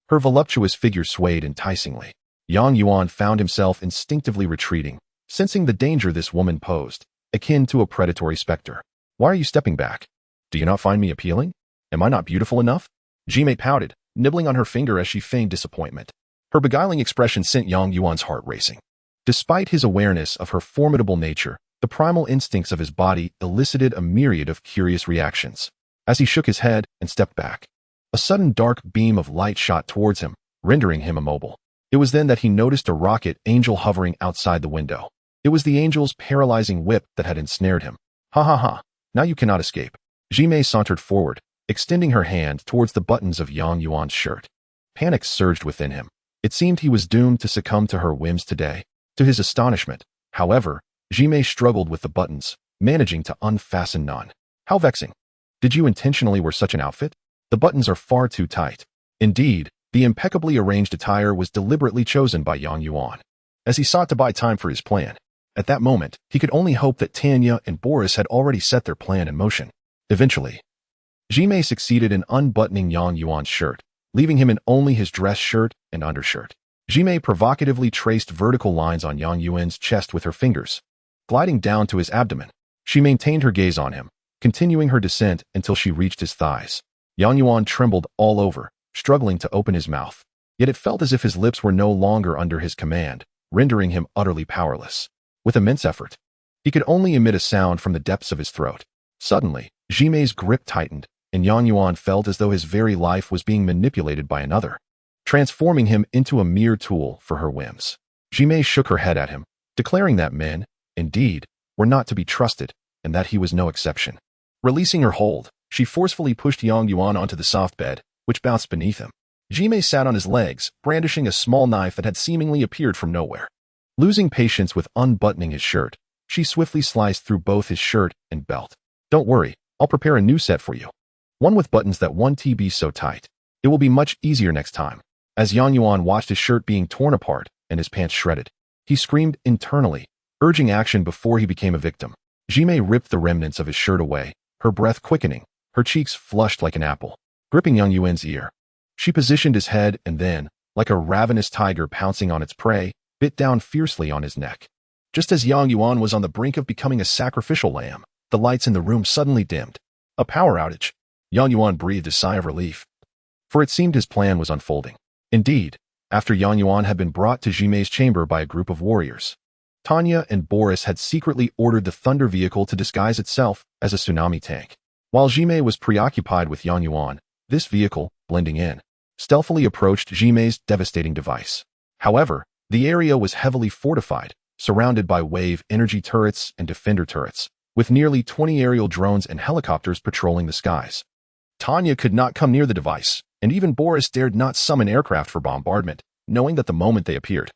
A: her voluptuous figure swayed enticingly. Yang Yuan found himself instinctively retreating, sensing the danger this woman posed, akin to a predatory specter. Why are you stepping back? Do you not find me appealing? Am I not beautiful enough? Jimei pouted, nibbling on her finger as she feigned disappointment. Her beguiling expression sent Yang Yuan's heart racing. Despite his awareness of her formidable nature, the primal instincts of his body elicited a myriad of curious reactions. As he shook his head and stepped back, a sudden dark beam of light shot towards him, rendering him immobile. It was then that he noticed a rocket angel hovering outside the window. It was the angel's paralyzing whip that had ensnared him. Ha ha ha, now you cannot escape. Jimei sauntered forward, extending her hand towards the buttons of Yang Yuan's shirt. Panic surged within him. It seemed he was doomed to succumb to her whims today. To his astonishment, however, Jimei struggled with the buttons, managing to unfasten none. How vexing. Did you intentionally wear such an outfit? The buttons are far too tight. Indeed, the impeccably arranged attire was deliberately chosen by Yuan. As he sought to buy time for his plan, at that moment, he could only hope that Tanya and Boris had already set their plan in motion. Eventually, Jimei succeeded in unbuttoning Yuan's shirt, leaving him in only his dress shirt and undershirt. Jimei provocatively traced vertical lines on Yuan's chest with her fingers, gliding down to his abdomen. She maintained her gaze on him, continuing her descent until she reached his thighs. Yuan trembled all over, struggling to open his mouth. Yet it felt as if his lips were no longer under his command, rendering him utterly powerless. With immense effort, he could only emit a sound from the depths of his throat. Suddenly, Jimei's grip tightened, and Yuan felt as though his very life was being manipulated by another, transforming him into a mere tool for her whims. Jimei shook her head at him, declaring that men, indeed, were not to be trusted, and that he was no exception. Releasing her hold, she forcefully pushed Yuan onto the soft bed, which bounced beneath him. Jimei sat on his legs, brandishing a small knife that had seemingly appeared from nowhere. Losing patience with unbuttoning his shirt, she swiftly sliced through both his shirt and belt. Don't worry, I'll prepare a new set for you. One with buttons that won't be so tight. It will be much easier next time. As Yuan watched his shirt being torn apart and his pants shredded, he screamed internally, urging action before he became a victim. Jimei ripped the remnants of his shirt away, her breath quickening, her cheeks flushed like an apple. Gripping Yuan's ear, she positioned his head and then, like a ravenous tiger pouncing on its prey, bit down fiercely on his neck. Just as Yuan was on the brink of becoming a sacrificial lamb, the lights in the room suddenly dimmed. A power outage. Yuan breathed a sigh of relief, for it seemed his plan was unfolding. Indeed, after Yuan had been brought to Jimei's chamber by a group of warriors, Tanya and Boris had secretly ordered the thunder vehicle to disguise itself as a tsunami tank. While Jimei was preoccupied with Yuan, this vehicle, blending in, stealthily approached Jimei's devastating device. However, the area was heavily fortified, surrounded by wave energy turrets and defender turrets, with nearly 20 aerial drones and helicopters patrolling the skies. Tanya could not come near the device, and even Boris dared not summon aircraft for bombardment, knowing that the moment they appeared,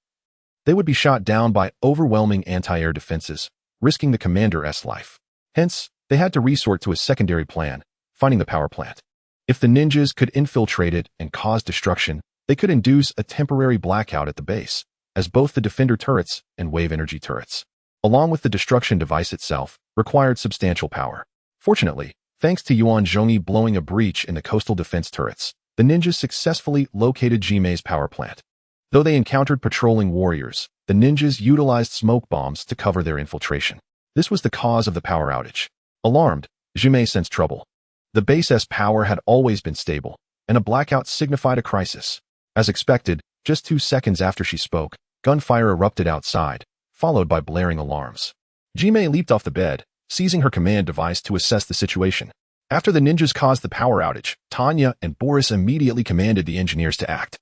A: they would be shot down by overwhelming anti-air defenses, risking the commander's life. Hence, they had to resort to a secondary plan, finding the power plant. If the ninjas could infiltrate it and cause destruction, they could induce a temporary blackout at the base, as both the defender turrets and wave energy turrets, along with the destruction device itself, required substantial power. Fortunately, thanks to Yuan Zhongyi blowing a breach in the coastal defense turrets, the ninjas successfully located Jimei's power plant. Though they encountered patrolling warriors, the ninjas utilized smoke bombs to cover their infiltration. This was the cause of the power outage. Alarmed, Jimei sensed trouble. The base's power had always been stable, and a blackout signified a crisis. As expected, just 2 seconds after she spoke, gunfire erupted outside, followed by blaring alarms. Jimei leaped off the bed, seizing her command device to assess the situation. After the ninjas caused the power outage, Tanya and Boris immediately commanded the engineers to act,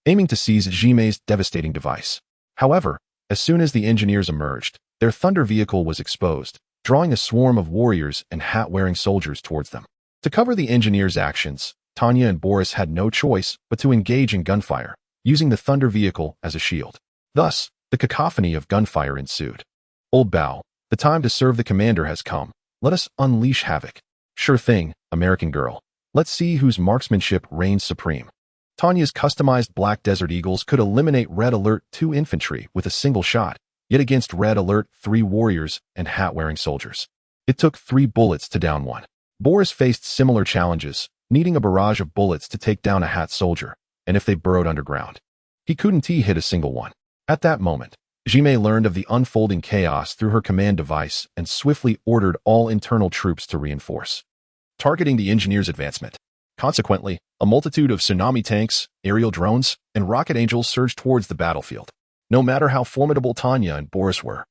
A: aiming to seize Jimei's devastating device. However, as soon as the engineers emerged, their thunder vehicle was exposed, drawing a swarm of warriors and hat-wearing soldiers towards them. To cover the engineers' actions, Tanya and Boris had no choice but to engage in gunfire, using the thunder vehicle as a shield. Thus, the cacophony of gunfire ensued. Old Bao, the time to serve the commander has come. Let us unleash havoc. Sure thing, American girl. Let's see whose marksmanship reigns supreme. Tanya's customized Black Desert Eagles could eliminate Red Alert 2 infantry with a single shot, yet against Red Alert 3 warriors and hat-wearing soldiers, it took 3 bullets to down one. Boris faced similar challenges, needing a barrage of bullets to take down a hat soldier, and if they burrowed underground, he couldn't hit a single one. At that moment, Jimei learned of the unfolding chaos through her command device and swiftly ordered all internal troops to reinforce, targeting the engineers' advancement. Consequently, a multitude of tsunami tanks, aerial drones, and rocket angels surged towards the battlefield. No matter how formidable Tanya and Boris were,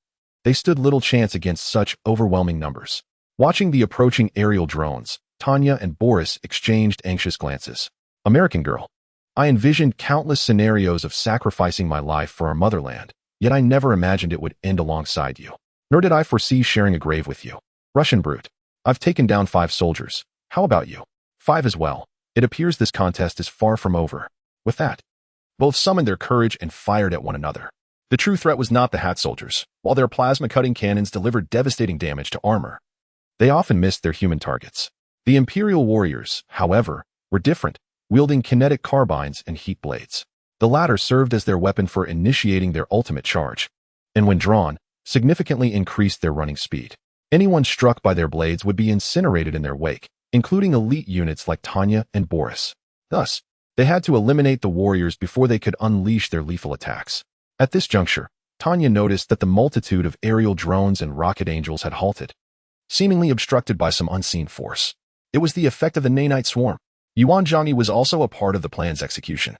A: they stood little chance against such overwhelming numbers. Watching the approaching aerial drones, Tanya and Boris exchanged anxious glances. American girl, I envisioned countless scenarios of sacrificing my life for our motherland, yet I never imagined it would end alongside you. Nor did I foresee sharing a grave with you. Russian brute, I've taken down 5 soldiers. How about you? 5 as well. It appears this contest is far from over. With that, both summoned their courage and fired at one another. The true threat was not the Hat soldiers. While their plasma-cutting cannons delivered devastating damage to armor, they often missed their human targets. The Imperial warriors, however, were different, wielding kinetic carbines and heat blades. The latter served as their weapon for initiating their ultimate charge, and when drawn, significantly increased their running speed. Anyone struck by their blades would be incinerated in their wake, including elite units like Tanya and Boris. Thus, they had to eliminate the warriors before they could unleash their lethal attacks. At this juncture, Tanya noticed that the multitude of aerial drones and rocket angels had halted, seemingly obstructed by some unseen force. It was the effect of the Nanite swarm. Yuan Zhangyi was also a part of the plan's execution,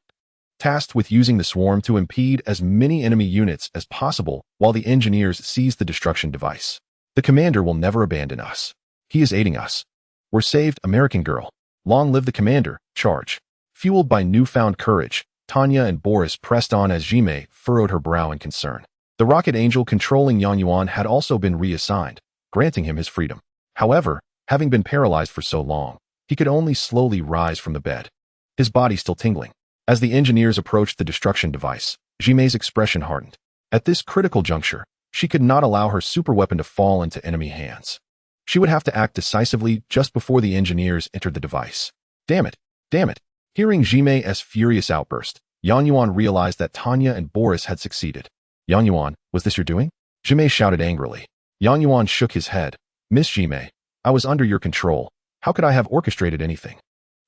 A: tasked with using the swarm to impede as many enemy units as possible while the engineers seized the destruction device. The commander will never abandon us. He is aiding us. We're saved, American girl. Long live the commander. Charge. Fueled by newfound courage, Tanya and Boris pressed on as Jime furrowed her brow in concern. The rocket angel controlling Yang Yuan had also been reassigned, granting him his freedom. However, having been paralyzed for so long, he could only slowly rise from the bed, his body still tingling. As the engineers approached the destruction device, Jime's expression hardened. At this critical juncture, she could not allow her superweapon to fall into enemy hands. She would have to act decisively just before the engineers entered the device. Damn it! Damn it! Hearing Jime's furious outburst, Yang Yuan realized that Tanya and Boris had succeeded. Yang Yuan, was this your doing? Jime shouted angrily. Yang Yuan shook his head. Miss Jime, I was under your control. How could I have orchestrated anything?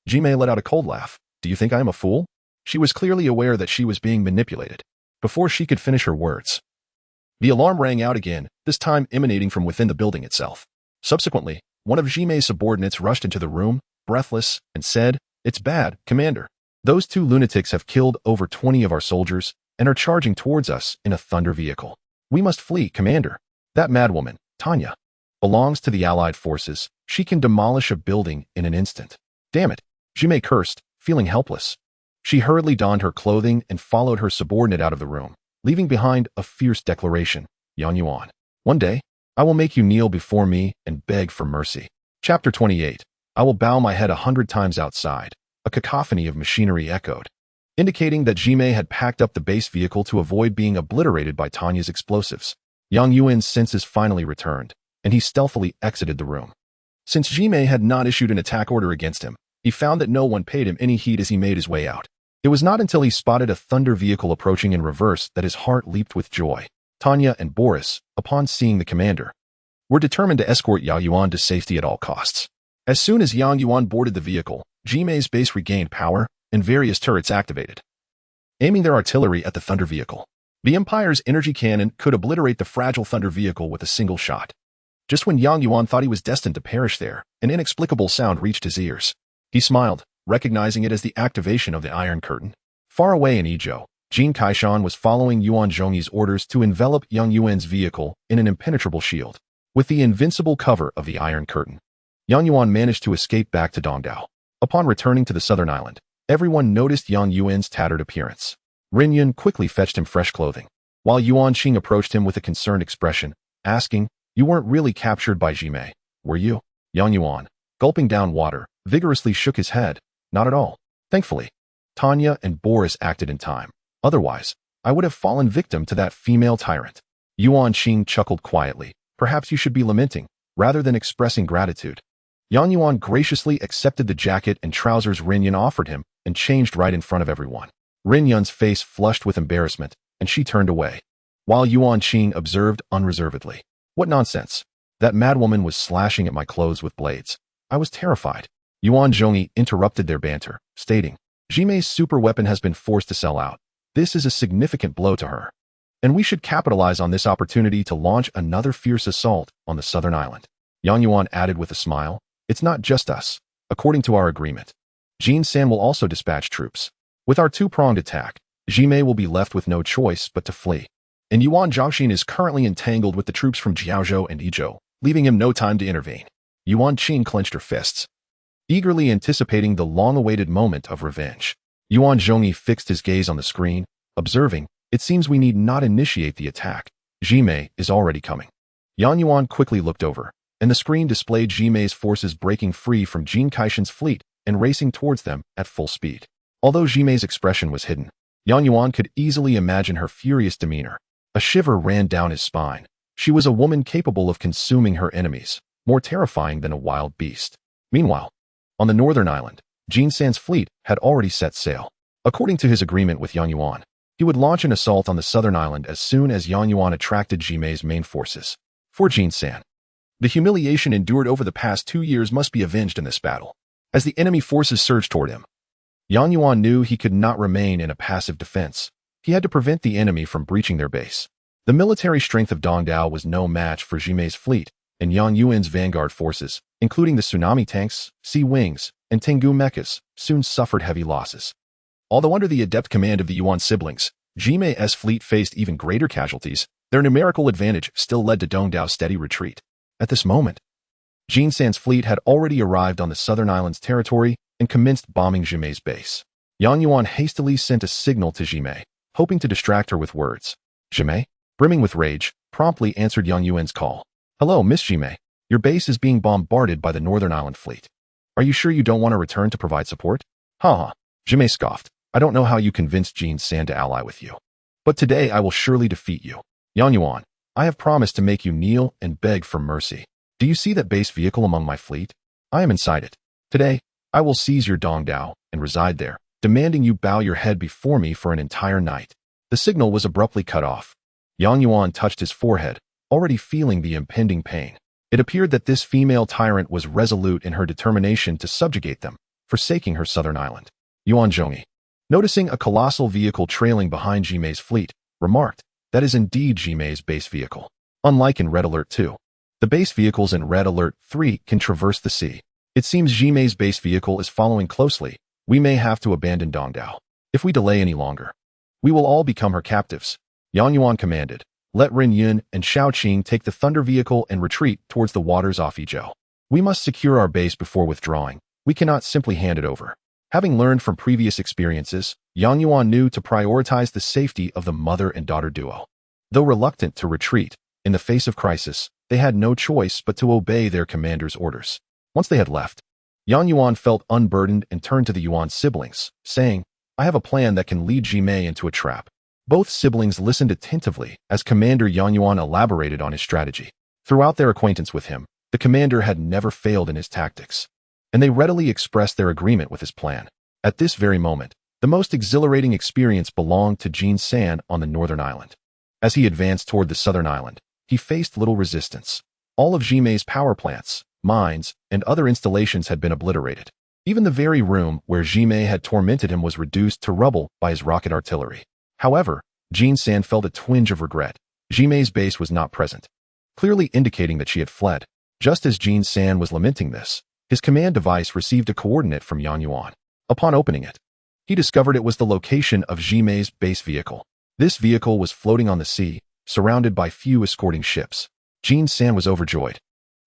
A: Jime let out a cold laugh. Do you think I am a fool? She was clearly aware that she was being manipulated. Before she could finish her words, the alarm rang out again, this time emanating from within the building itself. Subsequently, one of Jime's subordinates rushed into the room, breathless, and said, "It's bad, Commander. Those two lunatics have killed over 20 of our soldiers and are charging towards us in a thunder vehicle. We must flee, Commander. That madwoman, Tanya, belongs to the Allied forces. She can demolish a building in an instant." Damn it, Jime cursed, feeling helpless. She hurriedly donned her clothing and followed her subordinate out of the room, leaving behind a fierce declaration. Yang Yuan, one day, I will make you kneel before me and beg for mercy. Chapter 28. I will bow my head 100 times outside. A cacophony of machinery echoed, indicating that Jime had packed up the base vehicle to avoid being obliterated by Tanya's explosives. Yang Yuan's senses finally returned, and he stealthily exited the room. Since Jime had not issued an attack order against him, he found that no one paid him any heed as he made his way out. It was not until he spotted a thunder vehicle approaching in reverse that his heart leaped with joy. Tanya and Boris, upon seeing the commander, were determined to escort Yang Yuan to safety at all costs. As soon as Yang Yuan boarded the vehicle, Jime's base regained power, and various turrets activated, aiming their artillery at the thunder vehicle. The Empire's energy cannon could obliterate the fragile thunder vehicle with a single shot. Just when Yang Yuan thought he was destined to perish there, an inexplicable sound reached his ears. He smiled, recognizing it as the activation of the Iron Curtain. Far away in Ezhou, Jin Kaishan was following Yuan Zhongyi's orders to envelop Yang Yuan's vehicle in an impenetrable shield. With the invincible cover of the Iron Curtain, Yang Yuan managed to escape back to Dongdao. Upon returning to the southern island, everyone noticed Yang Yuan's tattered appearance. Ren Yun quickly fetched him fresh clothing, while Yuan Qing approached him with a concerned expression, asking, "You weren't really captured by Jime, were you?" Yang Yuan, gulping down water, vigorously shook his head. Not at all. Thankfully, Tanya and Boris acted in time. Otherwise, I would have fallen victim to that female tyrant. Yuan Qing chuckled quietly. Perhaps you should be lamenting, rather than expressing gratitude. Yang Yuan graciously accepted the jacket and trousers Ren Yun offered him and changed right in front of everyone. Ren Yun's face flushed with embarrassment, and she turned away, while Yuan Qing observed unreservedly. What nonsense. That madwoman was slashing at my clothes with blades. I was terrified. Yuan Zhongyi interrupted their banter, stating, Jime's super weapon has been forced to sell out. This is a significant blow to her, and we should capitalize on this opportunity to launch another fierce assault on the southern island. Yang Yuan added with a smile, it's not just us. According to our agreement, Jin San will also dispatch troops. With our two-pronged attack, Jime will be left with no choice but to flee. And Yuan Zhaoxin is currently entangled with the troops from Jiaozhou and Ezhou, leaving him no time to intervene. Yuan Qing clenched her fists, eagerly anticipating the long-awaited moment of revenge. Yuan Zhongyi fixed his gaze on the screen, observing, it seems we need not initiate the attack. Jime is already coming. Yang Yuan quickly looked over, and the screen displayed Jime's forces breaking free from Jin Kaishan's fleet and racing towards them at full speed. Although Jime's expression was hidden, Yang Yuan could easily imagine her furious demeanor. A shiver ran down his spine. She was a woman capable of consuming her enemies, more terrifying than a wild beast. Meanwhile, on the northern island, Jin San's fleet had already set sail. According to his agreement with Yang Yuan, he would launch an assault on the southern island as soon as Yang Yuan attracted Jimei's main forces. For Jin San, the humiliation endured over the past 2 years must be avenged in this battle. As the enemy forces surged toward him, Yang Yuan knew he could not remain in a passive defense. He had to prevent the enemy from breaching their base. The military strength of Dongdao was no match for Jimei's fleet, and Yang Yuan's vanguard forces, including the tsunami tanks, sea wings, and Tengu mechas, soon suffered heavy losses. Although under the adept command of the Yuan siblings, Jimei's fleet faced even greater casualties, their numerical advantage still led to Dongdao's steady retreat. At this moment, Jin San's fleet had already arrived on the southern island's territory and commenced bombing Jimei's base. Yang Yuan hastily sent a signal to Jimei, hoping to distract her with words. Jimei, brimming with rage, promptly answered Yang Yuan's call. Hello, Miss Jimei. Your base is being bombarded by the northern island fleet. Are you sure you don't want to return to provide support? Ha. Jimei scoffed. I don't know how you convinced Jin San to ally with you. But today I will surely defeat you. Yang Yuan, I have promised to make you kneel and beg for mercy. Do you see that base vehicle among my fleet? I am inside it. Today, I will seize your Dongdao and reside there, demanding you bow your head before me for an entire night. The signal was abruptly cut off. Yang Yuan touched his forehead, already feeling the impending pain. It appeared that this female tyrant was resolute in her determination to subjugate them, forsaking her southern island. Yuan Zhongyi, noticing a colossal vehicle trailing behind Jimei's fleet, remarked, that is indeed Jimei's base vehicle. Unlike in Red Alert 2, the base vehicles in Red Alert 3 can traverse the sea. It seems Jimei's base vehicle is following closely. We may have to abandon Dongdao. If we delay any longer, we will all become her captives. Yang Yuan commanded, let Ren Yun and Shao Qing take the thunder vehicle and retreat towards the waters off Yizhou. We must secure our base before withdrawing. We cannot simply hand it over. Having learned from previous experiences, Yang Yuan knew to prioritize the safety of the mother and daughter duo. Though reluctant to retreat, in the face of crisis, they had no choice but to obey their commander's orders. Once they had left, Yang Yuan felt unburdened and turned to the Yuan siblings, saying, I have a plan that can lead Jimei into a trap. Both siblings listened attentively as Commander Yang Yuan elaborated on his strategy. Throughout their acquaintance with him, the commander had never failed in his tactics, and they readily expressed their agreement with his plan. At this very moment, the most exhilarating experience belonged to Jin San on the northern island. As he advanced toward the southern island, he faced little resistance. All of Jimei's power plants, mines, and other installations had been obliterated. Even the very room where Jimei had tormented him was reduced to rubble by his rocket artillery. However, Jin San felt a twinge of regret. Jimei's base was not present, clearly indicating that she had fled. Just as Jin San was lamenting this, his command device received a coordinate from Yang Yuan. Upon opening it, he discovered it was the location of Jimei's base vehicle. This vehicle was floating on the sea, surrounded by few escorting ships. Jin San was overjoyed.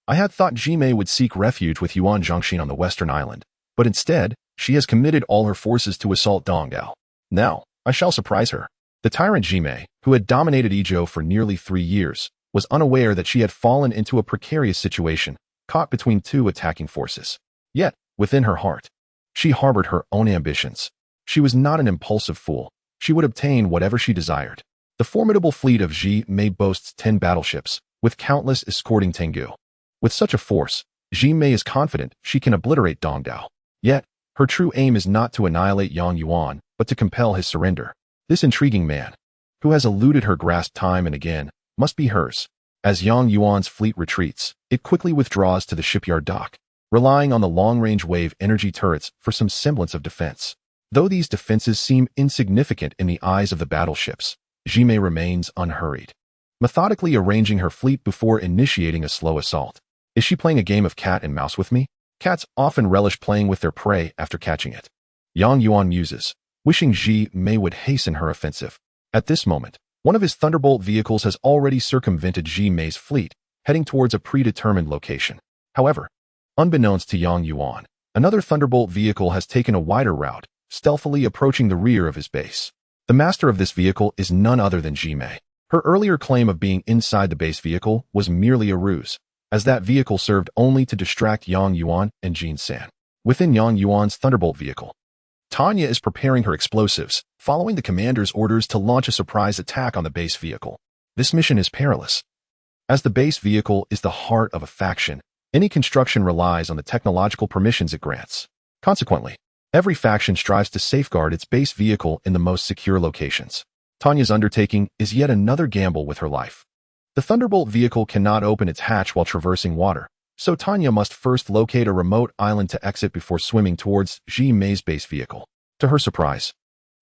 A: I had thought Jimei would seek refuge with Yuan Zhongxin on the western island, but instead, she has committed all her forces to assault Dongdao. Now, I shall surprise her. The tyrant Jimei, who had dominated Yizhou for nearly 3 years, was unaware that she had fallen into a precarious situation, caught between two attacking forces. Yet, within her heart, she harbored her own ambitions. She was not an impulsive fool. She would obtain whatever she desired. The formidable fleet of Jimei boasts 10 battleships, with countless escorting Tengu. With such a force, Jimei is confident she can obliterate Dongdao. Yet, her true aim is not to annihilate Yang Yuan, but to compel his surrender. This intriguing man, who has eluded her grasp time and again, must be hers. As Yang Yuan's fleet retreats, it quickly withdraws to the shipyard dock, relying on the long-range wave energy turrets for some semblance of defense. Though these defenses seem insignificant in the eyes of the battleships, Jimei remains unhurried, methodically arranging her fleet before initiating a slow assault. Is she playing a game of cat and mouse with me? Cats often relish playing with their prey after catching it. Yang Yuan muses, wishing Jimei would hasten her offensive. At this moment, one of his Thunderbolt vehicles has already circumvented Jimei's fleet, heading towards a predetermined location. However, unbeknownst to Yang Yuan, another Thunderbolt vehicle has taken a wider route, stealthily approaching the rear of his base. The master of this vehicle is none other than Jimei. Her earlier claim of being inside the base vehicle was merely a ruse, as that vehicle served only to distract Yang Yuan and Jin San. Within Yang Yuan's Thunderbolt vehicle, Tanya is preparing her explosives, following the commander's orders to launch a surprise attack on the base vehicle. This mission is perilous. As the base vehicle is the heart of a faction, any construction relies on the technological permissions it grants. Consequently, every faction strives to safeguard its base vehicle in the most secure locations. Tanya's undertaking is yet another gamble with her life. The Thunderbolt vehicle cannot open its hatch while traversing water, so Tanya must first locate a remote island to exit before swimming towards Ji Mei's base vehicle. To her surprise,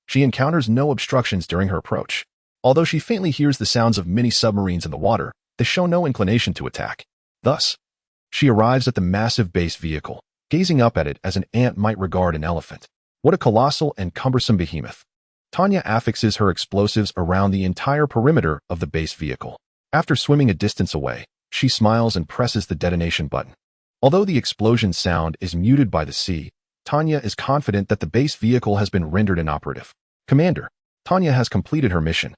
A: she encounters no obstructions during her approach. Although she faintly hears the sounds of many submarines in the water, they show no inclination to attack. Thus, she arrives at the massive base vehicle, gazing up at it as an ant might regard an elephant. What a colossal and cumbersome behemoth. Tanya affixes her explosives around the entire perimeter of the base vehicle. After swimming a distance away, she smiles and presses the detonation button. Although the explosion sound is muted by the sea, Tanya is confident that the base vehicle has been rendered inoperative. Commander, Tanya has completed her mission.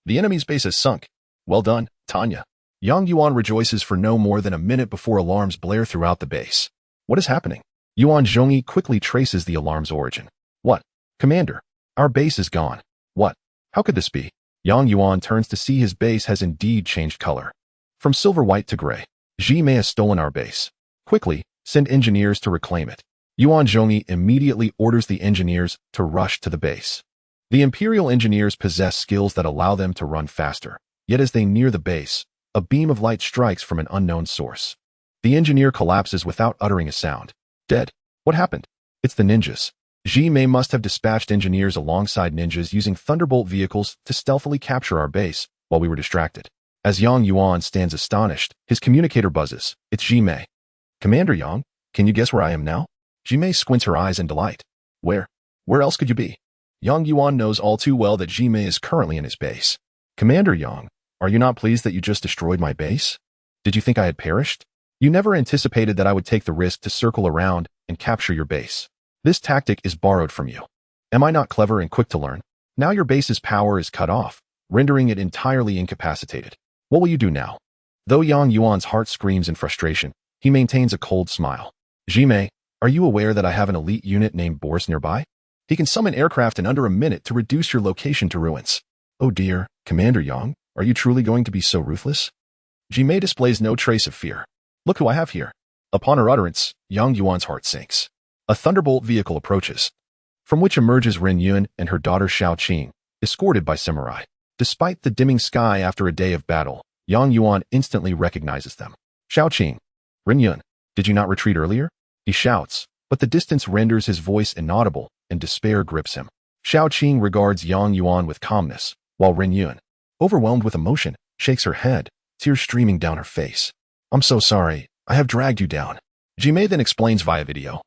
A: The enemy's base has sunk. Well done, Tanya. Yang Yuan rejoices for no more than a minute before alarms blare throughout the base. What is happening? Yuan Zhongyi quickly traces the alarm's origin. What? Commander, our base is gone. What? How could this be? Yang Yuan turns to see his base has indeed changed color. From silver-white to gray. Ji Mei has stolen our base. Quickly, send engineers to reclaim it. Yuan Zhongyi immediately orders the engineers to rush to the base. The Imperial engineers possess skills that allow them to run faster. Yet as they near the base, a beam of light strikes from an unknown source. The engineer collapses without uttering a sound. Dead. What happened? It's the ninjas. Ji Mei must have dispatched engineers alongside ninjas using Thunderbolt vehicles to stealthily capture our base while we were distracted. As Yang Yuan stands astonished, his communicator buzzes. It's Ji Mei. Commander Yang, can you guess where I am now? Ji Mei squints her eyes in delight. Where else could you be? Yang Yuan knows all too well that Ji Mei is currently in his base. Commander Yang, are you not pleased that you just destroyed my base? Did you think I had perished? You never anticipated that I would take the risk to circle around and capture your base. This tactic is borrowed from you. Am I not clever and quick to learn? Now your base's power is cut off, rendering it entirely incapacitated. What will you do now? Though Yang Yuan's heart screams in frustration, he maintains a cold smile. Ji Mei, are you aware that I have an elite unit named Boris nearby? He can summon aircraft in under a minute to reduce your location to ruins. Oh dear, Commander Yang, are you truly going to be so ruthless? Ji Mei displays no trace of fear. Look who I have here. Upon her utterance, Yang Yuan's heart sinks. A Thunderbolt vehicle approaches, from which emerges Ren Yuan and her daughter Xiao Qing, escorted by samurai. Despite the dimming sky after a day of battle, Yang Yuan instantly recognizes them. Xiao Qing. Ren Yuan, did you not retreat earlier? He shouts, but the distance renders his voice inaudible, and despair grips him. Xiao Qing regards Yang Yuan with calmness, while Ren Yuan, overwhelmed with emotion, shakes her head, tears streaming down her face. I'm so sorry, I have dragged you down. Ji Mei then explains via video.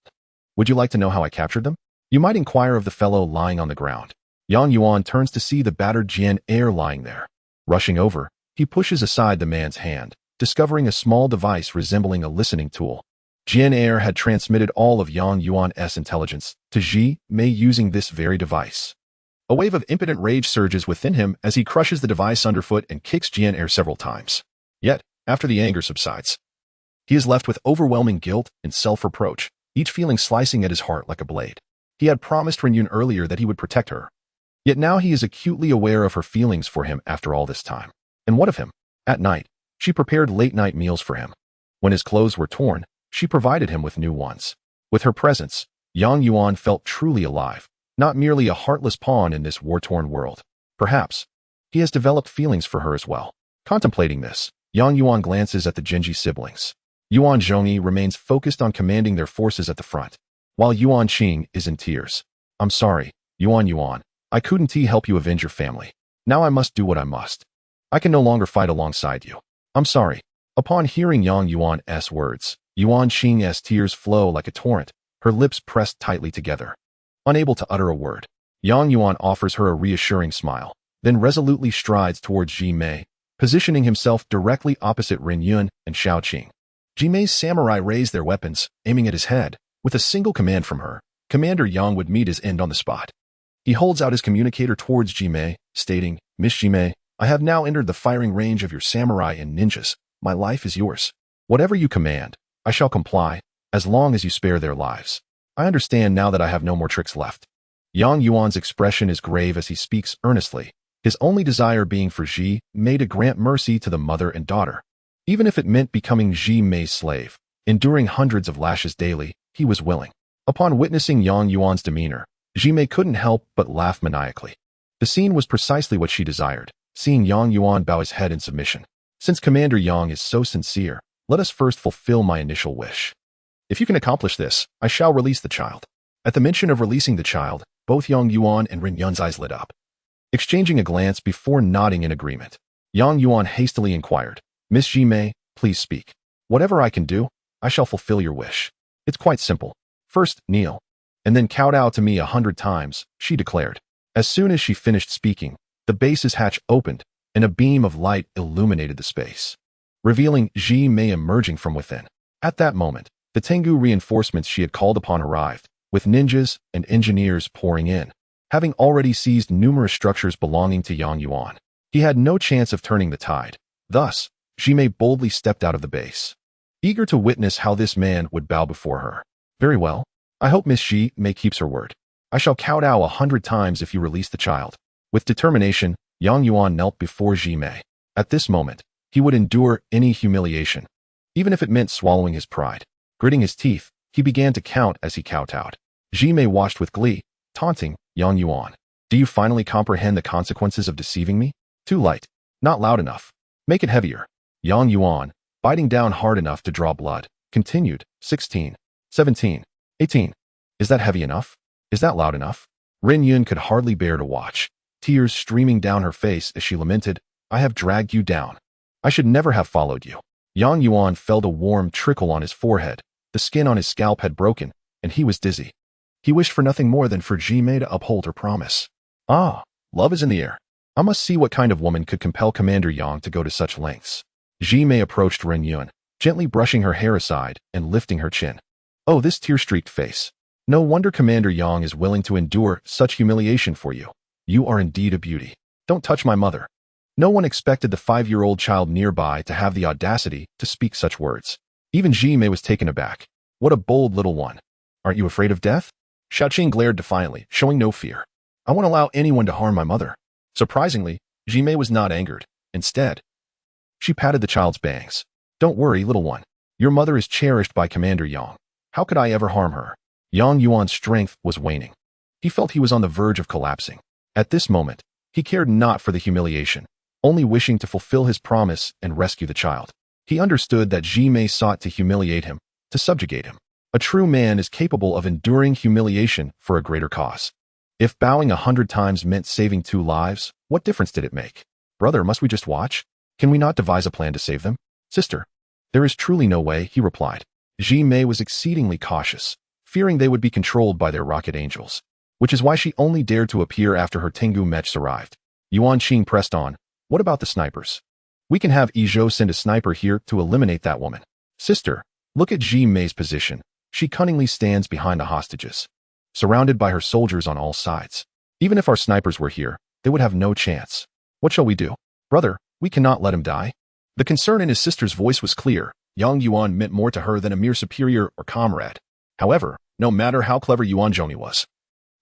A: Would you like to know how I captured them? You might inquire of the fellow lying on the ground. Yang Yuan turns to see the battered Jian Air lying there. Rushing over, he pushes aside the man's hand, discovering a small device resembling a listening tool. Jian Air had transmitted all of Yang Yuan's intelligence to Ji Mei using this very device. A wave of impotent rage surges within him as he crushes the device underfoot and kicks Jian Air several times. Yet, after the anger subsides, he is left with overwhelming guilt and self-reproach, each feeling slicing at his heart like a blade. He had promised Ren Yuan earlier that he would protect her. Yet now he is acutely aware of her feelings for him after all this time. And what of him? At night, she prepared late-night meals for him. When his clothes were torn, she provided him with new ones. With her presence, Yang Yuan felt truly alive, not merely a heartless pawn in this war-torn world. Perhaps, he has developed feelings for her as well. Contemplating this, Yang Yuan glances at the Genji siblings. Yuan Zhongyi remains focused on commanding their forces at the front, while Yuan Qing is in tears. I'm sorry, Yuan, I couldn't help you avenge your family. Now I must do what I must. I can no longer fight alongside you. I'm sorry. Upon hearing Yang Yuan's words, Yuan Qing's tears flow like a torrent, her lips pressed tightly together. Unable to utter a word, Yang Yuan offers her a reassuring smile, then resolutely strides towards Ji Mei, positioning himself directly opposite Ren Yuan and Xiao Qing. Ji Mei's samurai raise their weapons, aiming at his head. With a single command from her, Commander Yang would meet his end on the spot. He holds out his communicator towards Ji Mei, stating, Miss Ji Mei, I have now entered the firing range of your samurai and ninjas. My life is yours. Whatever you command, I shall comply, as long as you spare their lives. I understand now that I have no more tricks left. Yang Yuan's expression is grave as he speaks earnestly, his only desire being for Ji Mei to grant mercy to the mother and daughter. Even if it meant becoming Ji Mei's slave, enduring hundreds of lashes daily, he was willing. Upon witnessing Yang Yuan's demeanor, Ji Mei couldn't help but laugh maniacally. The scene was precisely what she desired, seeing Yang Yuan bow his head in submission. Since Commander Yang is so sincere, let us first fulfill my initial wish. If you can accomplish this, I shall release the child. At the mention of releasing the child, both Yang Yuan and Ren Yun's eyes lit up. Exchanging a glance before nodding in agreement, Yang Yuan hastily inquired, Miss Ji Mei, please speak. Whatever I can do, I shall fulfill your wish. It's quite simple. First, kneel, and then kowtow to me 100 times, she declared. As soon as she finished speaking, the base's hatch opened, and a beam of light illuminated the space, revealing Ji Mei emerging from within. At that moment, the Tengu reinforcements she had called upon arrived, with ninjas and engineers pouring in. Having already seized numerous structures belonging to Yang Yuan, he had no chance of turning the tide. Thus, Ji Mei boldly stepped out of the base, eager to witness how this man would bow before her. Very well. I hope Miss Ji Mei keeps her word. I shall kowtow 100 times if you release the child. With determination, Yang Yuan knelt before Ji Mei. At this moment, he would endure any humiliation, even if it meant swallowing his pride. Gritting his teeth, he began to count as he kowtowed. Ji Mei watched with glee, taunting Yang Yuan. Do you finally comprehend the consequences of deceiving me? Too light. Not loud enough. Make it heavier. Yang Yuan, biting down hard enough to draw blood, continued, 16, 17, 18. Is that heavy enough? Is that loud enough? Ren Yun could hardly bear to watch, tears streaming down her face as she lamented, I have dragged you down. I should never have followed you. Yang Yuan felt a warm trickle on his forehead. The skin on his scalp had broken, and he was dizzy. He wished for nothing more than for Ji Mei to uphold her promise. Ah, love is in the air. I must see what kind of woman could compel Commander Yang to go to such lengths. Ji Mei approached Ren Yun, gently brushing her hair aside and lifting her chin. Oh, this tear-streaked face. No wonder Commander Yang is willing to endure such humiliation for you. You are indeed a beauty. Don't touch my mother. No one expected the 5-year-old child nearby to have the audacity to speak such words. Even Ji Mei was taken aback. What a bold little one. Aren't you afraid of death? Xiaoqing glared defiantly, showing no fear. I won't allow anyone to harm my mother. Surprisingly, Ji Mei was not angered. Instead, she patted the child's bangs. Don't worry, little one. Your mother is cherished by Commander Yang. How could I ever harm her? Yang Yuan's strength was waning. He felt he was on the verge of collapsing. At this moment, he cared not for the humiliation, only wishing to fulfill his promise and rescue the child. He understood that Ji Mei sought to humiliate him, to subjugate him. A true man is capable of enduring humiliation for a greater cause. If bowing 100 times meant saving 2 lives, what difference did it make? Brother, must we just watch? Can we not devise a plan to save them? Sister, there is truly no way, he replied. Ji Mei was exceedingly cautious, fearing they would be controlled by their rocket angels, which is why she only dared to appear after her Tengu mechs arrived. Yuan Qing pressed on. What about the snipers? We can have Izhou send a sniper here to eliminate that woman. Sister, look at Ji Mei's position. She cunningly stands behind the hostages, surrounded by her soldiers on all sides. Even if our snipers were here, they would have no chance. What shall we do? Brother, we cannot let him die. The concern in his sister's voice was clear. Yang Yuan meant more to her than a mere superior or comrade. However, no matter how clever Yuan Zhongyi was,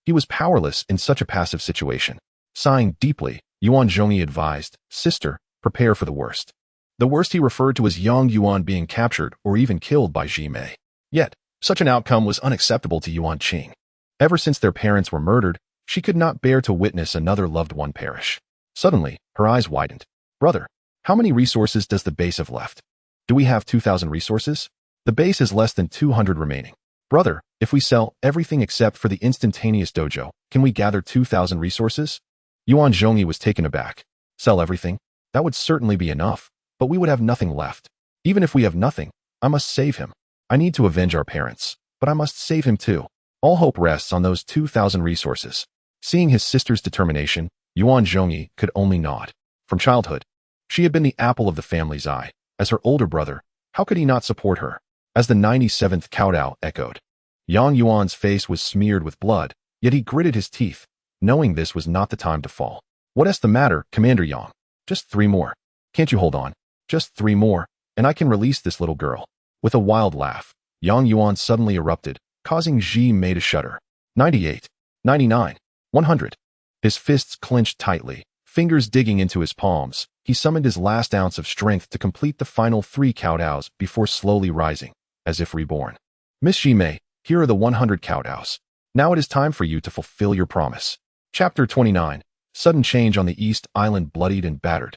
A: he was powerless in such a passive situation. Sighing deeply, Yuan Zhongyi advised, Sister, prepare for the worst. The worst he referred to as Yang Yuan being captured or even killed by Ji Mei. Yet, such an outcome was unacceptable to Yuan Qing. Ever since their parents were murdered, she could not bear to witness another loved one perish. Suddenly, her eyes widened. Brother, how many resources does the base have left? Do we have 2,000 resources? The base has less than 200 remaining. Brother, if we sell everything except for the instantaneous dojo, can we gather 2,000 resources? Yuan Zhongyi was taken aback. Sell everything? That would certainly be enough, but we would have nothing left. Even if we have nothing, I must save him. I need to avenge our parents, but I must save him too. All hope rests on those 2,000 resources. Seeing his sister's determination, Yuan Zhongyi could only nod. From childhood, she had been the apple of the family's eye. As her older brother, how could he not support her? As the 97th kowtow echoed, Yang Yuan's face was smeared with blood, yet he gritted his teeth, knowing this was not the time to fall. What's the matter, Commander Yang? Just 3 more. Can't you hold on? Just 3 more, and I can release this little girl. With a wild laugh, Yang Yuan suddenly erupted, causing Ji Mei to shudder. 98, 99, 100. His fists clenched tightly, Fingers digging into his palms, he summoned his last ounce of strength to complete the final 3 kowtows before slowly rising, as if reborn. Miss Jimei, here are the 100 kowtows. Now it is time for you to fulfill your promise. Chapter 29. Sudden change on the East Island, bloodied and battered.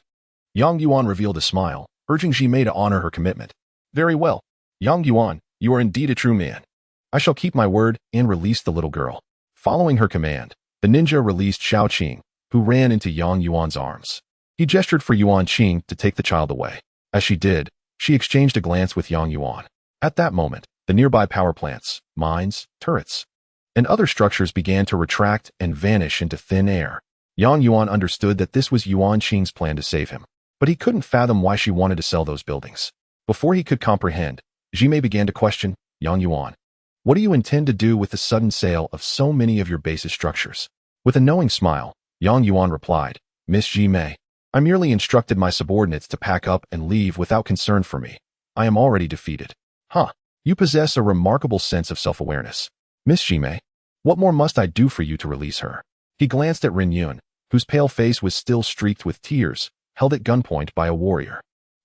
A: Yang Yuan revealed a smile, urging Jimei to honor her commitment. Very well. Yang Yuan, you are indeed a true man. I shall keep my word and release the little girl. Following her command, the ninja released Xiaoqing, who ran into Yang Yuan's arms. He gestured for Yuan Qing to take the child away. As she did, she exchanged a glance with Yang Yuan. At that moment, the nearby power plants, mines, turrets, and other structures began to retract and vanish into thin air. Yang Yuan understood that this was Yuan Qing's plan to save him, but he couldn't fathom why she wanted to sell those buildings. Before he could comprehend, Jimei began to question, Yang Yuan, what do you intend to do with the sudden sale of so many of your base's structures? With a knowing smile, Yang Yuan replied, Miss Jimei, I merely instructed my subordinates to pack up and leave without concern for me. I am already defeated. Huh, you possess a remarkable sense of self-awareness. Miss Jimei, what more must I do for you to release her? He glanced at Ren Yun, whose pale face was still streaked with tears, held at gunpoint by a warrior.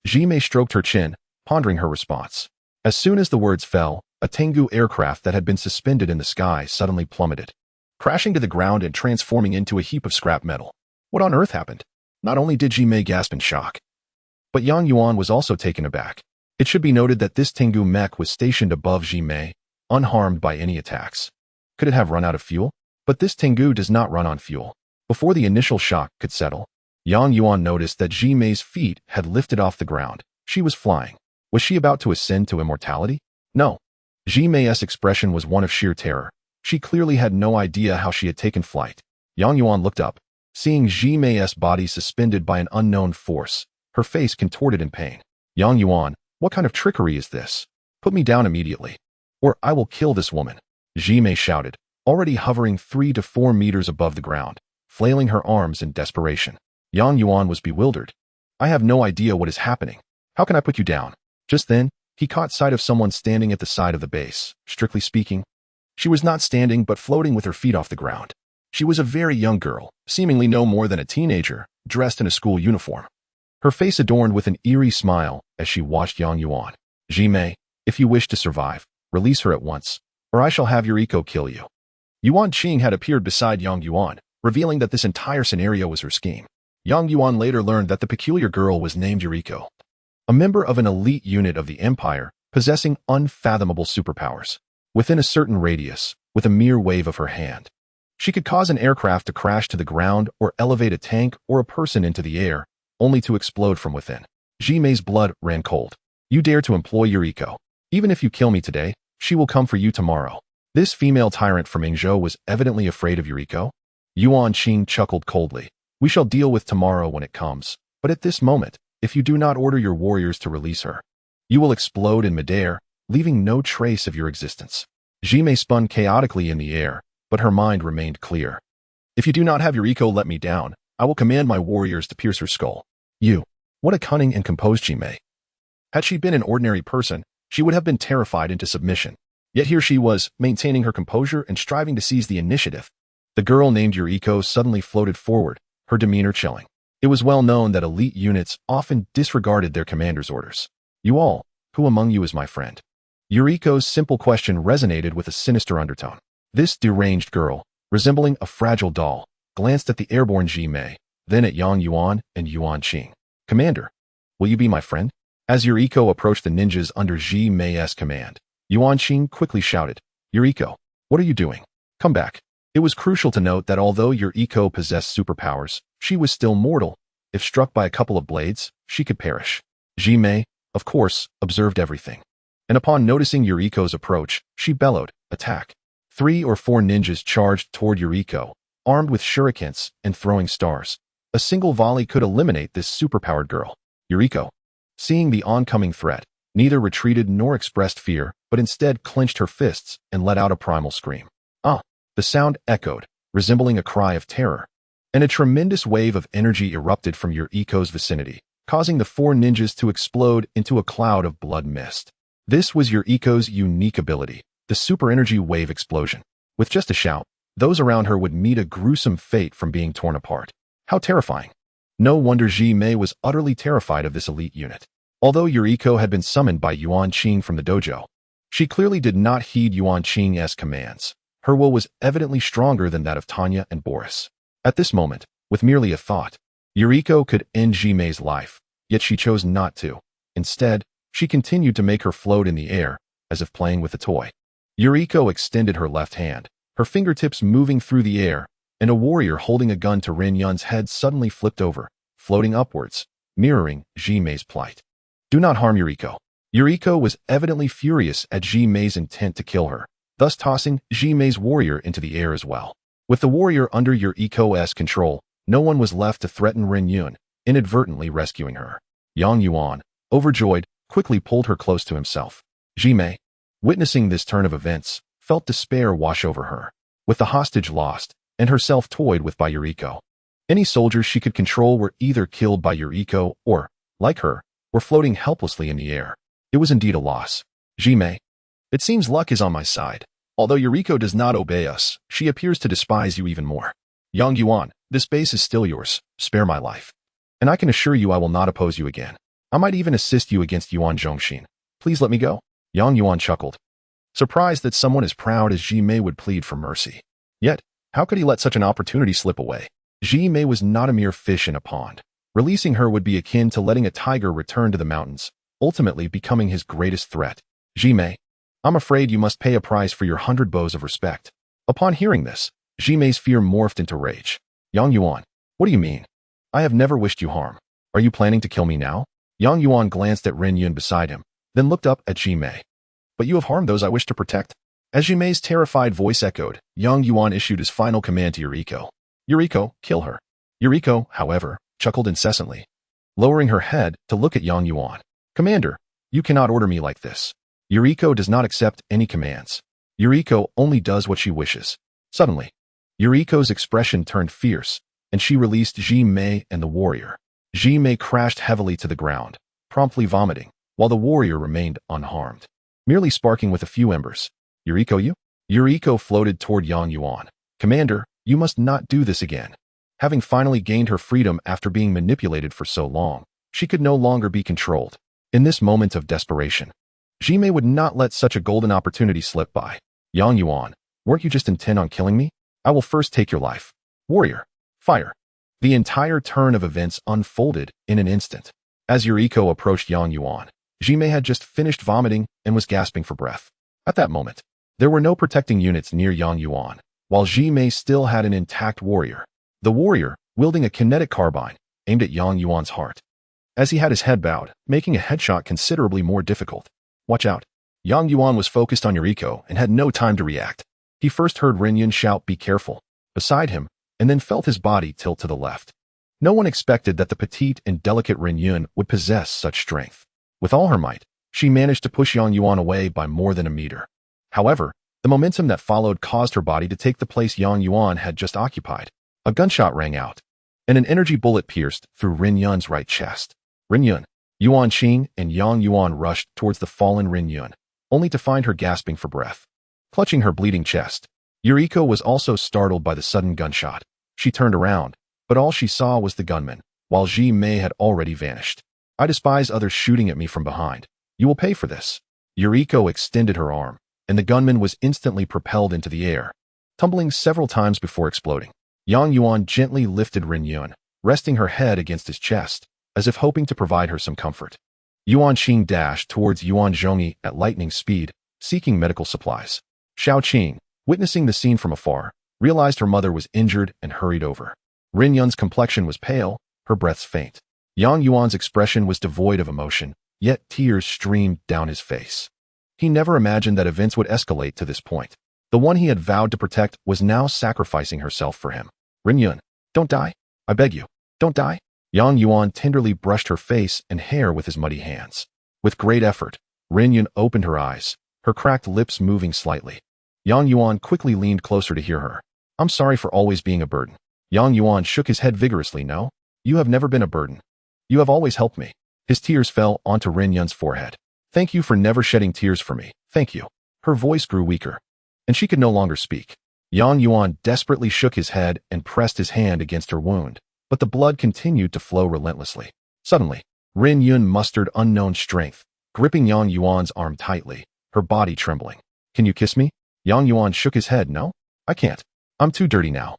A: Jimei stroked her chin, pondering her response. As soon as the words fell, a Tengu aircraft that had been suspended in the sky suddenly plummeted, crashing to the ground and transforming into a heap of scrap metal. What on earth happened? Not only did Jimei gasp in shock, but Yang Yuan was also taken aback. It should be noted that this Tengu mech was stationed above Jimei, unharmed by any attacks. Could it have run out of fuel? But this Tengu does not run on fuel. Before the initial shock could settle, Yang Yuan noticed that Jimei's feet had lifted off the ground. She was flying. Was she about to ascend to immortality? No. Jimei's expression was one of sheer terror. She clearly had no idea how she had taken flight. Yang Yuan looked up, seeing Jimei's body suspended by an unknown force, her face contorted in pain. Yang Yuan, what kind of trickery is this? Put me down immediately, or I will kill this woman, Jimei shouted, already hovering 3 to 4 meters above the ground, flailing her arms in desperation. Yang Yuan was bewildered. I have no idea what is happening. How can I put you down? Just then, he caught sight of someone standing at the side of the base. Strictly speaking, she was not standing but floating with her feet off the ground. She was a very young girl, seemingly no more than a teenager, dressed in a school uniform. Her face adorned with an eerie smile as she watched Yang Yuan. Jimei, if you wish to survive, release her at once, or I shall have Yuriko kill you. Yuan Qing had appeared beside Yang Yuan, revealing that this entire scenario was her scheme. Yang Yuan later learned that the peculiar girl was named Yuriko, a member of an elite unit of the Empire, possessing unfathomable superpowers. Within a certain radius, with a mere wave of her hand, she could cause an aircraft to crash to the ground or elevate a tank or a person into the air, only to explode from within. Jimei's blood ran cold. You dare to employ Yuriko. Even if you kill me today, she will come for you tomorrow. This female tyrant from Yingzhou was evidently afraid of Yuriko. Yuan Qing chuckled coldly. We shall deal with tomorrow when it comes, but at this moment, if you do not order your warriors to release her, you will explode in midair, leaving no trace of your existence. Jimei spun chaotically in the air, but her mind remained clear. If you do not have Yuriko let me down, I will command my warriors to pierce her skull. You. What a cunning and composed Jimei. Had she been an ordinary person, she would have been terrified into submission. Yet here she was, maintaining her composure and striving to seize the initiative. The girl named Yuriko suddenly floated forward, her demeanor chilling. It was well known that elite units often disregarded their commander's orders. You all, who among you is my friend? Yuriko's simple question resonated with a sinister undertone. This deranged girl, resembling a fragile doll, glanced at the airborne Jimei, then at Yang Yuan and Yuan Qing. Commander, will you be my friend? As Yuriko approached the ninjas under Jimei's command, Yuan Qing quickly shouted, Yuriko, what are you doing? Come back. It was crucial to note that although Yuriko possessed superpowers, she was still mortal. If struck by a couple of blades, she could perish. Jimei, of course, observed everything. And upon noticing Yuriko's approach, she bellowed, attack. 3 or 4 ninjas charged toward Yuriko, armed with shurikens and throwing stars. A single volley could eliminate this superpowered girl. Yuriko, seeing the oncoming threat, neither retreated nor expressed fear, but instead clenched her fists and let out a primal scream. Ah! The sound echoed, resembling a cry of terror, and a tremendous wave of energy erupted from Yuriko's vicinity, causing the 4 ninjas to explode into a cloud of blood mist. This was Yuriko's unique ability, the super energy wave explosion. With just a shout, those around her would meet a gruesome fate from being torn apart. How terrifying! No wonder Ji Mei was utterly terrified of this elite unit. Although Yuriko had been summoned by Yuan Qing from the dojo, she clearly did not heed Yuan Qing's commands. Her will was evidently stronger than that of Tanya and Boris. At this moment, with merely a thought, Yuriko could end Ji Mei's life, yet she chose not to. Instead, she continued to make her float in the air, as if playing with a toy. Yuriko extended her left hand, her fingertips moving through the air, and a warrior holding a gun to Ren Yun's head suddenly flipped over, floating upwards, mirroring Ji Mei's plight. Do not harm Yuriko. Yuriko was evidently furious at Ji Mei's intent to kill her, thus tossing Ji Mei's warrior into the air as well. With the warrior under Yuriko's control, no one was left to threaten Ren Yun, inadvertently rescuing her. Yang Yuan, overjoyed, quickly pulled her close to himself. Ji Mei, witnessing this turn of events, felt despair wash over her. With the hostage lost, and herself toyed with by Yuriko, any soldiers she could control were either killed by Yuriko or, like her, were floating helplessly in the air. It was indeed a loss. Ji Mei, it seems luck is on my side. Although Yuriko does not obey us, she appears to despise you even more. Yang Yuan, this base is still yours. Spare my life. And I can assure you I will not oppose you again. I might even assist you against Yuan Zhongxin. Please let me go. Yang Yuan chuckled, surprised that someone as proud as Ji Mei would plead for mercy. Yet, how could he let such an opportunity slip away? Ji Mei was not a mere fish in a pond. Releasing her would be akin to letting a tiger return to the mountains, ultimately becoming his greatest threat. Ji Mei, I'm afraid you must pay a price for your 100 bows of respect. Upon hearing this, Ji Mei's fear morphed into rage. Yang Yuan, what do you mean? I have never wished you harm. Are you planning to kill me now? Yang Yuan glanced at Ren Yun beside him, then looked up at Ji Mei. But you have harmed those I wish to protect. As Ji Mei's terrified voice echoed, Yang Yuan issued his final command to Yuriko. Yuriko, kill her. Yuriko, however, chuckled incessantly, lowering her head to look at Yang Yuan. Commander, you cannot order me like this. Yuriko does not accept any commands. Yuriko only does what she wishes. Suddenly, Yuriko's expression turned fierce, and she released Ji Mei and the warrior. Ji Mei crashed heavily to the ground, promptly vomiting, while the warrior remained unharmed, merely sparking with a few embers. Yuriko, you? Yuriko floated toward Yang Yuan. Commander, you must not do this again. Having finally gained her freedom after being manipulated for so long, she could no longer be controlled. In this moment of desperation, Ji Mei would not let such a golden opportunity slip by. Yang Yuan, weren't you just intent on killing me? I will first take your life. Warrior, fire. The entire turn of events unfolded in an instant. As Yuriko approached Yang Yuan, Ji Mei had just finished vomiting and was gasping for breath. At that moment, there were no protecting units near Yang Yuan, while Ji Mei still had an intact warrior. The warrior, wielding a kinetic carbine, aimed at Yang Yuan's heart. As he had his head bowed, making a headshot considerably more difficult. Watch out. Yang Yuan was focused on Yuriko and had no time to react. He first heard Ren Yun shout, "Be careful," beside him, and then felt his body tilt to the left. No one expected that the petite and delicate Ren Yun would possess such strength. With all her might, she managed to push Yang Yuan away by more than a meter. However, the momentum that followed caused her body to take the place Yang Yuan had just occupied. A gunshot rang out, and an energy bullet pierced through Ren Yun's right chest. Ren Yun, Yuan Qing, and Yang Yuan rushed towards the fallen Ren Yun, only to find her gasping for breath. Clutching her bleeding chest, Yuriko was also startled by the sudden gunshot. She turned around, but all she saw was the gunman, while Ji Mei had already vanished. I despise others shooting at me from behind. You will pay for this. Yuriko extended her arm, and the gunman was instantly propelled into the air, tumbling several times before exploding. Yang Yuan gently lifted Ren Yun, resting her head against his chest, as if hoping to provide her some comfort. Yuan Qing dashed towards Yuan Zhongyi at lightning speed, seeking medical supplies. Xiao Qing, witnessing the scene from afar, realized her mother was injured and hurried over. Ren Yun's complexion was pale, her breaths faint. Yang Yuan's expression was devoid of emotion, yet tears streamed down his face. He never imagined that events would escalate to this point. The one he had vowed to protect was now sacrificing herself for him. Ren Yun, don't die. I beg you, don't die. Yang Yuan tenderly brushed her face and hair with his muddy hands. With great effort, Ren Yun opened her eyes, her cracked lips moving slightly. Yang Yuan quickly leaned closer to hear her. I'm sorry for always being a burden. Yang Yuan shook his head vigorously. No, you have never been a burden. You have always helped me. His tears fell onto Ren Yun's forehead. Thank you for never shedding tears for me. Thank you. Her voice grew weaker, and she could no longer speak. Yang Yuan desperately shook his head and pressed his hand against her wound, but the blood continued to flow relentlessly. Suddenly, Rin Yun mustered unknown strength, gripping Yang Yuan's arm tightly, her body trembling. "Can you kiss me?" Yang Yuan shook his head. "No, I can't. I'm too dirty now.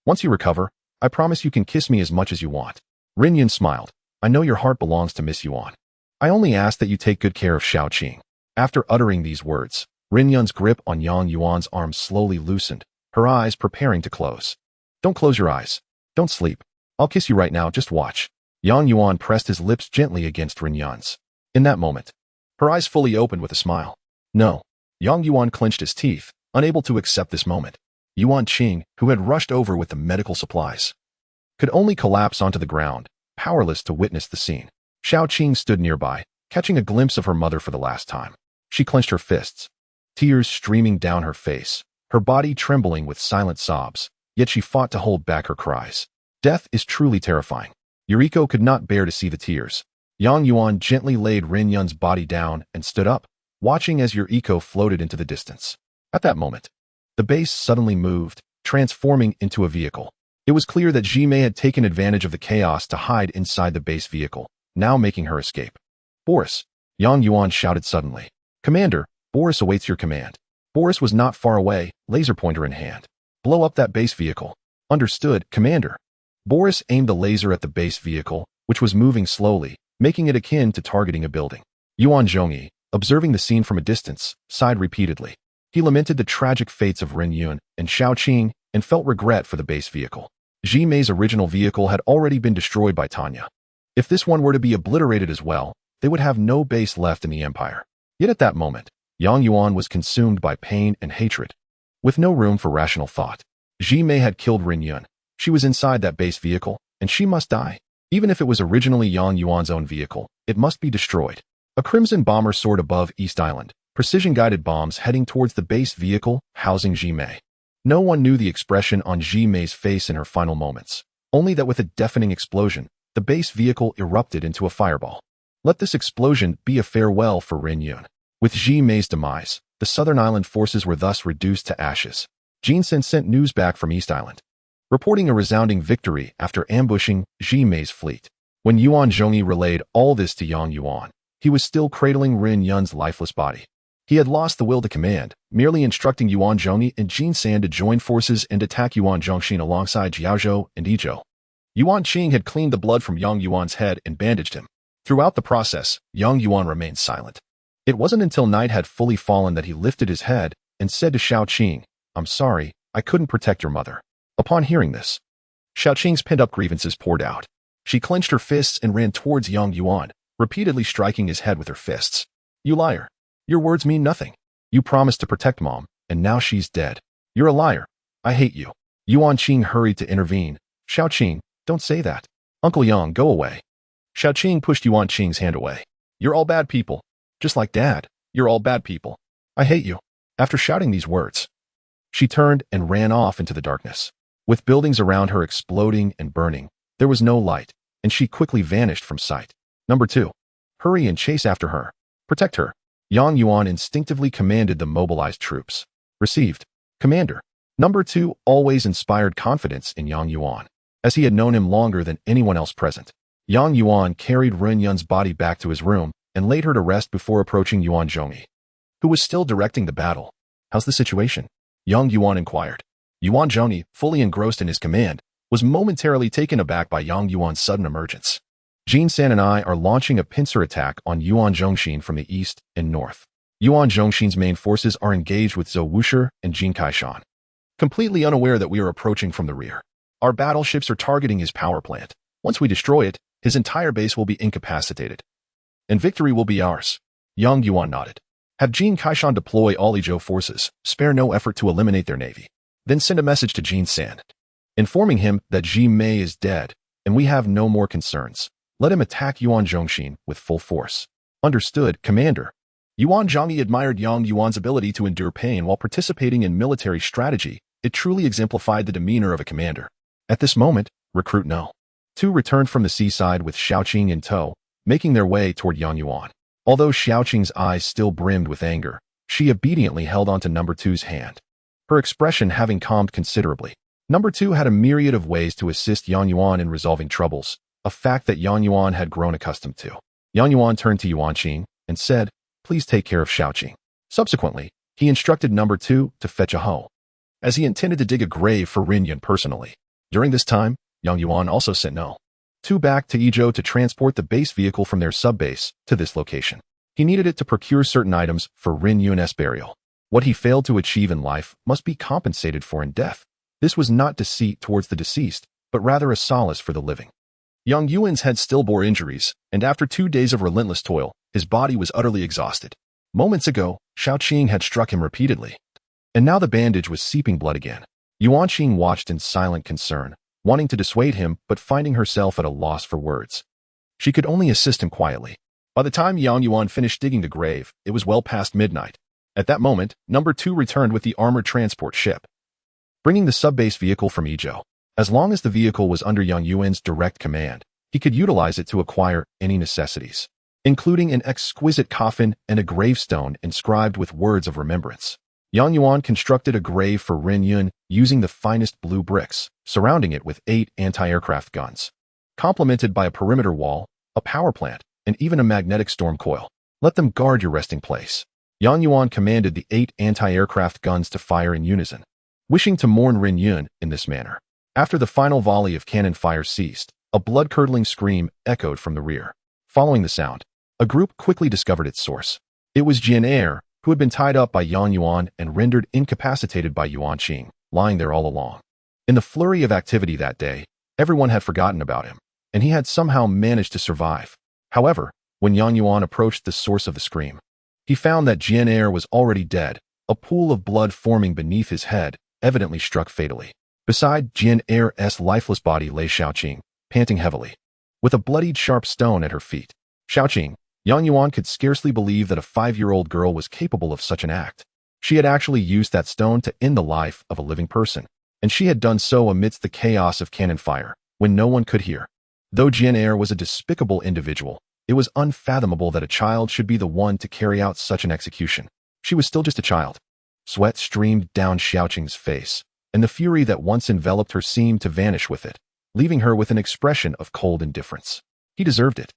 A: Once you recover, I promise you can kiss me as much as you want." Rin Yun smiled. "I know your heart belongs to Miss Yuan. I only ask that you take good care of Xiaoqing." After uttering these words, Rin Yun's grip on Yang Yuan's arm slowly loosened, her eyes preparing to close. "Don't close your eyes. Don't sleep. I'll kiss you right now, just watch." Yang Yuan pressed his lips gently against Rin Yun's. In that moment, her eyes fully opened with a smile. "No." Yang Yuan clenched his teeth, unable to accept this moment. Yuan Qing, who had rushed over with the medical supplies, could only collapse onto the ground, powerless to witness the scene. Xiaoqing stood nearby, catching a glimpse of her mother for the last time. She clenched her fists, tears streaming down her face, her body trembling with silent sobs, yet she fought to hold back her cries. Death is truly terrifying. Yuriko could not bear to see the tears. Yang Yuan gently laid Rin Yun's body down and stood up, watching as Yuriko floated into the distance. At that moment, the base suddenly moved, transforming into a vehicle. It was clear that Jimei had taken advantage of the chaos to hide inside the base vehicle, now making her escape. "Boris!" Yang Yuan shouted suddenly. "Commander, Boris awaits your command." Boris was not far away, laser pointer in hand. "Blow up that base vehicle." "Understood, Commander." Boris aimed the laser at the base vehicle, which was moving slowly, making it akin to targeting a building. Yuan Zhongyi, observing the scene from a distance, sighed repeatedly. He lamented the tragic fates of Rin Yun and Xiaoqing and felt regret for the base vehicle. Jimei's original vehicle had already been destroyed by Tanya. If this one were to be obliterated as well, they would have no base left in the empire. Yet at that moment, Yang Yuan was consumed by pain and hatred. With no room for rational thought, Jimei had killed Rin Yun. She was inside that base vehicle, and she must die. Even if it was originally Yang Yuan's own vehicle, it must be destroyed. A crimson bomber soared above East Island, precision-guided bombs heading towards the base vehicle housing Jimei. No one knew the expression on Jimei's face in her final moments, only that with a deafening explosion, the base vehicle erupted into a fireball. Let this explosion be a farewell for Rin Yun. With Jimei's demise, the Southern Island forces were thus reduced to ashes. Jinsen sent news back from East Island, reporting a resounding victory after ambushing Jimei's fleet. When Yuan Zhongyi relayed all this to Yang Yuan, he was still cradling Rin Yun's lifeless body. He had lost the will to command, merely instructing Yuan Zhongyi and Jinsan to join forces and attack Yuan Zhongxin alongside Jiaozhou and Yizhou. Yuan Qing had cleaned the blood from Yang Yuan's head and bandaged him. Throughout the process, Yang Yuan remained silent. It wasn't until night had fully fallen that he lifted his head and said to Xiaoqing, "I'm sorry, I couldn't protect your mother." Upon hearing this, Xiaoqing's pent-up grievances poured out. She clenched her fists and ran towards Yang Yuan, repeatedly striking his head with her fists. "You liar. Your words mean nothing. You promised to protect Mom, and now she's dead. You're a liar. I hate you." Yuan Qing hurried to intervene. "Xiaoqing, don't say that. Uncle Yang, go away." Xiaoqing pushed Yuan Qing's hand away. "You're all bad people. Just like Dad, you're all bad people. I hate you." After shouting these words, she turned and ran off into the darkness. With buildings around her exploding and burning, there was no light, and she quickly vanished from sight. Number 2. Hurry and chase after her. Protect her. Yang Yuan instinctively commanded the mobilized troops. Received, Commander. Number 2 always inspired confidence in Yang Yuan, as he had known him longer than anyone else present. Yang Yuan carried Rin Yun's body back to his room and laid her to rest before approaching Yuan Zhongyi, who was still directing the battle. "How's the situation?" Yang Yuan inquired. Yuan Zhongyi, fully engrossed in his command, was momentarily taken aback by Yang Yuan's sudden emergence. Jinsan and I are launching a pincer attack on Yuan Zhongxin from the east and north. Yuan Zhongxin's main forces are engaged with Zhou Wushi and Jin Kaishan, completely unaware that we are approaching from the rear. Our battleships are targeting his power plant. Once we destroy it, his entire base will be incapacitated, and victory will be ours. Yang Yuan nodded. Have Jin Kaishan deploy all Zhou forces, spare no effort to eliminate their navy. Then send a message to Jinsan, informing him that Jimei is dead, and we have no more concerns. Let him attack Yuan Zhongxin with full force. Understood, Commander. Yuan Zhongyi admired Yang Yuan's ability to endure pain while participating in military strategy. It truly exemplified the demeanor of a commander. At this moment, Recruit No. 2 returned from the seaside with Xiaoqing in tow, making their way toward Yang Yuan. Although Xiaoqing's eyes still brimmed with anger, she obediently held onto Number 2's hand, her expression having calmed considerably. Number 2 had a myriad of ways to assist Yang Yuan in resolving troubles, a fact that Yang Yuan had grown accustomed to. Yang Yuan turned to Yuan Qing and said, "Please take care of Xiaoqing." Subsequently, he instructed Number 2 to fetch a hoe, as he intended to dig a grave for Rin Yun personally. During this time, Yang Yuan also sent No. 2 back to Izhou to transport the base vehicle from their sub-base to this location. He needed it to procure certain items for Rin Yun's burial. What he failed to achieve in life must be compensated for in death. This was not deceit towards the deceased, but rather a solace for the living. Yang Yuan's head still bore injuries, and after 2 days of relentless toil, his body was utterly exhausted. Moments ago, Xiaoqing had struck him repeatedly, and now the bandage was seeping blood again. Yuan Qing watched in silent concern, wanting to dissuade him but finding herself at a loss for words. She could only assist him quietly. By the time Yang Yuan finished digging the grave, it was well past midnight. At that moment, Number 2 returned with the armored transport ship, bringing the sub-base vehicle from Izhou. As long as the vehicle was under Yang Yuan's direct command, he could utilize it to acquire any necessities, including an exquisite coffin and a gravestone inscribed with words of remembrance. Yang Yuan constructed a grave for Rin Yun using the finest blue bricks, surrounding it with 8 anti-aircraft guns, complemented by a perimeter wall, a power plant, and even a magnetic storm coil. Let them guard your resting place. Yang Yuan commanded the 8 anti-aircraft guns to fire in unison, wishing to mourn Rin Yun in this manner. After the final volley of cannon fire ceased, a blood-curdling scream echoed from the rear. Following the sound, a group quickly discovered its source. It was Jian Er, who had been tied up by Yang Yuan and rendered incapacitated by Yuan Qing, lying there all along. In the flurry of activity that day, everyone had forgotten about him, and he had somehow managed to survive. However, when Yang Yuan approached the source of the scream, he found that Jian Er was already dead, a pool of blood forming beneath his head, evidently struck fatally. Beside Jian Er's lifeless body lay Xiaoqing, panting heavily, with a bloodied sharp stone at her feet. Xiaoqing, Yang Yuan could scarcely believe that a 5-year-old girl was capable of such an act. She had actually used that stone to end the life of a living person, and she had done so amidst the chaos of cannon fire, when no one could hear. Though Jian Er was a despicable individual, it was unfathomable that a child should be the one to carry out such an execution. She was still just a child. Sweat streamed down Xiaoqing's face, and the fury that once enveloped her seemed to vanish with it, leaving her with an expression of cold indifference. He deserved it.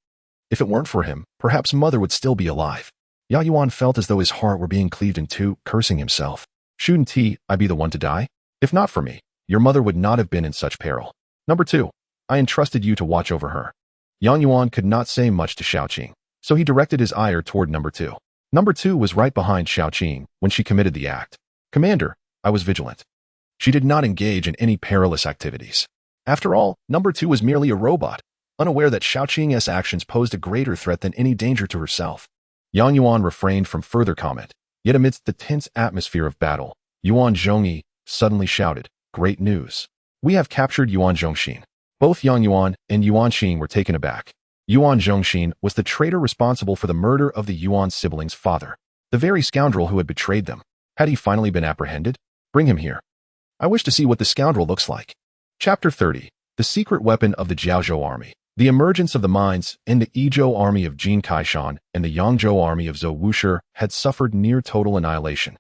A: If it weren't for him, perhaps Mother would still be alive. Yang Yuan felt as though his heart were being cleaved in two, cursing himself. Shouldn't I be the one to die? If not for me, your mother would not have been in such peril. Number 2. I entrusted you to watch over her. Yang Yuan could not say much to Xiaoqing, so he directed his ire toward Number 2. Number 2 was right behind Xiaoqing when she committed the act. Commander, I was vigilant. She did not engage in any perilous activities. After all, Number 2 was merely a robot, unaware that Xiaoqing's actions posed a greater threat than any danger to herself. Yang Yuan refrained from further comment, yet amidst the tense atmosphere of battle, Yuan Zhongyi suddenly shouted, "Great news! We have captured Yuan Zhongxin." Both Yang Yuan and Yuan Qing were taken aback. Yuan Zhongxin was the traitor responsible for the murder of the Yuan siblings' father, the very scoundrel who had betrayed them. Had he finally been apprehended? Bring him here. I wish to see what the scoundrel looks like. Chapter 30. The secret weapon of the Jiaozhou army. The emergence of the mines in the Izhou army of Jin Kaishan and the Yangzhou army of Zhou Wushi had suffered near total annihilation.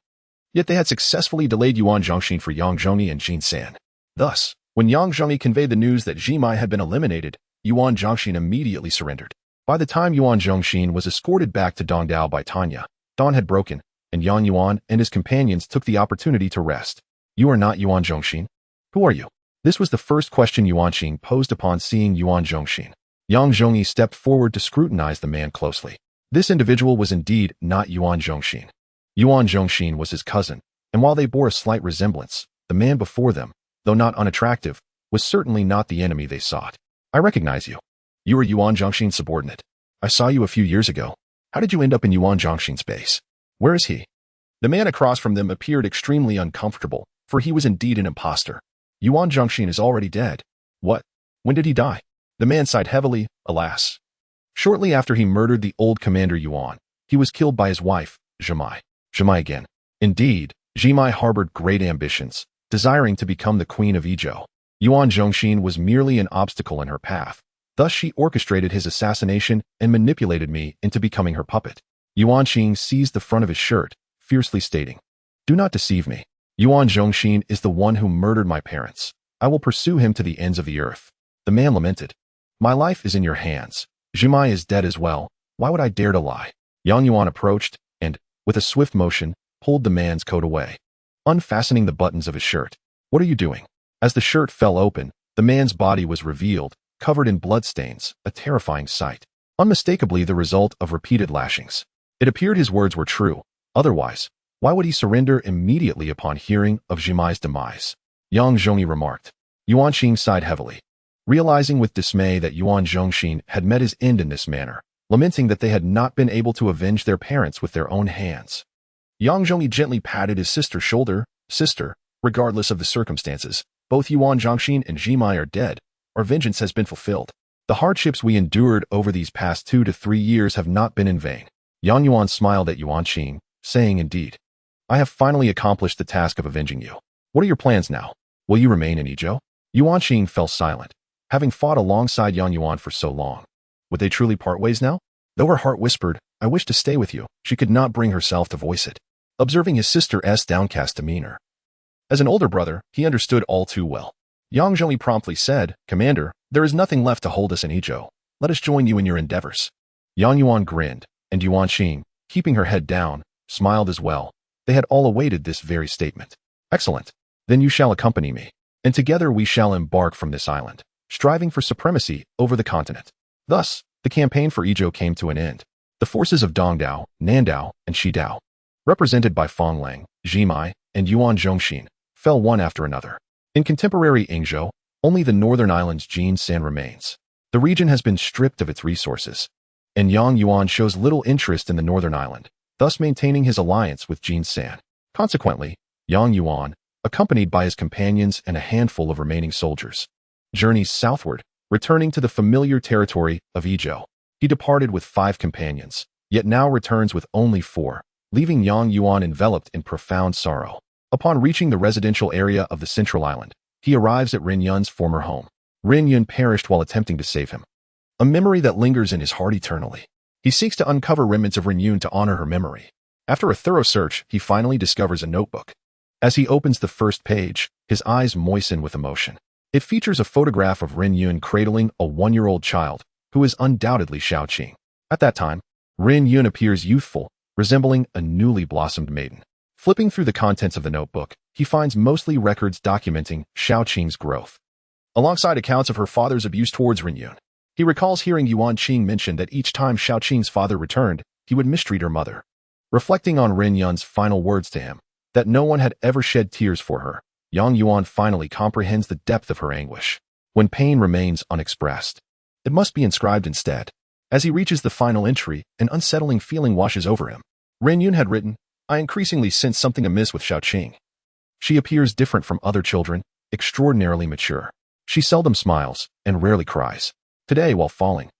A: Yet they had successfully delayed Yuan Zhongxin for Yang Zhongyi and Jin San. Thus, when Yang Zhongyi conveyed the news that Jimai had been eliminated, Yuan Zhongxin immediately surrendered. By the time Yuan Zhongxin was escorted back to Dongdao by Tanya, dawn had broken, and Yang Yuan and his companions took the opportunity to rest. You are not Yuan Zhongxin? Who are you? This was the first question Yuan Qing posed upon seeing Yuan Zhongxin. Yang Zhongyi stepped forward to scrutinize the man closely. This individual was indeed not Yuan Zhongxin. Yuan Zhongxin was his cousin, and while they bore a slight resemblance, the man before them, though not unattractive, was certainly not the enemy they sought. I recognize you. You are Yuan Zhongxin's subordinate. I saw you a few years ago. How did you end up in Yuan Zhongxin's base? Where is he? The man across from them appeared extremely uncomfortable, for he was indeed an imposter. Yuan Zhongxin is already dead. What? When did he die? The man sighed heavily, alas. Shortly after he murdered the old commander Yuan, he was killed by his wife, Jimai. Jimai again. Indeed, Jimai harbored great ambitions, desiring to become the queen of Izhou. Yuan Zhongxin was merely an obstacle in her path. Thus she orchestrated his assassination and manipulated me into becoming her puppet. Yuan Qing seized the front of his shirt, fiercely stating, "Do not deceive me. Yuan Zhongxin is the one who murdered my parents. I will pursue him to the ends of the earth. The man lamented. My life is in your hands. Jimai is dead as well. Why would I dare to lie? Yang Yuan approached and, with a swift motion, pulled the man's coat away, unfastening the buttons of his shirt. What are you doing? As the shirt fell open, the man's body was revealed, covered in bloodstains, a terrifying sight. Unmistakably the result of repeated lashings. It appeared his words were true. Otherwise, why would he surrender immediately upon hearing of Jimai's demise? Yang Zhongyi remarked. Yuan Xing sighed heavily, realizing with dismay that Yuan Zhongxin had met his end in this manner, lamenting that they had not been able to avenge their parents with their own hands. Yang Zhongyi gently patted his sister's shoulder. Sister, regardless of the circumstances, both Yuan Zhongxin and Jimai are dead. Our vengeance has been fulfilled. The hardships we endured over these past 2 to 3 years have not been in vain. Yang Yuan smiled at Yuan Xing, saying, Indeed. I have finally accomplished the task of avenging you. What are your plans now? Will you remain in Izhou? Yuan Xing fell silent, having fought alongside Yang Yuan for so long. Would they truly part ways now? Though her heart whispered, I wish to stay with you, she could not bring herself to voice it. Observing his sister's downcast demeanor. As an older brother, he understood all too well. Yang Zhongyi promptly said, Commander, there is nothing left to hold us in Izhou. Let us join you in your endeavors. Yang Yuan grinned, and Yuan Xing, keeping her head down, smiled as well. They had all awaited this very statement. Excellent. Then you shall accompany me, and together we shall embark from this island, striving for supremacy over the continent. Thus, the campaign for Izhou came to an end. The forces of Dongdao, Nandao, and Shidao, represented by Fong Lang, Jimai, and Yuan Zhongxin, fell one after another. In contemporary Yingzhou, only the northern island's Jinsan remains. The region has been stripped of its resources, and Yang Yuan shows little interest in the northern island, thus maintaining his alliance with Jinsan. Consequently, Yang Yuan, accompanied by his companions and a handful of remaining soldiers, journeys southward, returning to the familiar territory of Izhou. He departed with 5 companions, yet now returns with only 4, leaving Yang Yuan enveloped in profound sorrow. Upon reaching the residential area of the central island, he arrives at Ren Yun's former home. Ren Yun perished while attempting to save him, a memory that lingers in his heart eternally. He seeks to uncover remnants of Ren Yun to honor her memory. After a thorough search, he finally discovers a notebook. As he opens the first page, his eyes moisten with emotion. It features a photograph of Ren Yun cradling a 1-year-old child, who is undoubtedly Xiaoqing. At that time, Ren Yun appears youthful, resembling a newly blossomed maiden. Flipping through the contents of the notebook, he finds mostly records documenting Xiaoqing's growth, alongside accounts of her father's abuse towards Ren Yun. He recalls hearing Yuan Xing mention that each time Xiaoqing's father returned, he would mistreat her mother. Reflecting on Ren Yun's final words to him, that no one had ever shed tears for her, Yang Yuan finally comprehends the depth of her anguish. When pain remains unexpressed, it must be inscribed instead. As he reaches the final entry, an unsettling feeling washes over him. Ren Yun had written, I increasingly sense something amiss with Xiaoqing. She appears different from other children, extraordinarily mature. She seldom smiles and rarely cries. Today, while falling,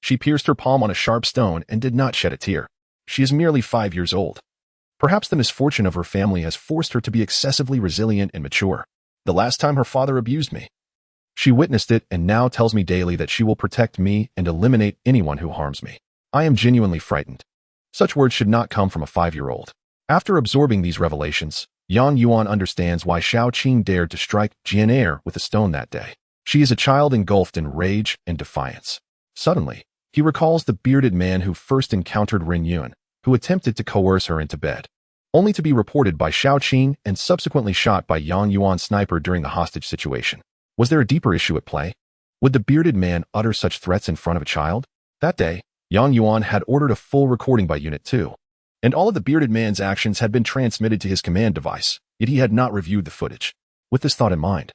A: she pierced her palm on a sharp stone and did not shed a tear. She is merely 5 years old. Perhaps the misfortune of her family has forced her to be excessively resilient and mature. The last time her father abused me, she witnessed it and now tells me daily that she will protect me and eliminate anyone who harms me. I am genuinely frightened. Such words should not come from a 5-year-old. After absorbing these revelations, Yang Yuan understands why Xiaoqing dared to strike Jianair with a stone that day. She is a child engulfed in rage and defiance. Suddenly, he recalls the bearded man who first encountered Ren Yun, who attempted to coerce her into bed, only to be reported by Xiaoqing and subsequently shot by Yang Yuan's sniper during the hostage situation. Was there a deeper issue at play? Would the bearded man utter such threats in front of a child? That day, Yang Yuan had ordered a full recording by Unit 2, and all of the bearded man's actions had been transmitted to his command device, yet he had not reviewed the footage. With this thought in mind,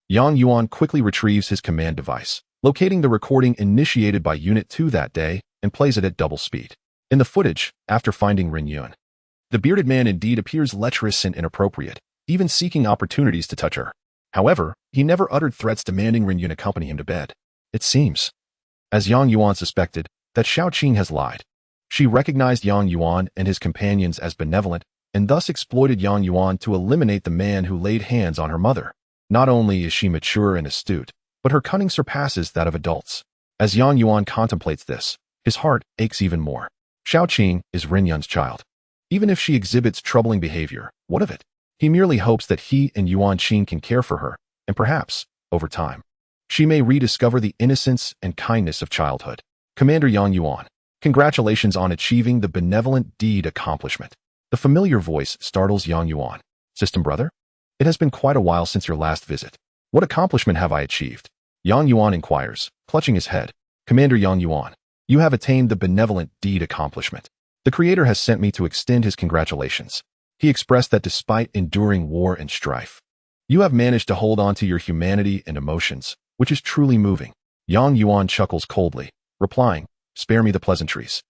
A: Yang Yuan quickly retrieves his command device, locating the recording initiated by Unit 2 that day, and plays it at double speed. In the footage, after finding Ren Yun, the bearded man indeed appears lecherous and inappropriate, even seeking opportunities to touch her. However, he never uttered threats demanding Ren Yun accompany him to bed. It seems, as Yang Yuan suspected, that Xiaoqing has lied. She recognized Yang Yuan and his companions as benevolent, and thus exploited Yang Yuan to eliminate the man who laid hands on her mother. Not only is she mature and astute, but her cunning surpasses that of adults. As Yang Yuan contemplates this, his heart aches even more. Xiaoqing is Ren Yun's child. Even if she exhibits troubling behavior, what of it? He merely hopes that he and Yuan Xing can care for her, and perhaps, over time, she may rediscover the innocence and kindness of childhood. Commander Yang Yuan, congratulations on achieving the benevolent deed accomplishment. The familiar voice startles Yang Yuan. System brother? It has been quite a while since your last visit. What accomplishment have I achieved? Yang Yuan inquires, clutching his head. Commander Yang Yuan, you have attained the benevolent deed accomplishment. The Creator has sent me to extend his congratulations. He expressed that despite enduring war and strife, you have managed to hold on to your humanity and emotions, which is truly moving. Yang Yuan chuckles coldly, replying, spare me the pleasantries.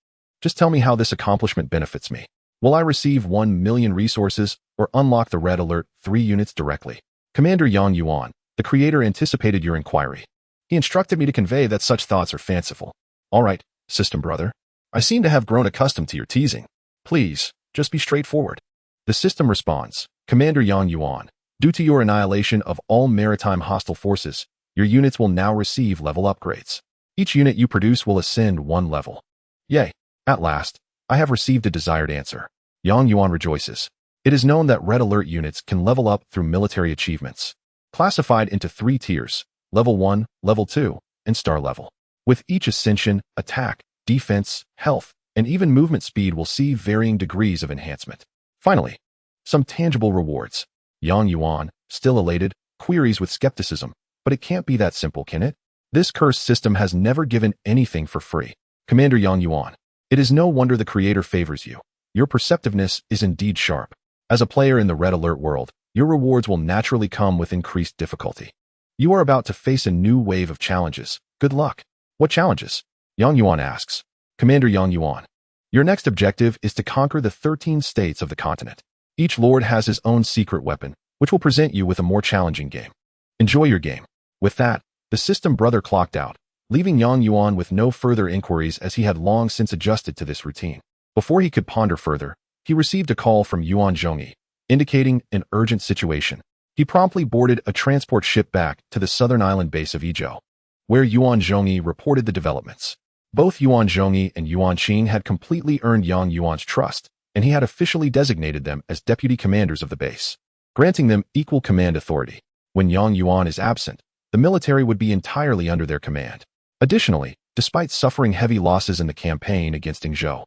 A: Just tell me how this accomplishment benefits me. Will I receive 1 million resources or unlock the Red Alert 3 units directly? Commander Yang Yuan, the Creator anticipated your inquiry. He instructed me to convey that such thoughts are fanciful. All right, system brother. I seem to have grown accustomed to your teasing. Please, just be straightforward. The system responds, Commander Yang Yuan, due to your annihilation of all maritime hostile forces, your units will now receive level upgrades. Each unit you produce will ascend 1 level. Yay, at last, I have received a desired answer. Yang Yuan rejoices. It is known that Red Alert units can level up through military achievements, classified into 3 tiers, level 1, level 2, and star level. With each ascension, attack, defense, health, and even movement speed will see varying degrees of enhancement. Finally, some tangible rewards. Yang Yuan, still elated, queries with skepticism, but it can't be that simple, can it? This cursed system has never given anything for free. Commander Yang Yuan, it is no wonder the Creator favors you. Your perceptiveness is indeed sharp. As a player in the Red Alert world, your rewards will naturally come with increased difficulty. You are about to face a new wave of challenges. Good luck. What challenges? Yang Yuan asks. Commander Yang Yuan, your next objective is to conquer the 13 states of the continent. Each lord has his own secret weapon, which will present you with a more challenging game. Enjoy your game. With that, the system brother clocked out, leaving Yang Yuan with no further inquiries as he had long since adjusted to this routine. Before he could ponder further, he received a call from Yuan Zhongyi, indicating an urgent situation. He promptly boarded a transport ship back to the southern island base of Izhou, where Yuan Zhongyi reported the developments. Both Yuan Zhongyi and Yuan Qing had completely earned Yang Yuan's trust, and he had officially designated them as deputy commanders of the base, granting them equal command authority. When Yang Yuan is absent, the military would be entirely under their command. Additionally, despite suffering heavy losses in the campaign against Ingzhou,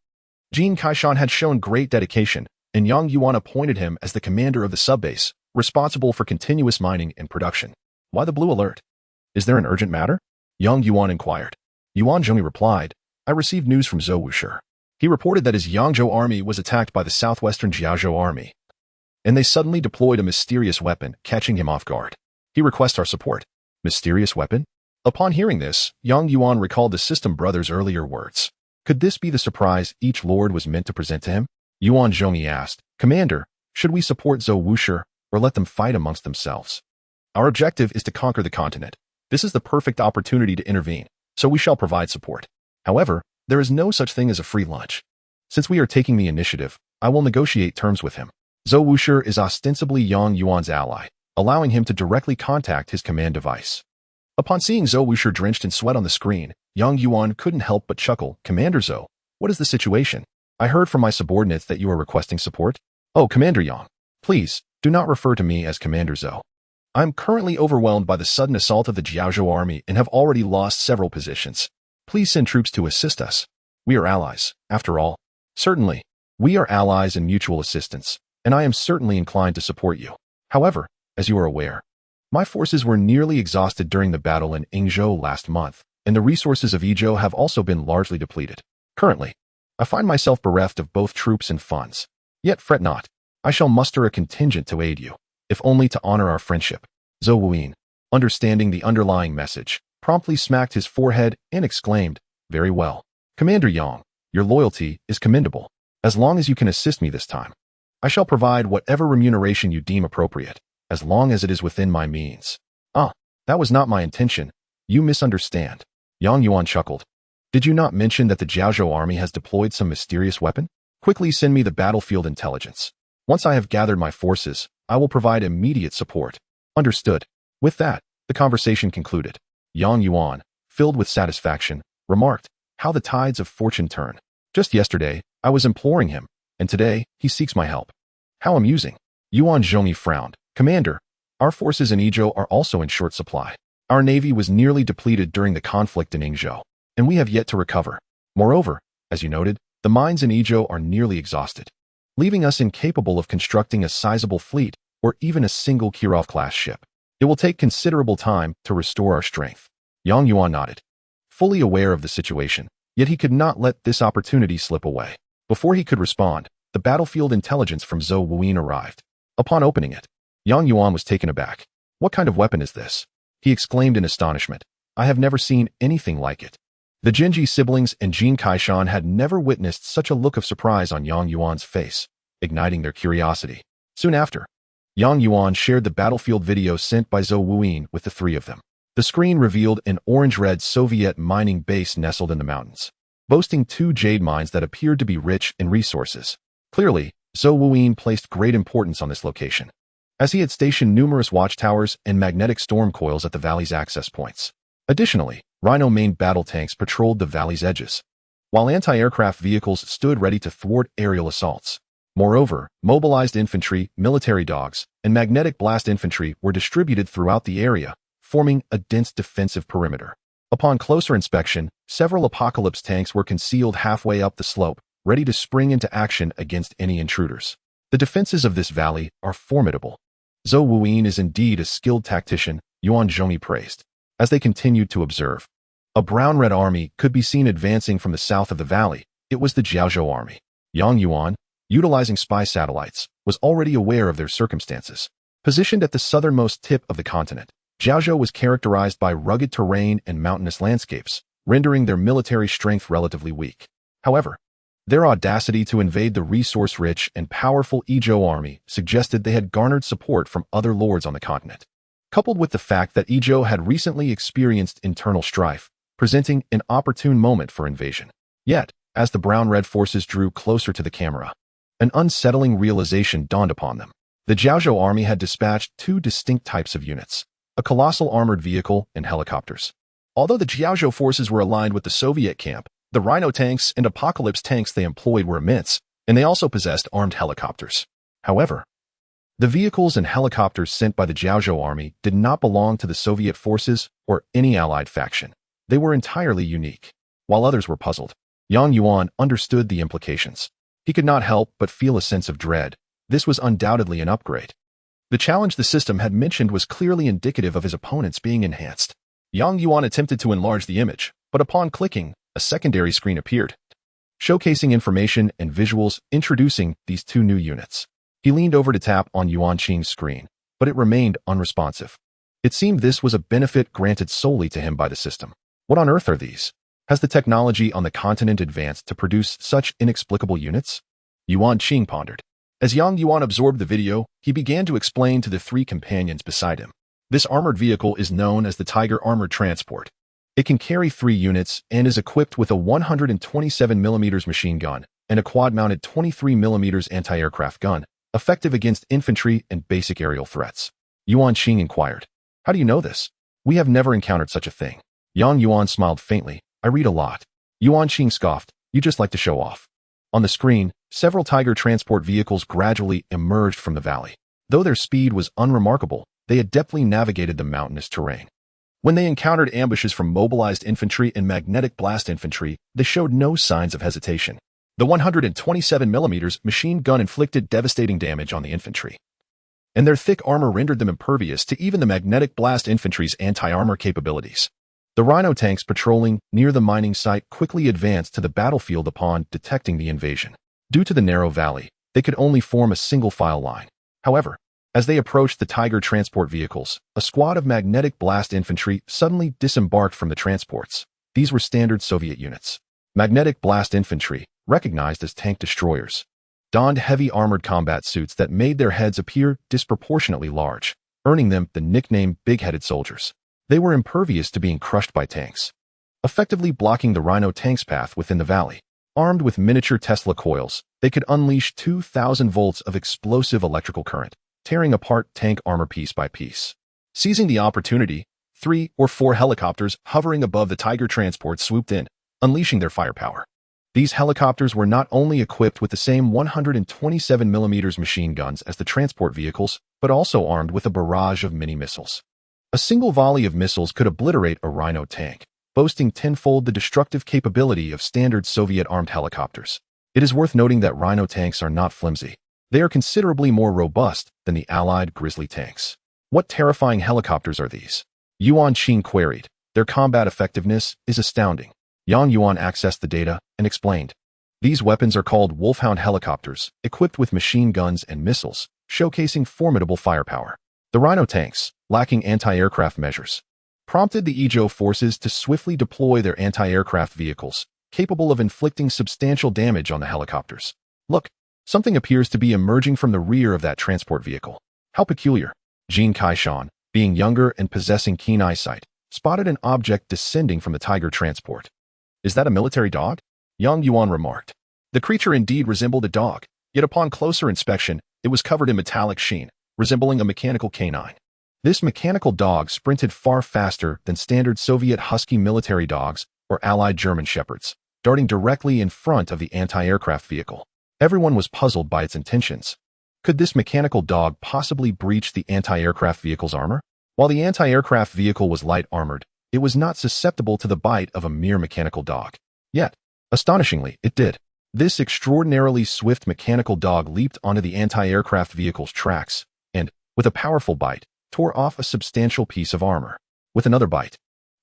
A: Jin Kaishan had shown great dedication, and Yang Yuan appointed him as the commander of the subbase, responsible for continuous mining and production. Why the blue alert? Is there an urgent matter? Yang Yuan inquired. Yuan Zhongyi replied, I received news from Zhou Wushi. He reported that his Yangzhou army was attacked by the southwestern Jiaozhou army, and they suddenly deployed a mysterious weapon, catching him off guard. He requests our support. Mysterious weapon? Upon hearing this, Yang Yuan recalled the system brother's earlier words. Could this be the surprise each lord was meant to present to him? Yuan Zhongyi asked, Commander, should we support Zhou Wushi or let them fight amongst themselves? Our objective is to conquer the continent. This is the perfect opportunity to intervene, so we shall provide support. However, there is no such thing as a free lunch. Since we are taking the initiative, I will negotiate terms with him. Zhou Wushi is ostensibly Yang Yuan's ally, allowing him to directly contact his command device. Upon seeing Zhou Wushi drenched in sweat on the screen, Yang Yuan couldn't help but chuckle. Commander Zhou, what is the situation? I heard from my subordinates that you are requesting support. Oh, Commander Yang, please, do not refer to me as Commander Zhou. I'm currently overwhelmed by the sudden assault of the Jiaozhou army and have already lost several positions. Please send troops to assist us. We are allies, after all. Certainly, we are allies in mutual assistance, and I am certainly inclined to support you. However, as you are aware, my forces were nearly exhausted during the battle in Ingzhou last month, and the resources of Izhou have also been largely depleted. Currently, I find myself bereft of both troops and funds. Yet fret not, I shall muster a contingent to aid you, if only to honor our friendship. Zhou Wuyin, understanding the underlying message, promptly smacked his forehead and exclaimed, Very well. Commander Yang, your loyalty is commendable. As long as you can assist me this time, I shall provide whatever remuneration you deem appropriate, as long as it is within my means. Ah, that was not my intention. You misunderstand. Yang Yuan chuckled. Did you not mention that the Jiaozhou army has deployed some mysterious weapon? Quickly send me the battlefield intelligence. Once I have gathered my forces, I will provide immediate support. Understood. With that, the conversation concluded. Yang Yuan, filled with satisfaction, remarked, How the tides of fortune turn. Just yesterday, I was imploring him, and today, he seeks my help. How amusing. Yuan Zhongyi frowned. Commander, Our forces in Izhou are also in short supply. Our navy was nearly depleted during the conflict in Yingzhou, and we have yet to recover. Moreover, as you noted, the mines in Izhou are nearly exhausted, leaving us incapable of constructing a sizable fleet or even a single Kirov-class ship. It will take considerable time to restore our strength. Yang Yuan nodded, fully aware of the situation, yet he could not let this opportunity slip away. Before he could respond, the battlefield intelligence from Zhou Wuyin arrived. Upon opening it, Yang Yuan was taken aback. "What kind of weapon is this?" he exclaimed in astonishment. "I have never seen anything like it." The Jinji siblings and Jin Kaishan had never witnessed such a look of surprise on Yang Yuan's face, igniting their curiosity. Soon after, Yang Yuan shared the battlefield video sent by Zhou Wuyin with the three of them. The screen revealed an orange-red Soviet mining base nestled in the mountains, boasting 2 jade mines that appeared to be rich in resources. Clearly, Zhou Wuyin placed great importance on this location, as he had stationed numerous watchtowers and magnetic storm coils at the valley's access points. Additionally, Rhino main battle tanks patrolled the valley's edges, while anti-aircraft vehicles stood ready to thwart aerial assaults. Moreover, mobilized infantry, military dogs, and magnetic blast infantry were distributed throughout the area, forming a dense defensive perimeter. Upon closer inspection, several Apocalypse tanks were concealed halfway up the slope, ready to spring into action against any intruders. The defenses of this valley are formidable. Zhou Wuyin is indeed a skilled tactician, Yuan Zhongyi praised. As they continued to observe, a brown-red army could be seen advancing from the south of the valley. It was the Jiaozhou army. Yang Yuan, utilizing spy satellites, was already aware of their circumstances. Positioned at the southernmost tip of the continent, Jiaozhou was characterized by rugged terrain and mountainous landscapes, rendering their military strength relatively weak. However, their audacity to invade the resource-rich and powerful Izhou army suggested they had garnered support from other lords on the continent. Coupled with the fact that Izhou had recently experienced internal strife, presenting an opportune moment for invasion. Yet, as the brown-red forces drew closer to the camera, an unsettling realization dawned upon them. The Jiaozhou army had dispatched 2 distinct types of units, a colossal armored vehicle and helicopters. Although the Jiaozhou forces were aligned with the Soviet camp, the Rhino tanks and Apocalypse tanks they employed were immense, and they also possessed armed helicopters. However, the vehicles and helicopters sent by the Jiaozhou army did not belong to the Soviet forces or any allied faction. They were entirely unique. While others were puzzled, Yang Yuan understood the implications. He could not help but feel a sense of dread. This was undoubtedly an upgrade. The challenge the system had mentioned was clearly indicative of his opponents being enhanced. Yang Yuan attempted to enlarge the image, but upon clicking, a secondary screen appeared, showcasing information and visuals introducing these 2 new units. He leaned over to tap on Yuan Qing's screen, but it remained unresponsive. It seemed this was a benefit granted solely to him by the system. What on earth are these? Has the technology on the continent advanced to produce such inexplicable units? Yuan Qing pondered. As Yang Yuan absorbed the video, he began to explain to the 3 companions beside him. This armored vehicle is known as the Tiger Armored Transport. It can carry 3 units and is equipped with a 127mm machine gun and a quad-mounted 23mm anti-aircraft gun, effective against infantry and basic aerial threats. Yuan Qing inquired, "How do you know this? We have never encountered such a thing." Yang Yuan smiled faintly. "I read a lot." Yuan Qing scoffed, "You just like to show off." On the screen, several Tiger transport vehicles gradually emerged from the valley. Though their speed was unremarkable, they adeptly navigated the mountainous terrain. When they encountered ambushes from mobilized infantry and magnetic blast infantry, they showed no signs of hesitation. The 127mm machine gun inflicted devastating damage on the infantry, and their thick armor rendered them impervious to even the magnetic blast infantry's anti-armor capabilities. The Rhino tanks patrolling near the mining site quickly advanced to the battlefield upon detecting the invasion. Due to the narrow valley, they could only form a single file line. However, as they approached the Tiger transport vehicles, a squad of magnetic blast infantry suddenly disembarked from the transports. These were standard Soviet units. Magnetic blast infantry, recognized as tank destroyers, donned heavy armored combat suits that made their heads appear disproportionately large, earning them the nickname Big-Headed Soldiers. They were impervious to being crushed by tanks, effectively blocking the Rhino tank's path within the valley. Armed with miniature Tesla coils, they could unleash 2,000 volts of explosive electrical current, tearing apart tank armor piece by piece. Seizing the opportunity, 3 or 4 helicopters hovering above the Tiger transport swooped in, unleashing their firepower. These helicopters were not only equipped with the same 127mm machine guns as the transport vehicles, but also armed with a barrage of mini-missiles. A single volley of missiles could obliterate a Rhino tank, boasting tenfold the destructive capability of standard Soviet-armed helicopters. It is worth noting that Rhino tanks are not flimsy. They are considerably more robust than the Allied Grizzly tanks. What terrifying helicopters are these? Yuan queried. Their combat effectiveness is astounding. Yuan accessed the data and explained. These weapons are called Wolfhound helicopters, equipped with machine guns and missiles, showcasing formidable firepower. The Rhino tanks, lacking anti-aircraft measures, prompted the EJO forces to swiftly deploy their anti-aircraft vehicles, capable of inflicting substantial damage on the helicopters. Look, something appears to be emerging from the rear of that transport vehicle. How peculiar. Jin Kaishan, being younger and possessing keen eyesight, spotted an object descending from the Tiger transport. Is that a military dog? Yang Yuan remarked. The creature indeed resembled a dog, yet upon closer inspection, it was covered in metallic sheen, resembling a mechanical canine. This mechanical dog sprinted far faster than standard Soviet Husky military dogs or Allied German Shepherds, darting directly in front of the anti-aircraft vehicle. Everyone was puzzled by its intentions. Could this mechanical dog possibly breach the anti-aircraft vehicle's armor? While the anti-aircraft vehicle was light armored, it was not susceptible to the bite of a mere mechanical dog. Yet, astonishingly, it did. This extraordinarily swift mechanical dog leaped onto the anti-aircraft vehicle's tracks and, with a powerful bite, tore off a substantial piece of armor. With another bite,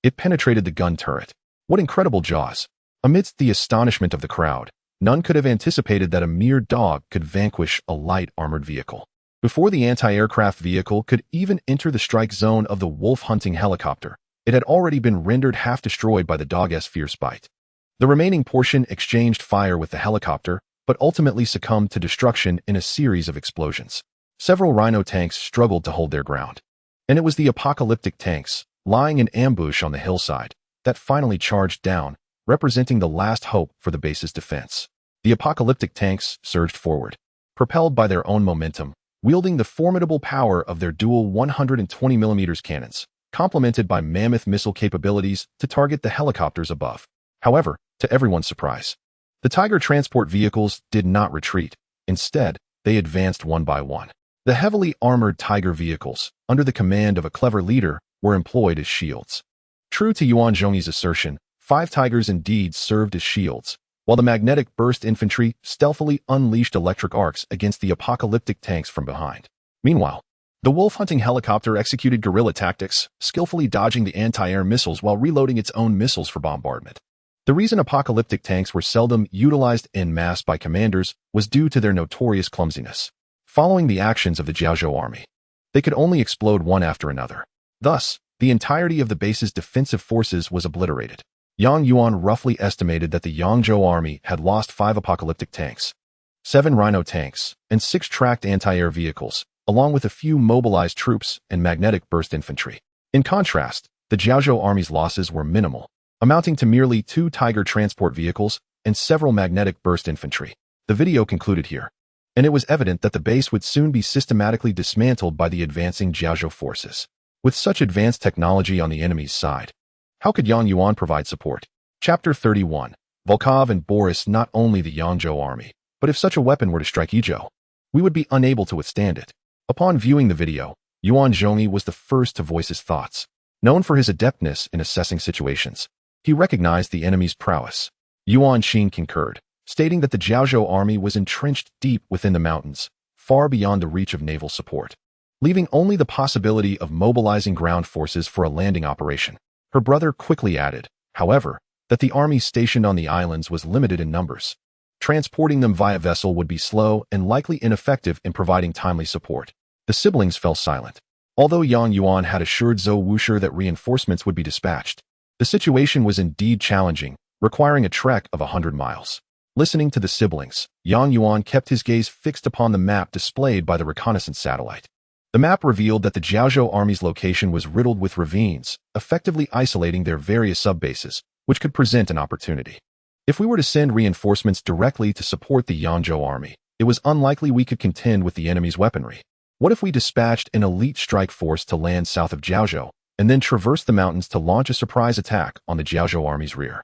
A: it penetrated the gun turret. What incredible jaws! Amidst the astonishment of the crowd, none could have anticipated that a mere dog could vanquish a light armored vehicle. Before the anti-aircraft vehicle could even enter the strike zone of the wolf-hunting helicopter, it had already been rendered half destroyed by the dog's fierce bite. The remaining portion exchanged fire with the helicopter, but ultimately succumbed to destruction in a series of explosions. Several Rhino tanks struggled to hold their ground. And it was the apocalyptic tanks, lying in ambush on the hillside, that finally charged down, representing the last hope for the base's defense. The apocalyptic tanks surged forward, propelled by their own momentum, wielding the formidable power of their dual 120mm cannons, complemented by mammoth missile capabilities to target the helicopters above. However, to everyone's surprise, the Tiger transport vehicles did not retreat. Instead, they advanced one by one. The heavily armored Tiger vehicles, under the command of a clever leader, were employed as shields. True to Yuan Zhongyi's assertion, 5 Tigers indeed served as shields, while the magnetic burst infantry stealthily unleashed electric arcs against the apocalyptic tanks from behind. Meanwhile, the wolf-hunting helicopter executed guerrilla tactics, skillfully dodging the anti-air missiles while reloading its own missiles for bombardment. The reason apocalyptic tanks were seldom utilized en masse by commanders was due to their notorious clumsiness. Following the actions of the Jiaozhou army, they could only explode one after another. Thus, the entirety of the base's defensive forces was obliterated. Yang Yuan roughly estimated that the Yangzhou army had lost 5 apocalyptic tanks, 7 Rhino tanks, and 6 tracked anti-air vehicles, along with a few mobilized troops and magnetic burst infantry. In contrast, the Jiaozhou army's losses were minimal, amounting to merely 2 Tiger transport vehicles and several magnetic burst infantry. The video concluded here, and it was evident that the base would soon be systematically dismantled by the advancing Jiaozhou forces. With such advanced technology on the enemy's side, how could Yang Yuan provide support? Chapter 31. Volkov and Boris. Not only the Yangzhou army, but if such a weapon were to strike EJO, we would be unable to withstand it. Upon viewing the video, Yuan Zhongyi was the first to voice his thoughts. Known for his adeptness in assessing situations, he recognized the enemy's prowess. Yuan concurred, stating that the Jiaozhou army was entrenched deep within the mountains, far beyond the reach of naval support, leaving only the possibility of mobilizing ground forces for a landing operation. Her brother quickly added, however, that the army stationed on the islands was limited in numbers. Transporting them via vessel would be slow and likely ineffective in providing timely support. The siblings fell silent. Although Yang Yuan had assured Zhou Wushi that reinforcements would be dispatched, the situation was indeed challenging, requiring a trek of 100 miles. Listening to the siblings, Yang Yuan kept his gaze fixed upon the map displayed by the reconnaissance satellite. The map revealed that the Jiaozhou army's location was riddled with ravines, effectively isolating their various subbases, which could present an opportunity. If we were to send reinforcements directly to support the Yangzhou army, it was unlikely we could contend with the enemy's weaponry. What if we dispatched an elite strike force to land south of Jiaozhou, and then traverse the mountains to launch a surprise attack on the Jiaozhou army's rear?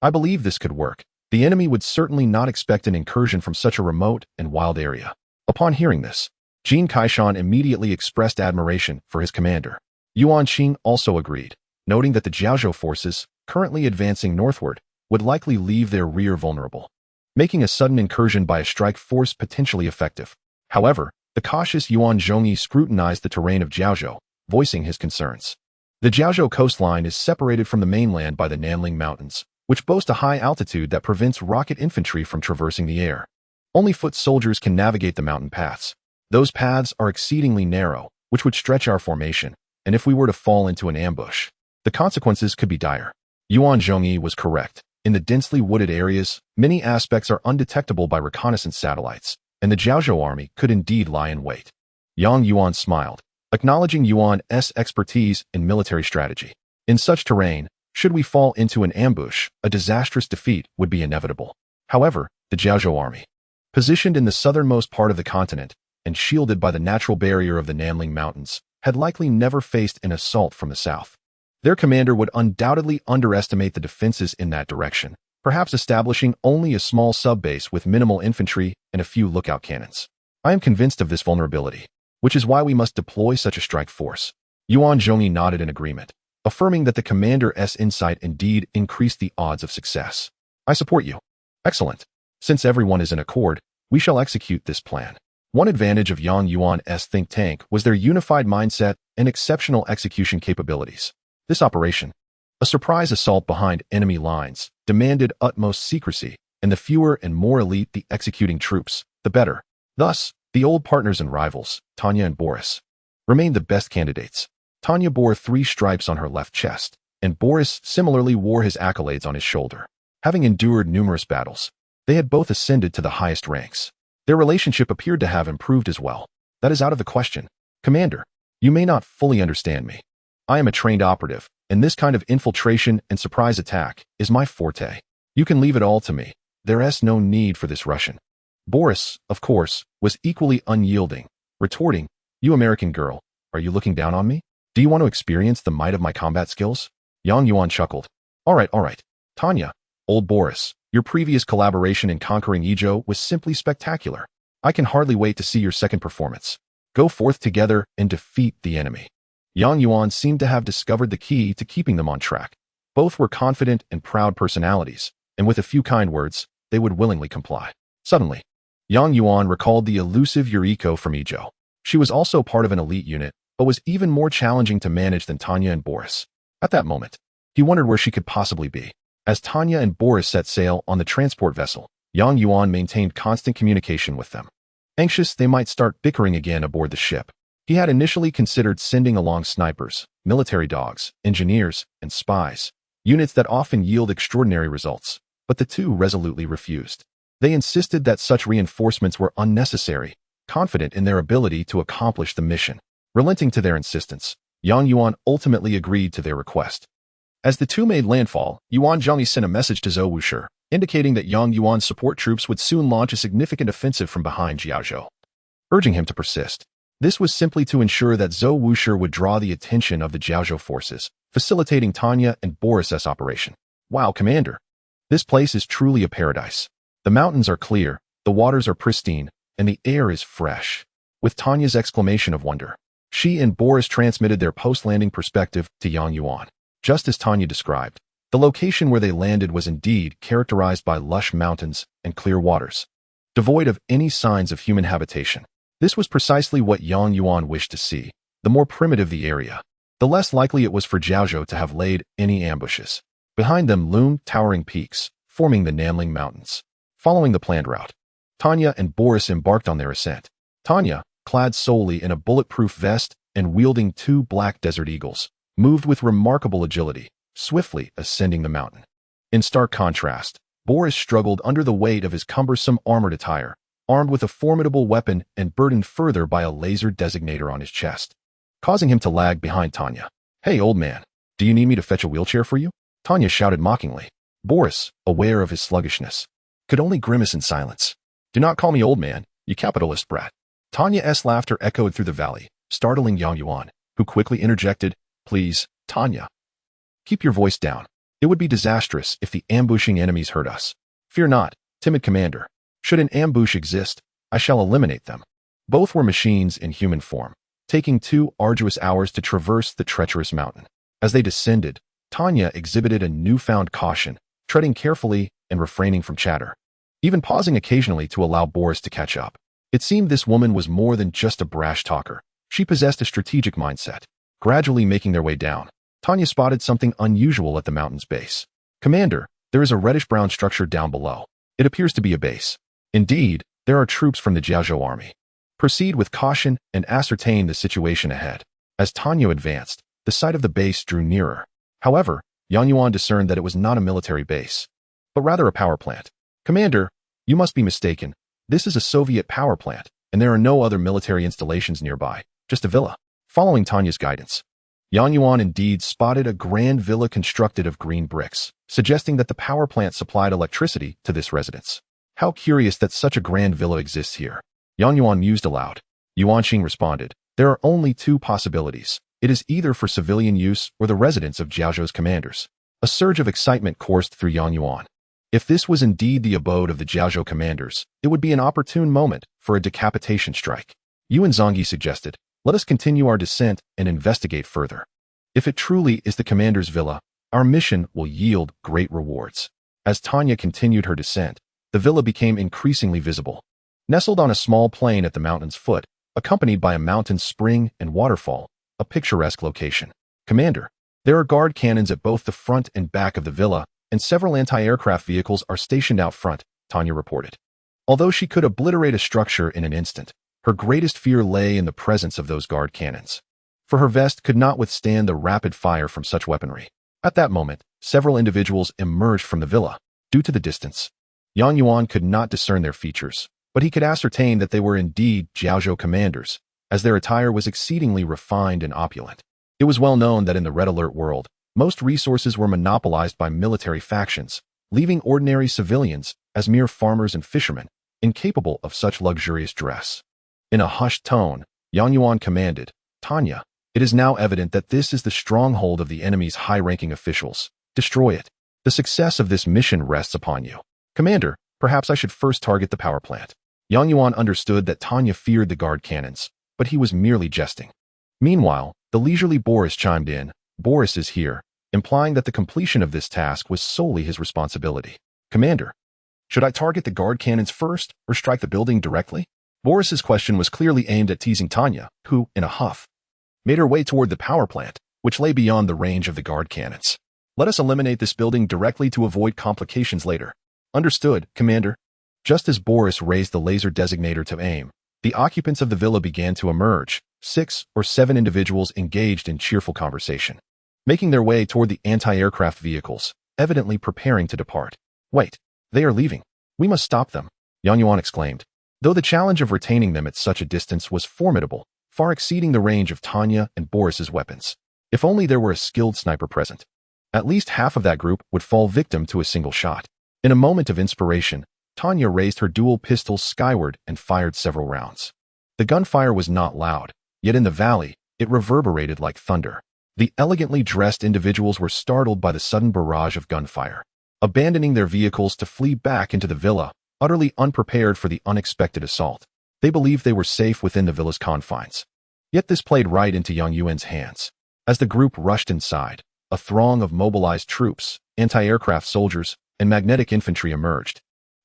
A: I believe this could work, The enemy would certainly not expect an incursion from such a remote and wild area. Upon hearing this, Jin Kaishan immediately expressed admiration for his commander. Yuan Qing also agreed, noting that the Jiaozhou forces, currently advancing northward, would likely leave their rear vulnerable, making a sudden incursion by a strike force potentially effective. However, the cautious Yuan Zhongyi scrutinized the terrain of Jiaozhou, voicing his concerns. The Jiaozhou coastline is separated from the mainland by the Nanling Mountains, which boast a high altitude that prevents rocket infantry from traversing the air. Only foot soldiers can navigate the mountain paths. Those paths are exceedingly narrow, which would stretch our formation, and if we were to fall into an ambush, the consequences could be dire. Yuan Zhongyi was correct. In the densely wooded areas, many aspects are undetectable by reconnaissance satellites, and the Jiaozhou army could indeed lie in wait. Yang Yuan smiled, acknowledging Yuan's expertise in military strategy. In such terrain, should we fall into an ambush, a disastrous defeat would be inevitable. However, the Jiaozhou army, positioned in the southernmost part of the continent and shielded by the natural barrier of the Nanling Mountains, had likely never faced an assault from the south. Their commander would undoubtedly underestimate the defenses in that direction, perhaps establishing only a small sub-base with minimal infantry and a few lookout cannons. I am convinced of this vulnerability, which is why we must deploy such a strike force. Yuan Zhongyi nodded in agreement, affirming that the commander's insight indeed increased the odds of success. I support you. Excellent. Since everyone is in accord, we shall execute this plan. One advantage of Yang Yuan's think tank was their unified mindset and exceptional execution capabilities. This operation, a surprise assault behind enemy lines, demanded utmost secrecy, and the fewer and more elite the executing troops, the better. Thus, the old partners and rivals, Tanya and Boris, remained the best candidates. Tanya bore 3 stripes on her left chest, and Boris similarly wore his accolades on his shoulder. Having endured numerous battles, they had both ascended to the highest ranks. Their relationship appeared to have improved as well. That is out of the question. Commander, you may not fully understand me. I am a trained operative, and this kind of infiltration and surprise attack is my forte. You can leave it all to me. There's no need for this Russian. Boris, of course, was equally unyielding, retorting, "You American girl, are you looking down on me? Do you want to experience the might of my combat skills?" Yang Yuan chuckled. All right. Tanya, old Boris, your previous collaboration in conquering Ezhou was simply spectacular. I can hardly wait to see your second performance. Go forth together and defeat the enemy. Yang Yuan seemed to have discovered the key to keeping them on track. Both were confident and proud personalities, and with a few kind words, they would willingly comply. Suddenly, Yang Yuan recalled the elusive Yuriko from Ezhou. She was also part of an elite unit, but was even more challenging to manage than Tanya and Boris. At that moment, he wondered where she could possibly be. As Tanya and Boris set sail on the transport vessel, Yang Yuan maintained constant communication with them. Anxious they might start bickering again aboard the ship, he had initially considered sending along snipers, military dogs, engineers, and spies, units that often yield extraordinary results, but the two resolutely refused. They insisted that such reinforcements were unnecessary, confident in their ability to accomplish the mission. Relenting to their insistence, Yang Yuan ultimately agreed to their request. As the two made landfall, Yuan Zhongyi sent a message to Zhou Wushi, indicating that Yang Yuan's support troops would soon launch a significant offensive from behind Jiaozhou, urging him to persist. This was simply to ensure that Zhou Wushi would draw the attention of the Jiaozhou forces, facilitating Tanya and Boris's operation. Wow, Commander! This place is truly a paradise. The mountains are clear, the waters are pristine, and the air is fresh. With Tanya's exclamation of wonder, she and Boris transmitted their post-landing perspective to Yang Yuan. Just as Tanya described, the location where they landed was indeed characterized by lush mountains and clear waters, devoid of any signs of human habitation. This was precisely what Yang Yuan wished to see. The more primitive the area, the less likely it was for Jiaozhou to have laid any ambushes. Behind them loomed towering peaks, forming the Nanling Mountains. Following the planned route, Tanya and Boris embarked on their ascent. Tanya, clad solely in a bulletproof vest and wielding 2 black desert eagles, moved with remarkable agility, swiftly ascending the mountain. In stark contrast, Boris struggled under the weight of his cumbersome armored attire, armed with a formidable weapon and burdened further by a laser designator on his chest, causing him to lag behind Tanya. "Hey, old man, do you need me to fetch a wheelchair for you?" Tanya shouted mockingly. Boris, aware of his sluggishness, could only grimace in silence. "Do not call me old man, you capitalist brat." Tanya's laughter echoed through the valley, startling Yang Yuan, who quickly interjected, "Please, Tanya, keep your voice down. It would be disastrous if the ambushing enemies heard us." Fear not, timid commander. Should an ambush exist, I shall eliminate them. Both were machines in human form, taking 2 arduous hours to traverse the treacherous mountain. As they descended, Tanya exhibited a newfound caution, treading carefully and refraining from chatter, even pausing occasionally to allow Boris to catch up. It seemed this woman was more than just a brash talker. She possessed a strategic mindset. Gradually making their way down, Tanya spotted something unusual at the mountain's base. Commander, there is a reddish-brown structure down below. It appears to be a base. Indeed, there are troops from the Jiaozhou army. Proceed with caution and ascertain the situation ahead. As Tanya advanced, the sight of the base drew nearer. However, Yuan discerned that it was not a military base, but rather a power plant. Commander, you must be mistaken. This is a Soviet power plant, and there are no other military installations nearby, just a villa. Following Tanya's guidance, Yuan indeed spotted a grand villa constructed of green bricks, suggesting that the power plant supplied electricity to this residence. How curious that such a grand villa exists here. Yuan mused aloud. Yuanqing responded, there are only 2 possibilities. It is either for civilian use or the residence of Jiaozhou's commanders. A surge of excitement coursed through Yuan. If this was indeed the abode of the Jiaozhou commanders, it would be an opportune moment for a decapitation strike. Yuan Zongyi suggested, let us continue our descent and investigate further. If it truly is the commander's villa, our mission will yield great rewards. As Tanya continued her descent, the villa became increasingly visible. Nestled on a small plain at the mountain's foot, accompanied by a mountain spring and waterfall, a picturesque location. Commander, there are guard cannons at both the front and back of the villa, and several anti-aircraft vehicles are stationed out front, Tanya reported. Although she could obliterate a structure in an instant, her greatest fear lay in the presence of those guard cannons. For her vest could not withstand the rapid fire from such weaponry. At that moment, several individuals emerged from the villa. Due to the distance, Yuan could not discern their features, but he could ascertain that they were indeed Jiaozhou commanders, as their attire was exceedingly refined and opulent. It was well known that in the Red Alert world, most resources were monopolized by military factions, leaving ordinary civilians as mere farmers and fishermen, incapable of such luxurious dress. In a hushed tone, Yuan commanded, Tanya, it is now evident that this is the stronghold of the enemy's high-ranking officials. Destroy it. The success of this mission rests upon you. Commander, perhaps I should first target the power plant. Yuan understood that Tanya feared the guard cannons, but he was merely jesting. Meanwhile, the leisurely Boris chimed in, Boris is here, implying that the completion of this task was solely his responsibility. Commander, should I target the guard cannons first or strike the building directly? Boris's question was clearly aimed at teasing Tanya, who, in a huff, made her way toward the power plant, which lay beyond the range of the guard cannons. Let us eliminate this building directly to avoid complications later. Understood, Commander. Just as Boris raised the laser designator to aim, the occupants of the villa began to emerge, 6 or 7 individuals engaged in cheerful conversation, making their way toward the anti-aircraft vehicles, evidently preparing to depart. Wait, they are leaving. We must stop them, Yuan exclaimed. Though the challenge of retaining them at such a distance was formidable, far exceeding the range of Tanya and Boris's weapons. If only there were a skilled sniper present. At least half of that group would fall victim to a single shot. In a moment of inspiration, Tanya raised her dual pistols skyward and fired several rounds. The gunfire was not loud, yet in the valley, it reverberated like thunder. The elegantly dressed individuals were startled by the sudden barrage of gunfire, abandoning their vehicles to flee back into the villa, utterly unprepared for the unexpected assault. They believed they were safe within the villa's confines. Yet this played right into Yuan's hands. As the group rushed inside, a throng of mobilized troops, anti-aircraft soldiers, and magnetic infantry emerged,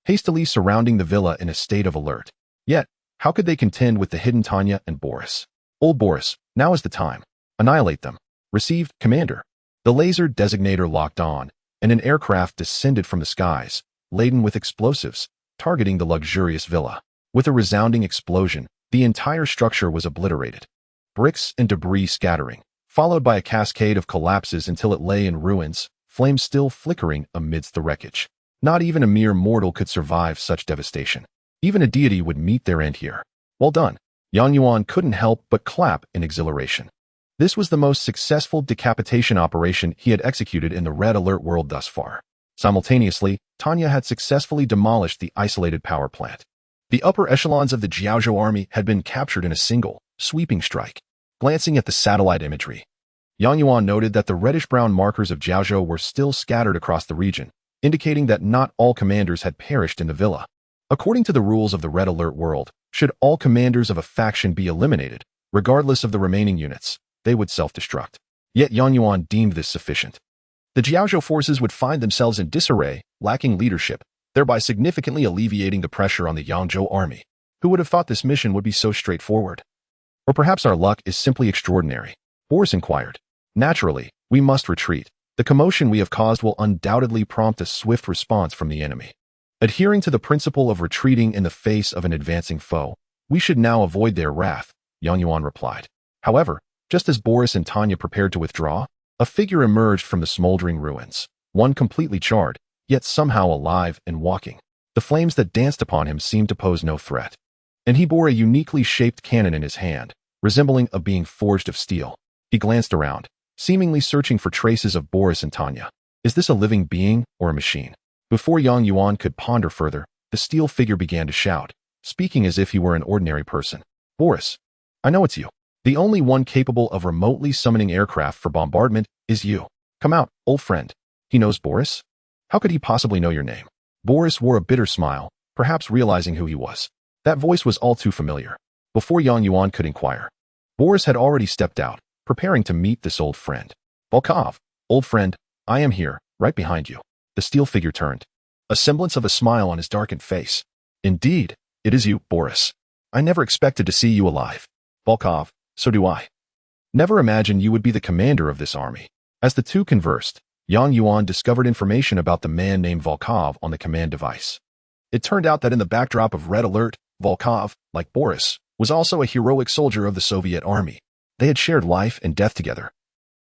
A: hastily surrounding the villa in a state of alert. Yet, how could they contend with the hidden Tanya and Boris? Old Boris, now is the time. Annihilate them. Received, Commander. The laser designator locked on, and an aircraft descended from the skies, laden with explosives, targeting the luxurious villa. With a resounding explosion, the entire structure was obliterated. Bricks and debris scattering, followed by a cascade of collapses until it lay in ruins, flames still flickering amidst the wreckage. Not even a mere mortal could survive such devastation. Even a deity would meet their end here. Well done. Yuan couldn't help but clap in exhilaration. This was the most successful decapitation operation he had executed in the Red Alert world thus far. Simultaneously, Tanya had successfully demolished the isolated power plant. The upper echelons of the Jiaozhou army had been captured in a single, sweeping strike. Glancing at the satellite imagery, Yuan noted that the reddish-brown markers of Jiaozhou were still scattered across the region, indicating that not all commanders had perished in the villa. According to the rules of the Red Alert world, should all commanders of a faction be eliminated, regardless of the remaining units, they would self-destruct. Yet Yuan deemed this sufficient. The Jiaozhou forces would find themselves in disarray, lacking leadership, thereby significantly alleviating the pressure on the Yangzhou army. Who would have thought this mission would be so straightforward? Or perhaps our luck is simply extraordinary? Boris inquired. Naturally, we must retreat. The commotion we have caused will undoubtedly prompt a swift response from the enemy. Adhering to the principle of retreating in the face of an advancing foe, we should now avoid their wrath, Yuan replied. However, just as Boris and Tanya prepared to withdraw, a figure emerged from the smoldering ruins, one completely charred, yet somehow alive and walking. The flames that danced upon him seemed to pose no threat. And he bore a uniquely shaped cannon in his hand, resembling a being forged of steel. He glanced around, seemingly searching for traces of Boris and Tanya. Is this a living being or a machine? Before Yuan could ponder further, the steel figure began to shout, speaking as if he were an ordinary person. Boris, I know it's you. The only one capable of remotely summoning aircraft for bombardment is you. Come out, old friend. He knows Boris? How could he possibly know your name? Boris wore a bitter smile, perhaps realizing who he was. That voice was all too familiar. Before Yuan could inquire, Boris had already stepped out, preparing to meet this old friend. Volkov, old friend, I am here, right behind you. The steel figure turned, a semblance of a smile on his darkened face. Indeed, it is you, Boris. I never expected to see you alive. Volkov, so do I. Never imagined you would be the commander of this army. As the two conversed, Yuan discovered information about the man named Volkov on the command device. It turned out that in the backdrop of Red Alert, Volkov, like Boris, was also a heroic soldier of the Soviet army. They had shared life and death together,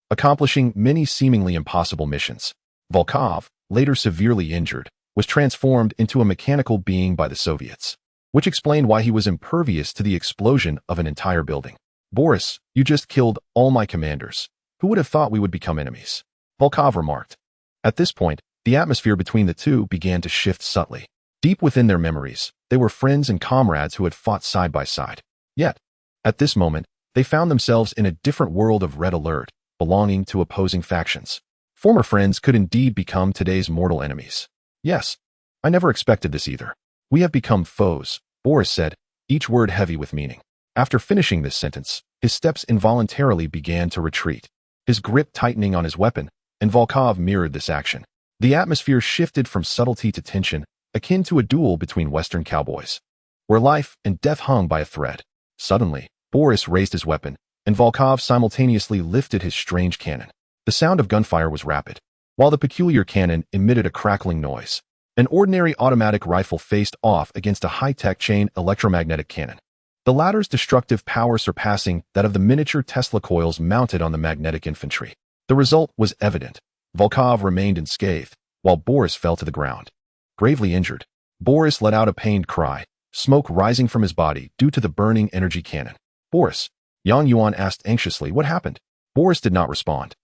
A: accomplishing many seemingly impossible missions. Volkov, later severely injured, was transformed into a mechanical being by the Soviets, which explained why he was impervious to the explosion of an entire building. Boris, you just killed all my commanders. Who would have thought we would become enemies? Volkov remarked. At this point, the atmosphere between the two began to shift subtly. Deep within their memories, they were friends and comrades who had fought side by side. Yet, at this moment, they found themselves in a different world of Red Alert, belonging to opposing factions. Former friends could indeed become today's mortal enemies. Yes, I never expected this either. We have become foes, Boris said, each word heavy with meaning. After finishing this sentence, his steps involuntarily began to retreat, his grip tightening on his weapon, and Volkov mirrored this action. The atmosphere shifted from subtlety to tension, akin to a duel between Western cowboys, where life and death hung by a thread. Suddenly, Boris raised his weapon, and Volkov simultaneously lifted his strange cannon. The sound of gunfire was rapid, while the peculiar cannon emitted a crackling noise. An ordinary automatic rifle faced off against a high-tech chain electromagnetic cannon, the latter's destructive power surpassing that of the miniature Tesla coils mounted on the magnetic infantry. The result was evident. Volkov remained unscathed, while Boris fell to the ground. Gravely injured, Boris let out a pained cry, smoke rising from his body due to the burning energy cannon. Boris, Yuan asked anxiously what happened. Boris did not respond,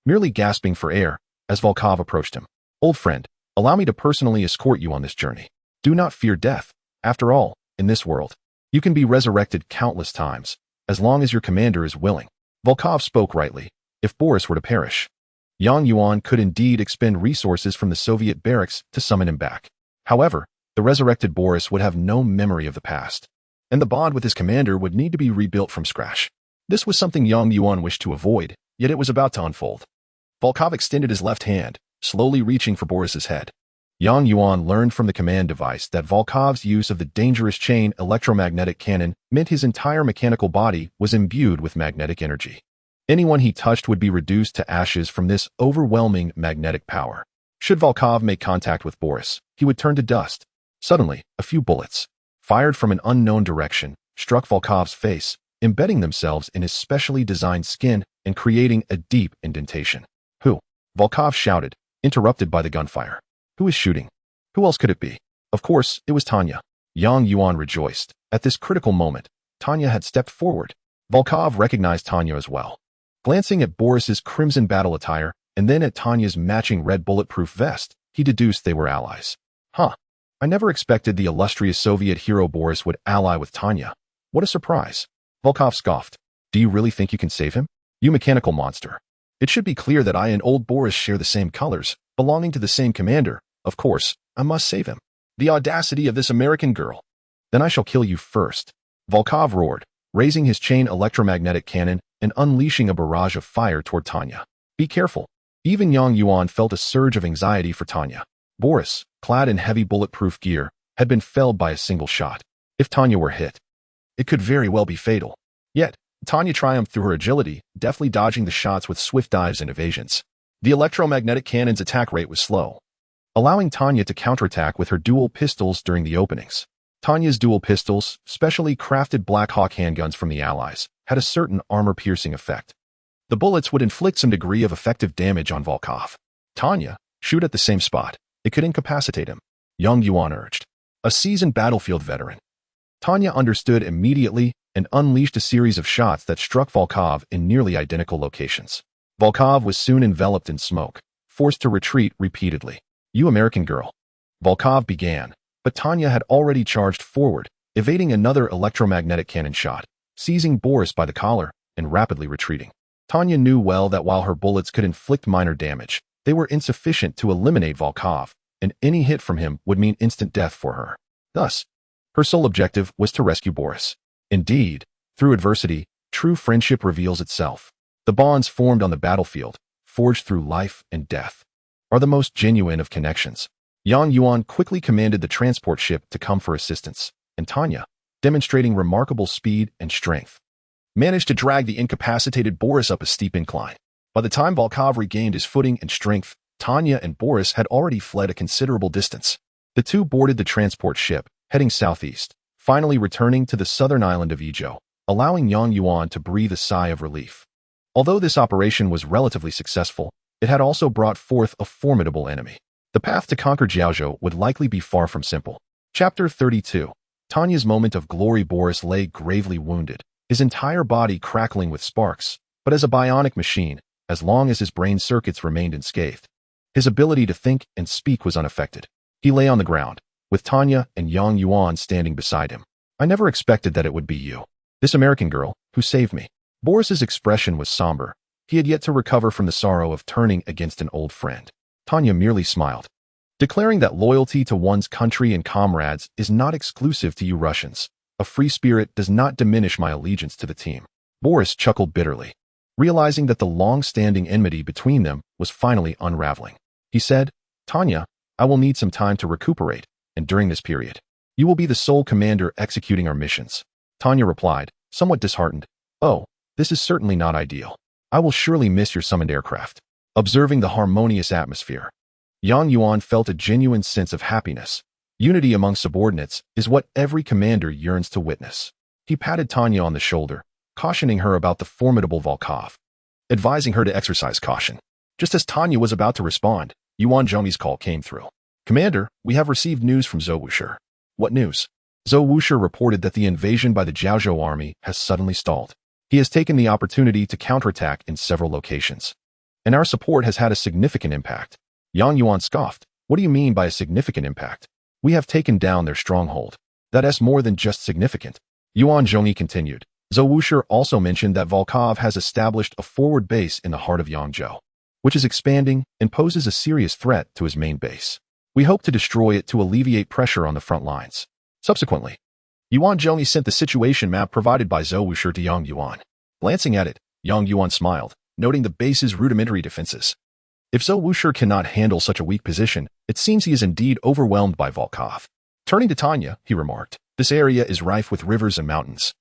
A: merely gasping for air as Volkov approached him. Old friend, allow me to personally escort you on this journey. Do not fear death. After all, in this world, you can be resurrected countless times, as long as your commander is willing. Volkov spoke rightly. If Boris were to perish, Yuan could indeed expend resources from the Soviet barracks to summon him back. However, the resurrected Boris would have no memory of the past, and the bond with his commander would need to be rebuilt from scratch. This was something Yuan wished to avoid, yet it was about to unfold. Volkov extended his left hand, slowly reaching for Boris's head. Yuan learned from the command device that Volkov's use of the dangerous chain electromagnetic cannon meant his entire mechanical body was imbued with magnetic energy. Anyone he touched would be reduced to ashes from this overwhelming magnetic power. Should Volkov make contact with Boris, he would turn to dust. Suddenly, a few bullets, fired from an unknown direction, struck Volkov's face, embedding themselves in his specially designed skin and creating a deep indentation. Who? Volkov shouted, interrupted by the gunfire. Who is shooting? Who else could it be? Of course, it was Tanya. Yuan rejoiced. At this critical moment, Tanya had stepped forward. Volkov recognized Tanya as well. Glancing at Boris's crimson battle attire and then at Tanya's matching red bulletproof vest, he deduced they were allies. Huh. I never expected the illustrious Soviet hero Boris would ally with Tanya. What a surprise. Volkov scoffed. Do you really think you can save him? You mechanical monster. It should be clear that I and old Boris share the same colors, belonging to the same commander, Of course, I must save him. The audacity of this American girl. Then I shall kill you first. Volkov roared, raising his chain electromagnetic cannon and unleashing a barrage of fire toward Tanya. Be careful. Even young Yuan felt a surge of anxiety for Tanya. Boris, clad in heavy bulletproof gear, had been felled by a single shot. If Tanya were hit, it could very well be fatal. Yet, Tanya triumphed through her agility, deftly dodging the shots with swift dives and evasions. The electromagnetic cannon's attack rate was slow, allowing Tanya to counterattack with her dual pistols during the openings. Tanya's dual pistols, specially crafted Black Hawk handguns from the Allies, had a certain armor-piercing effect. The bullets would inflict some degree of effective damage on Volkov. Tanya, shoot at the same spot. It could incapacitate him, young Yuan urged. A seasoned battlefield veteran. Tanya understood immediately and unleashed a series of shots that struck Volkov in nearly identical locations. Volkov was soon enveloped in smoke, forced to retreat repeatedly. You American girl. Volkov began, but Tanya had already charged forward, evading another electromagnetic cannon shot, seizing Boris by the collar, and rapidly retreating. Tanya knew well that while her bullets could inflict minor damage, they were insufficient to eliminate Volkov, and any hit from him would mean instant death for her. Thus, her sole objective was to rescue Boris. Indeed, through adversity, true friendship reveals itself. The bonds formed on the battlefield, forged through life and death, are the most genuine of connections. Yang Yuan quickly commanded the transport ship to come for assistance, and Tanya, demonstrating remarkable speed and strength, managed to drag the incapacitated Boris up a steep incline. By the time Volkov regained his footing and strength, Tanya and Boris had already fled a considerable distance. The two boarded the transport ship, heading southeast, finally returning to the southern island of Ijo, allowing Yang Yuan to breathe a sigh of relief. Although this operation was relatively successful, it had also brought forth a formidable enemy. The path to conquer Jiaozhou would likely be far from simple. Chapter 32. Tanya's moment of glory. Boris lay gravely wounded, his entire body crackling with sparks, but as a bionic machine, as long as his brain circuits remained unscathed, his ability to think and speak was unaffected. He lay on the ground, with Tanya and Yang Yuan standing beside him. I never expected that it would be you, this American girl, who saved me. Boris's expression was somber. He had yet to recover from the sorrow of turning against an old friend. Tanya merely smiled, declaring that loyalty to one's country and comrades is not exclusive to you Russians. A free spirit does not diminish my allegiance to the team. Boris chuckled bitterly, realizing that the long-standing enmity between them was finally unraveling. He said, Tanya, I will need some time to recuperate, and during this period, you will be the sole commander executing our missions. Tanya replied, somewhat disheartened, oh, this is certainly not ideal. I will surely miss your summoned aircraft. Observing the harmonious atmosphere, Yang Yuan felt a genuine sense of happiness. Unity among subordinates is what every commander yearns to witness. He patted Tanya on the shoulder, cautioning her about the formidable Volkov, advising her to exercise caution. Just as Tanya was about to respond, Yuan Zhongyi's call came through. Commander, we have received news from Zhou Wushi. What news? Zhou Wushi reported that the invasion by the Jiaozhou army has suddenly stalled. He has taken the opportunity to counterattack in several locations, and our support has had a significant impact. Yang Yuan scoffed. What do you mean by a significant impact? We have taken down their stronghold. That is more than just significant. Yuan Zhongyi continued. Zhou Wushi also mentioned that Volkov has established a forward base in the heart of Yangzhou, which is expanding and poses a serious threat to his main base. We hope to destroy it to alleviate pressure on the front lines. Subsequently, Yuan Zhongyi sent the situation map provided by Zhou Wushi to Yang Yuan. Glancing at it, Yang Yuan smiled, noting the base's rudimentary defenses. If Zhou Wushi cannot handle such a weak position, it seems he is indeed overwhelmed by Volkov. Turning to Tanya, he remarked, this area is rife with rivers and mountains,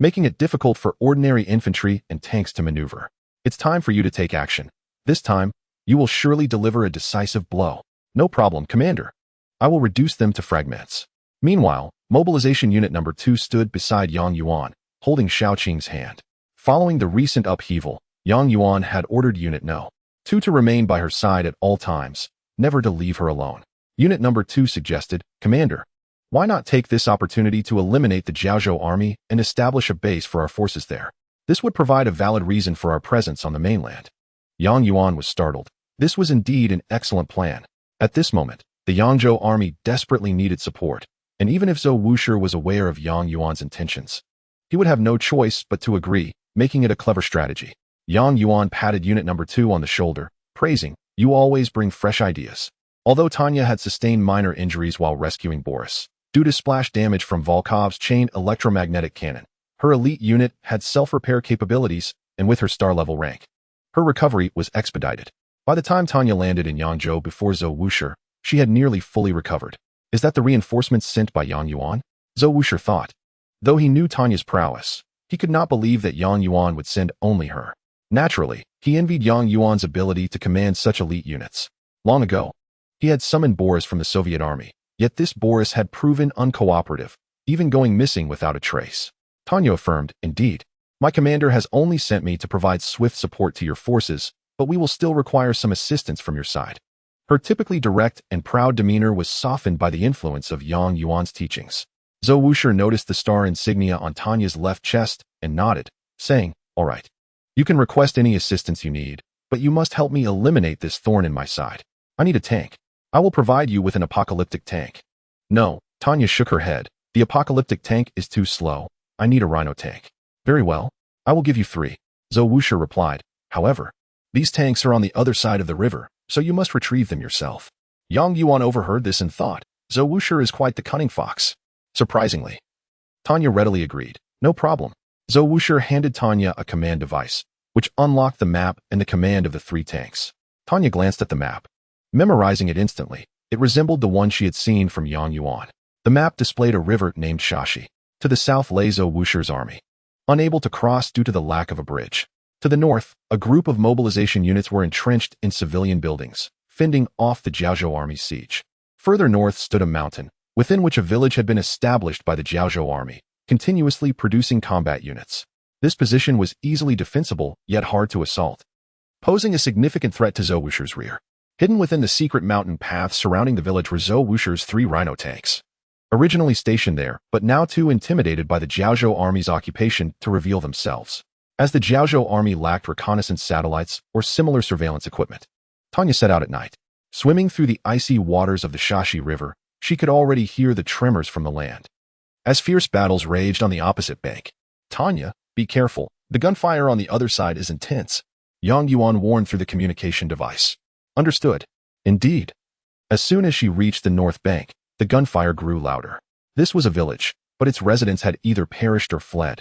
A: making it difficult for ordinary infantry and tanks to maneuver. It's time for you to take action. This time, you will surely deliver a decisive blow. No problem, Commander. I will reduce them to fragments. Meanwhile, Mobilization Unit Number 2 stood beside Yang Yuan, holding Shaoqing's hand. Following the recent upheaval, Yang Yuan had ordered Unit No. 2 to remain by her side at all times, never to leave her alone. Unit Number 2 suggested, Commander, why not take this opportunity to eliminate the Jiaozhou army and establish a base for our forces there? This would provide a valid reason for our presence on the mainland. Yang Yuan was startled. This was indeed an excellent plan. At this moment, the Yangzhou army desperately needed support, and even if Zhou Wushi was aware of Yang Yuan's intentions, he would have no choice but to agree, making it a clever strategy. Yang Yuan patted Unit Number 2 on the shoulder, praising, you always bring fresh ideas. Although Tanya had sustained minor injuries while rescuing Boris, due to splash damage from Volkov's chain electromagnetic cannon, her elite unit had self-repair capabilities, and with her star-level rank, her recovery was expedited. By the time Tanya landed in Yangzhou before Zhou Wushi, she had nearly fully recovered. Is that the reinforcements sent by Yang Yuan? Zhou Wushi thought. Though he knew Tanya's prowess, he could not believe that Yang Yuan would send only her. Naturally, he envied Yang Yuan's ability to command such elite units. Long ago, he had summoned Boris from the Soviet army, yet this Boris had proven uncooperative, even going missing without a trace. Tanya affirmed, indeed, my commander has only sent me to provide swift support to your forces, but we will still require some assistance from your side. Her typically direct and proud demeanor was softened by the influence of Yang Yuan's teachings. Zhou Wushi noticed the star insignia on Tanya's left chest and nodded, saying, all right. You can request any assistance you need, but you must help me eliminate this thorn in my side. I need a tank. I will provide you with an apocalyptic tank. No, Tanya shook her head. The apocalyptic tank is too slow. I need a rhino tank. Very well. I will give you 3. Zhou Wushi replied. However, these tanks are on the other side of the river, so you must retrieve them yourself. Yang Yuan overheard this and thought, Zhou Wushi is quite the cunning fox. Surprisingly, Tanya readily agreed. No problem. Zhou Wushi handed Tanya a command device, which unlocked the map and the command of the 3 tanks. Tanya glanced at the map. Memorizing it instantly, it resembled the one she had seen from Yang Yuan. The map displayed a river named Shashi. To the south lay Zhou Wushi's army, unable to cross due to the lack of a bridge. To the north, a group of mobilization units were entrenched in civilian buildings, fending off the Jiaozhou army's siege. Further north stood a mountain, within which a village had been established by the Jiaozhou army, continuously producing combat units. This position was easily defensible, yet hard to assault, posing a significant threat to Zhou Wushi's rear. Hidden within the secret mountain paths surrounding the village were Zhou Wushi's 3 rhino tanks, originally stationed there, but now too intimidated by the Jiaozhou army's occupation to reveal themselves. As the Jiaozhou army lacked reconnaissance satellites or similar surveillance equipment, Tanya set out at night. Swimming through the icy waters of the Shashi River, she could already hear the tremors from the land. As fierce battles raged on the opposite bank, Tanya, be careful, the gunfire on the other side is intense, Yang Yuan warned through the communication device. Understood. Indeed. As soon as she reached the north bank, the gunfire grew louder. This was a village, but its residents had either perished or fled,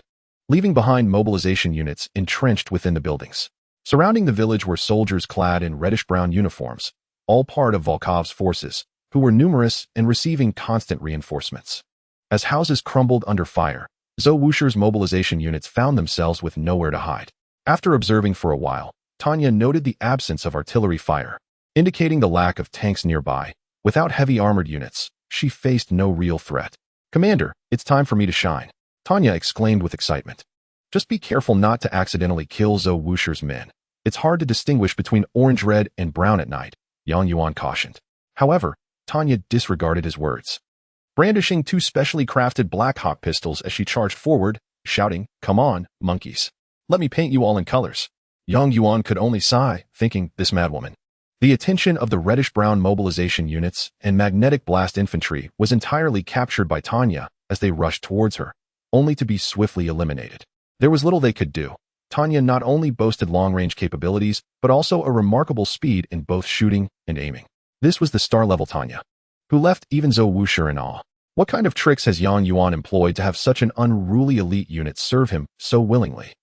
A: leaving behind mobilization units entrenched within the buildings. Surrounding the village were soldiers clad in reddish-brown uniforms, all part of Volkov's forces, who were numerous and receiving constant reinforcements. As houses crumbled under fire, Zhou Wushi's mobilization units found themselves with nowhere to hide. After observing for a while, Tanya noted the absence of artillery fire, indicating the lack of tanks nearby. Without heavy armored units, she faced no real threat. Commander, it's time for me to shine, Tanya exclaimed with excitement. Just be careful not to accidentally kill Zhou Wushi's men. It's hard to distinguish between orange, red, and brown at night, Yang Yuan cautioned. However, Tanya disregarded his words, brandishing 2 specially crafted Black Hawk pistols as she charged forward, shouting, "Come on, monkeys. Let me paint you all in colors." Yang Yuan could only sigh, thinking, this madwoman. The attention of the reddish-brown mobilization units and magnetic blast infantry was entirely captured by Tanya as they rushed towards her, only to be swiftly eliminated. There was little they could do. Tanya not only boasted long-range capabilities, but also a remarkable speed in both shooting and aiming. This was the star-level Tanya, who left even Zhou Wushi in awe. What kind of tricks has Yang Yuan employed to have such an unruly elite unit serve him so willingly?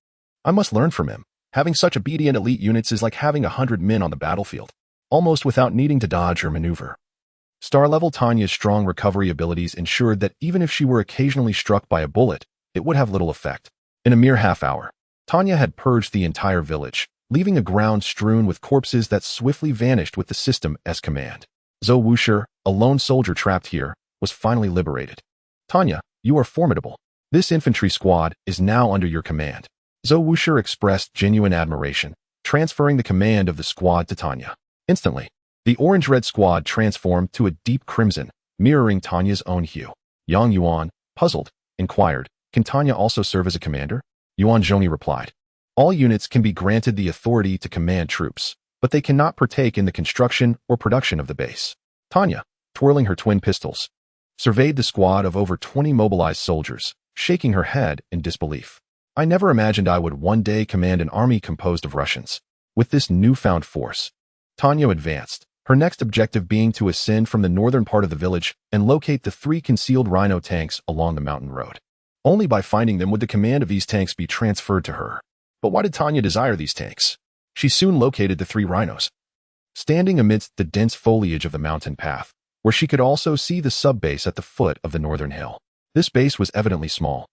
A: I must learn from him. Having such obedient elite units is like having 100 men on the battlefield, almost without needing to dodge or maneuver. Star-level Tanya's strong recovery abilities ensured that even if she were occasionally struck by a bullet, it would have little effect. In a mere half hour, Tanya had purged the entire village, leaving the ground strewn with corpses that swiftly vanished with the system as command. Zhou Wushi, a lone soldier trapped here, was finally liberated. Tanya, you are formidable. This infantry squad is now under your command. Zhou Wushi expressed genuine admiration, transferring the command of the squad to Tanya. Instantly, the orange-red squad transformed to a deep crimson, mirroring Tanya's own hue. Yang Yuan, puzzled, inquired, can Tanya also serve as a commander? Yuan Zhongyi replied, all units can be granted the authority to command troops, but they cannot partake in the construction or production of the base. Tanya, twirling her twin pistols, surveyed the squad of over 20 mobilized soldiers, shaking her head in disbelief. I never imagined I would one day command an army composed of Russians. With this newfound force, Tanya advanced, her next objective being to ascend from the northern part of the village and locate the 3 concealed Rhino tanks along the mountain road. Only by finding them would the command of these tanks be transferred to her. But why did Tanya desire these tanks? She soon located the 3 rhinos, standing amidst the dense foliage of the mountain path, where she could also see the sub-base at the foot of the northern hill. This base was evidently small,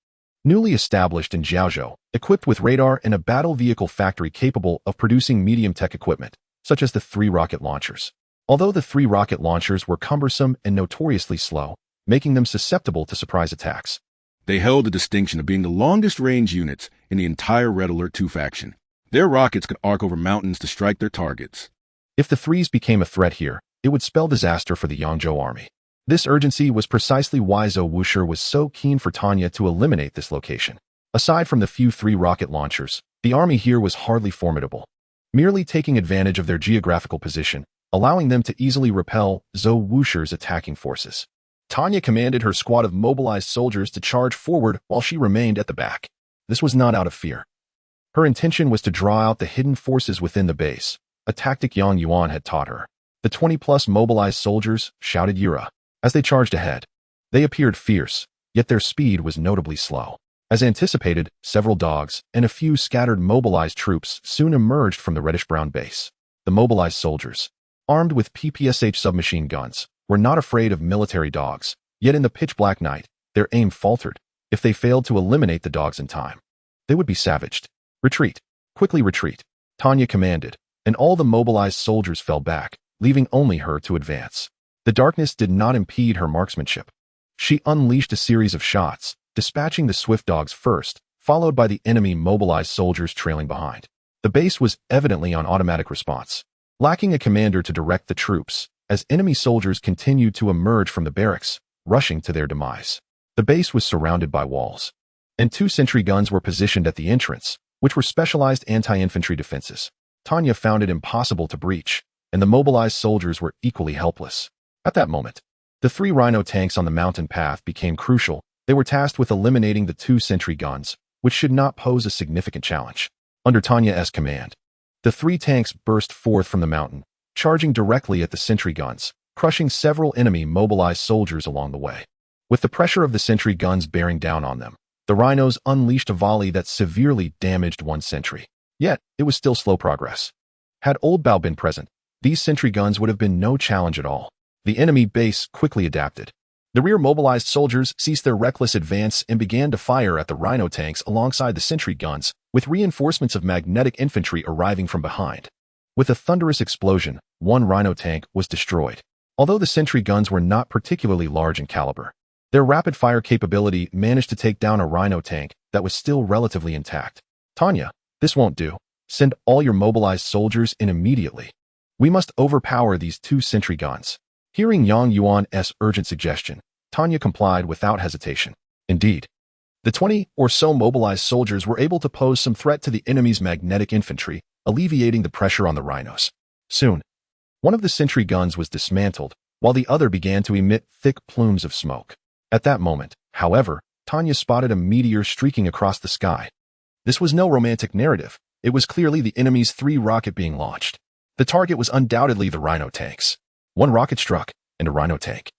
A: newly established in Jiaozhou, equipped with radar and a battle vehicle factory capable of producing medium-tech equipment, such as the 3 rocket launchers. Although the 3 rocket launchers were cumbersome and notoriously slow, making them susceptible to surprise attacks.
B: They held the distinction of being the longest-range units in the entire Red Alert 2 faction. Their rockets could arc over mountains to strike their targets.
A: If the 3s became a threat here, it would spell disaster for the Yangzhou army. This urgency was precisely why Zhou Wushi was so keen for Tanya to eliminate this location. Aside from the few 3 rocket launchers, the army here was hardly formidable, merely taking advantage of their geographical position, allowing them to easily repel Zhou Wushi's attacking forces. Tanya commanded her squad of mobilized soldiers to charge forward while she remained at the back. This was not out of fear. Her intention was to draw out the hidden forces within the base, a tactic young Yuan had taught her. The 20-plus mobilized soldiers shouted Yura as they charged ahead. They appeared fierce, yet their speed was notably slow. As anticipated, several dogs and a few scattered mobilized troops soon emerged from the reddish-brown base. The mobilized soldiers, armed with PPSH submachine guns, were not afraid of military dogs, yet in the pitch-black night, their aim faltered. If they failed to eliminate the dogs in time, they would be savaged. Retreat. Quickly retreat, Tanya commanded, and all the mobilized soldiers fell back, leaving only her to advance. The darkness did not impede her marksmanship. She unleashed a series of shots, dispatching the swift dogs first, followed by the enemy mobilized soldiers trailing behind. The base was evidently on automatic response, lacking a commander to direct the troops, as enemy soldiers continued to emerge from the barracks, rushing to their demise. The base was surrounded by walls, and 2 sentry guns were positioned at the entrance, which were specialized anti-infantry defenses. Tanya found it impossible to breach, and the mobilized soldiers were equally helpless. At that moment, the 3 Rhino tanks on the mountain path became crucial. They were tasked with eliminating the 2 sentry guns, which should not pose a significant challenge. Under Tanya's command, the 3 tanks burst forth from the mountain, charging directly at the sentry guns, crushing several enemy mobilized soldiers along the way. With the pressure of the sentry guns bearing down on them, the Rhinos unleashed a volley that severely damaged one sentry. Yet, it was still slow progress. Had Old Bao been present, these sentry guns would have been no challenge at all. The enemy base quickly adapted. The rear mobilized soldiers ceased their reckless advance and began to fire at the Rhino tanks alongside the sentry guns, with reinforcements of magnetic infantry arriving from behind. With a thunderous explosion, one Rhino tank was destroyed. Although the sentry guns were not particularly large in caliber, their rapid-fire capability managed to take down a Rhino tank that was still relatively intact. Tanya, this won't do. Send all your mobilized soldiers in immediately. We must overpower these 2 sentry guns. Hearing Yang Yuan's urgent suggestion, Tanya complied without hesitation. Indeed, the 20 or so mobilized soldiers were able to pose some threat to the enemy's magnetic infantry, alleviating the pressure on the Rhinos. Soon, one of the sentry guns was dismantled, while the other began to emit thick plumes of smoke. At that moment, however, Tanya spotted a meteor streaking across the sky. This was no romantic narrative. It was clearly the enemy's 3 rocket being launched. The target was undoubtedly the Rhino tanks. One rocket struck, and a Rhino tank,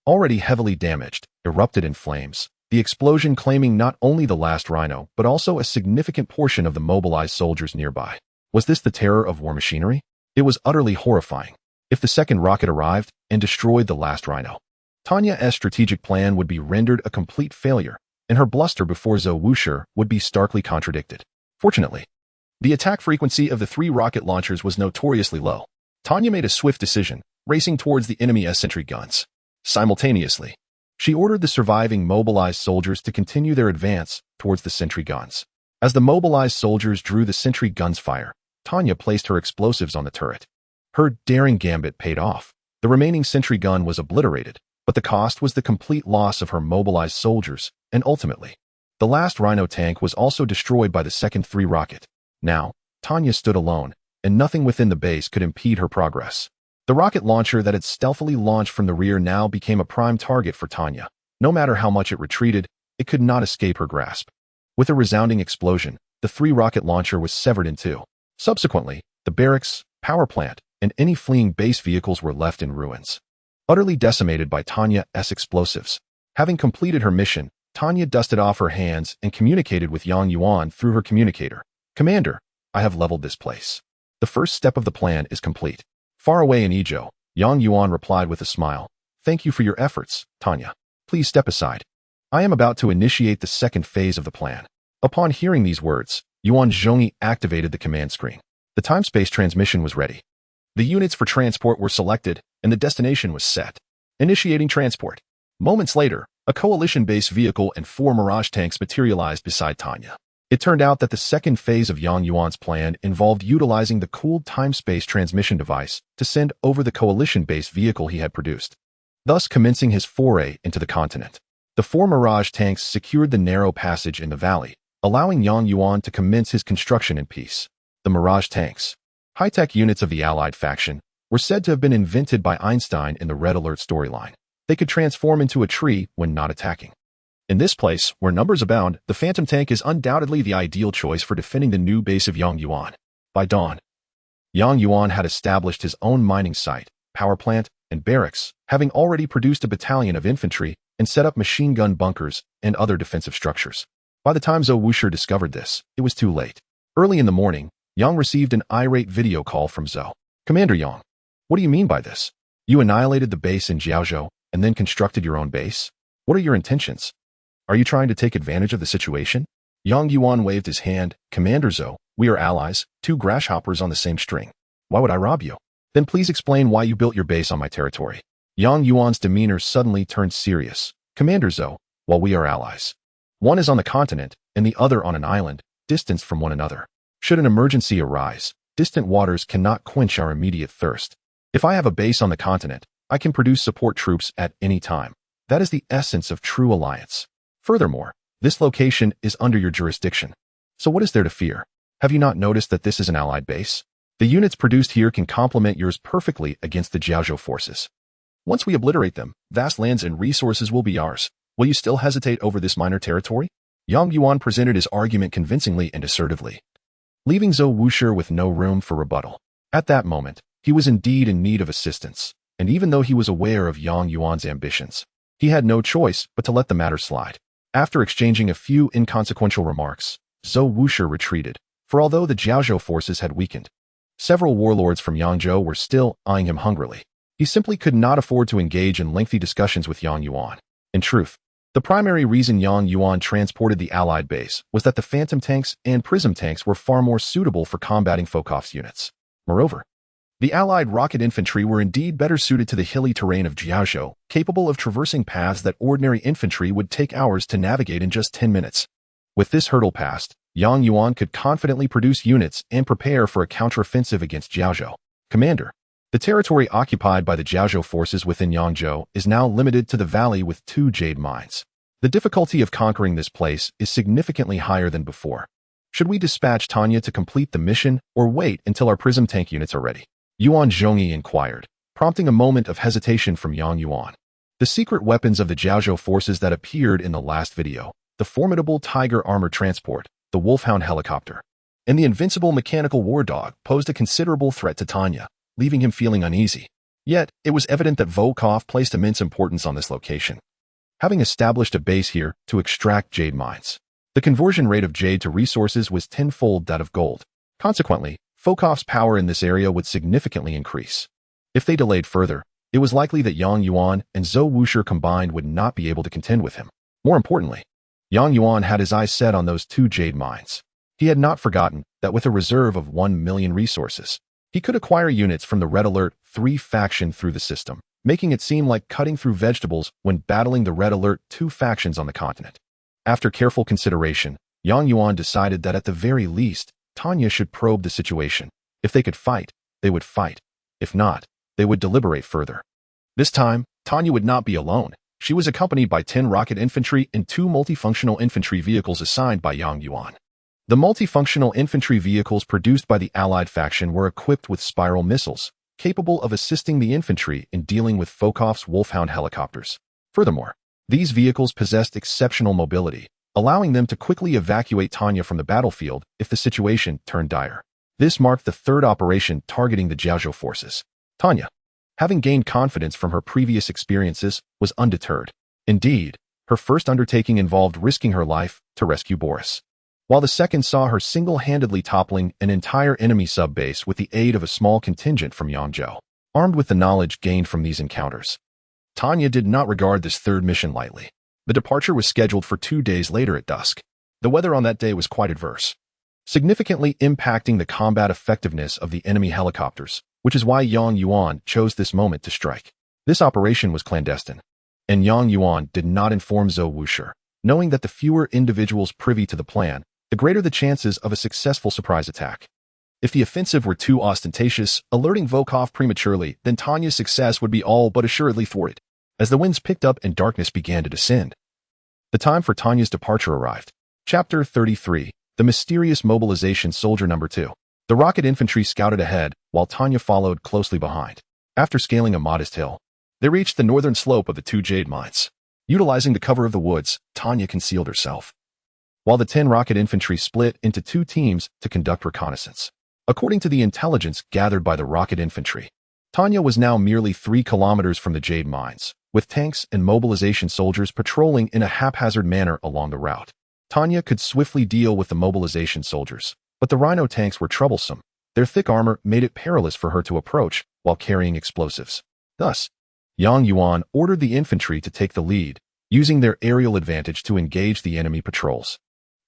A: already heavily damaged, erupted in flames, the explosion claiming not only the last Rhino, but also a significant portion of the mobilized soldiers nearby. Was this the terror of war machinery? It was utterly horrifying. If the second rocket arrived and destroyed the last Rhino, Tanya's strategic plan would be rendered a complete failure, and her bluster before Zhou Wushi would be starkly contradicted. Fortunately, the attack frequency of the 3 rocket launchers was notoriously low. Tanya made a swift decision, racing towards the enemy's sentry guns. Simultaneously, she ordered the surviving mobilized soldiers to continue their advance towards the sentry guns. As the mobilized soldiers drew the sentry guns' fire, Tanya placed her explosives on the turret. Her daring gambit paid off. The remaining sentry gun was obliterated, but the cost was the complete loss of her mobilized soldiers, and ultimately, the last Rhino tank was also destroyed by the second 3 rocket. Now, Tanya stood alone, and nothing within the base could impede her progress. The rocket launcher that had stealthily launched from the rear now became a prime target for Tanya. No matter how much it retreated, it could not escape her grasp. With a resounding explosion, the 3 rocket launcher was severed in 2. Subsequently, the barracks, power plant, and any fleeing base vehicles were left in ruins. Utterly decimated by Tanya's explosives. Having completed her mission, Tanya dusted off her hands and communicated with Yang Yuan through her communicator. Commander, I have leveled this place. The first step of the plan is complete. Far away in Ejo, Yang Yuan replied with a smile. Thank you for your efforts, Tanya. Please step aside. I am about to initiate the second phase of the plan. Upon hearing these words, Yuan Zhongyi activated the command screen. The time-space transmission was ready. The units for transport were selected, and the destination was set. Initiating transport. Moments later, a coalition-based vehicle and 4 Mirage tanks materialized beside Tanya. It turned out that the second phase of Yang Yuan's plan involved utilizing the cooled time-space transmission device to send over the coalition-based vehicle he had produced, thus commencing his foray into the continent. The 4 Mirage tanks secured the narrow passage in the valley, allowing Yang Yuan to commence his construction in peace. The Mirage tanks, high-tech units of the Allied faction, were said to have been invented by Einstein in the Red Alert storyline. They could transform into a tree when not attacking. In this place, where numbers abound, the Phantom Tank is undoubtedly the ideal choice for defending the new base of Yang Yuan. By dawn, Yang Yuan had established his own mining site, power plant, and barracks, having already produced a battalion of infantry and set up machine gun bunkers and other defensive structures. By the time Zhou Wushi discovered this, it was too late. Early in the morning, Yang received an irate video call from Zhou. Commander Yang, what do you mean by this? You annihilated the base in Jiaozhou and then constructed your own base? What are your intentions? Are you trying to take advantage of the situation? Yang Yuan waved his hand. Commander Zhou, we are allies, 2 grasshoppers on the same string. Why would I rob you? Then please explain why you built your base on my territory. Yang Yuan's demeanor suddenly turned serious. Commander Zhou, while we are allies, one is on the continent and the other on an island, distanced from one another. Should an emergency arise, distant waters cannot quench our immediate thirst. If I have a base on the continent, I can produce support troops at any time. That is the essence of true alliance. Furthermore, this location is under your jurisdiction. So what is there to fear? Have you not noticed that this is an allied base? The units produced here can complement yours perfectly against the Jiaozhou forces. Once we obliterate them, vast lands and resources will be ours. Will you still hesitate over this minor territory? Yang Yuan presented his argument convincingly and assertively, leaving Zhou Wushi with no room for rebuttal. At that moment, he was indeed in need of assistance, and even though he was aware of Yang Yuan's ambitions, he had no choice but to let the matter slide. After exchanging a few inconsequential remarks, Zhou Wushi retreated, for although the Jiaozhou forces had weakened, several warlords from Yangzhou were still eyeing him hungrily. He simply could not afford to engage in lengthy discussions with Yang Yuan. In truth, the primary reason Yang Yuan transported the Allied base was that the Phantom tanks and Prism tanks were far more suitable for combating Fokov's units. Moreover, the Allied rocket infantry were indeed better suited to the hilly terrain of Jiaozhou, capable of traversing paths that ordinary infantry would take hours to navigate in just 10 minutes. With this hurdle passed, Yang Yuan could confidently produce units and prepare for a counteroffensive against Jiaozhou. Commander, the territory occupied by the Jiaozhou forces within Yangzhou is now limited to the valley with 2 jade mines. The difficulty of conquering this place is significantly higher than before. Should we dispatch Tanya to complete the mission or wait until our prism tank units are ready? Yuan Zhongyi inquired, prompting a moment of hesitation from Yang Yuan. The secret weapons of the Jiaozhou forces that appeared in the last video, the formidable Tiger armor transport, the Wolfhound helicopter, and the invincible mechanical war dog posed a considerable threat to Tanya, leaving him feeling uneasy. Yet, it was evident that Volkov placed immense importance on this location, having established a base here to extract jade mines. The conversion rate of jade to resources was 10-fold that of gold. Consequently, Volkov's power in this area would significantly increase. If they delayed further, it was likely that Yang Yuan and Zhou Wushi combined would not be able to contend with him. More importantly, Yang Yuan had his eyes set on those 2 jade mines. He had not forgotten that with a reserve of 1 million resources, he could acquire units from the Red Alert 3 faction through the system, making it seem like cutting through vegetables when battling the Red Alert 2 factions on the continent. After careful consideration, Yang Yuan decided that at the very least, Tanya should probe the situation. If they could fight, they would fight. If not, they would deliberate further. This time, Tanya would not be alone. She was accompanied by 10 rocket infantry and 2 multifunctional infantry vehicles assigned by Yang Yuan. The multifunctional infantry vehicles produced by the Allied faction were equipped with spiral missiles, capable of assisting the infantry in dealing with Volkov's Wolfhound helicopters. Furthermore, these vehicles possessed exceptional mobility, allowing them to quickly evacuate Tanya from the battlefield if the situation turned dire. This marked the third operation targeting the Jiaozhou forces. Tanya, having gained confidence from her previous experiences, was undeterred. Indeed, her first undertaking involved risking her life to rescue Boris, while the second saw her single-handedly toppling an entire enemy sub-base with the aid of a small contingent from Yangzhou. Armed with the knowledge gained from these encounters, Tanya did not regard this third mission lightly. The departure was scheduled for 2 days later at dusk. The weather on that day was quite adverse, significantly impacting the combat effectiveness of the enemy helicopters, which is why Yang Yuan chose this moment to strike. This operation was clandestine, and Yang Yuan did not inform Zhou Wushi, knowing that the fewer individuals privy to the plan, the greater the chances of a successful surprise attack. If the offensive were too ostentatious, alerting Volkov prematurely, then Tanya's success would be all but assuredly thwarted. As the winds picked up and darkness began to descend, the time for Tanya's departure arrived. Chapter 33. The Mysterious Mobilization Soldier Number 2. The rocket infantry scouted ahead, while Tanya followed closely behind. After scaling a modest hill, they reached the northern slope of the 2 jade mines. Utilizing the cover of the woods, Tanya concealed herself, while the 10 rocket infantry split into 2 teams to conduct reconnaissance. According to the intelligence gathered by the rocket infantry, Tanya was now merely 3 kilometers from the jade mines, with tanks and mobilization soldiers patrolling in a haphazard manner along the route. Tanya could swiftly deal with the mobilization soldiers, but the Rhino tanks were troublesome. Their thick armor made it perilous for her to approach while carrying explosives. Thus, Yang Yuan ordered the infantry to take the lead, using their aerial advantage to engage the enemy patrols,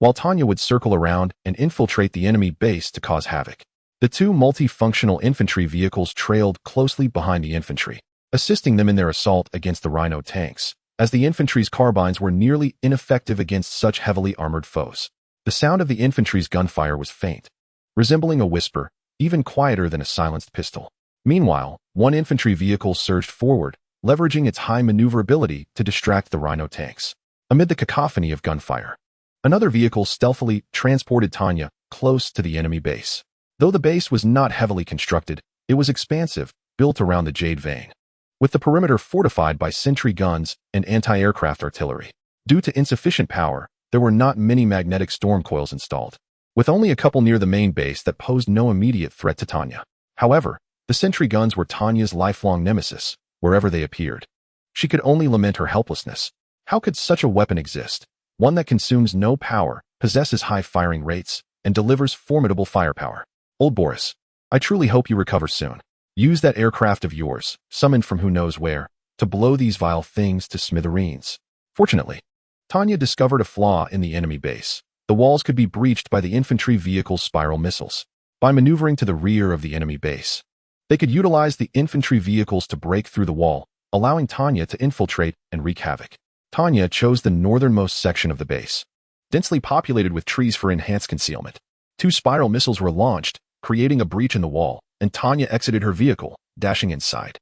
A: while Tanya would circle around and infiltrate the enemy base to cause havoc. The 2 multifunctional infantry vehicles trailed closely behind the infantry, assisting them in their assault against the Rhino tanks, as the infantry's carbines were nearly ineffective against such heavily armored foes. The sound of the infantry's gunfire was faint, resembling a whisper, even quieter than a silenced pistol. Meanwhile, one infantry vehicle surged forward, leveraging its high maneuverability to distract the Rhino tanks. Amid the cacophony of gunfire, another vehicle stealthily transported Tanya close to the enemy base. Though the base was not heavily constructed, it was expansive, built around the Jade Vein, with the perimeter fortified by sentry guns and anti-aircraft artillery. Due to insufficient power, there were not many magnetic storm coils installed, with only a couple near the main base that posed no immediate threat to Tanya. However, the sentry guns were Tanya's lifelong nemesis, wherever they appeared. She could only lament her helplessness. How could such a weapon exist? One that consumes no power, possesses high firing rates, and delivers formidable firepower. Old Boris, I truly hope you recover soon. Use that aircraft of yours, summoned from who knows where, to blow these vile things to smithereens. Fortunately, Tanya discovered a flaw in the enemy base. The walls could be breached by the infantry vehicle's spiral missiles. By maneuvering to the rear of the enemy base, they could utilize the infantry vehicles to break through the wall, allowing Tanya to infiltrate and wreak havoc. Tanya chose the northernmost section of the base, densely populated with trees for enhanced concealment. 2 spiral missiles were launched, creating a breach in the wall, and Tanya exited her vehicle, dashing inside.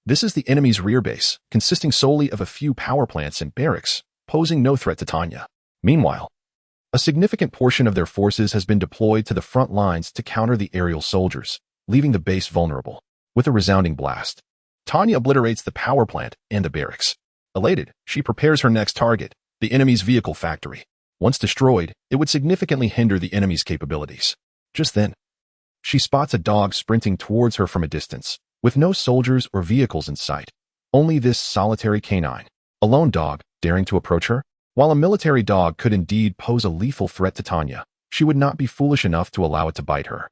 A: This is the enemy's rear base, consisting solely of a few power plants and barracks, posing no threat to Tanya. Meanwhile, a significant portion of their forces has been deployed to the front lines to counter the aerial soldiers, leaving the base vulnerable. With a resounding blast, Tanya obliterates the power plant and the barracks. Elated, she prepares her next target, the enemy's vehicle factory. Once destroyed, it would significantly hinder the enemy's capabilities. Just then, she spots a dog sprinting towards her from a distance, with no soldiers or vehicles in sight. Only this solitary canine, a lone dog, daring to approach her. While a military dog could indeed pose a lethal threat to Tanya, she would not be foolish enough to allow it to bite her.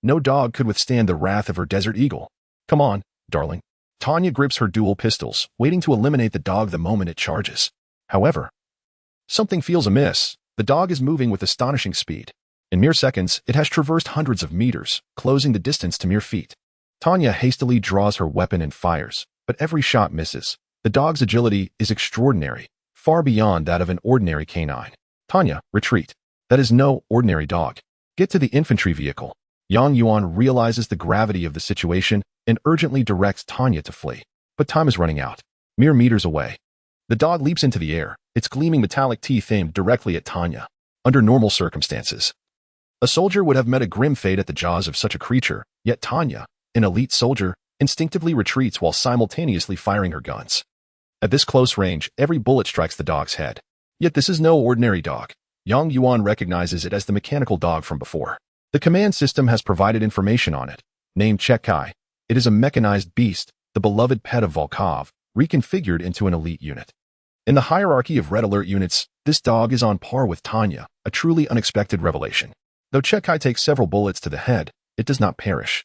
A: No dog could withstand the wrath of her desert eagle. Come on, darling. Tanya grips her dual pistols, waiting to eliminate the dog the moment it charges. However, something feels amiss. The dog is moving with astonishing speed. In mere seconds, it has traversed hundreds of meters, closing the distance to mere feet. Tanya hastily draws her weapon and fires, but every shot misses. The dog's agility is extraordinary, far beyond that of an ordinary canine. Tanya, retreat. That is no ordinary dog. Get to the infantry vehicle. Yang Yuan realizes the gravity of the situation and urgently directs Tanya to flee. But time is running out. Mere meters away, the dog leaps into the air, its gleaming metallic teeth aimed directly at Tanya. Under normal circumstances, a soldier would have met a grim fate at the jaws of such a creature, yet Tanya, an elite soldier, instinctively retreats while simultaneously firing her guns. At this close range, every bullet strikes the dog's head. Yet this is no ordinary dog. Yang Yuan recognizes it as the mechanical dog from before. The command system has provided information on it. Named Chekai, it is a mechanized beast, the beloved pet of Volkov, reconfigured into an elite unit. In the hierarchy of Red Alert units, this dog is on par with Tanya, a truly unexpected revelation. Though Chekai takes several bullets to the head, it does not perish.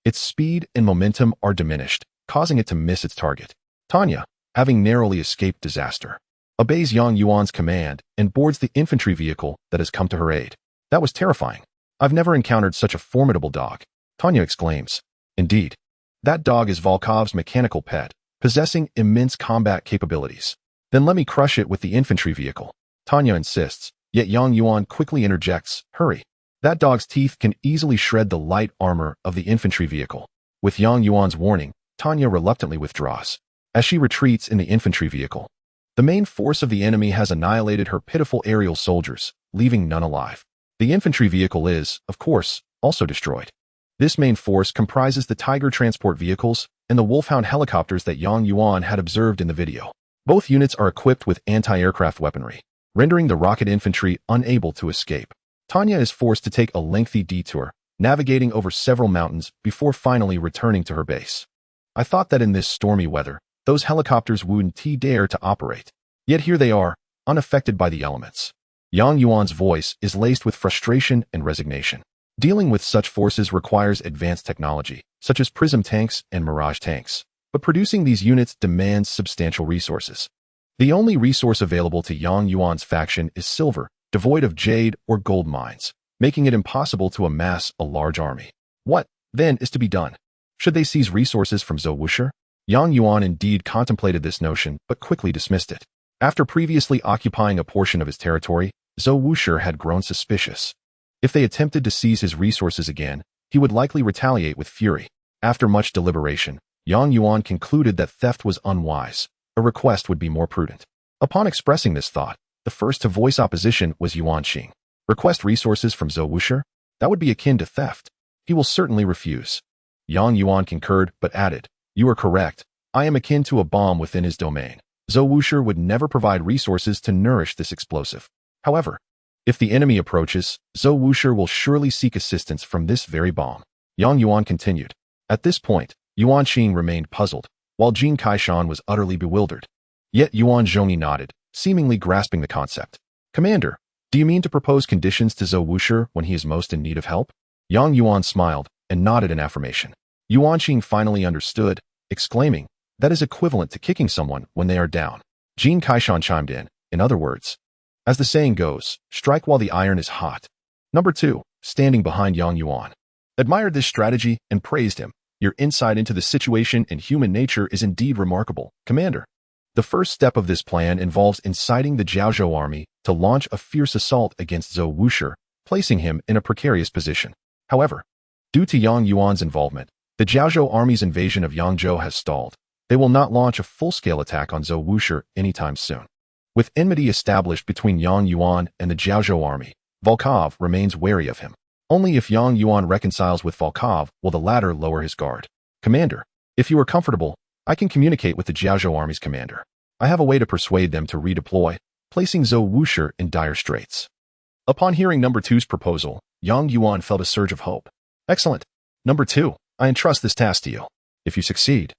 A: Its speed and momentum are diminished, causing it to miss its target. Tanya, having narrowly escaped disaster, obeys Yang Yuan's command and boards the infantry vehicle that has come to her aid. That was terrifying. I've never encountered such a formidable dog, Tanya exclaims. Indeed, that dog is Volkov's mechanical pet, possessing immense combat capabilities. Then let me crush it with the infantry vehicle, Tanya insists, yet Yang Yuan quickly interjects, hurry. That dog's teeth can easily shred the light armor of the infantry vehicle. With Yang Yuan's warning, Tanya reluctantly withdraws. As she retreats in the infantry vehicle, the main force of the enemy has annihilated her pitiful aerial soldiers, leaving none alive. The infantry vehicle is, of course, also destroyed. This main force comprises the Tiger transport vehicles and the Wolfhound helicopters that Yang Yuan had observed in the video. Both units are equipped with anti-aircraft weaponry, rendering the rocket infantry unable to escape. Tanya is forced to take a lengthy detour, navigating over several mountains before finally returning to her base. I thought that in this stormy weather, those helicopters wouldn't dare to operate. Yet here they are, unaffected by the elements. Yang Yuan's voice is laced with frustration and resignation. Dealing with such forces requires advanced technology, such as prism tanks and mirage tanks. But producing these units demands substantial resources. The only resource available to Yang Yuan's faction is silver, devoid of jade or gold mines, making it impossible to amass a large army. What, then, is to be done? Should they seize resources from Zhou Wushi? Yang Yuan indeed contemplated this notion, but quickly dismissed it. After previously occupying a portion of his territory, Zhou Wushi had grown suspicious. If they attempted to seize his resources again, he would likely retaliate with fury. After much deliberation, Yang Yuan concluded that theft was unwise. A request would be more prudent. Upon expressing this thought, the first to voice opposition was Yuan Xing. Request resources from Zhou Wushi? That would be akin to theft. He will certainly refuse. Yang Yuan concurred, but added, you are correct. I am akin to a bomb within his domain. Zhou Wushi would never provide resources to nourish this explosive. However, if the enemy approaches, Zhou Wushi will surely seek assistance from this very bomb. Yang Yuan continued. At this point, Yuan Xing remained puzzled, while Jin Kaishan was utterly bewildered. Yet Yuan Zhongyi nodded, seemingly grasping the concept. Commander, do you mean to propose conditions to Zhou Wushi when he is most in need of help? Yang Yuan smiled and nodded in affirmation. Yuan Xing finally understood, exclaiming, that is equivalent to kicking someone when they are down. Jin Kaishan chimed in other words, as the saying goes, strike while the iron is hot. Number 2, standing behind Yang Yuan, admired this strategy and praised him. Your insight into the situation and human nature is indeed remarkable, Commander. The first step of this plan involves inciting the Jiaozhou army to launch a fierce assault against Zhou Wushi, placing him in a precarious position. However, due to Yang Yuan's involvement, the Jiaozhou army's invasion of Yangzhou has stalled. They will not launch a full-scale attack on Zhou Wushi anytime soon. With enmity established between Yang Yuan and the Jiaozhou army, Volkov remains wary of him. Only if Yang Yuan reconciles with Volkov will the latter lower his guard. Commander, if you are comfortable, I can communicate with the Jiaozhou army's commander. I have a way to persuade them to redeploy, placing Zhou Wushi in dire straits. Upon hearing Number 2's proposal, Yang Yuan felt a surge of hope. Excellent. Number 2, I entrust this task to you. If you succeed,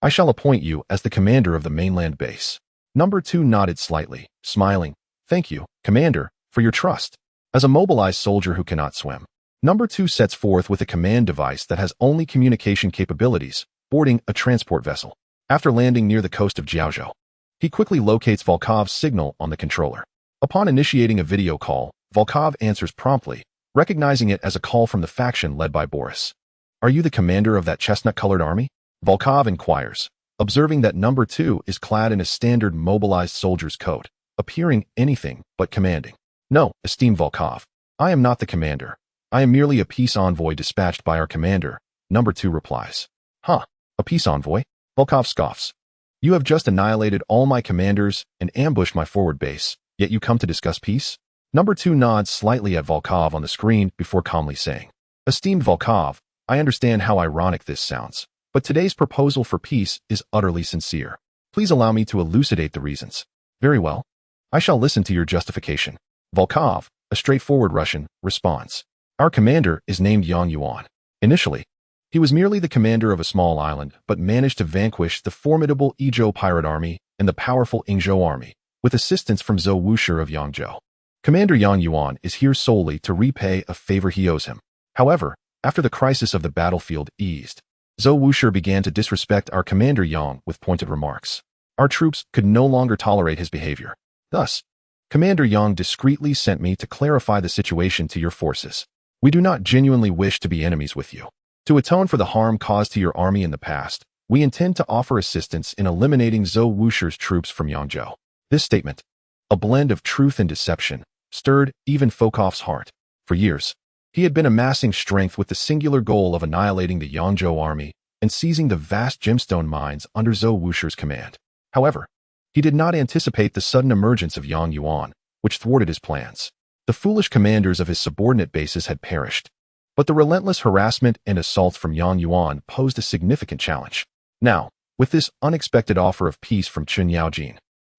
A: I shall appoint you as the commander of the mainland base. Number 2 nodded slightly, smiling. Thank you, Commander, for your trust. As a mobilized soldier who cannot swim, Number 2 sets forth with a command device that has only communication capabilities, boarding a transport vessel. After landing near the coast of Jiaozhou, he quickly locates Volkov's signal on the controller. Upon initiating a video call, Volkov answers promptly, recognizing it as a call from the faction led by Boris. Are you the commander of that chestnut-colored army? Volkov inquires, observing that Number 2 is clad in a standard mobilized soldier's coat, appearing anything but commanding. No, esteemed Volkov, I am not the commander. I am merely a peace envoy dispatched by our commander, Number 2 replies. Huh, a peace envoy? Volkov scoffs. You have just annihilated all my commanders and ambushed my forward base, yet you come to discuss peace? Number 2 nods slightly at Volkov on the screen before calmly saying, esteemed Volkov, I understand how ironic this sounds, but today's proposal for peace is utterly sincere. Please allow me to elucidate the reasons. Very well. I shall listen to your justification. Volkov, a straightforward Russian, responds. Our commander is named Yuan. Initially, he was merely the commander of a small island, but managed to vanquish the formidable Ezhou pirate army and the powerful Yingzhou army, with assistance from Zhou Wushi of Yangzhou. Commander Yuan is here solely to repay a favor he owes him. However, after the crisis of the battlefield eased, Zhou Wushi began to disrespect our commander Yang with pointed remarks. Our troops could no longer tolerate his behavior. Thus, Commander Yang discreetly sent me to clarify the situation to your forces. We do not genuinely wish to be enemies with you. To atone for the harm caused to your army in the past, we intend to offer assistance in eliminating Zhou Wushi's troops from Yangzhou. This statement, a blend of truth and deception, stirred even Fokov's heart. For years, he had been amassing strength with the singular goal of annihilating the Yangzhou army and seizing the vast gemstone mines under Zhou Wushi's command. However, he did not anticipate the sudden emergence of Yuan, which thwarted his plans. The foolish commanders of his subordinate bases had perished, but the relentless harassment and assaults from Yuan posed a significant challenge. Now, with this unexpected offer of peace from Chun Yaojin,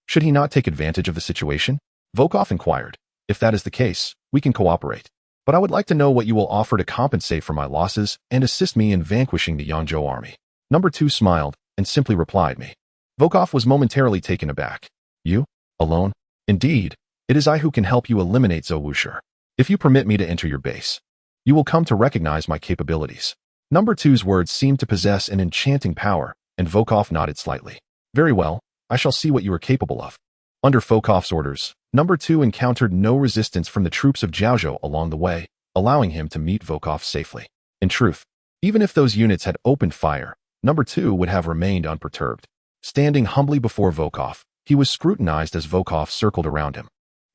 A: should he not take advantage of the situation? Volkov inquired. If that is the case, we can cooperate. But I would like to know what you will offer to compensate for my losses and assist me in vanquishing the Yangzhou army. Number 2 smiled and simply replied me. Volkov was momentarily taken aback. You? Alone? Indeed, it is I who can help you eliminate Zhou Wushi. If you permit me to enter your base, you will come to recognize my capabilities. Number 2's words seemed to possess an enchanting power, and Volkov nodded slightly. Very well, I shall see what you are capable of. Under Volkov's orders, Number 2 encountered no resistance from the troops of Jiaozhou along the way, allowing him to meet Volkov safely. In truth, even if those units had opened fire, Number 2 would have remained unperturbed. Standing humbly before Volkov, he was scrutinized as Volkov circled around him.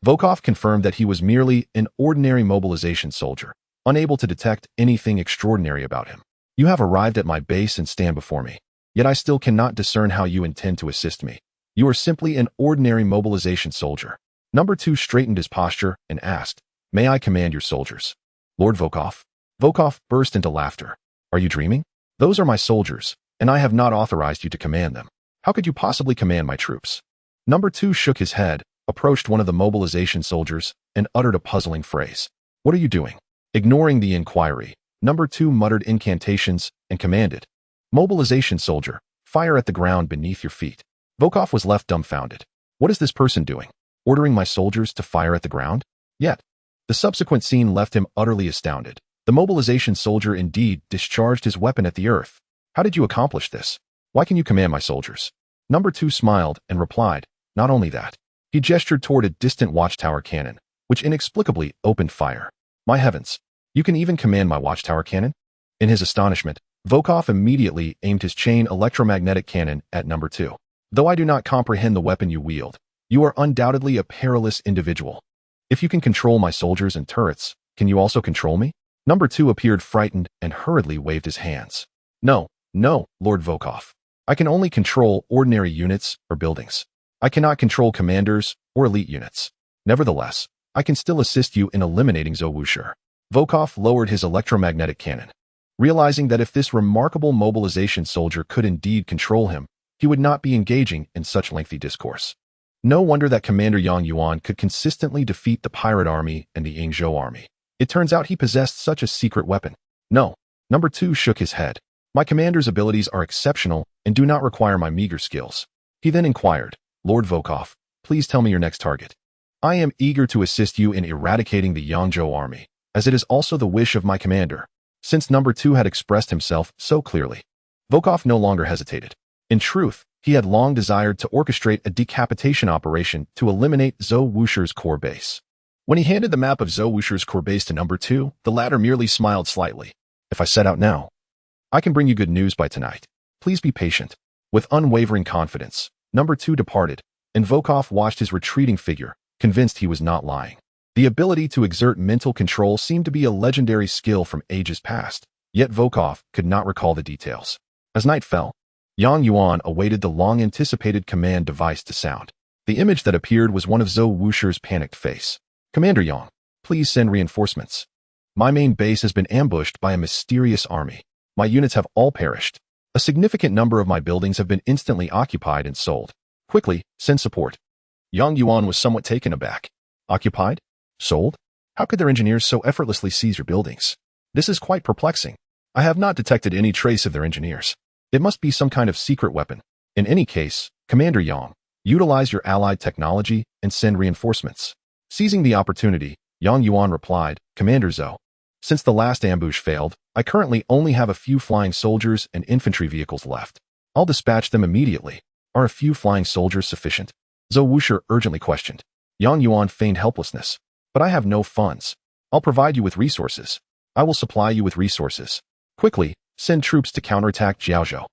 A: Volkov confirmed that he was merely an ordinary mobilization soldier, unable to detect anything extraordinary about him. You have arrived at my base and stand before me, yet I still cannot discern how you intend to assist me. You are simply an ordinary mobilization soldier. Number 2 straightened his posture and asked, May I command your soldiers? Lord Volkov? Volkov burst into laughter. Are you dreaming? Those are my soldiers, and I have not authorized you to command them. How could you possibly command my troops? Number 2 shook his head, approached one of the mobilization soldiers, and uttered a puzzling phrase. What are you doing? Ignoring the inquiry, Number 2 muttered incantations and commanded, Mobilization soldier, fire at the ground beneath your feet. Volkov was left dumbfounded. What is this person doing? Ordering my soldiers to fire at the ground? Yet, the subsequent scene left him utterly astounded. The mobilization soldier indeed discharged his weapon at the earth. How did you accomplish this? Why can you command my soldiers? Number 2 smiled and replied, Not only that. He gestured toward a distant watchtower cannon, which inexplicably opened fire. My heavens, you can even command my watchtower cannon? In his astonishment, Volkov immediately aimed his chain electromagnetic cannon at Number 2. Though I do not comprehend the weapon you wield, you are undoubtedly a perilous individual. If you can control my soldiers and turrets, can you also control me? Number 2 appeared frightened and hurriedly waved his hands. No, Lord Volkov. I can only control ordinary units or buildings. I cannot control commanders or elite units. Nevertheless, I can still assist you in eliminating Zhou Wushi. Volkov lowered his electromagnetic cannon. Realizing that if this remarkable mobilization soldier could indeed control him, he would not be engaging in such lengthy discourse. No wonder that Commander Yuan could consistently defeat the pirate army and the Yingzhou army. It turns out he possessed such a secret weapon. No, Number 2 shook his head. My commander's abilities are exceptional and do not require my meager skills. He then inquired, Lord Volkov, please tell me your next target. I am eager to assist you in eradicating the Yangzhou army, as it is also the wish of my commander. Since Number 2 had expressed himself so clearly, Volkov no longer hesitated. In truth, he had long desired to orchestrate a decapitation operation to eliminate Zhou Wushi's core base. When he handed the map of Zhou Wushi's core base to Number 2, the latter merely smiled slightly. If I set out now, I can bring you good news by tonight. Please be patient. With unwavering confidence, Number 2 departed, and Volkov watched his retreating figure, convinced he was not lying. The ability to exert mental control seemed to be a legendary skill from ages past, yet Volkov could not recall the details. As night fell, Yuan awaited the long-anticipated command device to sound. The image that appeared was one of Zhou Wushi's panicked face. Commander Yang, please send reinforcements. My main base has been ambushed by a mysterious army. My units have all perished. A significant number of my buildings have been instantly occupied and sold. Quickly, send support. Yuan was somewhat taken aback. Occupied? Sold? How could their engineers so effortlessly seize your buildings? This is quite perplexing. I have not detected any trace of their engineers. It must be some kind of secret weapon. In any case, Commander Yang, utilize your allied technology and send reinforcements. Seizing the opportunity, Yang Yuan replied, Commander Zhou. Since the last ambush failed, I currently only have a few flying soldiers and infantry vehicles left. I'll dispatch them immediately. Are a few flying soldiers sufficient? Zhou Wushi urgently questioned. Yang Yuan feigned helplessness. But I have no funds. I'll provide you with resources. I will supply you with resources. Quickly, send troops to counterattack Jiaozhou.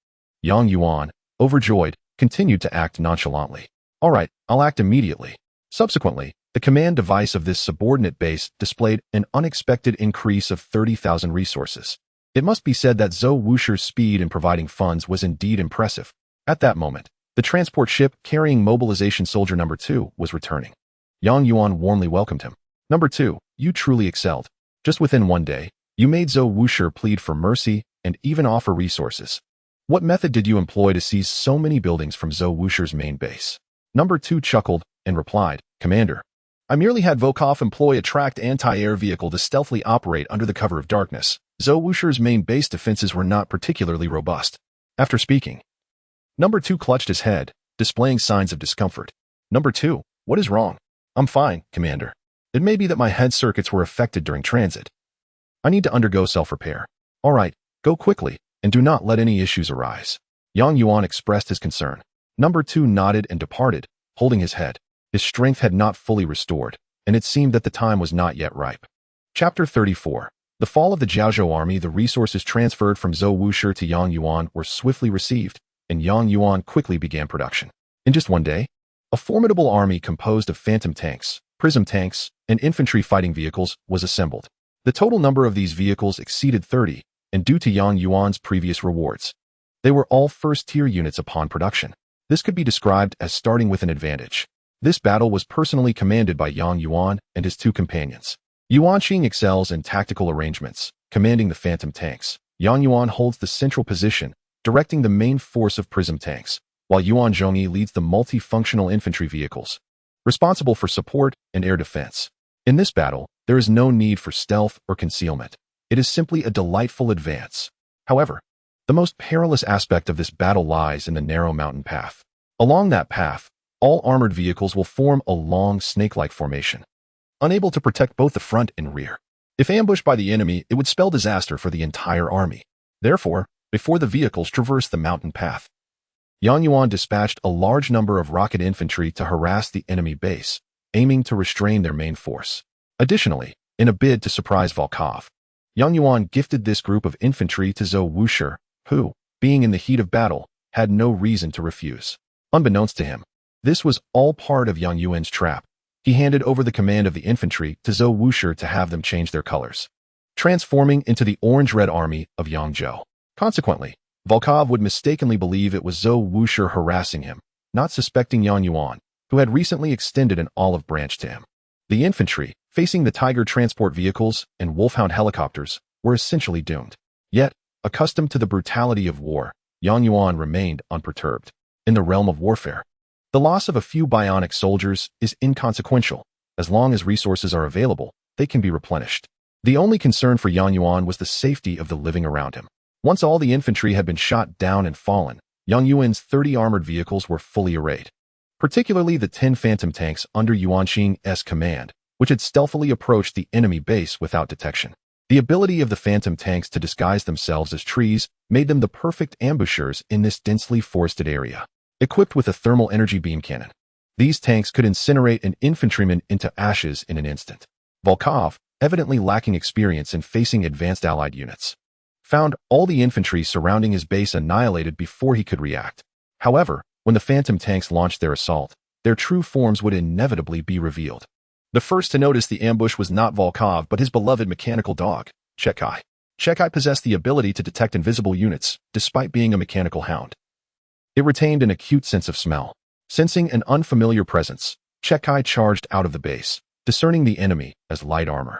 A: Yang Yuan, overjoyed, continued to act nonchalantly. All right, I'll act immediately. Subsequently, the command device of this subordinate base displayed an unexpected increase of 30,000 resources. It must be said that Zhou Wushi's speed in providing funds was indeed impressive. At that moment, the transport ship carrying mobilization soldier number 2 was returning. Yang Yuan warmly welcomed him. Number 2, you truly excelled. Just within one day, you made Zhou Wushi plead for mercy and even offer resources. What method did you employ to seize so many buildings from Zhou Wushi's main base? Number 2 chuckled and replied, Commander, I merely had Volkov employ a tracked anti-air vehicle to stealthily operate under the cover of darkness. Zhou Wushi's main base defenses were not particularly robust. After speaking, Number 2 clutched his head, displaying signs of discomfort. Number 2, what is wrong? I'm fine, Commander. It may be that my head circuits were affected during transit. I need to undergo self-repair. All right, go quickly, and do not let any issues arise. Yang Yuan expressed his concern. Number 2 nodded and departed, holding his head. His strength had not fully restored, and it seemed that the time was not yet ripe. Chapter 34. The fall of the Jiaozhou army. The resources transferred from Zhou Wushi to Yang Yuan were swiftly received, and Yang Yuan quickly began production. In just one day, a formidable army composed of phantom tanks, prism tanks, and infantry fighting vehicles was assembled. The total number of these vehicles exceeded 30, and due to Yang Yuan's previous rewards, they were all first-tier units upon production. This could be described as starting with an advantage. This battle was personally commanded by Yang Yuan and his 2 companions. Yuan Xing excels in tactical arrangements, commanding the phantom tanks. Yang Yuan holds the central position, directing the main force of prism tanks, while Yuan Zhongyi leads the multifunctional infantry vehicles, responsible for support and air defense. In this battle, there is no need for stealth or concealment. It is simply a delightful advance. However, the most perilous aspect of this battle lies in the narrow mountain path. Along that path, all armored vehicles will form a long snake-like formation, unable to protect both the front and rear. If ambushed by the enemy, it would spell disaster for the entire army. Therefore, before the vehicles traverse the mountain path, Yang Yuan dispatched a large number of rocket infantry to harass the enemy base, aiming to restrain their main force. Additionally, in a bid to surprise Volkov, Yang Yuan gifted this group of infantry to Zhou Wushi, who, being in the heat of battle, had no reason to refuse. Unbeknownst to him, this was all part of Yang Yuan's trap. He handed over the command of the infantry to Zhou Wushi to have them change their colors, transforming into the orange-red army of Yangzhou. Consequently, Volkov would mistakenly believe it was Zhou Wushi harassing him, not suspecting Yang Yuan, who had recently extended an olive branch to him. The infantry, facing the Tiger transport vehicles and Wolfhound helicopters, were essentially doomed. Yet, accustomed to the brutality of war, Yang Yuan remained unperturbed. In the realm of warfare, the loss of a few bionic soldiers is inconsequential. As long as resources are available, they can be replenished. The only concern for Yang Yuan was the safety of the living around him. Once all the infantry had been shot down and fallen, Yang Yuan's 30 armored vehicles were fully arrayed, particularly the 10 phantom tanks under Yuan Xing's command, which had stealthily approached the enemy base without detection. The ability of the phantom tanks to disguise themselves as trees made them the perfect ambushers in this densely forested area. Equipped with a thermal energy beam cannon, these tanks could incinerate an infantryman into ashes in an instant. Volkov, evidently lacking experience in facing advanced allied units, found all the infantry surrounding his base annihilated before he could react. However, when the phantom tanks launched their assault, their true forms would inevitably be revealed. The first to notice the ambush was not Volkov, but his beloved mechanical dog, Chekai. Chekai possessed the ability to detect invisible units, despite being a mechanical hound. It retained an acute sense of smell. Sensing an unfamiliar presence, Chekai charged out of the base, discerning the enemy as light armor,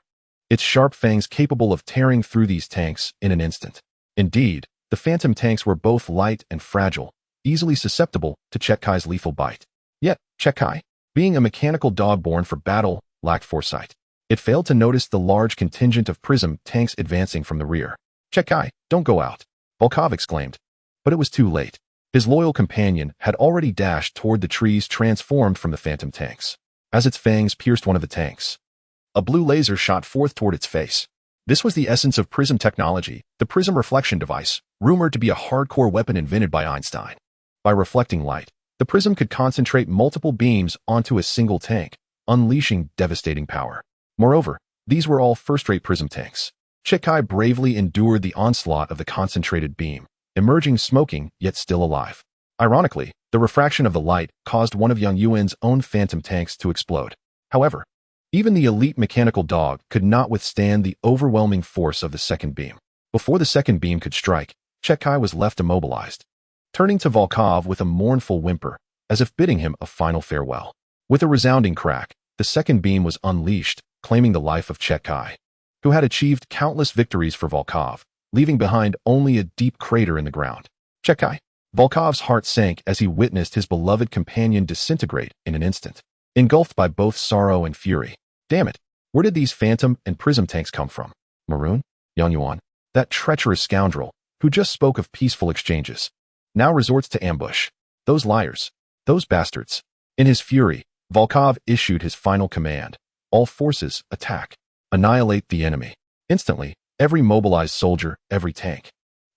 A: its sharp fangs capable of tearing through these tanks in an instant. Indeed, the phantom tanks were both light and fragile, easily susceptible to Chekai's lethal bite. Yet, Chekai, being a mechanical dog born for battle, lacked foresight. It failed to notice the large contingent of prism tanks advancing from the rear. "Chekai, don't go out," Volkov exclaimed. But it was too late. His loyal companion had already dashed toward the trees transformed from the phantom tanks. As its fangs pierced one of the tanks, a blue laser shot forth toward its face. This was the essence of prism technology, the prism reflection device, rumored to be a hardcore weapon invented by Einstein. By reflecting light, the prism could concentrate multiple beams onto a single tank, unleashing devastating power. Moreover, these were all first-rate prism tanks. Chekai bravely endured the onslaught of the concentrated beam, emerging smoking yet still alive. Ironically, the refraction of the light caused one of Yang Yuan's own phantom tanks to explode. However, even the elite mechanical dog could not withstand the overwhelming force of the second beam. Before the second beam could strike, Chekai was left immobilized, turning to Volkov with a mournful whimper, as if bidding him a final farewell. With a resounding crack, the second beam was unleashed, claiming the life of Chekai, who had achieved countless victories for Volkov, leaving behind only a deep crater in the ground. "Chekai." Volkov's heart sank as he witnessed his beloved companion disintegrate in an instant, engulfed by both sorrow and fury. Damn it, where did these phantom and prism tanks come from? Maroon? Yang Yuan, that treacherous scoundrel, who just spoke of peaceful exchanges, now resorts to ambush. Those liars. Those bastards. In his fury, Volkov issued his final command. All forces, attack. Annihilate the enemy. Instantly, every mobilized soldier, every tank,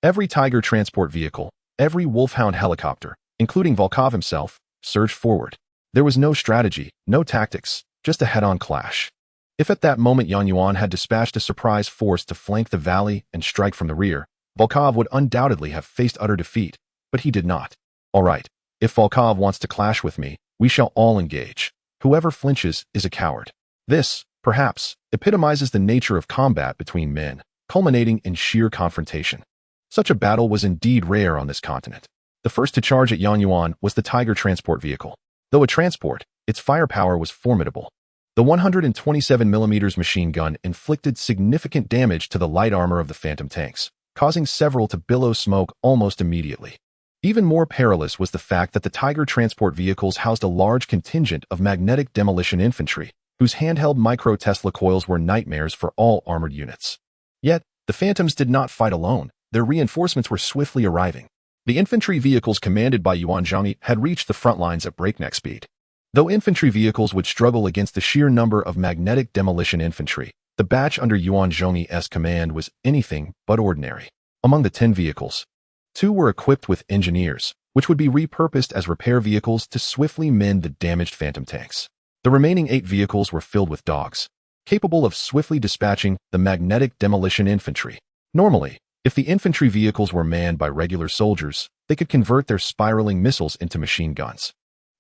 A: every Tiger transport vehicle, every Wolfhound helicopter, including Volkov himself, surged forward. There was no strategy, no tactics, just a head-on clash. If at that moment Yang Yuan had dispatched a surprise force to flank the valley and strike from the rear, Volkov would undoubtedly have faced utter defeat, but he did not. All right, if Volkov wants to clash with me, we shall all engage. Whoever flinches is a coward. This, perhaps, epitomizes the nature of combat between men, culminating in sheer confrontation. Such a battle was indeed rare on this continent. The first to charge at Yang Yuan was the Tiger transport vehicle. Though a transport, its firepower was formidable. The 127mm machine gun inflicted significant damage to the light armor of the phantom tanks, causing several to billow smoke almost immediately. Even more perilous was the fact that the Tiger transport vehicles housed a large contingent of magnetic demolition infantry, whose handheld micro-Tesla coils were nightmares for all armored units. Yet, the Phantoms did not fight alone. Their reinforcements were swiftly arriving. The infantry vehicles commanded by Yuan Zhongyi had reached the front lines at breakneck speed. Though infantry vehicles would struggle against the sheer number of magnetic demolition infantry, the batch under Yuan Zhongyi's command was anything but ordinary. Among the 10 vehicles, 2 were equipped with engineers, which would be repurposed as repair vehicles to swiftly mend the damaged phantom tanks. The remaining 8 vehicles were filled with dogs, capable of swiftly dispatching the magnetic demolition infantry. Normally, if the infantry vehicles were manned by regular soldiers, they could convert their spiraling missiles into machine guns,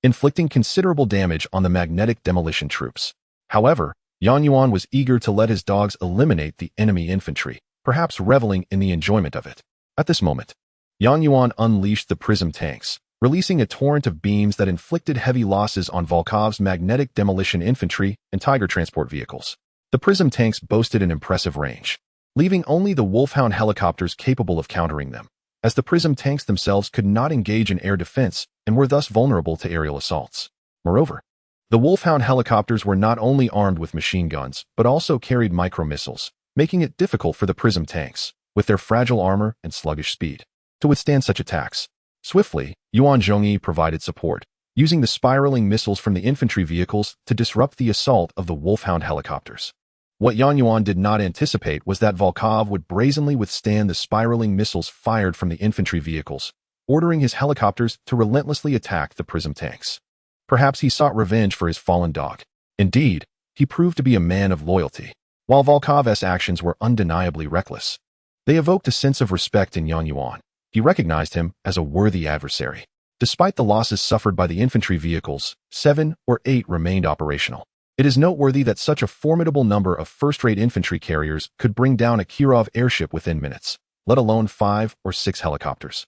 A: inflicting considerable damage on the magnetic demolition troops. However, Yang Yuan was eager to let his dogs eliminate the enemy infantry, perhaps reveling in the enjoyment of it. At this moment, Yang Yuan unleashed the prism tanks, releasing a torrent of beams that inflicted heavy losses on Volkov's magnetic demolition infantry and Tiger transport vehicles. The prism tanks boasted an impressive range, leaving only the Wolfhound helicopters capable of countering them, as the prism tanks themselves could not engage in air defense and were thus vulnerable to aerial assaults. Moreover, the Wolfhound helicopters were not only armed with machine guns, but also carried micro-missiles, making it difficult for the prism tanks, with their fragile armor and sluggish speed, to withstand such attacks. Swiftly, Yuan Zhongyi provided support, using the spiraling missiles from the infantry vehicles to disrupt the assault of the Wolfhound helicopters. What Yang Yuan did not anticipate was that Volkov would brazenly withstand the spiraling missiles fired from the infantry vehicles, ordering his helicopters to relentlessly attack the prism tanks. Perhaps he sought revenge for his fallen dog. Indeed, he proved to be a man of loyalty. While Volkov's actions were undeniably reckless, they evoked a sense of respect in Yang Yuan. He recognized him as a worthy adversary. Despite the losses suffered by the infantry vehicles, 7 or 8 remained operational. It is noteworthy that such a formidable number of first-rate infantry carriers could bring down a Kirov airship within minutes, let alone 5 or 6 helicopters.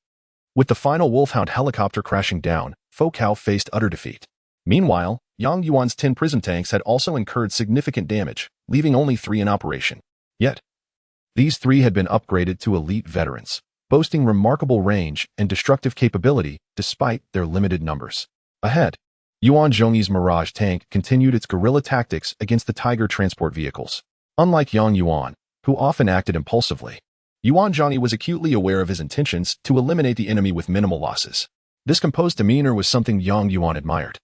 A: With the final Wolfhound helicopter crashing down, Volkov faced utter defeat. Meanwhile, Yang Yuan's 10 prism tanks had also incurred significant damage, leaving only 3 in operation. Yet, these 3 had been upgraded to elite veterans, boasting remarkable range and destructive capability despite their limited numbers. Ahead, Yuan Zhongyi's Mirage tank continued its guerrilla tactics against the Tiger transport vehicles. Unlike Yang Yuan, who often acted impulsively, Yuan Zhongyi was acutely aware of his intentions to eliminate the enemy with minimal losses. This composed demeanor was something Yang Yuan admired.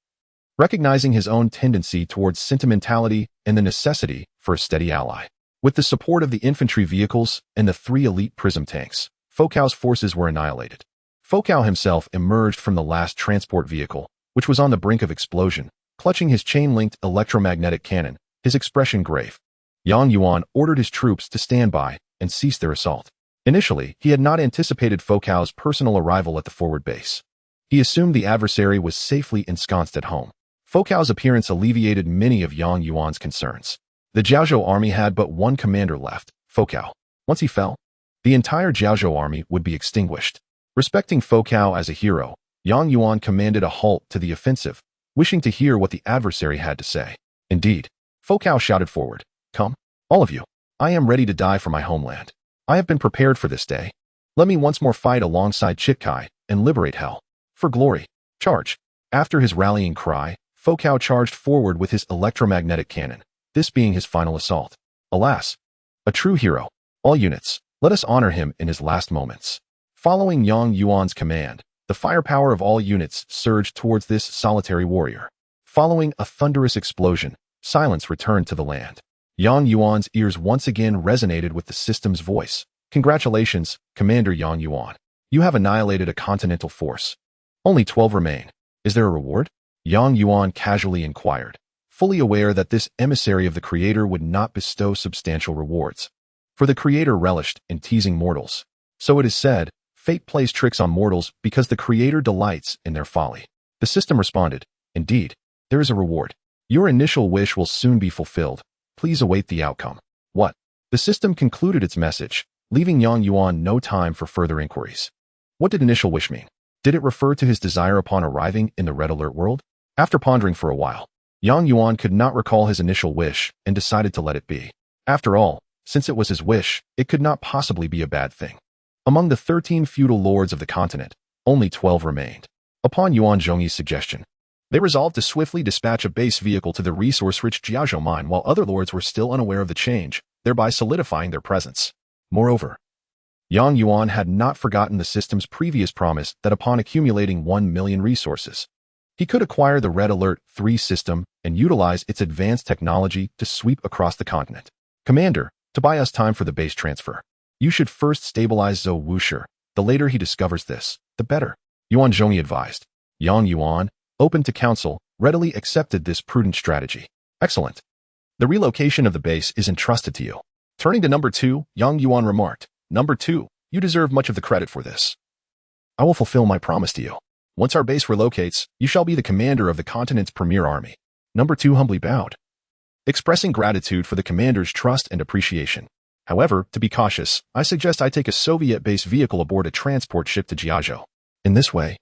A: Recognizing his own tendency towards sentimentality and the necessity for a steady ally. With the support of the infantry vehicles and the 3 elite prism tanks, Foucault's forces were annihilated. Foucault himself emerged from the last transport vehicle, which was on the brink of explosion, clutching his chain-linked electromagnetic cannon, his expression grave. Yang Yuan ordered his troops to stand by and cease their assault. Initially, he had not anticipated Foucault's personal arrival at the forward base. He assumed the adversary was safely ensconced at home. Foucault's appearance alleviated many of Yang Yuan's concerns. The Jiaozhou army had but one commander left, Foucault. Once he fell, the entire Jiaozhou army would be extinguished. Respecting Foucault as a hero, Yang Yuan commanded a halt to the offensive, wishing to hear what the adversary had to say. Indeed, Foucault shouted forward, "Come, all of you. I am ready to die for my homeland. I have been prepared for this day. Let me once more fight alongside Chikai and liberate hell. For glory, charge." After his rallying cry, Foucault charged forward with his electromagnetic cannon, this being his final assault. Alas, a true hero. All units, let us honor him in his last moments. Following Yang Yuan's command, the firepower of all units surged towards this solitary warrior. Following a thunderous explosion, silence returned to the land. Yang Yuan's ears once again resonated with the system's voice. "Congratulations, Commander Yang Yuan. You have annihilated a continental force. Only 12 remain. Is there a reward?" Yang Yuan casually inquired, fully aware that this emissary of the Creator would not bestow substantial rewards. For the Creator relished in teasing mortals. So it is said, fate plays tricks on mortals because the Creator delights in their folly. The system responded, "Indeed, there is a reward. Your initial wish will soon be fulfilled. Please await the outcome." What? The system concluded its message, leaving Yang Yuan no time for further inquiries. What did initial wish mean? Did it refer to his desire upon arriving in the Red Alert world? After pondering for a while, Yang Yuan could not recall his initial wish and decided to let it be. After all, since it was his wish, it could not possibly be a bad thing. Among the 13 feudal lords of the continent, only 12 remained. Upon Yuan Zhongyi's suggestion, they resolved to swiftly dispatch a base vehicle to the resource-rich Jiaozhou mine while other lords were still unaware of the change, thereby solidifying their presence. Moreover, Yang Yuan had not forgotten the system's previous promise that upon accumulating 1 million resources, he could acquire the Red Alert 3 system and utilize its advanced technology to sweep across the continent. "Commander, to buy us time for the base transfer, you should first stabilize Zhou Wushi. The later he discovers this, the better," Yuan Zhongyi advised. Yang Yuan, open to counsel, readily accepted this prudent strategy. "Excellent. The relocation of the base is entrusted to you." Turning to number 2, Yang Yuan remarked, "Number 2, you deserve much of the credit for this. I will fulfill my promise to you. Once our base relocates, you shall be the commander of the continent's premier army." Number 2 humbly bowed, expressing gratitude for the commander's trust and appreciation. "However, to be cautious, I suggest I take a Soviet-based vehicle aboard a transport ship to Jiaozhou. In this way,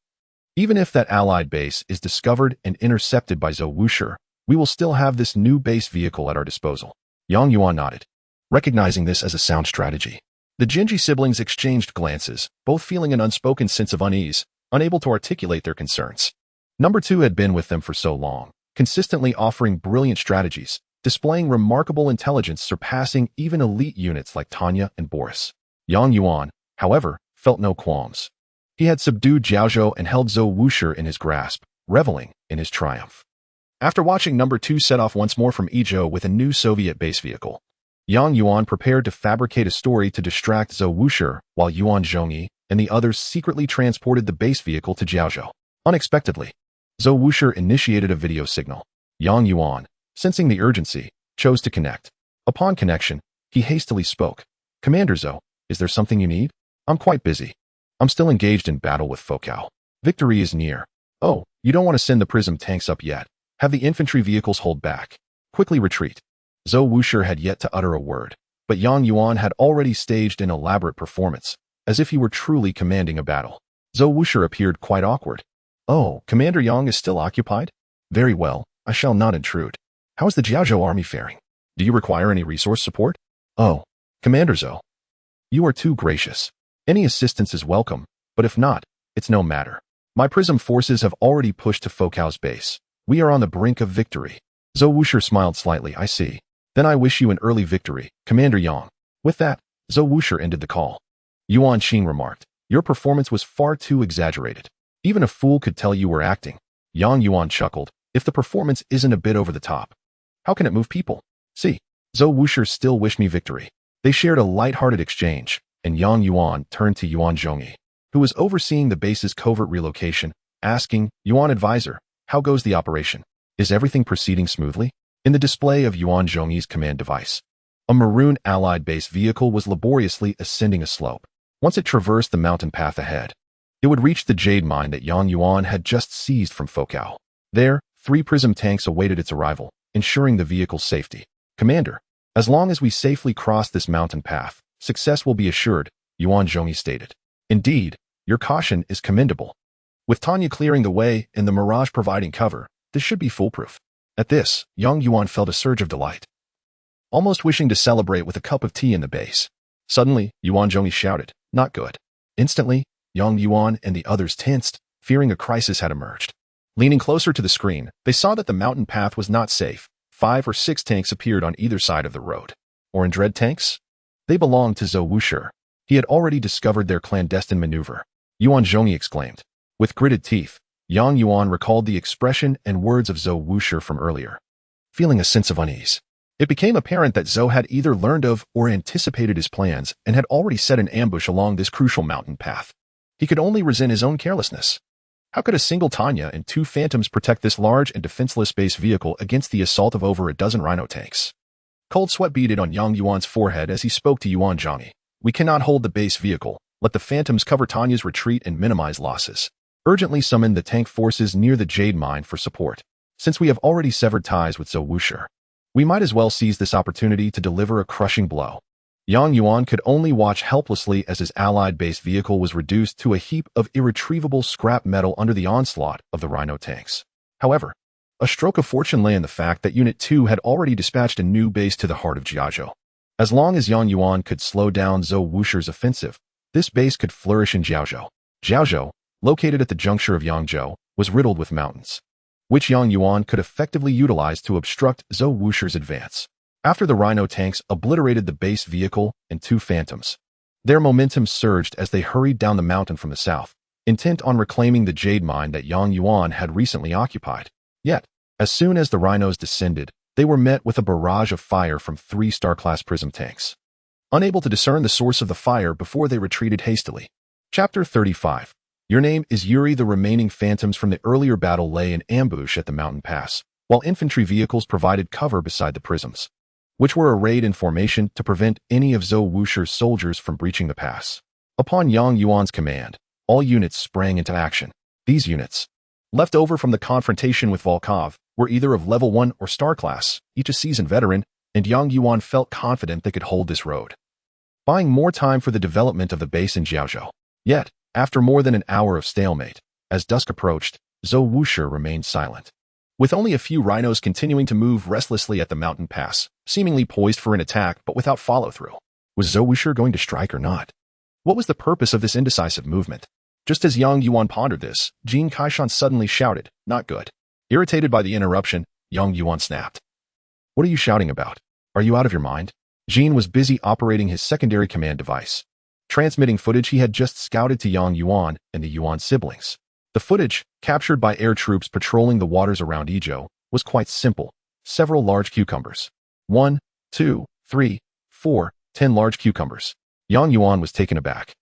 A: even if that allied base is discovered and intercepted by Zhou Wushi, we will still have this new base vehicle at our disposal." Yang Yuan nodded, recognizing this as a sound strategy. The Jinji siblings exchanged glances, both feeling an unspoken sense of unease, unable to articulate their concerns. Number 2 had been with them for so long, consistently offering brilliant strategies, displaying remarkable intelligence surpassing even elite units like Tanya and Boris. Yang Yuan, however, felt no qualms. He had subdued Jiaozhou and held Zhou Wushi in his grasp, reveling in his triumph. After watching number 2 set off once more from Izhou with a new Soviet base vehicle, Yang Yuan prepared to fabricate a story to distract Zhou Wushi while Yuan Zhongyi and the others secretly transported the base vehicle to Jiaozhou. Unexpectedly, Zhou Wushi initiated a video signal. Yang Yuan, sensing the urgency, chose to connect. Upon connection, he hastily spoke. "Commander Zhou, is there something you need? I'm quite busy. I'm still engaged in battle with Foucault. Victory is near. Oh, you don't want to send the prism tanks up yet. Have the infantry vehicles hold back. Quickly retreat." Zhou Wushi had yet to utter a word, but Yang Yuan had already staged an elaborate performance, as if he were truly commanding a battle. Zhou Wushi appeared quite awkward. "Oh, Commander Yang is still occupied? Very well, I shall not intrude. How is the Jiaozhou army faring? Do you require any resource support?" "Oh, Commander Zhou, you are too gracious. Any assistance is welcome, but if not, it's no matter. My prism forces have already pushed to Foucault's base. We are on the brink of victory. Zhou Wushi smiled slightly. I see. Then I wish you an early victory, Commander Yang. With that, Zhou Wushi ended the call. Yuan Xing remarked, your performance was far too exaggerated. Even a fool could tell you were acting. Yang Yuan chuckled, if the performance isn't a bit over the top, how can it move people? See, Zhou Wushi still wished me victory. They shared a light-hearted exchange, and Yang Yuan turned to Yuan Zhongyi, who was overseeing the base's covert relocation, asking, Yuan advisor, how goes the operation? Is everything proceeding smoothly? In the display of Yuan Zhongyi's command device, a maroon allied base vehicle was laboriously ascending a slope. Once it traversed the mountain path ahead, it would reach the jade mine that Yang Yuan had just seized from Focao. There, 3 prism tanks awaited its arrival, ensuring the vehicle's safety. Commander, as long as we safely cross this mountain path, success will be assured, Yuan Zhongyi stated. Indeed, your caution is commendable. With Tanya clearing the way and the Mirage providing cover, this should be foolproof. At this, Yang Yuan felt a surge of delight, almost wishing to celebrate with a cup of tea in the base. Suddenly, Yuan Zhongyi shouted, not good. Instantly, Yang Yuan and the others tensed, fearing a crisis had emerged. Leaning closer to the screen, they saw that the mountain path was not safe. 5 or 6 tanks appeared on either side of the road. Orange red tanks? They belonged to Zhou Wushi. He had already discovered their clandestine maneuver. Yuan Zhongyi exclaimed. With gritted teeth, Yang Yuan recalled the expression and words of Zhou Wushi from earlier. Feeling a sense of unease, it became apparent that Zhou had either learned of or anticipated his plans and had already set an ambush along this crucial mountain path. He could only resent his own carelessness. How could a single Tanya and 2 Phantoms protect this large and defenseless base vehicle against the assault of over a dozen Rhino tanks? Cold sweat beaded on Yang Yuan's forehead as he spoke to Yuan Zhongyi. We cannot hold the base vehicle. Let the Phantoms cover Tanya's retreat and minimize losses. Urgently summon the tank forces near the Jade Mine for support. Since we have already severed ties with Zhou Wushi, we might as well seize this opportunity to deliver a crushing blow. Yang Yuan could only watch helplessly as his allied base vehicle was reduced to a heap of irretrievable scrap metal under the onslaught of the Rhino tanks. However, a stroke of fortune lay in the fact that Unit 2 had already dispatched a new base to the heart of Jiaozhou. As long as Yang Yuan could slow down Zhou Wushi's offensive, this base could flourish in Jiaozhou. Jiaozhou, located at the juncture of Yangzhou, was riddled with mountains, which Yang Yuan could effectively utilize to obstruct Zhou Wushi's advance. After the Rhino tanks obliterated the base vehicle and 2 Phantoms, their momentum surged as they hurried down the mountain from the south, intent on reclaiming the jade mine that Yang Yuan had recently occupied. Yet, as soon as the Rhinos descended, they were met with a barrage of fire from 3 Star-class prism tanks, unable to discern the source of the fire before they retreated hastily. Chapter 35. Your name is Yuri. The remaining Phantoms from the earlier battle lay in ambush at the mountain pass, while infantry vehicles provided cover beside the prisms, which were arrayed in formation to prevent any of Zhou Wushi's soldiers from breaching the pass. Upon Yang Yuan's command, all units sprang into action. These units, left over from the confrontation with Volkov, were either of level 1 or star class, each a seasoned veteran, and Yang Yuan felt confident they could hold this road, buying more time for the development of the base in Jiaozhou. Yet, after more than an hour of stalemate, as dusk approached, Zhou Wushi remained silent. With only a few Rhinos continuing to move restlessly at the mountain pass, seemingly poised for an attack but without follow-through. Was Zhou Wushi going to strike or not? What was the purpose of this indecisive movement? Just as Yang Yuan pondered this, Jin Kaishan suddenly shouted, not good. Irritated by the interruption, Yang Yuan snapped. What are you shouting about? Are you out of your mind? Jin was busy operating his secondary command device, transmitting footage he had just scouted to Yang Yuan and the Yuan siblings. The footage, captured by air troops patrolling the waters around Izhou, was quite simple. Several large cucumbers. 1, 2, 3, 4, 10 large cucumbers. Yang Yuan was taken aback.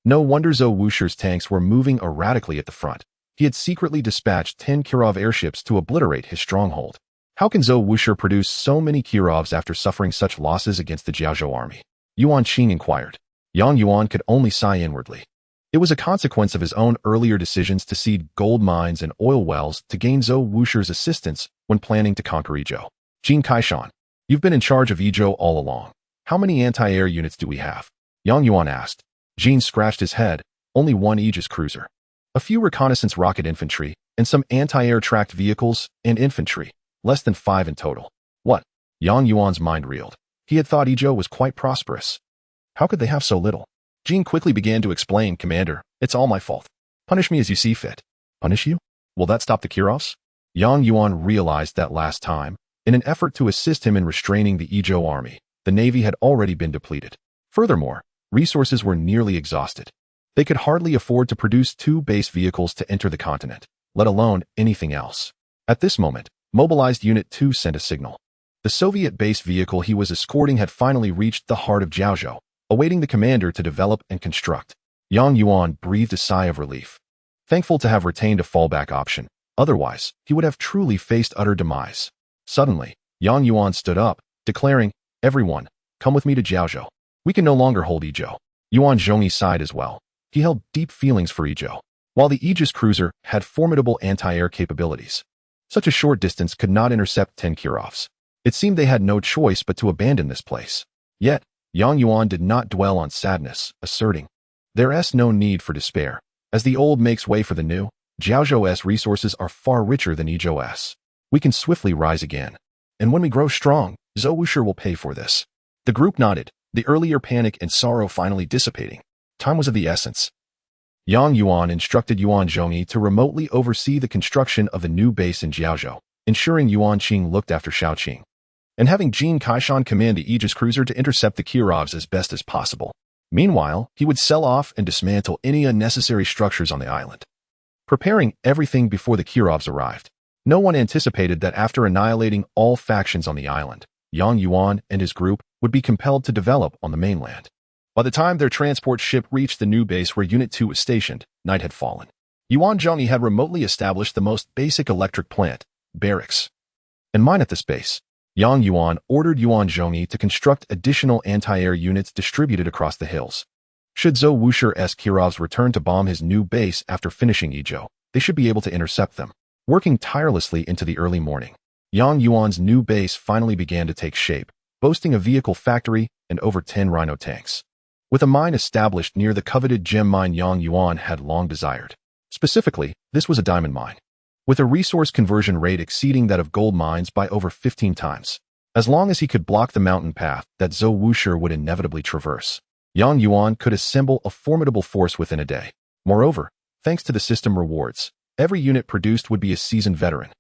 A: No wonder Zhou Wushi's tanks were moving erratically at the front. He had secretly dispatched 10 Kirov airships to obliterate his stronghold. How can Zhou Wushi produce so many Kirovs after suffering such losses against the Jiaozhou army? Yuan Qing inquired. Yang Yuan could only sigh inwardly. It was a consequence of his own earlier decisions to seed gold mines and oil wells to gain Zhou Wushi's assistance when planning to conquer Izhou. Jin Kaishan, you've been in charge of Izhou all along. How many anti-air units do we have? Yang Yuan asked. Jin scratched his head. Only 1 Aegis cruiser, a few reconnaissance rocket infantry, and some anti-air tracked vehicles and infantry, less than 5 in total. What? Yang Yuan's mind reeled. He had thought Izhou was quite prosperous. How could they have so little? Jin quickly began to explain, Commander, it's all my fault. Punish me as you see fit. Punish you? Will that stop the Kirovs? Yang Yuan realized that last time, in an effort to assist him in restraining the Ezhou army, the navy had already been depleted. Furthermore, resources were nearly exhausted. They could hardly afford to produce 2 base vehicles to enter the continent, let alone anything else. At this moment, mobilized Unit 2 sent a signal. The Soviet base vehicle he was escorting had finally reached the heart of Jiaozhou, awaiting the commander to develop and construct. Yang Yuan breathed a sigh of relief, thankful to have retained a fallback option. Otherwise, he would have truly faced utter demise. Suddenly, Yang Yuan stood up, declaring, "Everyone, come with me to Jiaozhou. We can no longer hold Ezhou." Yuan Zhongyi sighed as well. He held deep feelings for Ezhou. While the Aegis cruiser had formidable anti-air capabilities, such a short distance could not intercept 10 Kirovs. It seemed they had no choice but to abandon this place. Yet, Yang Yuan did not dwell on sadness, asserting, "There's no need for despair. As the old makes way for the new, Jiaozhou's resources are far richer than Ezhou's. We can swiftly rise again. And when we grow strong, Zhou Wushi will pay for this." The group nodded, the earlier panic and sorrow finally dissipating. Time was of the essence. Yang Yuan instructed Yuan Zhongyi to remotely oversee the construction of the new base in Jiaozhou, ensuring Yuan Qing looked after Shaoqing, and having Jin Kaishan command the Aegis cruiser to intercept the Kirovs as best as possible. Meanwhile, he would sell off and dismantle any unnecessary structures on the island, preparing everything before the Kirovs arrived. No one anticipated that after annihilating all factions on the island, Yang Yuan and his group would be compelled to develop on the mainland. By the time their transport ship reached the new base where Unit 2 was stationed, night had fallen. Yuan Zhongyi had remotely established the most basic electric plant, barracks, and mine at this base. Yang Yuan ordered Yuan Zhongyi to construct additional anti-air units distributed across the hills. Should Zhou Wushi's Kirovs return to bomb his new base after finishing Ezhou, they should be able to intercept them. Working tirelessly into the early morning, Yang Yuan's new base finally began to take shape, boasting a vehicle factory and over 10 Rhino tanks. With a mine established near the coveted gem mine Yang Yuan had long desired. Specifically, this was a diamond mine, with a resource conversion rate exceeding that of gold mines by over 15 times. As long as he could block the mountain path that Zhou Wushi would inevitably traverse, Yang Yuan could assemble a formidable force within a day. Moreover, thanks to the system rewards, every unit produced would be a seasoned veteran,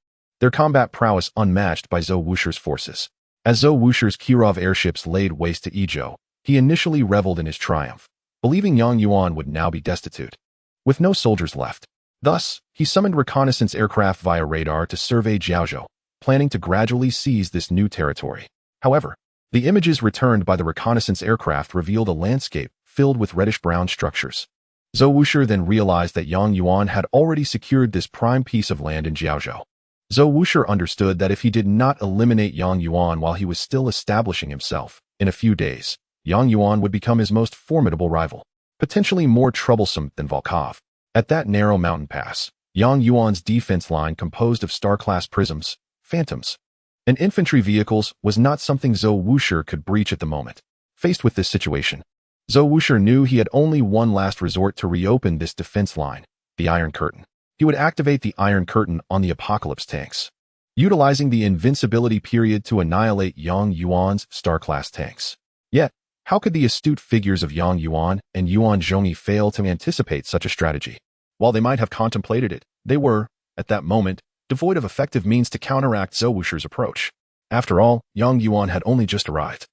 A: their combat prowess unmatched by Zhou Wushi's forces. As Zhou Wushi's Kirov airships laid waste to Ezhou, he initially reveled in his triumph, believing Yang Yuan would now be destitute, with no soldiers left. Thus, he summoned reconnaissance aircraft via radar to survey Jiaozhou, planning to gradually seize this new territory. However, the images returned by the reconnaissance aircraft revealed a landscape filled with reddish-brown structures. Zhou Wushi then realized that Yang Yuan had already secured this prime piece of land in Jiaozhou. Zhou Wushi understood that if he did not eliminate Yang Yuan while he was still establishing himself, in a few days, Yang Yuan would become his most formidable rival, potentially more troublesome than Volkov. At that narrow mountain pass, Yang Yuan's defense line composed of star-class prisms, phantoms, and infantry vehicles was not something Zhou Wushi could breach at the moment. Faced with this situation, Zhou Wushi knew he had only one last resort to reopen this defense line, the Iron Curtain. He would activate the Iron Curtain on the Apocalypse tanks, utilizing the invincibility period to annihilate Yang Yuan's star-class tanks. Yet, how could the astute figures of Yang Yuan and Yuan Zhongyi fail to anticipate such a strategy? While they might have contemplated it, they were, at that moment, devoid of effective means to counteract Zhou Wushi's approach. After all, Yang Yuan had only just arrived,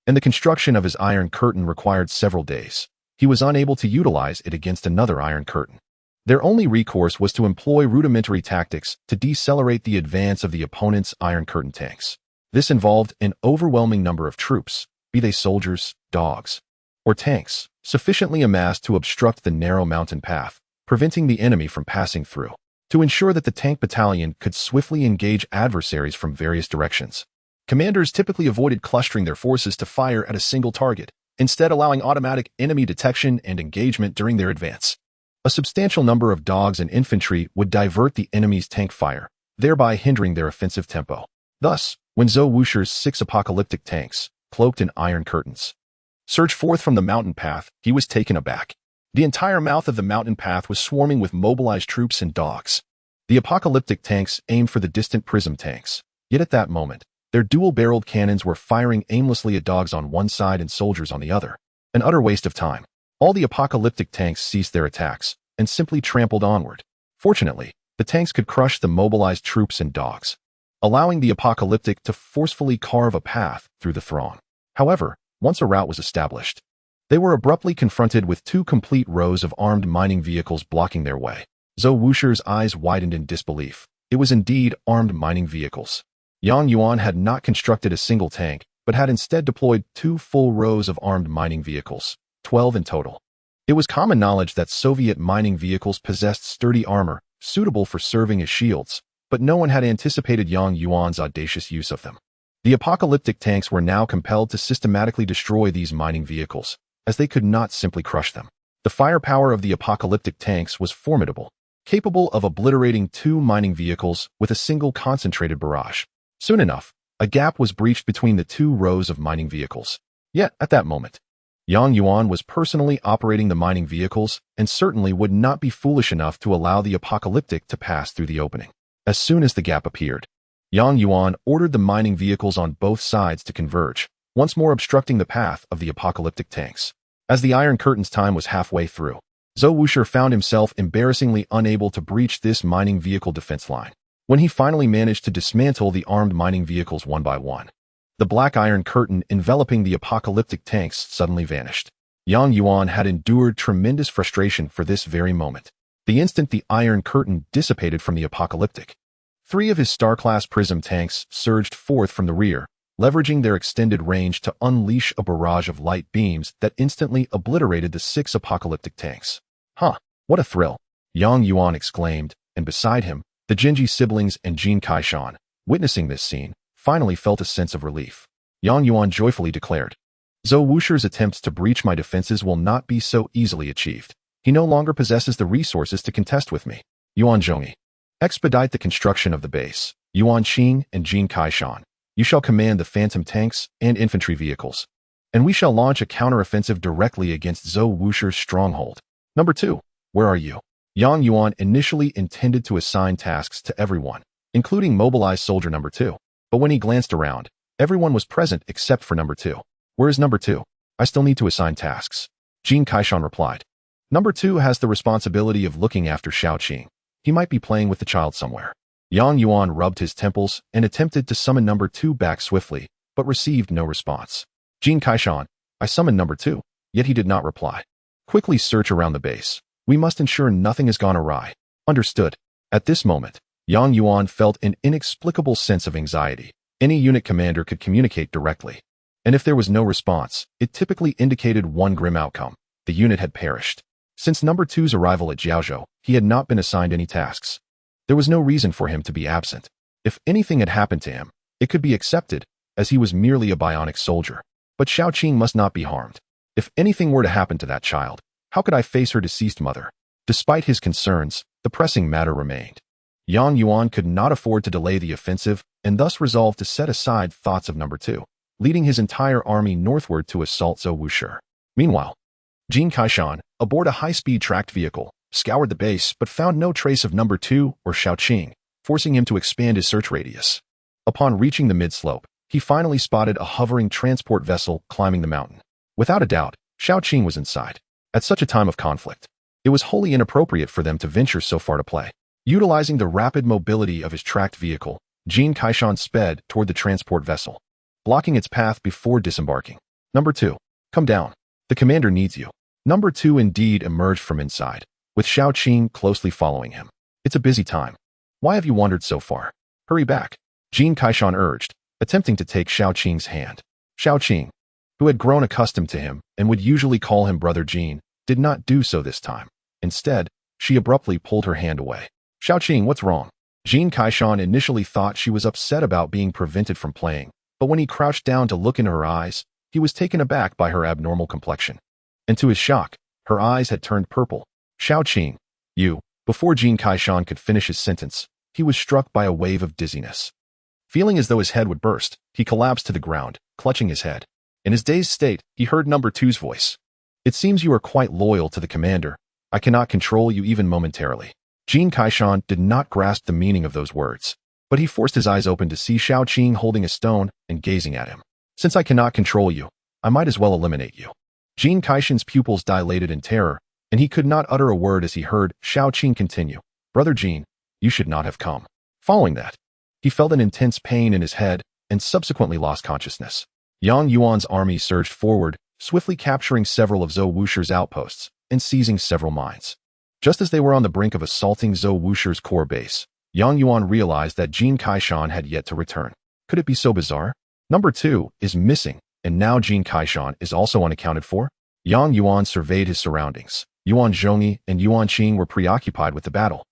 A: and the construction of his Iron Curtain required several days. He was unable to utilize it against another Iron Curtain. Their only recourse was to employ rudimentary tactics to decelerate the advance of the opponent's Iron Curtain tanks. This involved an overwhelming number of troops, be they soldiers, dogs, or tanks, sufficiently amassed to obstruct the narrow mountain path, preventing the enemy from passing through, to ensure that the tank battalion could swiftly engage adversaries from various directions. Commanders typically avoided clustering their forces to fire at a single target, instead allowing automatic enemy detection and engagement during their advance. A substantial number of dogs and infantry would divert the enemy's tank fire, thereby hindering their offensive tempo. Thus, when Zhou Wushi's 6 apocalyptic tanks, cloaked in iron curtains, surged forth from the mountain path, he was taken aback. The entire mouth of the mountain path was swarming with mobilized troops and dogs. The apocalyptic tanks aimed for the distant prism tanks, yet at that moment, their dual-barreled cannons were firing aimlessly at dogs on one side and soldiers on the other. An utter waste of time. All the apocalyptic tanks ceased their attacks and simply trampled onward. Fortunately, The tanks could crush the mobilized troops and dogs, allowing the apocalyptic to forcefully carve a path through the throng. However, once a route was established, they were abruptly confronted with two complete rows of armed mining vehicles blocking their way. Zhou Wusher's eyes widened in disbelief. It was indeed armed mining vehicles. Yuan had not constructed a single tank, but had instead deployed two full rows of armed mining vehicles, 12 in total. It was common knowledge that Soviet mining vehicles possessed sturdy armor, suitable for serving as shields, but no one had anticipated Yuan's audacious use of them. The apocalyptic tanks were now compelled to systematically destroy these mining vehicles, as they could not simply crush them. The firepower of the apocalyptic tanks was formidable, capable of obliterating two mining vehicles with a single concentrated barrage. Soon enough, a gap was breached between the two rows of mining vehicles. Yet, at that moment, Yuan was personally operating the mining vehicles and certainly would not be foolish enough to allow the apocalyptic to pass through the opening. As soon as the gap appeared, Yuan ordered the mining vehicles on both sides to converge, once more obstructing the path of the apocalyptic tanks. As the Iron Curtain's time was halfway through, Zhou Wusher found himself embarrassingly unable to breach this mining vehicle defense line. When he finally managed to dismantle the armed mining vehicles one by one, the black Iron Curtain enveloping the apocalyptic tanks suddenly vanished. Yuan had endured tremendous frustration for this very moment. The instant the Iron Curtain dissipated from the apocalyptic, three of his Star-class Prism tanks surged forth from the rear, leveraging their extended range to unleash a barrage of light beams that instantly obliterated the 6 apocalyptic tanks. Huh, what a thrill! Yuan exclaimed, and beside him, the Genji siblings and Jin Kaishan, witnessing this scene, finally felt a sense of relief. Yuan joyfully declared, Zhou Wusher's attempts to breach my defenses will not be so easily achieved. He no longer possesses the resources to contest with me. Yuan Zhongyi, expedite the construction of the base. Yuan Qing and Jin Kaishan, you shall command the phantom tanks and infantry vehicles, and we shall launch a counteroffensive directly against Zhou Wusher's stronghold. Number 2, where are you? Yuan initially intended to assign tasks to everyone, including mobilized soldier number 2. But when he glanced around, everyone was present except for number 2. Where is number 2? I still need to assign tasks. Jin Kaishan replied. Number 2 has the responsibility of looking after Xiaoqing. He might be playing with the child somewhere. Yuan rubbed his temples and attempted to summon number 2 back swiftly, but received no response. Jin Kaishan, I summoned number 2, yet he did not reply. Quickly search around the base. We must ensure nothing has gone awry. Understood. At this moment, Yuan felt an inexplicable sense of anxiety. Any unit commander could communicate directly, and if there was no response, it typically indicated one grim outcome. The unit had perished. Since number 2's arrival at Jiaozhou, he had not been assigned any tasks. There was no reason for him to be absent. If anything had happened to him, it could be accepted, as he was merely a bionic soldier. But Xiaoqing must not be harmed. If anything were to happen to that child, how could I face her deceased mother? Despite his concerns, the pressing matter remained. Yuan could not afford to delay the offensive and thus resolved to set aside thoughts of number 2, leading his entire army northward to assault Zhou Wusher. Meanwhile, Jin Kaishan, aboard a high-speed tracked vehicle, scoured the base but found no trace of number 2 or Xiaoqing, forcing him to expand his search radius. Upon reaching the mid-slope, he finally spotted a hovering transport vessel climbing the mountain. Without a doubt, Xiaoqing was inside. At such a time of conflict, it was wholly inappropriate for them to venture so far to play. Utilizing the rapid mobility of his tracked vehicle, Jin Kaishan sped toward the transport vessel, blocking its path before disembarking. Number 2, come down. The commander needs you. Number 2 indeed emerged from inside, with Xiaoqing closely following him. It's a busy time. Why have you wandered so far? Hurry back, Jin Kaishan urged, attempting to take Xiaoqing's hand. Xiaoqing, who had grown accustomed to him and would usually call him Brother Jin, did not do so this time. Instead, she abruptly pulled her hand away. Xiaoqing, what's wrong? Jin Kaishan initially thought she was upset about being prevented from playing, but when he crouched down to look into her eyes, he was taken aback by her abnormal complexion. And to his shock, her eyes had turned purple. Xiaoqing, you. Before Jin Kaishan could finish his sentence, he was struck by a wave of dizziness. Feeling as though his head would burst, he collapsed to the ground, clutching his head. In his dazed state, he heard number 2's voice. It seems you are quite loyal to the commander. I cannot control you even momentarily. Jin Kaishan did not grasp the meaning of those words, but he forced his eyes open to see Xiaoqing holding a stone and gazing at him. Since I cannot control you, I might as well eliminate you. Jin Kaishan's pupils dilated in terror, and he could not utter a word as he heard Xiaoqing continue. Brother Jin, You should not have come. Following that, he felt an intense pain in his head and subsequently lost consciousness. Yang Yuan's army surged forward, swiftly capturing several of Zhou Wusher's outposts and seizing several mines. Just as they were on the brink of assaulting Zhou Wusher's core base, Yang Yuan realized that Jin Kaishan had yet to return. Could it be so bizarre? Number 2 is missing, and now Jin Kaishan is also unaccounted for? Yang Yuan surveyed his surroundings. Yuan Zhongyi and Yuan Qing were preoccupied with the battle,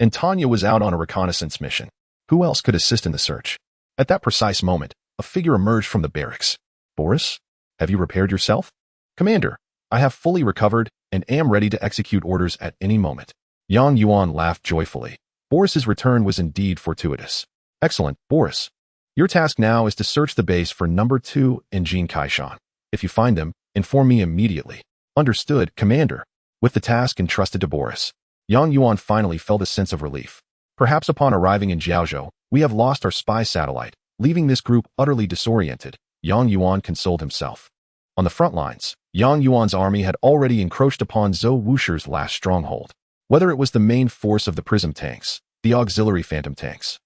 A: and Tanya was out on a reconnaissance mission. Who else could assist in the search? At that precise moment, a figure emerged from the barracks. Boris? Have you repaired yourself? Commander, I have fully recovered and am ready to execute orders at any moment. Yang Yuan laughed joyfully. Boris's return was indeed fortuitous. Excellent, Boris. Your task now is to search the base for number 2 and Jin Kaishan. If you find them, inform me immediately. Understood, Commander. With the task entrusted to Boris, Yang Yuan finally felt a sense of relief. Perhaps upon arriving in Jiaozhou, we have lost our spy satellite, leaving this group utterly disoriented. Yang Yuan consoled himself. On the front lines, Yang Yuan's army had already encroached upon Zhou Wusher's last stronghold. Whether it was the main force of the Prism tanks, the auxiliary Phantom tanks,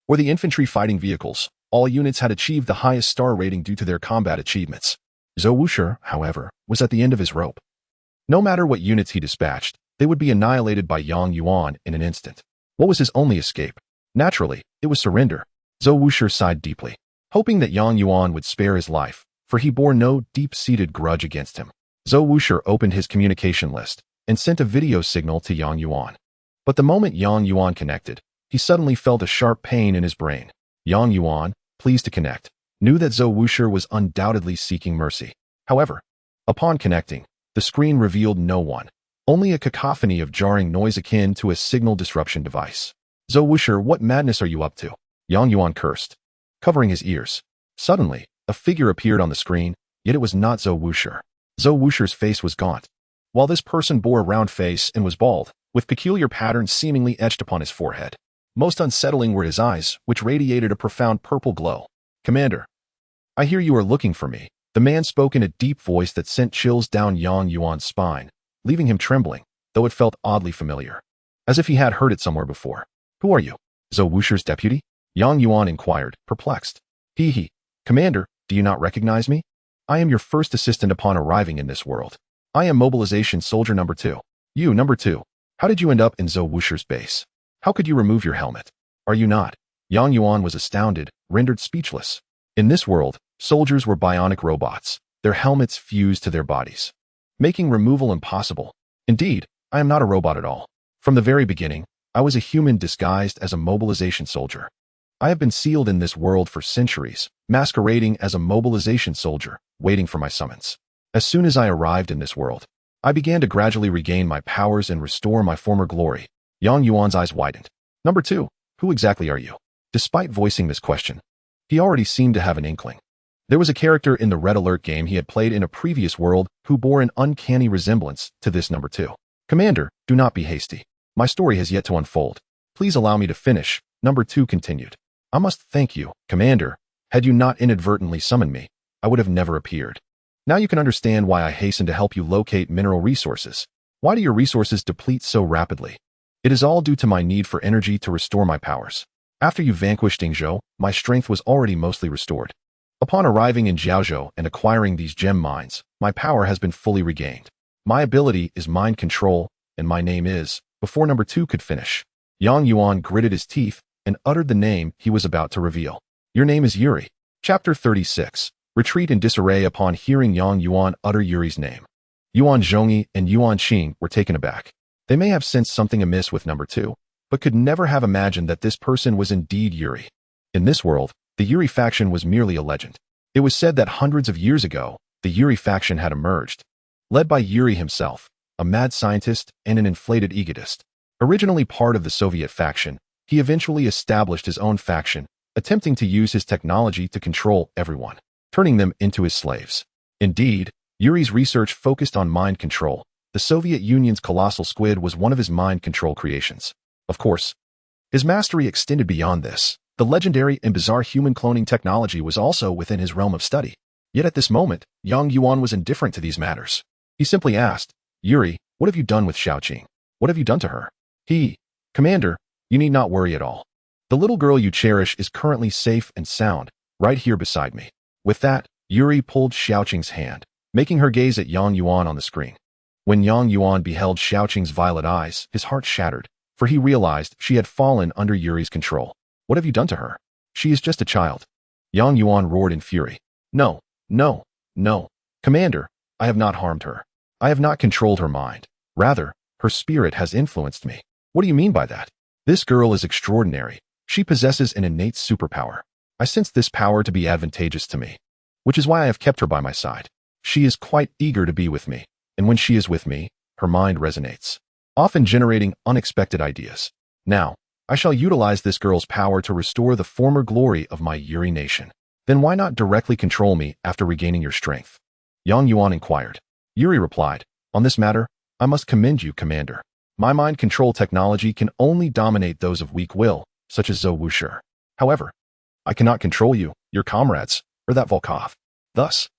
A: or the infantry fighting vehicles, all units had achieved the highest star rating due to their combat achievements. Zhou Wusher, however, was at the end of his rope. No matter what units he dispatched, they would be annihilated by Yang Yuan in an instant. What was his only escape? Naturally, it was surrender. Zhou Wusher sighed deeply, hoping that Yang Yuan would spare his life, for he bore no deep-seated grudge against him. Zhou Wusher opened his communication list and sent a video signal to Yang Yuan. But the moment Yang Yuan connected, he suddenly felt a sharp pain in his brain. Yang Yuan, pleased to connect, knew that Zhou Wusher was undoubtedly seeking mercy. However, upon connecting, the screen revealed no one, only a cacophony of jarring noise akin to a signal disruption device. Zhou Wusher, what madness are you up to? Yang Yuan cursed, covering his ears. Suddenly, a figure appeared on the screen, yet it was not Zhou Wusher. Zhou Wusher's face was gaunt, while this person bore a round face and was bald, with peculiar patterns seemingly etched upon his forehead. Most unsettling were his eyes, which radiated a profound purple glow. Commander, I hear you are looking for me. The man spoke in a deep voice that sent chills down Yang Yuan's spine, leaving him trembling, though it felt oddly familiar, as if he had heard it somewhere before. Who are you? Zhou Wusher's deputy? Yang Yuan inquired, perplexed. Commander, do you not recognize me? I am your first assistant upon arriving in this world. I am mobilization soldier number 2. You, number 2. How did you end up in Zhou Wusher's base? How could you remove your helmet? Are you not? Yang Yuan was astounded, rendered speechless. In this world, soldiers were bionic robots, their helmets fused to their bodies, making removal impossible. Indeed, I am not a robot at all. From the very beginning, I was a human disguised as a mobilization soldier. I have been sealed in this world for centuries, masquerading as a mobilization soldier, waiting for my summons. As soon as I arrived in this world, I began to gradually regain my powers and restore my former glory. Yang Yuan's eyes widened. Number 2, who exactly are you? Despite voicing this question, he already seemed to have an inkling. There was a character in the Red Alert game he had played in a previous world who bore an uncanny resemblance to this number 2. Commander, do not be hasty. My story has yet to unfold. Please allow me to finish. Number 2 continued. I must thank you, Commander. Had you not inadvertently summoned me, I would have never appeared. Now you can understand why I hasten to help you locate mineral resources. Why do your resources deplete so rapidly? It is all due to my need for energy to restore my powers. After you vanquished Dingzhou, my strength was already mostly restored. Upon arriving in Jiaozhou and acquiring these gem mines, my power has been fully regained. My ability is mind control, and my name is, before number 2 could finish, Yang Yuan gritted his teeth and uttered the name he was about to reveal. Your name is Yuri. Chapter 36. Retreat in disarray upon hearing Yang Yuan utter Yuri's name. Yuan Zhongyi and Yuan Qing were taken aback. They may have sensed something amiss with number 2, but could never have imagined that this person was indeed Yuri. In this world, the Yuri faction was merely a legend. It was said that hundreds of years ago, the Yuri faction had emerged, led by Yuri himself, a mad scientist and an inflated egotist. Originally part of the Soviet faction, he eventually established his own faction, attempting to use his technology to control everyone, turning them into his slaves. Indeed, Yuri's research focused on mind control. The Soviet Union's colossal squid was one of his mind control creations. Of course, his mastery extended beyond this. The legendary and bizarre human cloning technology was also within his realm of study. Yet at this moment, Yang Yuan was indifferent to these matters. He simply asked, Yuri, what have you done with Xiaoqing? What have you done to her? Commander, You need not worry at all. The little girl you cherish is currently safe and sound, right here beside me. With that, Yuri pulled Xiaoqing's hand, making her gaze at Yang Yuan on the screen. When Yang Yuan beheld Xiaoqing's violet eyes, his heart shattered, for he realized she had fallen under Yuri's control. What have you done to her? She is just a child. Yang Yuan roared in fury. No, no, no. Commander, I have not harmed her. I have not controlled her mind. Rather, her spirit has influenced me. What do you mean by that? This girl is extraordinary. She possesses an innate superpower. I sense this power to be advantageous to me, which is why I have kept her by my side. She is quite eager to be with me, and when she is with me, her mind resonates, often generating unexpected ideas. Now, I shall utilize this girl's power to restore the former glory of my Yuri nation. Then why not directly control me after regaining your strength? Yang Yuan inquired. Yuri replied, on this matter, I must commend you, Commander. My mind control technology can only dominate those of weak will, such as Zhou Wushi. However, I cannot control you, your comrades, or that Volkov. Thus,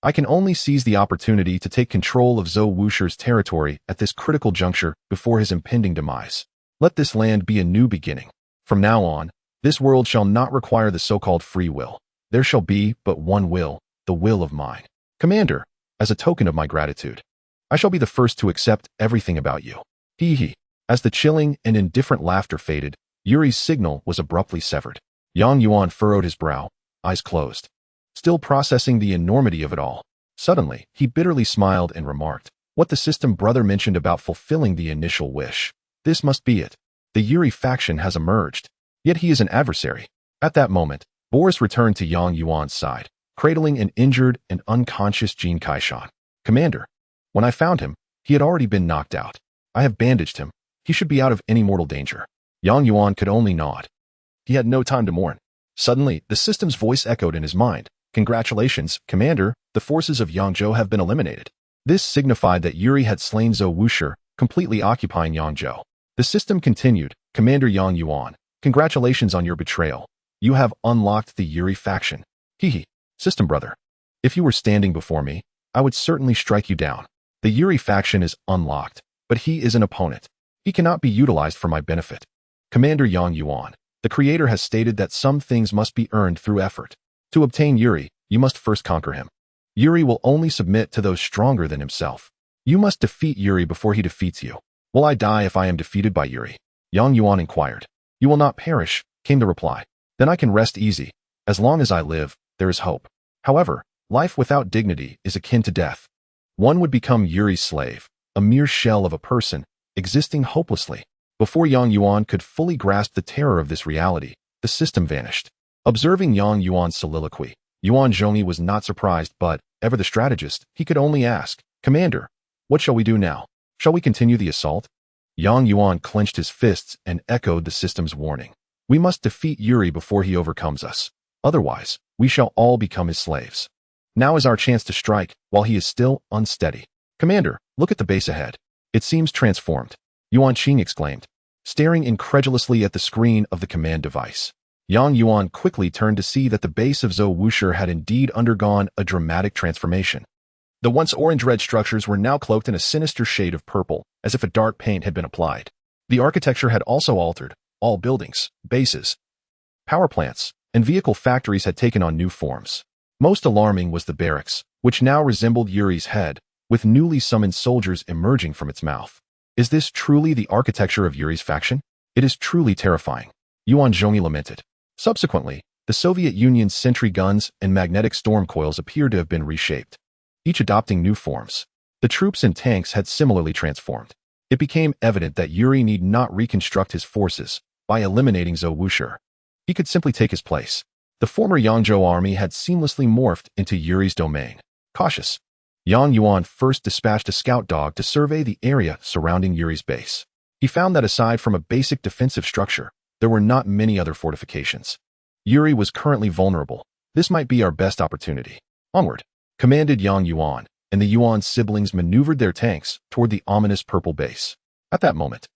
A: I can only seize the opportunity to take control of Zhou Wushi's territory at this critical juncture before his impending demise. Let this land be a new beginning. From now on, this world shall not require the so-called free will. There shall be but one will, the will of mine. Commander, as a token of my gratitude, I shall be the first to accept everything about you. Hee hee. As the chilling and indifferent laughter faded, Yuri's signal was abruptly severed. Yang Yuan furrowed his brow, eyes closed, still processing the enormity of it all. Suddenly, he bitterly smiled and remarked, what the system brother mentioned about fulfilling the initial wish. This must be it. The Yuri faction has emerged. Yet he is an adversary. At that moment, Boris returned to Yang Yuan's side, cradling an injured and unconscious Jin Kaishan. Commander, when I found him, he had already been knocked out. I have bandaged him. He should be out of any mortal danger. Yang Yuan could only nod. He had no time to mourn. Suddenly, the system's voice echoed in his mind. Congratulations, Commander, the forces of Yangzhou have been eliminated. This signified that Yuri had slain Zhou Wushi, completely occupying Yangzhou. The system continued, Commander Yang Yuan, congratulations on your betrayal. You have unlocked the Yuri faction. Hehe, system brother. If you were standing before me, I would certainly strike you down. The Yuri faction is unlocked, but he is an opponent. He cannot be utilized for my benefit. Commander Yang Yuan, the creator has stated that some things must be earned through effort. To obtain Yuri, you must first conquer him. Yuri will only submit to those stronger than himself. You must defeat Yuri before he defeats you. Will I die if I am defeated by Yuri? Yang Yuan inquired. You will not perish, came the reply. Then I can rest easy. As long as I live, there is hope. However, life without dignity is akin to death. One would become Yuri's slave, a mere shell of a person, existing hopelessly. Before Yang Yuan could fully grasp the terror of this reality, the system vanished. Observing Yang Yuan's soliloquy, Yuan Zhongyi was not surprised, but, ever the strategist, he could only ask, Commander, what shall we do now? Shall we continue the assault? Yang Yuan clenched his fists and echoed the system's warning. We must defeat Yuri before he overcomes us. Otherwise, we shall all become his slaves. Now is our chance to strike, while he is still unsteady. Commander, look at the base ahead. It seems transformed. Yuan Qing exclaimed, staring incredulously at the screen of the command device. Yang Yuan quickly turned to see that the base of Zhou Wushi had indeed undergone a dramatic transformation. The once orange-red structures were now cloaked in a sinister shade of purple, as if a dark paint had been applied. The architecture had also altered. All buildings, bases, power plants, and vehicle factories had taken on new forms. Most alarming was the barracks, which now resembled Yuri's head, with newly summoned soldiers emerging from its mouth. Is this truly the architecture of Yuri's faction? It is truly terrifying. Yuan Zhongyi lamented. Subsequently, the Soviet Union's sentry guns and magnetic storm coils appeared to have been reshaped, each adopting new forms. The troops and tanks had similarly transformed. It became evident that Yuri need not reconstruct his forces by eliminating Zhou Wushi. He could simply take his place. The former Yangzhou army had seamlessly morphed into Yuri's domain. Cautious, Yang Yuan first dispatched a scout dog to survey the area surrounding Yuri's base. He found that aside from a basic defensive structure, there were not many other fortifications. Yuri was currently vulnerable. This might be our best opportunity. Onward, commanded Yang Yuan, and the Yuan siblings maneuvered their tanks toward the ominous purple base. At that moment,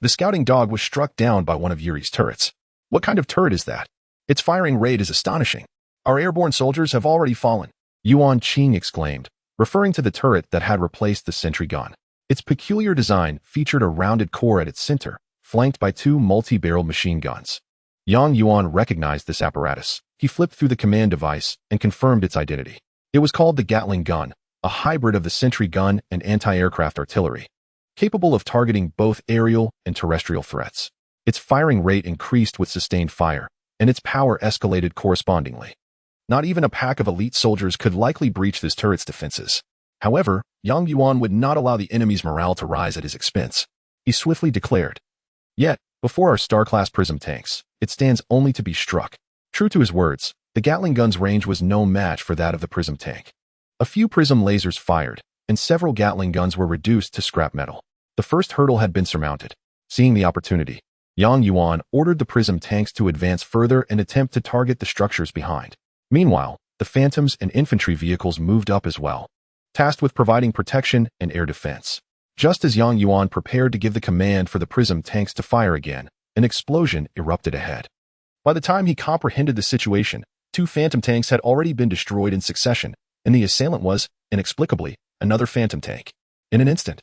A: the scouting dog was struck down by one of Yuri's turrets. What kind of turret is that? Its firing rate is astonishing. Our airborne soldiers have already fallen, Yuan Qing exclaimed, referring to the turret that had replaced the sentry gun. Its peculiar design featured a rounded core at its center, flanked by two multi-barreled machine guns. Yang Yuan recognized this apparatus. He flipped through the command device and confirmed its identity. It was called the Gatling gun, a hybrid of the sentry gun and anti-aircraft artillery, capable of targeting both aerial and terrestrial threats. Its firing rate increased with sustained fire, and its power escalated correspondingly. Not even a pack of elite soldiers could likely breach this turret's defenses. However, Yang Yuan would not allow the enemy's morale to rise at his expense. He swiftly declared, "Yet, before our star-class prism tanks, it stands only to be struck." True to his words, the Gatling gun's range was no match for that of the prism tank. A few prism lasers fired, and several Gatling guns were reduced to scrap metal. The first hurdle had been surmounted. Seeing the opportunity, Yang Yuan ordered the prism tanks to advance further and attempt to target the structures behind. Meanwhile, the phantoms and infantry vehicles moved up as well, tasked with providing protection and air defense. Just as Yang Yuan prepared to give the command for the prism tanks to fire again, an explosion erupted ahead. By the time he comprehended the situation, two phantom tanks had already been destroyed in succession, and the assailant was, inexplicably, another phantom tank. In an instant,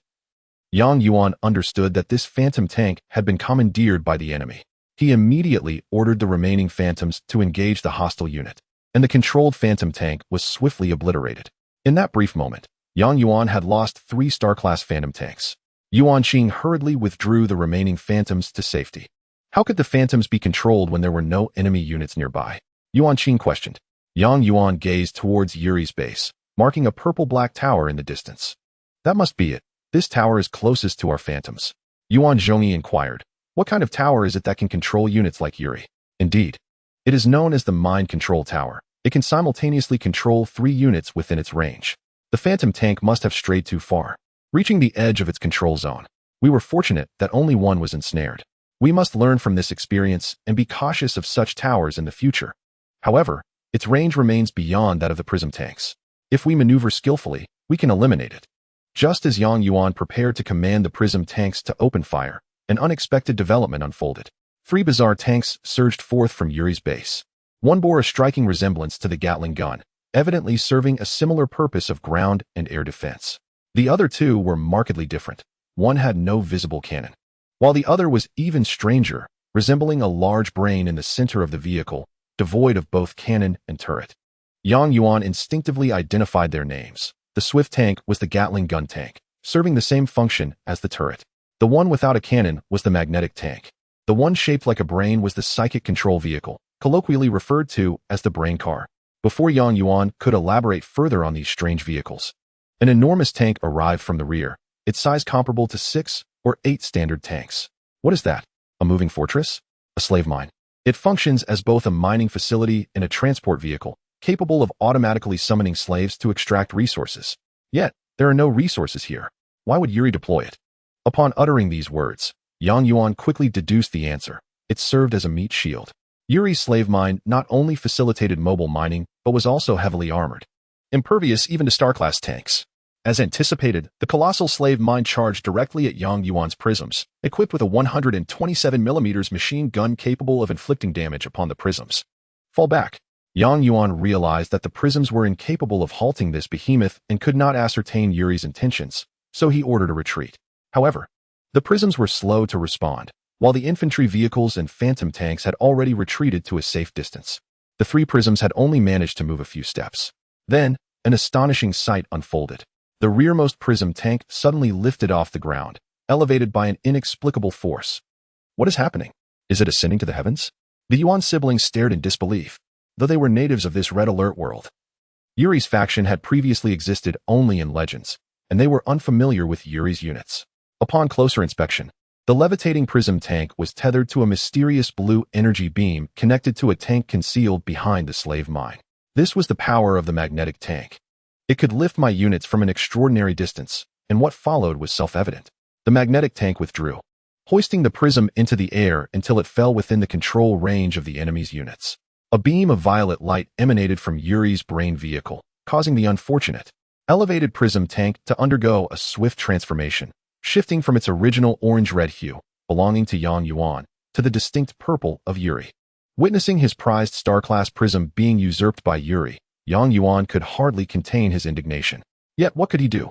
A: Yang Yuan understood that this phantom tank had been commandeered by the enemy. He immediately ordered the remaining phantoms to engage the hostile unit, and the controlled phantom tank was swiftly obliterated. In that brief moment, Yang Yuan had lost 3 star-class phantom tanks. Yuan Qing hurriedly withdrew the remaining phantoms to safety. How could the phantoms be controlled when there were no enemy units nearby? Yuan Qing questioned. Yang Yuan gazed towards Yuri's base, marking a purple-black tower in the distance. That must be it. This tower is closest to our phantoms. Yuan Zhongyi inquired. What kind of tower is it that can control units like Yuri? Indeed, it is known as the Mind Control Tower. It can simultaneously control 3 units within its range. The phantom tank must have strayed too far, reaching the edge of its control zone. We were fortunate that only one was ensnared. We must learn from this experience and be cautious of such towers in the future. However, its range remains beyond that of the prism tanks. If we maneuver skillfully, we can eliminate it. Just as Yang Yuan prepared to command the prism tanks to open fire, an unexpected development unfolded. 3 bizarre tanks surged forth from Yuri's base. One bore a striking resemblance to the Gatling gun, evidently serving a similar purpose of ground and air defense. The other 2 were markedly different. One had no visible cannon, while the other was even stranger, resembling a large brain in the center of the vehicle, devoid of both cannon and turret. Yang Yuan instinctively identified their names. The swift tank was the Gatling gun tank, serving the same function as the turret. The one without a cannon was the magnetic tank. The one shaped like a brain was the psychic control vehicle, colloquially referred to as the brain car. Before Yang Yuan could elaborate further on these strange vehicles, an enormous tank arrived from the rear, its size comparable to 6 or 8 standard tanks. What is that? A moving fortress? A slave mine. It functions as both a mining facility and a transport vehicle, capable of automatically summoning slaves to extract resources. Yet, there are no resources here. Why would Yuri deploy it? Upon uttering these words, Yang Yuan quickly deduced the answer. It served as a meat shield. Yuri's slave mine not only facilitated mobile mining, but was also heavily armored, impervious even to star-class tanks. As anticipated, the colossal slave mine charged directly at Yang Yuan's prisms, equipped with a 127mm machine gun capable of inflicting damage upon the prisms. Fall back. Yang Yuan realized that the prisms were incapable of halting this behemoth and could not ascertain Yuri's intentions, so he ordered a retreat. However, the prisms were slow to respond, while the infantry vehicles and phantom tanks had already retreated to a safe distance. The 3 prisms had only managed to move a few steps. Then, an astonishing sight unfolded. The rearmost prism tank suddenly lifted off the ground, elevated by an inexplicable force. What is happening? Is it ascending to the heavens? The Yuan siblings stared in disbelief, though they were natives of this Red Alert world. Yuri's faction had previously existed only in legends, and they were unfamiliar with Yuri's units. Upon closer inspection, the levitating prism tank was tethered to a mysterious blue energy beam connected to a tank concealed behind the slave mine. This was the power of the magnetic tank. It could lift my units from an extraordinary distance, and what followed was self-evident. The magnetic tank withdrew, hoisting the prism into the air until it fell within the control range of the enemy's units. A beam of violet light emanated from Yuri's brain vehicle, causing the unfortunate, elevated prism tank to undergo a swift transformation, shifting from its original orange-red hue, belonging to Yang Yuan, to the distinct purple of Yuri. Witnessing his prized star-class prism being usurped by Yuri, Yang Yuan could hardly contain his indignation. Yet what could he do?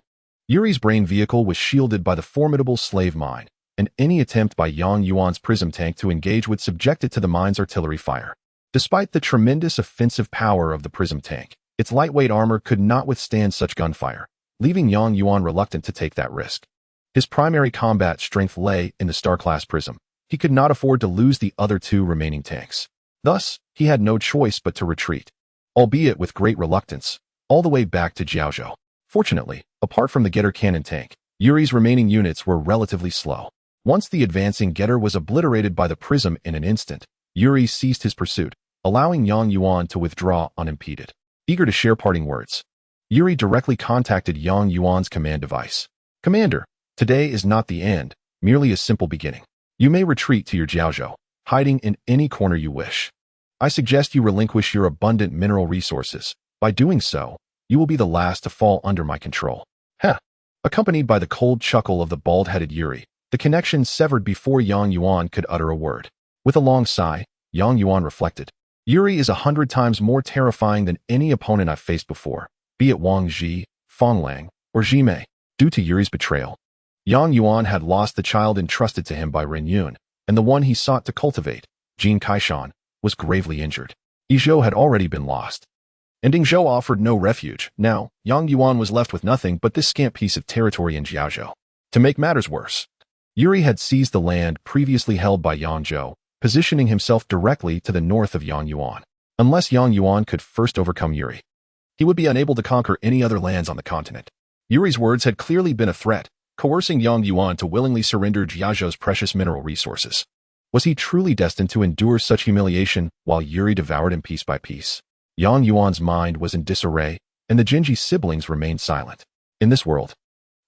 A: Yuri's brain vehicle was shielded by the formidable slave mine, and any attempt by Yang Yuan's prism tank to engage would subject it to the mine's artillery fire. Despite the tremendous offensive power of the prism tank, its lightweight armor could not withstand such gunfire, leaving Yang Yuan reluctant to take that risk. His primary combat strength lay in the Star-class prism. He could not afford to lose the other two remaining tanks. Thus, he had no choice but to retreat, albeit with great reluctance, all the way back to Jiaozhou. Fortunately, apart from the Getter cannon tank, Yuri's remaining units were relatively slow. Once the advancing Getter was obliterated by the prism in an instant, Yuri ceased his pursuit, allowing Yang Yuan to withdraw unimpeded. Eager to share parting words, Yuri directly contacted Yang Yuan's command device. "Commander, today is not the end, merely a simple beginning. You may retreat to your Jiaozhou, hiding in any corner you wish. I suggest you relinquish your abundant mineral resources. By doing so, you will be the last to fall under my control." Heh! Accompanied by the cold chuckle of the bald-headed Yuri, the connection severed before Yang Yuan could utter a word. With a long sigh, Yang Yuan reflected. Yuri is 100 times more terrifying than any opponent I've faced before, be it Wang Ji, Fong Lang, or Jimei. Due to Yuri's betrayal, Yang Yuan had lost the child entrusted to him by Ren Yun, and the one he sought to cultivate, Jin Kaishan, was gravely injured. Yizhou had already been lost, and Dingzhou offered no refuge. Now, Yang Yuan was left with nothing but this scant piece of territory in Jiaozhou. To make matters worse, Yuri had seized the land previously held by Yangzhou, positioning himself directly to the north of Yang Yuan. Unless Yang Yuan could first overcome Yuri, he would be unable to conquer any other lands on the continent. Yuri's words had clearly been a threat, coercing Yang Yuan to willingly surrender Jiaozhou's precious mineral resources. Was he truly destined to endure such humiliation while Yuri devoured him piece by piece? Yang Yuan's mind was in disarray, and the Jinji siblings remained silent. In this world,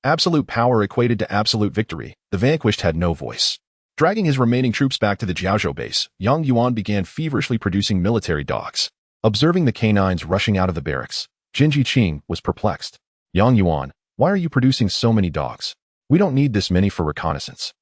A: absolute power equated to absolute victory. The vanquished had no voice. Dragging his remaining troops back to the Jiaozhou base, Yang Yuan began feverishly producing military dogs. Observing the canines rushing out of the barracks, Jinji Qing was perplexed. "Yang Yuan, why are you producing so many dogs? We don't need this many for reconnaissance.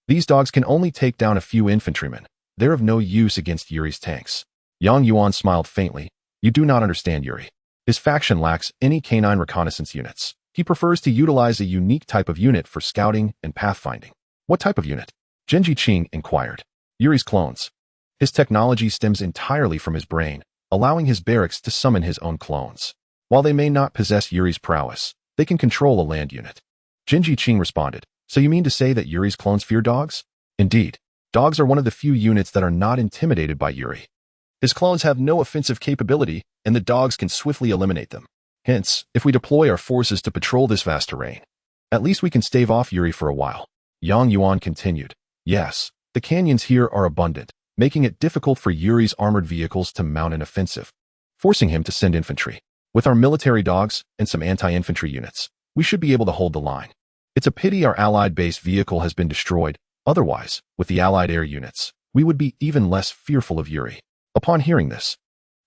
A: These dogs can only take down a few infantrymen. They're of no use against Yuri's tanks." Yang Yuan smiled faintly. "You do not understand Yuri. His faction lacks any canine reconnaissance units. He prefers to utilize a unique type of unit for scouting and pathfinding." "What type of unit?" Jinji Qing inquired. "Yuri's clones. His technology stems entirely from his brain, allowing his barracks to summon his own clones. While they may not possess Yuri's prowess, they can control a land unit." Jinji Qing responded. "So you mean to say that Yuri's clones fear dogs?" "Indeed. Dogs are one of the few units that are not intimidated by Yuri. His clones have no offensive capability, and the dogs can swiftly eliminate them. Hence, if we deploy our forces to patrol this vast terrain, at least we can stave off Yuri for a while." Yang Yuan continued. "Yes, the canyons here are abundant, making it difficult for Yuri's armored vehicles to mount an offensive, forcing him to send infantry. With our military dogs and some anti-infantry units, we should be able to hold the line. It's a pity our allied base vehicle has been destroyed. Otherwise, with the allied air units, we would be even less fearful of Yuri." Upon hearing this,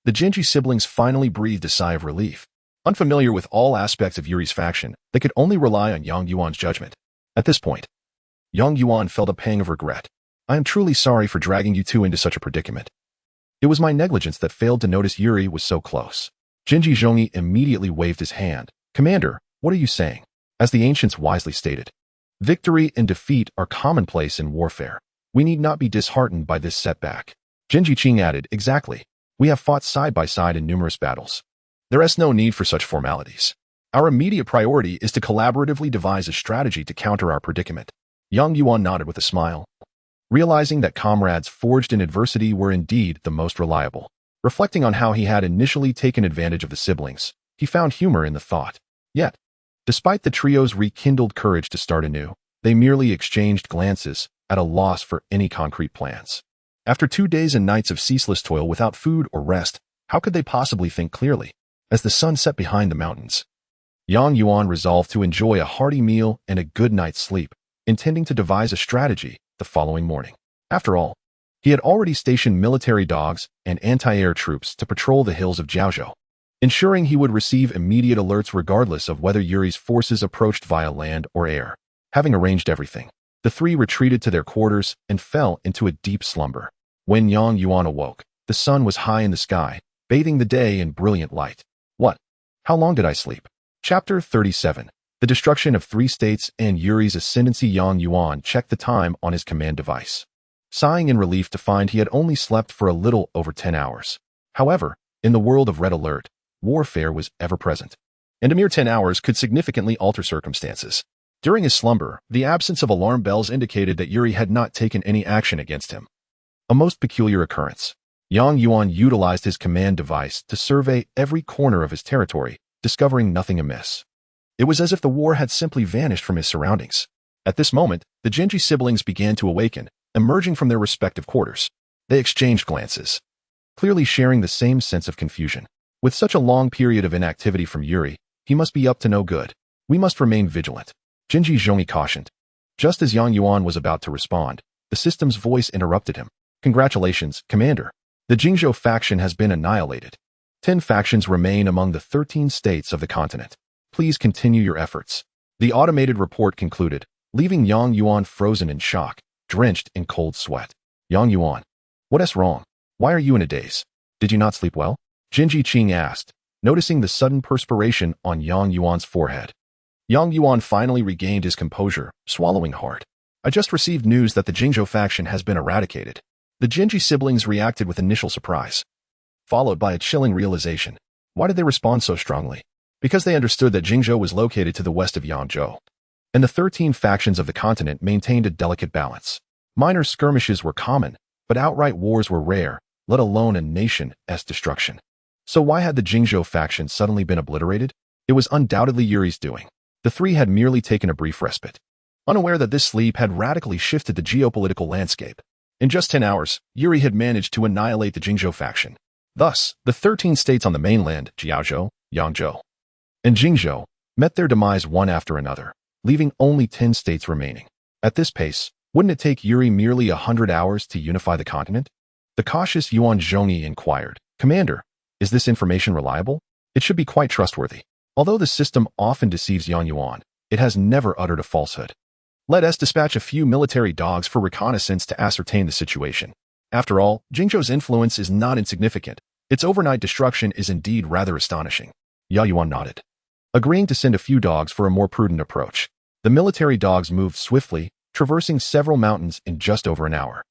A: the Jinji siblings finally breathed a sigh of relief. Unfamiliar with all aspects of Yuri's faction, they could only rely on Yang Yuan's judgment. At this point, Yang Yuan felt a pang of regret. "I am truly sorry for dragging you two into such a predicament. It was my negligence that failed to notice Yuri was so close." Jinji Zhongyi immediately waved his hand. "Commander, what are you saying?" As the ancients wisely stated, victory and defeat are commonplace in warfare. We need not be disheartened by this setback. Jinji Qing added, "Exactly. We have fought side by side in numerous battles. There is no need for such formalities. Our immediate priority is to collaboratively devise a strategy to counter our predicament." Yang Yuan nodded with a smile, realizing that comrades forged in adversity were indeed the most reliable. Reflecting on how he had initially taken advantage of the siblings, he found humor in the thought. Yet, despite the trio's rekindled courage to start anew, they merely exchanged glances, at a loss for any concrete plans. After 2 days and nights of ceaseless toil without food or rest, how could they possibly think clearly? As the sun set behind the mountains, Yang Yuan resolved to enjoy a hearty meal and a good night's sleep, intending to devise a strategy the following morning. After all, he had already stationed military dogs and anti-air troops to patrol the hills of Jiaozhou, ensuring he would receive immediate alerts regardless of whether Yuri's forces approached via land or air. Having arranged everything, the three retreated to their quarters and fell into a deep slumber. When Yang Yuan awoke, the sun was high in the sky, bathing the day in brilliant light. "What? How long did I sleep?" Chapter 37. The destruction of 3 states and Yuri's ascendancy. Yuan checked the time on his command device, sighing in relief to find he had only slept for a little over 10 hours. However, in the world of Red Alert, warfare was ever present, and a mere 10 hours could significantly alter circumstances. During his slumber, the absence of alarm bells indicated that Yuri had not taken any action against him. A most peculiar occurrence. Yuan utilized his command device to survey every corner of his territory, discovering nothing amiss. It was as if the war had simply vanished from his surroundings. At this moment, the Genji siblings began to awaken, emerging from their respective quarters. They exchanged glances, clearly sharing the same sense of confusion. With such a long period of inactivity from Yuri, he must be up to no good. We must remain vigilant, Genji Zhongyi cautioned. Just as Yuan was about to respond, the system's voice interrupted him. Congratulations, Commander. The Jingzhou faction has been annihilated. 10 factions remain among the 13 states of the continent. Please continue your efforts. The automated report concluded, leaving Yuan frozen in shock, drenched in cold sweat. Yuan, what's wrong? Why are you in a daze? Did you not sleep well? Jinji Qing asked, noticing the sudden perspiration on Yuan's forehead. Yuan finally regained his composure, swallowing hard. I just received news that the Jingzhou faction has been eradicated. The Genji siblings reacted with initial surprise, followed by a chilling realization. Why did they respond so strongly? Because they understood that Jingzhou was located to the west of Yangzhou, and the 13 factions of the continent maintained a delicate balance. Minor skirmishes were common, but outright wars were rare, let alone a nation's destruction. So why had the Jingzhou faction suddenly been obliterated? It was undoubtedly Yuri's doing. The 3 had merely taken a brief respite, unaware that this sleep had radically shifted the geopolitical landscape. In just 10 hours, Yuri had managed to annihilate the Jingzhou faction. Thus, the 13 states on the mainland, Jiaozhou, Yangzhou, and Jingzhou, met their demise one after another, leaving only 10 states remaining. At this pace, wouldn't it take Yuri merely 100 hours to unify the continent? The cautious Yuan Zhongyi inquired, Commander, is this information reliable? It should be quite trustworthy. Although the system often deceives Yuan, it has never uttered a falsehood. Let us dispatch a few military dogs for reconnaissance to ascertain the situation. After all, Jingzhou's influence is not insignificant. Its overnight destruction is indeed rather astonishing. Yuan nodded, agreeing to send a few dogs for a more prudent approach. The military dogs moved swiftly, traversing several mountains in just over an hour.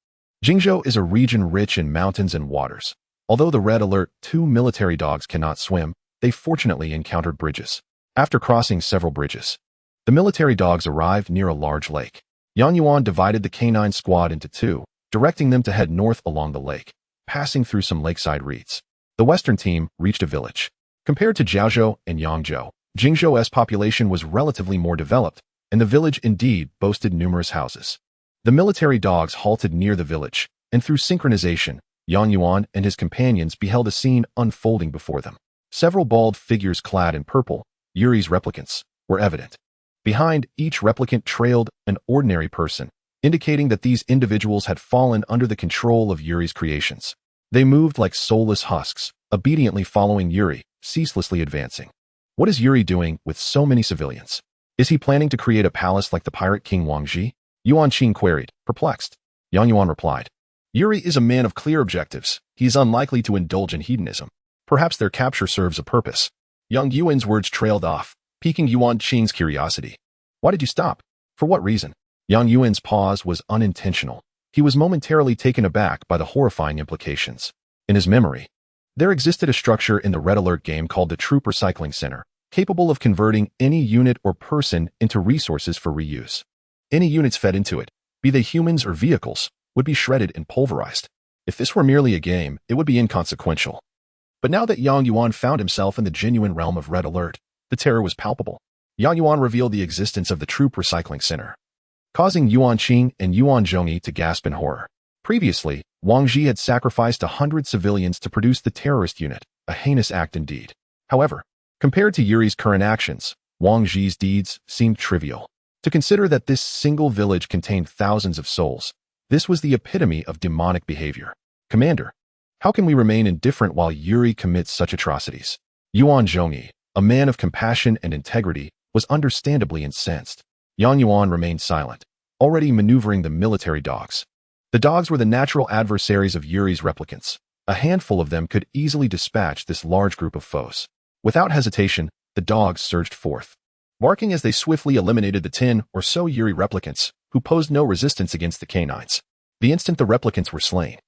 A: Jingzhou is a region rich in mountains and waters. Although the Red Alert 2 military dogs cannot swim, they fortunately encountered bridges. After crossing several bridges, the military dogs arrived near a large lake. Yuan divided the canine squad into 2, directing them to head north along the lake, passing through some lakeside reeds. The western team reached a village. Compared to Jiaozhou and Yangzhou, Jingzhou's population was relatively more developed, and the village indeed boasted numerous houses. The military dogs halted near the village, and through synchronization, Yuan and his companions beheld a scene unfolding before them. Several bald figures clad in purple, Yuri's replicants, were evident. Behind each replicant trailed an ordinary person, indicating that these individuals had fallen under the control of Yuri's creations. They moved like soulless husks, obediently following Yuri, ceaselessly advancing. What is Yuri doing with so many civilians? Is he planning to create a palace like the pirate king Wangji? Yuan Qing queried, perplexed. Yuan replied, Yuri is a man of clear objectives. He is unlikely to indulge in hedonism. Perhaps their capture serves a purpose. Yuan's words trailed off, piquing Yuan Qing's curiosity. Why did you stop? For what reason? Yuan's pause was unintentional. He was momentarily taken aback by the horrifying implications. In his memory, there existed a structure in the Red Alert game called the Troop Recycling Center, capable of converting any unit or person into resources for reuse. Any units fed into it, be they humans or vehicles, would be shredded and pulverized. If this were merely a game, it would be inconsequential. But now that Yuan found himself in the genuine realm of Red Alert, the terror was palpable. Yuan revealed the existence of the Troop Recycling Center, causing Yuan Qing and Yuan Zhongyi to gasp in horror. Previously, Wang Ji had sacrificed 100 civilians to produce the terrorist unit, a heinous act indeed. However, compared to Yuri's current actions, Wang Ji's deeds seemed trivial. To consider that this single village contained thousands of souls, this was the epitome of demonic behavior. Commander, how can we remain indifferent while Yuri commits such atrocities? Yuan Zhongyi, a man of compassion and integrity, was understandably incensed. Yuan remained silent, already maneuvering the military dogs. The dogs were the natural adversaries of Yuri's replicants. A handful of them could easily dispatch this large group of foes. Without hesitation, the dogs surged forth. marking as they swiftly eliminated the 10 or so Yuri replicants, who posed no resistance against the canines. The instant the replicants were slain,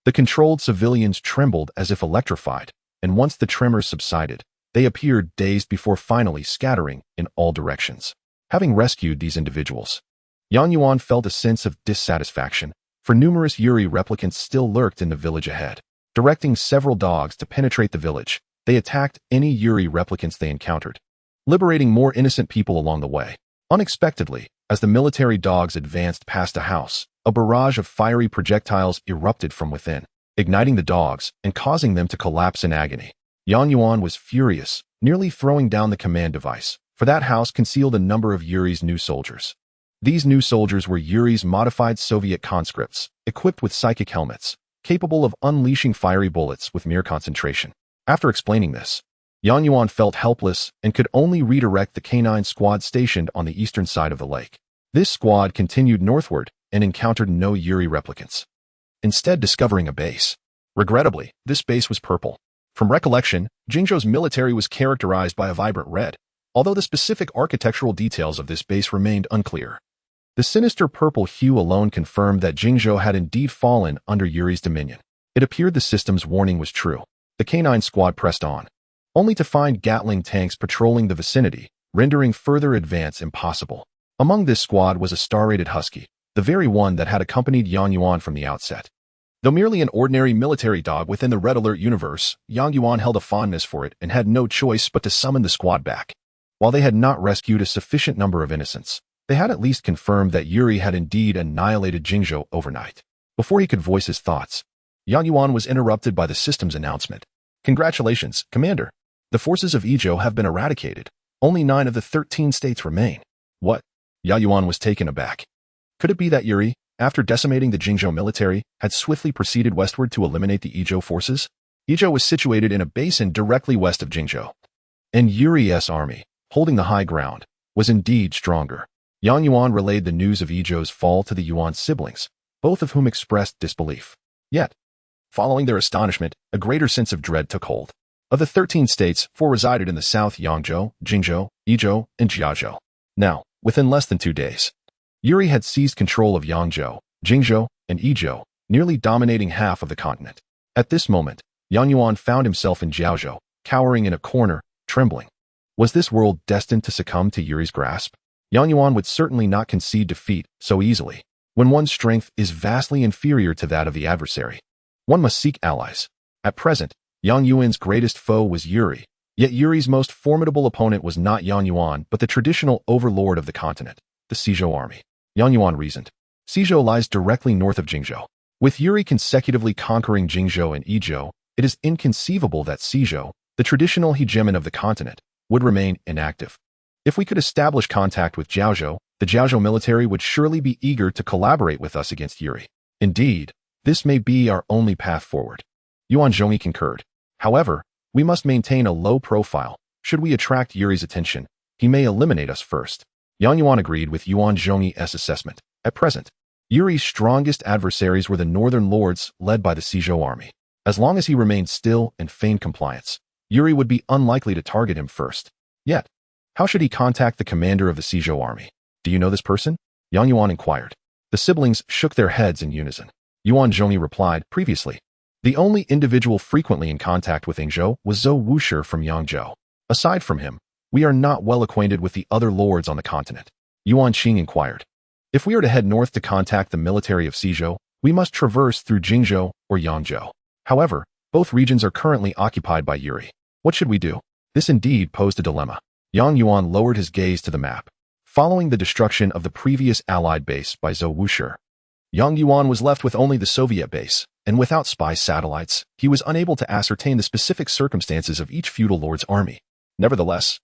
A: the controlled civilians trembled as if electrified, and once the tremors subsided, they appeared dazed before finally scattering in all directions. Having rescued these individuals, Yuan felt a sense of dissatisfaction, for numerous Yuri replicants still lurked in the village ahead. Directing several dogs to penetrate the village, they attacked any Yuri replicants they encountered, liberating more innocent people along the way. Unexpectedly, as the military dogs advanced past a house, a barrage of fiery projectiles erupted from within, igniting the dogs and causing them to collapse in agony. Yuan was furious, nearly throwing down the command device, for that house concealed a number of Yuri's new soldiers. These new soldiers were Yuri's modified Soviet conscripts, equipped with psychic helmets, capable of unleashing fiery bullets with mere concentration. After explaining this, Yuan felt helpless and could only redirect the canine squad stationed on the eastern side of the lake. This squad continued northward and encountered no Yuri replicants, instead discovering a base. Regrettably, this base was purple. From recollection, Jingzhou's military was characterized by a vibrant red, although the specific architectural details of this base remained unclear. The sinister purple hue alone confirmed that Jingzhou had indeed fallen under Yuri's dominion. It appeared the system's warning was true. The canine squad pressed on, only to find Gatling tanks patrolling the vicinity, rendering further advance impossible. Among this squad was a star-rated husky, the very one that had accompanied Yuan from the outset. Though merely an ordinary military dog within the Red Alert universe, Yuan held a fondness for it and had no choice but to summon the squad back. While they had not rescued a sufficient number of innocents, they had at least confirmed that Yuri had indeed annihilated Jingzhou overnight. Before he could voice his thoughts, Yuan was interrupted by the system's announcement. Congratulations, Commander. The forces of Ezhou have been eradicated. Only 9 of the 13 states remain. What? Yuan was taken aback. Could it be that Yuri, after decimating the Jingzhou military, had swiftly proceeded westward to eliminate the Ezhou forces? Ezhou was situated in a basin directly west of Jingzhou, and Yuri's army, holding the high ground, was indeed stronger. Yuan relayed the news of Ezhou's fall to the Yuan siblings, both of whom expressed disbelief. Yet, following their astonishment, a greater sense of dread took hold. Of the 13 states, 4 resided in the south: Yangzhou, Jingzhou, Ezhou, and Jiazhou. Now, within less than 2 days, Yuri had seized control of Yangzhou, Jingzhou, and Ezhou, nearly dominating half of the continent. At this moment, Yuan found himself in Jiaozhou, cowering in a corner, trembling. Was this world destined to succumb to Yuri's grasp? Yuan would certainly not concede defeat so easily. When one's strength is vastly inferior to that of the adversary, one must seek allies. At present, Yuan's greatest foe was Yuri, yet Yuri's most formidable opponent was not Yuan but the traditional overlord of the continent, the Ezhou army. Yuan reasoned. Ezhou lies directly north of Jingzhou. With Yuri consecutively conquering Jingzhou and Ezhou, it is inconceivable that Ezhou, the traditional hegemon of the continent, would remain inactive. If we could establish contact with Jiaozhou, the Jiaozhou military would surely be eager to collaborate with us against Yuri. Indeed, this may be our only path forward. Yuan Zhongyi concurred. However, we must maintain a low profile. Should we attract Yuri's attention, he may eliminate us first. Yuan agreed with Yuan Zhongyi's assessment. At present, Yuri's strongest adversaries were the northern lords led by the Ezhou army. As long as he remained still and feigned compliance, Yuri would be unlikely to target him first. Yet, how should he contact the commander of the Ezhou army? Do you know this person? Yuan inquired. The siblings shook their heads in unison. Yuan Zhongyi replied, previously, the only individual frequently in contact with Yingzhou was Zhou Wushi from Yangzhou. Aside from him, we are not well acquainted with the other lords on the continent. Yuan Qing inquired. If we are to head north to contact the military of Ezhou, we must traverse through Jingzhou or Yangzhou. However, both regions are currently occupied by Yuri. What should we do? This indeed posed a dilemma. Yuan lowered his gaze to the map. Following the destruction of the previous allied base by Zhou Wushi, Yuan was left with only the Soviet base, and without spy satellites, he was unable to ascertain the specific circumstances of each feudal lord's army. Nevertheless,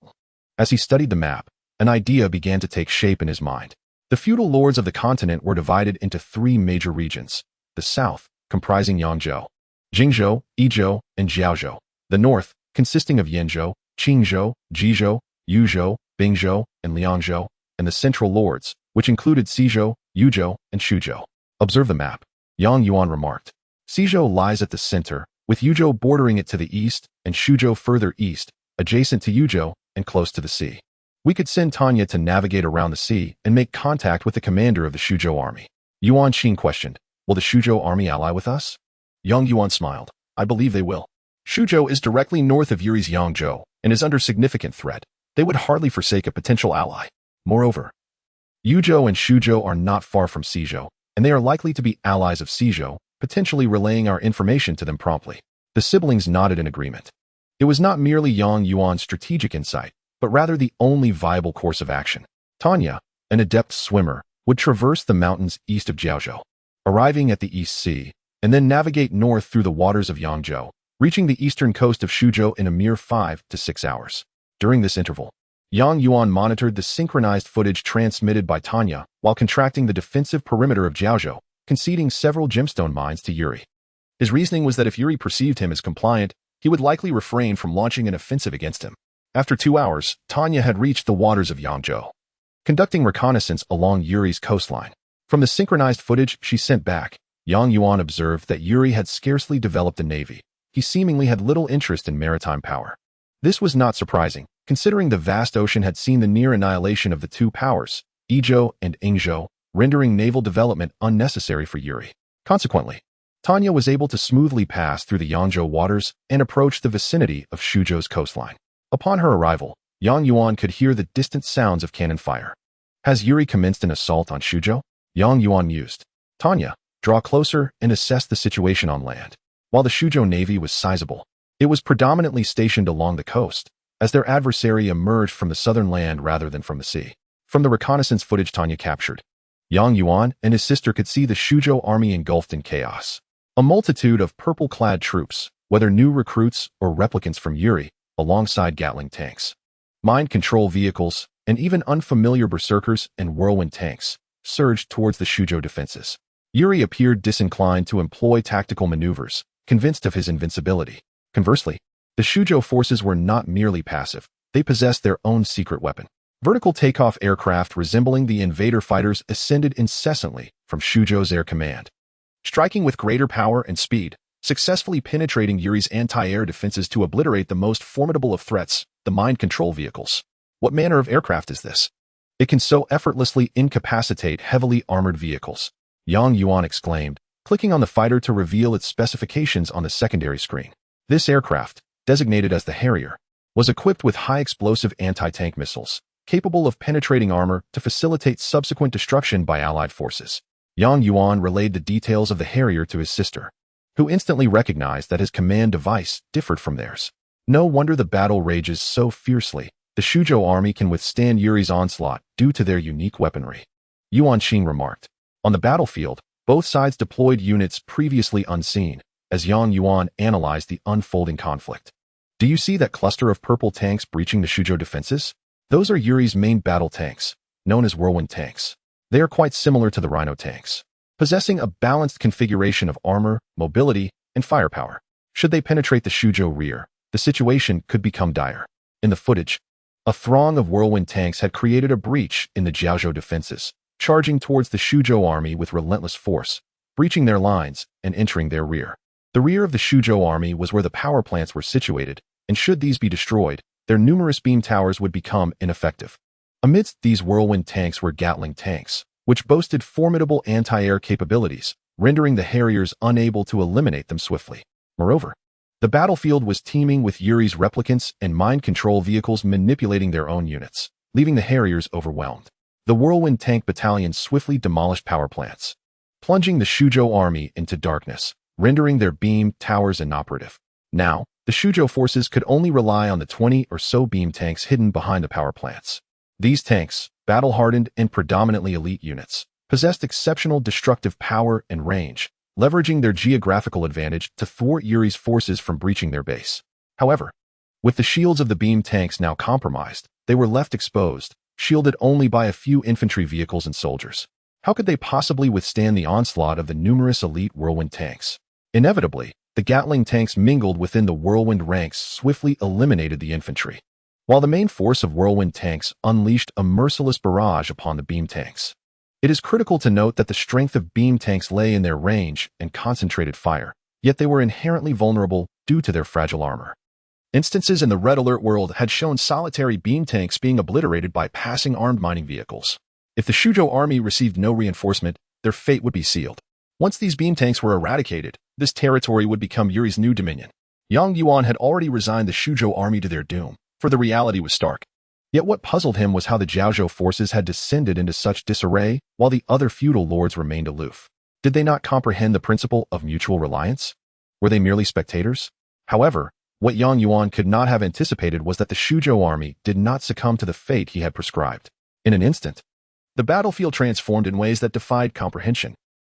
A: as he studied the map, an idea began to take shape in his mind. The feudal lords of the continent were divided into 3 major regions: the south, comprising Yangzhou, Jingzhou, Ezhou, and Jiaozhou; the north, consisting of Yanzhou, Qingzhou, Jizhou, Yuzhou, Bingzhou, and Liangzhou; and the central lords, which included Szizhou, Yuzhou, and Shuzhou. Observe the map, Yuan remarked. Szizhou lies at the center, with Yuzhou bordering it to the east and Shuzhou further east, adjacent to Yuzhou and close to the sea. We could send Tanya to navigate around the sea and make contact with the commander of the Shuzhou army. Yuan Qing questioned, will the Shuzhou army ally with us? Yang Yuan smiled. I believe they will. Shuzhou is directly north of Yuri's Yangzhou and is under significant threat. They would hardly forsake a potential ally. Moreover, Yuzhou and Shuzhou are not far from Sizhou, and they are likely to be allies of Sizhou, potentially relaying our information to them promptly. The siblings nodded in agreement. It was not merely Yang Yuan's strategic insight, but rather the only viable course of action. Tanya, an adept swimmer, would traverse the mountains east of Jiaozhou, arriving at the East Sea, and then navigate north through the waters of Yangzhou, reaching the eastern coast of Shuzhou in a mere 5 to 6 hours. During this interval, Yang Yuan monitored the synchronized footage transmitted by Tanya while contracting the defensive perimeter of Jiaozhou, conceding several gemstone mines to Yuri. His reasoning was that if Yuri perceived him as compliant, he would likely refrain from launching an offensive against him. After 2 hours, Tanya had reached the waters of Yangzhou, conducting reconnaissance along Yuri's coastline. From the synchronized footage she sent back, Yang Yuan observed that Yuri had scarcely developed a navy. He seemingly had little interest in maritime power. This was not surprising, considering the vast ocean had seen the near annihilation of the two powers, Izhou and Ingzhou, rendering naval development unnecessary for Yuri. Consequently, Tanya was able to smoothly pass through the Yangzhou waters and approach the vicinity of Shuzhou's coastline. Upon her arrival, Yang Yuan could hear the distant sounds of cannon fire. Has Yuri commenced an assault on Shuzhou? Yang Yuan mused. Tanya, draw closer and assess the situation on land. While the Shuzhou navy was sizable, it was predominantly stationed along the coast, as their adversary emerged from the southern land rather than from the sea. From the reconnaissance footage Tanya captured, Yang Yuan and his sister could see the Shuzhou army engulfed in chaos. A multitude of purple-clad troops, whether new recruits or replicants from Yuri, alongside Gatling tanks, mind control vehicles, and even unfamiliar berserkers and whirlwind tanks, surged towards the Shuzhou defenses. Yuri appeared disinclined to employ tactical maneuvers, convinced of his invincibility. Conversely, the Shuzhou forces were not merely passive, they possessed their own secret weapon. Vertical takeoff aircraft resembling the invader fighters ascended incessantly from Shuzhou's air command, striking with greater power and speed, successfully penetrating Yuri's anti-air defenses to obliterate the most formidable of threats, the mind control vehicles. What manner of aircraft is this? It can so effortlessly incapacitate heavily armored vehicles, Yang Yuan exclaimed, clicking on the fighter to reveal its specifications on the secondary screen. This aircraft, designated as the Harrier, was equipped with high-explosive anti-tank missiles, capable of penetrating armor to facilitate subsequent destruction by Allied forces. Yang Yuan relayed the details of the Harrier to his sister, who instantly recognized that his command device differed from theirs. No wonder the battle rages so fiercely. The Shuzhou army can withstand Yuri's onslaught due to their unique weaponry. Yuan Qing remarked. On the battlefield, both sides deployed units previously unseen, as Yang Yuan analyzed the unfolding conflict. Do you see that cluster of purple tanks breaching the Shuzhou defenses? Those are Yuri's main battle tanks, known as whirlwind tanks. They are quite similar to the Rhino tanks, possessing a balanced configuration of armor, mobility, and firepower. Should they penetrate the Shuzhou rear, the situation could become dire. In the footage, a throng of whirlwind tanks had created a breach in the Jiaozhou defenses, charging towards the Shuzhou army with relentless force, breaching their lines and entering their rear. The rear of the Shuzhou army was where the power plants were situated, and should these be destroyed, their numerous beam towers would become ineffective. Amidst these whirlwind tanks were Gatling tanks, which boasted formidable anti-air capabilities, rendering the Harriers unable to eliminate them swiftly. Moreover, the battlefield was teeming with Yuri's replicants and mind control vehicles manipulating their own units, leaving the Harriers overwhelmed. The whirlwind tank battalion swiftly demolished power plants, plunging the Shuzhou army into darkness, rendering their beam towers inoperative. Now, the Shuzhou forces could only rely on the 20 or so beam tanks hidden behind the power plants. These tanks, battle-hardened and predominantly elite units, possessed exceptional destructive power and range, leveraging their geographical advantage to thwart Yuri's forces from breaching their base. However, with the shields of the beam tanks now compromised, they were left exposed, shielded only by a few infantry vehicles and soldiers. How could they possibly withstand the onslaught of the numerous elite whirlwind tanks? Inevitably, the Gatling tanks mingled within the whirlwind ranks swiftly eliminated the infantry, while the main force of whirlwind tanks unleashed a merciless barrage upon the beam tanks. It is critical to note that the strength of beam tanks lay in their range and concentrated fire, yet they were inherently vulnerable due to their fragile armor. Instances in the Red Alert world had shown solitary beam tanks being obliterated by passing armed mining vehicles. If the Shujo army received no reinforcement, their fate would be sealed. Once these beam tanks were eradicated, this territory would become Yuri's new dominion. Young Yuan had already resigned the Shujo army to their doom, for the reality was stark. Yet what puzzled him was how the Jiaozhou forces had descended into such disarray while the other feudal lords remained aloof. Did they not comprehend the principle of mutual reliance? Were they merely spectators? However, what Yang Yuan could not have anticipated was that the Shujo army did not succumb to the fate he had prescribed. In an instant, the battlefield transformed in ways that defied comprehension.